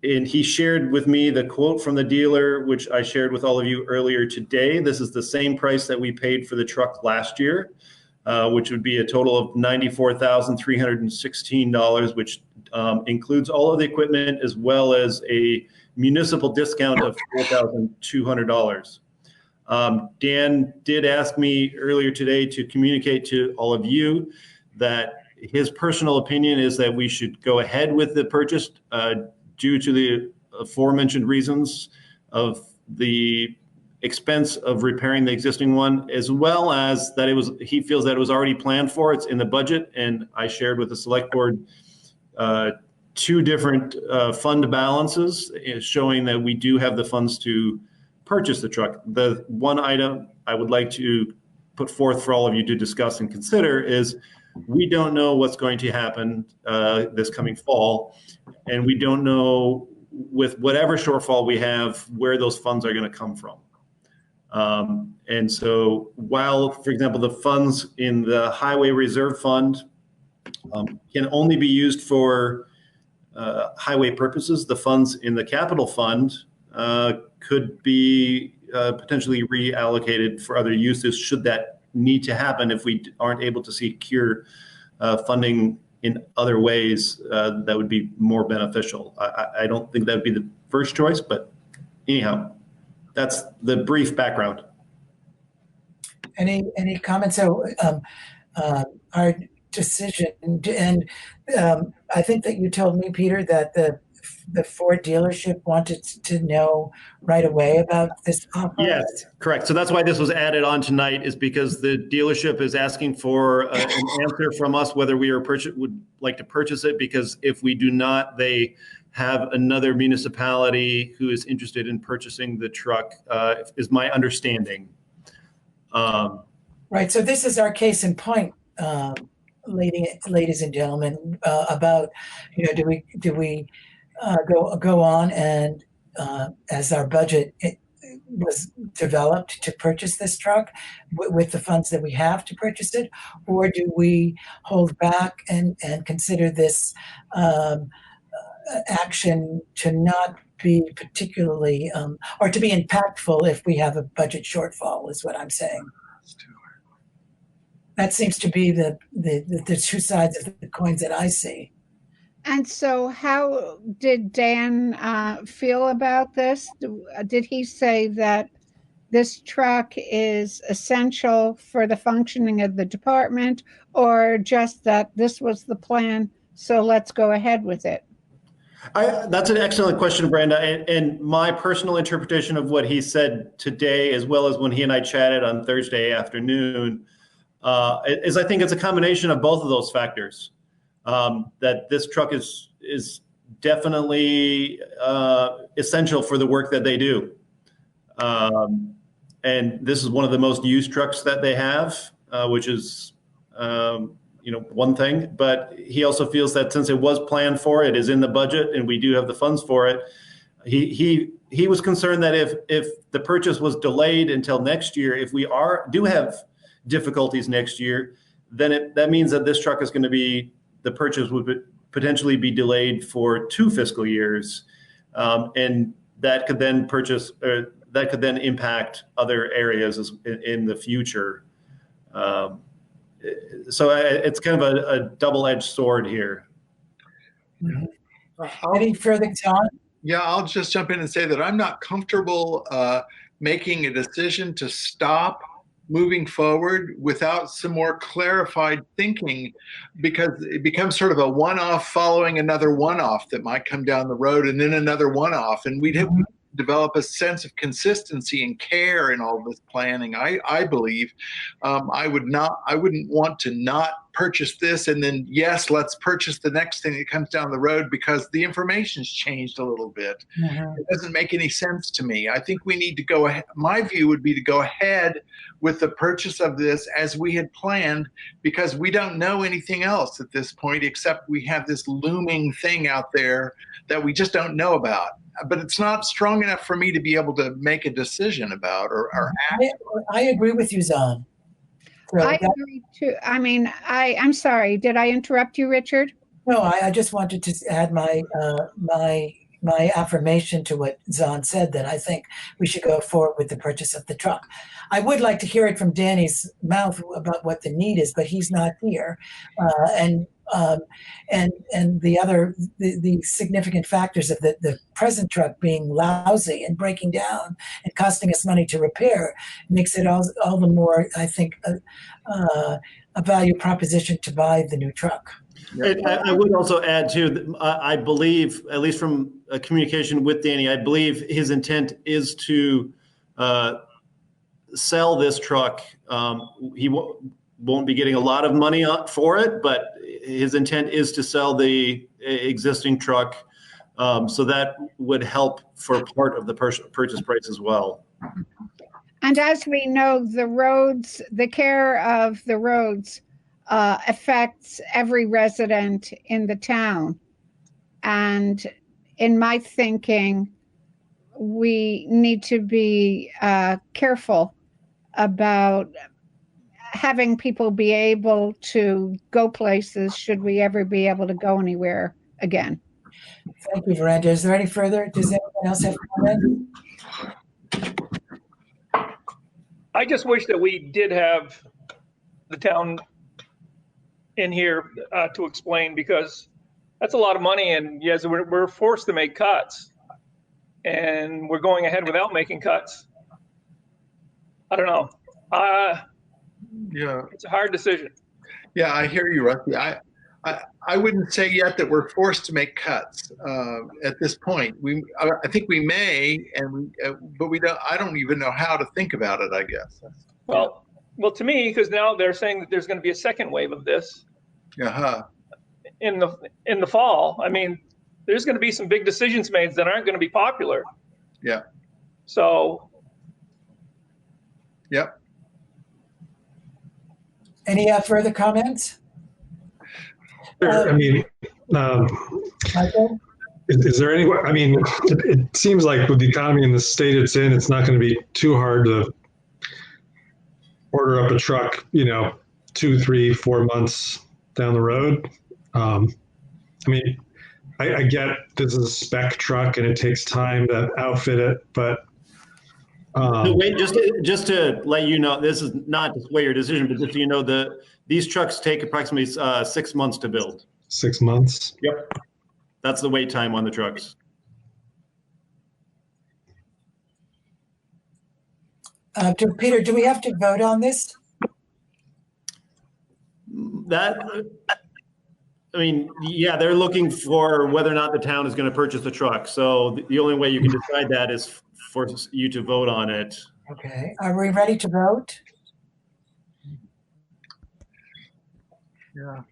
and he shared with me the quote from the dealer, which I shared with all of you earlier today. This is the same price that we paid for the truck last year, which would be a total of $94,316, which includes all of the equipment as well as a municipal discount of $4,200. Dan did ask me earlier today to communicate to all of you that his personal opinion is that we should go ahead with the purchase due to the aforementioned reasons of the expense of repairing the existing one, as well as that he feels that it was already planned for. It's in the budget, and I shared with the select board two different fund balances showing that we do have the funds to purchase the truck. The one item I would like to put forth for all of you to discuss and consider is we don't know what's going to happen this coming fall, and we don't know with whatever shortfall we have where those funds are going to come from. And so while, for example, the funds in the Highway Reserve Fund can only be used for highway purposes, the funds in the capital fund could be potentially reallocated for other uses should that need to happen if we aren't able to secure funding in other ways that would be more beneficial. I don't think that would be the first choice, but anyhow, that's the brief background. Any comments? So our decision, and I think that you told me, Peter, that the Ford dealership wanted to know right away about this offer? Yes, correct. So that's why this was added on tonight, is because the dealership is asking for an answer from us whether we would like to purchase it, because if we do not, they have another municipality who is interested in purchasing the truck, is my understanding. Right. So this is our case in point, ladies and gentlemen, about, do we go on and as our budget was developed to purchase this truck with the funds that we have to purchase it, or do we hold back and consider this action to not be particularly or to be impactful if we have a budget shortfall, is what I'm saying. That seems to be the two sides of the coins that I see. And so how did Dan feel about this? Did he say that this truck is essential for the functioning of the department, or just that this was the plan, so let's go ahead with it? That's an excellent question, Brenda. And my personal interpretation of what he said today, as well as when he and I chatted on Thursday afternoon, is I think it's a combination of both of those factors. That this truck is definitely essential for the work that they do. And this is one of the most used trucks that they have, which is one thing. But he also feels that since it was planned for, it is in the budget, and we do have the funds for it. He was concerned that if the purchase was delayed until next year, if we do have difficulties next year, then that means that this truck is going to be, the purchase would potentially be delayed for 2 fiscal years, and that could then impact other areas in the future. So it's kind of a double-edged sword here. Any further, John? Yeah, I'll just jump in and say that I'm not comfortable making a decision to stop moving forward without some more clarified thinking, because it becomes sort of a one-off following another one-off that might come down the road, and then another one-off, and we'd have to develop a sense of consistency and care in all this planning. I believe I wouldn't want to not purchase this and then, yes, let's purchase the next thing that comes down the road because the information's changed a little bit. It doesn't make any sense to me. I think we need to go ahead. My view would be to go ahead with the purchase of this as we had planned, because we don't know anything else at this point, except we have this looming thing out there that we just don't know about. But it's not strong enough for me to be able to make a decision about or act. I agree with you, Zahn. So I agree too. I mean, I'm sorry. Did I interrupt you, Richard? No, I just wanted to add my affirmation to what Zahn said, that I think we should go forward with the purchase of the truck. I would like to hear it from Danny's mouth about what the need is, but he's not here. And And the significant factors of the present truck being lousy and breaking down and costing us money to repair makes it all the more, I think, a value proposition to buy the new truck. I would also add too, that I believe, at least from a communication with Danny, I believe his intent is to sell this truck. He won't be getting a lot of money for it, but his intent is to sell the existing truck. So that would help for part of the purchase price as well. And as we know, the roads, the care of the roads affects every resident in the town. And in my thinking, we need to be careful about having people be able to go places should we ever be able to go anywhere again. Thank you, Miranda. Is there any further? Does anyone else have comment? I just wish that we did have the town in here to explain, because that's a lot of money, and yes, we're forced to make cuts, and we're going ahead without making cuts. I don't know. Yeah, it's a hard decision. Yeah, I hear you, Rusty. I wouldn't say yet that we're forced to make cuts at this point. I think we may, but we don't. I don't even know how to think about it, I guess. Well, to me, because now they're saying that there's going to be a second wave of this. In the fall. I mean, there's going to be some big decisions made that aren't going to be popular. Yeah. So. Yep. Any further comments? I mean, is there any way? I mean, it seems like with the economy in the state it's in, it's not going to be too hard to order up a truck, 2, 3, 4 months down the road. I mean, I get this is a spec truck and it takes time to outfit it, but wait, just to let you know, this is not to sway your decision, but just so you know, these trucks take approximately 6 months to build. 6 months? Yep. That's the wait time on the trucks. Peter, do we have to vote on this? I mean, yeah, they're looking for whether or not the town is going to purchase the truck. So the only way you can decide that is for you to vote on it. Okay. Are we ready to vote? Yeah.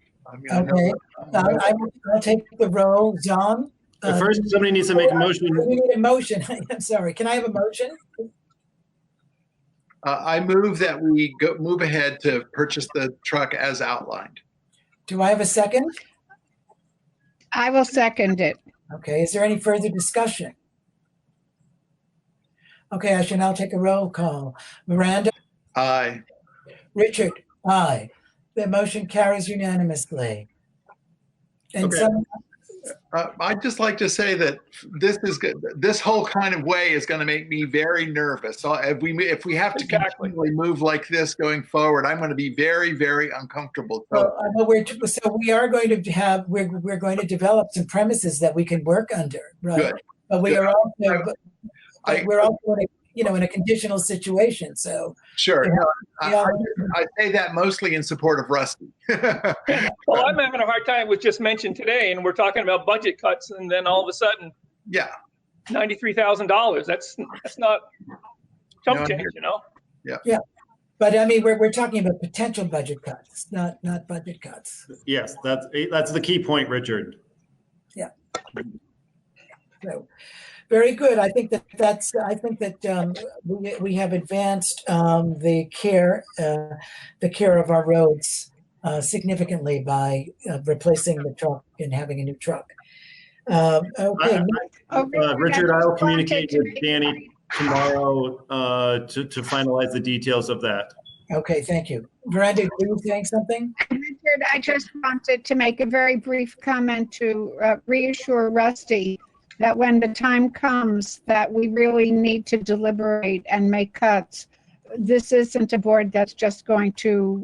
Okay. I'll take the roll. John? First, somebody needs to make a motion. We need a motion. I'm sorry. Can I have a motion? I move that we move ahead to purchase the truck as outlined. Do I have a second? I will second it. Okay. Is there any further discussion? Okay, I shall now take a roll call. Miranda? Aye. Richard? Aye. The motion carries unanimously. And Okay. I'd just like to say that this whole kind of way is going to make me very nervous. So if we have to continually move like this going forward, I'm going to be very, very uncomfortable. So we are going to have we're going to develop some premises that we can work under, right? Good. But we are also we're also in a conditional situation. So sure, I say that mostly in support of Rusty. Well, I'm having a hard time with just mentioned today, and we're talking about budget cuts, and then all of a sudden, $93,000. That's not chump change, Yeah. Yeah. But I mean, we're talking about potential budget cuts, not budget cuts. Yes, that's the key point, Richard. Yeah. So, very good. I think that we have advanced the care of our roads significantly by replacing the truck and having a new truck. Okay. Richard, I'll communicate with Danny tomorrow to finalize the details of that. Okay, thank you. Miranda, were you saying something? Richard, I just wanted to make a very brief comment to reassure Rusty that when the time comes that we really need to deliberate and make cuts, this isn't a board that's just going to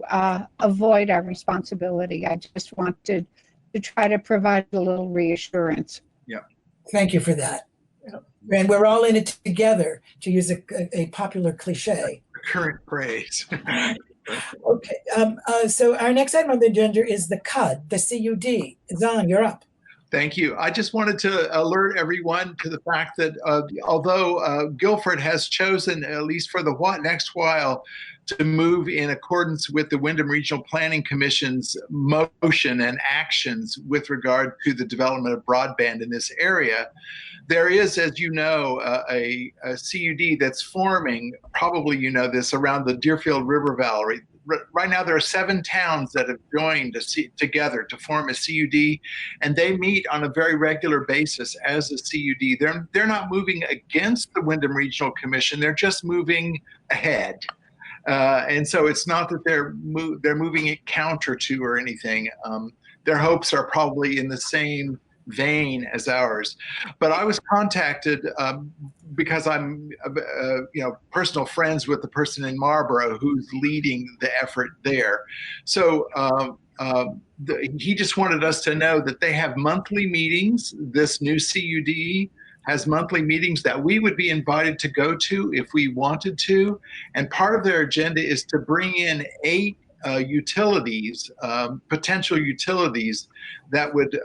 avoid our responsibility. I just wanted to try to provide a little reassurance. Yeah. Thank you for that. And we're all in it together, to use a popular cliche. Current phrase. Okay. So our next item on the agenda is the CUD, the CUD. Zon, you're up. Thank you. I just wanted to alert everyone to the fact that although Guilford has chosen, at least for the next while, to move in accordance with the Wyndham Regional Planning Commission's motion and actions with regard to the development of broadband in this area, there is, as you know, a CUD that's forming, probably you know this, around the Deerfield River Valley. Right now, there are 7 towns that have joined together to form a CUD, and they meet on a very regular basis as a CUD. They're not moving against the Wyndham Regional Commission; they're just moving ahead. And so it's not that they're moving it counter to or anything. Their hopes are probably in the same vein as ours. But I was contacted because I'm, personal friends with the person in Marlborough who's leading the effort there. So he just wanted us to know that they have monthly meetings. This new CUD has monthly meetings that we would be invited to go to if we wanted to. And part of their agenda is to bring in 8 utilities, potential utilities that would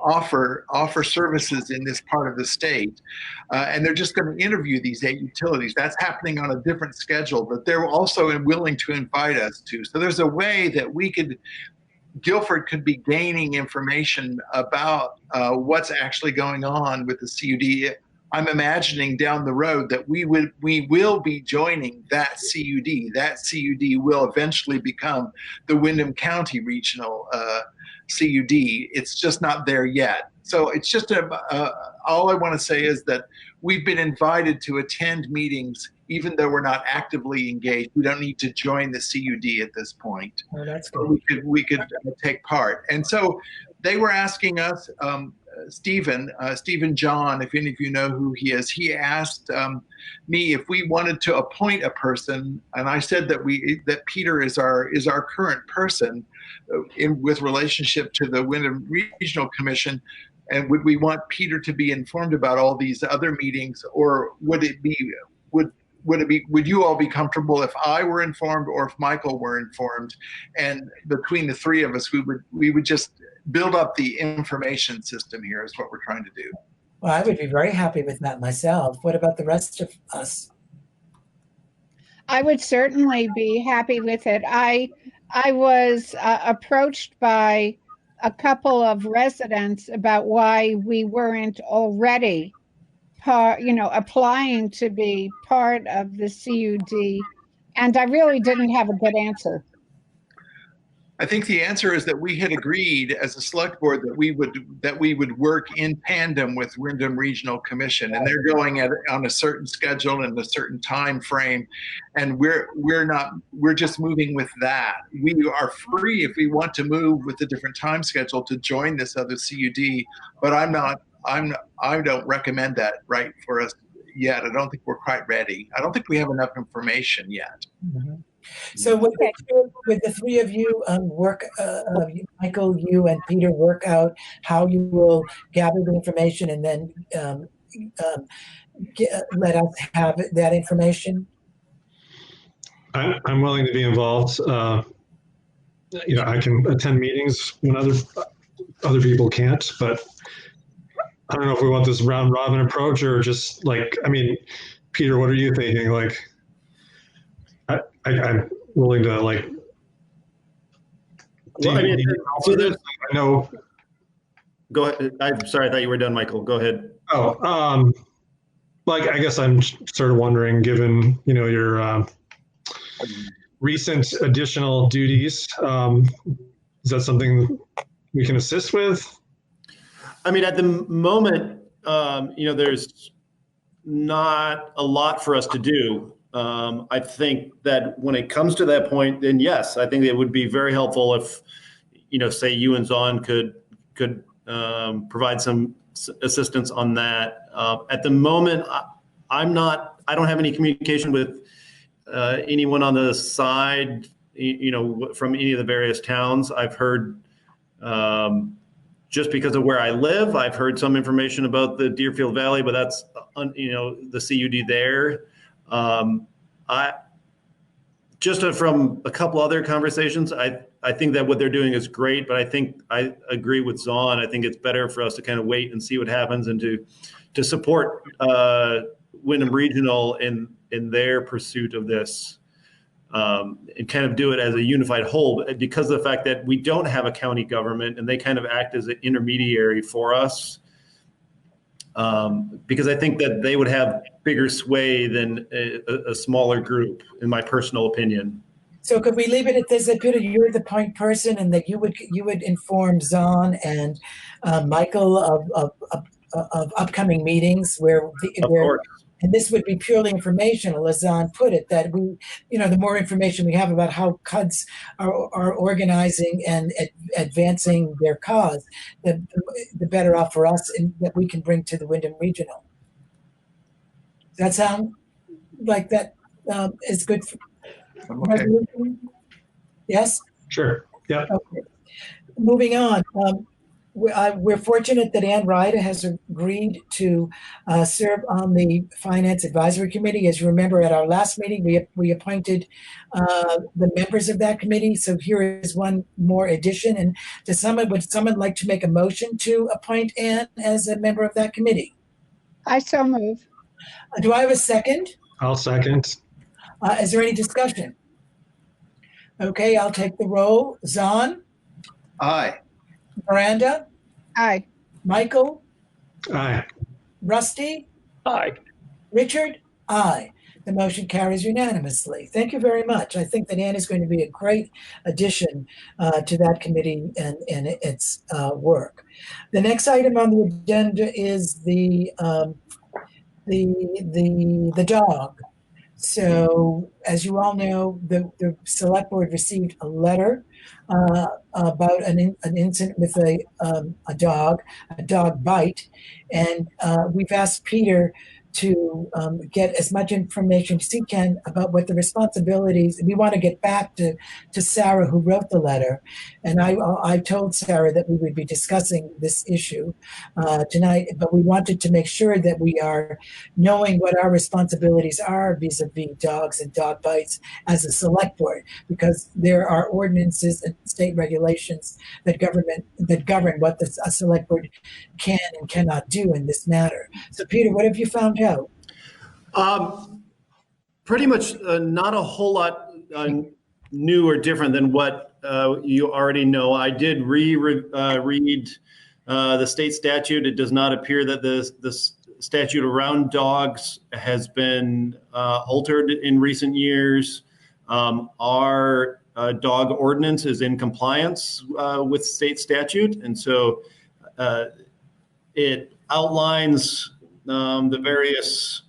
offer services in this part of the state. And they're just going to interview these 8 utilities. That's happening on a different schedule, but they're also willing to invite us to. So there's a way that Guilford could be gaining information about what's actually going on with the CUD. I'm imagining down the road that we will be joining that CUD. That CUD will eventually become the Wyndham County Regional CUD. It's just not there yet. So it's just all I want to say is that we've been invited to attend meetings, even though we're not actively engaged. We don't need to join the CUD at this point. Oh, that's good. We could take part. And so they were asking us, Stephen John, if any of you know who he is, he asked me if we wanted to appoint a person, and I said that Peter is our current person with relationship to the Wyndham Regional Commission, and would we want Peter to be informed about all these other meetings, or would you all be comfortable if I were informed or if Michael were informed, and between the 3 of us we would just build up the information system here is what we're trying to do. Well, I would be very happy with that myself. What about the rest of us? I would certainly be happy with it. I was approached by a couple of residents about why we weren't already applying to be part of the CUD, and I really didn't have a good answer. I think the answer is that we had agreed as a select board that we would work in tandem with Wyndham Regional Commission, and they're going on a certain schedule and a certain time frame, and we're just moving with that. We are free if we want to move with a different time schedule to join this other CUD, but I don't recommend that right for us yet. I don't think we're quite ready. I don't think we have enough information yet. Mm-hmm. So would the 3 of you work, Michael, you and Peter, work out how you will gather the information and then let us have that information? I'm willing to be involved. I can attend meetings when other people can't, but I don't know if we want this round robin approach or just Peter, what are you thinking? I'm willing to Well, I mean, so I know. Go ahead. I'm sorry, I thought you were done, Michael. Go ahead. Oh, I guess I'm sort of wondering, given your recent additional duties, is that something we can assist with? I mean, at the moment, there's not a lot for us to do. I think that when it comes to that point, then yes, I think it would be very helpful if, say you and Zon could provide some assistance on that. At the moment, I don't have any communication with anyone on the side, from any of the various towns. I've heard Just because of where I live, I've heard some information about the Deerfield Valley, but that's, the CUD there. From a couple other conversations, I think that what they're doing is great, but I agree with Zahn. I think it's better for us to kind of wait and see what happens and to support Wyndham Regional in their pursuit of this. And kind of do it as a unified whole, because of the fact that we don't have a county government and they kind of act as an intermediary for us. Because I think that they would have bigger sway than a smaller group, in my personal opinion. So could we leave it at this? That Peter, you're the point person, and that you would inform Zahn and Michael of upcoming meetings where and this would be purely informational, as Zahn put it, that we, the more information we have about how CUDs are organizing and advancing their cause, the better off for us, and that we can bring to the Wyndham Regional. Does that sound like that is good? Okay. Yes? Sure. Yeah. Okay. Moving on. We're fortunate that Ann Ryder has agreed to serve on the Finance Advisory Committee. As you remember, at our last meeting, we appointed the members of that committee. So here is one more addition. And would someone like to make a motion to appoint Ann as a member of that committee? I so move. Do I have a second? I'll second. Is there any discussion? Okay, I'll take the roll. Zahn? Aye. Miranda? Aye. Michael? Aye. Rusty? Aye. Richard? Aye. The motion carries unanimously. Thank you very much. I think that Ann is going to be a great addition to that committee and its work. The next item on the agenda is the dog. So, as you all know, the select board received a letter about an incident with a dog bite, and we've asked Peter to get as much information as he can about what the responsibilities. We want to get back to Sarah, who wrote the letter, and I told Sarah that we would be discussing this issue tonight, but we wanted to make sure that we are knowing what our responsibilities are vis-a-vis dogs and dog bites as a select board, because there are ordinances and state regulations that govern what a select board can and cannot do in this matter. So, Peter, what have you found out? Pretty much not a whole lot new or different than what you already know. I did read the state statute. It does not appear that the statute around dogs has been altered in recent years. Our dog ordinance is in compliance with state statute, and so it outlines the various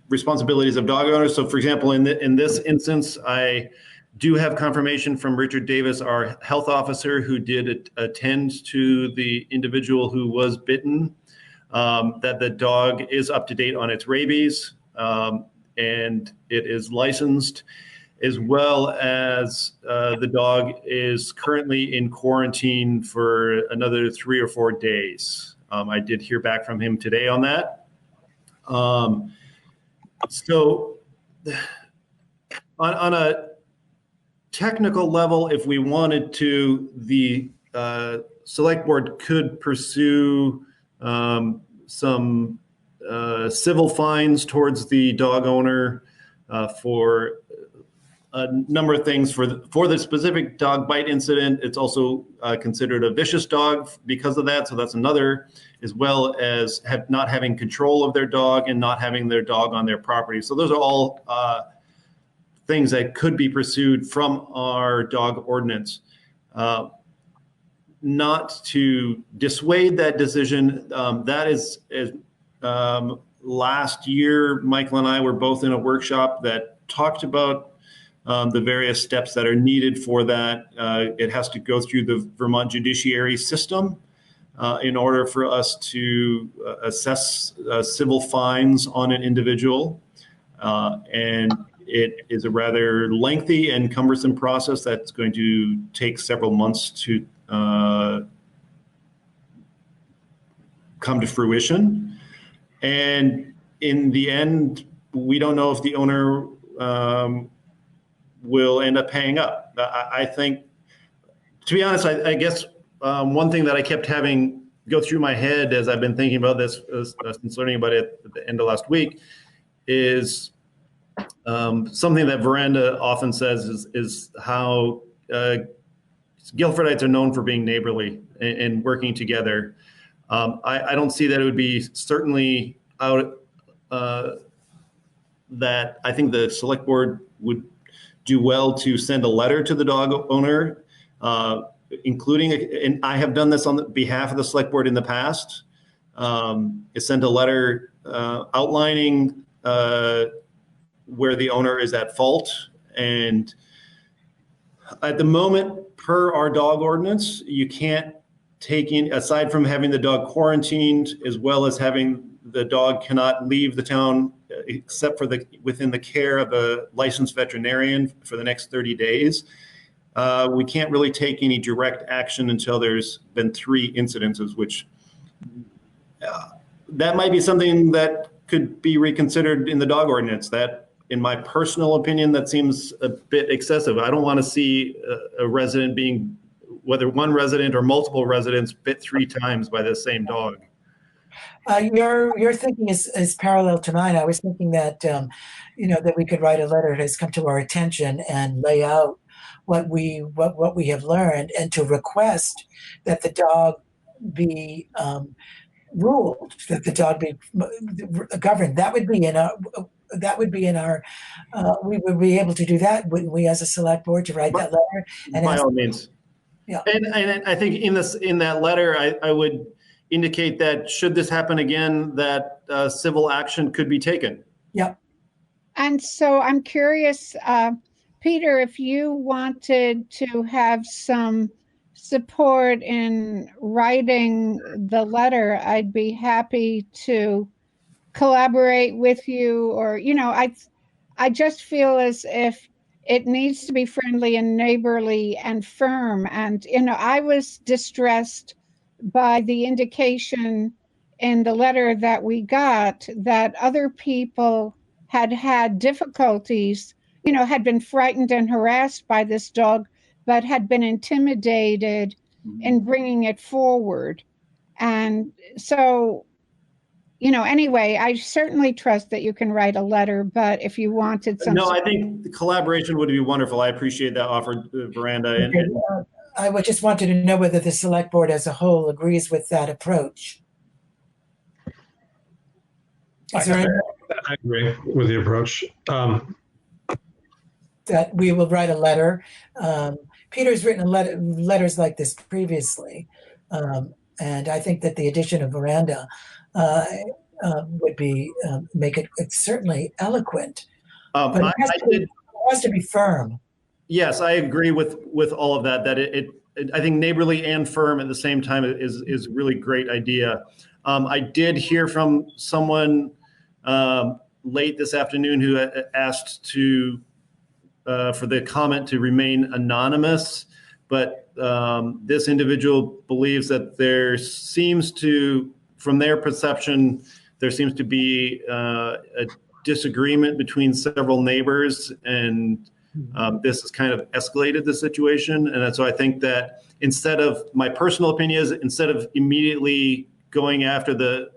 responsibilities of dog owners. So, for example, in this instance, I do have confirmation from Richard Davis, our health officer, who did attend to the individual who was bitten, that the dog is up to date on its rabies, and it is licensed, as well as the dog is currently in quarantine for another 3 or 4 days. I did hear back from him today on that. So on a technical level, if we wanted to, the select board could pursue some civil fines towards the dog owner for a number of things. For the specific dog bite incident, it's also considered a vicious dog because of that. So that's another, as well as not having control of their dog and not having their dog on their property. So those are all things that could be pursued from our dog ordinance. Not to dissuade that decision, that is last year, Michael and I were both in a workshop that talked about the various steps that are needed for that. It has to go through the Vermont judiciary system in order for us to assess civil fines on an individual. And it is a rather lengthy and cumbersome process that's going to take several months to come to fruition. And in the end, we don't know if the owner will end up paying up. I think, to be honest, I guess one thing that I kept having go through my head as I've been thinking about this, since learning about it at the end of last week, is something that Veranda often says is how Guilfordites are known for being neighborly and working together. I don't see that it would be certainly out that I think the select board would do well to send a letter to the dog owner, including, and I have done this on the behalf of the select board in the past, is send a letter outlining where the owner is at fault. And at the moment, per our dog ordinance, you can't take in, aside from having the dog quarantined, as well as having the dog cannot leave the town except for within the care of a licensed veterinarian for the next 30 days. We can't really take any direct action until there's been 3 incidences, which that might be something that could be reconsidered in the dog ordinance. That, in my personal opinion, that seems a bit excessive. I don't want to see a resident being, whether one resident or multiple residents, bit 3 times by the same dog. Your thinking is parallel to mine. I was thinking that, that we could write a letter that has come to our attention and lay out what we have learned, and to request that the dog be ruled, that the dog be governed. That would be in our. We would be able to do that, wouldn't we, as a select board, to write that letter? And by all means. Yeah. And I think in that letter, I would indicate that should this happen again, that civil action could be taken. Yep. And so I'm curious, Peter, if you wanted to have some support in writing the letter, I'd be happy to collaborate with you. Or, I just feel as if it needs to be friendly and neighborly and firm. And, I was distressed by the indication in the letter that we got that other people had difficulties, had been frightened and harassed by this dog, but had been intimidated in bringing it forward. And so, anyway, I certainly trust that you can write a letter, but if you wanted some... No, I think the collaboration would be wonderful. I appreciate that offer, Veranda. Okay. I would just wanted to know whether the select board as a whole agrees with that approach. I agree with the approach. That we will write a letter. Peter's written letters like this previously, and I think that the addition of Veranda would be make it certainly eloquent, but it has to be firm. Yes, I agree with all of that. That I think neighborly and firm at the same time is a really great idea. I did hear from someone late this afternoon who asked for the comment to remain anonymous, but this individual believes that there seems to, from their perception, there seems to be a disagreement between several neighbors, and this has kind of escalated the situation. And so I think that my personal opinion is, instead of immediately going after the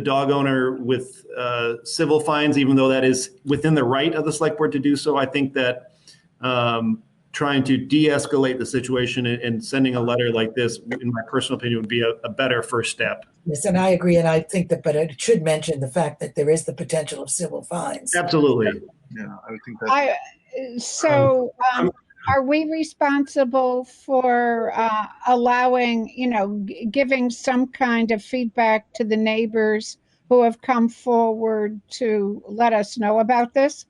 dog owner with civil fines, even though that is within the right of the select board to do so, I think that trying to de-escalate the situation and sending a letter like this, in my personal opinion, would be a better first step. Yes, and I agree, and I think that, but it should mention the fact that there is the potential of civil fines. Absolutely. Yeah, I would think that. Are we responsible for allowing, giving some kind of feedback to the neighbors who have come forward to let us know about this?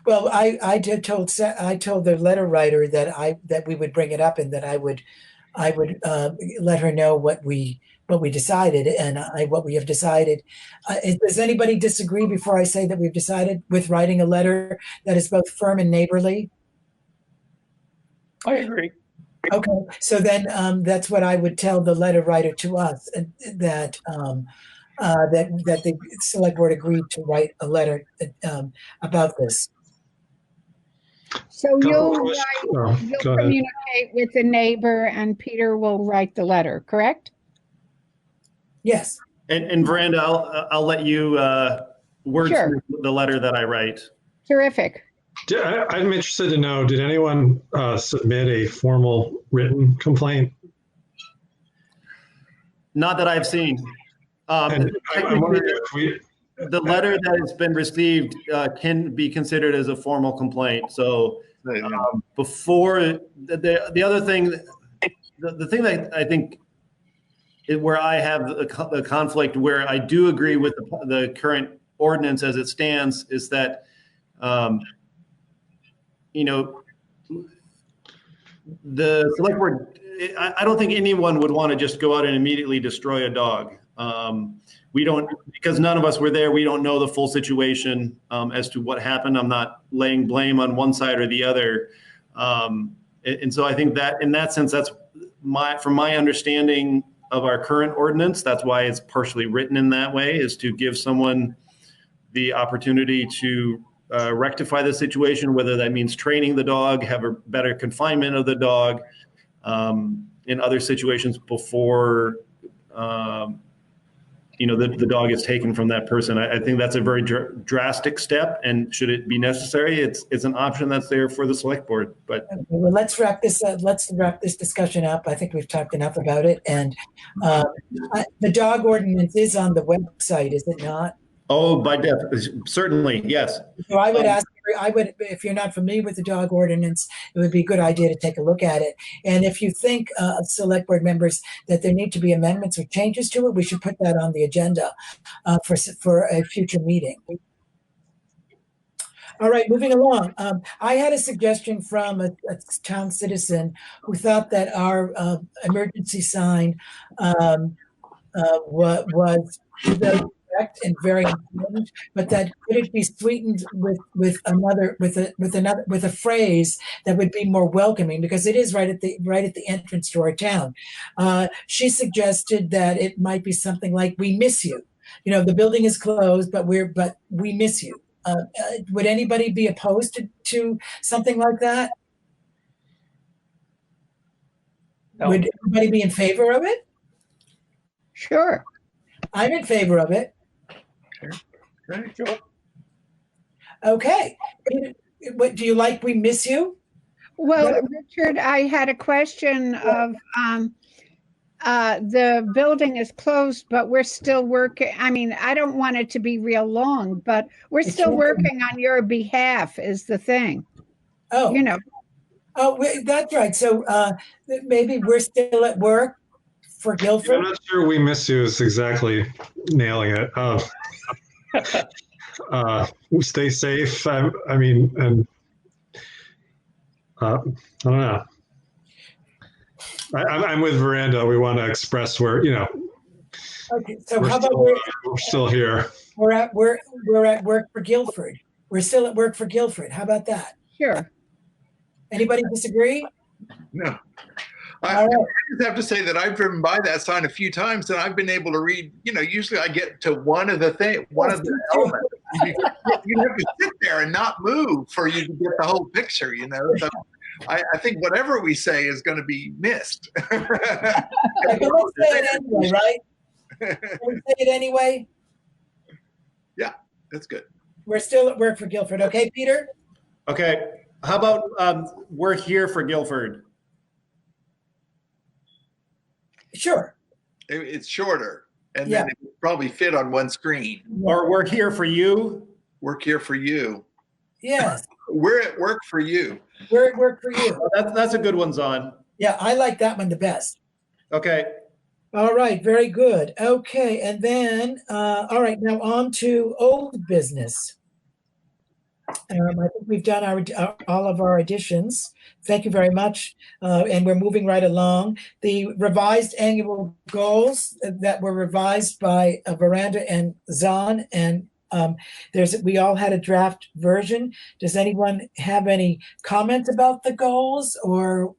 Well, I told the letter writer that we would bring it up, and that I would let her know what we decided, and what we have decided. Does anybody disagree before I say that we've decided with writing a letter that is both firm and neighborly? I agree. Okay, so then that's what I would tell the letter writer to us, that that the select board agreed to write a letter about this. So Couple you'll questions. write, Oh, you'll go ahead. communicate with the neighbor and Peter will write the letter, correct? Yes. And Veranda, I'll let you wordsmith Sure. the letter that I write. Terrific. I'm interested to know, did anyone submit a formal written complaint? Not that I've seen. And I'm wondering if we, the letter that has been received can be considered as a formal complaint. So before the other thing, the thing that I think where I have a conflict, where I do agree with the current ordinance as it stands, is that the select board, I don't think anyone would want to just go out and immediately destroy a dog. We don't, because none of us were there, we don't know the full situation as to what happened. I'm not laying blame on one side or the other. And so I think that in that sense, that's from my understanding of our current ordinance, that's why it's partially written in that way, is to give someone the opportunity to rectify the situation, whether that means training the dog, have a better confinement of the dog in other situations before the dog is taken from that person. I think that's a very drastic step, and should it be necessary, it's an option that's there for the select board. But okay, well, let's wrap this up. Let's wrap this discussion up. I think we've talked enough about it. And the dog ordinance is on the website, is it not? oh, certainly, yes. So I would ask, if you're not familiar with the dog ordinance, it would be a good idea to take a look at it. And if you think of select board members that there need to be amendments or changes to it, we should put that on the agenda for a future meeting. All right, moving along. I had a suggestion from a town citizen who thought that our emergency sign was very correct and very important, but that could it be sweetened with a phrase that would be more welcoming, because it is right at the entrance to our town. She suggested that it might be something like, "We miss you." The building is closed, but we miss you. Would anybody be opposed to something like that? No. Would anybody be in favor of it? Sure. I'm in favor of it. Sure. Okay. What do you like? We miss you? Well, Richard, I had a question of the building is closed, but we're still working. I mean, I don't want it to be real long, but we're still working on your behalf is the thing. Oh. Oh, that's right. So maybe we're still at work for Guilford? I'm not sure "we miss you" is exactly nailing it. Stay safe. I mean, and I don't know. I'm with Veranda. We want to express where, Okay, so we're how about we're still here. We're at work for Guilford. We're still at work for Guilford. How about that? Sure. Anybody disagree? No. I just have to say that I've driven by that sign a few times, and I've been able to read. Usually I get to one of the elements. You have to sit there and not move for you to get the whole picture. So I think whatever we say is going to be missed. But let's say it anyway, right? Can we say it anyway? Yeah, that's good. We're still at work for Guilford. Okay, Peter? Okay. How about we're here for Guilford? Sure. It's shorter, and Yeah. then it would probably fit on one screen. Or work here for you? Work here for you. Yes. We're at work for you. We're at work for you. That's a good one, Zon. Yeah, I like that one the best. Okay. All right, very good. Okay, and then, all right, now on to old business. I think we've done all of our additions. Thank you very much. And we're moving right along. The revised annual goals that were revised by Veranda and Zahn, and we all had a draft version. Does anyone have any comments about the goals, or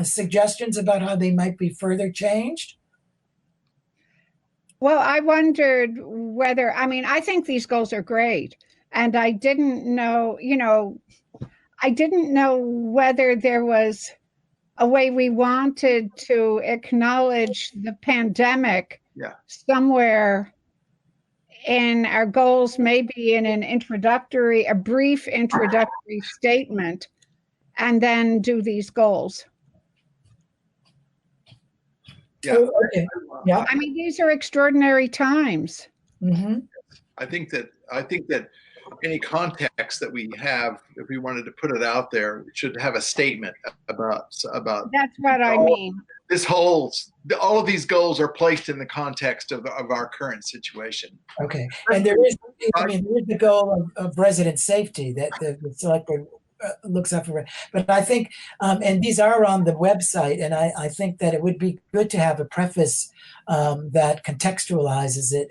suggestions about how they might be further changed? Well, I wondered whether, I mean, I think these goals are great. And I didn't know, I didn't know whether there was a way we wanted to acknowledge the pandemic somewhere in our goals, maybe in an introductory, a brief introductory statement, and then do these goals. Yeah. Okay. Yeah. I mean, these are extraordinary times. Mm-hmm. I think that any context that we have, if we wanted to put it out there, should have a statement about. That's what I mean. All of these goals are placed in the context of our current situation. Okay, and there is the goal of resident safety that the select board looks out for. But I think, and these are on the website, and I think that it would be good to have a preface that contextualizes it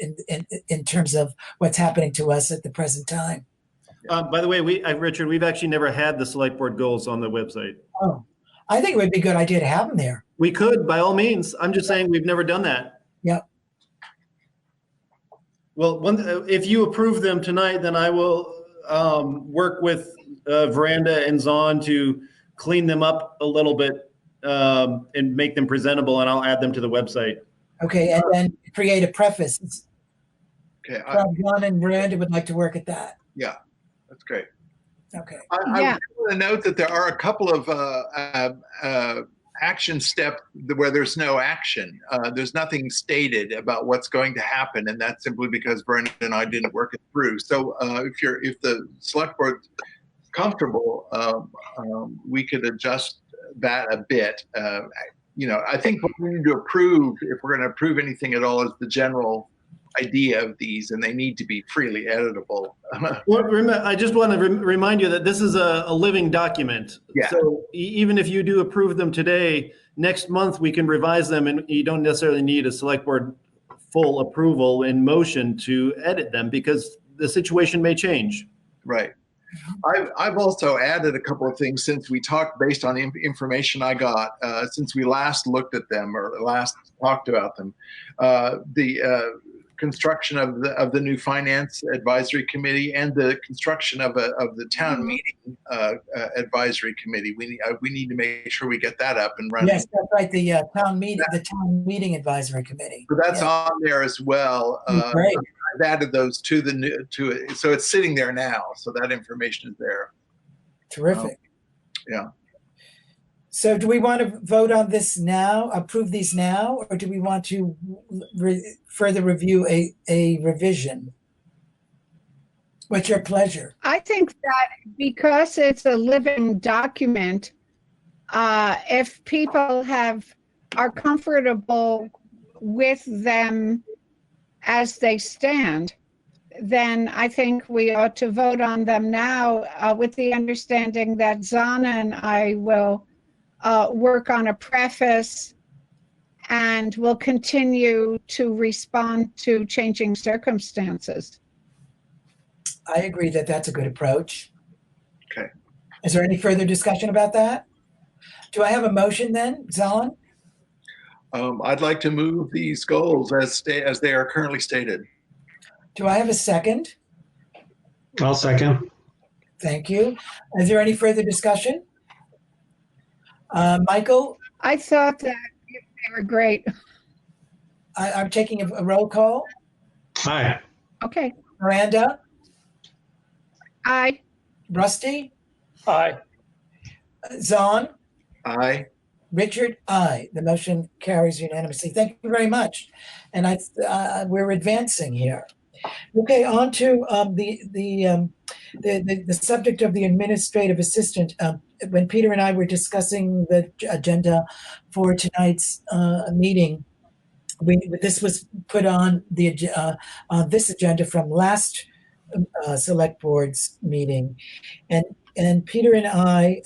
in terms of what's happening to us at the present time. By the way, Richard, we've actually never had the select board goals on the website. Oh, I think it would be a good idea to have them there. We could, by all means. I'm just saying we've never done that. Yep. Well, if you approve them tonight, then I will work with Veranda and Zahn to clean them up a little bit and make them presentable, and I'll add them to the website. Okay, and then create a preface. Okay. John and Veranda would like to work at that. Yeah, that's great. Okay. I want to note that there are a couple of action steps where there's no action. There's nothing stated about what's going to happen, and that's simply because Vernon and I didn't work it through. So if the select board is comfortable, we could adjust that a bit. I think what we need to approve, if we're going to approve anything at all, is the general idea of these, and they need to be freely editable. Well, I just want to remind you that this is a living document. Yeah. So even if you do approve them today, next month we can revise them, and you don't necessarily need a select board full approval in motion to edit them because the situation may change. Right. I've also added a couple of things since we talked based on information I got since we last looked at them or last talked about them. The construction of the new finance advisory committee and the construction of the town meeting advisory committee. We need to make sure we get that up and running. Yes, that's right. The town meeting advisory committee. So that's on there as well. Great. I've added those to it, so it's sitting there now. So that information is there. Terrific. Yeah. So do we want to vote on this now, approve these now, or do we want to further review a revision? What's your pleasure? I think that because it's a living document, if people are comfortable with them as they stand, then I think we ought to vote on them now with the understanding that Zana and I will work on a preface and will continue to respond to changing circumstances. I agree that that's a good approach. Okay. Is there any further discussion about that? Do I have a motion then, Zahn? I'd like to move these goals as they are currently stated. Do I have a second? I'll second. Thank you. Is there any further discussion? Michael? I thought that they were great. I'm taking a roll call. Hi. Okay. Miranda? Aye. Rusty? Aye. Zahn? Aye. Richard? Aye. The motion carries unanimously. Thank you very much. And we're advancing here. Okay, on to the subject of the administrative assistant. When Peter and I were discussing the agenda for tonight's meeting, this was put on this agenda from last select board's meeting, and Peter and I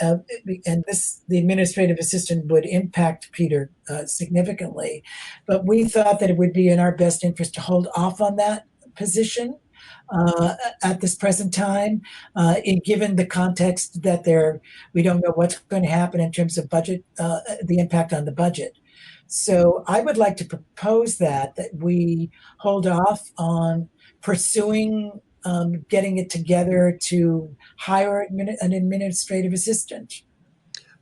the administrative assistant would impact Peter significantly, but we thought that it would be in our best interest to hold off on that position at this present time, given the context that we don't know what's going to happen in terms of budget, the impact on the budget. So I would like to propose that we hold off on pursuing getting it together to hire an administrative assistant.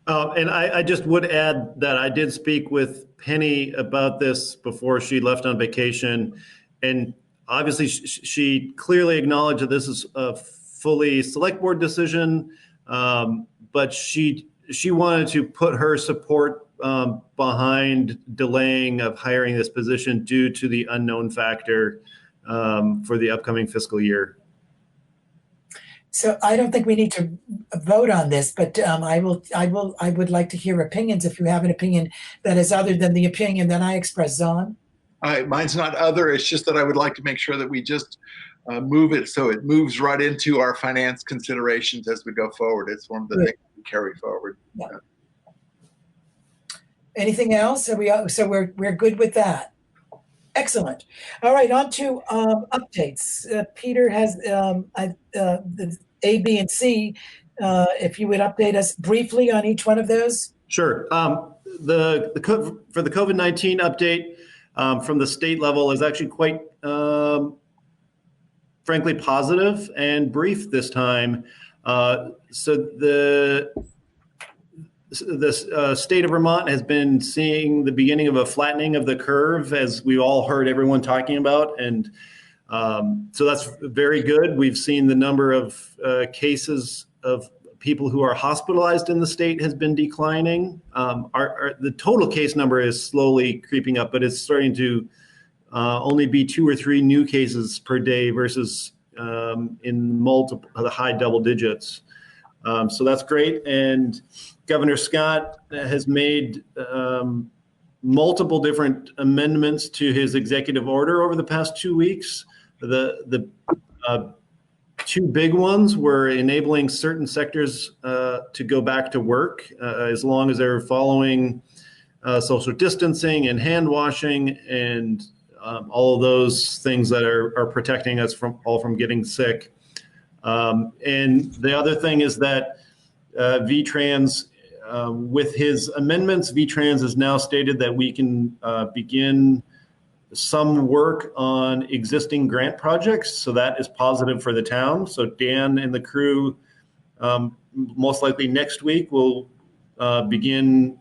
And I just would add that I did speak with Penny about this before she left on vacation. And obviously, she clearly acknowledged that this is a fully select board decision, but she wanted to put her support behind delaying of hiring this position due to the unknown factor for the upcoming fiscal year. So I don't think we need to vote on this, but I would like to hear opinions if you have an opinion that is other than the opinion that I expressed, Zon. Mine's not other. It's just that I would like to make sure that we just move it so it moves right into our finance considerations as we go forward. It's one of the things we carry forward. Yeah. Anything else? We're good with that. Excellent. All right, on to updates. Peter has the A, B, and C. If you would update us briefly on each one of those. Sure. For the COVID-19 update from the state level is actually quite, frankly, positive and brief this time. So the state of Vermont has been seeing the beginning of a flattening of the curve, as we all heard everyone talking about. And so that's very good. We've seen the number of cases of people who are hospitalized in the state has been declining. The total case number is slowly creeping up, but it's starting to only be 2 or 3 new cases per day versus in the high double digits. So that's great. And Governor Scott has made multiple different amendments to his executive order over the past 2 weeks. The 2 big ones were enabling certain sectors to go back to work as long as they're following social distancing and hand washing and all of those things that are protecting us from getting sick. And the other thing is that VTrans, with his amendments, VTrans has now stated that we can begin some work on existing grant projects. So that is positive for the town. So Dan and the crew, most likely next week, will begin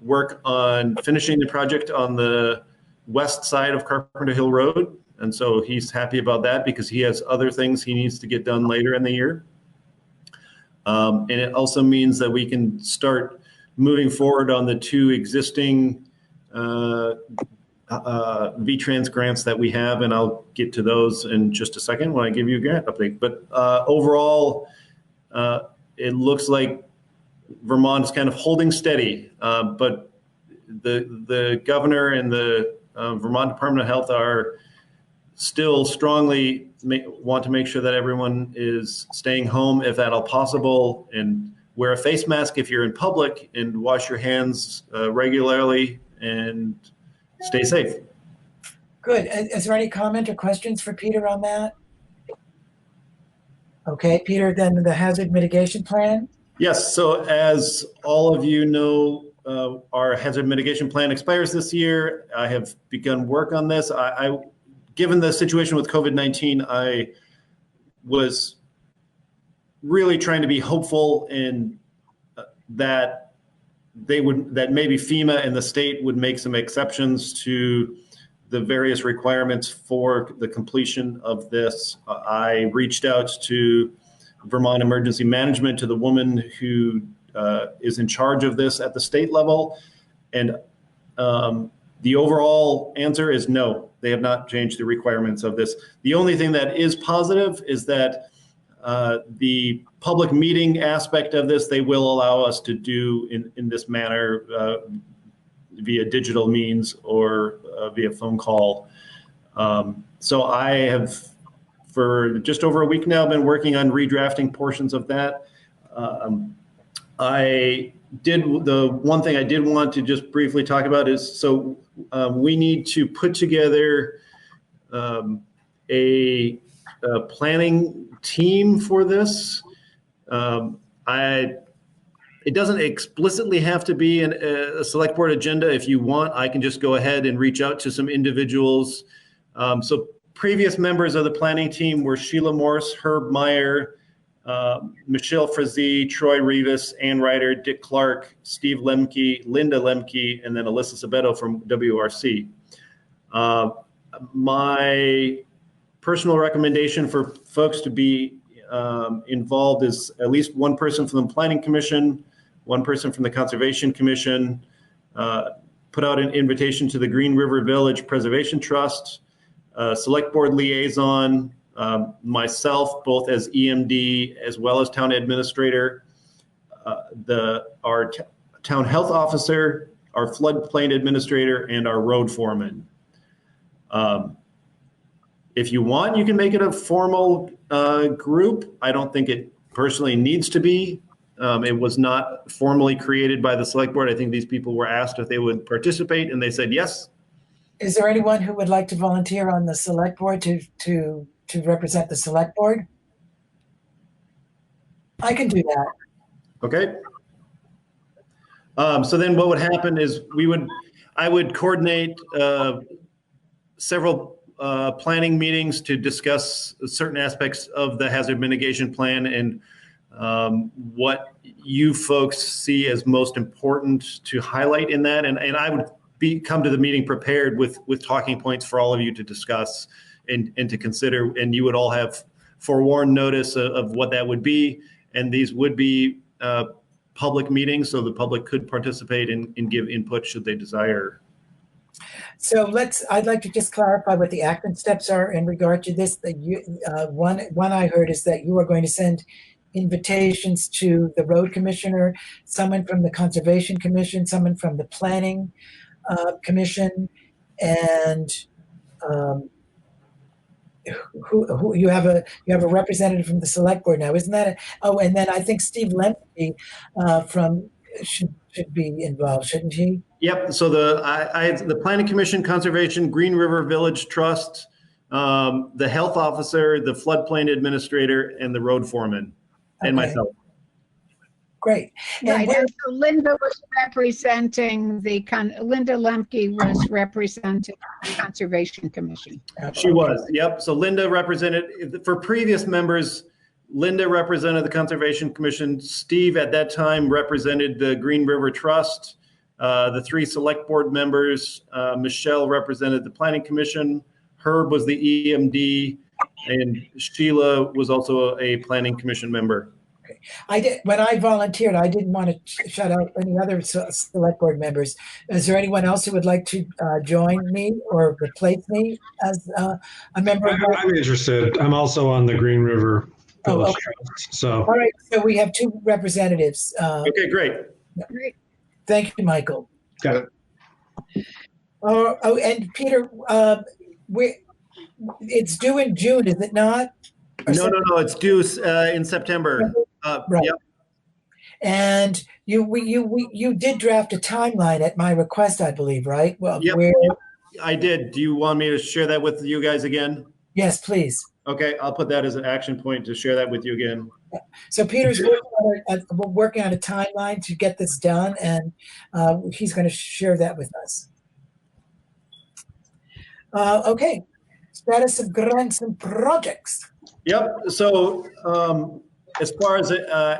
work on finishing the project on the west side of Carpenter Hill Road. And so he's happy about that because he has other things he needs to get done later in the year. And it also means that we can start moving forward on the 2 existing VTrans grants that we have, and I'll get to those in just a second when I give you a grant update. But overall, it looks like Vermont is kind of holding steady, but the governor and the Vermont Department of Health are still strongly want to make sure that everyone is staying home if at all possible, and wear a face mask if you're in public, and wash your hands regularly, and stay safe. Good. Is there any comment or questions for Peter on that? Okay, Peter, then the hazard mitigation plan. Yes, so as all of you know, our hazard mitigation plan expires this year. I have begun work on this. Given the situation with COVID-19, I was really trying to be hopeful in that maybe FEMA and the state would make some exceptions to the various requirements for the completion of this. I reached out to Vermont Emergency Management, to the woman who is in charge of this at the state level, and the overall answer is no. They have not changed the requirements of this. The only thing that is positive is that the public meeting aspect of this, they will allow us to do in this manner via digital means or via phone call. So I have, for just over a week now, been working on redrafting portions of that. The one thing I did want to just briefly talk about is, so we need to put together a planning team for this. It doesn't explicitly have to be a select board agenda. If you want, I can just go ahead and reach out to some individuals. So previous members of the planning team were Sheila Morse, Herb Meyer, Michelle Frazee, Troy Rivas, Ann Ryder, Dick Clark, Steve Lemke, Linda Lemke, and then Alyssa Sabeto from WRC. My personal recommendation for folks to be involved is at least one person from the Planning Commission, one person from the Conservation Commission, put out an invitation to the Green River Village Preservation Trust, Select Board Liaison, myself, both as EMD as well as Town Administrator, our Town Health Officer, our Floodplain Administrator, and our Road Foreman. If you want, you can make it a formal group. I don't think it personally needs to be. It was not formally created by the select board. I think these people were asked if they would participate, and they said yes. Is there anyone who would like to volunteer on the select board to represent the select board? I can do that. Okay. So then what would happen is I would coordinate several planning meetings to discuss certain aspects of the hazard mitigation plan and what you folks see as most important to highlight in that. And I would come to the meeting prepared with talking points for all of you to discuss and to consider. And you would all have forewarned notice of what that would be. And these would be public meetings, so the public could participate and give input should they desire. So I'd like to just clarify what the action steps are in regard to this. One I heard is that you are going to send invitations to the road commissioner, someone from the Conservation Commission, someone from the Planning Commission, and who you have a representative from the Select Board now, isn't that? And then I think Steve Lemke should be involved, shouldn't he? Yep. So the Planning Commission, Conservation, Green River Village Trust, the Health Officer, the Floodplain Administrator, and the Road Foreman, and myself. Great. Right, and so Linda was representing Linda Lemke was representing the Conservation Commission. She was, yep. So Linda represented, for previous members, Linda represented the Conservation Commission. Steve at that time represented the Green River Trust. The three select board members, Michelle represented the Planning Commission. Herb was the EMD, and Sheila was also a Planning Commission member. When I volunteered, I didn't want to shut out any other select board members. Is there anyone else who would like to join me or replace me as a member? I'm interested. I'm also on the Green River Village Trust. So. All right. So we have two representatives. Okay, great. Great. Thank you, Michael. Got it. And Peter, it's due in June, is it not? No, it's due in September. Right. Yep. And you did draft a timeline at my request, I believe, right? Well, yep. I did. Do you want me to share that with you guys again? Yes, please. Okay, I'll put that as an action point to share that with you again. So Peter's working on a timeline to get this done, and he's going to share that with us. Okay, status of grants and projects. Yep. So as far as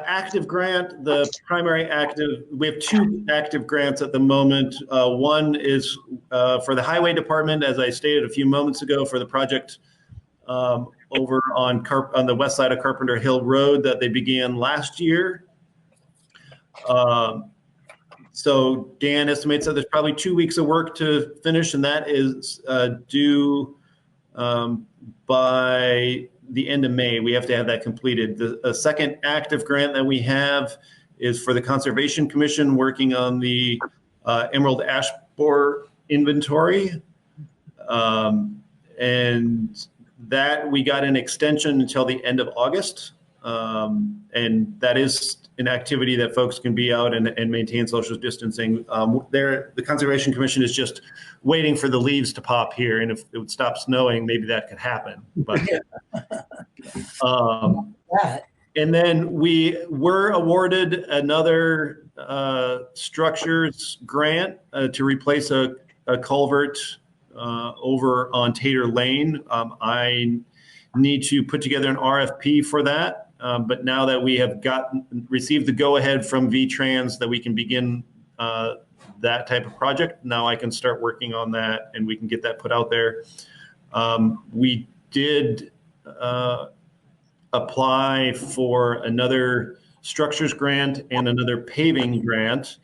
active grant, the primary active, we have two active grants at the moment. One is for the Highway Department, as I stated a few moments ago, for the project over on the west side of Carpenter Hill Road that they began last year. So Dan estimates that there's probably 2 weeks of work to finish, and that is due by the end of May. We have to have that completed. The second active grant that we have is for the Conservation Commission working on the Emerald Ash Borer inventory. And that we got an extension until the end of August. And that is an activity that folks can be out and maintain social distancing. The Conservation Commission is just waiting for the leaves to pop here. And if it would stop snowing, maybe that could happen. But and then we were awarded another structures grant to replace a culvert over on Tater Lane. I need to put together an RFP for that. But now that we have received the go-ahead from VTrans that we can begin that type of project, now I can start working on that and we can get that put out there. We did apply for another structures grant and another paving grant.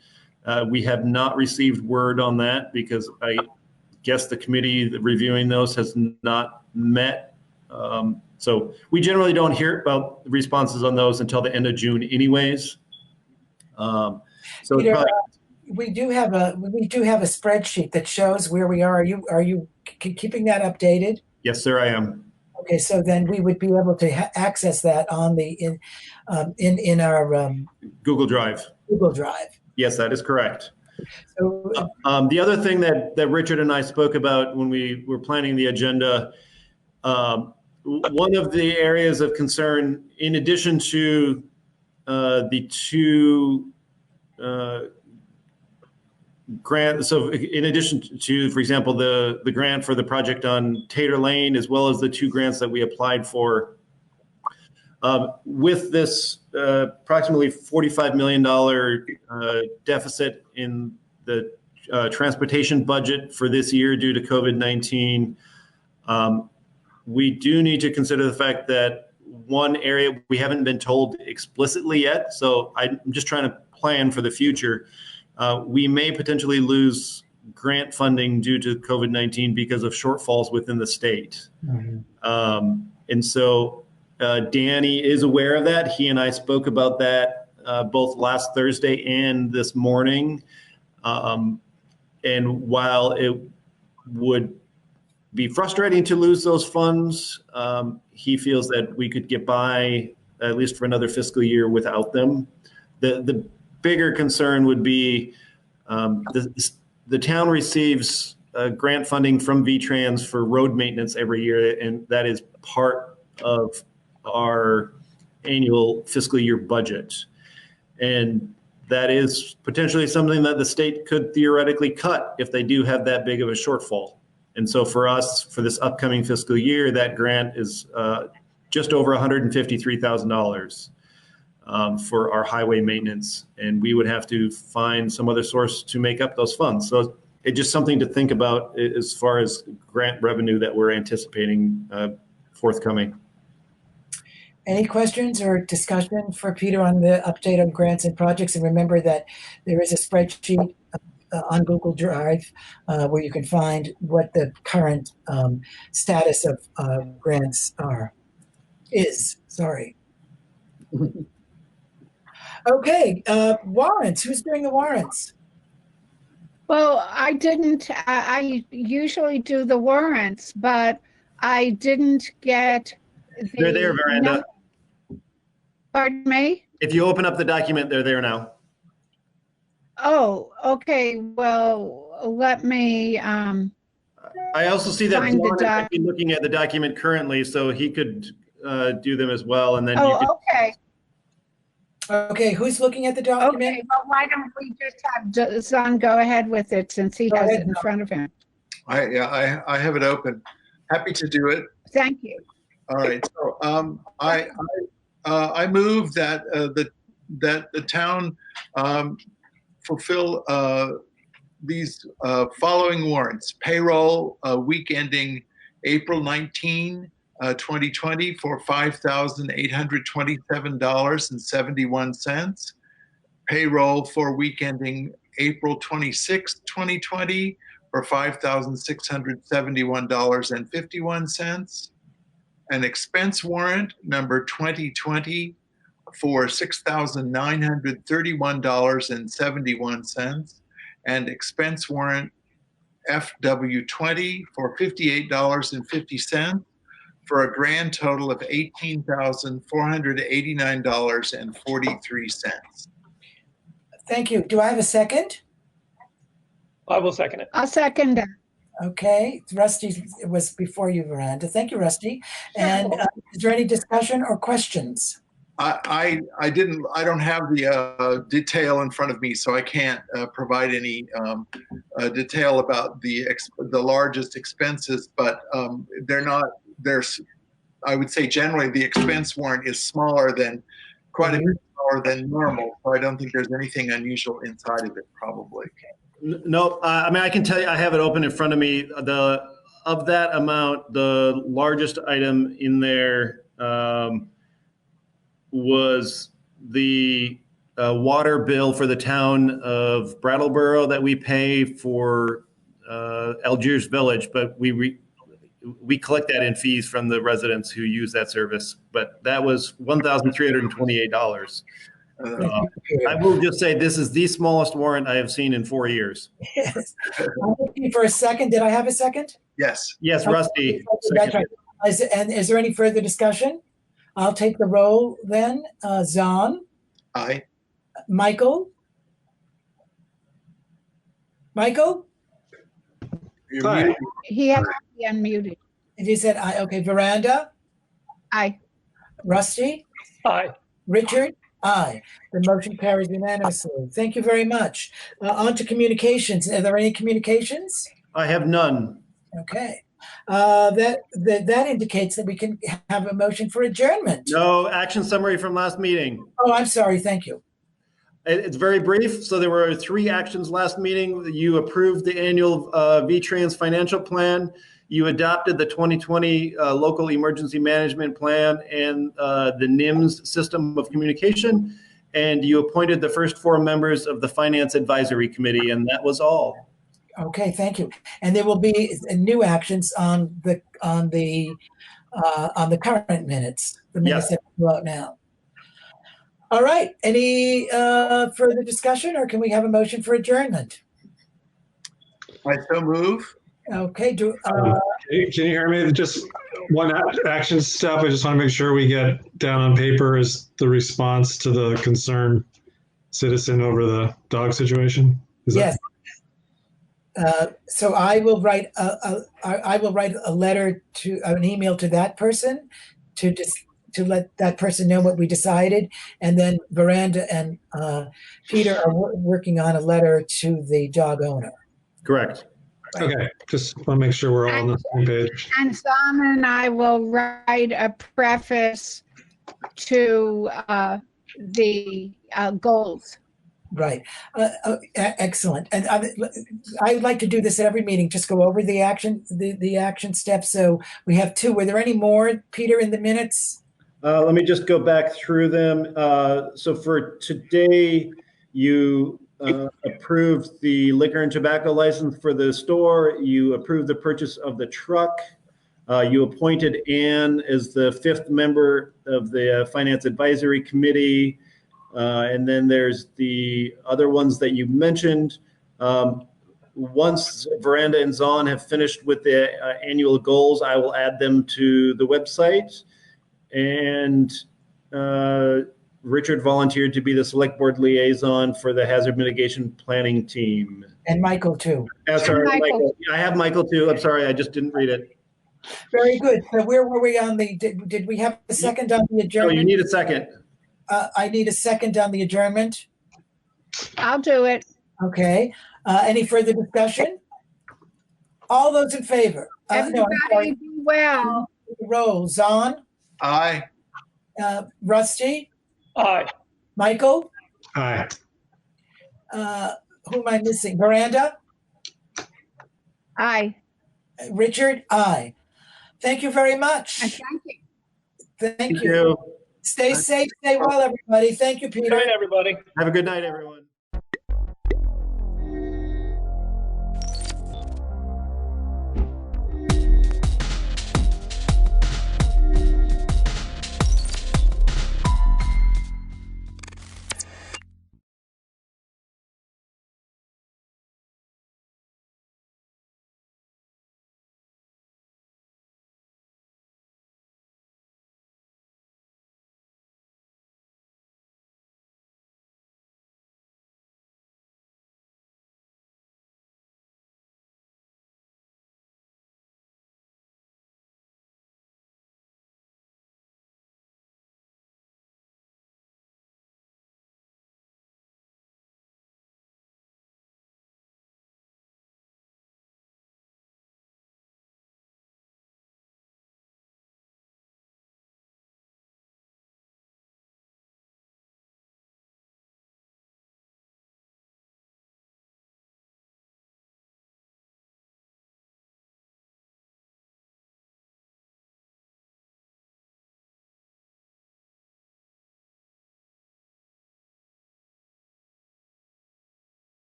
We have not received word on that because I guess the committee reviewing those has not met. So we generally don't hear about responses on those until the end of June anyways. So Peter, probably, we do have a spreadsheet that shows where we are. Are you keeping that updated? yes, sir, I am. Okay, so then we would be able to access that on in our Google Drive. Google Drive. Yes, that is correct. So, the other thing that Richard and I spoke about when we were planning the agenda, one of the areas of concern, in addition to the two grants, so in addition to, for example, the grant for the project on Tater Lane, as well as the two grants that we applied for, with this approximately $45 million deficit in the transportation budget for this year due to COVID-19, we do need to consider the fact that one area we haven't been told explicitly yet, so I'm just trying to plan for the future. We may potentially lose grant funding due to COVID-19 because of shortfalls within the state. Mm-hmm. And so Danny is aware of that. He and I spoke about that both last Thursday and this morning. And while it would be frustrating to lose those funds, he feels that we could get by at least for another fiscal year without them. The bigger concern would be the town receives grant funding from VTrans for road maintenance every year, and that is part of our annual fiscal year budget. And that is potentially something that the state could theoretically cut if they do have that big of a shortfall. And so for us, for this upcoming fiscal year, that grant is just over $153,000 for our highway maintenance. And we would have to find some other source to make up those funds. So it's just something to think about as far as grant revenue that we're anticipating forthcoming. Any questions or discussion for Peter on the update on grants and projects? And remember that there is a spreadsheet on Google Drive where you can find what the current status of grants is. Sorry. Okay, warrants. Who's doing the warrants? Well, I didn't. I usually do the warrants, but I didn't get They're there, Veranda. Pardon me? If you open up the document, they're there now. Oh, okay. Well, let me. I also see that Vaughn has been looking at the document currently, so he could do them as well, and then you could. Okay. Okay, who's looking at the document? Okay, well, why don't we just have Zahn go ahead with it since he has it in front of him? I have it open. Happy to do it. Thank you. All right. So I move that the town fulfill these following warrants: payroll week ending April 19, 2020 for $5,827.71. Payroll for week ending April 26, 2020 for $5,671.51. An expense warrant number 2020 for $6,931.71, and expense warrant FW20 for $58.50 for a grand total of $18,489.43. Thank you. Do I have a second? I will second it. I'll second that. Okay, Rusty was before you, Miranda. Thank you, Rusty. And is there any discussion or questions? I don't have the detail in front of me, so I can't provide any detail about the largest expenses, but I would say generally the expense warrant is smaller than, quite a bit smaller than normal, so I don't think there's anything unusual inside of it, probably. No, I mean, I can tell you, I have it open in front of me. Of that amount, the largest item in there was the water bill for the town of Brattleboro that we pay for Algiers Village, but we collect that in fees from the residents who use that service. But that was $1,328. I will just say this is the smallest warrant I have seen in 4 years. Yes. I'm looking for a second. Did I have a second? Yes. Yes, Rusty. That's right. And is there any further discussion? I'll take the roll then. Zahn? Aye. Michael? Michael? Aye. He has to be unmuted. He said aye. Okay. Veranda? Aye. Rusty? Aye. Richard? Aye. The motion carries unanimously. Thank you very much. On to communications. Are there any communications? I have none. Okay. That indicates that we can have a motion for adjournment. No action summary from last meeting. Oh, I'm sorry. Thank you. It's very brief. So there were 3 actions last meeting. You approved the annual VTrans financial plan. You adopted the 2020 local emergency management plan and the NIMS system of communication. And you appointed the first 4 members of the finance advisory committee, and that was all. Okay, thank you. And there will be new actions on the current minutes. The minutes that go out now. All right. Any further discussion, or can we have a motion for adjournment? I so move. Okay. Can you hear me? Just one action step. I just want to make sure we get down on paper is the response to the concerned citizen over the dog situation. Yes. So I will write a letter to an email to that person to let that person know what we decided, and then Veranda and Peter are working on a letter to the dog owner. Correct. Okay, just want to make sure we're all on the same page. And Zahn and I will write a preface to the goals. Right. Excellent. And I would like to do this at every meeting, just go over the action steps. So we have 2. Were there any more, Peter, in the minutes? Let me just go back through them. So for today, you approved the liquor and tobacco license for the store. You approved the purchase of the truck. You appointed Ann as the 5th member of the Finance Advisory Committee. And then there's the other ones that you mentioned. Once Veranda and Zahn have finished with the annual goals, I will add them to the website. And Richard volunteered to be the select board liaison for the hazard mitigation planning team. And Michael too. Sorry, Michael. I have Michael too. I'm sorry, I just didn't read it. Very good. So where were we on the, did we have a second on the adjournment? Oh, you need a second. I need a second on the adjournment. I'll do it. Okay. Any further discussion? All those in favor? Everybody be well. Roll. Zahn? Aye. Rusty? Aye. Michael? Aye. Who am I missing? Miranda? Aye. Richard? Aye. Thank you very much. Thank you. Thank you. Stay safe, stay well, everybody. Thank you, Peter. Good night, everybody. Have a good night, everyone.